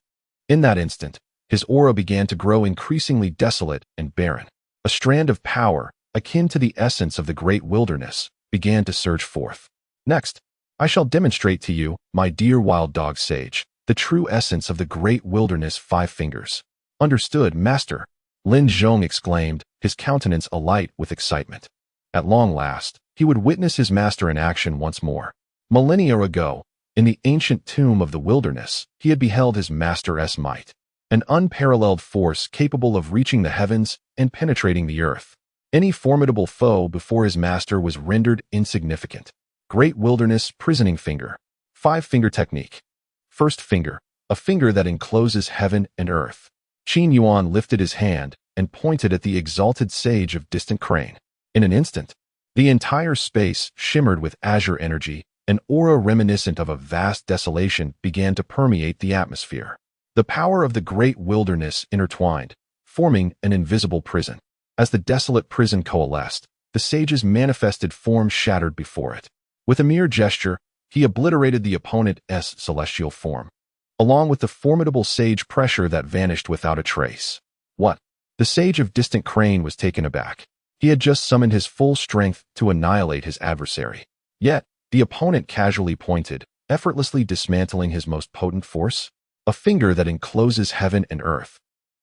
In that instant, his aura began to grow increasingly desolate and barren. A strand of power, akin to the essence of the great wilderness, began to surge forth. Next, I shall demonstrate to you, my dear wild dog sage, the true essence of the great wilderness 5 fingers. Understood, master, Lin Zhong exclaimed, his countenance alight with excitement. At long last, he would witness his master in action once more. Millennia ago, in the ancient tomb of the wilderness, he had beheld his master's might, an unparalleled force capable of reaching the heavens and penetrating the earth. Any formidable foe before his master was rendered insignificant. Great Wilderness Prisoning Finger. 5-finger technique. First finger, a finger that encloses heaven and earth. Qin Yuan lifted his hand and pointed at the exalted sage of distant crane. In an instant, the entire space shimmered with azure energy. An aura reminiscent of a vast desolation began to permeate the atmosphere. The power of the great wilderness intertwined, forming an invisible prison. As the desolate prison coalesced, the sage's manifested form shattered before it. With a mere gesture, he obliterated the opponent's celestial form, along with the formidable sage pressure that vanished without a trace. What? The sage of distant crane was taken aback. He had just summoned his full strength to annihilate his adversary. Yet, the opponent casually pointed, effortlessly dismantling his most potent force. A finger that encloses heaven and earth.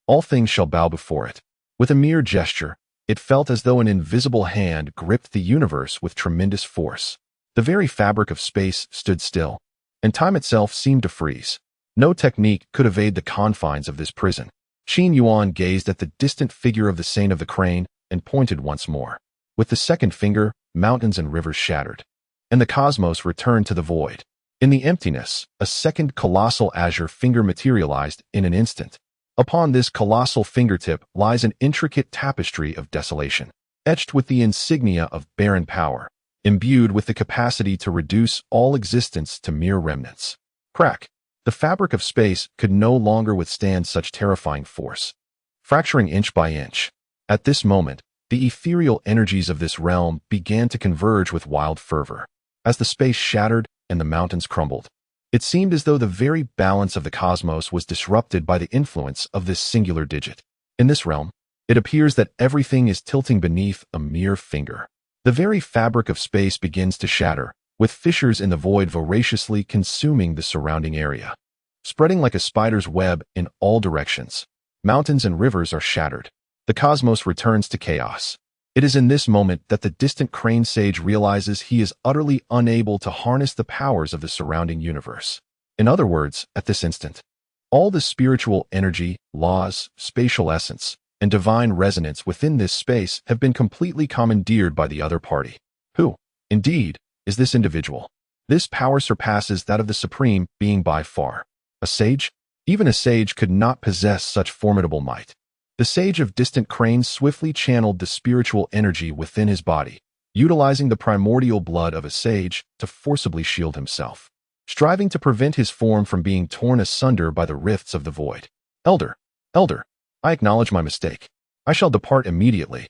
All things shall bow before it. With a mere gesture, it felt as though an invisible hand gripped the universe with tremendous force. The very fabric of space stood still, and time itself seemed to freeze. No technique could evade the confines of this prison. Qin Yuan gazed at the distant figure of the saint of the crane and pointed once more. With the second finger, mountains and rivers shattered, and the cosmos returned to the void. In the emptiness, a second colossal azure finger materialized in an instant. Upon this colossal fingertip lies an intricate tapestry of desolation, etched with the insignia of barren power, imbued with the capacity to reduce all existence to mere remnants. Crack! The fabric of space could no longer withstand such terrifying force, fracturing inch by inch. At this moment, the ethereal energies of this realm began to converge with wild fervor. As the space shattered and the mountains crumbled, it seemed as though the very balance of the cosmos was disrupted by the influence of this singular digit. In this realm, it appears that everything is tilting beneath a mere finger. The very fabric of space begins to shatter, with fissures in the void voraciously consuming the surrounding area. Spreading like a spider's web in all directions, mountains and rivers are shattered. The cosmos returns to chaos. It is in this moment that the distant crane sage realizes he is utterly unable to harness the powers of the surrounding universe. In other words, at this instant, all the spiritual energy, laws, spatial essence, and divine resonance within this space have been completely commandeered by the other party. Who, indeed, is this individual? This power surpasses that of the supreme being by far. A sage? Even a sage could not possess such formidable might. The sage of distant crane swiftly channeled the spiritual energy within his body, utilizing the primordial blood of a sage to forcibly shield himself, striving to prevent his form from being torn asunder by the rifts of the void. Elder, I acknowledge my mistake. I shall depart immediately.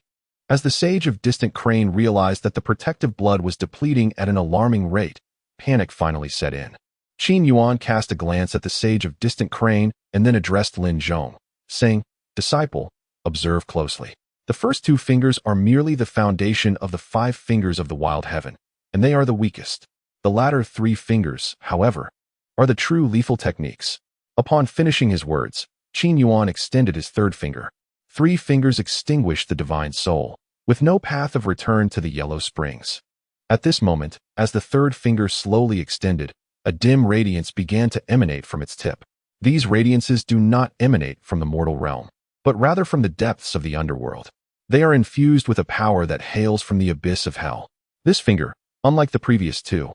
As the sage of distant crane realized that the protective blood was depleting at an alarming rate, panic finally set in. Qin Yuan cast a glance at the sage of distant crane and then addressed Lin Zhong, saying, "Disciple, observe closely. The first 2 fingers are merely the foundation of the 5 fingers of the wild heaven, and they are the weakest. The latter 3 fingers, however, are the true lethal techniques." Upon finishing his words, Qin Yuan extended his 3rd finger. 3 fingers extinguished the divine soul, with no path of return to the yellow springs. At this moment, as the 3rd finger slowly extended, a dim radiance began to emanate from its tip. These radiances do not emanate from the mortal realm, but rather from the depths of the underworld. They are infused with a power that hails from the abyss of hell. This finger, unlike the previous 2,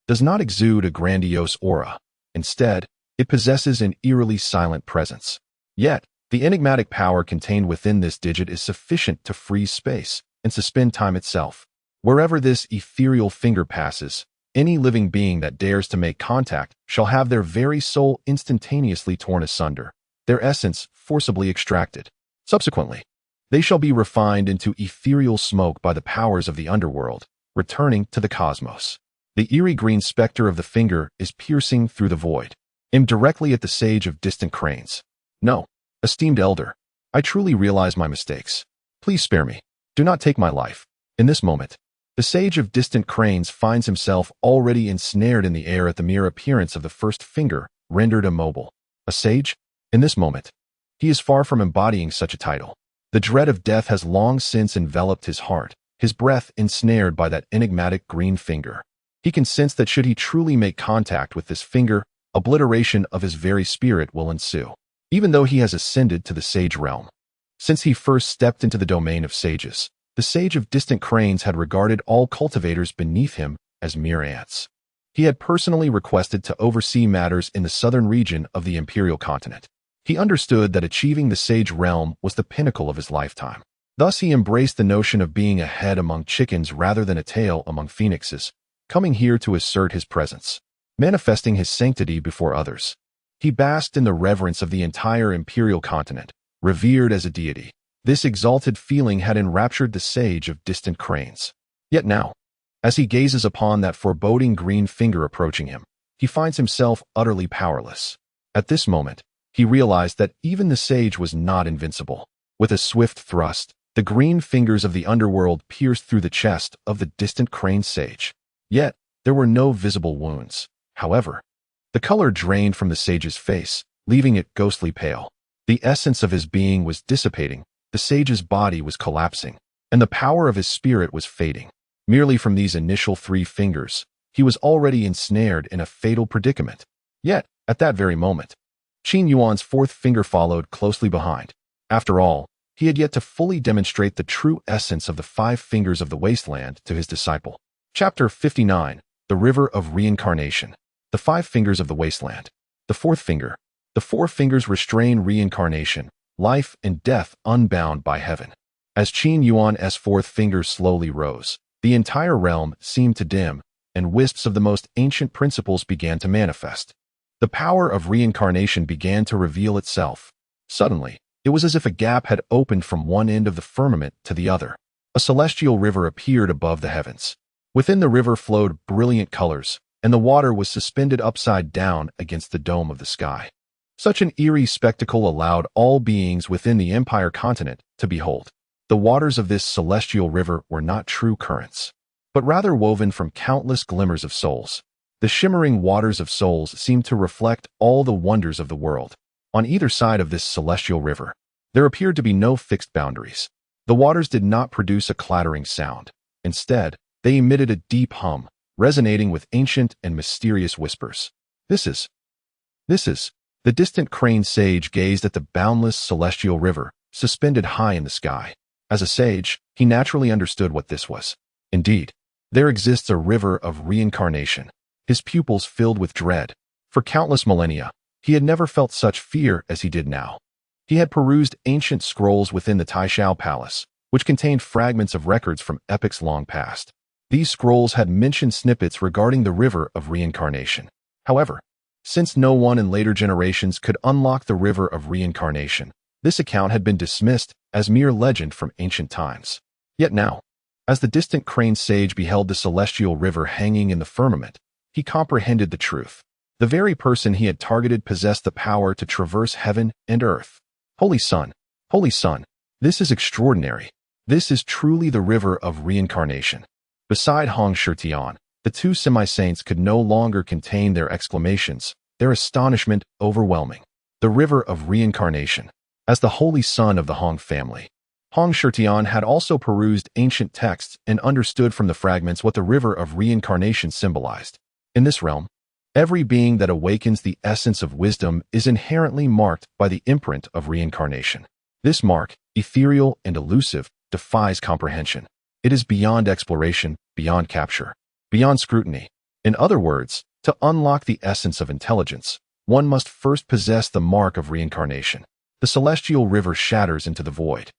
does not exude a grandiose aura. Instead, it possesses an eerily silent presence. Yet, the enigmatic power contained within this digit is sufficient to freeze space and suspend time itself. Wherever this ethereal finger passes, any living being that dares to make contact shall have their very soul instantaneously torn asunder, their essence forcibly extracted. Subsequently, they shall be refined into ethereal smoke by the powers of the underworld, returning to the cosmos. The eerie green specter of the finger is piercing through the void. Aimed directly at the sage of distant cranes. No, esteemed elder, I truly realize my mistakes. Please spare me. Do not take my life. In this moment, the sage of distant cranes finds himself already ensnared in the air at the mere appearance of the first finger, rendered immobile. A sage? In this moment, he is far from embodying such a title. The dread of death has long since enveloped his heart, his breath ensnared by that enigmatic green finger. He can sense that should he truly make contact with this finger, obliteration of his very spirit will ensue. Even though he has ascended to the sage realm. Since he first stepped into the domain of sages, the sage of distant cranes had regarded all cultivators beneath him as mere ants. He had personally requested to oversee matters in the southern region of the imperial continent. He understood that achieving the sage realm was the pinnacle of his lifetime. Thus he embraced the notion of being a head among chickens rather than a tail among phoenixes, coming here to assert his presence, manifesting his sanctity before others. He basked in the reverence of the entire imperial continent, revered as a deity. This exalted feeling had enraptured the sage of distant cranes. Yet now, as he gazes upon that foreboding green finger approaching him, he finds himself utterly powerless. At this moment, he realized that even the sage was not invincible. With a swift thrust, the green fingers of the underworld pierced through the chest of the distant crane sage. Yet, there were no visible wounds. However, the color drained from the sage's face, leaving it ghostly pale. The essence of his being was dissipating, the sage's body was collapsing, and the power of his spirit was fading. Merely from these initial 3 fingers, he was already ensnared in a fatal predicament. Yet, at that very moment, Qin Yuan's 4th finger followed closely behind. After all, he had yet to fully demonstrate the true essence of the 5 fingers of the wasteland to his disciple. Chapter 59, The River of Reincarnation. The 5 fingers of the wasteland. The 4th finger. The 4 fingers restrain reincarnation, life and death unbound by heaven. As Qin Yuan's 4th finger slowly rose, the entire realm seemed to dim, and wisps of the most ancient principles began to manifest. The power of reincarnation began to reveal itself. Suddenly, it was as if a gap had opened from one end of the firmament to the other. A celestial river appeared above the heavens. Within the river flowed brilliant colors, and the water was suspended upside down against the dome of the sky. Such an eerie spectacle allowed all beings within the Empire continent to behold. The waters of this celestial river were not true currents, but rather woven from countless glimmers of souls. The shimmering waters of souls seemed to reflect all the wonders of the world. On either side of this celestial river, there appeared to be no fixed boundaries. The waters did not produce a clattering sound. Instead, they emitted a deep hum, resonating with ancient and mysterious whispers. This is. The distant crane sage gazed at the boundless celestial river, suspended high in the sky. As a sage, he naturally understood what this was. Indeed, there exists a river of reincarnation. His pupils filled with dread. For countless millennia, he had never felt such fear as he did now. He had perused ancient scrolls within the Taishao Palace, which contained fragments of records from epochs long past. These scrolls had mentioned snippets regarding the river of reincarnation. However, since no one in later generations could unlock the river of reincarnation, this account had been dismissed as mere legend from ancient times. Yet now, as the distant crane sage beheld the celestial river hanging in the firmament, he comprehended the truth. The very person he had targeted possessed the power to traverse heaven and earth. Holy Sun, this is extraordinary. This is truly the river of reincarnation. Beside Hong Shitian, the 2 semi-saints could no longer contain their exclamations, their astonishment overwhelming. The river of reincarnation. As the holy son of the Hong family, Hong Shitian had also perused ancient texts and understood from the fragments what the river of reincarnation symbolized. In this realm, every being that awakens the essence of wisdom is inherently marked by the imprint of reincarnation. This mark, ethereal and elusive, defies comprehension. It is beyond exploration, beyond capture, beyond scrutiny. In other words, to unlock the essence of intelligence, one must first possess the mark of reincarnation. The celestial river shatters into the void.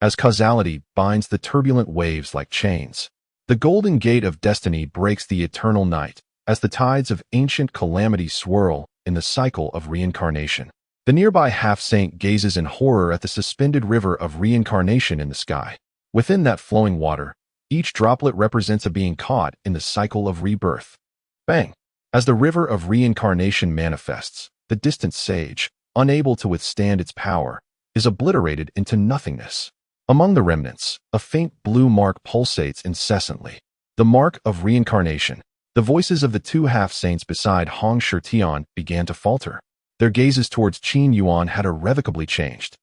As causality binds the turbulent waves like chains, the golden gate of destiny breaks the eternal night as the tides of ancient calamity swirl in the cycle of reincarnation. The nearby half-saint gazes in horror at the suspended river of reincarnation in the sky. Within that flowing water, each droplet represents a being caught in the cycle of rebirth. Bang! As the river of reincarnation manifests, the distant sage, unable to withstand its power, is obliterated into nothingness. Among the remnants, a faint blue mark pulsates incessantly. The mark of reincarnation. The voices of the two half-saints beside Hong Shirtian began to falter. Their gazes towards Qin Yuan had irrevocably changed.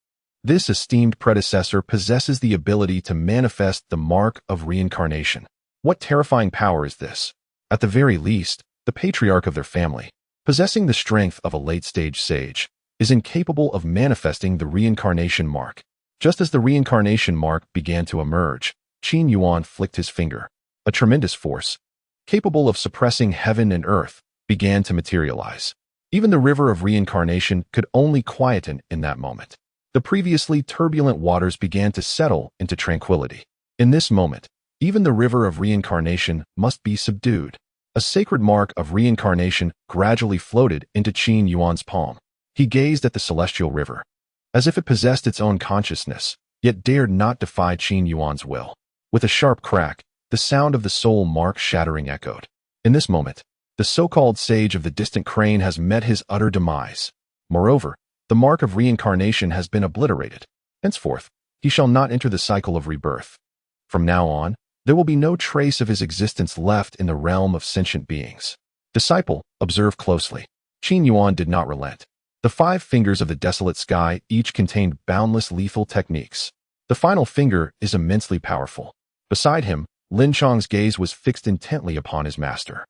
This esteemed predecessor possesses the ability to manifest the mark of reincarnation. What terrifying power is this? At the very least, the patriarch of their family, possessing the strength of a late-stage sage, is incapable of manifesting the reincarnation mark. Just as the reincarnation mark began to emerge, Qin Yuan flicked his finger. A tremendous force, capable of suppressing heaven and earth, began to materialize. Even the river of reincarnation could only quieten in that moment. The previously turbulent waters began to settle into tranquility. In this moment, even the river of reincarnation must be subdued. A sacred mark of reincarnation gradually floated into Qin Yuan's palm. He gazed at the celestial river, as if it possessed its own consciousness, yet dared not defy Qin Yuan's will. With a sharp crack, the sound of the soul mark shattering echoed. In this moment, the so-called sage of the distant crane has met his utter demise. Moreover, the mark of reincarnation has been obliterated. Henceforth, he shall not enter the cycle of rebirth. From now on, there will be no trace of his existence left in the realm of sentient beings. Disciple, observe closely. Qin Yuan did not relent. The 5 fingers of the desolate sky each contained boundless lethal techniques. The final finger is immensely powerful. Beside him, Lin Chong's gaze was fixed intently upon his master.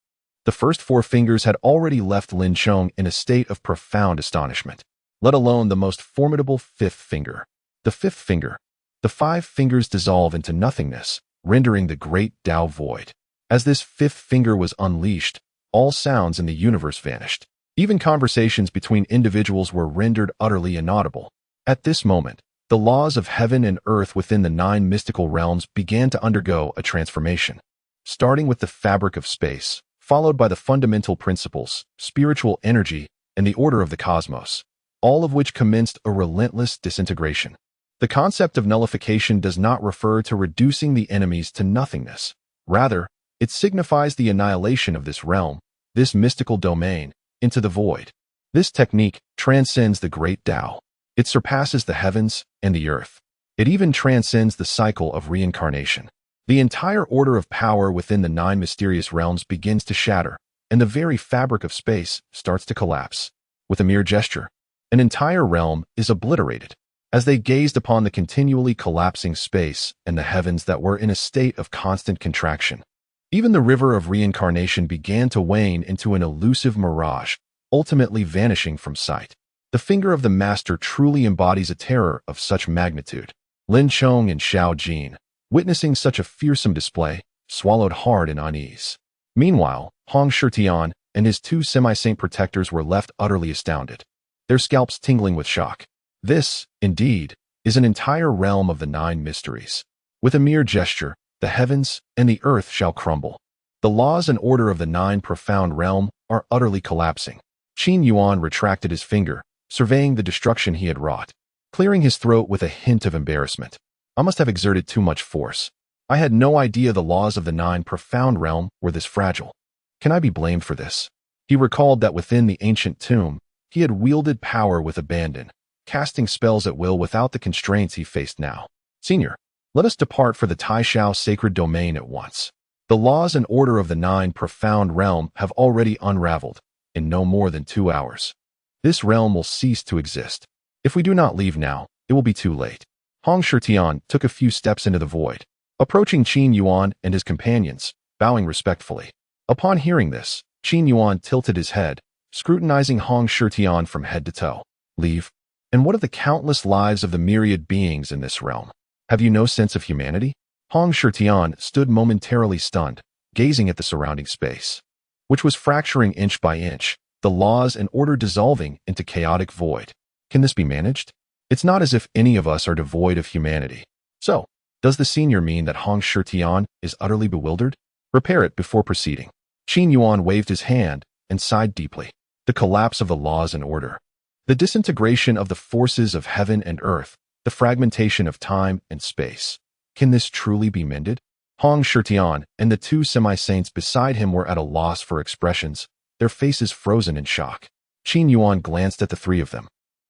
The first 4 fingers had already left Lin Chong in a state of profound astonishment, let alone the most formidable 5th finger. The 5th finger. The 5 fingers dissolve into nothingness, rendering the great Tao void. As this 5th finger was unleashed, all sounds in the universe vanished. Even conversations between individuals were rendered utterly inaudible. At this moment, the laws of heaven and earth within the 9 mystical realms began to undergo a transformation. Starting with the fabric of space, followed by the fundamental principles, spiritual energy, and the order of the cosmos, all of which commenced a relentless disintegration. The concept of nullification does not refer to reducing the enemies to nothingness. Rather, it signifies the annihilation of this realm, this mystical domain, into the void. This technique transcends the great Tao. It surpasses the heavens and the earth. It even transcends the cycle of reincarnation. The entire order of power within the 9 mysterious realms begins to shatter, and the very fabric of space starts to collapse. With a mere gesture, an entire realm is obliterated. As they gazed upon the continually collapsing space and the heavens that were in a state of constant contraction, even the river of reincarnation began to wane into an elusive mirage, ultimately vanishing from sight. The finger of the master truly embodies a terror of such magnitude. Lin Chong and Xiao Jin, witnessing such a fearsome display, swallowed hard in unease. Meanwhile, Hong Shirtian and his 2 semi-saint protectors were left utterly astounded, their scalps tingling with shock. This, indeed, is an entire realm of the 9 mysteries. With a mere gesture, the heavens and the earth shall crumble. The laws and order of the 9 profound realm are utterly collapsing. Qin Yuan retracted his finger, surveying the destruction he had wrought, clearing his throat with a hint of embarrassment. I must have exerted too much force. I had no idea the laws of the 9 profound realm were this fragile. Can I be blamed for this? He recalled that within the ancient tomb, he had wielded power with abandon, casting spells at will without the constraints he faced now. Senior, let us depart for the Taishao sacred domain at once. The laws and order of the 9 profound realm have already unraveled in no more than 2 hours. This realm will cease to exist. If we do not leave now, it will be too late. Hong Shirtian took a few steps into the void, approaching Qin Yuan and his companions, bowing respectfully. Upon hearing this, Qin Yuan tilted his head, scrutinizing Hong Shirtian from head to toe. Leave? And what of the countless lives of the myriad beings in this realm? Have you no sense of humanity? Hong Shirtian stood momentarily stunned, gazing at the surrounding space, which was fracturing inch by inch, the laws and order dissolving into chaotic void. Can this be managed? It's not as if any of us are devoid of humanity. So, does the senior mean that Hong Shirtian is utterly bewildered? Repair it before proceeding. Qin Yuan waved his hand and sighed deeply. The collapse of the laws and order, the disintegration of the forces of heaven and earth, the fragmentation of time and space. Can this truly be mended? Hong Shirtian and the two semi-saints beside him were at a loss for expressions, their faces frozen in shock. Qin Yuan glanced at the three of them,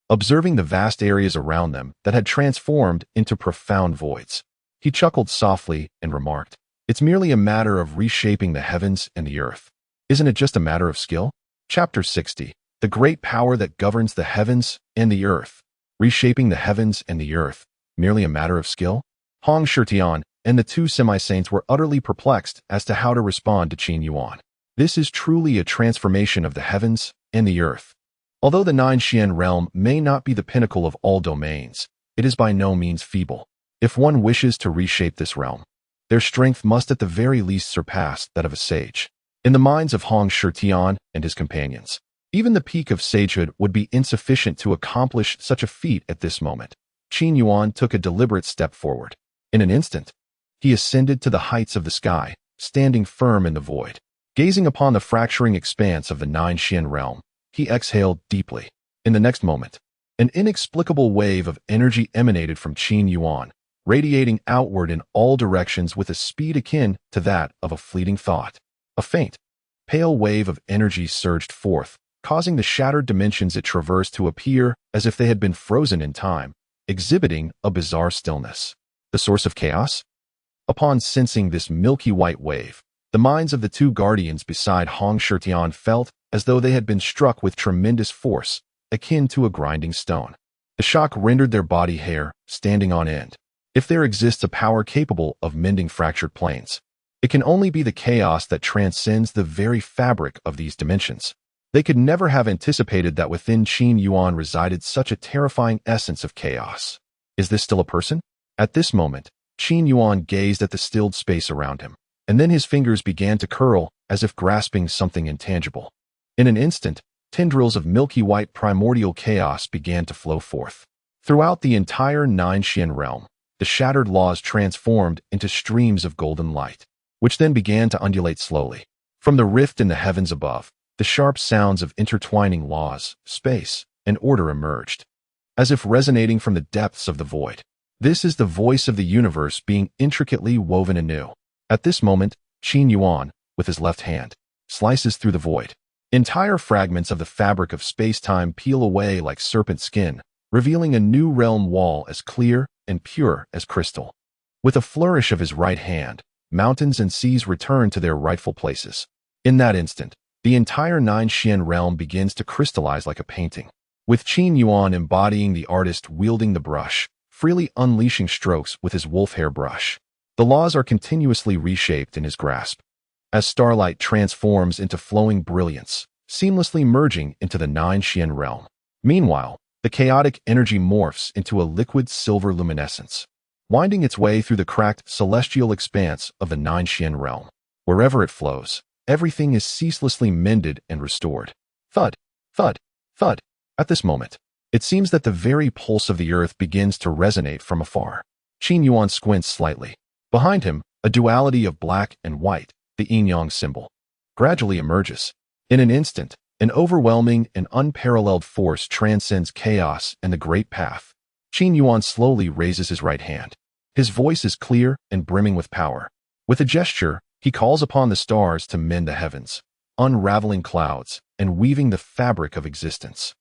observing the vast areas around them that had transformed into profound voids. He chuckled softly and remarked, "It's merely a matter of reshaping the heavens and the earth. Isn't it just a matter of skill?" Chapter 60. The great power that governs the heavens and the earth. Reshaping the heavens and the earth, merely a matter of skill? Hong Shirtian and the two semi-saints were utterly perplexed as to how to respond to Qin Yuan. This is truly a transformation of the heavens and the earth. Although the Nine Xian realm may not be the pinnacle of all domains, it is by no means feeble. If one wishes to reshape this realm, their strength must at the very least surpass that of a sage. In the minds of Hong Shirtian and his companions, even the peak of sagehood would be insufficient to accomplish such a feat at this moment. Qin Yuan took a deliberate step forward. In an instant, he ascended to the heights of the sky, standing firm in the void. Gazing upon the fracturing expanse of the Nine Xian realm, he exhaled deeply. In the next moment, an inexplicable wave of energy emanated from Qin Yuan, radiating outward in all directions with a speed akin to that of a fleeting thought. A faint, pale wave of energy surged forth, causing the shattered dimensions it traversed to appear as if they had been frozen in time, exhibiting a bizarre stillness. The source of chaos? Upon sensing this milky white wave, the minds of the two guardians beside Hong Shirtian felt as though they had been struck with tremendous force, akin to a grinding stone. The shock rendered their body hair standing on end. If there exists a power capable of mending fractured planes, it can only be the chaos that transcends the very fabric of these dimensions. They could never have anticipated that within Qin Yuan resided such a terrifying essence of chaos. Is this still a person? At this moment, Qin Yuan gazed at the stilled space around him, and then his fingers began to curl as if grasping something intangible. In an instant, tendrils of milky white primordial chaos began to flow forth. Throughout the entire Nine Xian realm, the shattered laws transformed into streams of golden light, which then began to undulate slowly. From the rift in the heavens above, the sharp sounds of intertwining laws, space, and order emerged, as if resonating from the depths of the void. This is the voice of the universe being intricately woven anew. At this moment, Qin Yuan, with his left hand, slices through the void. Entire fragments of the fabric of space-time peel away like serpent skin, revealing a new realm wall as clear and pure as crystal. With a flourish of his right hand, mountains and seas return to their rightful places. In that instant, the entire Nine Xian realm begins to crystallize like a painting, with Qin Yuan embodying the artist wielding the brush, freely unleashing strokes with his wolf hair brush. The laws are continuously reshaped in his grasp, as starlight transforms into flowing brilliance, seamlessly merging into the Nine Xian realm. Meanwhile, the chaotic energy morphs into a liquid silver luminescence, winding its way through the cracked celestial expanse of the Nine Xian realm. Wherever it flows, everything is ceaselessly mended and restored. Thud, thud, thud. At this moment, it seems that the very pulse of the earth begins to resonate from afar. Qin Yuan squints slightly. Behind him, a duality of black and white, the yin-yang symbol, gradually emerges. In an instant, an overwhelming and unparalleled force transcends chaos and the great path. Qin Yuan slowly raises his right hand. His voice is clear and brimming with power. With a gesture, he calls upon the stars to mend the heavens, unraveling clouds and weaving the fabric of existence.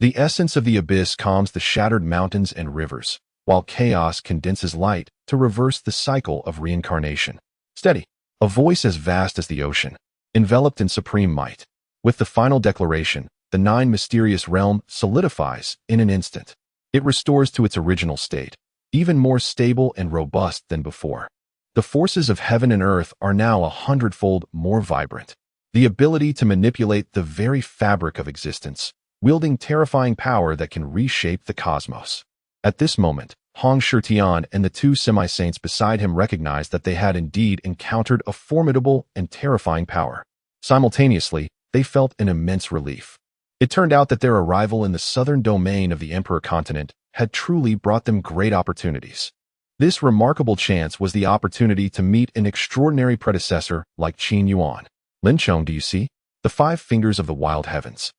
The essence of the abyss calms the shattered mountains and rivers, while chaos condenses light to reverse the cycle of reincarnation. Steady, a voice as vast as the ocean, enveloped in supreme might. With the final declaration, the Nine Mysterious Realm solidifies in an instant. It restores to its original state, even more stable and robust than before. The forces of heaven and earth are now 100-fold more vibrant. The ability to manipulate the very fabric of existence, wielding terrifying power that can reshape the cosmos. At this moment, Hong Shirtian and the two semi-saints beside him recognized that they had indeed encountered a formidable and terrifying power. Simultaneously, they felt an immense relief. It turned out that their arrival in the southern domain of the Emperor continent had truly brought them great opportunities. This remarkable chance was the opportunity to meet an extraordinary predecessor like Qin Yuan. Lin Chong, do you see? The 5 fingers of the wild heavens.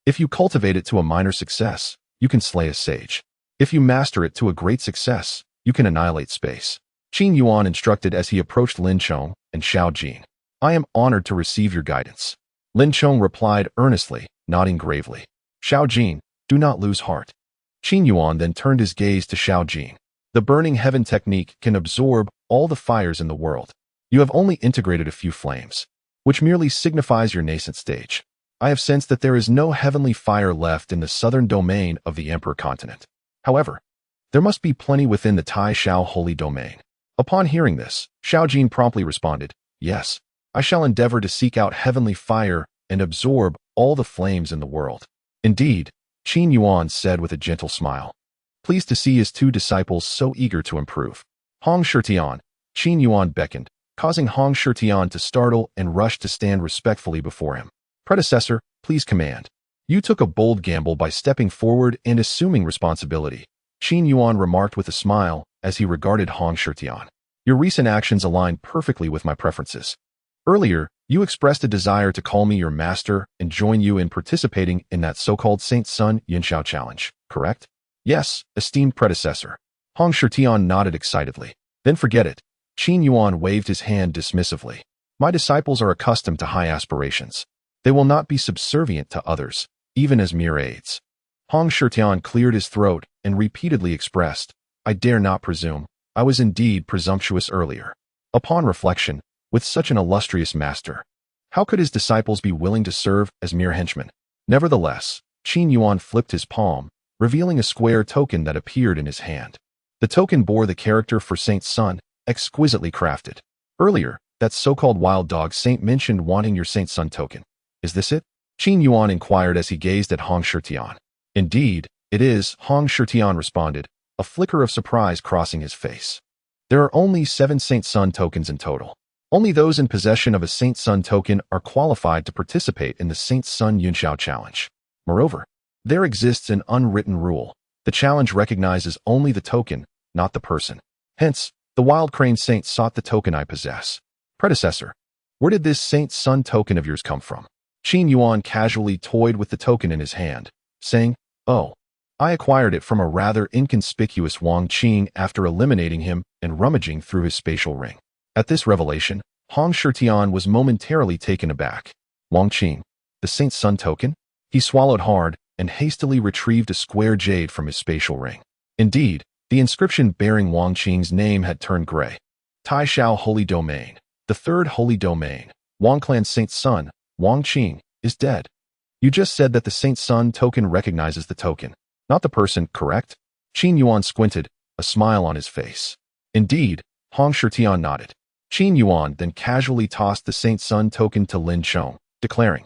If you cultivate it to a minor success, you can slay a sage. If you master it to a great success, you can annihilate space. Qin Yuan instructed as he approached Lin Chong and Xiao Jin. I am honored to receive your guidance. Lin Chong replied earnestly, nodding gravely. Xiao Jin, do not lose heart. Qin Yuan then turned his gaze to Xiao Jin. The burning heaven technique can absorb all the fires in the world. You have only integrated a few flames, which merely signifies your nascent stage. I have sensed that there is no heavenly fire left in the southern domain of the Emperor continent. However, there must be plenty within the Tai Shao holy domain. Upon hearing this, Xiao Jin promptly responded, yes, I shall endeavor to seek out heavenly fire and absorb all the flames in the world. Indeed, Qin Yuan said with a gentle smile, pleased to see his two disciples so eager to improve. Hong Shitian, Qin Yuan beckoned, causing Hong Shitian to startle and rush to stand respectfully before him. Predecessor, please command. You took a bold gamble by stepping forward and assuming responsibility, Qin Yuan remarked with a smile as he regarded Hong Shitian. Your recent actions align perfectly with my preferences. Earlier, you expressed a desire to call me your master and join you in participating in that so-called Saint Sun Yunxiao challenge, correct? Yes, esteemed predecessor. Hong Shitian nodded excitedly. Then forget it. Qin Yuan waved his hand dismissively. My disciples are accustomed to high aspirations. They will not be subservient to others, even as mere aids. Hong Shitian cleared his throat and repeatedly expressed, I dare not presume. I was indeed presumptuous earlier. Upon reflection, with such an illustrious master, how could his disciples be willing to serve as mere henchmen? Nevertheless, Qin Yuan flipped his palm, revealing a square token that appeared in his hand. The token bore the character for Saint Sun, exquisitely crafted. Earlier, that so-called wild dog saint mentioned wanting your Saint Sun token. Is this it? Qin Yuan inquired as he gazed at Hong Shitian. Indeed, it is, Hong Shitian responded, a flicker of surprise crossing his face. There are only 7 Saint Sun tokens in total. Only those in possession of a Saint Sun token are qualified to participate in the Saint Sun Yunxiao challenge. Moreover, there exists an unwritten rule. The challenge recognizes only the token, not the person. Hence, the wild crane saint sought the token I possess. Predecessor, where did this Saint Sun token of yours come from? Qin Yuan casually toyed with the token in his hand, saying, oh, I acquired it from a rather inconspicuous Wang Qing after eliminating him and rummaging through his spatial ring. At this revelation, Hong Shitian was momentarily taken aback. Wang Qing, the Saint Sun token? He swallowed hard and hastily retrieved a square jade from his spatial ring. Indeed, the inscription bearing Wang Qing's name had turned gray. Tai Shao Holy Domain, the third holy domain, Wang Clan's Saint Sun, Wang Qing, is dead. You just said that the Saint Sun token recognizes the token, not the person, correct? Qin Yuan squinted, a smile on his face. Indeed, Hong Shitian nodded. Qin Yuan then casually tossed the Saint Sun token to Lin Chong, declaring,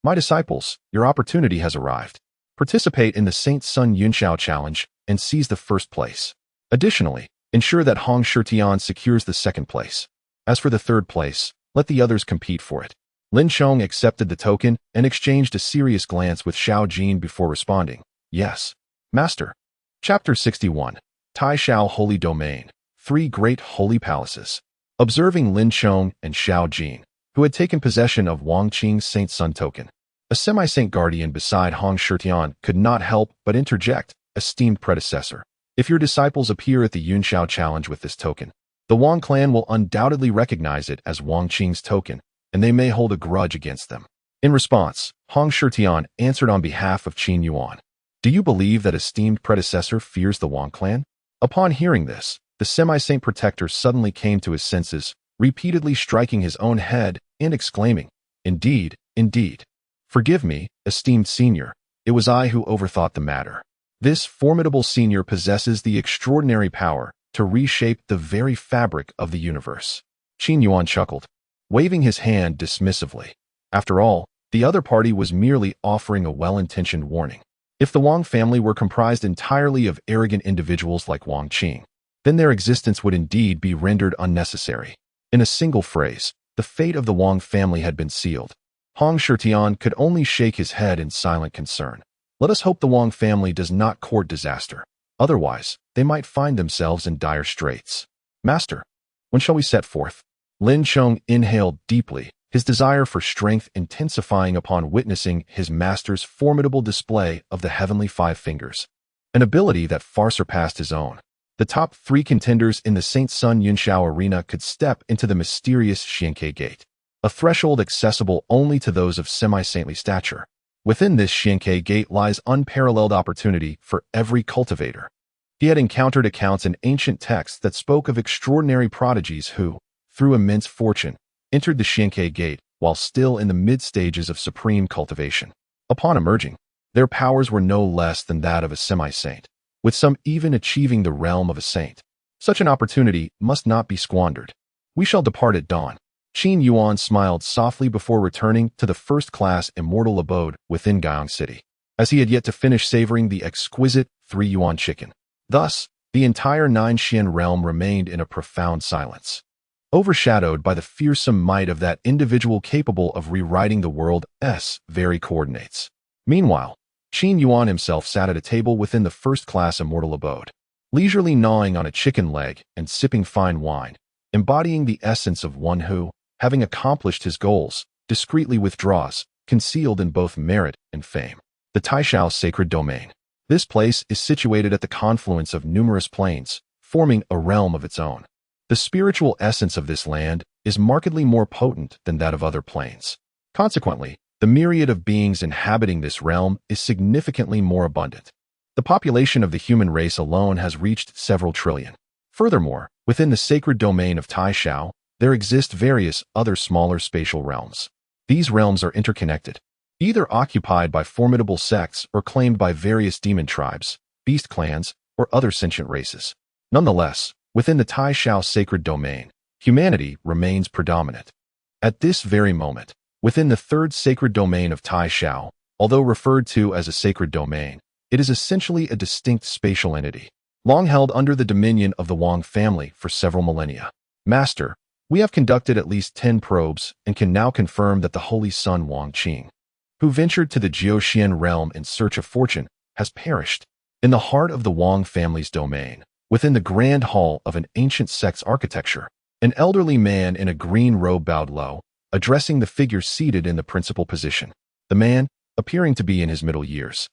my disciples, your opportunity has arrived. Participate in the Saint Sun Yunxiao challenge and seize the first place. Additionally, ensure that Hong Shitian secures the second place. As for the third place, let the others compete for it. Lin Chong accepted the token and exchanged a serious glance with Xiao Jin before responding, yes, Master. Chapter 61, Tai Shao Holy Domain, 3 Great Holy Palaces. Observing Lin Chong and Xiao Jin, who had taken possession of Wang Qing's Saint Sun token, a semi-saint guardian beside Hong Shitian could not help but interject, esteemed predecessor. If your disciples appear at the Yunxiao challenge with this token, the Wang clan will undoubtedly recognize it as Wang Qing's token, and they may hold a grudge against them. In response, Hong Shitian answered on behalf of Qin Yuan. Do you believe that esteemed predecessor fears the Wang clan? Upon hearing this, the semi-saint protector suddenly came to his senses, repeatedly striking his own head and exclaiming, indeed, indeed. Forgive me, esteemed senior, it was I who overthought the matter. This formidable senior possesses the extraordinary power to reshape the very fabric of the universe. Qin Yuan chuckled, waving his hand dismissively. After all, the other party was merely offering a well-intentioned warning. If the Wang family were comprised entirely of arrogant individuals like Wang Qing, then their existence would indeed be rendered unnecessary. In a single phrase, the fate of the Wang family had been sealed. Hong Shitian could only shake his head in silent concern. Let us hope the Wang family does not court disaster. Otherwise, they might find themselves in dire straits. Master, when shall we set forth? Lin Chong inhaled deeply, his desire for strength intensifying upon witnessing his master's formidable display of the heavenly 5 fingers, an ability that far surpassed his own. The top 3 contenders in the St. Sun Yunshao arena could step into the mysterious Xianke Gate, a threshold accessible only to those of semi-saintly stature. Within this Xianke Gate lies unparalleled opportunity for every cultivator. He had encountered accounts in ancient texts that spoke of extraordinary prodigies who, through immense fortune, entered the Xianke Gate while still in the mid-stages of supreme cultivation. Upon emerging, their powers were no less than that of a semi-saint, with some even achieving the realm of a saint. Such an opportunity must not be squandered. We shall depart at dawn. Qin Yuan smiled softly before returning to the first-class immortal abode within Guyang City, as he had yet to finish savoring the exquisite 3-yuan chicken. Thus, the entire 9-Xian realm remained in a profound silence, overshadowed by the fearsome might of that individual capable of rewriting the world's very coordinates. Meanwhile, Qin Yuan himself sat at a table within the first-class immortal abode, leisurely gnawing on a chicken leg and sipping fine wine, embodying the essence of one who, having accomplished his goals, discreetly withdraws, concealed in both merit and fame. The Taishao Sacred Domain. This place is situated at the confluence of numerous plains, forming a realm of its own. The spiritual essence of this land is markedly more potent than that of other planes. Consequently, the myriad of beings inhabiting this realm is significantly more abundant. The population of the human race alone has reached several trillion. Furthermore, within the sacred domain of Taishao, there exist various other smaller spatial realms. These realms are interconnected, either occupied by formidable sects or claimed by various demon tribes, beast clans, or other sentient races. Nonetheless, within the Taishao sacred domain, humanity remains predominant. At this very moment, within the third sacred domain of Taishao, although referred to as a sacred domain, it is essentially a distinct spatial entity, long held under the dominion of the Wang family for several millennia. Master, we have conducted at least 10 probes and can now confirm that the holy son Wang Qing, who ventured to the Jiuxian realm in search of fortune, has perished. In the heart of the Wang family's domain, within the grand hall of an ancient sect's architecture, an elderly man in a green robe bowed low, addressing the figure seated in the principal position. The man, appearing to be in his middle years,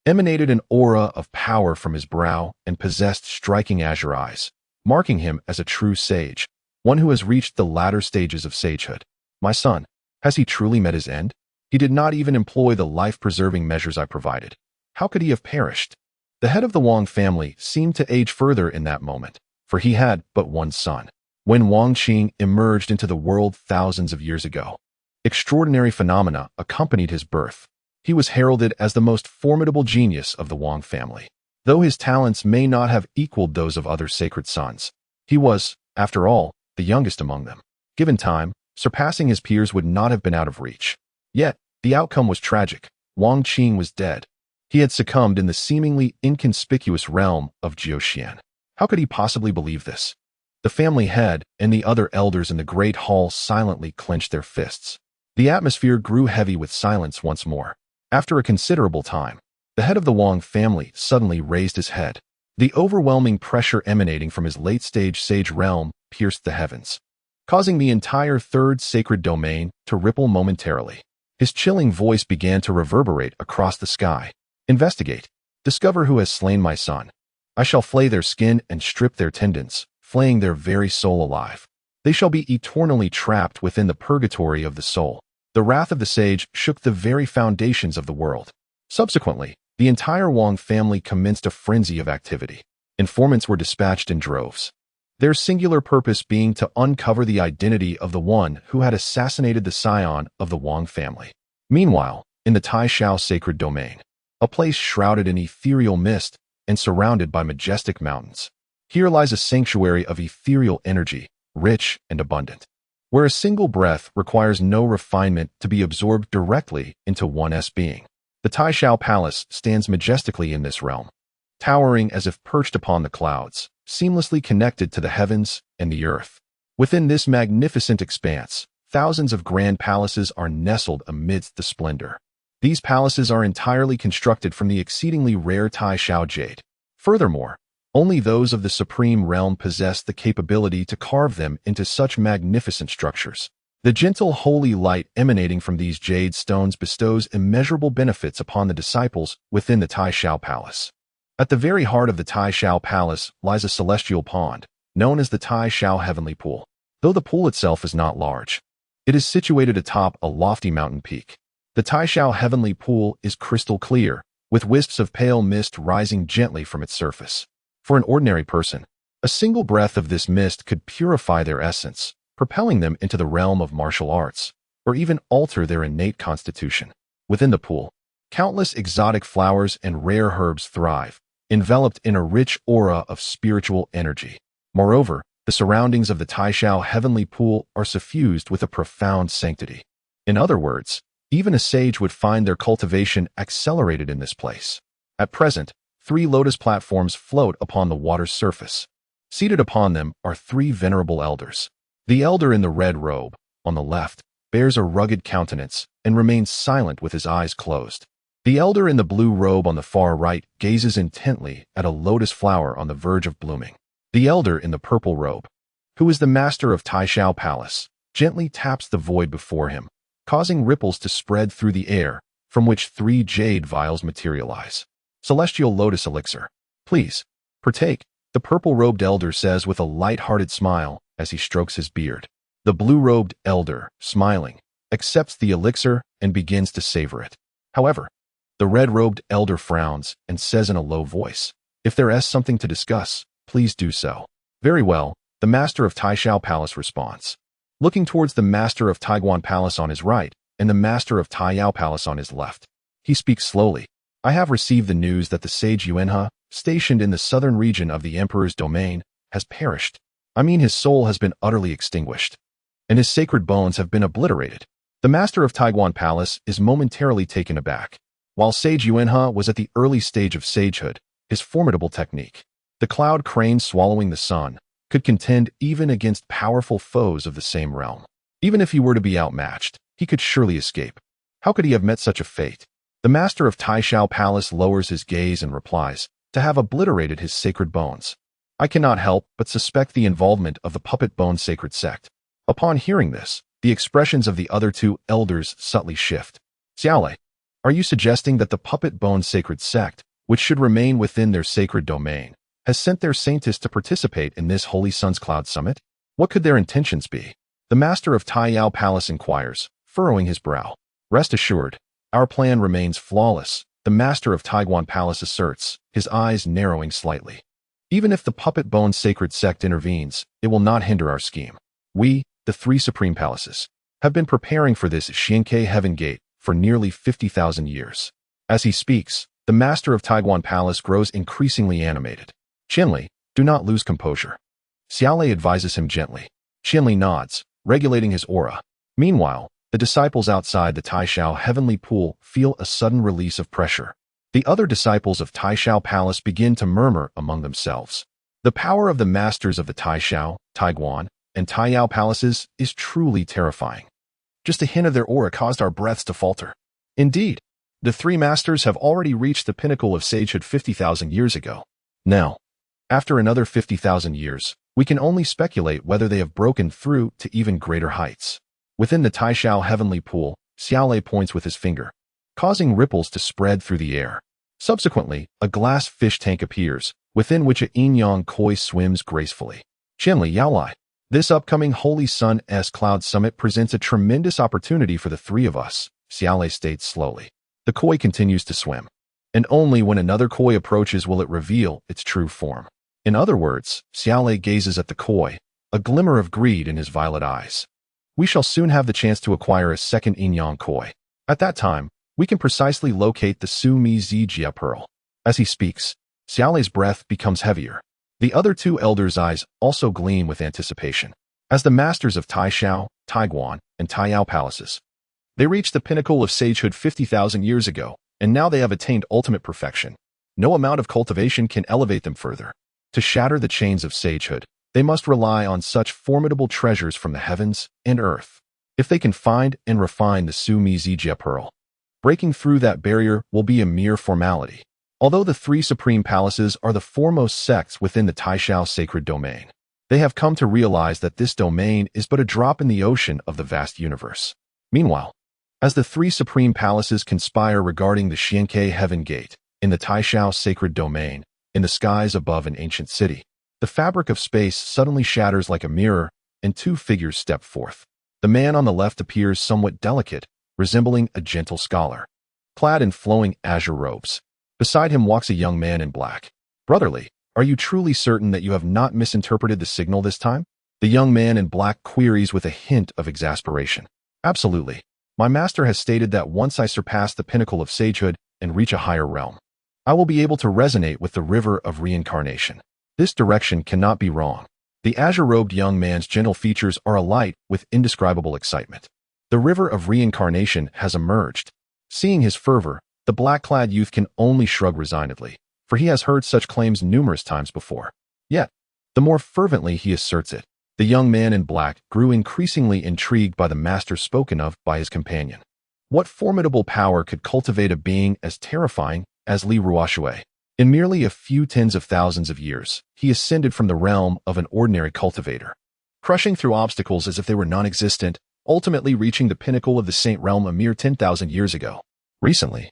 emanated an aura of power from his brow and possessed striking azure eyes, marking him as a true sage, one who has reached the latter stages of sagehood. My son, has he truly met his end? He did not even employ the life-preserving measures I provided. How could he have perished? The head of the Wang family seemed to age further in that moment, for he had but one son. When Wang Qing emerged into the world thousands of years ago, extraordinary phenomena accompanied his birth. He was heralded as the most formidable genius of the Wang family. Though his talents may not have equaled those of other sacred sons, he was, after all, the youngest among them. Given time, surpassing his peers would not have been out of reach. Yet, the outcome was tragic. Wang Qing was dead. He had succumbed in the seemingly inconspicuous realm of Jiuxian. How could he possibly believe this? The family head and the other elders in the great hall silently clenched their fists. The atmosphere grew heavy with silence once more. After a considerable time, the head of the Wang family suddenly raised his head. The overwhelming pressure emanating from his late-stage sage realm pierced the heavens, causing the entire third sacred domain to ripple momentarily. His chilling voice began to reverberate across the sky. Investigate. Discover who has slain my son. I shall flay their skin and strip their tendons, flaying their very soul alive. They shall be eternally trapped within the purgatory of the soul. The wrath of the sage shook the very foundations of the world. Subsequently, the entire Wang family commenced a frenzy of activity. Informants were dispatched in droves, their singular purpose being to uncover the identity of the one who had assassinated the scion of the Wang family. Meanwhile, in the Taishao sacred domain, a place shrouded in ethereal mist and surrounded by majestic mountains, here lies a sanctuary of ethereal energy, rich and abundant, where a single breath requires no refinement to be absorbed directly into one's being. The Taishao Palace stands majestically in this realm, towering as if perched upon the clouds, seamlessly connected to the heavens and the earth. Within this magnificent expanse, thousands of grand palaces are nestled amidst the splendor. These palaces are entirely constructed from the exceedingly rare Taishao jade. Furthermore, only those of the supreme realm possess the capability to carve them into such magnificent structures. The gentle holy light emanating from these jade stones bestows immeasurable benefits upon the disciples within the Taishao Palace. At the very heart of the Tai Shao Palace lies a celestial pond, known as the Tai Shao Heavenly Pool. Though the pool itself is not large, it is situated atop a lofty mountain peak. The Tai Shao Heavenly Pool is crystal clear, with wisps of pale mist rising gently from its surface. For an ordinary person, a single breath of this mist could purify their essence, propelling them into the realm of martial arts, or even alter their innate constitution. Within the pool, countless exotic flowers and rare herbs thrive, enveloped in a rich aura of spiritual energy. Moreover, the surroundings of the Tai Shao Heavenly Pool are suffused with a profound sanctity. In other words, even a sage would find their cultivation accelerated in this place. At present, 3 lotus platforms float upon the water's surface. Seated upon them are 3 venerable elders. The elder in the red robe, on the left, bears a rugged countenance and remains silent with his eyes closed. The elder in the blue robe on the far right gazes intently at a lotus flower on the verge of blooming. The elder in the purple robe, who is the master of Tai Shao Palace, gently taps the void before him, causing ripples to spread through the air, from which 3 jade vials materialize. Celestial lotus elixir. Please, partake, the purple-robed elder says with a light-hearted smile as he strokes his beard. The blue-robed elder, smiling, accepts the elixir and begins to savor it. However, the red-robed elder frowns and says in a low voice, "If there is something to discuss, please do so." "Very well," the master of Tai Shao Palace responds, looking towards the master of Taiguan Palace on his right and the master of Tai Yao Palace on his left. He speaks slowly. "I have received the news that the sage Yuanhe, stationed in the southern region of the emperor's domain, has perished. I mean, his soul has been utterly extinguished, and his sacred bones have been obliterated." The master of Taiguan Palace is momentarily taken aback. While sage Yuanhe was at the early stage of sagehood, his formidable technique, the cloud crane swallowing the sun, could contend even against powerful foes of the same realm. Even if he were to be outmatched, he could surely escape. How could he have met such a fate? The master of Tai Shao Palace lowers his gaze and replies, "To have obliterated his sacred bones. I cannot help but suspect the involvement of the puppet bone sacred sect." Upon hearing this, the expressions of the other 2 elders subtly shift. "Xiaolei, are you suggesting that the puppet bone sacred sect, which should remain within their sacred domain, has sent their saintess to participate in this Holy Sun's Cloud Summit? What could their intentions be?" The master of Tai Yao Palace inquires, furrowing his brow. "Rest assured, our plan remains flawless," the master of Taiguan Palace asserts, his eyes narrowing slightly. "Even if the puppet bone sacred sect intervenes, it will not hinder our scheme. We, the 3 supreme palaces, have been preparing for this Xianke Heaven Gate for nearly 50,000 years." As he speaks, the master of Taiguan Palace grows increasingly animated. "Qinli, do not lose composure," Xiaolei advises him gently. Qinli nods, regulating his aura. Meanwhile, the disciples outside the Tai Shao Heavenly Pool feel a sudden release of pressure. The other disciples of Tai Shao Palace begin to murmur among themselves. The power of the masters of the Tai Shao, Taiguan, and Tai Yao Palaces is truly terrifying. Just a hint of their aura caused our breaths to falter. Indeed, the 3 masters have already reached the pinnacle of sagehood 50,000 years ago. Now, after another 50,000 years, we can only speculate whether they have broken through to even greater heights. Within the Tai Shao Heavenly Pool, Xiaolei points with his finger, causing ripples to spread through the air. Subsequently, a glass fish tank appears, within which a yin-yang koi swims gracefully. "Qinli Yaolai, this upcoming Holy Sun's Cloud Summit presents a tremendous opportunity for the 3 of us," Xiaolei states slowly. The koi continues to swim, and only when another koi approaches will it reveal its true form. In other words, Xiaolei gazes at the koi, a glimmer of greed in his violet eyes. "We shall soon have the chance to acquire a second yin-yang koi. At that time, we can precisely locate the Su Mi Zijia pearl." As he speaks, Xiaolei's breath becomes heavier. The other 2 elders' eyes also gleam with anticipation. As the masters of Tai Shao, Taiguan, and Tai Yao Palaces, they reached the pinnacle of sagehood 50,000 years ago, and now they have attained ultimate perfection. No amount of cultivation can elevate them further. To shatter the chains of sagehood, they must rely on such formidable treasures from the heavens and earth. If they can find and refine the Su Mi Zijia pearl, breaking through that barrier will be a mere formality. Although the 3 supreme palaces are the foremost sects within the Tai Shao sacred domain, they have come to realize that this domain is but a drop in the ocean of the vast universe. Meanwhile, as the 3 supreme palaces conspire regarding the Xianke Heaven Gate, in the Taishao sacred domain, in the skies above an ancient city. The fabric of space suddenly shatters like a mirror, and two figures step forth. The man on the left appears somewhat delicate, resembling a gentle scholar, clad in flowing azure robes. Beside him walks a young man in black. "Brotherly, are you truly certain that you have not misinterpreted the signal this time?" The young man in black queries with a hint of exasperation. "Absolutely. My master has stated that once I surpass the pinnacle of sagehood and reach a higher realm, I will be able to resonate with the river of reincarnation. This direction cannot be wrong." The azure-robed young man's gentle features are alight with indescribable excitement. The river of reincarnation has emerged. Seeing his fervor, the black-clad youth can only shrug resignedly, for he has heard such claims numerous times before. Yet, the more fervently he asserts it, the young man in black grew increasingly intrigued by the master spoken of by his companion. What formidable power could cultivate a being as terrifying as Li Ruoshui? In merely a few tens of thousands of years, he ascended from the realm of an ordinary cultivator, crushing through obstacles as if they were non-existent, ultimately reaching the pinnacle of the saint realm a mere 10,000 years ago. Recently,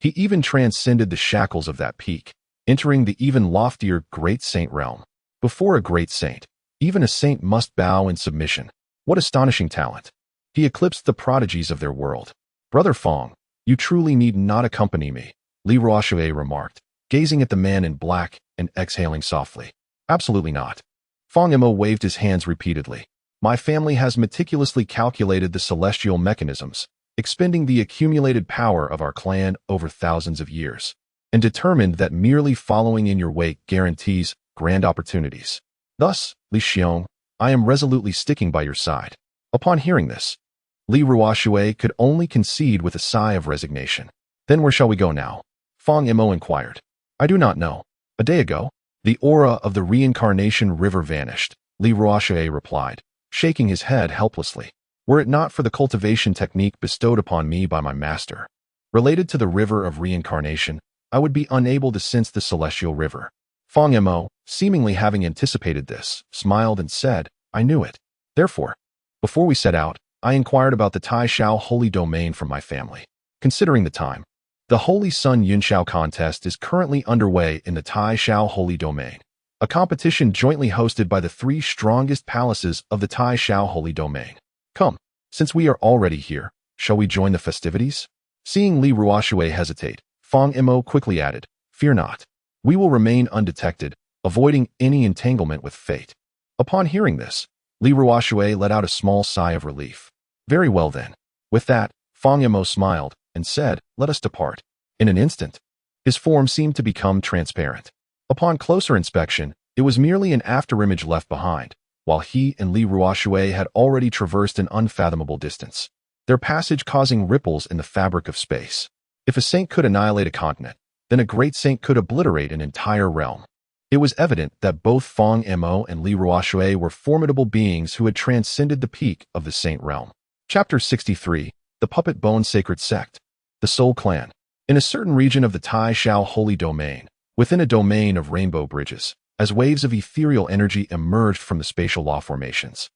he even transcended the shackles of that peak, entering the even loftier great saint realm. Before a great saint, even a saint must bow in submission. What astonishing talent! He eclipsed the prodigies of their world. "Brother Fong, you truly need not accompany me," Li Ruoshui remarked, gazing at the man in black and exhaling softly. "Absolutely not." Fong Emo waved his hands repeatedly. "My family has meticulously calculated the celestial mechanisms, expending the accumulated power of our clan over thousands of years, and determined that merely following in your wake guarantees grand opportunities. Thus, Li Xiong, I am resolutely sticking by your side." Upon hearing this, Li Ruoshui could only concede with a sigh of resignation. "Then where shall we go now?" Fong Emo inquired. "I do not know. A day ago, the aura of the reincarnation river vanished," Li Ruoshui replied, shaking his head helplessly. "Were it not for the cultivation technique bestowed upon me by my master, related to the river of reincarnation, I would be unable to sense the celestial river." Fong Emo, seemingly having anticipated this, smiled and said, "I knew it. Therefore, before we set out, I inquired about the Taishao holy domain from my family. Considering the time, the Holy Sun Yunshao contest is currently underway in the Taishao holy domain, a competition jointly hosted by the three strongest palaces of the Taishao holy domain. Come, since we are already here, shall we join the festivities?" Seeing Li Ruoshui hesitate, Fong Emo quickly added, "Fear not. We will remain undetected, avoiding any entanglement with fate." Upon hearing this, Li Ruoshui let out a small sigh of relief. "Very well then." With that, Fong Emo smiled and said, "Let us depart." In an instant, his form seemed to become transparent. Upon closer inspection, it was merely an afterimage left behind, while he and Li Ruoshui had already traversed an unfathomable distance, their passage causing ripples in the fabric of space. If a saint could annihilate a continent, then a great saint could obliterate an entire realm. It was evident that both Fong Emo and Li Ruoshui were formidable beings who had transcended the peak of the saint realm. Chapter 63, The Puppet Bone Sacred Sect. The Soul Clan. In a certain region of the Taishao holy domain, within a domain of rainbow bridges, as waves of ethereal energy emerged from the spatial law formations,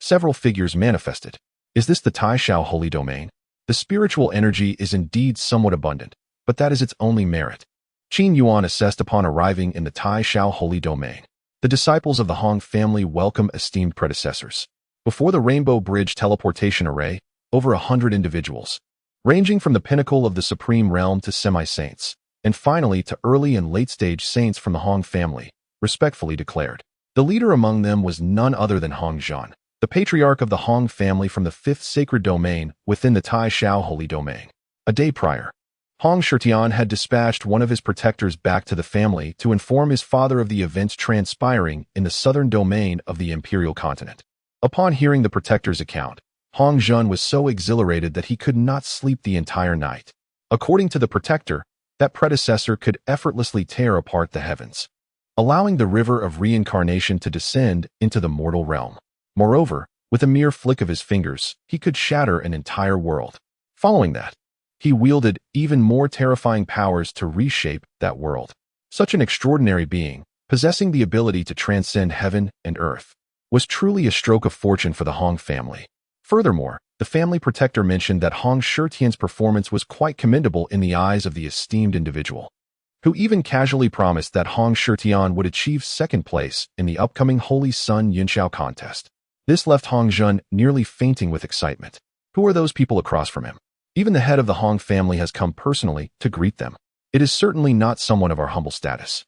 several figures manifested. Is this the Taishao holy domain? The spiritual energy is indeed somewhat abundant, but that is its only merit. Qin Yuan assessed upon arriving in the Taishao holy domain. The disciples of the Hong family welcome esteemed predecessors. Before the Rainbow Bridge teleportation array, over 100 individuals, ranging from the pinnacle of the supreme realm to semi-saints, and finally to early and late-stage saints from the Hong family, respectfully declared. The leader among them was none other than Hong Zhan, the patriarch of the Hong family from the fifth sacred domain within the Taishao holy domain. A day prior, Hong Shirtian had dispatched one of his protectors back to the family to inform his father of the events transpiring in the southern domain of the imperial continent. Upon hearing the protector's account, Hong Zhan was so exhilarated that he could not sleep the entire night. According to the protector, that predecessor could effortlessly tear apart the heavens, allowing the river of reincarnation to descend into the mortal realm. Moreover, with a mere flick of his fingers, he could shatter an entire world. Following that, he wielded even more terrifying powers to reshape that world. Such an extraordinary being, possessing the ability to transcend heaven and earth, was truly a stroke of fortune for the Hong family. Furthermore, the family protector mentioned that Hong Shirtian's performance was quite commendable in the eyes of the esteemed individual. who even casually promised that Hong Shitian would achieve second place in the upcoming Holy Sun Yunxiao contest. This left Hong Jun nearly fainting with excitement. Who are those people across from him? Even the head of the Hong family has come personally to greet them. It is certainly not someone of our humble status,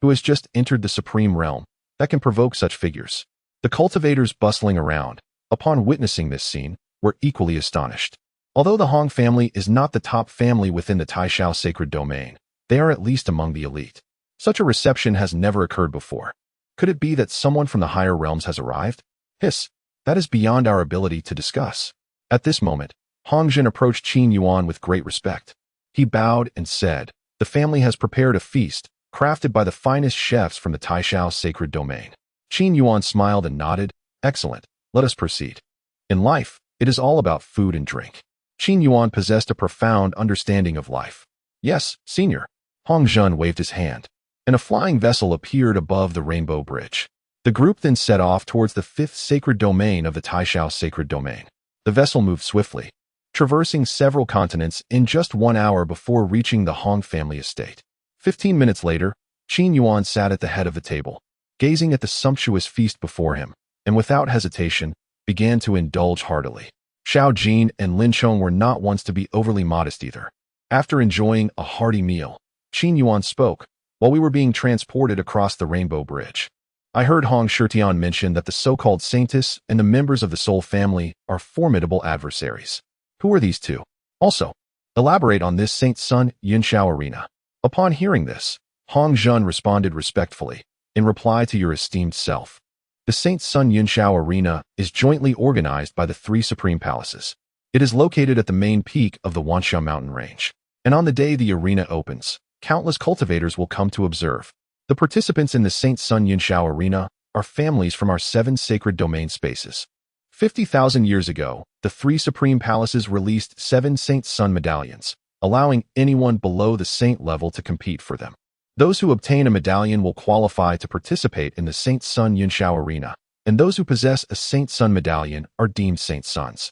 who has just entered the supreme realm, that can provoke such figures. The cultivators bustling around, upon witnessing this scene, were equally astonished. Although the Hong family is not the top family within the Taishao sacred domain, they are at least among the elite. Such a reception has never occurred before. Could it be that someone from the higher realms has arrived? Hiss, that is beyond our ability to discuss. At this moment, Hong Jun approached Qin Yuan with great respect. He bowed and said, "The family has prepared a feast, crafted by the finest chefs from the Taishao sacred domain." Qin Yuan smiled and nodded. "Excellent, let us proceed." In life, it is all about food and drink. Qin Yuan possessed a profound understanding of life. "Yes, senior." Hong Jun waved his hand, and a flying vessel appeared above the Rainbow Bridge. The group then set off towards the fifth sacred domain of the Taishao sacred domain. The vessel moved swiftly, traversing several continents in just 1 hour before reaching the Hong family estate. 15 minutes later, Qin Yuan sat at the head of the table, gazing at the sumptuous feast before him, and without hesitation, began to indulge heartily. Xiao Jin and Lin Chong were not ones to be overly modest either. After enjoying a hearty meal, Qin Yuan spoke, "While we were being transported across the Rainbow Bridge, I heard Hong Shitian mention that the so-called Saintess and the members of the Soul family are formidable adversaries. Who are these two? Also, elaborate on this Saint Sun Yunxiao arena." Upon hearing this, Hong Jun responded respectfully, "In reply to your esteemed self, the Saint Sun Yunxiao arena is jointly organized by the three supreme palaces. It is located at the main peak of the Wanxiao mountain range, and on the day the arena opens, countless cultivators will come to observe. The participants in the Saint Sun Yunxiao arena are families from our 7 sacred domain spaces. 50,000 years ago, the 3 supreme palaces released 7 Saint Sun medallions, allowing anyone below the saint level to compete for them. Those who obtain a medallion will qualify to participate in the Saint Sun Yunxiao arena, and those who possess a Saint Sun medallion are deemed Saint Suns.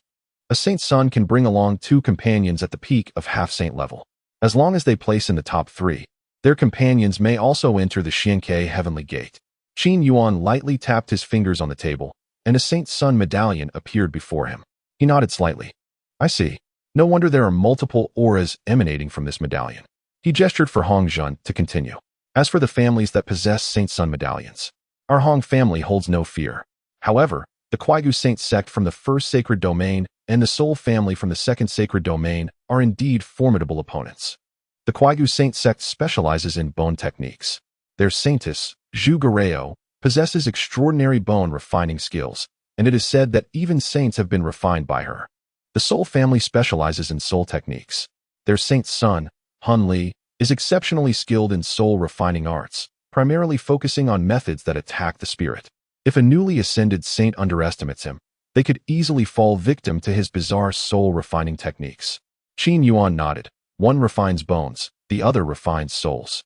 A Saint Sun can bring along 2 companions at the peak of half-saint level. As long as they place in the top 3, their companions may also enter the Xiankei Heavenly Gate." Qin Yuan lightly tapped his fingers on the table, and a Saint Sun medallion appeared before him. He nodded slightly. "I see. No wonder there are multiple auras emanating from this medallion." He gestured for Hong Jun to continue. "As for the families that possess Saint Sun medallions, our Hong family holds no fear. However, the Quaigu Saint sect from the first sacred domain and the Soul family from the second sacred domain are indeed formidable opponents. The Quaigu Saint sect specializes in bone techniques. Their saintess, Zhu Gareo, possesses extraordinary bone refining skills, and it is said that even saints have been refined by her. The Soul family specializes in soul techniques. Their saint son, Hun Li, is exceptionally skilled in soul refining arts, primarily focusing on methods that attack the spirit. If a newly ascended saint underestimates him, they could easily fall victim to his bizarre soul refining techniques." Qin Yuan nodded. "One refines bones, the other refines souls.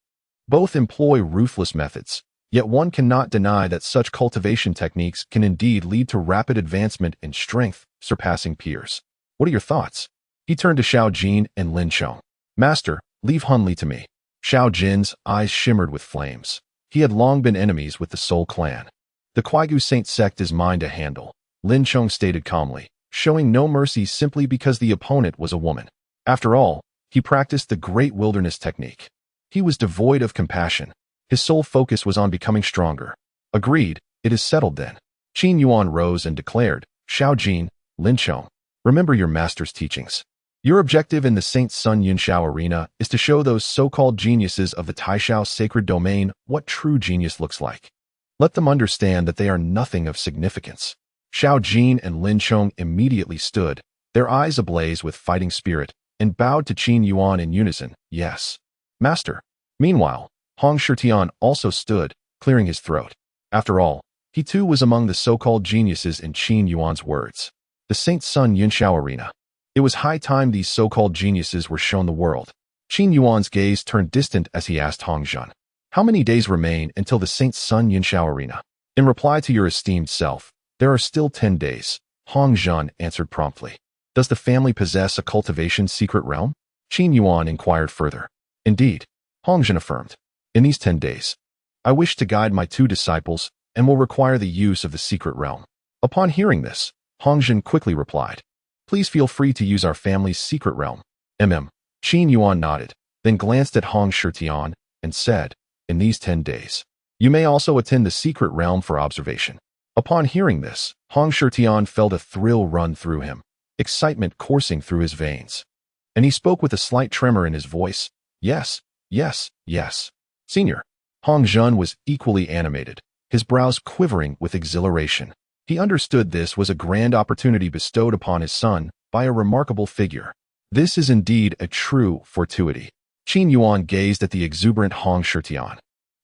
Both employ ruthless methods, yet one cannot deny that such cultivation techniques can indeed lead to rapid advancement in strength, surpassing peers. What are your thoughts?" He turned to Xiao Jin and Lin Chong. "Master, leave Hun Li to me." Xiao Jin's eyes shimmered with flames. He had long been enemies with the Soul clan. "The Quaigu Saint sect is mine to handle," Lin Chong stated calmly, showing no mercy simply because the opponent was a woman. After all, he practiced the Great Wilderness technique. He was devoid of compassion. His sole focus was on becoming stronger. "Agreed, it is settled then." Qin Yuan rose and declared, "Xiao Jin, Lin Chong, remember your master's teachings. Your objective in the Saint Sun Yunxiao arena is to show those so-called geniuses of the Taishao sacred domain what true genius looks like. Let them understand that they are nothing of significance." Xiao Jin and Lin Chong immediately stood, their eyes ablaze with fighting spirit, and bowed to Qin Yuan in unison, "Yes, master." Meanwhile, Hong Shitian also stood, clearing his throat. After all, he too was among the so-called geniuses in Qin Yuan's words. The Saint Sun Yunxiao arena. It was high time these so-called geniuses were shown the world. Qin Yuan's gaze turned distant as he asked Hong Jun, "How many days remain until the Saint Sun Yunxiao arena?" "In reply to your esteemed self, there are still 10 days, Hong Jun answered promptly. "Does the family possess a cultivation secret realm?" Qin Yuan inquired further. "Indeed. Hongzhen affirmed. In these 10 days, I wish to guide my 2 disciples and will require the use of the secret realm. Upon hearing this, Hongzhen quickly replied, Please feel free to use our family's secret realm. Qin Yuan nodded, then glanced at Hong Shitian and said, In these 10 days, you may also attend the secret realm for observation. Upon hearing this, Hong Shitian felt a thrill run through him, excitement coursing through his veins. And he spoke with a slight tremor in his voice, Yes, yes, yes. Senior. Hongzhen was equally animated, his brows quivering with exhilaration. He understood this was a grand opportunity bestowed upon his son by a remarkable figure. This is indeed a true fortuity. Qin Yuan gazed at the exuberant Hong Shitian,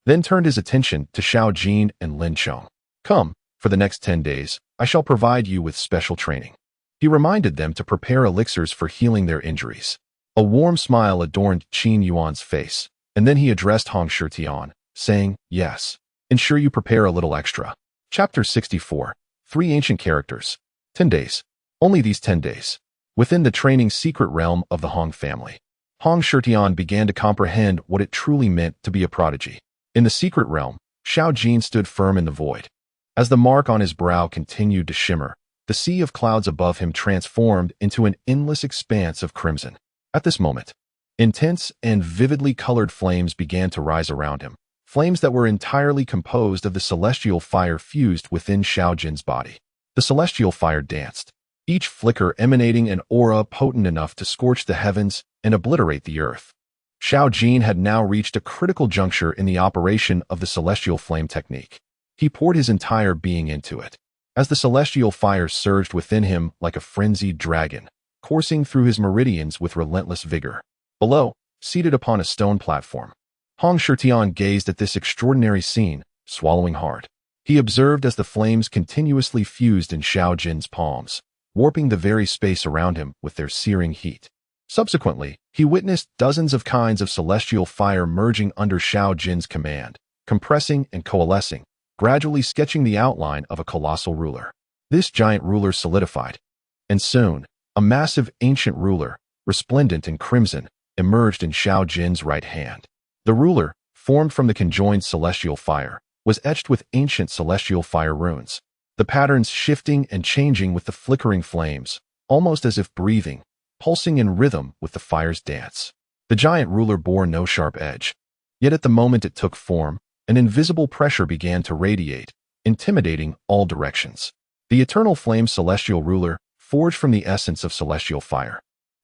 then turned his attention to Xiao Jin and Lin Chong. Come, for the next 10 days, I shall provide you with special training. He reminded them to prepare elixirs for healing their injuries. A warm smile adorned Qin Yuan's face, and then he addressed Hong Shitian, saying, Yes, ensure you prepare a little extra. Chapter 64. 3 Ancient Characters. 10 days. Only these 10 days. Within the training secret realm of the Hong family, Hong Shitian began to comprehend what it truly meant to be a prodigy. In the secret realm, Xiao Jin stood firm in the void. As the mark on his brow continued to shimmer, the sea of clouds above him transformed into an endless expanse of crimson. At this moment, intense and vividly colored flames began to rise around him, flames that were entirely composed of the celestial fire fused within Xiao Jin's body. The celestial fire danced, each flicker emanating an aura potent enough to scorch the heavens and obliterate the earth. Xiao Jin had now reached a critical juncture in the operation of the celestial flame technique. He poured his entire being into it, as the celestial fire surged within him like a frenzied dragon, coursing through his meridians with relentless vigor. Below, seated upon a stone platform, Hong Shitian gazed at this extraordinary scene, swallowing hard. He observed as the flames continuously fused in Xiao Jin's palms, warping the very space around him with their searing heat. Subsequently, he witnessed dozens of kinds of celestial fire merging under Xiao Jin's command, compressing and coalescing, gradually sketching the outline of a colossal ruler. This giant ruler solidified, and soon, a massive ancient ruler, resplendent in crimson, emerged in Xiao Jin's right hand. The ruler, formed from the conjoined celestial fire, was etched with ancient celestial fire runes, the patterns shifting and changing with the flickering flames, almost as if breathing, pulsing in rhythm with the fire's dance. The giant ruler bore no sharp edge, yet at the moment it took form, an invisible pressure began to radiate, intimidating all directions. The eternal flame celestial ruler, forged from the essence of celestial fire,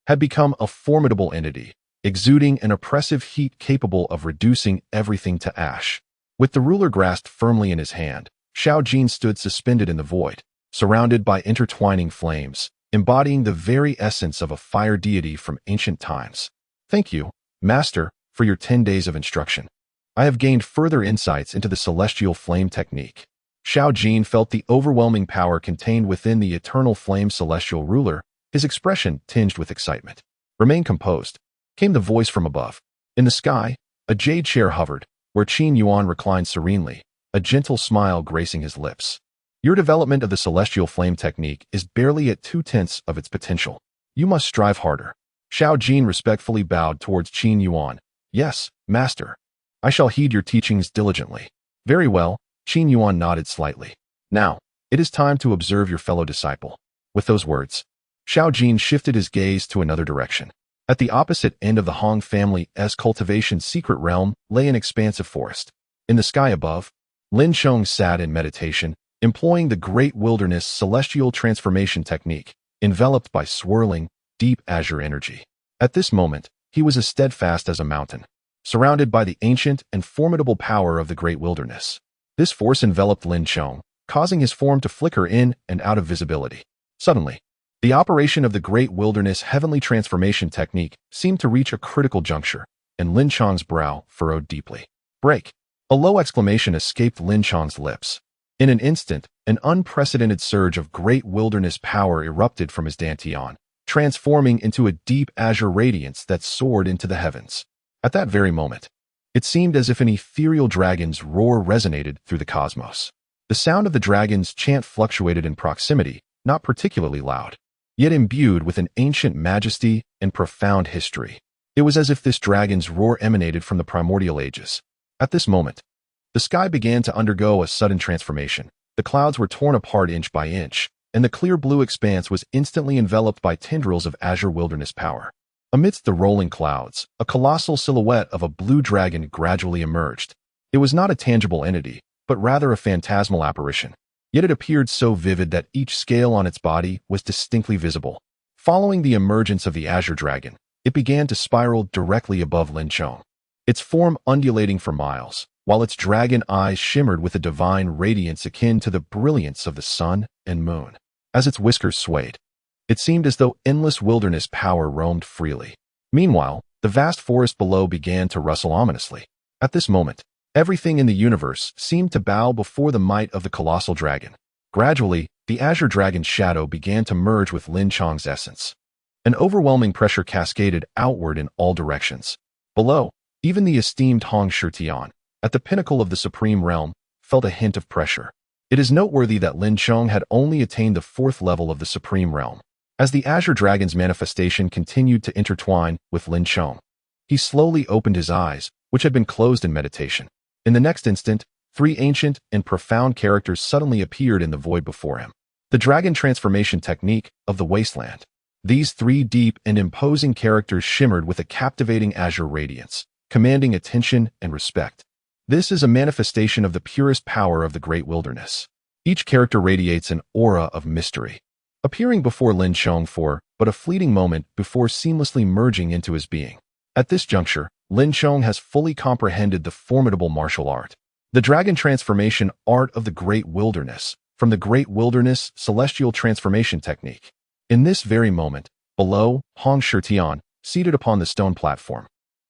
had become a formidable entity, exuding an oppressive heat capable of reducing everything to ash. With the ruler grasped firmly in his hand, Xiao Jin stood suspended in the void, surrounded by intertwining flames, embodying the very essence of a fire deity from ancient times. Thank you, Master, for your 10 days of instruction. I have gained further insights into the celestial flame technique. Xiao Jin felt the overwhelming power contained within the eternal flame celestial ruler, his expression tinged with excitement. Remain composed, came the voice from above. In the sky, a jade chair hovered, where Qin Yuan reclined serenely, a gentle smile gracing his lips. Your development of the celestial flame technique is barely at 2/10 of its potential. You must strive harder. Xiao Jin respectfully bowed towards Qin Yuan. Yes, Master. I shall heed your teachings diligently. Very well, Qin Yuan nodded slightly. Now, it is time to observe your fellow disciple. With those words, Xiao Jin shifted his gaze to another direction. At the opposite end of the Hong family's cultivation secret realm lay an expansive forest. In the sky above, Lin Chong sat in meditation, employing the great wilderness celestial transformation technique, enveloped by swirling, deep azure energy. At this moment, he was as steadfast as a mountain, surrounded by the ancient and formidable power of the great wilderness. This force enveloped Lin Chong, causing his form to flicker in and out of visibility. Suddenly, the operation of the great wilderness heavenly transformation technique seemed to reach a critical juncture, and Lin Chong's brow furrowed deeply. Break! A low exclamation escaped Lin Chong's lips. In an instant, an unprecedented surge of great wilderness power erupted from his dantian, transforming into a deep azure radiance that soared into the heavens. At that very moment, it seemed as if an ethereal dragon's roar resonated through the cosmos. The sound of the dragon's chant fluctuated in proximity, not particularly loud, yet imbued with an ancient majesty and profound history. It was as if this dragon's roar emanated from the primordial ages. At this moment, the sky began to undergo a sudden transformation. The clouds were torn apart inch by inch, and the clear blue expanse was instantly enveloped by tendrils of azure wilderness power. Amidst the rolling clouds, a colossal silhouette of a blue dragon gradually emerged. It was not a tangible entity, but rather a phantasmal apparition. Yet it appeared so vivid that each scale on its body was distinctly visible. Following the emergence of the azure dragon, it began to spiral directly above Lin Chong, its form undulating for miles, while its dragon eyes shimmered with a divine radiance akin to the brilliance of the sun and moon. As its whiskers swayed, it seemed as though endless wilderness power roamed freely. Meanwhile, the vast forest below began to rustle ominously. At this moment, everything in the universe seemed to bow before the might of the colossal dragon. Gradually, the azure dragon's shadow began to merge with Lin Chong's essence. An overwhelming pressure cascaded outward in all directions. Below, even the esteemed Hong Shitian, at the pinnacle of the supreme realm, felt a hint of pressure. It is noteworthy that Lin Chong had only attained the 4th level of the supreme realm. As the azure dragon's manifestation continued to intertwine with Lin Chong, he slowly opened his eyes, which had been closed in meditation. In the next instant, 3 ancient and profound characters suddenly appeared in the void before him. The dragon transformation technique of the wasteland. These 3 deep and imposing characters shimmered with a captivating azure radiance, commanding attention and respect. This is a manifestation of the purest power of the great wilderness. Each character radiates an aura of mystery, appearing before Lin Chong for but a fleeting moment before seamlessly merging into his being. At this juncture, Lin Chong has fully comprehended the formidable martial art, the dragon transformation art of the great wilderness, from the great wilderness celestial transformation technique. In this very moment, below, Hong Shitian, seated upon the stone platform,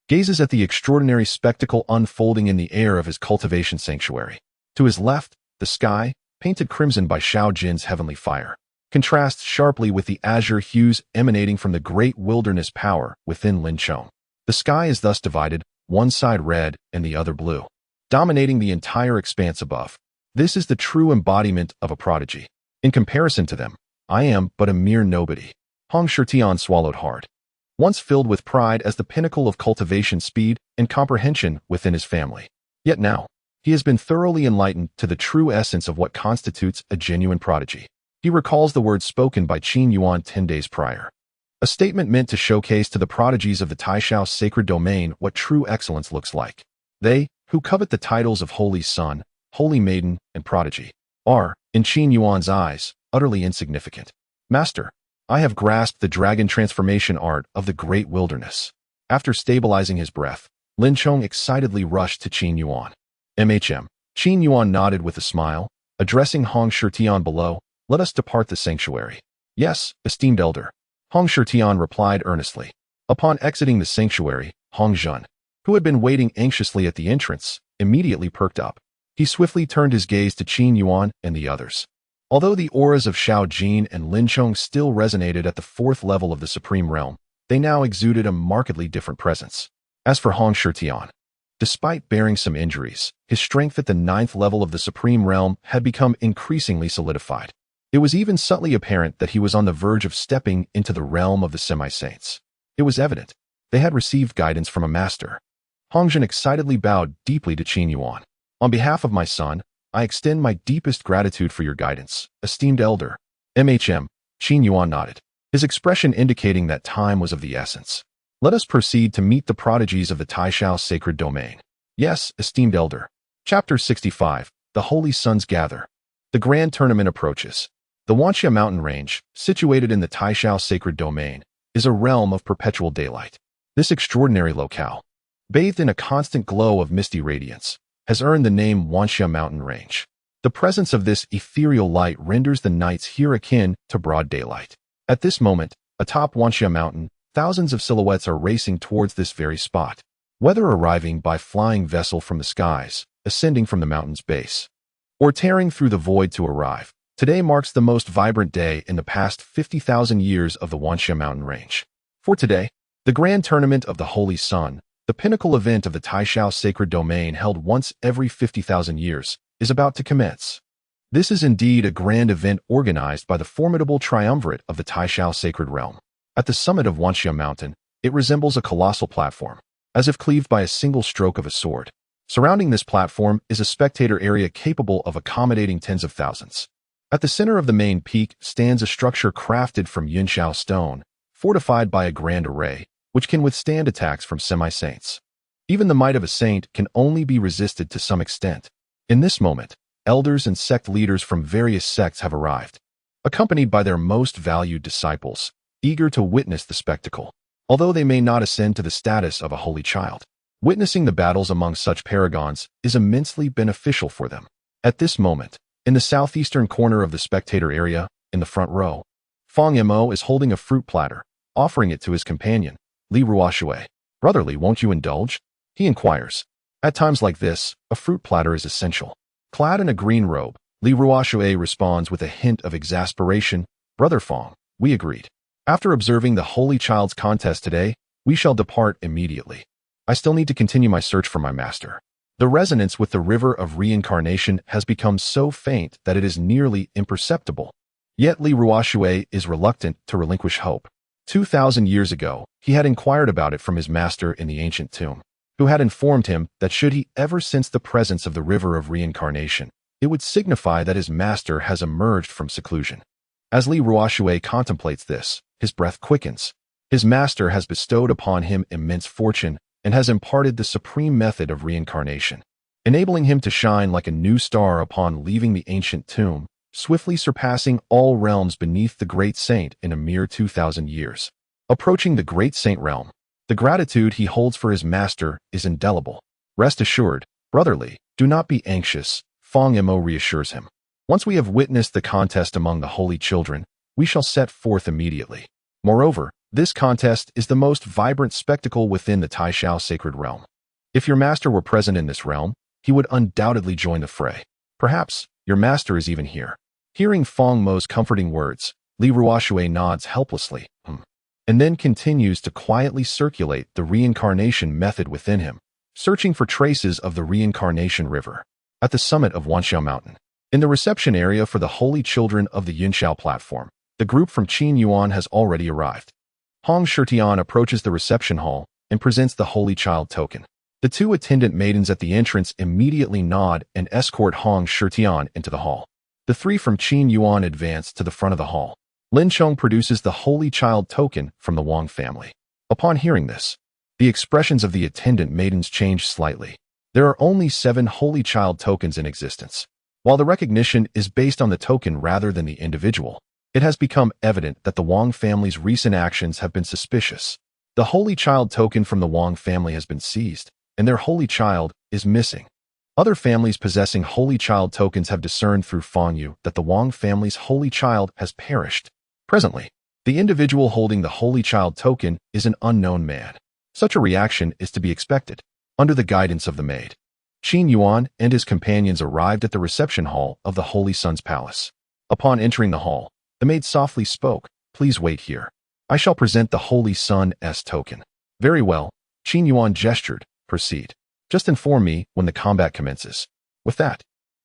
gazes at the extraordinary spectacle unfolding in the air of his cultivation sanctuary. To his left, the sky, painted crimson by Shao Jin's heavenly fire, contrasts sharply with the azure hues emanating from the great wilderness power within Lin Chong. The sky is thus divided, one side red and the other blue, dominating the entire expanse above. This is the true embodiment of a prodigy. In comparison to them, I am but a mere nobody. Hong Shitian swallowed hard, once filled with pride as the pinnacle of cultivation speed and comprehension within his family. Yet now, he has been thoroughly enlightened to the true essence of what constitutes a genuine prodigy. He recalls the words spoken by Qin Yuan 10 days prior, a statement meant to showcase to the prodigies of the Taishao sacred domain what true excellence looks like. They, who covet the titles of Holy Son, Holy Maiden, and Prodigy, are, in Qin Yuan's eyes, utterly insignificant. Master, I have grasped the dragon transformation art of the great wilderness. After stabilizing his breath, Lin Chong excitedly rushed to Qin Yuan. Qin Yuan nodded with a smile, addressing Hong Shitian below. Let us depart the sanctuary. Yes, esteemed elder. Hong Shitian replied earnestly. Upon exiting the sanctuary, Hong Zhun, who had been waiting anxiously at the entrance, immediately perked up. He swiftly turned his gaze to Qin Yuan and the others. Although the auras of Shao Jin and Lin Chong still resonated at the 4th level of the supreme realm, they now exuded a markedly different presence. As for Hong Shitian, despite bearing some injuries, his strength at the 9th level of the supreme realm had become increasingly solidified. It was even subtly apparent that he was on the verge of stepping into the realm of the semi-saints. It was evident they had received guidance from a master. Hong Zhun excitedly bowed deeply to Qin Yuan. On behalf of my son, I extend my deepest gratitude for your guidance, esteemed elder. Qin Yuan nodded, his expression indicating that time was of the essence. Let us proceed to meet the prodigies of the Taishao sacred domain. Yes, esteemed elder. Chapter 65, The Holy Sons Gather. The grand tournament approaches. The Wanxia mountain range, situated in the Taishao sacred domain, is a realm of perpetual daylight. This extraordinary locale, bathed in a constant glow of misty radiance, has earned the name Wanxia mountain range. The presence of this ethereal light renders the nights here akin to broad daylight. At this moment, atop Wanxia mountain, thousands of silhouettes are racing towards this very spot, whether arriving by flying vessel from the skies, ascending from the mountain's base, or tearing through the void to arrive. Today marks the most vibrant day in the past 50,000 years of the Wanxia mountain range. For today, the grand tournament of the Holy Sun, the pinnacle event of the Taishao sacred domain held once every 50,000 years, is about to commence. This is indeed a grand event organized by the formidable triumvirate of the Taishao sacred realm. At the summit of Wanxia mountain, It resembles a colossal platform, as if cleaved by a single stroke of a sword. Surrounding this platform is a spectator area capable of accommodating tens of thousands. At the center of the main peak stands a structure crafted from yunxiao stone, fortified by a grand array, which can withstand attacks from semi-saints. Even the might of a saint can only be resisted to some extent. In this moment, elders and sect leaders from various sects have arrived, accompanied by their most valued disciples, eager to witness the spectacle. Although they may not ascend to the status of a holy child, witnessing the battles among such paragons is immensely beneficial for them. At this moment, in the southeastern corner of the spectator area, in the front row, Fang Mo is holding a fruit platter, offering it to his companion, Li Ruoshui. "Brother Li, won't you indulge?" he inquires. At times like this, a fruit platter is essential. Clad in a green robe, Li Ruoshui responds with a hint of exasperation. "Brother Fang, we agreed. After observing the Holy Child's contest today, we shall depart immediately. I still need to continue my search for my master." The resonance with the river of reincarnation has become so faint that it is nearly imperceptible. Yet Li Ruoshui is reluctant to relinquish hope. 2,000 years ago, he had inquired about it from his master in the ancient tomb, who had informed him that should he ever sense the presence of the river of reincarnation, it would signify that his master has emerged from seclusion. As Li Ruoshui contemplates this, his breath quickens. His master has bestowed upon him immense fortune and has imparted the supreme method of reincarnation, enabling him to shine like a new star upon leaving the ancient tomb, swiftly surpassing all realms beneath the great saint in a mere 2,000 years. Approaching the great saint realm, the gratitude he holds for his master is indelible. "Rest assured, Brother Li, do not be anxious," Fang Mo reassures him. "Once we have witnessed the contest among the holy children, we shall set forth immediately. Moreover, this contest is the most vibrant spectacle within the Taishao sacred realm. If your master were present in this realm, he would undoubtedly join the fray. Perhaps your master is even here." Hearing Fang Mo's comforting words, Li Ruoshui nods helplessly, and then continues to quietly circulate the reincarnation method within him, searching for traces of the reincarnation river. At the summit of Wanxiao Mountain, in the reception area for the holy children of the Yunxiao platform, the group from Qin Yuan has already arrived. Hong Shitian approaches the reception hall and presents the holy child token. The two attendant maidens at the entrance immediately nod and escort Hong Shitian into the hall. The three from Qin Yuan advance to the front of the hall. Lin Chong produces the holy child token from the Wang family. Upon hearing this, the expressions of the attendant maidens change slightly. There are only 7 holy child tokens in existence. While the recognition is based on the token rather than the individual, it has become evident that the Wang family's recent actions have been suspicious. The holy child token from the Wang family has been seized, and their holy child is missing. Other families possessing holy child tokens have discerned through Fang Yu that the Wang family's holy child has perished. Presently, the individual holding the holy child token is an unknown man. Such a reaction is to be expected. Under the guidance of the maid, Qin Yuan and his companions arrived at the reception hall of the Holy Sun's palace. Upon entering the hall, the maid softly spoke, "Please wait here. I shall present the Holy Sun's token." "Very well," Qin Yuan gestured, "proceed. Just inform me when the combat commences." With that,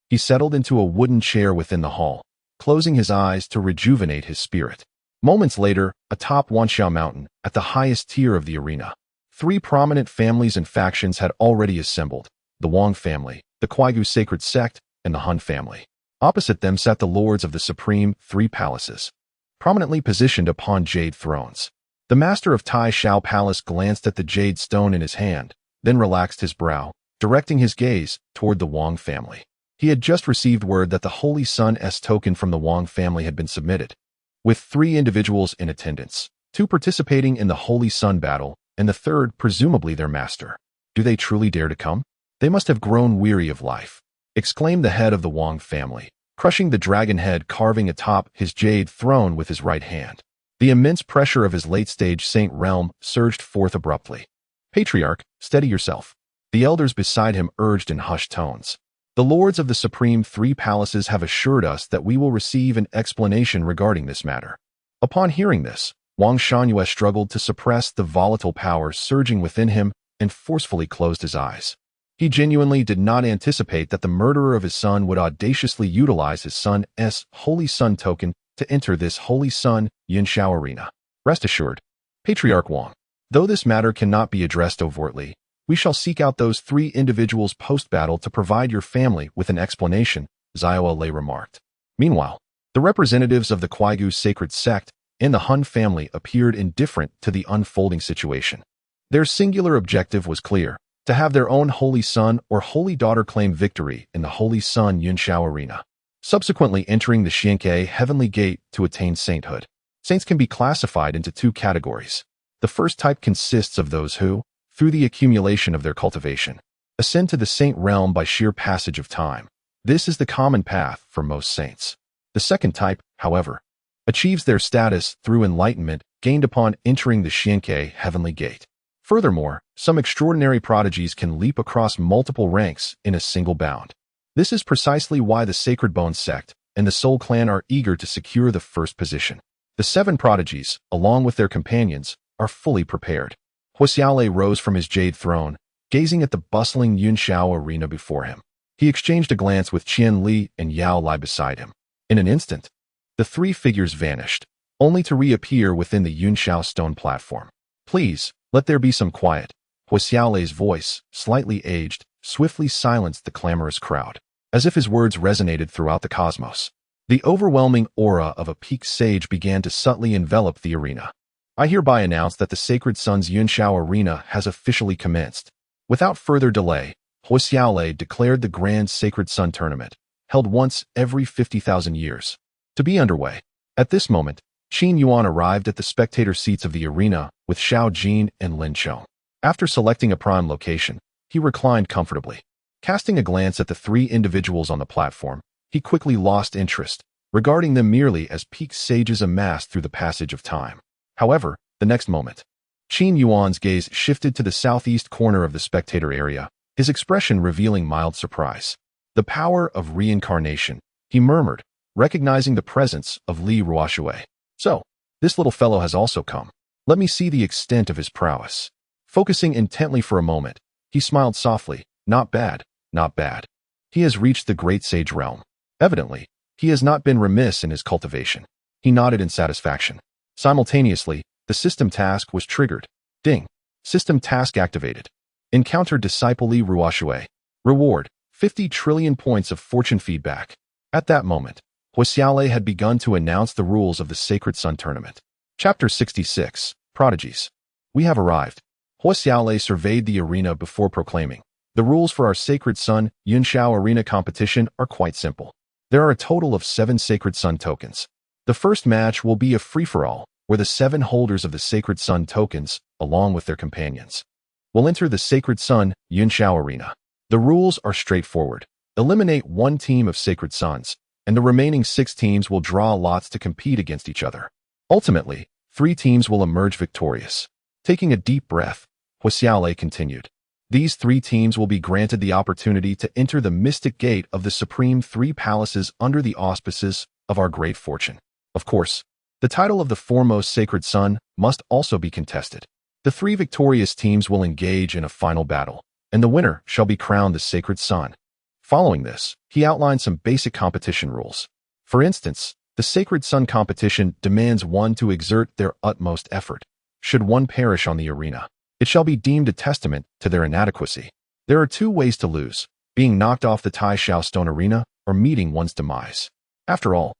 he settled into a wooden chair within the hall, closing his eyes to rejuvenate his spirit. Moments later, atop Wanxiao Mountain, at the highest tier of the arena, 3 prominent families and factions had already assembled: the Wang family, the Kuaigu sacred sect, and the Han family. Opposite them sat the lords of the supreme 3 palaces, prominently positioned upon jade thrones. The master of Tai Shao Palace glanced at the jade stone in his hand, then relaxed his brow, directing his gaze toward the Wang family. He had just received word that the Holy Sun's token from the Wang family had been submitted, with 3 individuals in attendance, 2 participating in the Holy Sun battle, and the third presumably their master. "Do they truly dare to come? They must have grown weary of life," exclaimed the head of the Wang family, crushing the dragon head carving atop his jade throne with his right hand. The immense pressure of his late-stage saint realm surged forth abruptly. "Patriarch, steady yourself," the elders beside him urged in hushed tones. "The lords of the supreme 3 palaces have assured us that we will receive an explanation regarding this matter." Upon hearing this, Wang Shanyue struggled to suppress the volatile power surging within him and forcefully closed his eyes. He genuinely did not anticipate that the murderer of his son would audaciously utilize his son's Holy Sun token to enter this Holy Sun Yunxiao arena. "Rest assured, Patriarch Wang, Though this matter cannot be addressed overtly, we shall seek out those 3 individuals post-battle to provide your family with an explanation, Zioa Lei remarked. Meanwhile, the representatives of the Quigu sacred sect and the Hun family appeared indifferent to the unfolding situation. Their singular objective was clear: to have their own holy son or holy daughter claim victory in the Holy Sun Yunshao arena, subsequently entering the Xianke heavenly gate to attain sainthood. Saints can be classified into 2 categories. The first type consists of those who, through the accumulation of their cultivation, ascend to the saint realm by sheer passage of time. This is the common path for most saints. The second type, however, achieves their status through enlightenment gained upon entering the Xianke heavenly gate. Furthermore, some extraordinary prodigies can leap across multiple ranks in a single bound. This is precisely why the Sacred Bone sect and the Soul clan are eager to secure the first position. The 7 prodigies, along with their companions, are fully prepared. Huosiaolei rose from his jade throne, gazing at the bustling Yunshao arena before him. He exchanged a glance with Qian Li and Yao Lai beside him. In an instant, the 3 figures vanished, only to reappear within the Yunshao stone platform. Please, let there be some quiet. Huosiaolei's voice, slightly aged, swiftly silenced the clamorous crowd, as if his words resonated throughout the cosmos. The overwhelming aura of a peaked sage began to subtly envelop the arena. I hereby announce that the Sacred Sun's Yunshao arena has officially commenced. Without further delay, Huosiaolei declared the Grand Sacred Sun Tournament, held once every 50,000 years, to be underway. At this moment, Qin Yuan arrived at the spectator seats of the arena with Xiao Jin and Lin Chong. After selecting a prime location, he reclined comfortably. Casting a glance at the 3 individuals on the platform, he quickly lost interest, regarding them merely as peaked sages amassed through the passage of time. However, the next moment, Qin Yuan's gaze shifted to the southeast corner of the spectator area, his expression revealing mild surprise. The power of reincarnation, he murmured, recognizing the presence of Li Ruoshui. So, this little fellow has also come. Let me see the extent of his prowess. Focusing intently for a moment, he smiled softly. Not bad, not bad. He has reached the great sage realm. Evidently, he has not been remiss in his cultivation. He nodded in satisfaction. Simultaneously, the system task was triggered. Ding. System task activated. Encounter Disciple Li Ruoshui. Reward, 50 trillion points of fortune feedback. At that moment, Huosiaolei had begun to announce the rules of the Sacred Sun Tournament. Chapter 66, Prodigies. We have arrived. Huosiaolei surveyed the arena before proclaiming, the rules for our Sacred Sun Yunshao Arena competition are quite simple. There are a total of 7 Sacred Sun tokens. The first match will be a free-for-all, where the 7 holders of the Sacred Sun tokens, along with their companions, will enter the Sacred Sun Yunshao Arena. The rules are straightforward. Eliminate 1 team of Sacred Suns, and the remaining 6 teams will draw lots to compete against each other. Ultimately, 3 teams will emerge victorious. Taking a deep breath, Huosiaolei continued. These 3 teams will be granted the opportunity to enter the mystic gate of the supreme 3 palaces under the auspices of our great fortune. Of course, the title of the foremost Sacred Sun must also be contested. The 3 victorious teams will engage in a final battle, and the winner shall be crowned the Sacred Sun. Following this, he outlined some basic competition rules. For instance, the Sacred Sun competition demands one to exert their utmost effort. Should one perish on the arena, it shall be deemed a testament to their inadequacy. There are 2 ways to lose: being knocked off the Tai Shao Stone Arena or meeting one's demise. After all,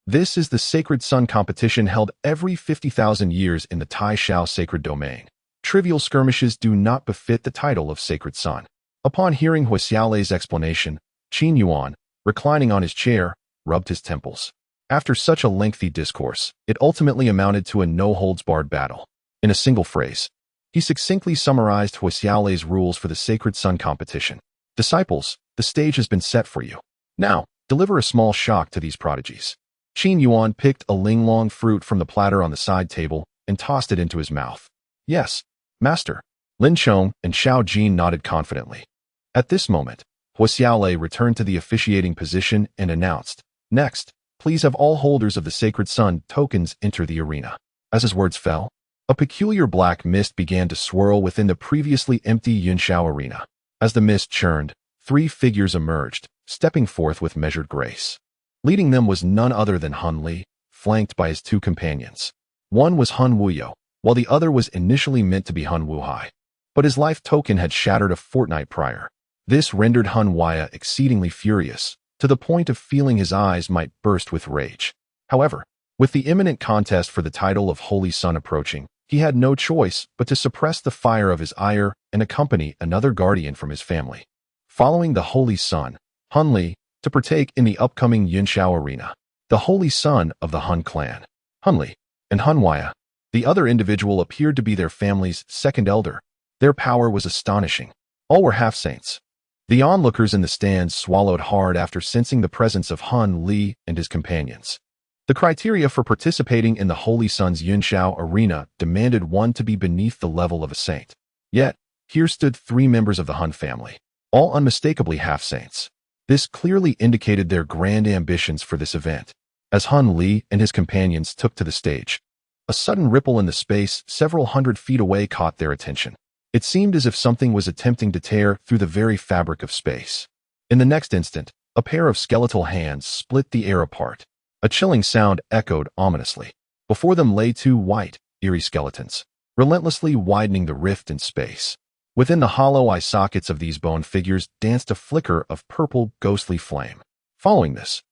this is the Sacred Sun competition held every 50,000 years in the Tai Shao Sacred Domain. Trivial skirmishes do not befit the title of Sacred Sun. Upon hearing Huosiaolei's explanation, Qin Yuan, reclining on his chair, rubbed his temples. After such a lengthy discourse, it ultimately amounted to a no-holds-barred battle. In a single phrase, he succinctly summarized Huosiaolei's rules for the Sacred Sun competition. Disciples, the stage has been set for you. Now, deliver a small shock to these prodigies. Qin Yuan picked a linglong fruit from the platter on the side table and tossed it into his mouth. Yes, master. Lin Chong and Xiao Jin nodded confidently. At this moment, Huosiaolei returned to the officiating position and announced, next, please have all holders of the Sacred Sun tokens enter the arena. As his words fell, a peculiar black mist began to swirl within the previously empty Yunshao arena. As the mist churned, 3 figures emerged, stepping forth with measured grace. Leading them was none other than Hun Li, flanked by his 2 companions. One was Hun Wuyo, while the other was initially meant to be Hun Wuhai. But his life token had shattered a fortnight prior. This rendered Hun Waya exceedingly furious, to the point of feeling his eyes might burst with rage. However, with the imminent contest for the title of Holy Son approaching, he had no choice but to suppress the fire of his ire and accompany another guardian from his family, following the Holy Son, Hun Li, to partake in the upcoming Yunxiao arena. The Holy Son of the Hun clan, Hun Li, and Hun Waya, the other individual, appeared to be their family's second elder. Their power was astonishing. All were half-saints. The onlookers in the stands swallowed hard after sensing the presence of Hun Li and his companions. The criteria for participating in the Holy Son's Yunxiao arena demanded one to be beneath the level of a saint. Yet, here stood 3 members of the Hun family, all unmistakably half-saints. This clearly indicated their grand ambitions for this event. As Hun Li and his companions took to the stage, a sudden ripple in the space several hundred feet away caught their attention. It seemed as if something was attempting to tear through the very fabric of space. In the next instant, a pair of skeletal hands split the air apart. A chilling sound echoed ominously. Before them lay 2 white, eerie skeletons, relentlessly widening the rift in space. Within the hollow eye sockets of these bone figures danced a flicker of purple, ghostly flame. Following this,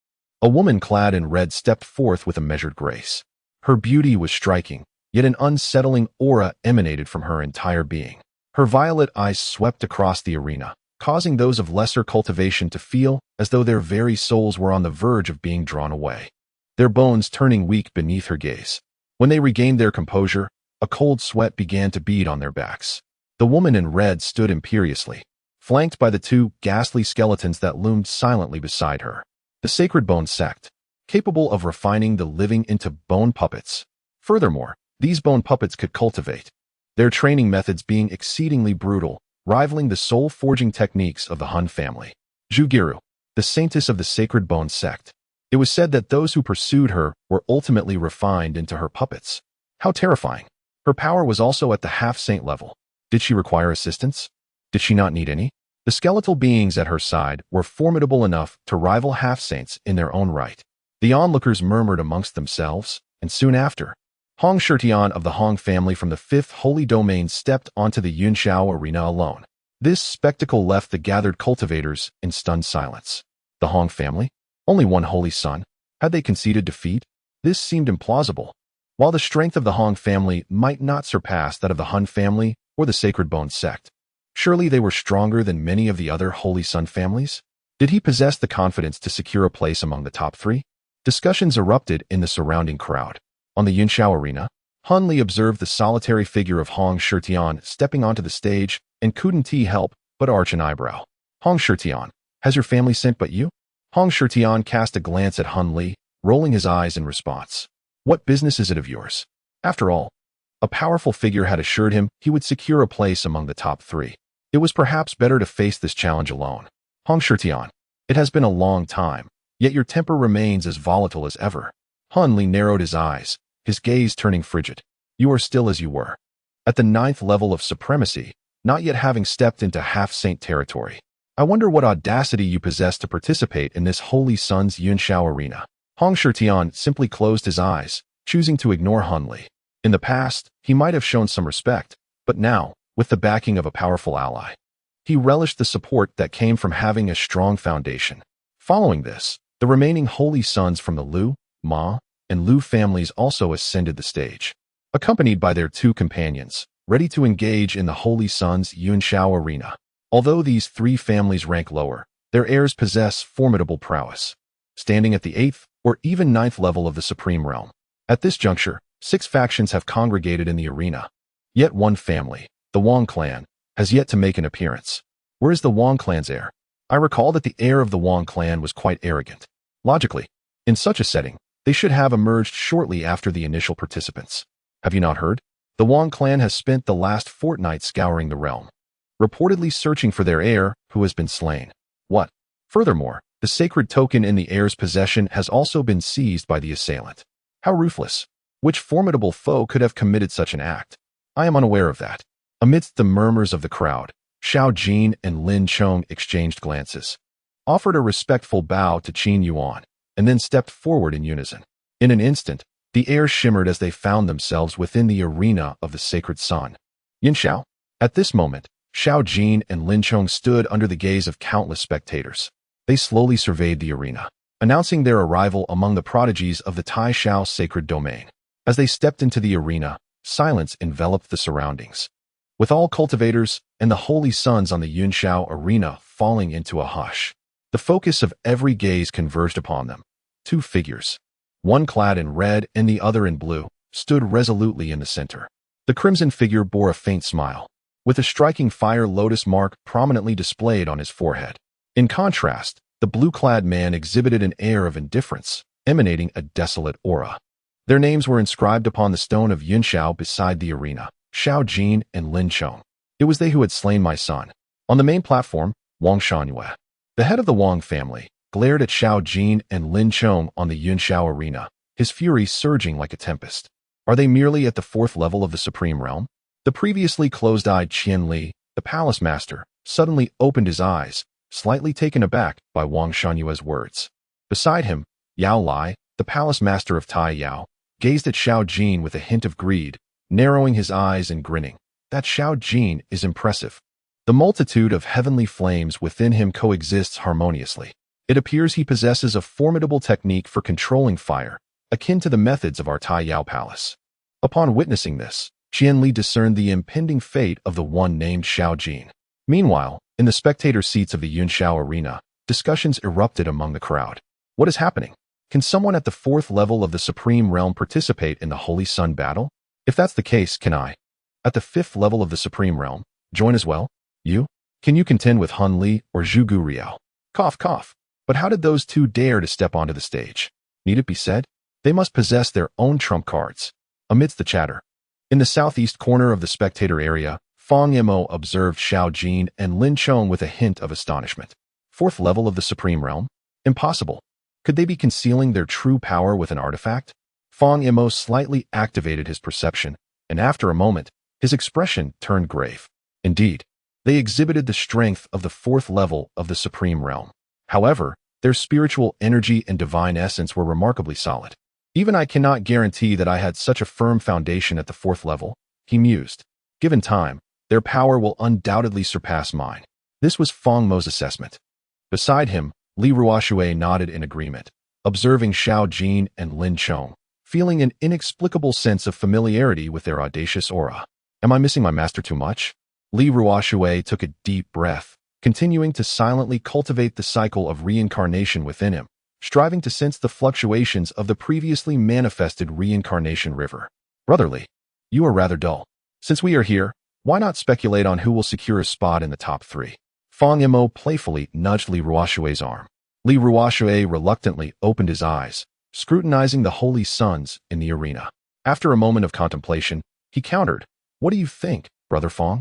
a woman clad in red stepped forth with a measured grace. Her beauty was striking, yet an unsettling aura emanated from her entire being. Her violet eyes swept across the arena, causing those of lesser cultivation to feel as though their very souls were on the verge of being drawn away, their bones turning weak beneath her gaze. When they regained their composure, a cold sweat began to bead on their backs. The woman in red stood imperiously, flanked by the 2 ghastly skeletons that loomed silently beside her. The Sacred Bone Sect, capable of refining the living into bone puppets. Furthermore, these bone puppets could cultivate, their training methods being exceedingly brutal, rivaling the soul-forging techniques of the Hun family. Zhugiru, the saintess of the Sacred Bone Sect. It was said that those who pursued her were ultimately refined into her puppets. How terrifying. Her power was also at the half-saint level. Did she require assistance? Did she not need any? The skeletal beings at her side were formidable enough to rival half-saints in their own right. The onlookers murmured amongst themselves, and soon after, Hong Shirtian of the Hong family from the 5th Holy Domain stepped onto the Yunxiao arena alone. This spectacle left the gathered cultivators in stunned silence. The Hong family? Only one Holy Son? Had they conceded defeat? This seemed implausible. While the strength of the Hong family might not surpass that of the Hun family or the Sacred Bone Sect, surely they were stronger than many of the other Holy Son families? Did he possess the confidence to secure a place among the top 3? Discussions erupted in the surrounding crowd. On the Yunxiao arena, Hun Li observed the solitary figure of Hong Shirtian stepping onto the stage and couldn't help but arch an eyebrow. Hong Shirtian, has your family sent but you? Hong Shirtian cast a glance at Hun Li, rolling his eyes in response. What business is it of yours? After all, a powerful figure had assured him he would secure a place among the top 3. It was perhaps better to face this challenge alone. Hong Shirtian, it has been a long time, yet your temper remains as volatile as ever. Hun Li narrowed his eyes, his gaze turning frigid. You are still as you were. At the 9th level of supremacy, not yet having stepped into half-saint territory. I wonder what audacity you possess to participate in this Holy Son's Yunxiao arena. Hong Shirtian simply closed his eyes, choosing to ignore Hun Li. In the past, he might have shown some respect, but now, with the backing of a powerful ally, he relished the support that came from having a strong foundation. Following this, the remaining Holy Sons from the Liu, Ma, and Liu families also ascended the stage, accompanied by their 2 companions, ready to engage in the Holy Son's Yunxiao arena. Although these 3 families rank lower, their heirs possess formidable prowess, standing at the 8th or even 9th level of the Supreme Realm. At this juncture, 6 factions have congregated in the arena. Yet one family, the Wang clan, has yet to make an appearance. Where is the Wang clan's heir? I recall that the heir of the Wang clan was quite arrogant. Logically, in such a setting, they should have emerged shortly after the initial participants. Have you not heard? The Wang clan has spent the last fortnight scouring the realm, reportedly searching for their heir who has been slain. What? Furthermore, the sacred token in the heir's possession has also been seized by the assailant. How ruthless! Which formidable foe could have committed such an act? I am unaware of that. Amidst the murmurs of the crowd, Xiao Jin and Lin Chong exchanged glances, offered a respectful bow to Qin Yuan, and then stepped forward in unison. In an instant, the The air shimmered as they found themselves within the arena of the sacred sun. Yin Xiao? At this moment, Xiao Jin and Lin Chong stood under the gaze of countless spectators. They slowly surveyed the arena, announcing their arrival among the prodigies of the Tai Xiao sacred domain. As they stepped into the arena, silence enveloped the surroundings, with all cultivators and the holy sons on the Yin Xiao arena falling into a hush. The focus of every gaze converged upon them. Two figures, one clad in red and the other in blue, stood resolutely in the center. The crimson figure bore a faint smile, with a striking fire lotus mark prominently displayed on his forehead. In contrast, the blue-clad man exhibited an air of indifference, emanating a desolate aura. Their names were inscribed upon the stone of Yin Xiao beside the arena, Xiao Jin and Lin Chong. It was they who had slain my son. On the main platform, Wang Shangyue, the head of the Wang family, glared at Xiao Jin and Lin Chong on the Yin Xiao arena, his fury surging like a tempest. Are they merely at the fourth level of the supreme realm? The previously closed-eyed Qian Li, the palace master, suddenly opened his eyes, slightly taken aback by Wang Shanyue's words. Beside him, Yao Lai, the palace master of Tai Yao, gazed at Xiao Jin with a hint of greed, narrowing his eyes and grinning. That Xiao Jin is impressive. The multitude of heavenly flames within him coexists harmoniously. It appears he possesses a formidable technique for controlling fire, akin to the methods of our Tai Yao palace. Upon witnessing this, Qian Li discerned the impending fate of the one named Xiao Jin. Meanwhile, in the spectator seats of the Yin Xiao arena, discussions erupted among the crowd. What is happening? Can someone at the fourth level of the supreme realm participate in the Holy Sun battle? If that's the case, can I, at the fifth level of the supreme realm, join as well? You? Can you contend with Han Li or Zhugu Riao? Cough, cough. But how did those two dare to step onto the stage? Need it be said? They must possess their own trump cards. Amidst the chatter, in the southeast corner of the spectator area, Fang Yimo observed Xiao Jin and Lin Chong with a hint of astonishment. Fourth level of the supreme realm? Impossible. Could they be concealing their true power with an artifact? Fang Yimo slightly activated his perception, and after a moment, his expression turned grave. Indeed, they exhibited the strength of the fourth level of the supreme realm. However, their spiritual energy and divine essence were remarkably solid. Even I cannot guarantee that I had such a firm foundation at the fourth level, he mused. Given time, their power will undoubtedly surpass mine. This was Fang Mo's assessment. Beside him, Li Ruoxue nodded in agreement, observing Xiao Jin and Lin Chong, feeling an inexplicable sense of familiarity with their audacious aura. Am I missing my master too much? Li Ruoxue took a deep breath, continuing to silently cultivate the cycle of reincarnation within him, striving to sense the fluctuations of the previously manifested reincarnation river. Brotherly, you are rather dull. Since we are here, why not speculate on who will secure a spot in the top three? Fang Yimo playfully nudged Li Ruoxue's arm. Li Ruoxue reluctantly opened his eyes, scrutinizing the holy sons in the arena. After a moment of contemplation, he countered, "What do you think, Brother Fang?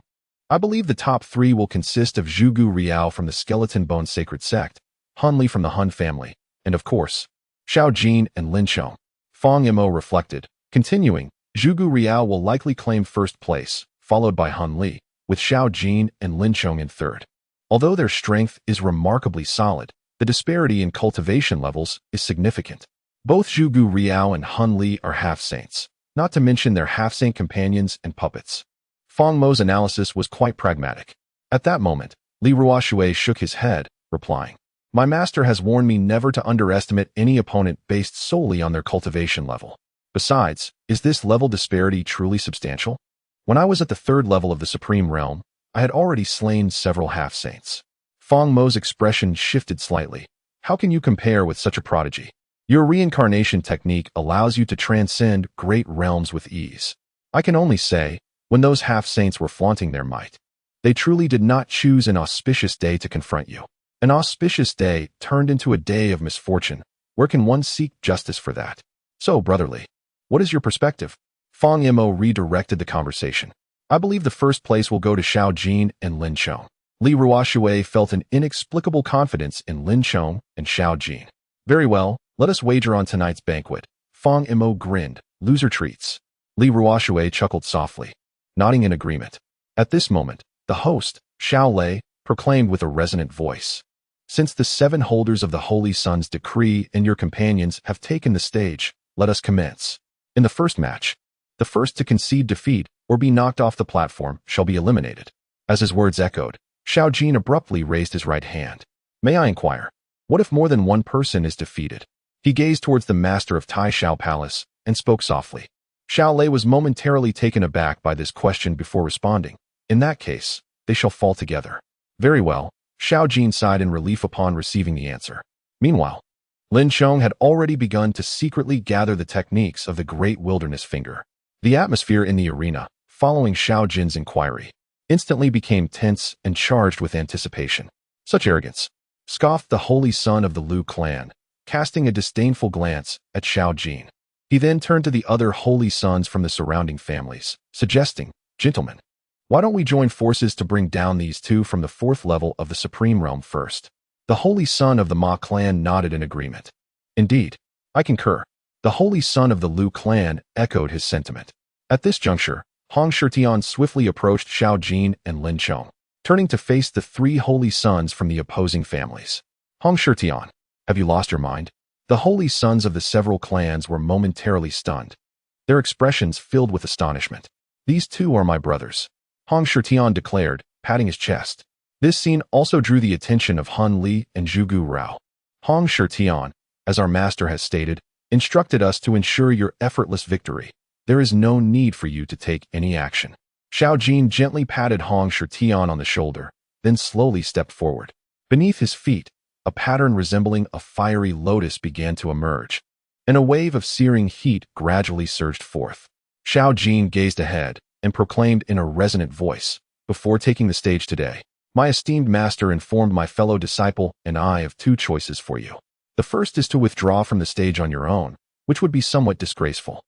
I believe the top three will consist of Zhugu Riao from the Skeleton Bone Sacred Sect, Han Li from the Han family, and of course, Xiao Jin and Lin Chong." Fang Yimo reflected, continuing, "Zhugu Riao will likely claim first place, followed by Han Li, with Xiao Jin and Lin Chong in third. Although their strength is remarkably solid, the disparity in cultivation levels is significant. Both Zhugu Riao and Han Li are half-saints, not to mention their half-saint companions and puppets." Fang Mo's analysis was quite pragmatic. At that moment, Li Ruoxue shook his head, replying, "My master has warned me never to underestimate any opponent based solely on their cultivation level. Besides, is this level disparity truly substantial? When I was at the third level of the Supreme Realm, I had already slain several half-saints." Fang Mo's expression shifted slightly. "How can you compare with such a prodigy? Your reincarnation technique allows you to transcend great realms with ease. I can only say, when those half-saints were flaunting their might, they truly did not choose an auspicious day to confront you. An auspicious day turned into a day of misfortune. Where can one seek justice for that? So, brotherly, what is your perspective?" Fang Yimo redirected the conversation. "I believe the first place will go to Xiao Jin and Lin Chong." Li Ruoxue felt an inexplicable confidence in Lin Chong and Xiao Jin. "Very well, let us wager on tonight's banquet." Fang Yimo grinned. "Loser treats." Li Ruoxue chuckled softly, nodding in agreement. At this moment, the host, Xiao Lei, proclaimed with a resonant voice, "Since the 7 holders of the Holy Sun's decree and your companions have taken the stage, let us commence." In the first match, the first to concede defeat or be knocked off the platform shall be eliminated. As his words echoed, Xiao Jin abruptly raised his right hand. May I inquire, what if more than one person is defeated? He gazed towards the master of Tai Shao Palace and spoke softly. Xiao Lei was momentarily taken aback by this question before responding. In that case, they shall fall together. Very well, Xiao Jin sighed in relief upon receiving the answer. Meanwhile, Lin Chong had already begun to secretly gather the techniques of the Great Wilderness Finger. The atmosphere in the arena, following Xiao Jin's inquiry, instantly became tense and charged with anticipation. Such arrogance, scoffed the holy son of the Liu clan, casting a disdainful glance at Xiao Jin. He then turned to the other holy sons from the surrounding families, suggesting, "Gentlemen, why don't we join forces to bring down these two from the fourth level of the Supreme Realm first?" The holy son of the Ma clan nodded in agreement. "Indeed, I concur." The holy son of the Liu clan echoed his sentiment. At this juncture, Hong Shitian swiftly approached Xiao Jin and Lin Chong, turning to face the three holy sons from the opposing families. "Hong Shitian, have you lost your mind?" The holy sons of the several clans were momentarily stunned, their expressions filled with astonishment. "These two are my brothers," Hong Shitian declared, patting his chest. This scene also drew the attention of Han Li and Zhugu Rao. "Hong Shitian, as our master has stated, instructed us to ensure your effortless victory. There is no need for you to take any action." Xiao Jin gently patted Hong Shitian on the shoulder, then slowly stepped forward. Beneath his feet, a pattern resembling a fiery lotus began to emerge, and a wave of searing heat gradually surged forth. Xiao Jin gazed ahead and proclaimed in a resonant voice, "Before taking the stage today, my esteemed master informed my fellow disciple and I of two choices for you. The first is to withdraw from the stage on your own, which would be somewhat disgraceful.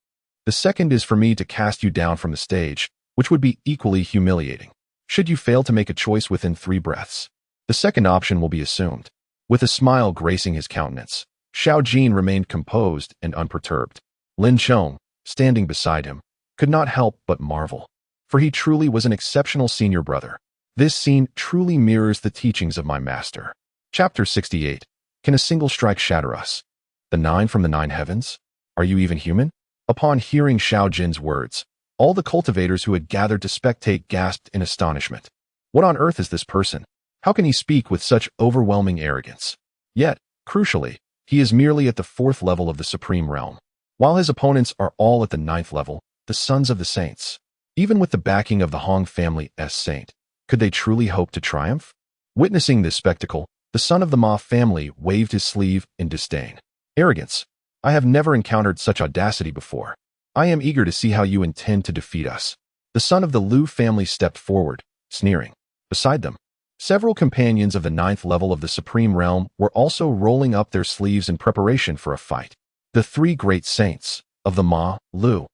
The second is for me to cast you down from the stage, which would be equally humiliating. Should you fail to make a choice within 3 breaths, the second option will be assumed." With a smile gracing his countenance, Xiao Jin remained composed and unperturbed. Lin Chong, standing beside him, could not help but marvel, for he truly was an exceptional senior brother. This scene truly mirrors the teachings of my master. Chapter 68. Can a single strike shatter us? The 9 from the 9 heavens? Are you even human? Upon hearing Xiao Jin's words, all the cultivators who had gathered to spectate gasped in astonishment. What on earth is this person? How can he speak with such overwhelming arrogance? Yet, crucially, he is merely at the 4th level of the Supreme Realm, while his opponents are all at the 9th level, the Sons of the Saints. Even with the backing of the Hong family's saint, could they truly hope to triumph? Witnessing this spectacle, the son of the Ma family waved his sleeve in disdain. "Arrogance. I have never encountered such audacity before. I am eager to see how you intend to defeat us." The son of the Liu family stepped forward, sneering. Beside them, several companions of the 9th level of the Supreme Realm were also rolling up their sleeves in preparation for a fight. The 3 great saints of the Ma, Liu,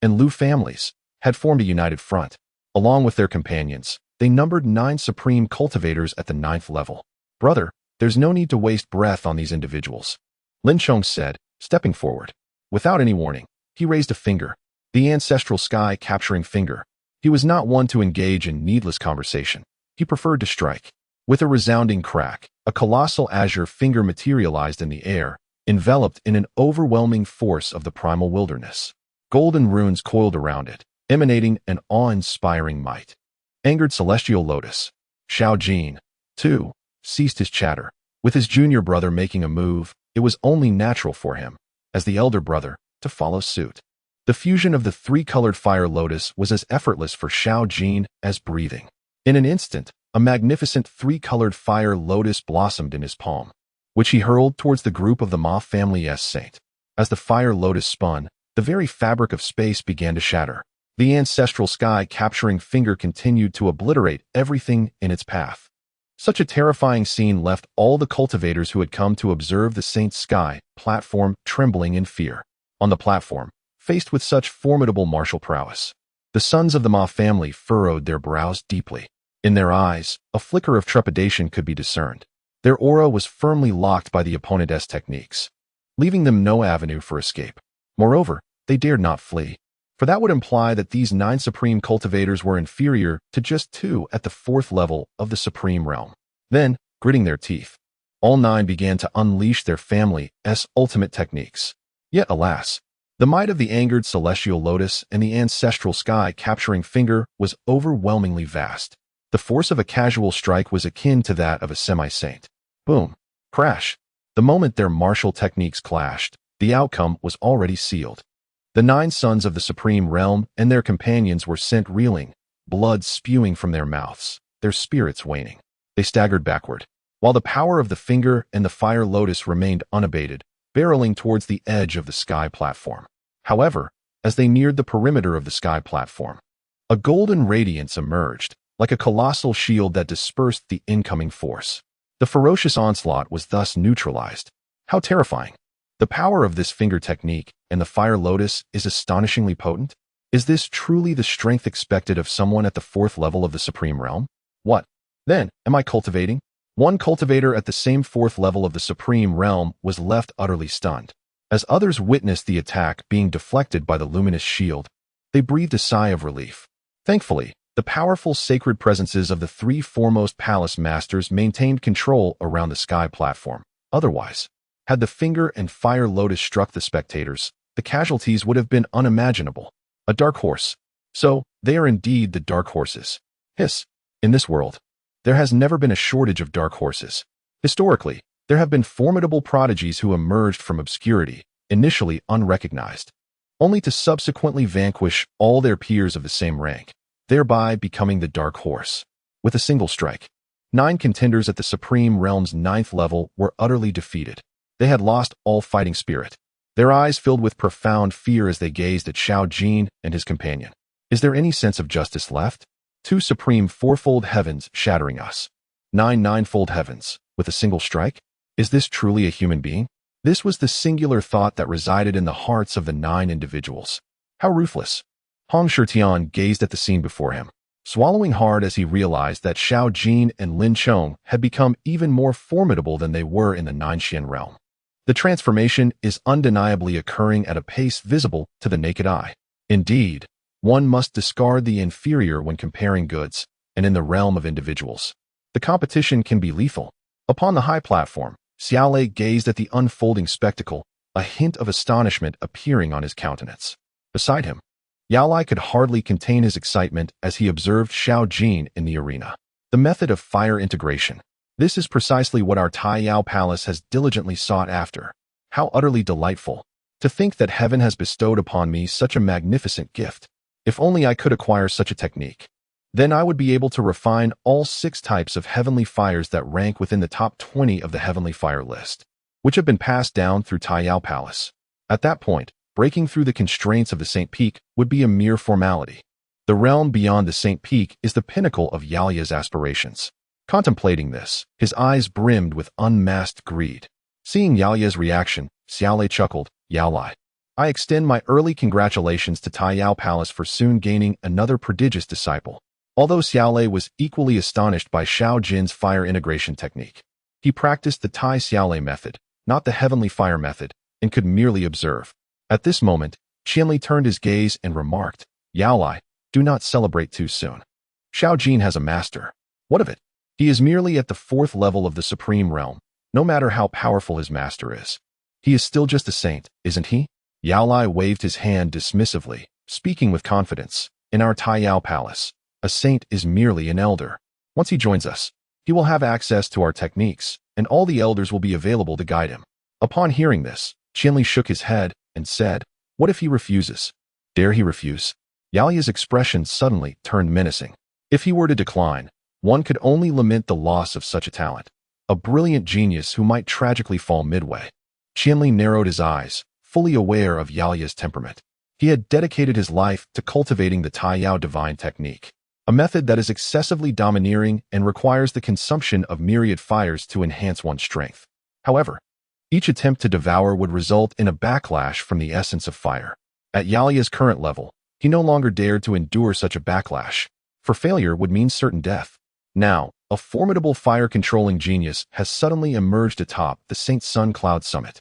and Liu families had formed a united front. Along with their companions, they numbered 9 supreme cultivators at the 9th level. "Brother, there's no need to waste breath on these individuals," Lin Chong said, stepping forward. Without any warning, he raised a finger, the ancestral sky-capturing finger. He was not one to engage in needless conversation. He preferred to strike. With a resounding crack, a colossal azure finger materialized in the air, enveloped in an overwhelming force of the primal wilderness. Golden runes coiled around it, emanating an awe-inspiring might. Angered celestial lotus. Xiao Jin, too, ceased his chatter. With his junior brother making a move, it was only natural for him, as the elder brother, to follow suit. The fusion of the 3-colored fire lotus was as effortless for Xiao Jin as breathing. In an instant, a magnificent 3-colored fire lotus blossomed in his palm, which he hurled towards the group of the Ma family's saint. As the fire lotus spun, the very fabric of space began to shatter. The ancestral sky-capturing finger continued to obliterate everything in its path. Such a terrifying scene left all the cultivators who had come to observe the saint's sky platform trembling in fear. On the platform, faced with such formidable martial prowess, the sons of the Ma family furrowed their brows deeply. In their eyes, a flicker of trepidation could be discerned. Their aura was firmly locked by the opponent's techniques, leaving them no avenue for escape. Moreover, they dared not flee, for that would imply that these 9 supreme cultivators were inferior to just 2 at the 4th level of the Supreme Realm. Then, gritting their teeth, all 9 began to unleash their family's ultimate techniques. Yet, alas, The might of the angered celestial lotus and the ancestral sky capturing finger was overwhelmingly vast. The force of a casual strike was akin to that of a semi-saint. Boom. Crash. The moment their martial techniques clashed, the outcome was already sealed. The 9 sons of the supreme realm and their companions were sent reeling, blood spewing from their mouths, their spirits waning. They staggered backward, while the power of the finger and the fire lotus remained unabated, barreling towards the edge of the sky platform. However, as they neared the perimeter of the sky platform, a golden radiance emerged, like a colossal shield that dispersed the incoming force. The ferocious onslaught was thus neutralized. How terrifying! The power of this finger technique and the fire lotus is astonishingly potent. Is this truly the strength expected of someone at the 4th level of the supreme realm? What, then, am I cultivating? One cultivator at the same 4th level of the supreme realm was left utterly stunned. As others witnessed the attack being deflected by the luminous shield, they breathed a sigh of relief. Thankfully, the powerful sacred presences of the 3 foremost palace masters maintained control around the sky platform. Otherwise, had the finger and fire lotus struck the spectators, the casualties would have been unimaginable. A dark horse. So, they are indeed the dark horses. Hiss. In this world, there has never been a shortage of dark horses. Historically, there have been formidable prodigies who emerged from obscurity, initially unrecognized, only to subsequently vanquish all their peers of the same rank, thereby becoming the dark horse. With a single strike, 9 contenders at the supreme realm's 9th level were utterly defeated. They had lost all fighting spirit. Their eyes filled with profound fear as they gazed at Xiao Jin and his companion. Is there any sense of justice left? 2 supreme 4-fold heavens shattering us. 9 9-fold heavens, with a single strike? Is this truly a human being? This was the singular thought that resided in the hearts of the 9 individuals. How ruthless! Hong Shitian gazed at the scene before him, swallowing hard as he realized that Xiao Jin and Lin Chong had become even more formidable than they were in the Ninexian realm. The transformation is undeniably occurring at a pace visible to the naked eye. Indeed, one must discard the inferior when comparing goods, and in the realm of individuals, the competition can be lethal. Upon the high platform, Xiaolei gazed at the unfolding spectacle, a hint of astonishment appearing on his countenance. Beside him, Yaolai could hardly contain his excitement as he observed Xiao Jin in the arena. The method of fire integration. This is precisely what our Tai Yao Palace has diligently sought after. How utterly delightful! To think that heaven has bestowed upon me such a magnificent gift. If only I could acquire such a technique. Then I would be able to refine all 6 types of heavenly fires that rank within the top 20 of the heavenly fire list, which have been passed down through Tai Yao Palace. At that point, breaking through the constraints of the Saint Peak would be a mere formality. The realm beyond the Saint Peak is the pinnacle of Yalia's aspirations. Contemplating this, his eyes brimmed with unmasked greed. Seeing Yalia's reaction, Xiaolei chuckled. Yaolai, I extend my early congratulations to Tai Yao Palace for soon gaining another prodigious disciple. Although Xiaolei was equally astonished by Xiao Jin's fire integration technique, he practiced the Tai Xiaolei method, not the heavenly fire method, and could merely observe. At this moment, Qianli turned his gaze and remarked, Yaolai, do not celebrate too soon. Xiao Jin has a master. What of it? He is merely at the 4th level of the supreme realm, no matter how powerful his master is. He is still just a saint, isn't he? Yaolai waved his hand dismissively, speaking with confidence. In our Tai Yao Palace, a saint is merely an elder. Once he joins us, he will have access to our techniques, and all the elders will be available to guide him. Upon hearing this, Qianli shook his head and said, what if he refuses? Dare he refuse? Yalia's expression suddenly turned menacing. If he were to decline, one could only lament the loss of such a talent, a brilliant genius who might tragically fall midway. Qianli narrowed his eyes, fully aware of Yalia's temperament. He had dedicated his life to cultivating the Tai Yao divine technique, a method that is excessively domineering and requires the consumption of myriad fires to enhance one's strength. However, each attempt to devour would result in a backlash from the essence of fire. At Yalia's current level, he no longer dared to endure such a backlash, for failure would mean certain death. Now, a formidable fire-controlling genius has suddenly emerged atop the Saint Sun Cloud summit.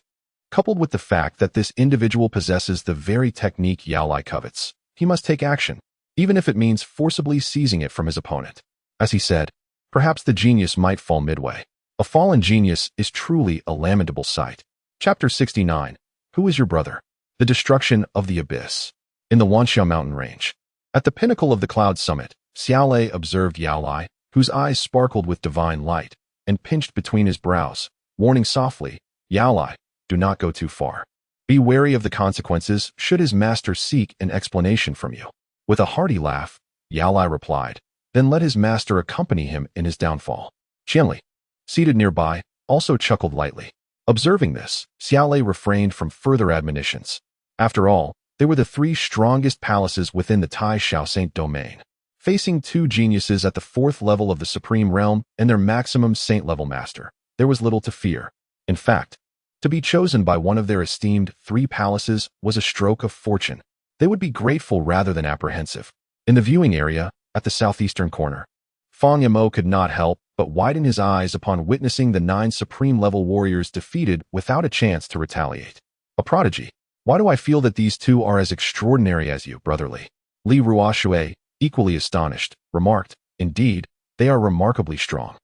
Coupled with the fact that this individual possesses the very technique Yaolai covets, he must take action, even if it means forcibly seizing it from his opponent. As he said, perhaps the genius might fall midway. A fallen genius is truly a lamentable sight. Chapter 69. Who is your brother? The destruction of the abyss. In the Wanxiao mountain range. At the pinnacle of the cloud summit, Xiaolei observed Yaolai, whose eyes sparkled with divine light, and pinched between his brows, warning softly, Yaolai, do not go too far. Be wary of the consequences should his master seek an explanation from you. With a hearty laugh, Yaolai replied, then let his master accompany him in his downfall. Qianli, seated nearby, also chuckled lightly. Observing this, Xiaolei refrained from further admonitions. After all, they were the three strongest palaces within the Tai Shao Saint domain, facing two geniuses at the fourth level of the supreme realm and their maximum saint-level master. There was little to fear. In fact, to be chosen by one of their esteemed three palaces was a stroke of fortune. They would be grateful rather than apprehensive. In the viewing area, at the southeastern corner, Fang Yamo could not help but widen his eyes upon witnessing the 9 supreme-level warriors defeated without a chance to retaliate. A prodigy. Why do I feel that these two are as extraordinary as you, brotherly? Li Ruoshui, equally astonished, remarked, indeed, they are remarkably strong.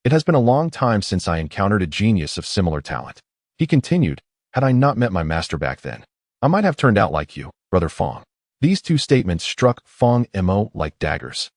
It has been a long time since I encountered a genius of similar talent. He continued, had I not met my master back then, I might have turned out like you, brother Fang. These two statements struck Fang Mo like daggers.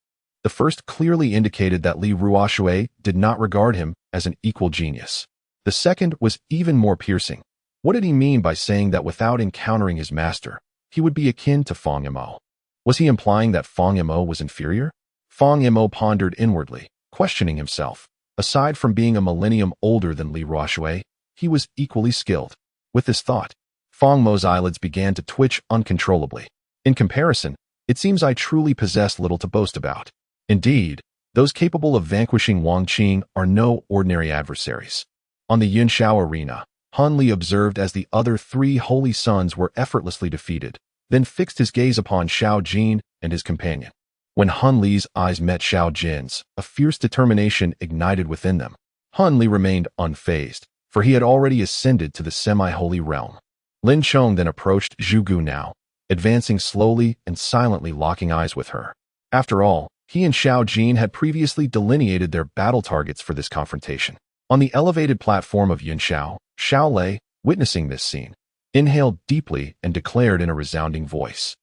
The first clearly indicated that Li Ruoshui did not regard him as an equal genius. The second was even more piercing. What did he mean by saying that without encountering his master, he would be akin to Fang Mo? Was he implying that Fang Mo was inferior? Fang Mo pondered inwardly, questioning himself. Aside from being a millennium older than Li Ruoshui, he was equally skilled. With this thought, Fang Mo's eyelids began to twitch uncontrollably. In comparison, it seems I truly possess little to boast about. Indeed, those capable of vanquishing Wang Qing are no ordinary adversaries. On the Yunxiao arena, Han Li observed as the other 3 holy sons were effortlessly defeated, then fixed his gaze upon Xiao Jin and his companion. When Han Li's eyes met Xiao Jin's, a fierce determination ignited within them. Han Li remained unfazed, for he had already ascended to the semi-holy realm. Lin Chong then approached Zhu Gu now, advancing slowly and silently locking eyes with her. After all, he and Xiao Jin had previously delineated their battle targets for this confrontation. On the elevated platform of Yunxiao, Xiaolei, witnessing this scene, inhaled deeply and declared in a resounding voice.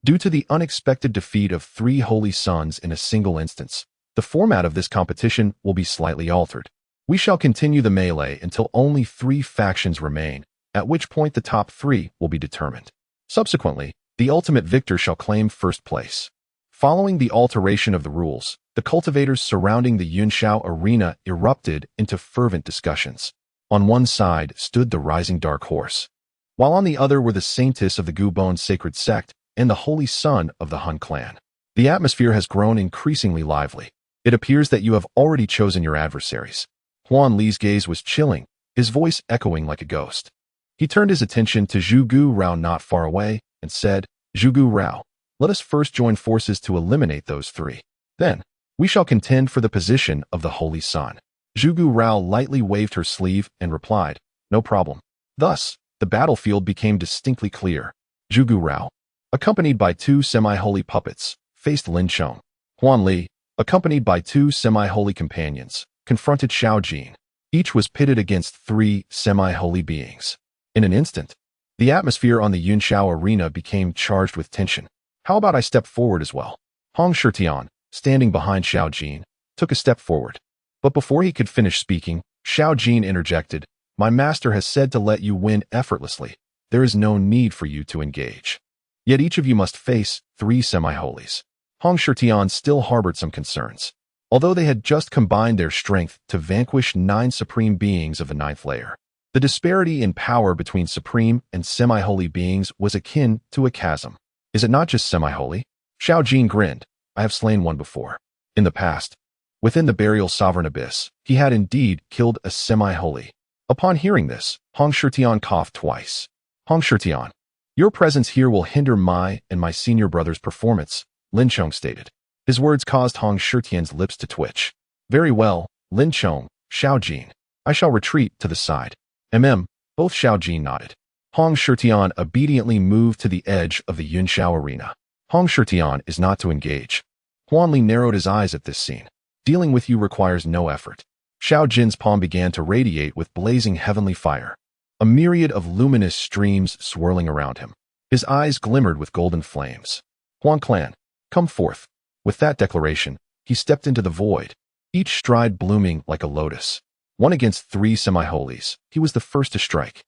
Due to the unexpected defeat of 3 holy sons in a single instance, the format of this competition will be slightly altered. We shall continue the melee until only 3 factions remain, at which point the top 3 will be determined. Subsequently, the ultimate victor shall claim first place. Following the alteration of the rules, the cultivators surrounding the Yunxiao arena erupted into fervent discussions. On one side stood the rising dark horse, while on the other were the saintess of the Gubon sacred sect and the holy son of the Han clan. The atmosphere has grown increasingly lively. It appears that you have already chosen your adversaries. Huan Li's gaze was chilling, his voice echoing like a ghost. He turned his attention to Zhu Gu Rao not far away and said, Zhu Gu Rao, let us first join forces to eliminate those 3. Then, we shall contend for the position of the Holy Son. Zhu Gu Rao lightly waved her sleeve and replied, no problem. Thus, the battlefield became distinctly clear. Zhu Gu Rao, accompanied by 2 semi-holy puppets, faced Lin Chong. Huan Li, accompanied by 2 semi-holy companions, confronted Xiao Jin. Each was pitted against 3 semi-holy beings. In an instant, the atmosphere on the Yunxiao arena became charged with tension. How about I step forward as well? Hong Shitian, standing behind Xiao Jin, took a step forward. But before he could finish speaking, Xiao Jin interjected, my master has said to let you win effortlessly. There is no need for you to engage. Yet each of you must face 3 semi-holies. Hong Shitian still harbored some concerns. Although they had just combined their strength to vanquish 9 supreme beings of the 9th layer, the disparity in power between supreme and semi-holy beings was akin to a chasm. Is it not just semi-holy? Xiao Jin grinned. I have slain one before. In the past, within the burial sovereign abyss, he had indeed killed a semi-holy. Upon hearing this, Hong Shitian coughed twice. Hong Shitian, your presence here will hinder my and my senior brother's performance, Lin Chong stated. His words caused Hong Shitian's lips to twitch. Very well, Lin Chong, Xiao Jin. I shall retreat to the side. Both Xiao Jin nodded. Hong Shitian obediently moved to the edge of the Yunxiao arena. Hong Shitian is not to engage. Huan Li narrowed his eyes at this scene. Dealing with you requires no effort. Xiao Jin's palm began to radiate with blazing heavenly fire. a myriad of luminous streams swirling around him. His eyes glimmered with golden flames. Huang Clan, come forth. With that declaration, he stepped into the void, each stride blooming like a lotus. 1 against 3 semi-holies, he was the first to strike.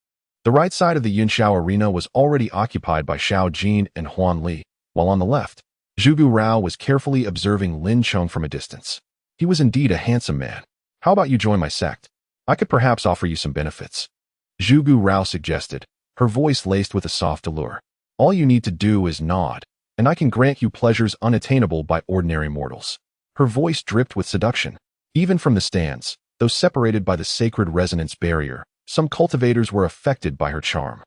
The right side of the Yunxiao arena was already occupied by Xiao Jin and Huan Li, while on the left, Zhugu Rao was carefully observing Lin Cheng from a distance. He was indeed a handsome man. How about you join my sect? I could perhaps offer you some benefits. Zhugu Rao suggested, her voice laced with a soft allure. All you need to do is nod, and I can grant you pleasures unattainable by ordinary mortals. Her voice dripped with seduction. Even from the stands, though separated by the sacred resonance barrier, some cultivators were affected by her charm.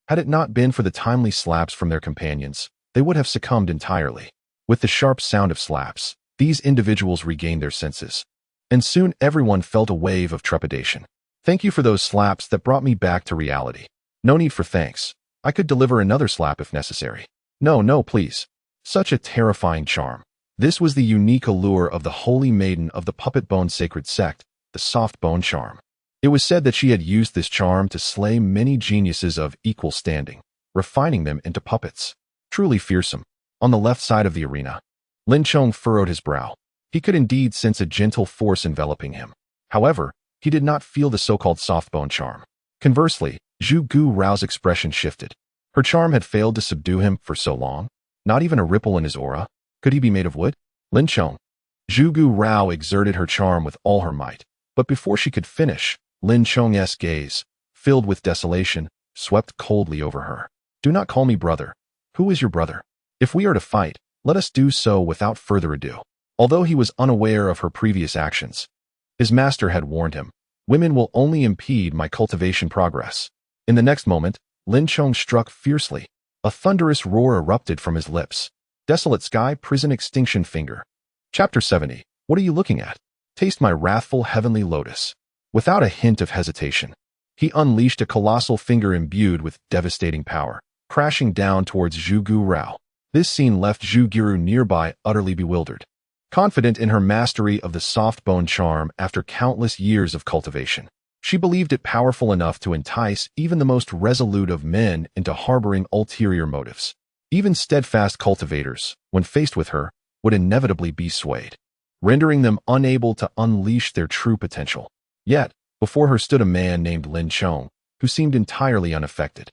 Had it not been for the timely slaps from their companions, they would have succumbed entirely. With the sharp sound of slaps, these individuals regained their senses. And soon everyone felt a wave of trepidation. Thank you for those slaps that brought me back to reality. No need for thanks. I could deliver another slap if necessary. No, please. Such a terrifying charm. This was the unique allure of the holy maiden of the puppet bone sacred sect, the soft bone charm. It was said that she had used this charm to slay many geniuses of equal standing, refining them into puppets. Truly fearsome. On the left side of the arena, Lin Cheng furrowed his brow. He could indeed sense a gentle force enveloping him. However, he did not feel the so-called soft bone charm. Conversely, Zhugu Rao's expression shifted. Her charm had failed to subdue him for so long. Not even a ripple in his aura. Could he be made of wood? Lin Cheng. Zhugu Rao exerted her charm with all her might. But before she could finish, Lin Cheng's gaze, filled with desolation, swept coldly over her. Do not call me brother. Who is your brother? If we are to fight, let us do so without further ado. Although he was unaware of her previous actions, his master had warned him, women will only impede my cultivation progress. In the next moment, Lin Cheng struck fiercely. A thunderous roar erupted from his lips. Desolate sky, prison extinction finger. Chapter 70. What are you looking at? Taste my wrathful heavenly lotus. Without a hint of hesitation, he unleashed a colossal finger imbued with devastating power, crashing down towards Zhugu Rao. This scene left Zhugiru nearby utterly bewildered. Confident in her mastery of the soft bone charm after countless years of cultivation, she believed it powerful enough to entice even the most resolute of men into harboring ulterior motives. Even steadfast cultivators, when faced with her, would inevitably be swayed, rendering them unable to unleash their true potential. Yet, before her stood a man named Lin Cheng, who seemed entirely unaffected.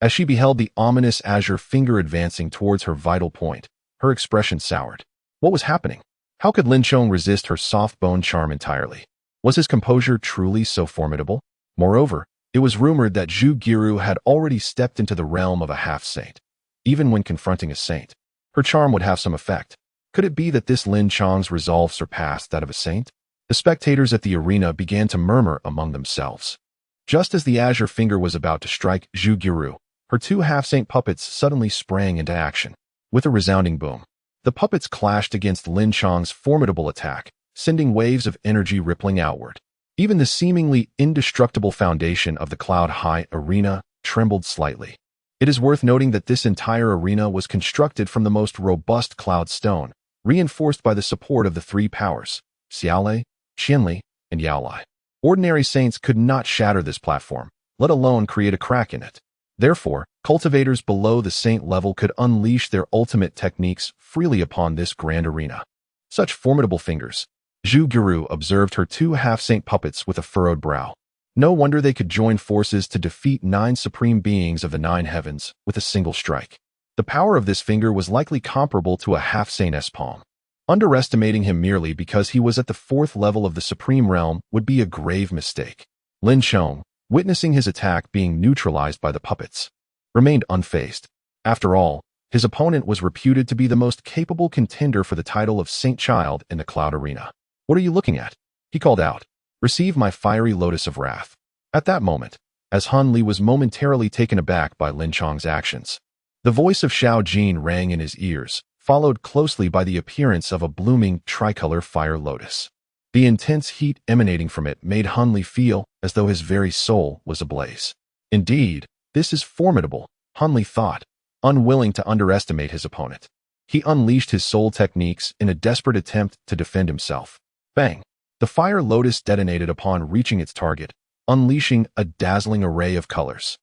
As she beheld the ominous azure finger advancing towards her vital point, her expression soured. What was happening? How could Lin Cheng resist her soft bone charm entirely? Was his composure truly so formidable? Moreover, it was rumored that Zhugiru had already stepped into the realm of a half-saint. Even when confronting a saint, her charm would have some effect. Could it be that this Lin Cheng's resolve surpassed that of a saint? The spectators at the arena began to murmur among themselves. Just as the azure finger was about to strike Zhugiru, her 2 half-saint puppets suddenly sprang into action. With a resounding boom, the puppets clashed against Lin Cheng's formidable attack, sending waves of energy rippling outward. Even the seemingly indestructible foundation of the cloud-high arena trembled slightly. It is worth noting that this entire arena was constructed from the most robust cloud stone, reinforced by the support of the 3 powers, Xiaolei, Qianli, and Yaolai. Ordinary saints could not shatter this platform, let alone create a crack in it. Therefore, cultivators below the saint level could unleash their ultimate techniques freely upon this grand arena. Such formidable fingers. Zhugiru observed her 2 half-saint puppets with a furrowed brow. No wonder they could join forces to defeat 9 supreme beings of the 9 heavens with a single strike. The power of this finger was likely comparable to a half-saint's palm. Underestimating him merely because he was at the 4th level of the supreme realm would be a grave mistake. Lin Cheng, witnessing his attack being neutralized by the puppets, remained unfazed. After all, his opponent was reputed to be the most capable contender for the title of Saint Child in the Cloud Arena. What are you looking at? He called out. Receive my fiery lotus of wrath. At that moment, as Han Li was momentarily taken aback by Lin Cheng's actions, the voice of Xiao Jin rang in his ears, followed closely by the appearance of a blooming tricolor fire lotus. The intense heat emanating from it made Han Li feel as though his very soul was ablaze. Indeed, this is formidable, Han Li thought, unwilling to underestimate his opponent. He unleashed his soul techniques in a desperate attempt to defend himself. Bang! The fire lotus detonated upon reaching its target, unleashing a dazzling array of colors.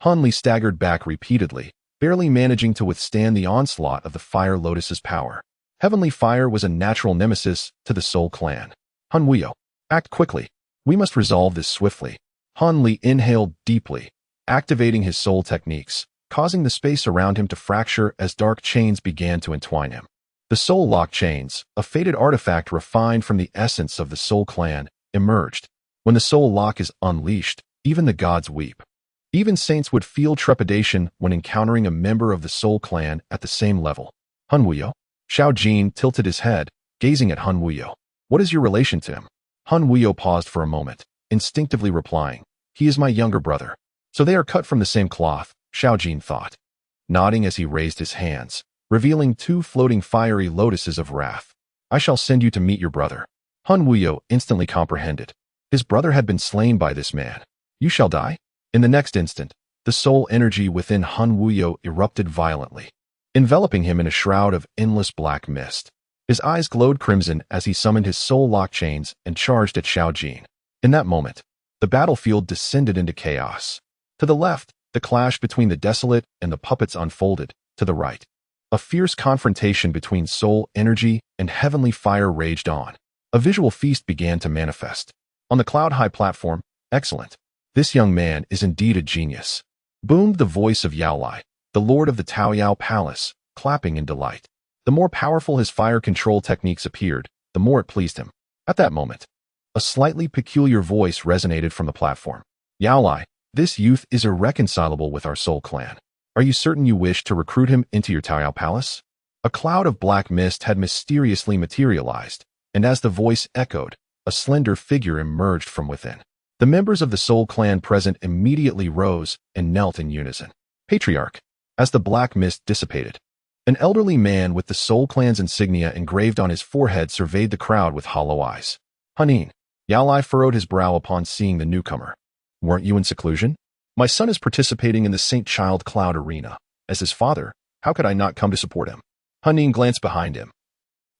Han Li staggered back repeatedly, barely managing to withstand the onslaught of the Fire Lotus's power. Heavenly fire was a natural nemesis to the Soul Clan. Han Wuyo, act quickly. We must resolve this swiftly. Han Li inhaled deeply, activating his soul techniques, causing the space around him to fracture as dark chains began to entwine him. The Soul Lock Chains, a fated artifact refined from the essence of the Soul Clan, emerged. When the Soul Lock is unleashed, even the gods weep. Even saints would feel trepidation when encountering a member of the Soul Clan at the same level. Han Wuyo? Xiao Jin tilted his head, gazing at Han Wuyo. What is your relation to him? Han Wuyo paused for a moment, instinctively replying, he is my younger brother. So they are cut from the same cloth, Xiao Jin thought, nodding as he raised his hands, revealing two floating fiery lotuses of wrath. I shall send you to meet your brother. Han Wuyo instantly comprehended. His brother had been slain by this man. You shall die? In the next instant, the soul energy within Han Wuyo erupted violently, enveloping him in a shroud of endless black mist. His eyes glowed crimson as he summoned his soul lock chains and charged at Xiao Jin. In that moment, the battlefield descended into chaos. To the left, the clash between the desolate and the puppets unfolded. To the right, a fierce confrontation between soul energy and heavenly fire raged on. A visual feast began to manifest. On the cloud-high platform, excellent. This young man is indeed a genius, boomed the voice of Yao Lai, the lord of the Taoyao Palace, clapping in delight. The more powerful his fire control techniques appeared, the more it pleased him. At that moment, a slightly peculiar voice resonated from the platform. Yao Lai, this youth is irreconcilable with our Soul Clan. Are you certain you wish to recruit him into your Taoyao Palace? A cloud of black mist had mysteriously materialized, and as the voice echoed, a slender figure emerged from within. The members of the Soul Clan present immediately rose and knelt in unison. Patriarch. As the black mist dissipated, an elderly man with the Soul Clan's insignia engraved on his forehead surveyed the crowd with hollow eyes. Hanin. Yao Lai furrowed his brow upon seeing the newcomer. Weren't you in seclusion? My son is participating in the Saint Child Cloud Arena. As his father, how could I not come to support him? Hanin glanced behind him,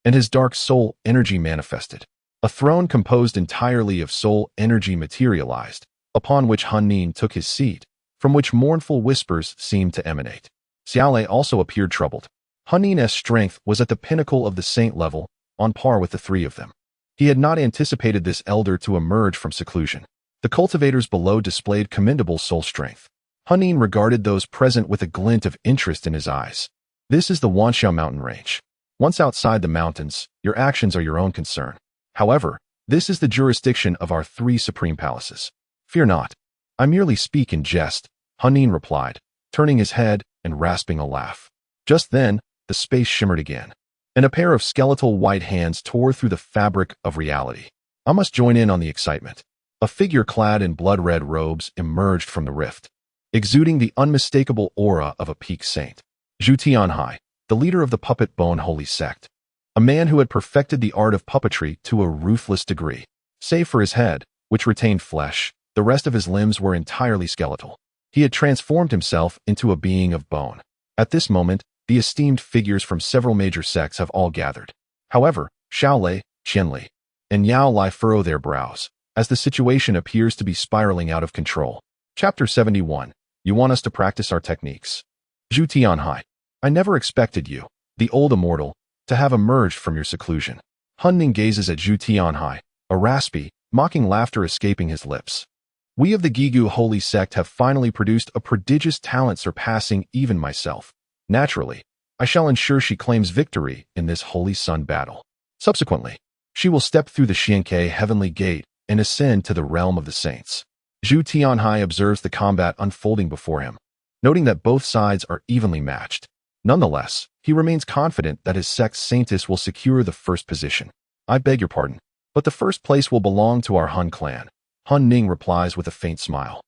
and his dark soul energy manifested. A throne composed entirely of soul energy materialized, upon which Hanin took his seat, from which mournful whispers seemed to emanate. Xiaolei also appeared troubled. Hanin's strength was at the pinnacle of the saint level, on par with the three of them. He had not anticipated this elder to emerge from seclusion. The cultivators below displayed commendable soul strength. Hanin regarded those present with a glint of interest in his eyes. This is the Wanxiao mountain range. Once outside the mountains, your actions are your own concern. However, this is the jurisdiction of our three supreme palaces. Fear not. I merely speak in jest, Hanin replied, turning his head and rasping a laugh. Just then, the space shimmered again, and a pair of skeletal white hands tore through the fabric of reality. I must join in on the excitement. A figure clad in blood-red robes emerged from the rift, exuding the unmistakable aura of a peak saint. Zhu Tianhai, the leader of the Puppet Bone Holy Sect. A man who had perfected the art of puppetry to a ruthless degree. Save for his head, which retained flesh, the rest of his limbs were entirely skeletal. He had transformed himself into a being of bone. At this moment, the esteemed figures from several major sects have all gathered. However, Xiaolei, Qianli, and Yao Lai furrow their brows, as the situation appears to be spiraling out of control. Chapter 71. You want us to practice our techniques. Zhu Tianhai. I never expected you, the old immortal, to have emerged from your seclusion. Han Ning gazes at Zhu Tianhai, a raspy, mocking laughter escaping his lips. We of the Gigu Holy Sect have finally produced a prodigious talent surpassing even myself. Naturally, I shall ensure she claims victory in this Holy Sun battle. Subsequently, she will step through the Xianke Heavenly Gate and ascend to the realm of the saints. Zhu Tianhai observes the combat unfolding before him, noting that both sides are evenly matched. Nonetheless, he remains confident that his sect's saintess will secure the first position. I beg your pardon, but the first place will belong to our Han clan. Han Ning replies with a faint smile.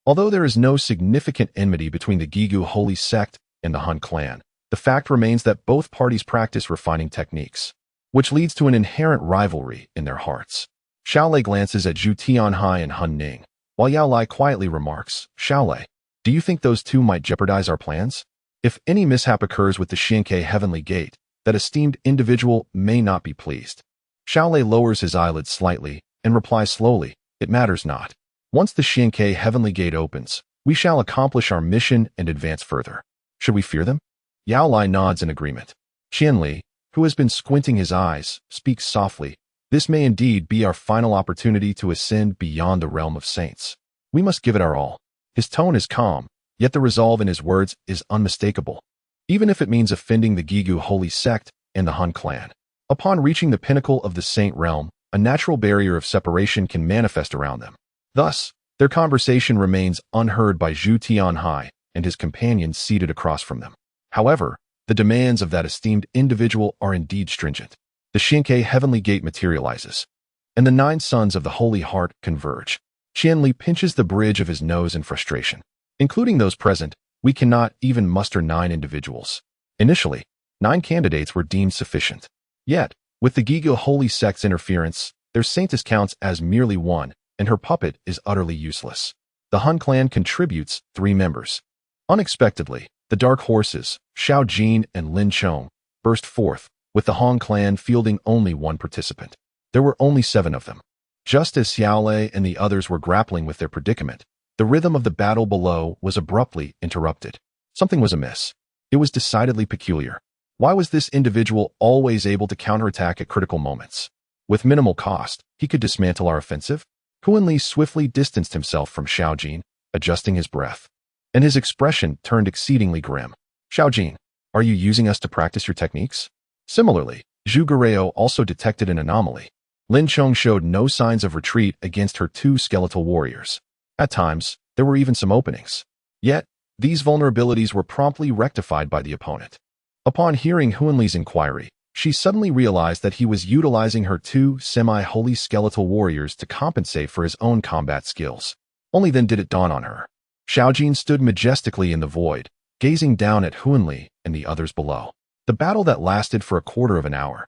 Although there is no significant enmity between the Gigu Holy Sect and the Han clan, the fact remains that both parties practice refining techniques, which leads to an inherent rivalry in their hearts. Xiaolei glances at Zhu Tianhai and Han Ning, while Yao Lai quietly remarks, Xiaolei, do you think those two might jeopardize our plans? If any mishap occurs with the Xianke Heavenly Gate, that esteemed individual may not be pleased. Xiaolei lowers his eyelids slightly and replies slowly, it matters not. Once the Xianke heavenly gate opens, we shall accomplish our mission and advance further. Should we fear them? Yao Lai nods in agreement. Qianli, who has been squinting his eyes, speaks softly. This may indeed be our final opportunity to ascend beyond the realm of saints. We must give it our all. His tone is calm, yet the resolve in his words is unmistakable, even if it means offending the Gigu holy sect and the Han clan. Upon reaching the pinnacle of the saint realm, a natural barrier of separation can manifest around them. Thus, their conversation remains unheard by Zhu Tianhai and his companions seated across from them. However, the demands of that esteemed individual are indeed stringent. The Xianke heavenly gate materializes, and the 9 sons of the Holy Heart converge. Qianli pinches the bridge of his nose in frustration. Including those present, we cannot even muster 9 individuals. Initially, 9 candidates were deemed sufficient. Yet, with the Gigu holy sect's interference, their saintess counts as merely 1, and her puppet is utterly useless. The Han clan contributes 3 members. Unexpectedly, the dark horses, Xiao Jin and Lin Chong, burst forth, with the Han clan fielding only 1 participant. There were only 7 of them. Just as Xiaolei and the others were grappling with their predicament, the rhythm of the battle below was abruptly interrupted. Something was amiss. It was decidedly peculiar. Why was this individual always able to counterattack at critical moments? With minimal cost, he could dismantle our offensive? Huanli swiftly distanced himself from Xiao Jin, adjusting his breath, and his expression turned exceedingly grim. Xiao Jin, are you using us to practice your techniques? Similarly, Zhu Guoreo also detected an anomaly. Lin Chong showed no signs of retreat against her 2 skeletal warriors. At times, there were even some openings. Yet, these vulnerabilities were promptly rectified by the opponent. Upon hearing Huanli's inquiry, she suddenly realized that he was utilizing her 2 semi-holy skeletal warriors to compensate for his own combat skills. Only then did it dawn on her. Xiao Jin stood majestically in the void, gazing down at Huanli and the others below. The battle that lasted for a quarter of an hour,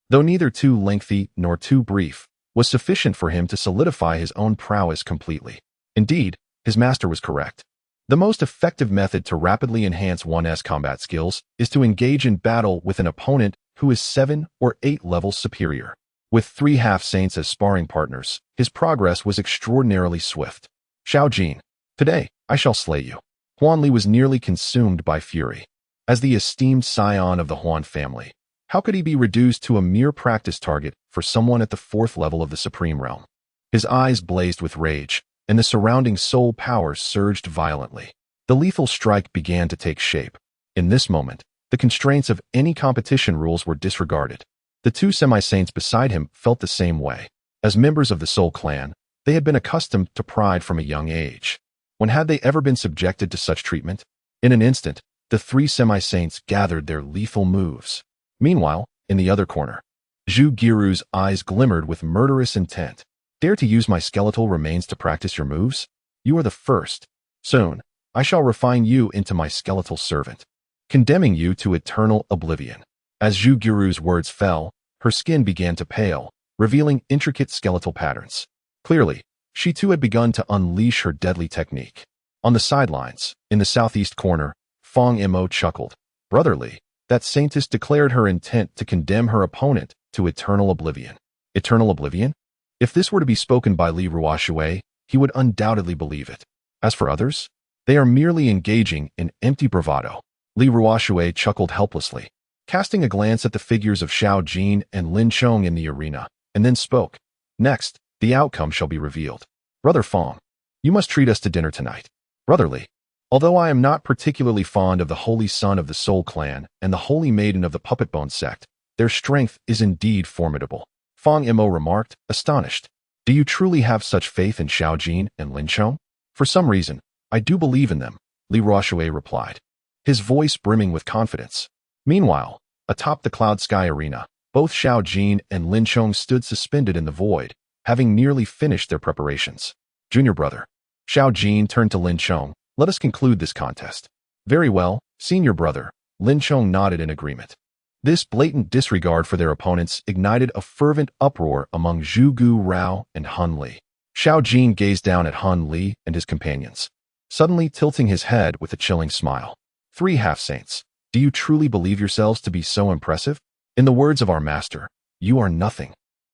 though neither too lengthy nor too brief, was sufficient for him to solidify his own prowess completely. Indeed, his master was correct. The most effective method to rapidly enhance one's combat skills is to engage in battle with an opponent who is 7 or 8 levels superior. With 3 half-saints as sparring partners, his progress was extraordinarily swift. Xiao Jin, today, I shall slay you. Huanli was nearly consumed by fury. As the esteemed scion of the Huan family, how could he be reduced to a mere practice target for someone at the 4th level of the Supreme Realm? His eyes blazed with rage, and the surrounding soul power surged violently. The lethal strike began to take shape. In this moment, the constraints of any competition rules were disregarded. The 2 semi-saints beside him felt the same way. As members of the Soul Clan, they had been accustomed to pride from a young age. When had they ever been subjected to such treatment? In an instant, the 3 semi-saints gathered their lethal moves. Meanwhile, in the other corner, Zhu Giru's eyes glimmered with murderous intent. Dare to use my skeletal remains to practice your moves? You are the first. Soon, I shall refine you into my skeletal servant, condemning you to eternal oblivion. As Zhu Giru's words fell, her skin began to pale, revealing intricate skeletal patterns. Clearly, she too had begun to unleash her deadly technique. On the sidelines, in the southeast corner, Fong Mo chuckled. Brotherly, that saintess declared her intent to condemn her opponent to eternal oblivion. Eternal oblivion? If this were to be spoken by Li Ruoshui, he would undoubtedly believe it. As for others, they are merely engaging in empty bravado. Li Ruoshui chuckled helplessly, casting a glance at the figures of Xiao Jin and Lin Chong in the arena, and then spoke. Next, the outcome shall be revealed. Brother Fong, you must treat us to dinner tonight. Brotherly, although I am not particularly fond of the Holy Son of the Soul Clan and the Holy Maiden of the Puppet Bone sect, their strength is indeed formidable. Fong Mo remarked, astonished. Do you truly have such faith in Xiao Jin and Lin Chong? For some reason, I do believe in them, Li Ruoshui replied, his voice brimming with confidence. Meanwhile, atop the cloud sky arena, both Xiao Jin and Lin Chong stood suspended in the void, having nearly finished their preparations. Junior brother. Xiao Jin turned to Lin Chong. Let us conclude this contest. Very well, senior brother. Lin Chong nodded in agreement. This blatant disregard for their opponents ignited a fervent uproar among Zhu Gu Rao and Han Li. Xiao Jin gazed down at Han Li and his companions, suddenly tilting his head with a chilling smile. 3 half-saints, do you truly believe yourselves to be so impressive? In the words of our master, you are nothing.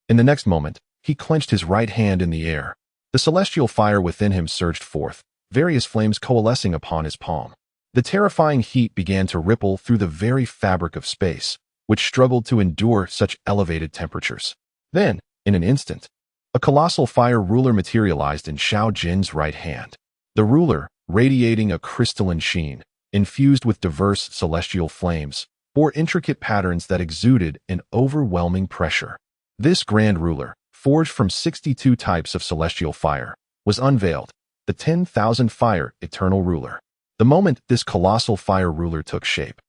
In the next moment, he clenched his right hand in the air. The celestial fire within him surged forth, various flames coalescing upon his palm. The terrifying heat began to ripple through the very fabric of space, which struggled to endure such elevated temperatures. Then, in an instant, a colossal fire ruler materialized in Xiao Jin's right hand. The ruler, radiating a crystalline sheen, infused with diverse celestial flames, bore intricate patterns that exuded an overwhelming pressure. This grand ruler, forged from 62 types of celestial fire, was unveiled, the 10,000 fire eternal ruler. The moment this colossal fire ruler took shape,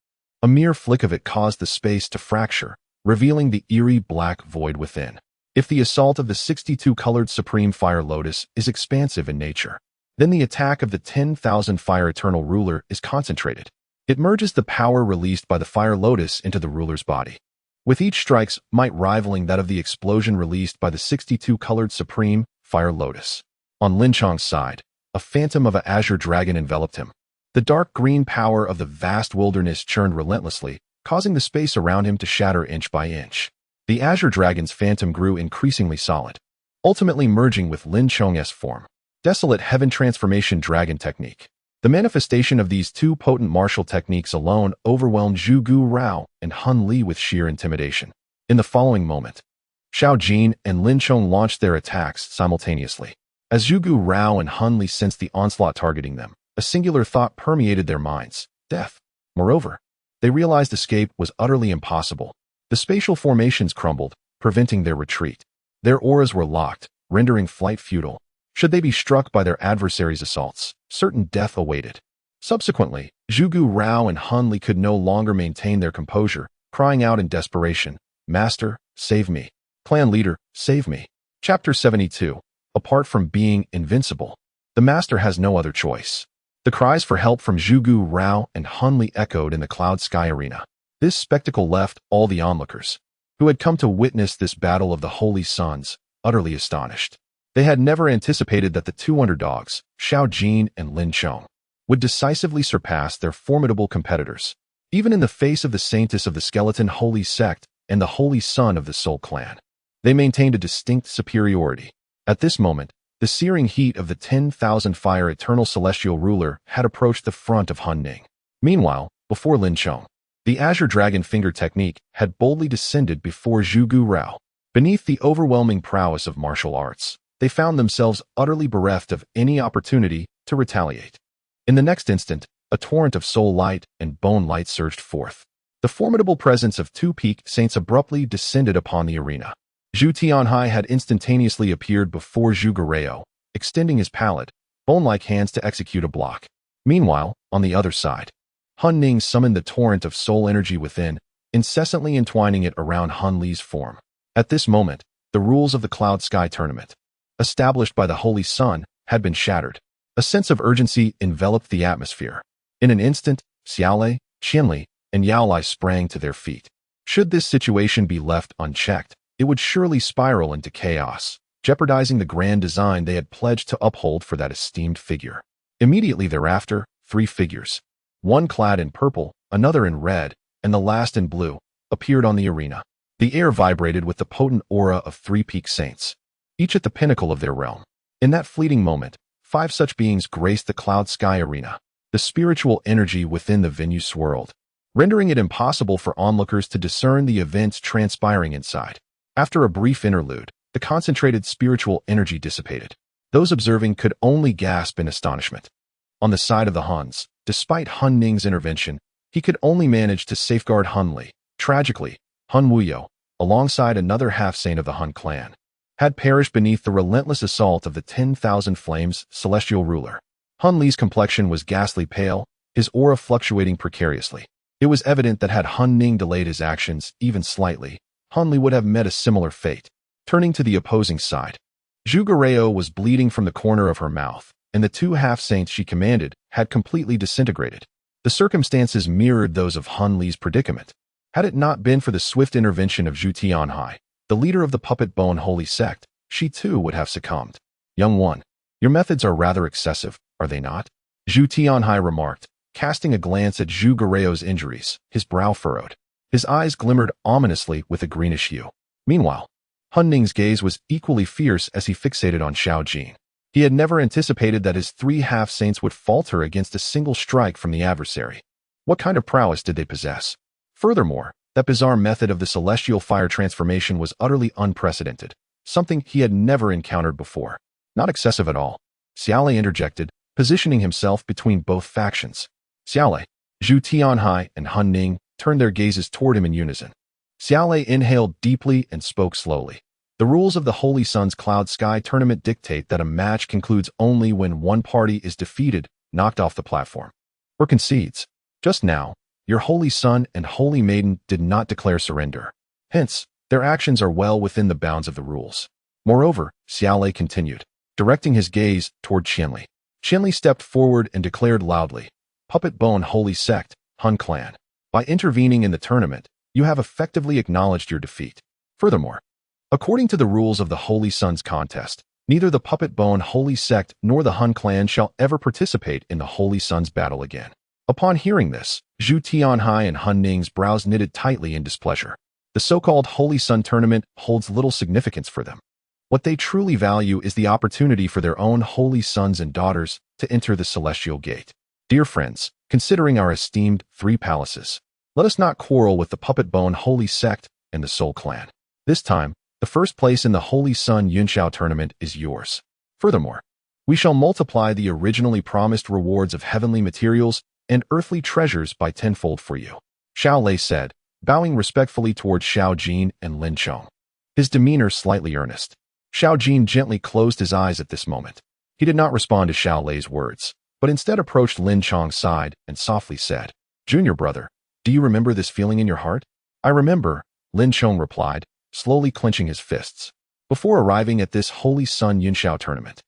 a mere flick of it caused the space to fracture, revealing the eerie black void within. If the assault of the 62-colored supreme fire lotus is expansive in nature, then the attack of the 10,000 fire eternal ruler is concentrated. It merges the power released by the fire lotus into the ruler's body, with each strike's might rivaling that of the explosion released by the 62-colored supreme fire lotus. On Lin Chong's side, a phantom of an azure dragon enveloped him. The dark green power of the vast wilderness churned relentlessly, causing the space around him to shatter inch by inch. The azure dragon's phantom grew increasingly solid, ultimately merging with Lin Chong's form. Desolate heaven transformation dragon technique. The manifestation of these two potent martial techniques alone overwhelmed Zhu Gu Rao and Han Li with sheer intimidation. In the following moment, Xiao Jin and Lin Chong launched their attacks simultaneously. As Zhu Gu Rao and Han Li sensed the onslaught targeting them, a singular thought permeated their minds: death. Moreover, they realized escape was utterly impossible. The spatial formations crumbled, preventing their retreat. Their auras were locked, rendering flight futile. Should they be struck by their adversaries' assaults, certain death awaited. Subsequently, Zhu Gu Rao and Han Li could no longer maintain their composure, crying out in desperation, "Master, save me. Clan leader, save me." Chapter 72. Apart from being invincible, the master has no other choice. The cries for help from Zhu Gu Rao and Han Li echoed in the cloud sky arena. This spectacle left all the onlookers, who had come to witness this battle of the holy sons, utterly astonished. They had never anticipated that the two underdogs, Xiao Jin and Lin Chong, would decisively surpass their formidable competitors, even in the face of the saintess of the skeleton holy sect and the holy son of the soul clan. They maintained a distinct superiority. At this moment, the searing heat of the 10,000 fire eternal celestial ruler had approached the front of Han Ning. Meanwhile, before Lin Chong, the azure dragon finger technique had boldly descended before Zhu Gu Rao. Beneath the overwhelming prowess of martial arts, they found themselves utterly bereft of any opportunity to retaliate. In the next instant, a torrent of soul light and bone light surged forth. The formidable presence of two peak saints abruptly descended upon the arena. Zhu Tianhai had instantaneously appeared before Zhu Gureo, extending his palette, bone-like hands to execute a block. Meanwhile, on the other side, Han Ning summoned the torrent of soul energy within, incessantly entwining it around Han Li's form. At this moment, the rules of the Cloud Sky Tournament, established by the Holy Sun, had been shattered. A sense of urgency enveloped the atmosphere. In an instant, Xiaolei, Qianli, and Yaolai sprang to their feet. Should this situation be left unchecked, it would surely spiral into chaos, jeopardizing the grand design they had pledged to uphold for that esteemed figure. Immediately thereafter, three figures, one clad in purple, another in red, and the last in blue, appeared on the arena. The air vibrated with the potent aura of three peak saints, each at the pinnacle of their realm. In that fleeting moment, five such beings graced the cloud sky arena. The spiritual energy within the venue swirled, rendering it impossible for onlookers to discern the events transpiring inside. After a brief interlude, the concentrated spiritual energy dissipated. Those observing could only gasp in astonishment. On the side of the Huns, despite Han Ning's intervention, he could only manage to safeguard Han Li. Tragically, Han Wuyo, alongside another half-saint of the Han clan, had perished beneath the relentless assault of the 10,000 flames celestial ruler. Han Li's complexion was ghastly pale, his aura fluctuating precariously. It was evident that had Han Ning delayed his actions even slightly, Han Li would have met a similar fate. Turning to the opposing side, Zhu Gureo was bleeding from the corner of her mouth, and the two half-saints she commanded had completely disintegrated. The circumstances mirrored those of Han Li's predicament. Had it not been for the swift intervention of Zhu Tianhai, the leader of the Puppet Bone Holy Sect, she too would have succumbed. "Young one, your methods are rather excessive, are they not?" Zhu Tianhai remarked, casting a glance at Zhu Gureo's injuries, his brow furrowed. His eyes glimmered ominously with a greenish hue. Meanwhile, Han Ning's gaze was equally fierce as he fixated on Xiao Jin. He had never anticipated that his three half-saints would falter against a single strike from the adversary. What kind of prowess did they possess? Furthermore, that bizarre method of the celestial fire transformation was utterly unprecedented, something he had never encountered before. Not excessive at all. Xiaolei interjected, positioning himself between both factions. Xiaolei, Zhu Tianhai, and Han Ning turned their gazes toward him in unison. Xiaolei inhaled deeply and spoke slowly. The rules of the Holy Sun's Cloud Sky tournament dictate that a match concludes only when one party is defeated, knocked off the platform, or concedes. Just now, your Holy Sun and Holy Maiden did not declare surrender. Hence, their actions are well within the bounds of the rules. Moreover, Xiaolei continued, directing his gaze toward Qianli. Qianli stepped forward and declared loudly, Puppet Bone Holy Sect, Hun Clan. By intervening in the tournament, you have effectively acknowledged your defeat. Furthermore, according to the rules of the Holy Sun's contest, neither the Puppet Bone Holy Sect nor the Hun Clan shall ever participate in the Holy Sun's battle again. Upon hearing this, Zhu Tianhai and Han Ning's brows knitted tightly in displeasure. The so-called Holy Sun tournament holds little significance for them. What they truly value is the opportunity for their own holy sons and daughters to enter the celestial gate. Dear friends, considering our esteemed three palaces, let us not quarrel with the Puppet Bone Holy Sect and the Soul Clan. This time, the first place in the Holy Sun Yunxiao tournament is yours. Furthermore, we shall multiply the originally promised rewards of heavenly materials and earthly treasures by tenfold for you. Xiaolei said, bowing respectfully toward Xiao Jin and Lin Chong. His demeanor slightly earnest. Xiao Jin gently closed his eyes at this moment. He did not respond to Xiaolei's words, but instead approached Lin Chong's side and softly said, Junior brother, do you remember this feeling in your heart? I remember, Lin Chong replied, slowly clenching his fists. Before arriving at this Holy Sun Yunxiao tournament,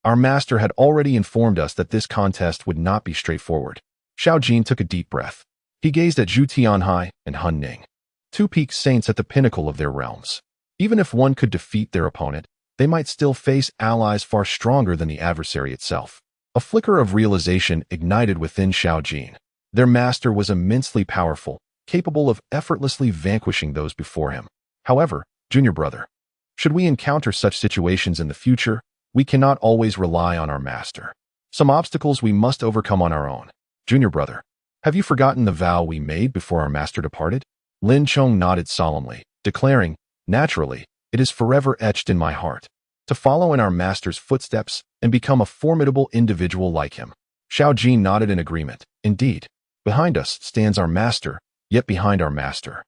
our master had already informed us that this contest would not be straightforward. Xiao Jin took a deep breath. He gazed at Zhu Tianhai and Han Ning, two peak saints at the pinnacle of their realms. Even if one could defeat their opponent, they might still face allies far stronger than the adversary itself. A flicker of realization ignited within Xiao Jin. Their master was immensely powerful, capable of effortlessly vanquishing those before him. However, junior brother, should we encounter such situations in the future, we cannot always rely on our master. Some obstacles we must overcome on our own. Junior brother, have you forgotten the vow we made before our master departed? Lin Chong nodded solemnly, declaring, naturally, it is forever etched in my heart, to follow in our master's footsteps and become a formidable individual like him. Xiao Jin nodded in agreement. Indeed, behind us stands our master, yet behind our master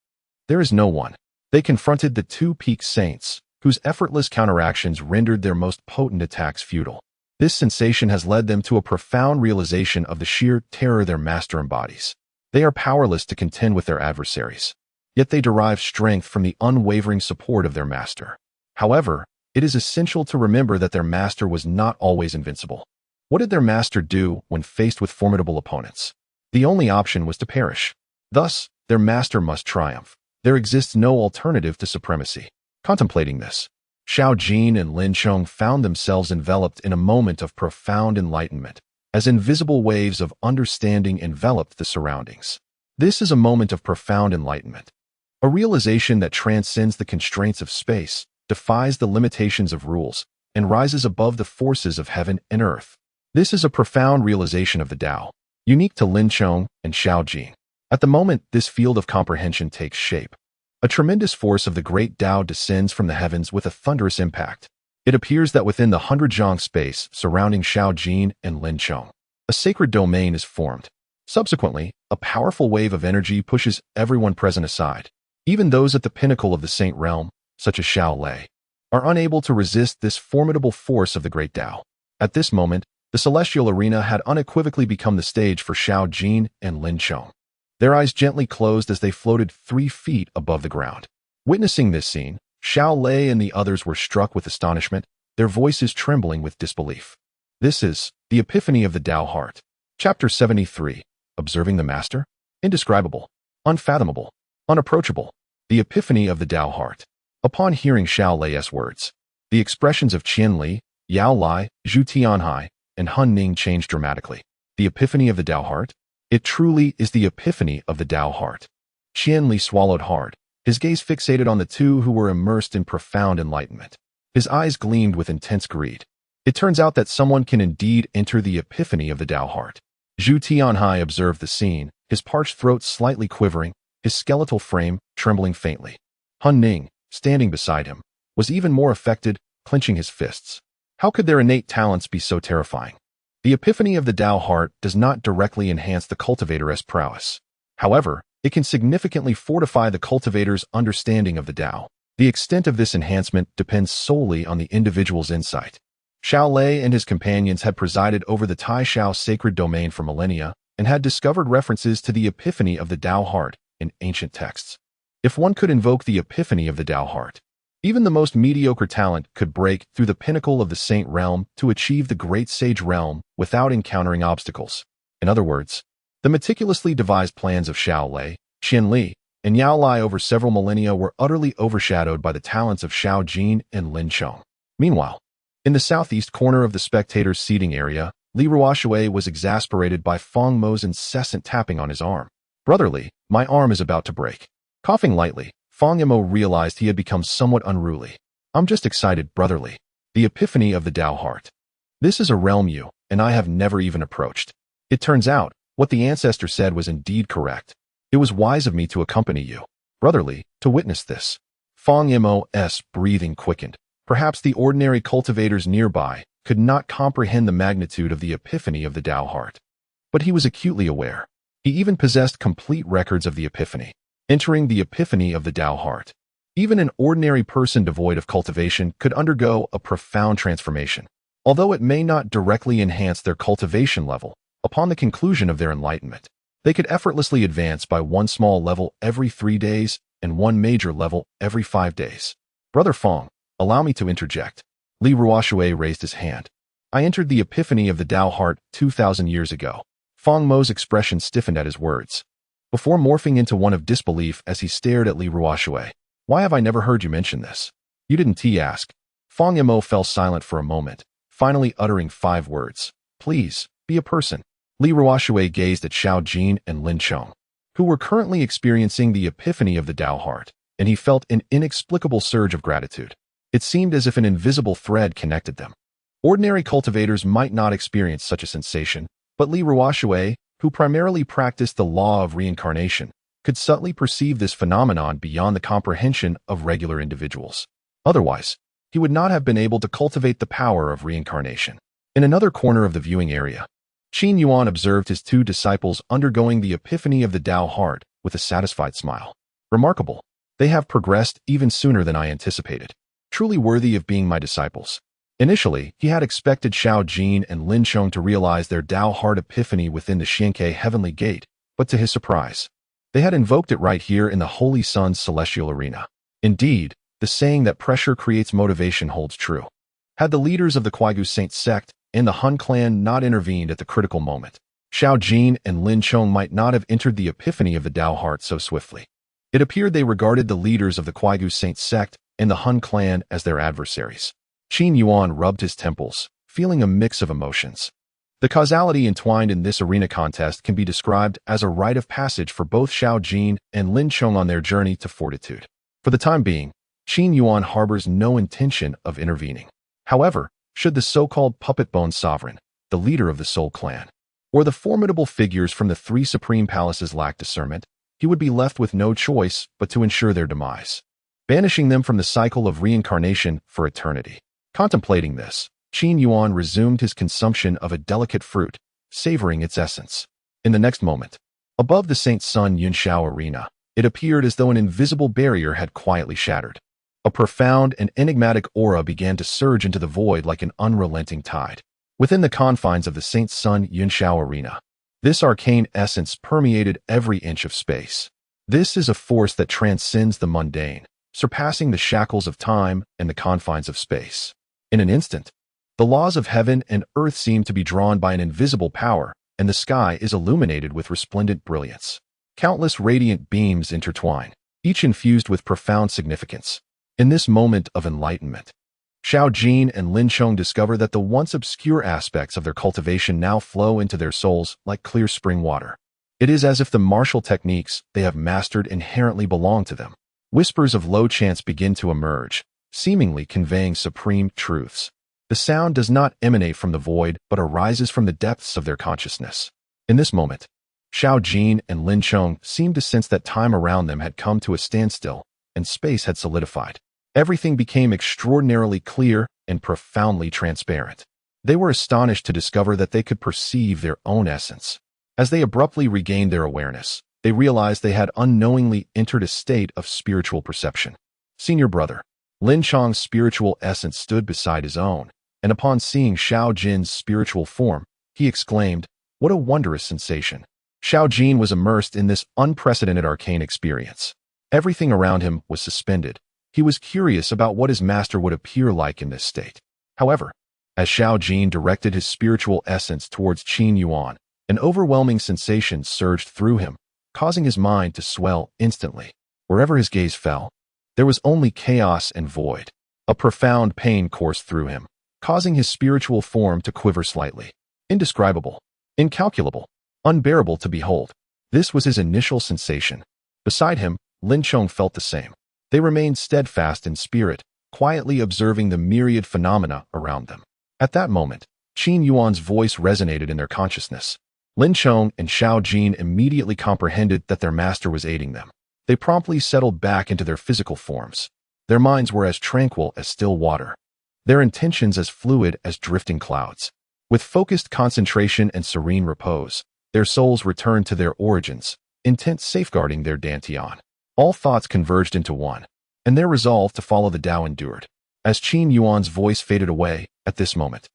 there is no one. They confronted the two peak saints, whose effortless counteractions rendered their most potent attacks futile. This sensation has led them to a profound realization of the sheer terror their master embodies. They are powerless to contend with their adversaries, yet they derive strength from the unwavering support of their master. However, it is essential to remember that their master was not always invincible. What did their master do when faced with formidable opponents? The only option was to perish. Thus, their master must triumph. There exists no alternative to supremacy. Contemplating this, Xiao Jin and Lin Chong found themselves enveloped in a moment of profound enlightenment, as invisible waves of understanding enveloped the surroundings. This is a moment of profound enlightenment, a realization that transcends the constraints of space, defies the limitations of rules, and rises above the forces of heaven and earth. This is a profound realization of the Tao, unique to Lin Chong and Xiao Jin. At the moment this field of comprehension takes shape, a tremendous force of the great Tao descends from the heavens with a thunderous impact. It appears that within the 100-zhang space surrounding Xiao Jin and Lin Chong, a sacred domain is formed. Subsequently, a powerful wave of energy pushes everyone present aside. Even those at the pinnacle of the Saint Realm, such as Xiaolei, are unable to resist this formidable force of the great Tao. At this moment, the celestial arena had unequivocally become the stage for Xiao Jin and Lin Chong. Their eyes gently closed as they floated 3 feet above the ground. Witnessing this scene, Xiaolei and the others were struck with astonishment, their voices trembling with disbelief. This is the epiphany of the Tao heart. Chapter 73. Observing the Master? Indescribable, unfathomable, unapproachable. The epiphany of the Tao heart. Upon hearing Xiaolei's words, the expressions of Qianli, Yao Lai, Zhu Tianhai, and Han Ning changed dramatically. The epiphany of the Tao heart? It truly is the epiphany of the Tao heart. Qianli swallowed hard, his gaze fixated on the two who were immersed in profound enlightenment. His eyes gleamed with intense greed. It turns out that someone can indeed enter the epiphany of the Tao heart. Zhu Tianhai observed the scene, his parched throat slightly quivering, his skeletal frame trembling faintly. Han Ning, standing beside him, was even more affected, clenching his fists. How could their innate talents be so terrifying? The epiphany of the Tao heart does not directly enhance the cultivator's prowess. However, it can significantly fortify the cultivator's understanding of the Tao. The extent of this enhancement depends solely on the individual's insight. Xiao Lei and his companions had presided over the Tai Shao sacred domain for millennia and had discovered references to the epiphany of the Tao heart in ancient texts. If one could invoke the epiphany of the Tao heart, even the most mediocre talent could break through the pinnacle of the saint realm to achieve the great sage realm without encountering obstacles. In other words, the meticulously devised plans of Xiao Lei, Qin Li, and Yao Lai over several millennia were utterly overshadowed by the talents of Xiao Jin and Lin Chong. Meanwhile, in the southeast corner of the spectators' seating area, Li Ruoshui was exasperated by Feng Mo's incessant tapping on his arm. "Brotherly, my arm is about to break." Coughing lightly, Feng Yamo realized he had become somewhat unruly. "I'm just excited, brotherly. The epiphany of the Tao heart. This is a realm you and I have never even approached. It turns out, what the ancestor said was indeed correct. It was wise of me to accompany you, brotherly, to witness this." Feng Yamo's breathing quickened. Perhaps the ordinary cultivators nearby could not comprehend the magnitude of the epiphany of the Tao heart. But he was acutely aware. He even possessed complete records of the epiphany. Entering the epiphany of the Tao heart. Even an ordinary person devoid of cultivation could undergo a profound transformation. Although it may not directly enhance their cultivation level, upon the conclusion of their enlightenment, they could effortlessly advance by one small level every 3 days and one major level every 5 days. "Brother Feng, allow me to interject." Li Ruoshui raised his hand. "I entered the epiphany of the Tao heart 2,000 years ago." Feng Mo's expression stiffened at his words, before morphing into one of disbelief as he stared at Li Ruoshui. "Why have I never heard you mention this?" "You didn't?" he asked. Feng Yamo fell silent for a moment, finally uttering 5 words. "Please, be a person." Li Ruoshui gazed at Xiao Jin and Lin Chong, who were currently experiencing the epiphany of the Tao heart, and he felt an inexplicable surge of gratitude. It seemed as if an invisible thread connected them. Ordinary cultivators might not experience such a sensation, but Li Ruoshui, who primarily practiced the law of reincarnation, could subtly perceive this phenomenon beyond the comprehension of regular individuals. Otherwise, he would not have been able to cultivate the power of reincarnation. In another corner of the viewing area, Qin Yuan observed his 2 disciples undergoing the epiphany of the Tao heart with a satisfied smile. "Remarkable. They have progressed even sooner than I anticipated. Truly worthy of being my disciples." Initially, he had expected Xiao Jin and Lin Chong to realize their Tao heart epiphany within the Xianke heavenly gate, but to his surprise, they had invoked it right here in the Holy Sun's celestial arena. Indeed, the saying that pressure creates motivation holds true. Had the leaders of the Quaigu Saint sect and the Han clan not intervened at the critical moment, Xiao Jin and Lin Chong might not have entered the epiphany of the Tao heart so swiftly. It appeared they regarded the leaders of the Quaigu Saint sect and the Han clan as their adversaries. Qin Yuan rubbed his temples, feeling a mix of emotions. The causality entwined in this arena contest can be described as a rite of passage for both Xiao Jin and Lin Chong on their journey to fortitude. For the time being, Qin Yuan harbors no intention of intervening. However, should the so-called puppet bone sovereign, the leader of the Soul clan, or the formidable figures from the 3 supreme palaces lack discernment, he would be left with no choice but to ensure their demise, banishing them from the cycle of reincarnation for eternity. Contemplating this, Qin Yuan resumed his consumption of a delicate fruit, savoring its essence. In the next moment, above the Saint Sun Yunshao arena, it appeared as though an invisible barrier had quietly shattered. A profound and enigmatic aura began to surge into the void like an unrelenting tide. Within the confines of the Saint Sun Yunshao arena, this arcane essence permeated every inch of space. This is a force that transcends the mundane, surpassing the shackles of time and the confines of space. In an instant, the laws of heaven and earth seem to be drawn by an invisible power, and the sky is illuminated with resplendent brilliance. Countless radiant beams intertwine, each infused with profound significance. In this moment of enlightenment, Xiao Jin and Lin Chong discover that the once obscure aspects of their cultivation now flow into their souls like clear spring water. It is as if the martial techniques they have mastered inherently belong to them. Whispers of low chants begin to emerge, seemingly conveying supreme truths. The sound does not emanate from the void, but arises from the depths of their consciousness. In this moment, Xiao Jin and Lin Chong seemed to sense that time around them had come to a standstill, and space had solidified. Everything became extraordinarily clear and profoundly transparent. They were astonished to discover that they could perceive their own essence. As they abruptly regained their awareness, they realized they had unknowingly entered a state of spiritual perception. Senior brother, Lin Chong's spiritual essence stood beside his own, and upon seeing Xiao Jin's spiritual form, he exclaimed, "What a wondrous sensation!" Xiao Jin was immersed in this unprecedented arcane experience. Everything around him was suspended. He was curious about what his master would appear like in this state. However, as Xiao Jin directed his spiritual essence towards Qin Yuan, an overwhelming sensation surged through him, causing his mind to swell instantly. Wherever his gaze fell, there was only chaos and void. A profound pain coursed through him, causing his spiritual form to quiver slightly. Indescribable, incalculable, unbearable to behold. This was his initial sensation. Beside him, Lin Chong felt the same. They remained steadfast in spirit, quietly observing the myriad phenomena around them. At that moment, Qin Yuan's voice resonated in their consciousness. Lin Chong and Xiao Jin immediately comprehended that their master was aiding them. They promptly settled back into their physical forms. Their minds were as tranquil as still water, their intentions as fluid as drifting clouds. With focused concentration and serene repose, their souls returned to their origins, intent safeguarding their dantian. All thoughts converged into one, and their resolve to follow the Tao endured. As Qin Yuan's voice faded away at this moment,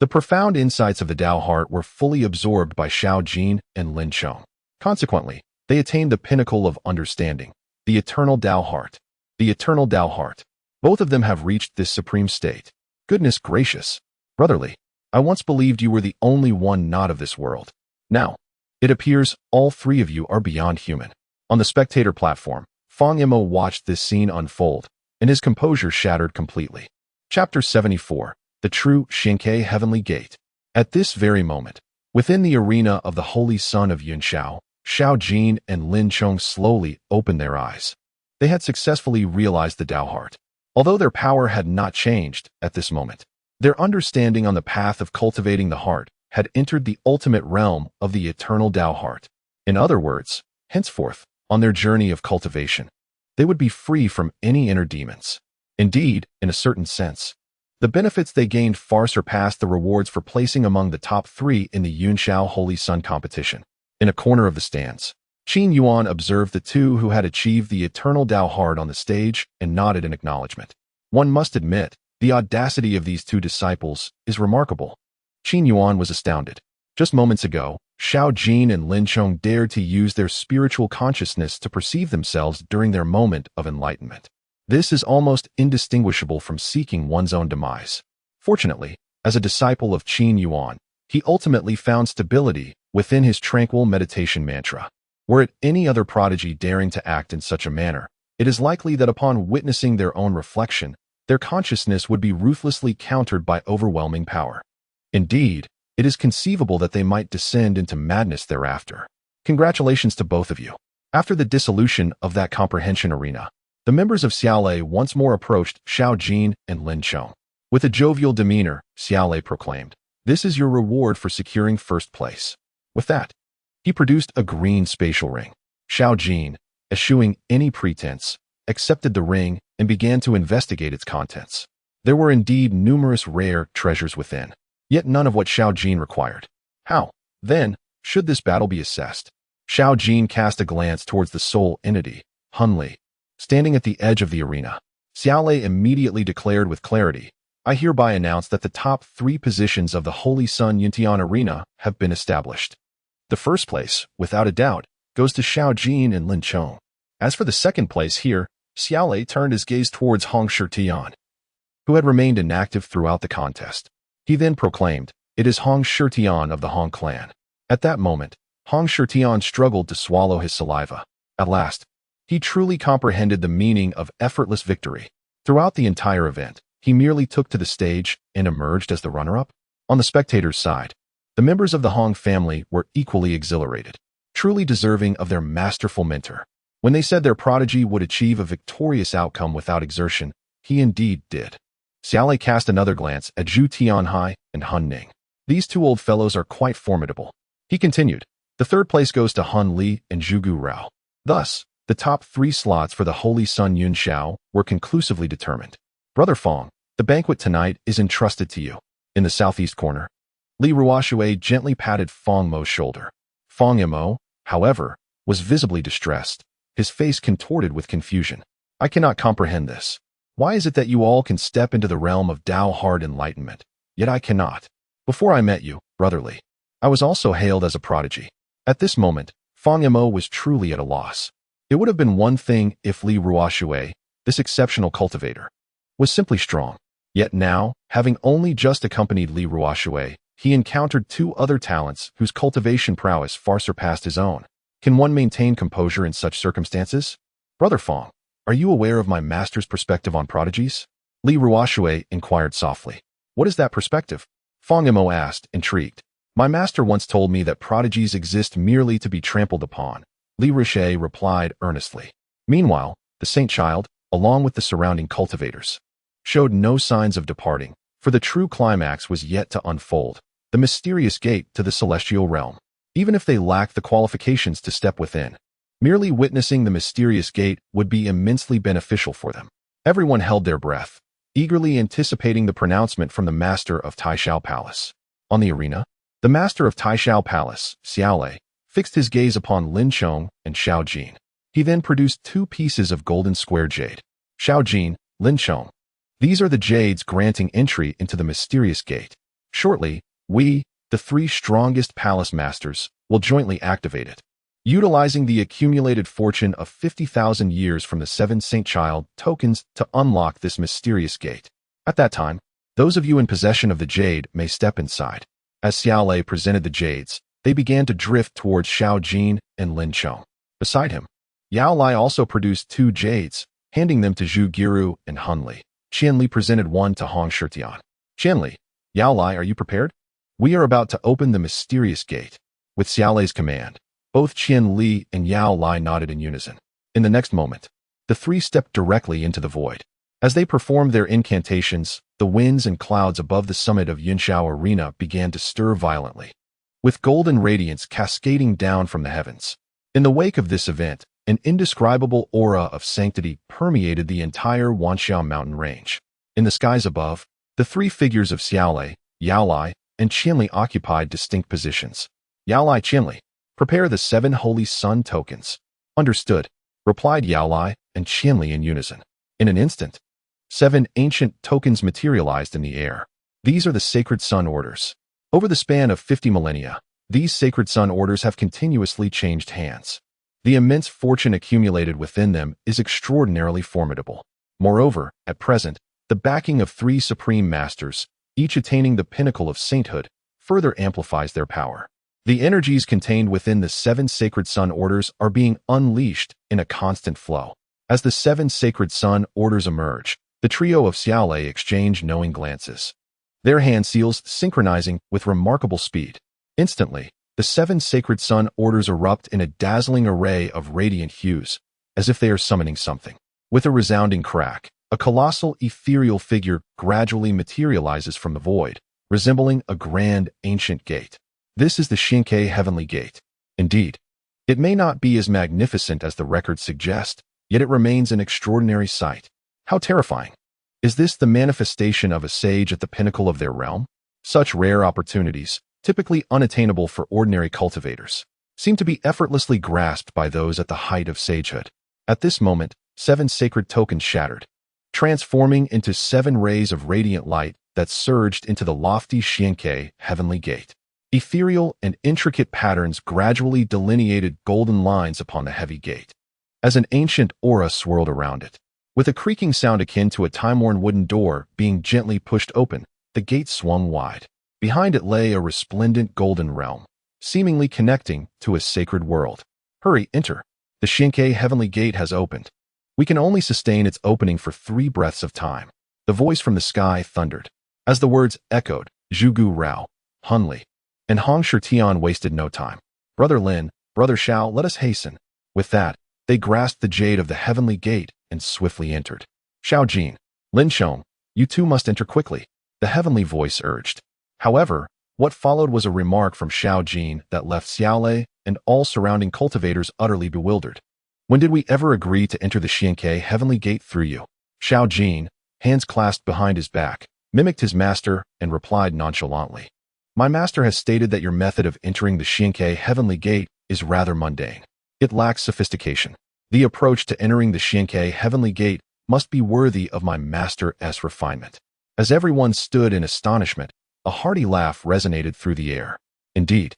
the profound insights of the Tao heart were fully absorbed by Xiao Jin and Lin Chong. Consequently, they attained the pinnacle of understanding, the eternal Tao heart. The eternal Tao heart. Both of them have reached this supreme state. Goodness gracious. Brotherly, I once believed you were the only one not of this world. Now, it appears all three of you are beyond human. On the spectator platform, Fang Yimo watched this scene unfold, and his composure shattered completely. Chapter 74. The True Xinkei Heavenly Gate. At this very moment, within the arena of the Holy Son of Yunxiao, Xiao Jin and Lin Chong slowly opened their eyes. They had successfully realized the Tao heart. Although their power had not changed at this moment, their understanding on the path of cultivating the heart had entered the ultimate realm of the eternal Tao heart. In other words, henceforth, on their journey of cultivation, they would be free from any inner demons. Indeed, in a certain sense, the benefits they gained far surpassed the rewards for placing among the top 3 in the Yunxiao Holy Sun competition. In a corner of the stands, Qin Yuan observed the two who had achieved the eternal Tao heart on the stage and nodded in acknowledgement. One must admit, the audacity of these two disciples is remarkable. Qin Yuan was astounded. Just moments ago, Xiao Jin and Lin Chong dared to use their spiritual consciousness to perceive themselves during their moment of enlightenment. This is almost indistinguishable from seeking one's own demise. Fortunately, as a disciple of Qin Yuan, he ultimately found stability within his tranquil meditation mantra. Were it any other prodigy daring to act in such a manner, it is likely that upon witnessing their own reflection, their consciousness would be ruthlessly countered by overwhelming power. Indeed, it is conceivable that they might descend into madness thereafter. Congratulations to both of you. After the dissolution of that comprehension arena, the members of Xiaolei once more approached Xiao Jin and Lin Chong. With a jovial demeanor, Xiaolei proclaimed, "This is your reward for securing first place." With that, he produced a green spatial ring. Xiao Jin, eschewing any pretense, accepted the ring and began to investigate its contents. There were indeed numerous rare treasures within, yet none of what Xiao Jin required. How, then, should this battle be assessed? Xiao Jin cast a glance towards the sole entity, Hunli, standing at the edge of the arena. Xiaolei immediately declared with clarity, "I hereby announce that the top 3 positions of the Holy Sun Yuntian Arena have been established. The first place, without a doubt, goes to Xiao Jin and Lin Chong. As for the second place here," Xiaolei turned his gaze towards Hong Shitian, who had remained inactive throughout the contest. He then proclaimed, "It is Hong Shitian of the Hong clan." At that moment, Hong Shitian struggled to swallow his saliva. At last, he truly comprehended the meaning of effortless victory. Throughout the entire event, he merely took to the stage and emerged as the runner-up. On the spectators' side, the members of the Hong family were equally exhilarated, truly deserving of their masterful mentor. When they said their prodigy would achieve a victorious outcome without exertion, he indeed did. Xiaolei cast another glance at Zhu Tianhai and Hun Ning. These two old fellows are quite formidable. He continued, the third place goes to Hun Li and Zhugu Rao. Thus, the top 3 slots for the Holy Sun Yun Xiao were conclusively determined. Brother Fong, the banquet tonight is entrusted to you. In the southeast corner, Li Ruoshui gently patted Fong Mo's shoulder. Fong Mo, however, was visibly distressed, his face contorted with confusion. I cannot comprehend this. Why is it that you all can step into the realm of Tao-hard enlightenment, yet I cannot? Before I met you, Brother Li, I was also hailed as a prodigy. At this moment, Fong Mo was truly at a loss. It would have been one thing if Li Ruoshui, this exceptional cultivator, was simply strong. Yet now, having only just accompanied Li Ruoshui, he encountered 2 other talents whose cultivation prowess far surpassed his own. Can one maintain composure in such circumstances? Brother Fong, are you aware of my master's perspective on prodigies? Li Ruoshui inquired softly. What is that perspective? Fong Mo asked, intrigued. My master once told me that prodigies exist merely to be trampled upon. Li Ruoshui replied earnestly. Meanwhile, the saint child, along with the surrounding cultivators, showed no signs of departing, for the true climax was yet to unfold, the mysterious gate to the celestial realm. Even if they lacked the qualifications to step within, merely witnessing the mysterious gate would be immensely beneficial for them. Everyone held their breath, eagerly anticipating the pronouncement from the master of Taishao Palace. On the arena, the master of Taishao Palace, Xiaolei, fixed his gaze upon Lin Chong and Xiao Jin. He then produced 2 pieces of golden square jade. Xiao Jin, Lin Chong. These are the jades granting entry into the mysterious gate. Shortly, we, the 3 strongest palace masters, will jointly activate it, utilizing the accumulated fortune of 50,000 years from the 7 Saint Child tokens to unlock this mysterious gate. At that time, those of you in possession of the jade may step inside. As Xiaolei presented the jades, they began to drift towards Xiao Jin and Lin Chong. Beside him, Yao Lai also produced 2 jades, handing them to Zhu Giru and Hun Li. Qian Li presented one to Hong Shitian. Qian Li, Yao Lai, are you prepared? We are about to open the mysterious gate. With Xiaolei's command, both Qian Li and Yao Lai nodded in unison. In the next moment, the 3 stepped directly into the void. As they performed their incantations, the winds and clouds above the summit of Yunxiao Arena began to stir violently, with golden radiance cascading down from the heavens. In the wake of this event, an indescribable aura of sanctity permeated the entire Wanxiao mountain range. In the skies above, the 3 figures of Xiaolei, Yao Lai, and Qianli occupied distinct positions. Yao Lai, Qianli, prepare the 7 holy sun tokens. Understood, replied Yao Lai and Qianli in unison. In an instant, 7 ancient tokens materialized in the air. These are the sacred sun orders. Over the span of 50 millennia, these sacred sun orders have continuously changed hands. The immense fortune accumulated within them is extraordinarily formidable. Moreover, at present, the backing of 3 supreme masters, each attaining the pinnacle of sainthood, further amplifies their power. The energies contained within the 7 sacred sun orders are being unleashed in a constant flow. As the 7 sacred sun orders emerge, the trio of Xiaolei exchange knowing glances, their hand seals synchronizing with remarkable speed. Instantly, the 7 sacred sun orders erupt in a dazzling array of radiant hues, as if they are summoning something. With a resounding crack, a colossal ethereal figure gradually materializes from the void, resembling a grand ancient gate. This is the Xinkei Heavenly Gate. Indeed, it may not be as magnificent as the records suggest, yet it remains an extraordinary sight. How terrifying! Is this the manifestation of a sage at the pinnacle of their realm? Such rare opportunities, typically unattainable for ordinary cultivators, seem to be effortlessly grasped by those at the height of sagehood. At this moment, 7 sacred tokens shattered, transforming into 7 rays of radiant light that surged into the lofty Xinkei Heavenly Gate. Ethereal and intricate patterns gradually delineated golden lines upon the heavy gate, as an ancient aura swirled around it. With a creaking sound akin to a time-worn wooden door being gently pushed open, the gate swung wide. Behind it lay a resplendent golden realm, seemingly connecting to a sacred world. Hurry, enter. The Xinkei Heavenly Gate has opened. We can only sustain its opening for 3 breaths of time. The voice from the sky thundered. As the words echoed, Zhugu Rao, Hun Li, and Hong Shitian wasted no time. Brother Lin, Brother Xiao, let us hasten. With that, they grasped the jade of the Heavenly Gate and swiftly entered. Xiao Jin, Lin Chong, You two must enter quickly, the heavenly voice urged. However, what followed was a remark from Xiao Jin that left Xiaolei and all surrounding cultivators utterly bewildered. When did we ever agree to enter the Xianke heavenly gate through you? Xiao Jin, hands clasped behind his back, mimicked his master and replied nonchalantly. My master has stated that your method of entering the Xianke heavenly gate is rather mundane. It lacks sophistication. The approach to entering the Xianke heavenly gate must be worthy of my master's refinement. As everyone stood in astonishment, a hearty laugh resonated through the air. Indeed,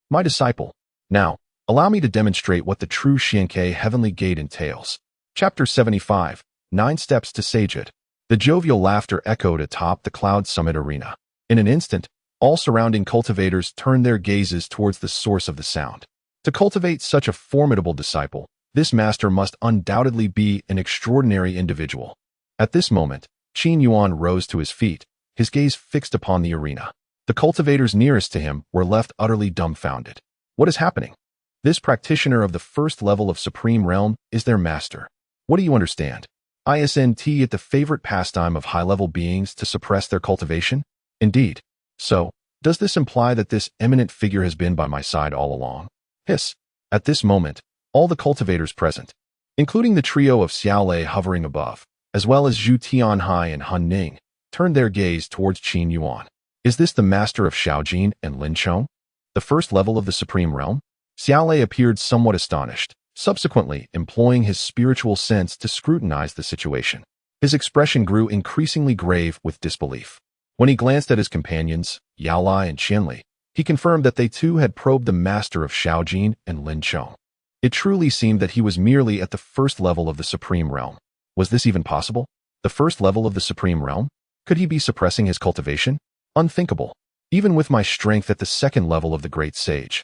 my disciple. Now, allow me to demonstrate what the true Xianke heavenly gate entails. Chapter 75, 9 Steps to Sagehood. The jovial laughter echoed atop the Cloud Summit arena. In an instant, all surrounding cultivators turned their gazes towards the source of the sound. To cultivate such a formidable disciple, this master must undoubtedly be an extraordinary individual. At this moment, Qin Yuan rose to his feet, his gaze fixed upon the arena. The cultivators nearest to him were left utterly dumbfounded. What is happening? This practitioner of the first level of Supreme Realm is their master. What do you understand? Isn't it the favorite pastime of high-level beings to suppress their cultivation? Indeed. So, does this imply that this eminent figure has been by my side all along? Hiss. At this moment, all the cultivators present, including the trio of Xiaolei hovering above, as well as Zhu Tianhai and Han Ning, turned their gaze towards Qin Yuan. Is this the master of Xiaojin and Lin Chong? The first level of the Supreme Realm? Xiaolei appeared somewhat astonished, subsequently employing his spiritual sense to scrutinize the situation. His expression grew increasingly grave with disbelief. When he glanced at his companions, Yao Lai and Qianli, he confirmed that they too had probed the master of Xiaojin and Lin Chong. It truly seemed that he was merely at the first level of the Supreme Realm. Was this even possible? The first level of the Supreme Realm? Could he be suppressing his cultivation? Unthinkable. Even with my strength at the second level of the Great Sage,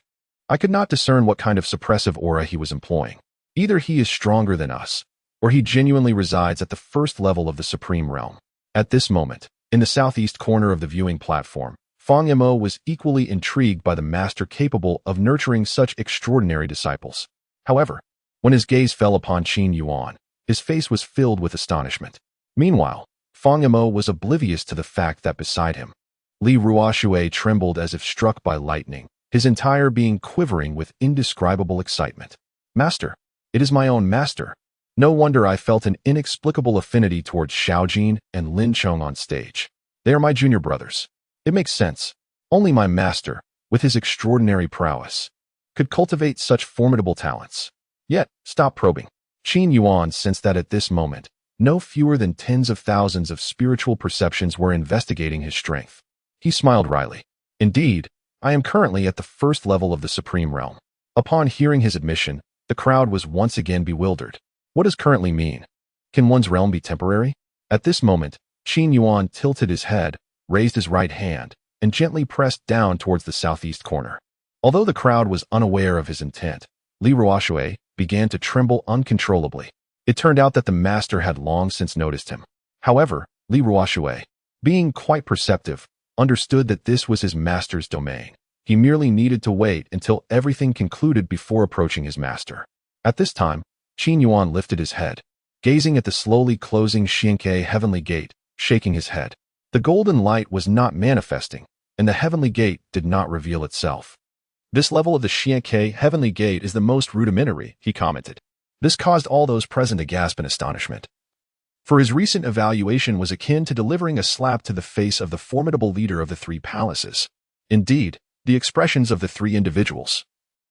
I could not discern what kind of suppressive aura he was employing. Either he is stronger than us, or he genuinely resides at the first level of the Supreme Realm. At this moment, in the southeast corner of the viewing platform, Fang Yamo was equally intrigued by the master capable of nurturing such extraordinary disciples. However, when his gaze fell upon Qin Yuan, his face was filled with astonishment. Meanwhile, Fang Yamo was oblivious to the fact that beside him, Li Ruoxue trembled as if struck by lightning, his entire being quivering with indescribable excitement. Master, it is my own master. No wonder I felt an inexplicable affinity towards Xiaojin and Lin Chong on stage. They are my junior brothers. It makes sense. Only my master, with his extraordinary prowess, could cultivate such formidable talents. Yet, stop probing. Qin Yuan sensed that at this moment, no fewer than tens of thousands of spiritual perceptions were investigating his strength. He smiled wryly. Indeed, I am currently at the first level of the Supreme Realm. Upon hearing his admission, the crowd was once again bewildered. What does currently mean? Can one's realm be temporary? At this moment, Qin Yuan tilted his head, raised his right hand, and gently pressed down towards the southeast corner. Although the crowd was unaware of his intent, Li Ruoxue began to tremble uncontrollably. It turned out that the master had long since noticed him. However, Li Ruoxue, being quite perceptive, understood that this was his master's domain. He merely needed to wait until everything concluded before approaching his master. At this time, Qin Yuan lifted his head, gazing at the slowly closing Xianke heavenly gate, shaking his head. The golden light was not manifesting, and the heavenly gate did not reveal itself. This level of the Xianke heavenly gate is the most rudimentary, he commented. This caused all those present to gasp in astonishment. For his recent evaluation was akin to delivering a slap to the face of the formidable leader of the three palaces. Indeed, the expressions of the three individuals,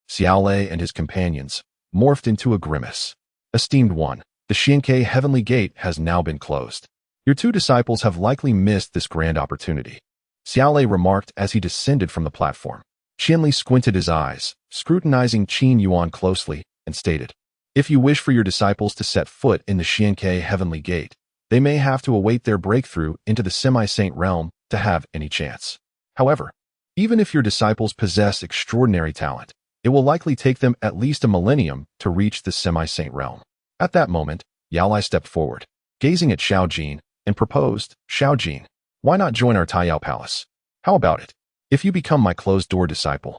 Xiaolei and his companions, morphed into a grimace. Esteemed one, the Xianke heavenly gate has now been closed. Your two disciples have likely missed this grand opportunity, Xiaolei remarked as he descended from the platform. Qianli squinted his eyes, scrutinizing Qin Yuan closely, and stated, if you wish for your disciples to set foot in the Xianke heavenly gate, they may have to await their breakthrough into the semi-saint realm to have any chance. However, even if your disciples possess extraordinary talent, it will likely take them at least a millennium to reach the semi-saint realm. At that moment, Yao Lai stepped forward, gazing at Xiaojin, and proposed, Xiaojin, why not join our Taiyao Palace? How about it? If you become my closed-door disciple,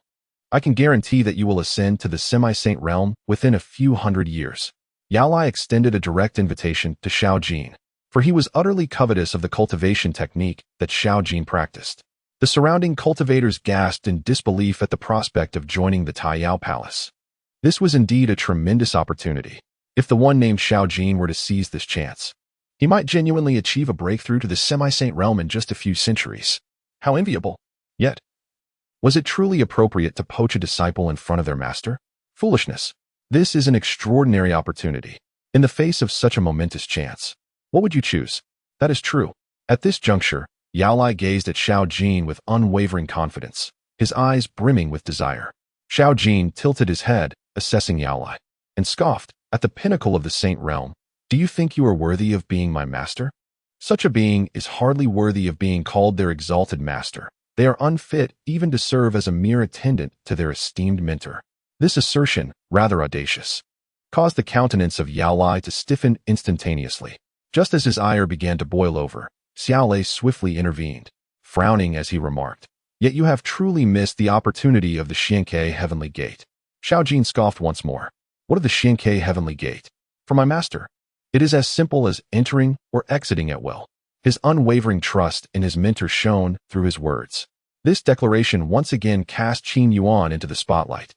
I can guarantee that you will ascend to the semi-saint realm within a few hundred years. Yao Lai extended a direct invitation to Xiaojin. for he was utterly covetous of the cultivation technique that Xiao Jin practiced. The surrounding cultivators gasped in disbelief at the prospect of joining the Taiyao Palace. This was indeed a tremendous opportunity. If the one named Xiao Jin were to seize this chance, he might genuinely achieve a breakthrough to the semi-saint realm in just a few centuries. How enviable! Yet, was it truly appropriate to poach a disciple in front of their master? Foolishness. This is an extraordinary opportunity. In the face of such a momentous chance, what would you choose? That is true. At this juncture, Yao Lai gazed at Xiao Jin with unwavering confidence, his eyes brimming with desire. Xiao Jin tilted his head, assessing Yao Lai, and scoffed. At the pinnacle of the saint realm, do you think you are worthy of being my master? Such a being is hardly worthy of being called their exalted master. They are unfit even to serve as a mere attendant to their esteemed mentor. This assertion, rather audacious, caused the countenance of Yao Lai to stiffen instantaneously. Just as his ire began to boil over, Xiao Lei swiftly intervened, frowning as he remarked, "Yet you have truly missed the opportunity of the Xianke Heavenly Gate." Xiao Jin scoffed once more. What of the Xianke Heavenly Gate? For my master, it is as simple as entering or exiting at will. His unwavering trust in his mentor shone through his words. This declaration once again cast Qin Yuan into the spotlight.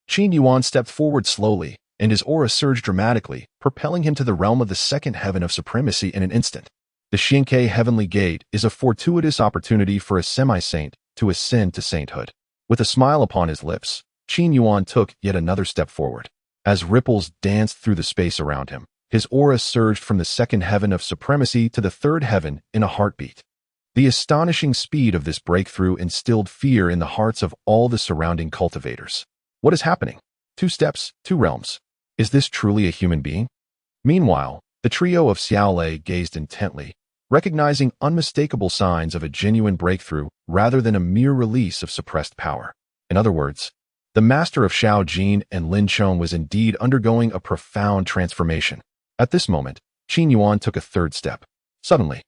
Qin Yuan stepped forward slowly, and his aura surged dramatically, propelling him to the realm of the second heaven of supremacy in an instant. The Xianke Heavenly Gate is a fortuitous opportunity for a semi-saint to ascend to sainthood. With a smile upon his lips, Qin Yuan took yet another step forward. As ripples danced through the space around him, his aura surged from the second heaven of supremacy to the third heaven in a heartbeat. The astonishing speed of this breakthrough instilled fear in the hearts of all the surrounding cultivators. What is happening? 2 steps, 2 realms. Is this truly a human being? Meanwhile, the trio of Xiao Lei gazed intently, recognizing unmistakable signs of a genuine breakthrough rather than a mere release of suppressed power. In other words, the master of Xiao Jin and Lin Chong was indeed undergoing a profound transformation. At this moment, Qin Yuan took a third step. Suddenly,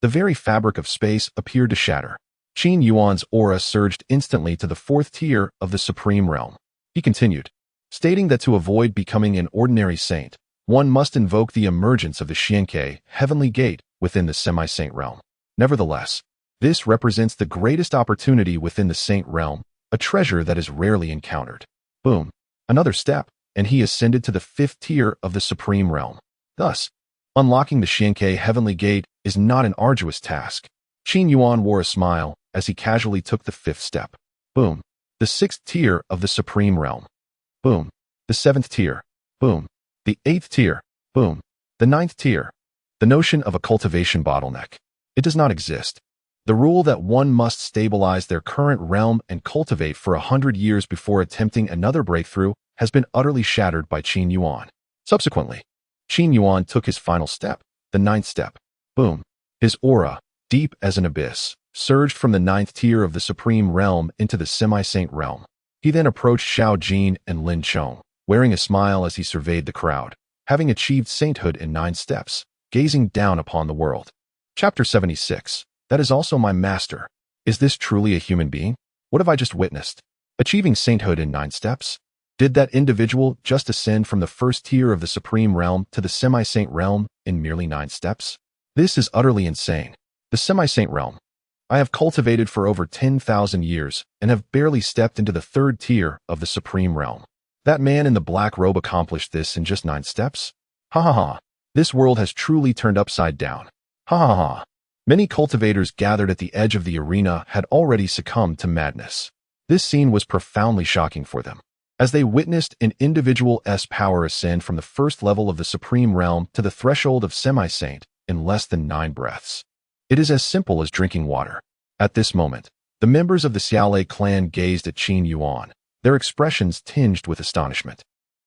the very fabric of space appeared to shatter. Qin Yuan's aura surged instantly to the 4th tier of the supreme realm. He continued, stating that to avoid becoming an ordinary saint, one must invoke the emergence of the Xianke Heavenly Gate within the semi-saint realm. Nevertheless, this represents the greatest opportunity within the saint realm, a treasure that is rarely encountered. Boom. Another step, and he ascended to the 5th tier of the supreme realm. Thus, unlocking the Xianke Heavenly Gate is not an arduous task. Qin Yuan wore a smile as he casually took the 5th step. Boom. The 6th tier of the supreme realm. Boom. The 7th tier. Boom. The 8th tier. Boom. The 9th tier. The notion of a cultivation bottleneck. It does not exist. The rule that one must stabilize their current realm and cultivate for 100 years before attempting another breakthrough has been utterly shattered by Qin Yuan. Subsequently, Qin Yuan took his final step, the 9th step. Boom. His aura, deep as an abyss, surged from the 9th tier of the supreme realm into the semi-saint realm. He then approached Xiao Jin and Lin Chong, wearing a smile as he surveyed the crowd, having achieved sainthood in 9 steps, gazing down upon the world. Chapter 76. That is also my master. Is this truly a human being? What have I just witnessed? Achieving sainthood in 9 steps? Did that individual just ascend from the 1st tier of the supreme realm to the semi-saint realm in merely 9 steps? This is utterly insane. The semi-saint realm I have cultivated for over 10,000 years and have barely stepped into the 3rd tier of the supreme realm. That man in the black robe accomplished this in just 9 steps? Ha ha ha. This world has truly turned upside down. Ha ha ha. Many cultivators gathered at the edge of the arena had already succumbed to madness. This scene was profoundly shocking for them, as they witnessed an individual's power ascend from the 1st level of the supreme realm to the threshold of semi-saint in less than 9 breaths. It is as simple as drinking water. At this moment, the members of the Xiaolei clan gazed at Qin Yuan, their expressions tinged with astonishment.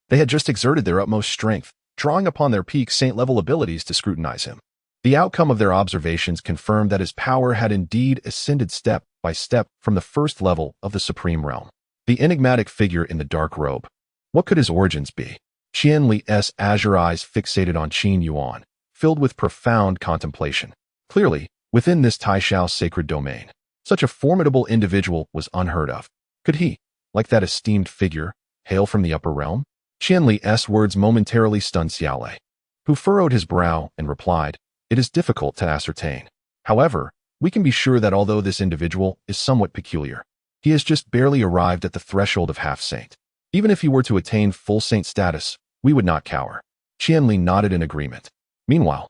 They had just exerted their utmost strength, drawing upon their peak saint-level abilities to scrutinize him. The outcome of their observations confirmed that his power had indeed ascended step by step from the 1st level of the supreme realm. The enigmatic figure in the dark robe. What could his origins be? Qian Li's azure eyes fixated on Qin Yuan, filled with profound contemplation. Clearly, within this Taishao's sacred domain, such a formidable individual was unheard of. Could he, like that esteemed figure, hail from the upper realm? Qian Li's words momentarily stunned Xiaolei, who furrowed his brow and replied, it is difficult to ascertain. However, we can be sure that although this individual is somewhat peculiar, he has just barely arrived at the threshold of half-saint. Even if he were to attain full saint status, we would not cower. Qianli nodded in agreement. Meanwhile,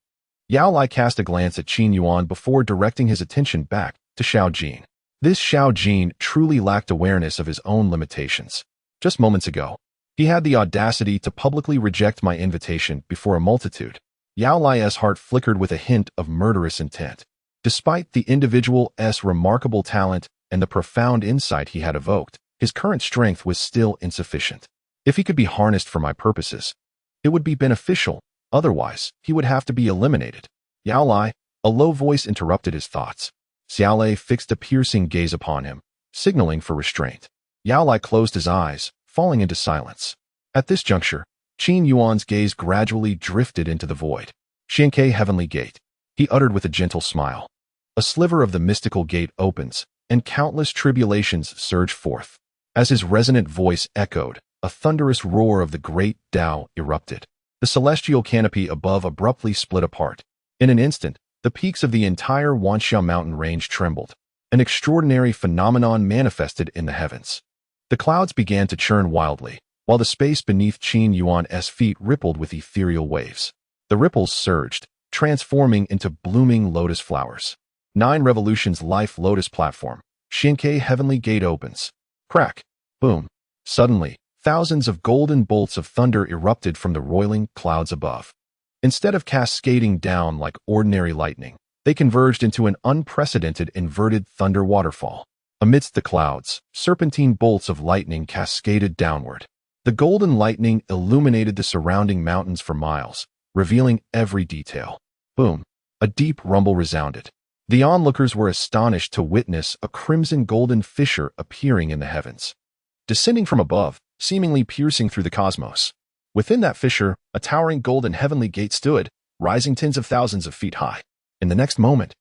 Yao Lai cast a glance at Qin Yuan before directing his attention back to Xiao Jin. This Xiao Jin truly lacked awareness of his own limitations. Just moments ago, he had the audacity to publicly reject my invitation before a multitude. Yao Lai's heart flickered with a hint of murderous intent. Despite the individual's remarkable talent and the profound insight he had evoked, his current strength was still insufficient. If he could be harnessed for my purposes, it would be beneficial. Otherwise, he would have to be eliminated. Yao Lai, a low voice interrupted his thoughts. Xiao Lei fixed a piercing gaze upon him, signaling for restraint. Yao Lai closed his eyes, falling into silence. At this juncture, Qin Yuan's gaze gradually drifted into the void. Xianke Heavenly Gate, he uttered with a gentle smile. A sliver of the mystical gate opens, and countless tribulations surge forth. As his resonant voice echoed, a thunderous roar of the great Tao erupted. The celestial canopy above abruptly split apart. In an instant, the peaks of the entire Wanxiao mountain range trembled. An extraordinary phenomenon manifested in the heavens. The clouds began to churn wildly, while the space beneath Qin Yuan's feet rippled with ethereal waves. The ripples surged, transforming into blooming lotus flowers. 9 Revolutions Life Lotus Platform. Xianke Heavenly Gate opens. Crack. Boom. Suddenly, thousands of golden bolts of thunder erupted from the roiling clouds above. Instead of cascading down like ordinary lightning, they converged into an unprecedented inverted thunder waterfall. Amidst the clouds, serpentine bolts of lightning cascaded downward. The golden lightning illuminated the surrounding mountains for miles, revealing every detail. Boom! A deep rumble resounded. The onlookers were astonished to witness a crimson golden fissure appearing in the heavens. Descending from above, seemingly piercing through the cosmos. Within that fissure, a towering golden heavenly gate stood, rising tens of thousands of feet high. In the next moment,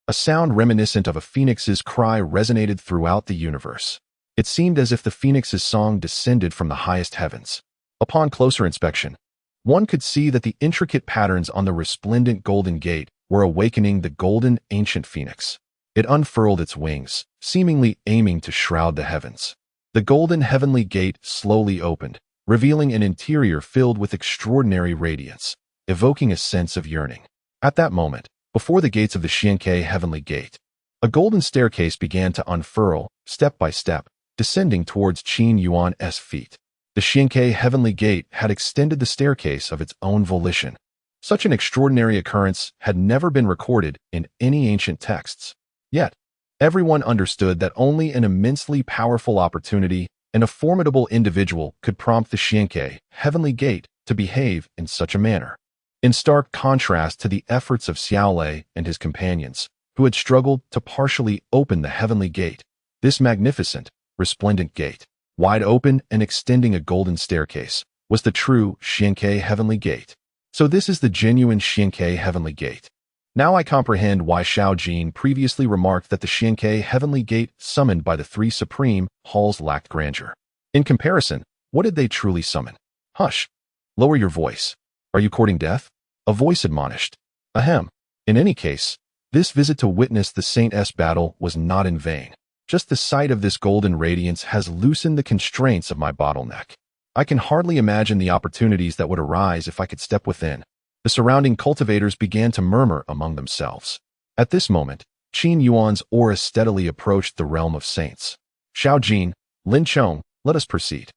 a sound reminiscent of a phoenix's cry resonated throughout the universe. It seemed as if the phoenix's song descended from the highest heavens. Upon closer inspection, one could see that the intricate patterns on the resplendent golden gate were awakening the golden ancient phoenix. It unfurled its wings, seemingly aiming to shroud the heavens. The golden heavenly gate slowly opened, revealing an interior filled with extraordinary radiance, evoking a sense of yearning. At that moment, before the gates of the Xianke Heavenly Gate, a golden staircase began to unfurl, step by step, descending towards Qin Yuan's feet. The Xianke Heavenly Gate had extended the staircase of its own volition. Such an extraordinary occurrence had never been recorded in any ancient texts. Yet, everyone understood that only an immensely powerful opportunity and a formidable individual could prompt the Xianke Heavenly Gate to behave in such a manner. In stark contrast to the efforts of Xiao Lei and his companions, who had struggled to partially open the Heavenly Gate, this magnificent, resplendent gate, wide open and extending a golden staircase, was the true Xianke Heavenly Gate. So this is the genuine Xianke Heavenly Gate. Now I comprehend why Xiao Jin previously remarked that the Xianke Heavenly Gate summoned by the 3 supreme halls lacked grandeur. In comparison, what did they truly summon? Hush! Lower your voice. Are you courting death? A voice admonished. Ahem. In any case, this visit to witness the Saint's battle was not in vain. Just the sight of this golden radiance has loosened the constraints of my bottleneck. I can hardly imagine the opportunities that would arise if I could step within. The surrounding cultivators began to murmur among themselves. At this moment, Qin Yuan's aura steadily approached the realm of saints. Xiao Jin, Lin Chong, let us proceed.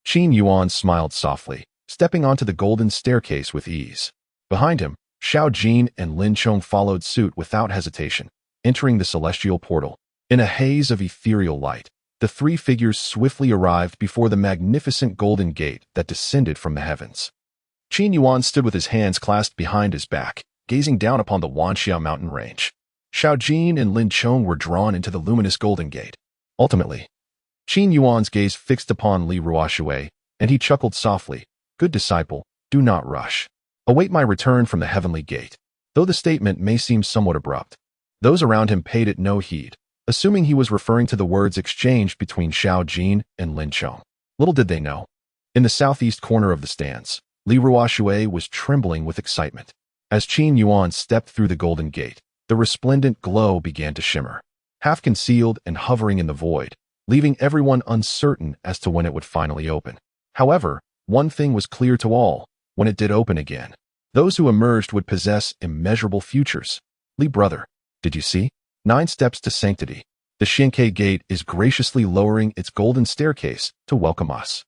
Qin Yuan smiled softly, stepping onto the golden staircase with ease. Behind him, Xiao Jin and Lin Chong followed suit without hesitation, entering the celestial portal. In a haze of ethereal light, the 3 figures swiftly arrived before the magnificent golden gate that descended from the heavens. Qin Yuan stood with his hands clasped behind his back, gazing down upon the Wanxiao mountain range. Xiao Jin and Lin Chong were drawn into the luminous golden gate. Ultimately, Qin Yuan's gaze fixed upon Li Ruoshui, and he chuckled softly, "Good disciple, do not rush. Await my return from the heavenly gate." Though the statement may seem somewhat abrupt, those around him paid it no heed, assuming he was referring to the words exchanged between Xiao Jin and Lin Chong. Little did they know, in the southeast corner of the stands, Li Ruoshui was trembling with excitement. As Qin Yuan stepped through the golden gate, the resplendent glow began to shimmer, half concealed and hovering in the void, leaving everyone uncertain as to when it would finally open. However, one thing was clear to all: when it did open again, those who emerged would possess immeasurable futures. Li brother, did you see? 9 steps to sanctity. The Xianke gate is graciously lowering its golden staircase to welcome us.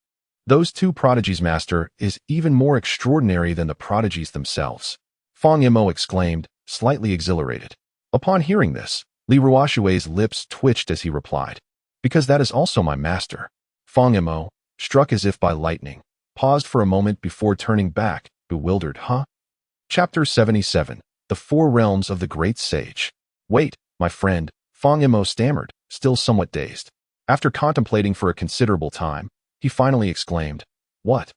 Those 2 prodigies, master, is even more extraordinary than the prodigies themselves. Fang Yimo exclaimed, slightly exhilarated. Upon hearing this, Li Ruoshui's lips twitched as he replied, "Because that is also my master." Fang Yimo, struck as if by lightning, paused for a moment before turning back, bewildered. Huh? Chapter 77. The 4 Realms of the Great Sage. Wait, my friend, Fang Yimo stammered, still somewhat dazed. After contemplating for a considerable time, he finally exclaimed, "What?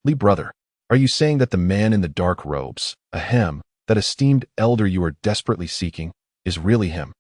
Li brother, are you saying that the man in the dark robes, ahem, that esteemed elder you are desperately seeking, is really him?"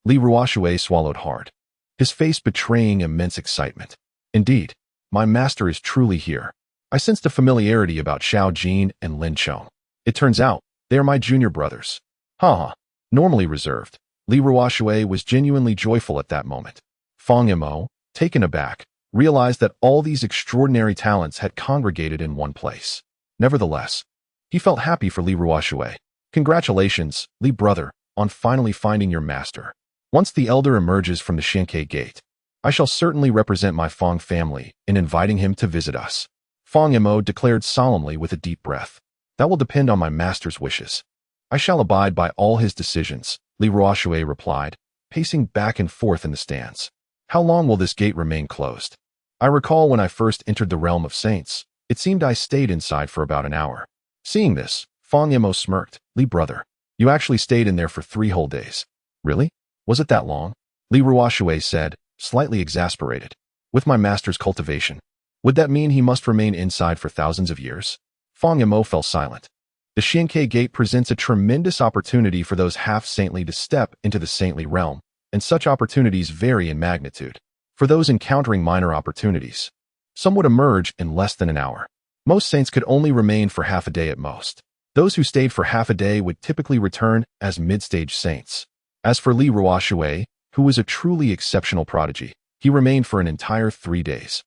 Li Ruoshui swallowed hard, his face betraying immense excitement. "Indeed, my master is truly here." I sensed a familiarity about Xiao Jin and Lin Chong. It turns out, they are my junior brothers. Haha. Normally reserved, Li Ruoshui was genuinely joyful at that moment. Fang Yimo, taken aback, realized that all these extraordinary talents had congregated in one place. Nevertheless, he felt happy for Li Ruoshui. "Congratulations, Li brother, on finally finding your master. Once the elder emerges from the Xianke gate, I shall certainly represent my Fang family in inviting him to visit us." Fang Yimo declared solemnly with a deep breath. "That will depend on my master's wishes. I shall abide by all his decisions," Li Ruoshui replied, pacing back and forth in the stands. "How long will this gate remain closed? I recall when I first entered the realm of saints, it seemed I stayed inside for about an hour." Seeing this, Fang Yimo smirked. "Li brother, you actually stayed in there for 3 whole days. Really? Was it that long?" Li Ruoshui said, slightly exasperated. "With my master's cultivation, would that mean he must remain inside for thousands of years?" Fang Yimo fell silent. The Xianke gate presents a tremendous opportunity for those half-saintly to step into the saintly realm, and such opportunities vary in magnitude. For those encountering minor opportunities, some would emerge in less than an hour. Most saints could only remain for half a day at most. Those who stayed for half a day would typically return as mid-stage saints. As for Li Ruoshui, who was a truly exceptional prodigy, he remained for an entire 3 days,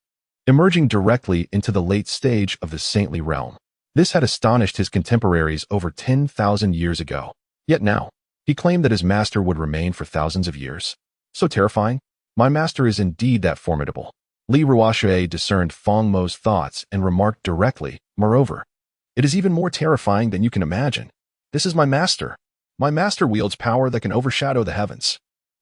emerging directly into the late stage of the saintly realm. This had astonished his contemporaries over 10,000 years ago. Yet now, he claimed that his master would remain for thousands of years. So terrifying. My master is indeed that formidable. Li Ruoshui discerned Fang Mo's thoughts and remarked directly, "Moreover, it is even more terrifying than you can imagine. This is my master. My master wields power that can overshadow the heavens."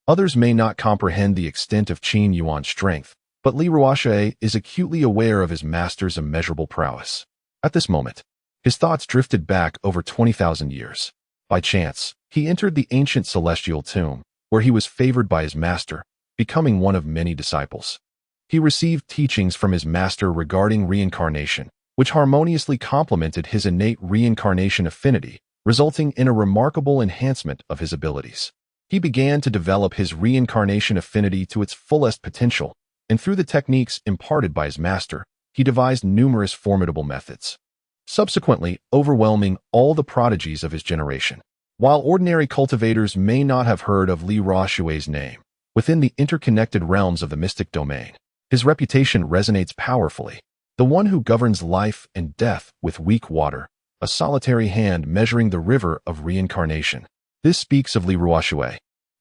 Others may not comprehend the extent of Qin Yuan's strength, but Li Ruoshui is acutely aware of his master's immeasurable prowess. At this moment, his thoughts drifted back over 20,000 years. By chance, he entered the ancient celestial tomb, where he was favored by his master, becoming one of many disciples. He received teachings from his master regarding reincarnation, which harmoniously complemented his innate reincarnation affinity, resulting in a remarkable enhancement of his abilities. He began to develop his reincarnation affinity to its fullest potential, and through the techniques imparted by his master, he devised numerous formidable methods, subsequently overwhelming all the prodigies of his generation. While ordinary cultivators may not have heard of Li Ruoshui's name, within the interconnected realms of the mystic domain, his reputation resonates powerfully. The one who governs life and death with weak water, a solitary hand measuring the river of reincarnation. This speaks of Li Ruoshui,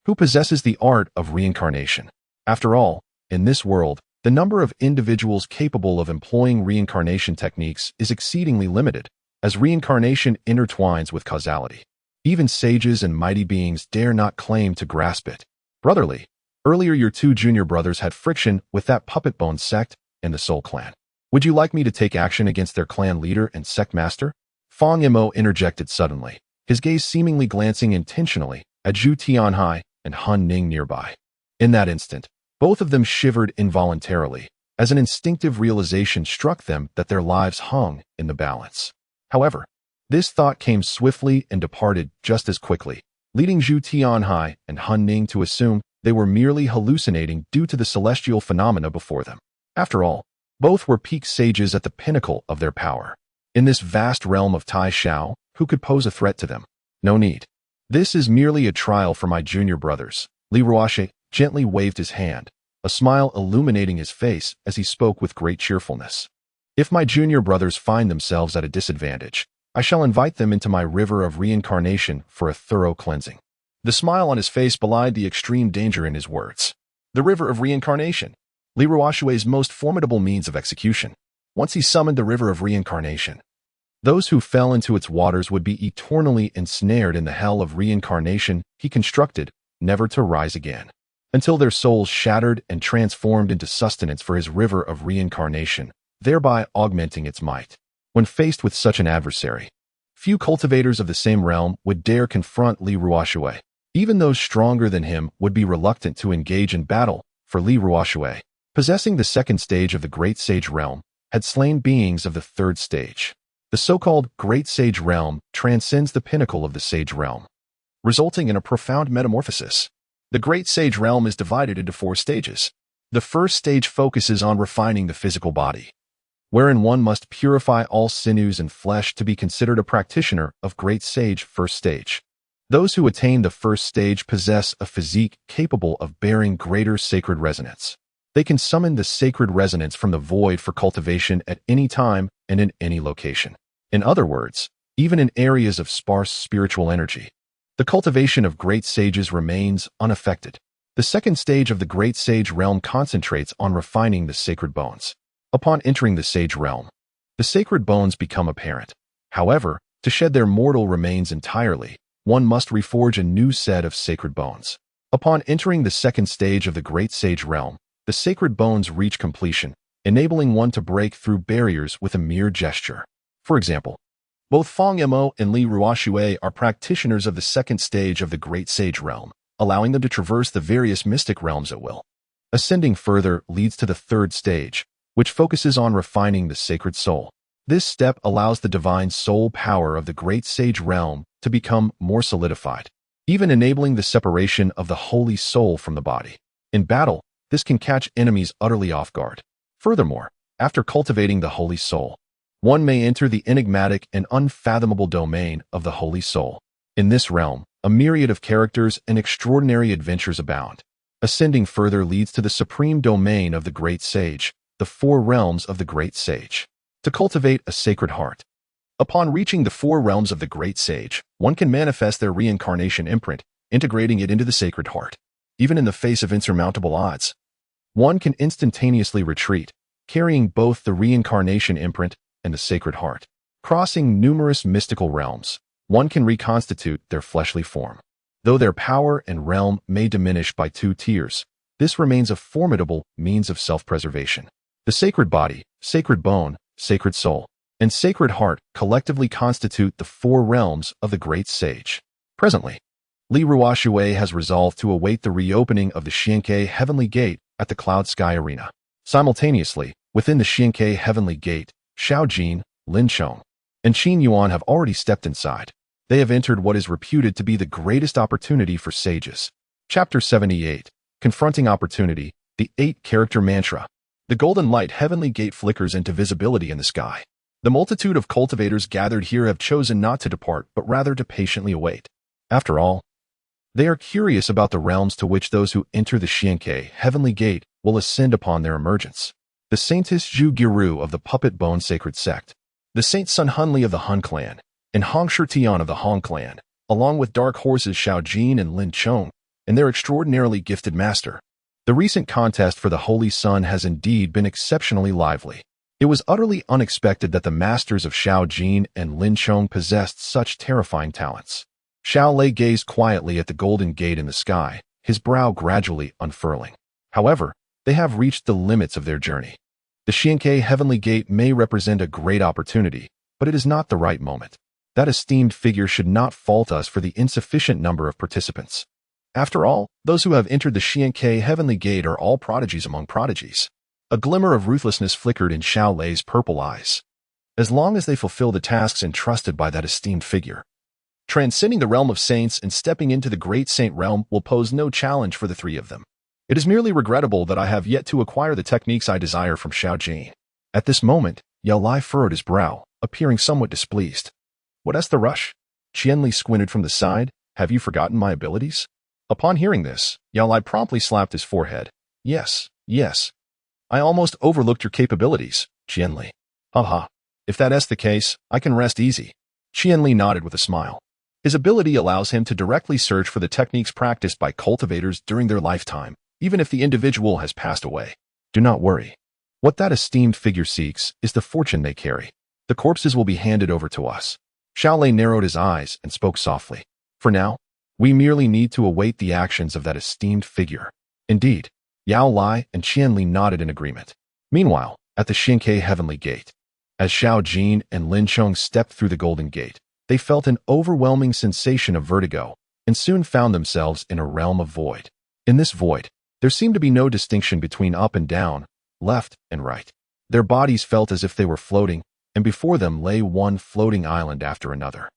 who possesses the art of reincarnation. After all, in this world, the number of individuals capable of employing reincarnation techniques is exceedingly limited, as reincarnation intertwines with causality. Even sages and mighty beings dare not claim to grasp it. Brotherly, earlier your 2 junior brothers had friction with that puppet bone sect and the Soul Clan. Would you like me to take action against their clan leader and sect master? Fang Yimo interjected suddenly, his gaze seemingly glancing intentionally at Zhu Tianhai and Han Ning nearby. In that instant, both of them shivered involuntarily, as an instinctive realization struck them that their lives hung in the balance. However, this thought came swiftly and departed just as quickly, leading Zhu Tianhai and Han Ning to assume they were merely hallucinating due to the celestial phenomena before them. After all, both were peak sages at the pinnacle of their power. In this vast realm of Tai Xiao, who could pose a threat to them. No need. This is merely a trial for my junior brothers. Li Ruoxue gently waved his hand, a smile illuminating his face as he spoke with great cheerfulness. If my junior brothers find themselves at a disadvantage, I shall invite them into my river of reincarnation for a thorough cleansing. The smile on his face belied the extreme danger in his words. The river of reincarnation, Li Ruoxue's most formidable means of execution. Once he summoned the river of reincarnation, those who fell into its waters would be eternally ensnared in the hell of reincarnation he constructed, never to rise again, until their souls shattered and transformed into sustenance for his river of reincarnation, thereby augmenting its might. When faced with such an adversary, few cultivators of the same realm would dare confront Li Ruoxue. Even those stronger than him would be reluctant to engage in battle, for Li Ruoxue, possessing the second stage of the Great Sage realm, had slain beings of the third stage. The so-called Great Sage realm transcends the pinnacle of the Sage realm, resulting in a profound metamorphosis. The Great Sage realm is divided into 4 stages. The first stage focuses on refining the physical body, wherein one must purify all sinews and flesh to be considered a practitioner of Great Sage first stage. Those who attain the first stage possess a physique capable of bearing greater sacred resonance. They can summon the sacred resonance from the void for cultivation at any time and in any location. In other words, even in areas of sparse spiritual energy, the cultivation of great sages remains unaffected. The second stage of the Great Sage realm concentrates on refining the sacred bones. Upon entering the Sage realm, the sacred bones become apparent. However, to shed their mortal remains entirely, one must reforge a new set of sacred bones. Upon entering the second stage of the Great Sage realm, the sacred bones reach completion, enabling one to break through barriers with a mere gesture. For example, both Feng Mo and Li Ruoxue are practitioners of the second stage of the Great Sage realm, allowing them to traverse the various mystic realms at will. Ascending further leads to the third stage, which focuses on refining the sacred soul. This step allows the divine soul power of the Great Sage realm to become more solidified, even enabling the separation of the holy soul from the body. In battle, this can catch enemies utterly off guard. Furthermore, after cultivating the holy soul, one may enter the enigmatic and unfathomable domain of the holy soul. In this realm, a myriad of characters and extraordinary adventures abound. Ascending further leads to the supreme domain of the Great Sage, the 4 realms of the Great Sage. To cultivate a sacred heart. Upon reaching the 4 realms of the Great Sage, one can manifest their reincarnation imprint, integrating it into the sacred heart. Even in the face of insurmountable odds, one can instantaneously retreat, carrying both the reincarnation imprint and the sacred heart. Crossing numerous mystical realms, one can reconstitute their fleshly form. Though their power and realm may diminish by 2 tiers, this remains a formidable means of self-preservation. The sacred body, sacred bone, sacred soul, and sacred heart collectively constitute the 4 realms of the Great Sage. Presently, Li Ruoxue has resolved to await the reopening of the Xianke Heavenly Gate at the Cloud Sky Arena. Simultaneously, within the Xianke Heavenly Gate, Xiaojin, Lin Chong, and Qin Yuan have already stepped inside. They have entered what is reputed to be the greatest opportunity for sages. Chapter 78. Confronting Opportunity, the 8-character mantra. The golden light Heavenly Gate flickers into visibility in the sky. The multitude of cultivators gathered here have chosen not to depart, but rather to patiently await. After all, they are curious about the realms to which those who enter the Xianke Heavenly Gate will ascend upon their emergence. The Saintess Zhu Giru of the Puppet Bone Sacred Sect, the Saint Sun Hunli of the Hun clan, and Hong Shitian of the Hong clan, along with dark horses Xiaojin and Lin Chong, and their extraordinarily gifted master. The recent contest for the Holy Sun has indeed been exceptionally lively. It was utterly unexpected that the masters of Xiaojin and Lin Chong possessed such terrifying talents. Xiao Lei gazed quietly at the golden gate in the sky, his brow gradually unfurling. However, they have reached the limits of their journey. The Xianke Heavenly Gate may represent a great opportunity, but it is not the right moment. That esteemed figure should not fault us for the insufficient number of participants. After all, those who have entered the Xianke Heavenly Gate are all prodigies among prodigies. A glimmer of ruthlessness flickered in Xiao Lei's purple eyes. As long as they fulfill the tasks entrusted by that esteemed figure, transcending the realm of saints and stepping into the great saint realm will pose no challenge for the 3 of them. It is merely regrettable that I have yet to acquire the techniques I desire from Xiaojin. At this moment, Yao Lai furrowed his brow, appearing somewhat displeased. What's the rush? Qianli squinted from the side. Have you forgotten my abilities? Upon hearing this, Yao Lai promptly slapped his forehead. Yes, yes. I almost overlooked your capabilities, Qianli. Haha. If that's the case, I can rest easy. Qianli nodded with a smile. His ability allows him to directly search for the techniques practiced by cultivators during their lifetime, even if the individual has passed away. Do not worry. What that esteemed figure seeks is the fortune they carry. The corpses will be handed over to us. Xiaolei narrowed his eyes and spoke softly. For now, we merely need to await the actions of that esteemed figure. Indeed, Yao Lai and Qianli nodded in agreement. Meanwhile, at the Xinke Heavenly Gate, as Xiao Jin and Lin Chong stepped through the Golden Gate, they felt an overwhelming sensation of vertigo and soon found themselves in a realm of void. In this void, there seemed to be no distinction between up and down, left and right. Their bodies felt as if they were floating, and before them lay one floating island after another.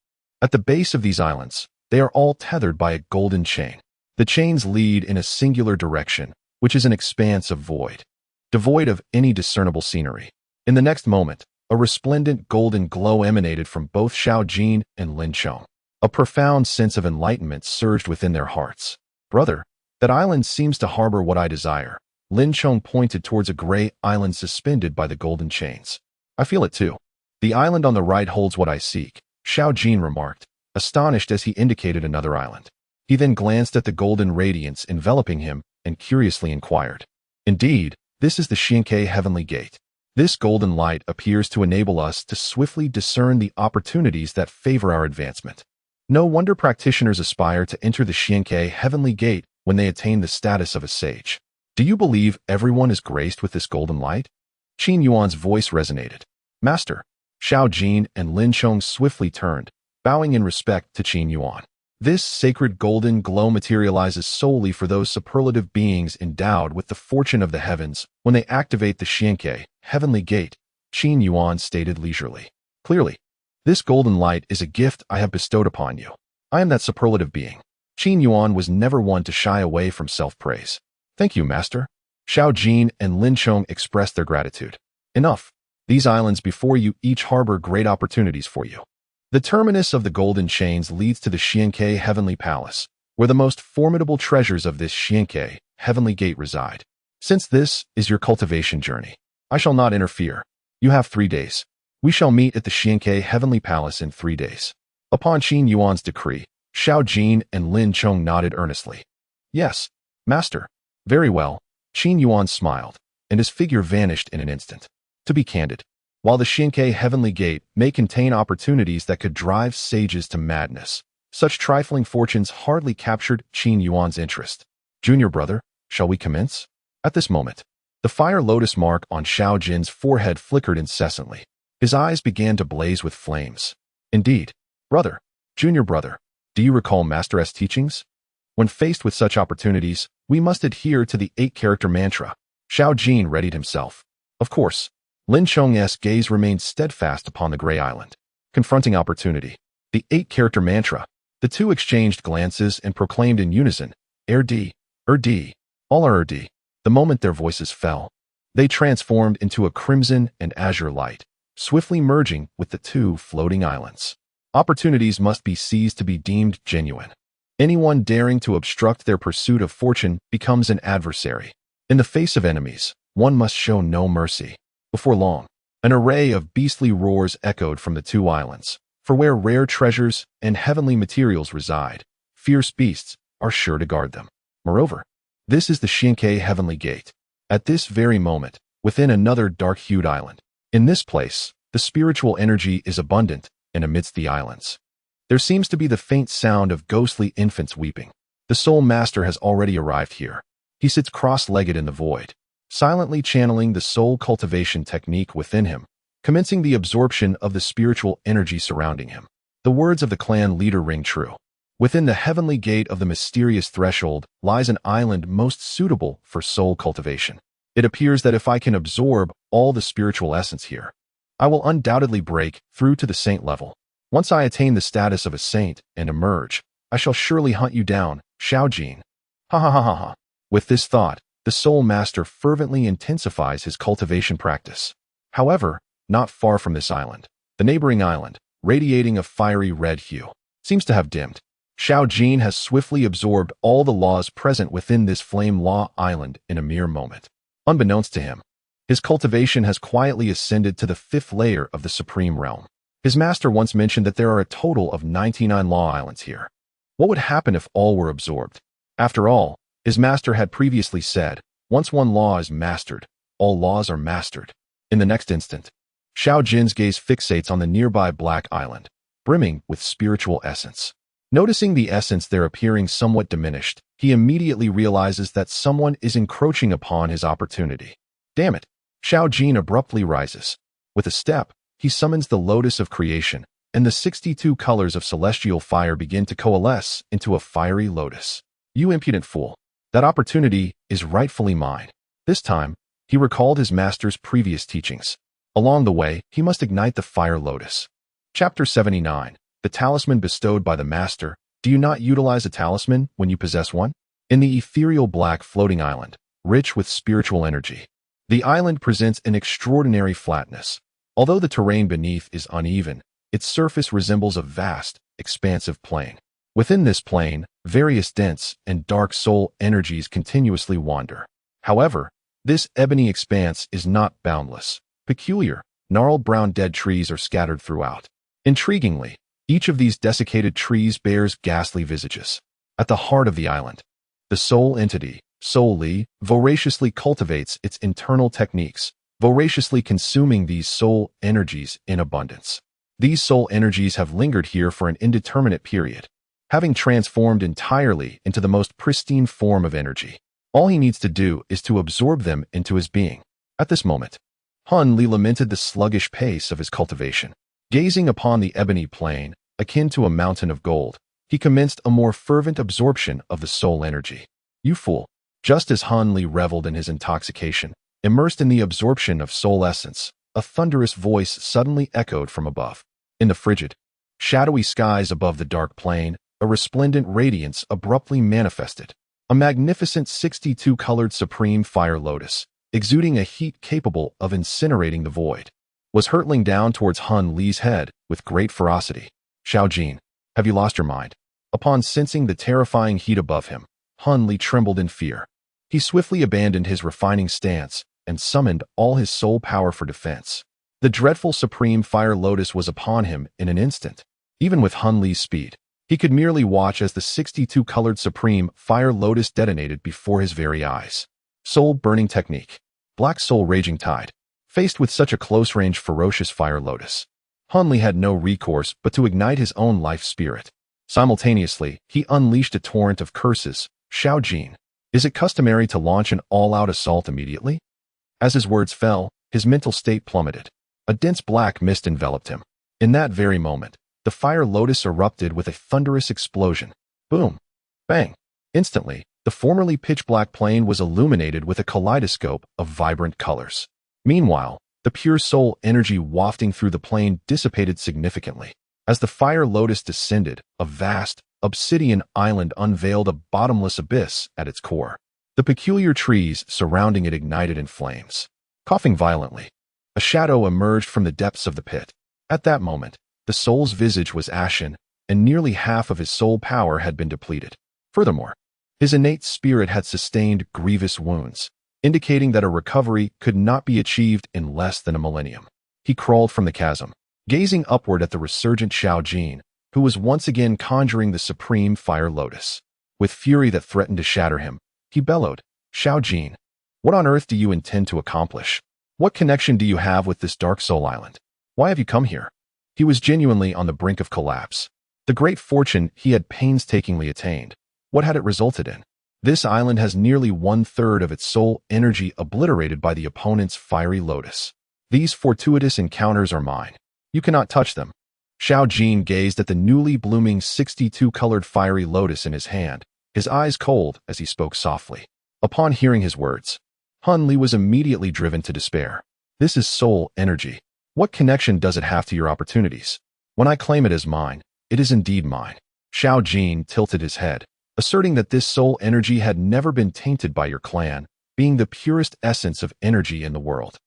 At the base of these islands, they are all tethered by a golden chain. The chains lead in a singular direction, which is an expanse of void, devoid of any discernible scenery. In the next moment, a resplendent golden glow emanated from both Xiao Jin and Lin Chong. A profound sense of enlightenment surged within their hearts. Brother, that island seems to harbor what I desire. Lin Chong pointed towards a gray island suspended by the golden chains. I feel it too. The island on the right holds what I seek, Xiao Jin remarked, astonished as he indicated another island. He then glanced at the golden radiance enveloping him and curiously inquired. Indeed, this is the Xinke Heavenly Gate. This golden light appears to enable us to swiftly discern the opportunities that favor our advancement. No wonder practitioners aspire to enter the Xinke Heavenly Gate when they attain the status of a sage. Do you believe everyone is graced with this golden light? Qin Yuan's voice resonated. Master. Xiao Jin and Lin Chong swiftly turned, bowing in respect to Qin Yuan. This sacred golden glow materializes solely for those superlative beings endowed with the fortune of the heavens when they activate the Xinke Heavenly Gate, Qin Yuan stated leisurely. Clearly, this golden light is a gift I have bestowed upon you. I am that superlative being. Qin Yuan was never one to shy away from self-praise. Thank you, Master. Xiao Jin and Lin Chong expressed their gratitude. Enough. These islands before you each harbor great opportunities for you. The terminus of the golden chains leads to the Xinke Heavenly Palace, where the most formidable treasures of this Xinke Heavenly Gate reside. Since this is your cultivation journey, I shall not interfere. You have 3 days. We shall meet at the Xinke Heavenly Palace in 3 days. Upon Qin Yuan's decree, Xiao Jin and Lin Chong nodded earnestly. Yes, Master. Very well. Qin Yuan smiled, and his figure vanished in an instant. To be candid, while the Xinke Heavenly Gate may contain opportunities that could drive sages to madness, such trifling fortunes hardly captured Qin Yuan's interest. Junior brother, shall we commence? At this moment, the fire lotus mark on Xiao Jin's forehead flickered incessantly. His eyes began to blaze with flames. Indeed, brother, junior brother, do you recall Master's teachings? When faced with such opportunities, we must adhere to the 8-character mantra. Xiao Jin readied himself. Of course, Lin Chong's gaze remained steadfast upon the gray island. Confronting opportunity. The 8-character mantra. The two exchanged glances and proclaimed in unison, Erdi, Erdi, all are Erdi. The moment their voices fell, they transformed into a crimson and azure light, swiftly merging with the 2 floating islands. Opportunities must be seized to be deemed genuine. Anyone daring to obstruct their pursuit of fortune becomes an adversary. In the face of enemies, one must show no mercy. Before long, an array of beastly roars echoed from the 2 islands, for where rare treasures and heavenly materials reside, fierce beasts are sure to guard them. Moreover, this is the Xinke Heavenly Gate. At this very moment, within another dark-hued island. In this place, the spiritual energy is abundant, and amidst the islands, there seems to be the faint sound of ghostly infants weeping. The Soul Master has already arrived here. He sits cross-legged in the void, silently channeling the soul cultivation technique within him, commencing the absorption of the spiritual energy surrounding him. The words of the clan leader ring true. Within the heavenly gate of the mysterious threshold lies an island most suitable for soul cultivation. It appears that if I can absorb all the spiritual essence here, I will undoubtedly break through to the saint level. Once I attain the status of a saint and emerge, I shall surely hunt you down, Xiao Jin. Ha ha ha ha ha. With this thought, the Soul Master fervently intensifies his cultivation practice. However, not far from this island, the neighboring island, radiating a fiery red hue, seems to have dimmed. Xiao Jin has swiftly absorbed all the laws present within this flame law island in a mere moment. Unbeknownst to him, his cultivation has quietly ascended to the 5th layer of the supreme realm. His master once mentioned that there are a total of 99 law islands here. What would happen if all were absorbed? After all, his master had previously said, once one law is mastered, all laws are mastered. In the next instant, Xiao Jin's gaze fixates on the nearby black island, brimming with spiritual essence. Noticing the essence there appearing somewhat diminished, he immediately realizes that someone is encroaching upon his opportunity. Damn it! Xiao Jin abruptly rises. With a step, he summons the lotus of creation, and the 62 colors of celestial fire begin to coalesce into a fiery lotus. You impudent fool! That opportunity is rightfully mine. This time, he recalled his master's previous teachings. Along the way, he must ignite the fire lotus. Chapter 79. The talisman bestowed by the master. Do you not utilize a talisman when you possess one? In the ethereal black floating island, rich with spiritual energy, the island presents an extraordinary flatness. Although the terrain beneath is uneven, its surface resembles a vast, expansive plain. Within this plain, various dense and dark soul energies continuously wander. However, this ebony expanse is not boundless. Peculiar, gnarled brown dead trees are scattered throughout. Intriguingly, each of these desiccated trees bears ghastly visages. At the heart of the island, the soul entity, Soul Li, voraciously cultivates its internal techniques, voraciously consuming these soul energies in abundance. These soul energies have lingered here for an indeterminate period, having transformed entirely into the most pristine form of energy. All he needs to do is to absorb them into his being. At this moment, Han Li lamented the sluggish pace of his cultivation. Gazing upon the ebony plain, akin to a mountain of gold, he commenced a more fervent absorption of the soul energy. You fool! Just as Han Li reveled in his intoxication, immersed in the absorption of soul essence, a thunderous voice suddenly echoed from above. In the frigid, shadowy skies above the dark plain, a resplendent radiance abruptly manifested. A magnificent 62-colored supreme fire lotus, exuding a heat capable of incinerating the void, was hurtling down towards Han Li's head with great ferocity. Xiao Jin, have you lost your mind? Upon sensing the terrifying heat above him, Han Li trembled in fear. He swiftly abandoned his refining stance and summoned all his soul power for defense. The dreadful supreme fire lotus was upon him in an instant. Even with Han Li's speed, he could merely watch as the 62-colored supreme fire lotus detonated before his very eyes. Soul burning technique. Black soul raging tide. Faced with such a close-range ferocious fire lotus, Han Li had no recourse but to ignite his own life spirit. Simultaneously, he unleashed a torrent of curses. Xiao Jin, is it customary to launch an all-out assault immediately? As his words fell, his mental state plummeted. A dense black mist enveloped him. In that very moment, the fire lotus erupted with a thunderous explosion. Boom! Bang! Instantly, the formerly pitch-black plain was illuminated with a kaleidoscope of vibrant colors. Meanwhile, the pure soul energy wafting through the plain dissipated significantly. As the fire lotus descended, a vast, obsidian island unveiled a bottomless abyss at its core. The peculiar trees surrounding it ignited in flames. Coughing violently, a shadow emerged from the depths of the pit. At that moment, the soul's visage was ashen, and nearly half of his soul power had been depleted. Furthermore, his innate spirit had sustained grievous wounds, indicating that a recovery could not be achieved in less than a millennium. He crawled from the chasm, gazing upward at the resurgent Xiao Jin, who was once again conjuring the supreme fire lotus. With fury that threatened to shatter him, he bellowed, Xiao Jin, what on earth do you intend to accomplish? What connection do you have with this dark soul island? Why have you come here? He was genuinely on the brink of collapse. The great fortune he had painstakingly attained, what had it resulted in? This island has nearly 1/3 of its soul energy obliterated by the opponent's fiery lotus. These fortuitous encounters are mine. You cannot touch them. Xiao Jin gazed at the newly blooming 62-colored fiery lotus in his hand, his eyes cold as he spoke softly. Upon hearing his words, Han Li was immediately driven to despair. This is soul energy. What connection does it have to your opportunities? When I claim it as mine, it is indeed mine. Xiao Jin tilted his head, asserting that this soul energy had never been tainted by your clan, being the purest essence of energy in the world.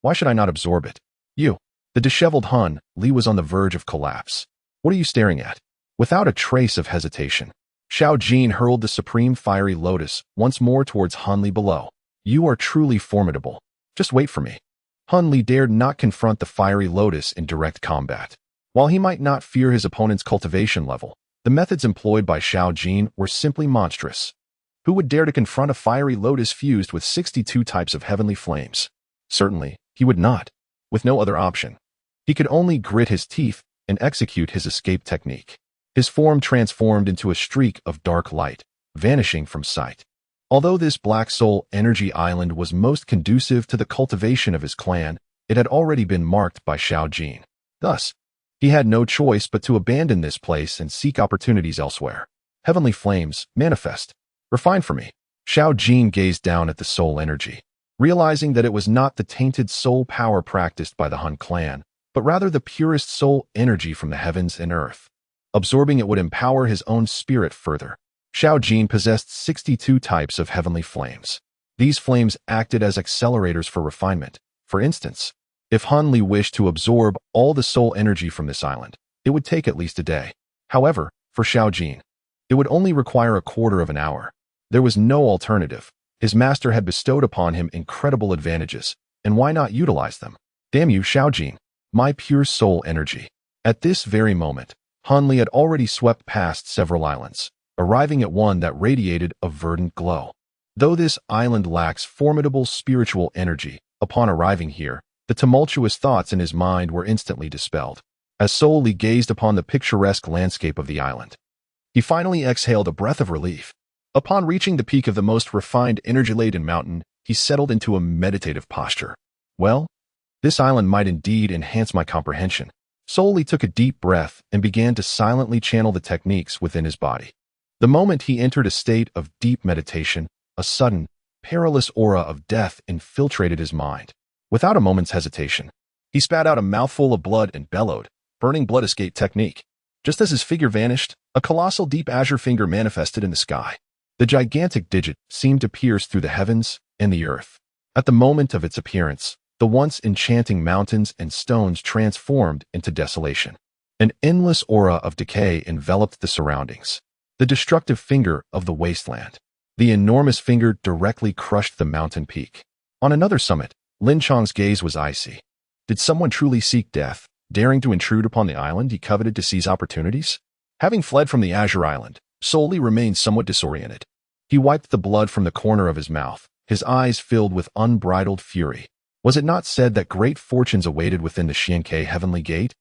Why should I not absorb it? You. The disheveled Han Li was on the verge of collapse. What are you staring at? Without a trace of hesitation, Xiao Jin hurled the supreme fiery lotus once more towards Han Li below. You are truly formidable. Just wait for me. Han Li dared not confront the fiery lotus in direct combat. While he might not fear his opponent's cultivation level, the methods employed by Xiao Jin were simply monstrous. Who would dare to confront a fiery lotus fused with 62 types of heavenly flames? Certainly, he would not. With no other option, he could only grit his teeth and execute his escape technique. His form transformed into a streak of dark light, vanishing from sight. Although this Black Soul Energy Island was most conducive to the cultivation of his clan, it had already been marked by Xiao Jin. Thus, he had no choice but to abandon this place and seek opportunities elsewhere. Heavenly flames, manifest. Refine for me. Xiao Jin gazed down at the soul energy, realizing that it was not the tainted soul power practiced by the Han clan, but rather the purest soul energy from the heavens and earth. Absorbing it would empower his own spirit further. Xiao Jin possessed 62 types of heavenly flames. These flames acted as accelerators for refinement. For instance, if Han Li wished to absorb all the soul energy from this island, it would take at least a day. However, for Xiao Jin, it would only require a quarter of an hour. There was no alternative. His master had bestowed upon him incredible advantages, and why not utilize them? Damn you, Xiao Jin, my pure soul energy. At this very moment, Han Li had already swept past several islands, arriving at one that radiated a verdant glow. Though this island lacks formidable spiritual energy, upon arriving here, the tumultuous thoughts in his mind were instantly dispelled. As Soul Li gazed upon the picturesque landscape of the island, he finally exhaled a breath of relief. Upon reaching the peak of the most refined energy-laden mountain, he settled into a meditative posture. Well, this island might indeed enhance my comprehension. Soul Li took a deep breath and began to silently channel the techniques within his body. The moment he entered a state of deep meditation, a sudden, perilous aura of death infiltrated his mind. Without a moment's hesitation, he spat out a mouthful of blood and bellowed, burning blood escape technique. Just as his figure vanished, a colossal deep azure finger manifested in the sky. The gigantic digit seemed to pierce through the heavens and the earth. At the moment of its appearance, the once enchanting mountains and stones transformed into desolation. An endless aura of decay enveloped the surroundings. The destructive finger of the wasteland. The enormous finger directly crushed the mountain peak. On another summit, Lin Chong's gaze was icy. Did someone truly seek death, daring to intrude upon the island he coveted to seize opportunities? Having fled from the Azure Island, Soul Li remained somewhat disoriented. He wiped the blood from the corner of his mouth, his eyes filled with unbridled fury. Was it not said that great fortunes awaited within the Xianke Heavenly Gate?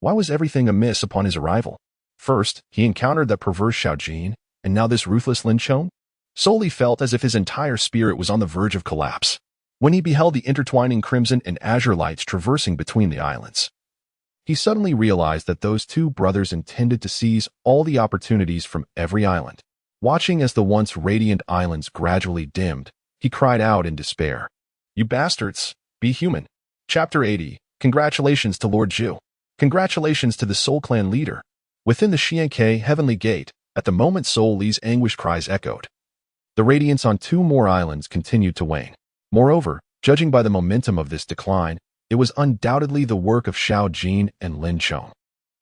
Why was everything amiss upon his arrival? First, he encountered that perverse Xiao Jin, and now this ruthless Lin Chong? Soul Li felt as if his entire spirit was on the verge of collapse when he beheld the intertwining crimson and azure lights traversing between the islands. He suddenly realized that those two brothers intended to seize all the opportunities from every island. Watching as the once radiant islands gradually dimmed, he cried out in despair. You bastards, be human. Chapter 80. Congratulations to Lord Zhu. Congratulations to the Soul Clan leader. Within the Xianke Heavenly Gate, at the moment Soul Li's anguished cries echoed, the radiance on two more islands continued to wane. Moreover, judging by the momentum of this decline, it was undoubtedly the work of Xiao Jin and Lin Chong.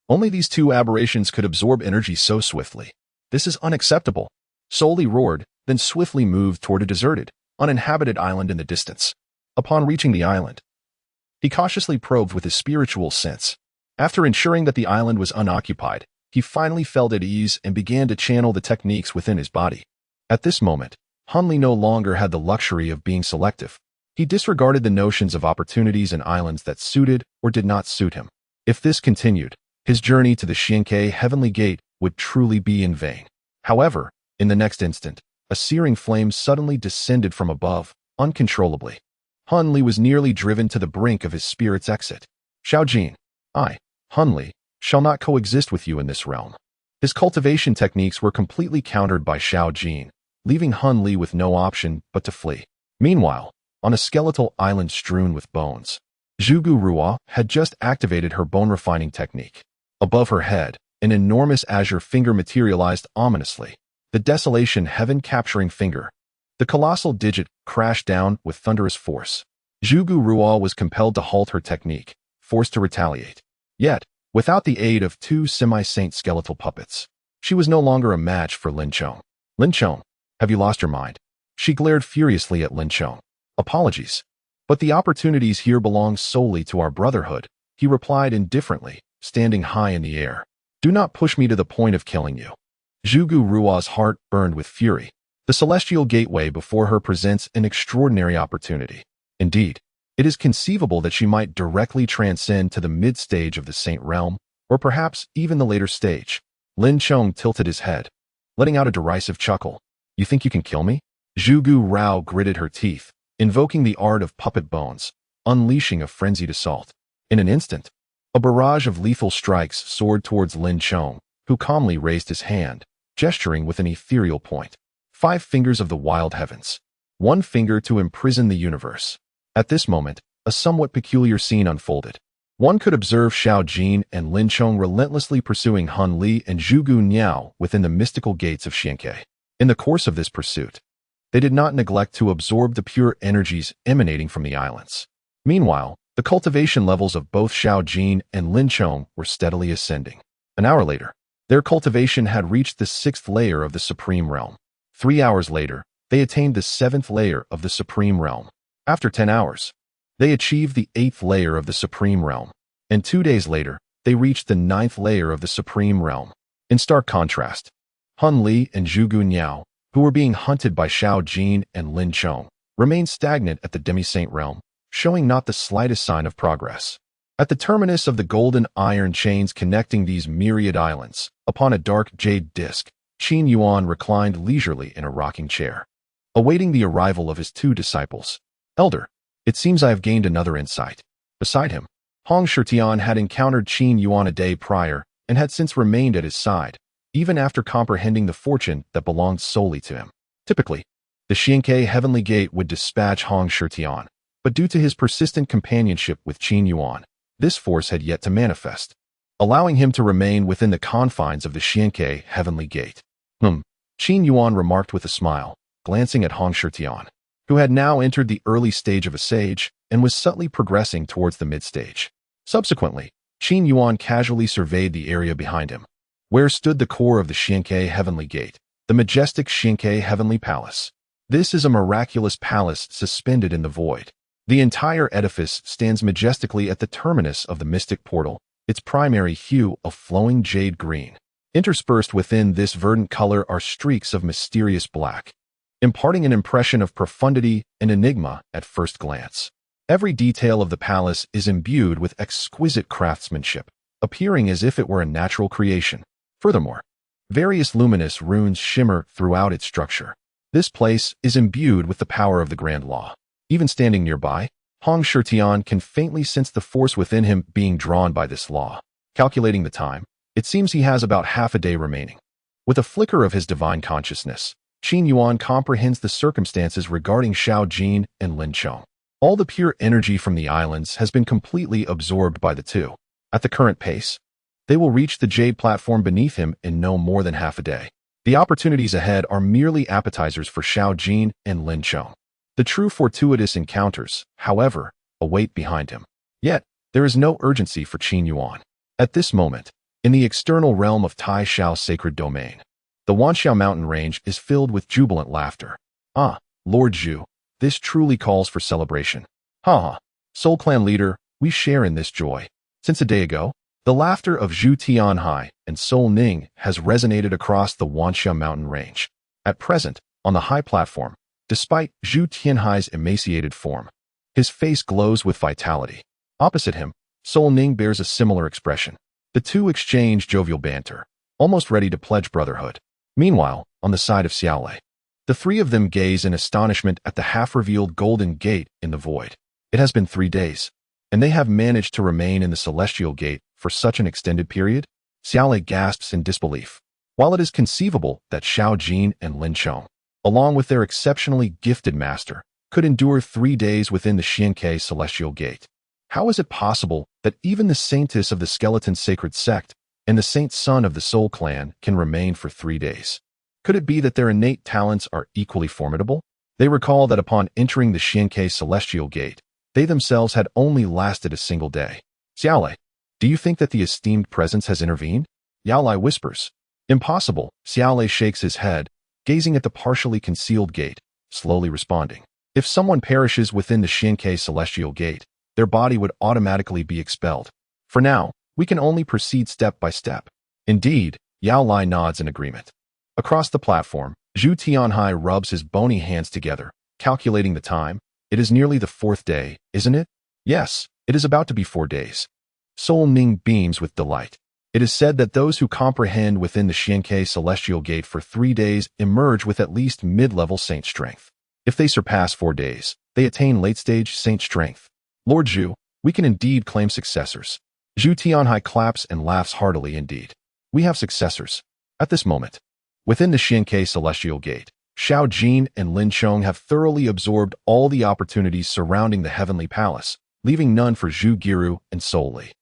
Only these two aberrations could absorb energy so swiftly. This is unacceptable. Soul Li roared, then swiftly moved toward a deserted, uninhabited island in the distance. Upon reaching the island, he cautiously probed with his spiritual sense. After ensuring that the island was unoccupied, he finally felt at ease and began to channel the techniques within his body. At this moment, Han Li no longer had the luxury of being selective. He disregarded the notions of opportunities and islands that suited or did not suit him. If this continued, his journey to the Xianke Heavenly Gate would truly be in vain. However, in the next instant, a searing flame suddenly descended from above, uncontrollably. Han Li was nearly driven to the brink of his spirit's exit. Xiao Jin, I, Han Li, shall not coexist with you in this realm. His cultivation techniques were completely countered by Xiao Jin, leaving Han Li with no option but to flee. Meanwhile, on a skeletal island strewn with bones, Zhugu Ruo had just activated her bone-refining technique. Above her head, an enormous azure finger materialized ominously, the desolation heaven-capturing finger. The colossal digit crashed down with thunderous force. Zhugu Ruo was compelled to halt her technique, forced to retaliate. Yet, without the aid of two semi-saint skeletal puppets, she was no longer a match for Lin Chong. Lin Chong, have you lost your mind? She glared furiously at Lin Chong. Apologies, but the opportunities here belong solely to our brotherhood, he replied indifferently, standing high in the air. Do not push me to the point of killing you. Zhugu Ruo's heart burned with fury. The celestial gateway before her presents an extraordinary opportunity. Indeed, it is conceivable that she might directly transcend to the mid-stage of the Saint Realm, or perhaps even the later stage. Lin Chong tilted his head, letting out a derisive chuckle. You think you can kill me? Zhugu Rao gritted her teeth, invoking the art of puppet bones, unleashing a frenzied assault. In an instant, a barrage of lethal strikes soared towards Lin Chong, who calmly raised his hand, gesturing with an ethereal point. 5 fingers of the wild heavens. 1 finger to imprison the universe. At this moment, a somewhat peculiar scene unfolded. One could observe Xiao Jin and Lin Chong relentlessly pursuing Han Li and Zhugu Niao within the mystical gates of Xiankei. In the course of this pursuit, they did not neglect to absorb the pure energies emanating from the islands. Meanwhile, the cultivation levels of both Xiao Jin and Lin Chong were steadily ascending. An hour later, their cultivation had reached the 6th layer of the Supreme Realm. 3 hours later, they attained the 7th layer of the Supreme Realm. After 10 hours, they achieved the 8th layer of the Supreme Realm. And 2 days later, they reached the 9th layer of the Supreme Realm. In stark contrast, Han Li and Zhugu Niao, who were being hunted by Xiao Jin and Lin Chong, remained stagnant at the Demi-Saint Realm, showing not the slightest sign of progress. At the terminus of the golden iron chains connecting these myriad islands, upon a dark jade disk, Qin Yuan reclined leisurely in a rocking chair, awaiting the arrival of his 2 disciples. Elder, it seems I have gained another insight. Beside him, Hong Shitian had encountered Qin Yuan a day prior and had since remained at his side, even after comprehending the fortune that belonged solely to him. Typically, the Xiankei Heavenly Gate would dispatch Hong Shitian, but due to his persistent companionship with Qin Yuan, this force had yet to manifest, allowing him to remain within the confines of the Xiankei Heavenly Gate. Qin Yuan remarked with a smile, glancing at Hong Shitian, who had now entered the early stage of a sage and was subtly progressing towards the mid-stage. Subsequently, Qin Yuan casually surveyed the area behind him, where stood the core of the Xiankei Heavenly Gate, the majestic Xiankei Heavenly Palace. This is a miraculous palace suspended in the void. The entire edifice stands majestically at the terminus of the mystic portal, its primary hue a flowing jade green. Interspersed within this verdant color are streaks of mysterious black, imparting an impression of profundity and enigma at first glance. Every detail of the palace is imbued with exquisite craftsmanship, appearing as if it were a natural creation. Furthermore, various luminous runes shimmer throughout its structure. This place is imbued with the power of the Grand Law. Even standing nearby, Hong Shitian can faintly sense the force within him being drawn by this law. Calculating the time, it seems he has about half a day remaining. With a flicker of his divine consciousness, Qin Yuan comprehends the circumstances regarding Xiao Jin and Lin Chong. All the pure energy from the islands has been completely absorbed by the two. At the current pace, they will reach the jade platform beneath him in no more than half a day. The opportunities ahead are merely appetizers for Xiao Jin and Lin Chong. The true fortuitous encounters, however, await behind him. Yet, there is no urgency for Qin Yuan. At this moment, in the external realm of Tai Xiao's sacred domain, the Wanxiao mountain range is filled with jubilant laughter. Ah, Lord Zhu, this truly calls for celebration. Ha! Soul Clan leader, we share in this joy. Since a day ago, the laughter of Zhu Tianhai and Soul Ning has resonated across the Wanxiao mountain range. At present, on the high platform, despite Zhu Tianhai's emaciated form, his face glows with vitality. Opposite him, Soul Ning bears a similar expression. The two exchange jovial banter, almost ready to pledge brotherhood. Meanwhile, on the side of Xiaolei, the 3 of them gaze in astonishment at the half-revealed golden gate in the void. It has been 3 days, and they have managed to remain in the celestial gate for such an extended period? Xiaolei gasps in disbelief. While it is conceivable that Xiao Jin and Lin Chong, along with their exceptionally gifted master, could endure 3 days within the Xiankei celestial gate, how is it possible that even the saintess of the skeleton sacred sect and the saint son of the Soul Clan can remain for 3 days? Could it be that their innate talents are equally formidable? They recall that upon entering the Xiankei celestial gate, they themselves had only lasted a single day. Xiaolei, do you think that the esteemed presence has intervened? Yaolai whispers. Impossible. Xiaolei shakes his head, gazing at the partially concealed gate, slowly responding. If someone perishes within the Xianke celestial gate, their body would automatically be expelled. For now, we can only proceed step by step. Indeed, Yaolai nods in agreement. Across the platform, Zhu Tianhai rubs his bony hands together, calculating the time. It is nearly the 4th day, isn't it? Yes, it is about to be 4 days. Soul Ning beams with delight. It is said that those who comprehend within the Xianke celestial gate for 3 days emerge with at least mid-level saint strength. If they surpass 4 days, they attain late-stage saint strength. Lord Zhu, we can indeed claim successors. Zhu Tianhai claps and laughs heartily indeed. We have successors. At this moment, within the Xianke celestial gate, Xiao Jin and Lin Chong have thoroughly absorbed all the opportunities surrounding the heavenly palace, leaving none for Zhu Giru and Soul Li.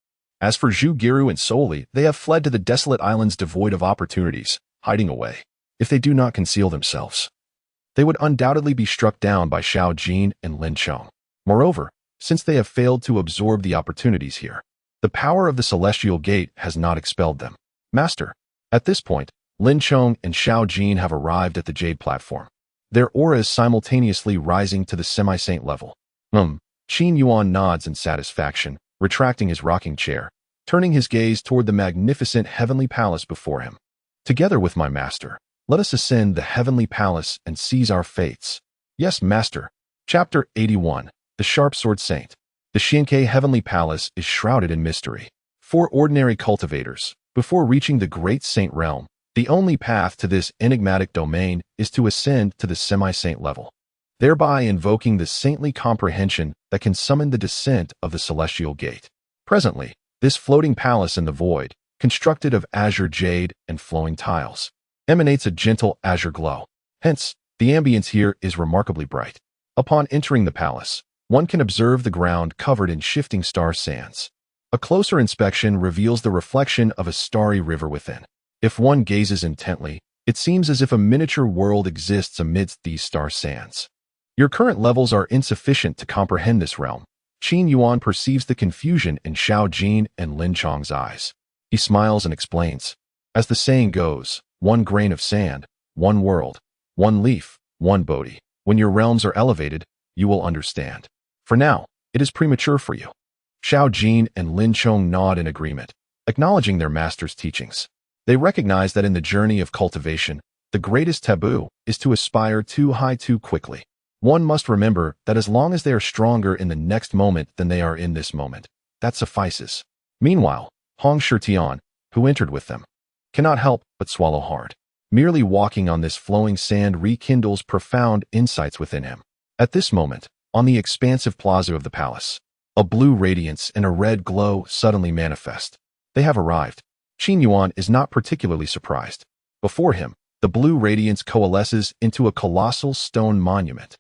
As for Zhu Giru and Soul Li, they have fled to the desolate islands devoid of opportunities, hiding away. If they do not conceal themselves, they would undoubtedly be struck down by Xiao Jin and Lin Chong. Moreover, since they have failed to absorb the opportunities here, the power of the celestial gate has not expelled them. Master, at this point, Lin Chong and Xiao Jin have arrived at the jade platform, their auras simultaneously rising to the semi-saint level. Qin Yuan nods in satisfaction, retracting his rocking chair, turning his gaze toward the magnificent heavenly palace before him. Together with my master, let us ascend the heavenly palace and seize our fates. Yes, master. Chapter 81. The Sharp Sword Saint. The Xianke heavenly palace is shrouded in mystery. For ordinary cultivators, before reaching the great saint realm, the only path to this enigmatic domain is to ascend to the semi-saint level, thereby invoking the saintly comprehension that can summon the descent of the celestial gate. Presently, this floating palace in the void, constructed of azure jade and flowing tiles, emanates a gentle azure glow. Hence, the ambience here is remarkably bright. Upon entering the palace, one can observe the ground covered in shifting star sands. A closer inspection reveals the reflection of a starry river within. If one gazes intently, it seems as if a miniature world exists amidst these star sands. Your current levels are insufficient to comprehend this realm. Qin Yuan perceives the confusion in Xiao Jin and Lin Chong's eyes. He smiles and explains. As the saying goes, one grain of sand, one world, one leaf, one Bodhi. When your realms are elevated, you will understand. For now, it is premature for you. Xiao Jin and Lin Chong nod in agreement, acknowledging their master's teachings. They recognize that in the journey of cultivation, the greatest taboo is to aspire too high too quickly. One must remember that as long as they are stronger in the next moment than they are in this moment, that suffices. Meanwhile, Hong Shitian, who entered with them, cannot help but swallow hard. Merely walking on this flowing sand rekindles profound insights within him. At this moment, on the expansive plaza of the palace, a blue radiance and a red glow suddenly manifest. They have arrived. Qin Yuan is not particularly surprised. Before him, the blue radiance coalesces into a colossal stone monument.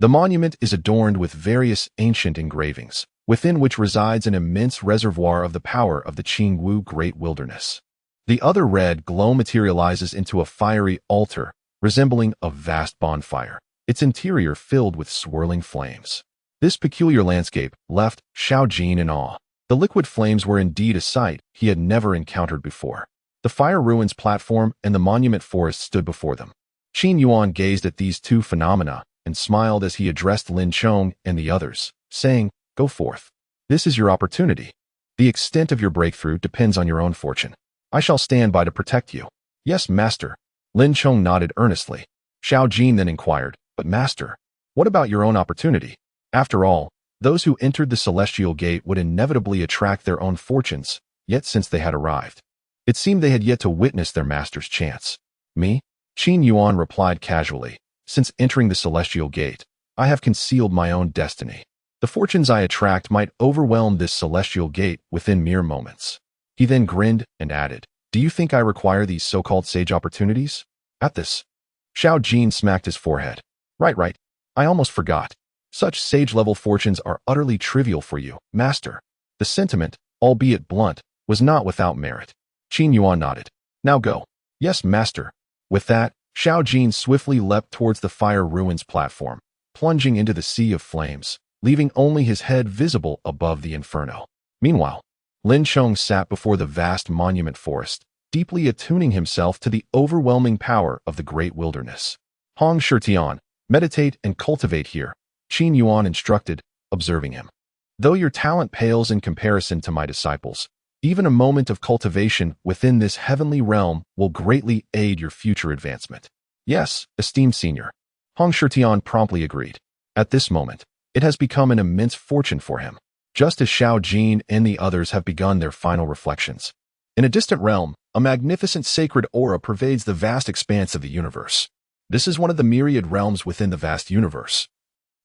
The monument is adorned with various ancient engravings, within which resides an immense reservoir of the power of the Qingwu Great Wilderness. The other red glow materializes into a fiery altar, resembling a vast bonfire, its interior filled with swirling flames. This peculiar landscape left Xiao Jin in awe. The liquid flames were indeed a sight he had never encountered before. The fire ruins platform and the monument forest stood before them. Qin Yuan gazed at these two phenomena and smiled as he addressed Lin Chong and the others, saying, "Go forth. This is your opportunity. The extent of your breakthrough depends on your own fortune. I shall stand by to protect you." "Yes, master." Lin Chong nodded earnestly. Xiao Jin then inquired, "But master, what about your own opportunity? After all, those who entered the celestial gate would inevitably attract their own fortunes, yet since they had arrived, it seemed they had yet to witness their master's chance." "Me?" Qin Yuan replied casually. "Since entering the celestial gate, I have concealed my own destiny. The fortunes I attract might overwhelm this celestial gate within mere moments." He then grinned and added, "Do you think I require these so-called sage opportunities?" At this, Xiao Jin smacked his forehead. Right. I almost forgot. Such sage-level fortunes are utterly trivial for you, master." The sentiment, albeit blunt, was not without merit. Qin Yuan nodded. "Now go." "Yes, master." With that, Xiao Jin swiftly leapt towards the fire ruins platform, plunging into the sea of flames, leaving only his head visible above the inferno. Meanwhile, Lin Chong sat before the vast monument forest, deeply attuning himself to the overwhelming power of the great wilderness. Hong Shirtian, meditate and cultivate here, Qin Yuan instructed, observing him. Though your talent pales in comparison to my disciples, even a moment of cultivation within this heavenly realm will greatly aid your future advancement. Yes, esteemed senior. Hong Shirtian promptly agreed. At this moment, it has become an immense fortune for him, just as Xiao Jin and the others have begun their final reflections. In a distant realm, a magnificent sacred aura pervades the vast expanse of the universe. This is one of the myriad realms within the vast universe,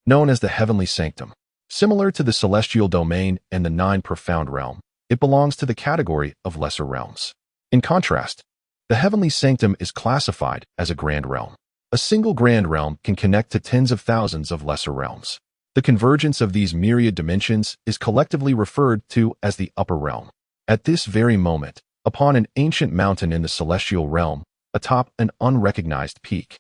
known as the Heavenly Sanctum. Similar to the Celestial Domain and the Nine Profound Realm, it belongs to the category of lesser realms. In contrast, the Heavenly Sanctum is classified as a grand realm. A single grand realm can connect to tens of thousands of lesser realms. The convergence of these myriad dimensions is collectively referred to as the upper realm. At this very moment, upon an ancient mountain in the celestial realm, atop an unrecognized peak,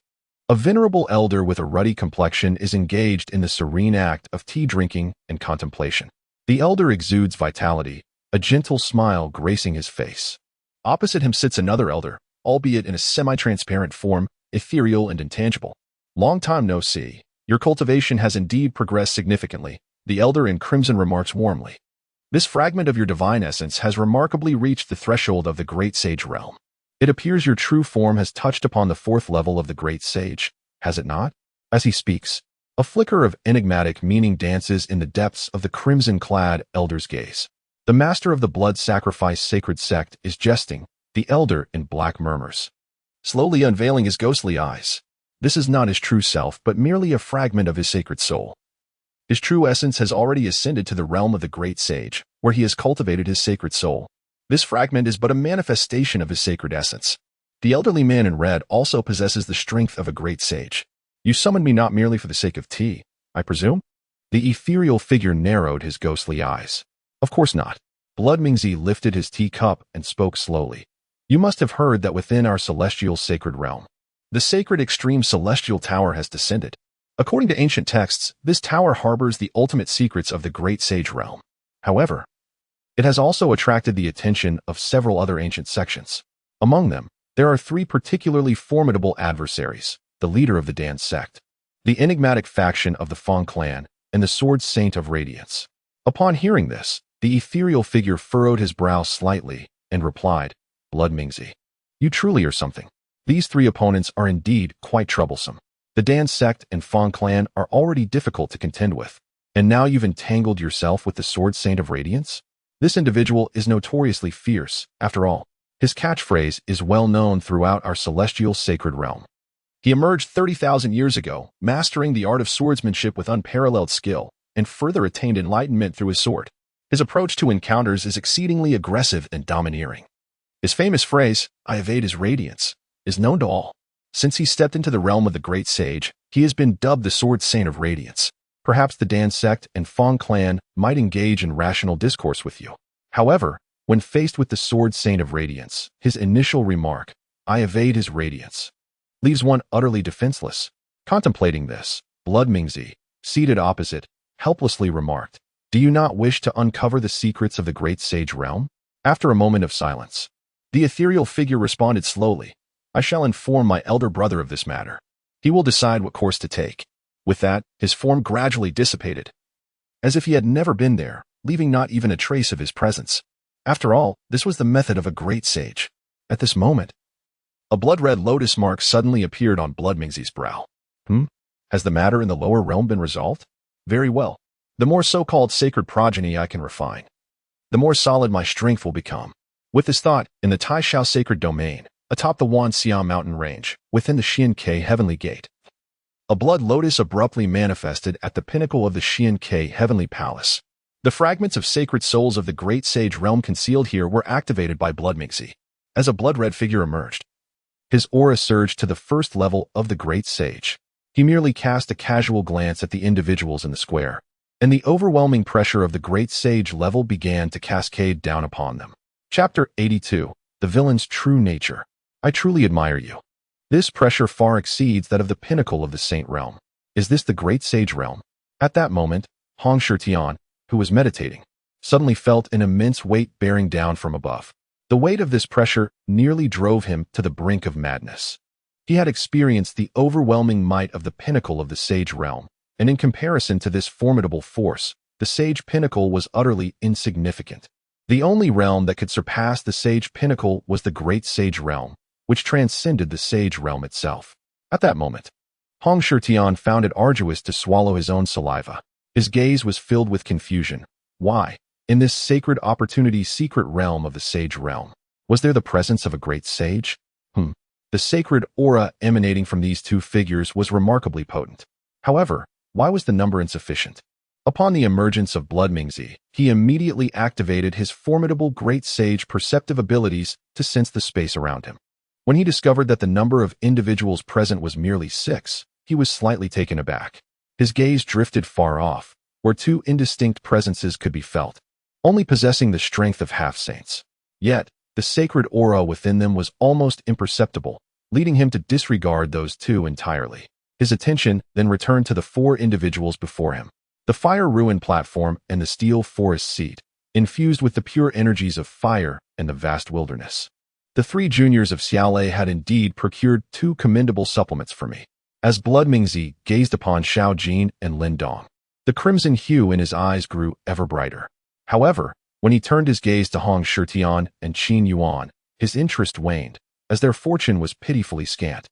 a venerable elder with a ruddy complexion is engaged in the serene act of tea drinking and contemplation. The elder exudes vitality, a gentle smile gracing his face. Opposite him sits another elder, albeit in a semi-transparent form, ethereal and intangible. Long time no see. Your cultivation has indeed progressed significantly, the elder in crimson remarks warmly. This fragment of your divine essence has remarkably reached the threshold of the great sage realm. It appears your true form has touched upon the fourth level of the great sage, has it not? As he speaks, a flicker of enigmatic meaning dances in the depths of the crimson-clad elder's gaze. The master of the blood sacrifice sacred sect is jesting, the elder in black murmurs, slowly unveiling his ghostly eyes. This is not his true self, but merely a fragment of his sacred soul. His true essence has already ascended to the realm of the great sage, where he has cultivated his sacred soul. This fragment is but a manifestation of his sacred essence. The elderly man in red also possesses the strength of a great sage. You summoned me not merely for the sake of tea, I presume? The ethereal figure narrowed his ghostly eyes. Of course not. Blood Mingzi lifted his teacup and spoke slowly. You must have heard that within our celestial sacred realm, the sacred extreme celestial tower has descended. According to ancient texts, this tower harbors the ultimate secrets of the great sage realm. However, it has also attracted the attention of several other ancient sections. Among them, there are three particularly formidable adversaries: the leader of the Dan sect, the enigmatic faction of the Fang clan, and the Sword Saint of Radiance. Upon hearing this, the ethereal figure furrowed his brow slightly and replied, Blood Mingzi, you truly are something. These three opponents are indeed quite troublesome. The Dan sect and Fang clan are already difficult to contend with, and now you've entangled yourself with the Sword Saint of Radiance? This individual is notoriously fierce, after all. His catchphrase is well known throughout our celestial sacred realm. He emerged 30,000 years ago, mastering the art of swordsmanship with unparalleled skill, and further attained enlightenment through his sword. His approach to encounters is exceedingly aggressive and domineering. His famous phrase, I evade his radiance, is known to all. Since he stepped into the realm of the great sage, he has been dubbed the Sword Saint of Radiance. Perhaps the Dan sect and Fang clan might engage in rational discourse with you. However, when faced with the Sword Saint of Radiance, his initial remark, I evade his radiance, leaves one utterly defenseless. Contemplating this, Blood Mingzi, seated opposite, helplessly remarked, Do you not wish to uncover the secrets of the great sage realm? After a moment of silence, the ethereal figure responded slowly, I shall inform my elder brother of this matter. He will decide what course to take. With that, his form gradually dissipated, as if he had never been there, leaving not even a trace of his presence. After all, this was the method of a great sage. At this moment, a blood-red lotus mark suddenly appeared on Blood Mingzi's brow. Has the matter in the lower realm been resolved? Very well. The more so-called sacred progeny I can refine, the more solid my strength will become. With this thought, in the Taishao sacred domain, atop the Wanxia mountain range, within the Xian-Ke heavenly gate, a blood lotus abruptly manifested at the pinnacle of the Xian-Ke heavenly palace. The fragments of sacred souls of the great sage realm concealed here were activated by Blood Mingzi. As a blood-red figure emerged, his aura surged to the first level of the great sage. He merely cast a casual glance at the individuals in the square, and the overwhelming pressure of the great sage level began to cascade down upon them. Chapter 82. The Villain's True Nature. I truly admire you. This pressure far exceeds that of the pinnacle of the saint realm. Is this the great sage realm? At that moment, Hong Shirtian, who was meditating, suddenly felt an immense weight bearing down from above. The weight of this pressure nearly drove him to the brink of madness. He had experienced the overwhelming might of the pinnacle of the sage realm, and in comparison to this formidable force, the sage pinnacle was utterly insignificant. The only realm that could surpass the sage pinnacle was the great sage realm, which transcended the sage realm itself. At that moment, Hong Shirtian found it arduous to swallow his own saliva. His gaze was filled with confusion. Why, in this sacred opportunity secret realm of the sage realm, was there the presence of a great sage? The sacred aura emanating from these two figures was remarkably potent. However, why was the number insufficient? Upon the emergence of Blood Mingzi, he immediately activated his formidable great sage perceptive abilities to sense the space around him. When he discovered that the number of individuals present was merely 6, he was slightly taken aback. His gaze drifted far off, where 2 indistinct presences could be felt, only possessing the strength of half-saints. Yet, the sacred aura within them was almost imperceptible, leading him to disregard those 2 entirely. His attention then returned to the 4 individuals before him. The fire ruin platform and the steel forest seat, infused with the pure energies of fire and the vast wilderness. The 3 juniors of Xiaolei had indeed procured 2 commendable supplements for me. As Blood Mingzi gazed upon Xiao Jin and Lin Dong, the crimson hue in his eyes grew ever brighter. However, when he turned his gaze to Hong Shirtian and Qin Yuan, his interest waned, as their fortune was pitifully scant.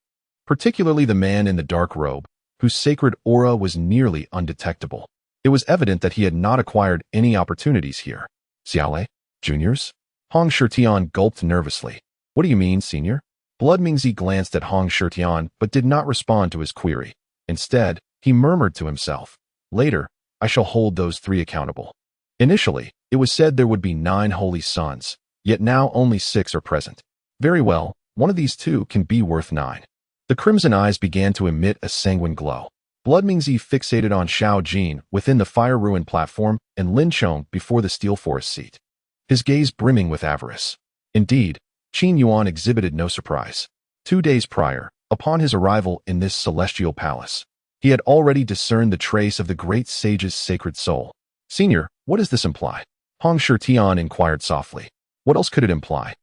Particularly the man in the dark robe, whose sacred aura was nearly undetectable. It was evident that he had not acquired any opportunities here. Xiaolei, juniors? Hong Shirtian gulped nervously. What do you mean, senior? Blood Mingzi glanced at Hong Shirtian but did not respond to his query. Instead, he murmured to himself, later, I shall hold those 3 accountable. Initially, it was said there would be 9 holy sons, yet now only 6 are present. Very well, one of these 2 can be worth 9. The crimson eyes began to emit a sanguine glow. Blood Mingzi fixated on Xiao Jin within the fire ruin platform and Lin Chong before the steel forest seat, his gaze brimming with avarice. Indeed, Qin Yuan exhibited no surprise. 2 days prior, upon his arrival in this celestial palace, he had already discerned the trace of the great sage's sacred soul. Senior, what does this imply? Hong Shirtian inquired softly. What else could it imply?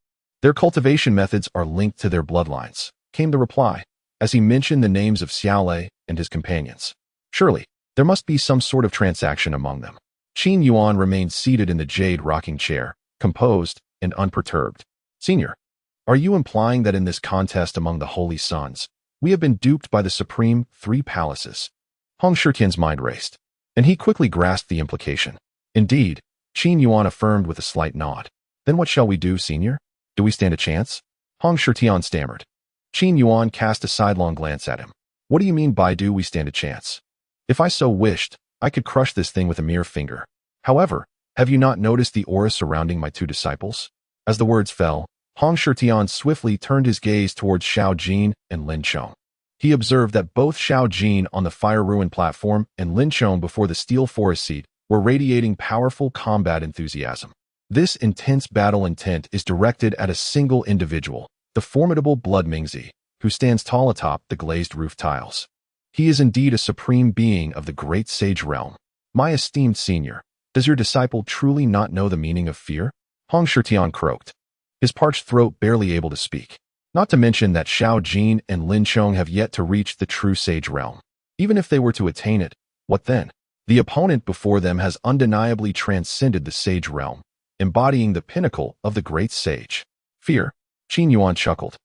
Their cultivation methods are linked to their bloodlines, came the reply, as he mentioned the names of Xiaolei and his companions. Surely, there must be some sort of transaction among them. Qin Yuan remained seated in the jade rocking chair, composed and unperturbed. Senior, are you implying that in this contest among the holy sons, we have been duped by the supreme 3 palaces? Hong Shirtian's mind raced, and he quickly grasped the implication. Indeed, Qin Yuan affirmed with a slight nod. Then what shall we do, senior? Do we stand a chance? Hong Shirtian stammered. Qin Yuan cast a sidelong glance at him. What do you mean by do we stand a chance? If I so wished, I could crush this thing with a mere finger. However, have you not noticed the aura surrounding my 2 disciples? As the words fell, Hong Shirtian swiftly turned his gaze towards Xiao Jin and Lin Chong. He observed that both Xiao Jin on the fire ruin platform and Lin Chong before the steel forest seat were radiating powerful combat enthusiasm. This intense battle intent is directed at a single individual, the formidable Blood Mingzi, who stands tall atop the glazed roof tiles. He is indeed a supreme being of the great sage realm. My esteemed senior, does your disciple truly not know the meaning of fear? Hong Shirtian croaked, his parched throat barely able to speak. Not to mention that Xiao Jin and Lin Chong have yet to reach the true sage realm. Even if they were to attain it, what then? The opponent before them has undeniably transcended the sage realm, embodying the pinnacle of the great sage. Fear? Qin Yuan chuckled.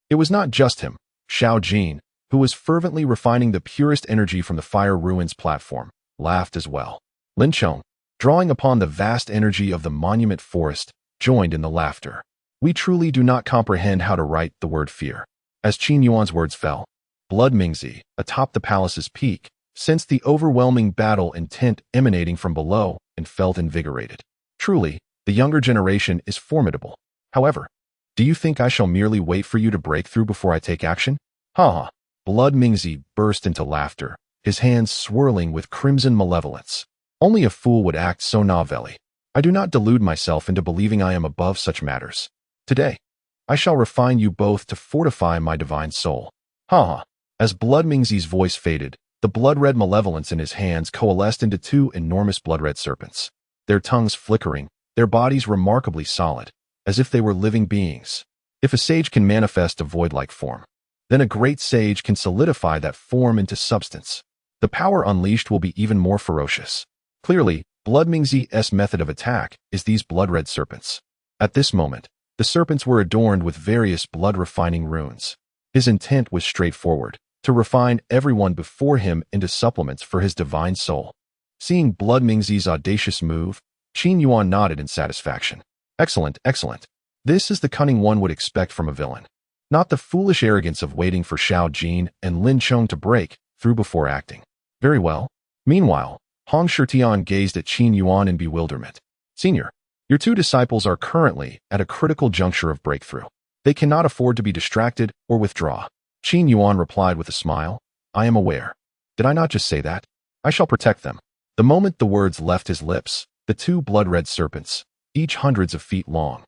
It was not just him, Xiao Jin, who was fervently refining the purest energy from the fire ruins platform, laughed as well. Lin Chong, drawing upon the vast energy of the monument forest, joined in the laughter. We truly do not comprehend how to write the word fear. As Qin Yuan's words fell, Blood Mingzi, atop the palace's peak, sensed the overwhelming battle intent emanating from below and felt invigorated. Truly, the younger generation is formidable. However, do you think I shall merely wait for you to break through before I take action? Ha ha. Blood Mingzi burst into laughter, his hands swirling with crimson malevolence. Only a fool would act so novelly. I do not delude myself into believing I am above such matters. Today, I shall refine you both to fortify my divine soul. Ha ha. As Blood Mingzi's voice faded, the blood-red malevolence in his hands coalesced into 2 enormous blood-red serpents. their tongues flickering, their bodies remarkably solid, as if they were living beings. If a sage can manifest a void-like form, then a great sage can solidify that form into substance. The power unleashed will be even more ferocious. Clearly, Blood Mingzi's method of attack is these blood-red serpents. At this moment, the serpents were adorned with various blood-refining runes. His intent was straightforward, to refine everyone before him into supplements for his divine soul. Seeing Blood Mingzi's audacious move, Qin Yuan nodded in satisfaction. Excellent, excellent. This is the cunning one would expect from a villain. Not the foolish arrogance of waiting for Xiao Jin and Lin Chong to break through before acting. Very well. Meanwhile, Hong Shitian gazed at Qin Yuan in bewilderment. Senior, your two disciples are currently at a critical juncture of breakthrough. They cannot afford to be distracted or withdraw. Qin Yuan replied with a smile. I am aware. Did I not just say that? I shall protect them. The moment the words left his lips, the two blood-red serpents, each hundreds of feet long,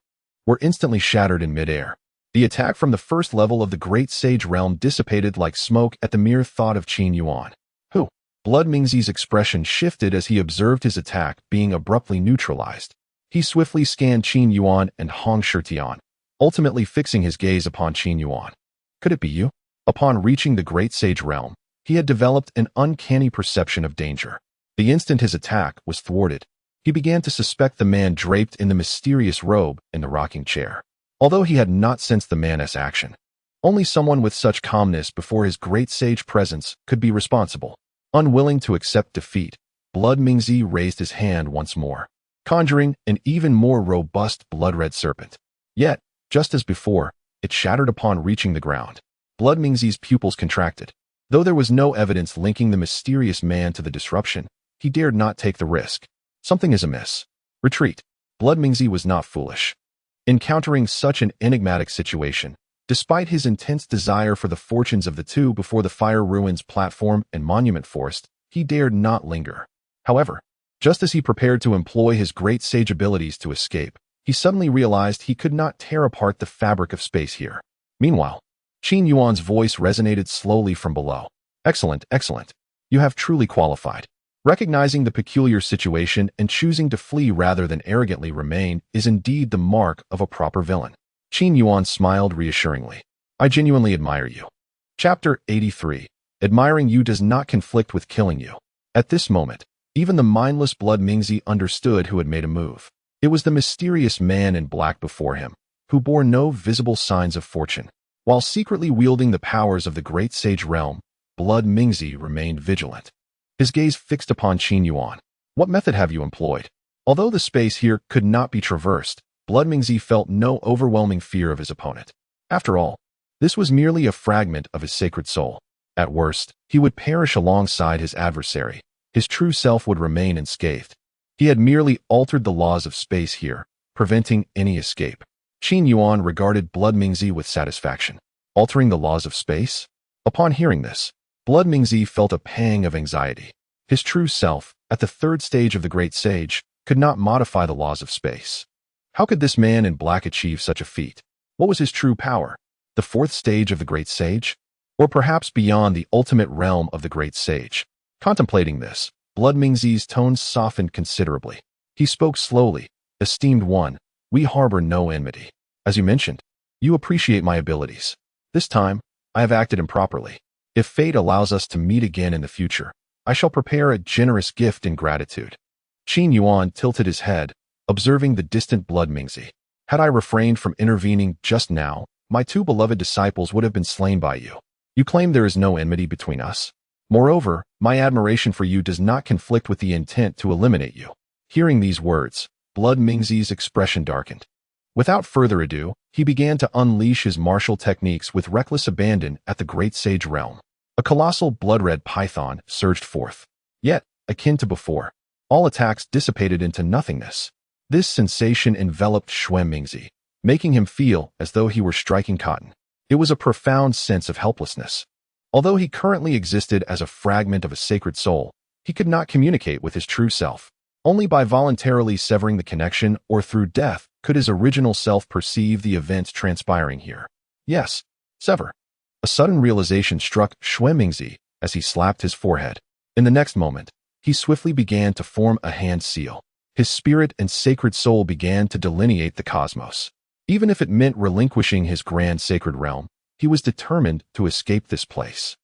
were instantly shattered in midair. The attack from the first level of the Great Sage Realm dissipated like smoke at the mere thought of Qin Yuan. Who? Blood Mingzi's expression shifted as he observed his attack being abruptly neutralized. He swiftly scanned Qin Yuan and Hong Shitian, ultimately fixing his gaze upon Qin Yuan. Could it be you? Upon reaching the Great Sage Realm, he had developed an uncanny perception of danger. The instant his attack was thwarted, he began to suspect the man draped in the mysterious robe in the rocking chair. Although he had not sensed the man's action, only someone with such calmness before his great sage presence could be responsible. Unwilling to accept defeat, Blood Mingzi raised his hand once more, conjuring an even more robust blood-red serpent. Yet, just as before, it shattered upon reaching the ground. Blood Mingzi's pupils contracted. Though there was no evidence linking the mysterious man to the disruption, he dared not take the risk. Something is amiss. Retreat. Blood Mingzi was not foolish. Encountering such an enigmatic situation, despite his intense desire for the fortunes of the two before the Fire Ruins platform and Monument Forest, he dared not linger. However, just as he prepared to employ his great sage abilities to escape, he suddenly realized he could not tear apart the fabric of space here. Meanwhile, Qin Yuan's voice resonated slowly from below. Excellent, excellent. You have truly qualified. Recognizing the peculiar situation and choosing to flee rather than arrogantly remain is indeed the mark of a proper villain. Qin Yuan smiled reassuringly. I genuinely admire you. Chapter 83. Admiring you does not conflict with killing you. At this moment, even the mindless Blood Mingzi understood who had made a move. It was the mysterious man in black before him, who bore no visible signs of fortune. While secretly wielding the powers of the Great Sage Realm, Blood Mingzi remained vigilant. His gaze fixed upon Qin Yuan. What method have you employed? Although the space here could not be traversed, Blood Mingzi felt no overwhelming fear of his opponent. After all, this was merely a fragment of his sacred soul. At worst, he would perish alongside his adversary. His true self would remain unscathed. He had merely altered the laws of space here, preventing any escape. Qin Yuan regarded Blood Mingzi with satisfaction. Altering the laws of space? Upon hearing this, Blood Mingzi felt a pang of anxiety. His true self, at the third stage of the Great Sage, could not modify the laws of space. How could this man in black achieve such a feat? What was his true power? The fourth stage of the Great Sage? Or perhaps beyond the ultimate realm of the Great Sage? Contemplating this, Blood Mingzi's tones softened considerably. He spoke slowly. Esteemed one, we harbor no enmity. As you mentioned, you appreciate my abilities. This time, I have acted improperly. If fate allows us to meet again in the future, I shall prepare a generous gift in gratitude. Qin Yuan tilted his head, observing the distant Blood Mingzi. Had I refrained from intervening just now, my two beloved disciples would have been slain by you. You claim there is no enmity between us. Moreover, my admiration for you does not conflict with the intent to eliminate you. Hearing these words, Blood Mingzi's expression darkened. Without further ado, he began to unleash his martial techniques with reckless abandon at the Great Sage Realm. A colossal blood-red python surged forth. Yet, akin to before, all attacks dissipated into nothingness. This sensation enveloped Shui Mingzi, making him feel as though he were striking cotton. It was a profound sense of helplessness. Although he currently existed as a fragment of a sacred soul, he could not communicate with his true self. Only by voluntarily severing the connection or through death could his original self perceive the events transpiring here. Yes, sever. A sudden realization struck Shui Mingzi as he slapped his forehead. In the next moment, he swiftly began to form a hand seal. His spirit and sacred soul began to delineate the cosmos. Even if it meant relinquishing his grand sacred realm, he was determined to escape this place.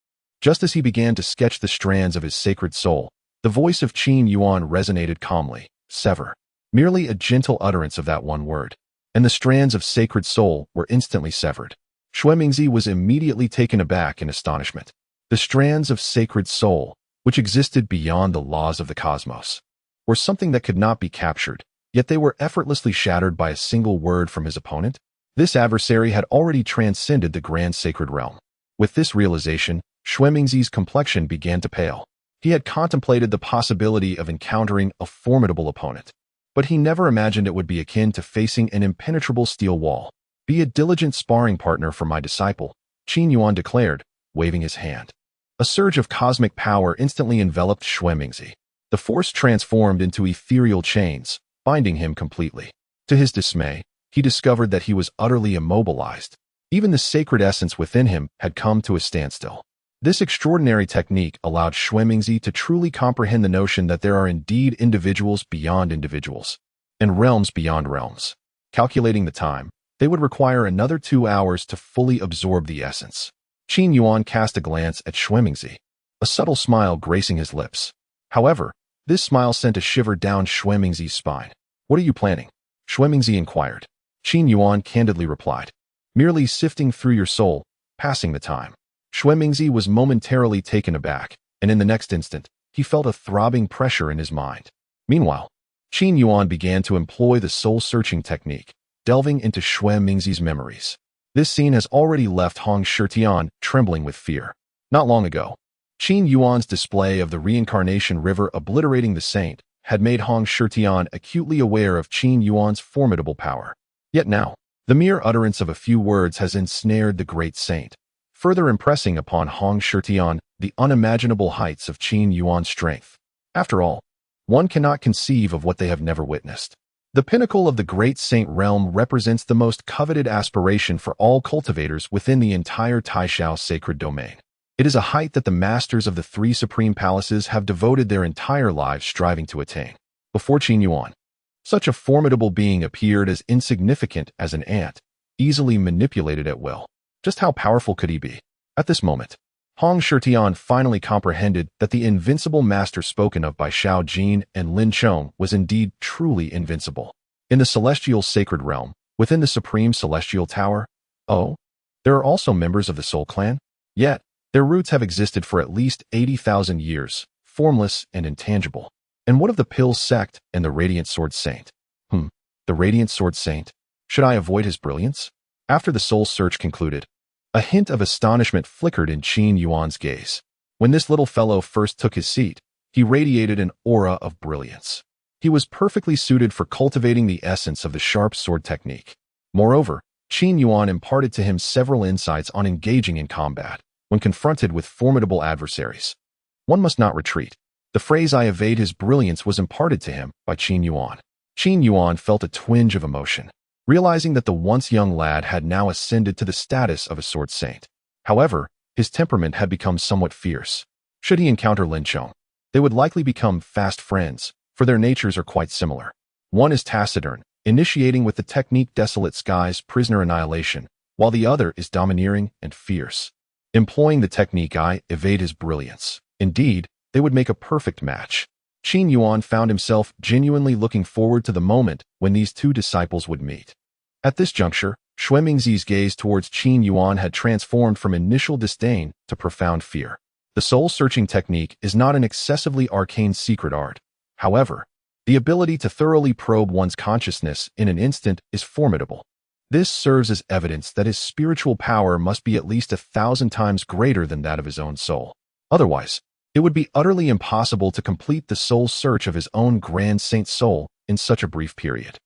Just as he began to sketch the strands of his sacred soul, the voice of Qin Yuan resonated calmly. Sever. Merely a gentle utterance of that one word, and the strands of sacred soul were instantly severed. Xuemingzi was immediately taken aback in astonishment. The strands of sacred soul, which existed beyond the laws of the cosmos, were something that could not be captured, yet they were effortlessly shattered by a single word from his opponent. This adversary had already transcended the grand sacred realm. With this realization, Xuemingzi's complexion began to pale. He had contemplated the possibility of encountering a formidable opponent, but he never imagined it would be akin to facing an impenetrable steel wall. "Be a diligent sparring partner for my disciple," Qin Yuan declared, waving his hand. A surge of cosmic power instantly enveloped Xuemingzi. The force transformed into ethereal chains, binding him completely. To his dismay, he discovered that he was utterly immobilized. Even the sacred essence within him had come to a standstill. This extraordinary technique allowed Xuemingzi to truly comprehend the notion that there are indeed individuals beyond individuals, and realms beyond realms. Calculating the time, they would require another 2 hours to fully absorb the essence. Qin Yuan cast a glance at Xuemingzi, a subtle smile gracing his lips. However, this smile sent a shiver down Xuemingzi's spine. "What are you planning?" Xuemingzi inquired. Qin Yuan candidly replied, "Merely sifting through your soul, passing the time." Xuemingzi was momentarily taken aback, and in the next instant, he felt a throbbing pressure in his mind. Meanwhile, Qin Yuan began to employ the soul-searching technique, delving into Xuemingzi's memories. This scene has already left Hong Shitian trembling with fear. Not long ago, Qin Yuan's display of the reincarnation river obliterating the saint had made Hong Shitian acutely aware of Qin Yuan's formidable power. Yet now, the mere utterance of a few words has ensnared the great saint, further impressing upon Hong Shitian the unimaginable heights of Qin Yuan's strength. After all, one cannot conceive of what they have never witnessed. The pinnacle of the great saint realm represents the most coveted aspiration for all cultivators within the entire Taishao sacred domain. It is a height that the masters of the 3 supreme palaces have devoted their entire lives striving to attain. Before Qin Yuan, such a formidable being appeared as insignificant as an ant, easily manipulated at will. Just how powerful could he be? At this moment, Hong Shitian finally comprehended that the invincible master spoken of by Xiao Jin and Lin Chong was indeed truly invincible. In the celestial sacred realm, within the supreme celestial tower, there are also members of the Soul Clan? Yet, their roots have existed for at least 80,000 years, formless and intangible. And what of the Pupils sect and the Radiant Sword Saint? The Radiant Sword Saint? Should I avoid his brilliance? After the soul search concluded, a hint of astonishment flickered in Qin Yuan's gaze. When this little fellow first took his seat, he radiated an aura of brilliance. He was perfectly suited for cultivating the essence of the sharp sword technique. Moreover, Qin Yuan imparted to him several insights on engaging in combat when confronted with formidable adversaries. One must not retreat. The phrase "I evade his brilliance" was imparted to him by Qin Yuan. Qin Yuan felt a twinge of emotion, realizing that the once young lad had now ascended to the status of a sword saint. However, his temperament had become somewhat fierce. Should he encounter Lin Chong, they would likely become fast friends, for their natures are quite similar. One is taciturn, initiating with the technique Desolate Skies Prisoner Annihilation, while the other is domineering and fierce, employing the technique I evade his brilliance. Indeed, they would make a perfect match. Qin Yuan found himself genuinely looking forward to the moment when these 2 disciples would meet. At this juncture, Xuemingzi's gaze towards Qin Yuan had transformed from initial disdain to profound fear. The soul-searching technique is not an excessively arcane secret art. However, the ability to thoroughly probe one's consciousness in an instant is formidable. This serves as evidence that his spiritual power must be at least 1,000 times greater than that of his own soul. Otherwise, it would be utterly impossible to complete the soul search of his own grand saint soul in such a brief period.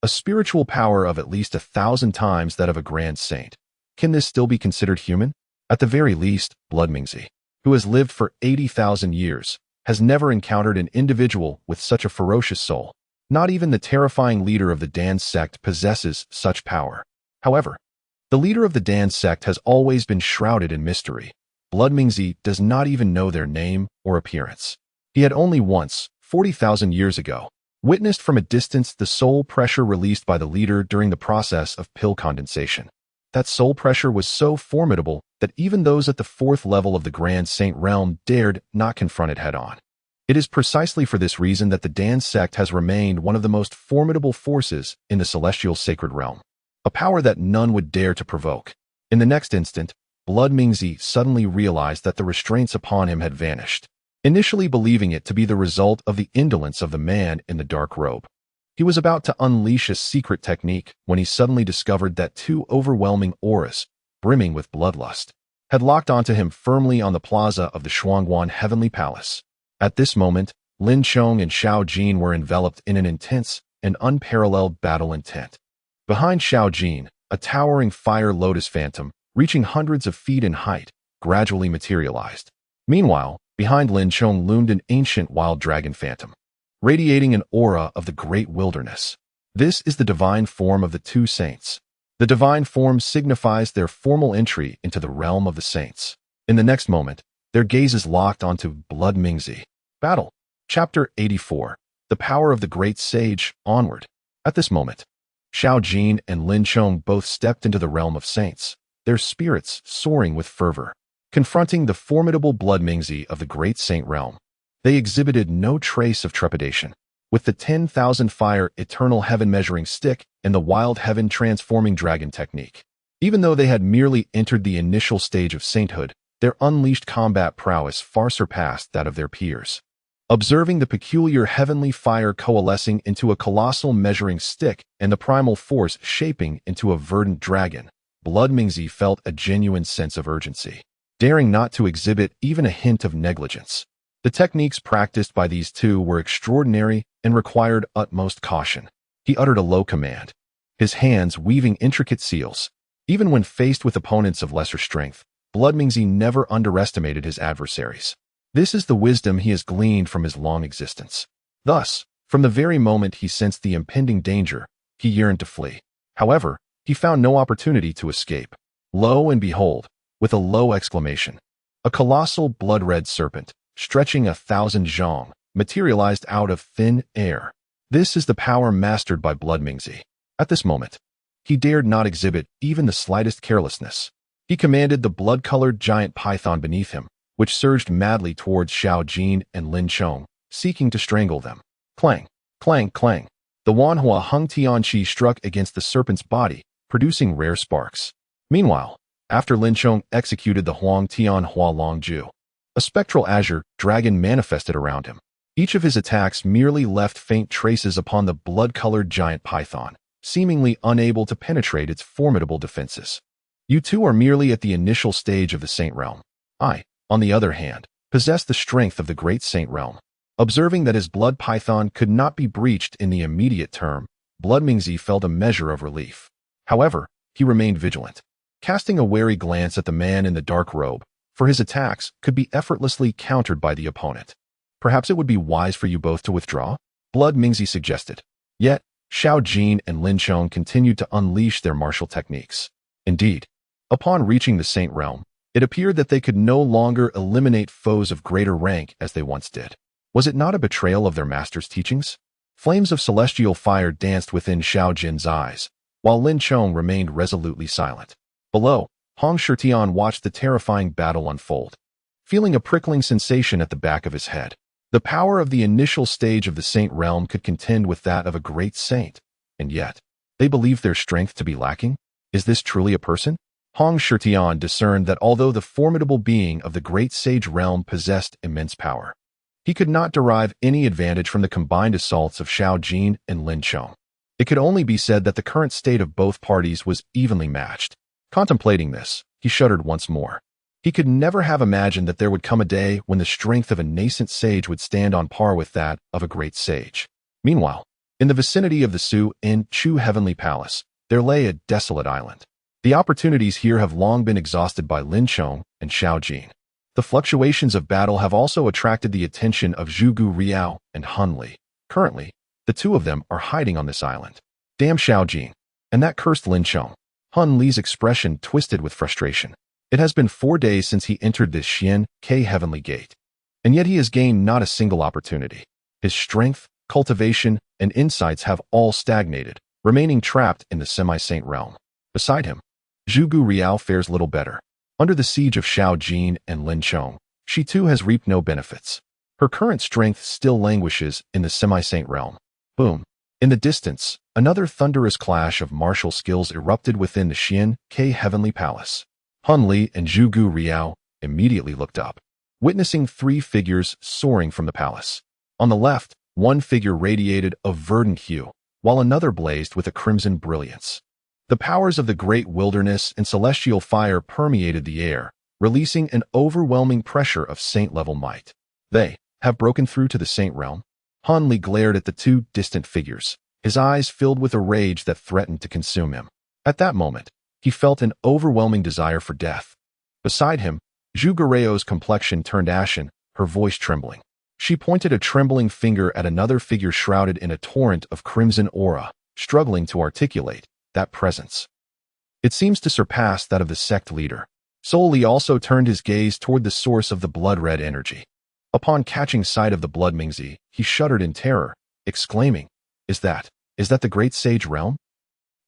A spiritual power of at least 1,000 times that of a grand saint. Can this still be considered human? At the very least, Bloodmingzi, who has lived for 80,000 years, has never encountered an individual with such a ferocious soul. Not even the terrifying leader of the Dan sect possesses such power. However, the leader of the Dan sect has always been shrouded in mystery. Bloodmingzi does not even know their name or appearance. He had only once, 40,000 years ago, witnessed from a distance the soul pressure released by the leader during the process of pill condensation. That soul pressure was so formidable that even those at the fourth level of the Grand Saint realm dared not confront it head-on. It is precisely for this reason that the Dan sect has remained one of the most formidable forces in the celestial sacred realm, a power that none would dare to provoke. In the next instant, Blood Mingzi suddenly realized that the restraints upon him had vanished, initially believing it to be the result of the indolence of the man in the dark robe. He was about to unleash a secret technique when he suddenly discovered that two overwhelming auras, brimming with bloodlust, had locked onto him firmly on the plaza of the Shuangguan Heavenly Palace. At this moment, Lin Chong and Xiao Jin were enveloped in an intense and unparalleled battle intent. Behind Xiao Jin, a towering fire lotus phantom, reaching hundreds of feet in height, gradually materialized. Meanwhile, behind Lin Chong loomed an ancient wild dragon phantom, radiating an aura of the great wilderness. This is the divine form of the two saints. The divine form signifies their formal entry into the realm of the saints. In the next moment, their gazes locked onto Blood Mingzi. Battle. Chapter 84. The Power of the Great Sage, Onward. At this moment, Xiao Jin and Lin Chong both stepped into the realm of saints, their spirits soaring with fervor. Confronting the formidable Blood Mingzi of the Great Saint realm, they exhibited no trace of trepidation. With the 10,000 fire eternal heaven measuring stick and the wild heaven transforming dragon technique. Even though they had merely entered the initial stage of sainthood, their unleashed combat prowess far surpassed that of their peers. Observing the peculiar heavenly fire coalescing into a colossal measuring stick and the primal force shaping into a verdant dragon, Blood Mingzi felt a genuine sense of urgency, daring not to exhibit even a hint of negligence. The techniques practiced by these two were extraordinary and required utmost caution. He uttered a low command, his hands weaving intricate seals. Even when faced with opponents of lesser strength, Blood Mingzi never underestimated his adversaries. This is the wisdom he has gleaned from his long existence. Thus, from the very moment he sensed the impending danger, he yearned to flee. However, he found no opportunity to escape. Lo and behold, with a low exclamation, a colossal blood-red serpent, stretching 1,000 zhong, materialized out of thin air. This is the power mastered by Blood Mingzi. At this moment, he dared not exhibit even the slightest carelessness. He commanded the blood-colored giant python beneath him, which surged madly towards Xiao Jin and Lin Chong, seeking to strangle them. Clang, clang, clang. The Wanhua Hung Tianqi struck against the serpent's body, producing rare sparks. Meanwhile, after Lin Chong executed the Huang Tian Hua Long Ju, a spectral azure dragon manifested around him. Each of his attacks merely left faint traces upon the blood-colored giant python, seemingly unable to penetrate its formidable defenses. You two are merely at the initial stage of the Saint realm. I, on the other hand, possess the strength of the Great Saint realm. Observing that his blood python could not be breached in the immediate term, Blood Mingzi felt a measure of relief. However, he remained vigilant, casting a wary glance at the man in the dark robe, for his attacks could be effortlessly countered by the opponent. Perhaps it would be wise for you both to withdraw? Blood Mingzi suggested. Yet, Xiao Jin and Lin Chong continued to unleash their martial techniques. Indeed, upon reaching the Saint realm, it appeared that they could no longer eliminate foes of greater rank as they once did. Was it not a betrayal of their master's teachings? Flames of celestial fire danced within Xiao Jin's eyes, while Lin Chong remained resolutely silent. Below, Hong Shitian watched the terrifying battle unfold, feeling a prickling sensation at the back of his head. The power of the initial stage of the Saint realm could contend with that of a great saint, and yet, they believed their strength to be lacking? Is this truly a person? Hong Shitian discerned that although the formidable being of the great sage realm possessed immense power, he could not derive any advantage from the combined assaults of Xiao Jin and Lin Chong. It could only be said that the current state of both parties was evenly matched. Contemplating this, he shuddered once more. He could never have imagined that there would come a day when the strength of a nascent sage would stand on par with that of a great sage. Meanwhile, in the vicinity of the Su in Chu Heavenly Palace, there lay a desolate island. The opportunities here have long been exhausted by Lin Chong and Xiao Jin. The fluctuations of battle have also attracted the attention of Zhugu Riao and Hun Li. Currently, the two of them are hiding on this island. Damn Xiao Jin. And that cursed Lin Chong. Hun Li's expression twisted with frustration. It has been 4 days since he entered this Xian K Heavenly Gate, and yet he has gained not a single opportunity. His strength, cultivation, and insights have all stagnated, remaining trapped in the semi-saint realm. Beside him, Zhugu Riao fares little better. Under the siege of Xiao Jin and Lin Chong, she too has reaped no benefits. Her current strength still languishes in the semi-saint realm. Boom. In the distance, another thunderous clash of martial skills erupted within the Qin Yuan Heavenly Palace. Han Li and Zhugu Riao immediately looked up, witnessing three figures soaring from the palace. On the left, one figure radiated a verdant hue, while another blazed with a crimson brilliance. The powers of the great wilderness and celestial fire permeated the air, releasing an overwhelming pressure of saint-level might. They have broken through to the saint realm. Han Li glared at the two distant figures, his eyes filled with a rage that threatened to consume him. At that moment, he felt an overwhelming desire for death. Beside him, Zhugu Riao's complexion turned ashen, her voice trembling. She pointed a trembling finger at another figure shrouded in a torrent of crimson aura, struggling to articulate that presence. It seems to surpass that of the sect leader. Sol Li also turned his gaze toward the source of the blood-red energy. Upon catching sight of the blood Mingzi, he shuddered in terror, exclaiming, Is that the great sage realm?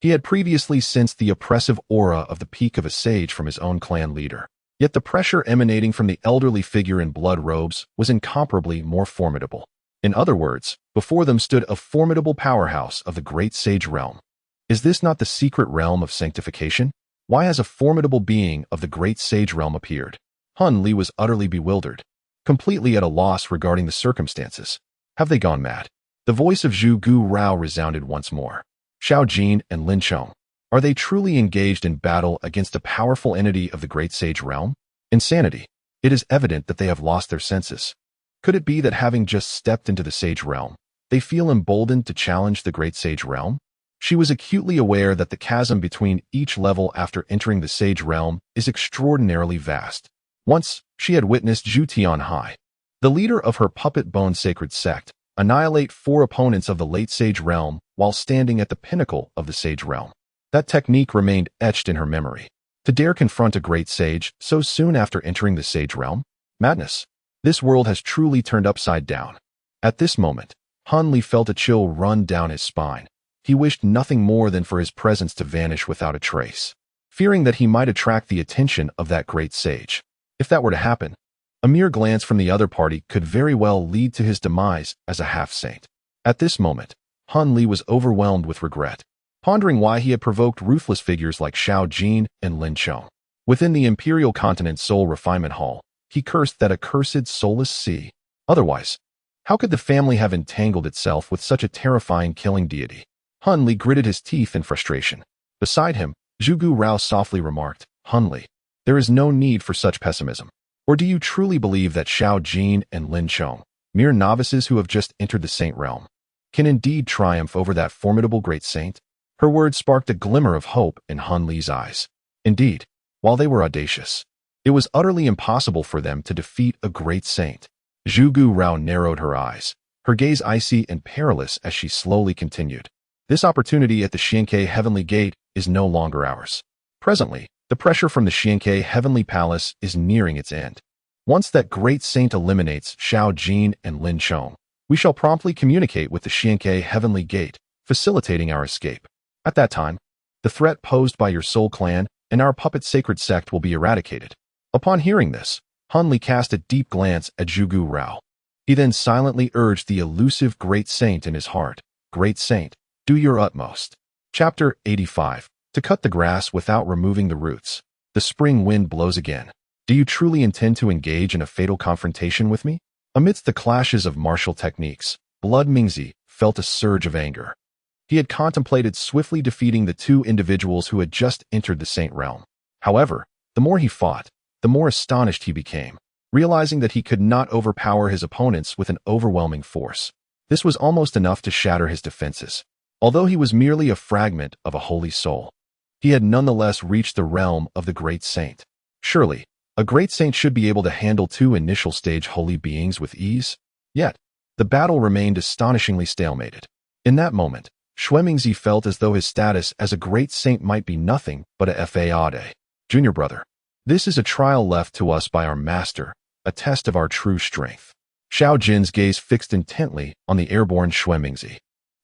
He had previously sensed the oppressive aura of the peak of a sage from his own clan leader. Yet the pressure emanating from the elderly figure in blood robes was incomparably more formidable. In other words, before them stood a formidable powerhouse of the great sage realm. Is this not the secret realm of sanctification? Why has a formidable being of the great sage realm appeared? Han Li was utterly bewildered, completely at a loss regarding the circumstances. Have they gone mad? The voice of Zhugu Riao resounded once more. Xiao Jin and Lin Chong, are they truly engaged in battle against a powerful entity of the great sage realm? Insanity. It is evident that they have lost their senses. Could it be that having just stepped into the sage realm, they feel emboldened to challenge the great sage realm? She was acutely aware that the chasm between each level after entering the sage realm is extraordinarily vast. Once, she had witnessed Zhu Tianhai, the leader of her puppet bone sacred sect, annihilate 4 opponents of the late sage realm while standing at the pinnacle of the sage realm. That technique remained etched in her memory. To dare confront a great sage so soon after entering the sage realm? Madness. This world has truly turned upside down. At this moment, Han Li felt a chill run down his spine. He wished nothing more than for his presence to vanish without a trace, fearing that he might attract the attention of that great sage. If that were to happen, a mere glance from the other party could very well lead to his demise as a half-saint. At this moment, Han Li was overwhelmed with regret, pondering why he had provoked ruthless figures like Xiao Jin and Lin Chong. Within the Imperial Continent Soul Refinement Hall, he cursed that accursed soulless sea. Otherwise, how could the family have entangled itself with such a terrifying killing deity? Han Li gritted his teeth in frustration. Beside him, Zhugu Riao softly remarked, Han Li, there is no need for such pessimism. Or do you truly believe that Xiao Jin and Lin Chong, mere novices who have just entered the saint realm, can indeed triumph over that formidable great saint? Her words sparked a glimmer of hope in Han Li's eyes. Indeed, while they were audacious, it was utterly impossible for them to defeat a great saint. Zhugu Riao narrowed her eyes, her gaze icy and perilous as she slowly continued. This opportunity at the Qin Yuan Heavenly Gate is no longer ours. Presently, the pressure from the Qin Yuan Heavenly Palace is nearing its end. Once that great saint eliminates Xiao Jin and Lin Chong, we shall promptly communicate with the Qin Yuan Heavenly Gate, facilitating our escape. At that time, the threat posed by your soul clan and our puppet sacred sect will be eradicated. Upon hearing this, Han Li cast a deep glance at Zhugu Riao. He then silently urged the elusive great saint in his heart, Great saint, do your utmost. Chapter 85. To cut the grass without removing the roots. The spring wind blows again. Do you truly intend to engage in a fatal confrontation with me? Amidst the clashes of martial techniques, Blood Mingzi felt a surge of anger. He had contemplated swiftly defeating the 2 individuals who had just entered the saint realm. However, the more he fought, the more astonished he became, realizing that he could not overpower his opponents with an overwhelming force. This was almost enough to shatter his defenses. Although he was merely a fragment of a holy soul, he had nonetheless reached the realm of the great saint. Surely, a great saint should be able to handle 2 initial stage holy beings with ease. Yet, the battle remained astonishingly stalemated. In that moment, Mingzi felt as though his status as a great saint might be nothing but a fade. Junior brother, this is a trial left to us by our master, a test of our true strength. Xiao Jin's gaze fixed intently on the airborne Xuemingzi.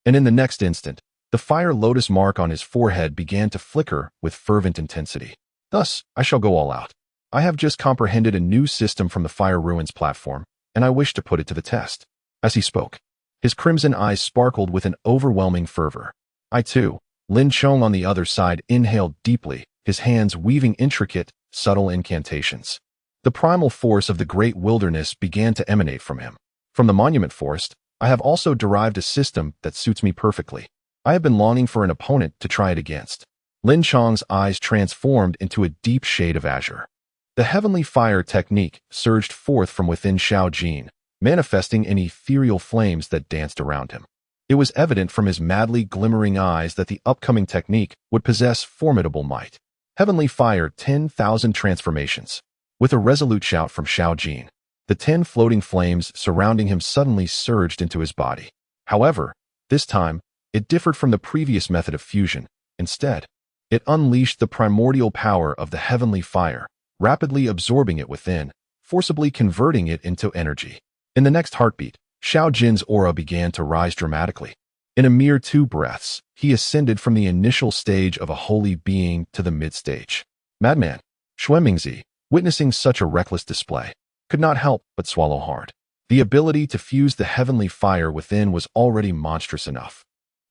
And in the next instant, the fire lotus mark on his forehead began to flicker with fervent intensity. Thus, I shall go all out. I have just comprehended a new system from the Fire Ruins platform, and I wish to put it to the test. As he spoke, his crimson eyes sparkled with an overwhelming fervor. I too, Lin Chong on the other side, inhaled deeply, his hands weaving intricate, subtle incantations. The primal force of the great wilderness began to emanate from him. From the monument forest, I have also derived a system that suits me perfectly. I have been longing for an opponent to try it against. Lin Chong's eyes transformed into a deep shade of azure. The heavenly fire technique surged forth from within Xiao Jin, manifesting in ethereal flames that danced around him. It was evident from his madly glimmering eyes that the upcoming technique would possess formidable might. Heavenly fire 10,000 transformations. With a resolute shout from Xiao Jin, the 10 floating flames surrounding him suddenly surged into his body. However, this time, it differed from the previous method of fusion. Instead, it unleashed the primordial power of the heavenly fire, rapidly absorbing it within, forcibly converting it into energy. In the next heartbeat, Xiao Jin's aura began to rise dramatically. In a mere 2 breaths, he ascended from the initial stage of a holy being to the mid-stage. Madman, Xuemingzi, witnessing such a reckless display, could not help but swallow hard. The ability to fuse the heavenly fire within was already monstrous enough.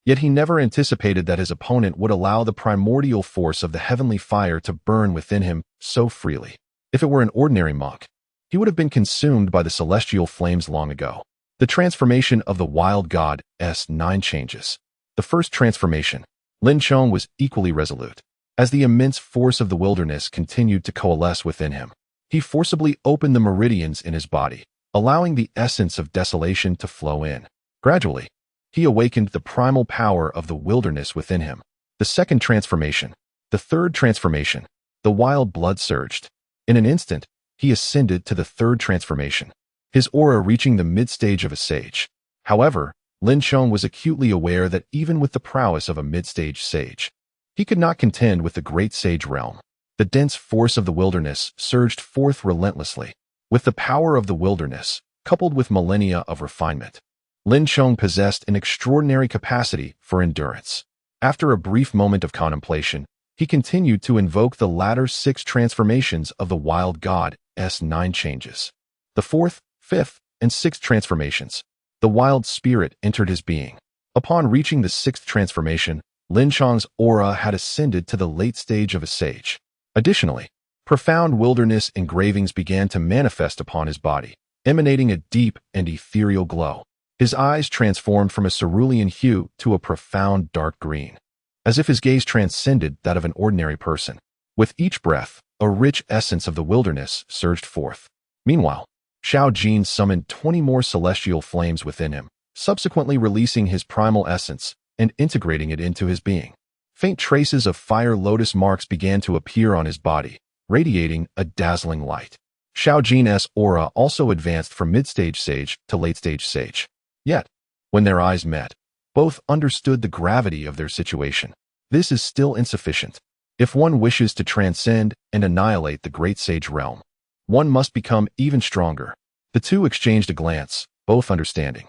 Yet he never anticipated that his opponent would allow the primordial force of the heavenly fire to burn within him so freely. If it were an ordinary monk, he would have been consumed by the celestial flames long ago. The transformation of the wild god S9 changes. The first transformation, Lin Chong was equally resolute. As the immense force of the wilderness continued to coalesce within him, he forcibly opened the meridians in his body, allowing the essence of desolation to flow in. Gradually, he awakened the primal power of the wilderness within him. The second transformation, the third transformation, the wild blood surged. In an instant, he ascended to the third transformation, his aura reaching the mid-stage of a sage. However, Lin Chong was acutely aware that even with the prowess of a mid-stage sage, he could not contend with the great sage realm. The dense force of the wilderness surged forth relentlessly. With the power of the wilderness, coupled with millennia of refinement, Lin Chong possessed an extraordinary capacity for endurance. After a brief moment of contemplation, he continued to invoke the latter 6 transformations of the wild god S9 changes. The 4th, 5th, and 6th transformations, the wild spirit entered his being. Upon reaching the 6th transformation, Lin Chong's aura had ascended to the late stage of a sage. Additionally, profound wilderness engravings began to manifest upon his body, emanating a deep and ethereal glow. His eyes transformed from a cerulean hue to a profound dark green, as if his gaze transcended that of an ordinary person. With each breath, a rich essence of the wilderness surged forth. Meanwhile, Xiao Jin summoned 20 more celestial flames within him, subsequently releasing his primal essence and integrating it into his being. Faint traces of fire lotus marks began to appear on his body, radiating a dazzling light. Xiao Jin's aura also advanced from mid-stage sage to late-stage sage. Yet, when their eyes met, both understood the gravity of their situation. This is still insufficient. If one wishes to transcend and annihilate the great sage realm, one must become even stronger. The two exchanged a glance, both understanding.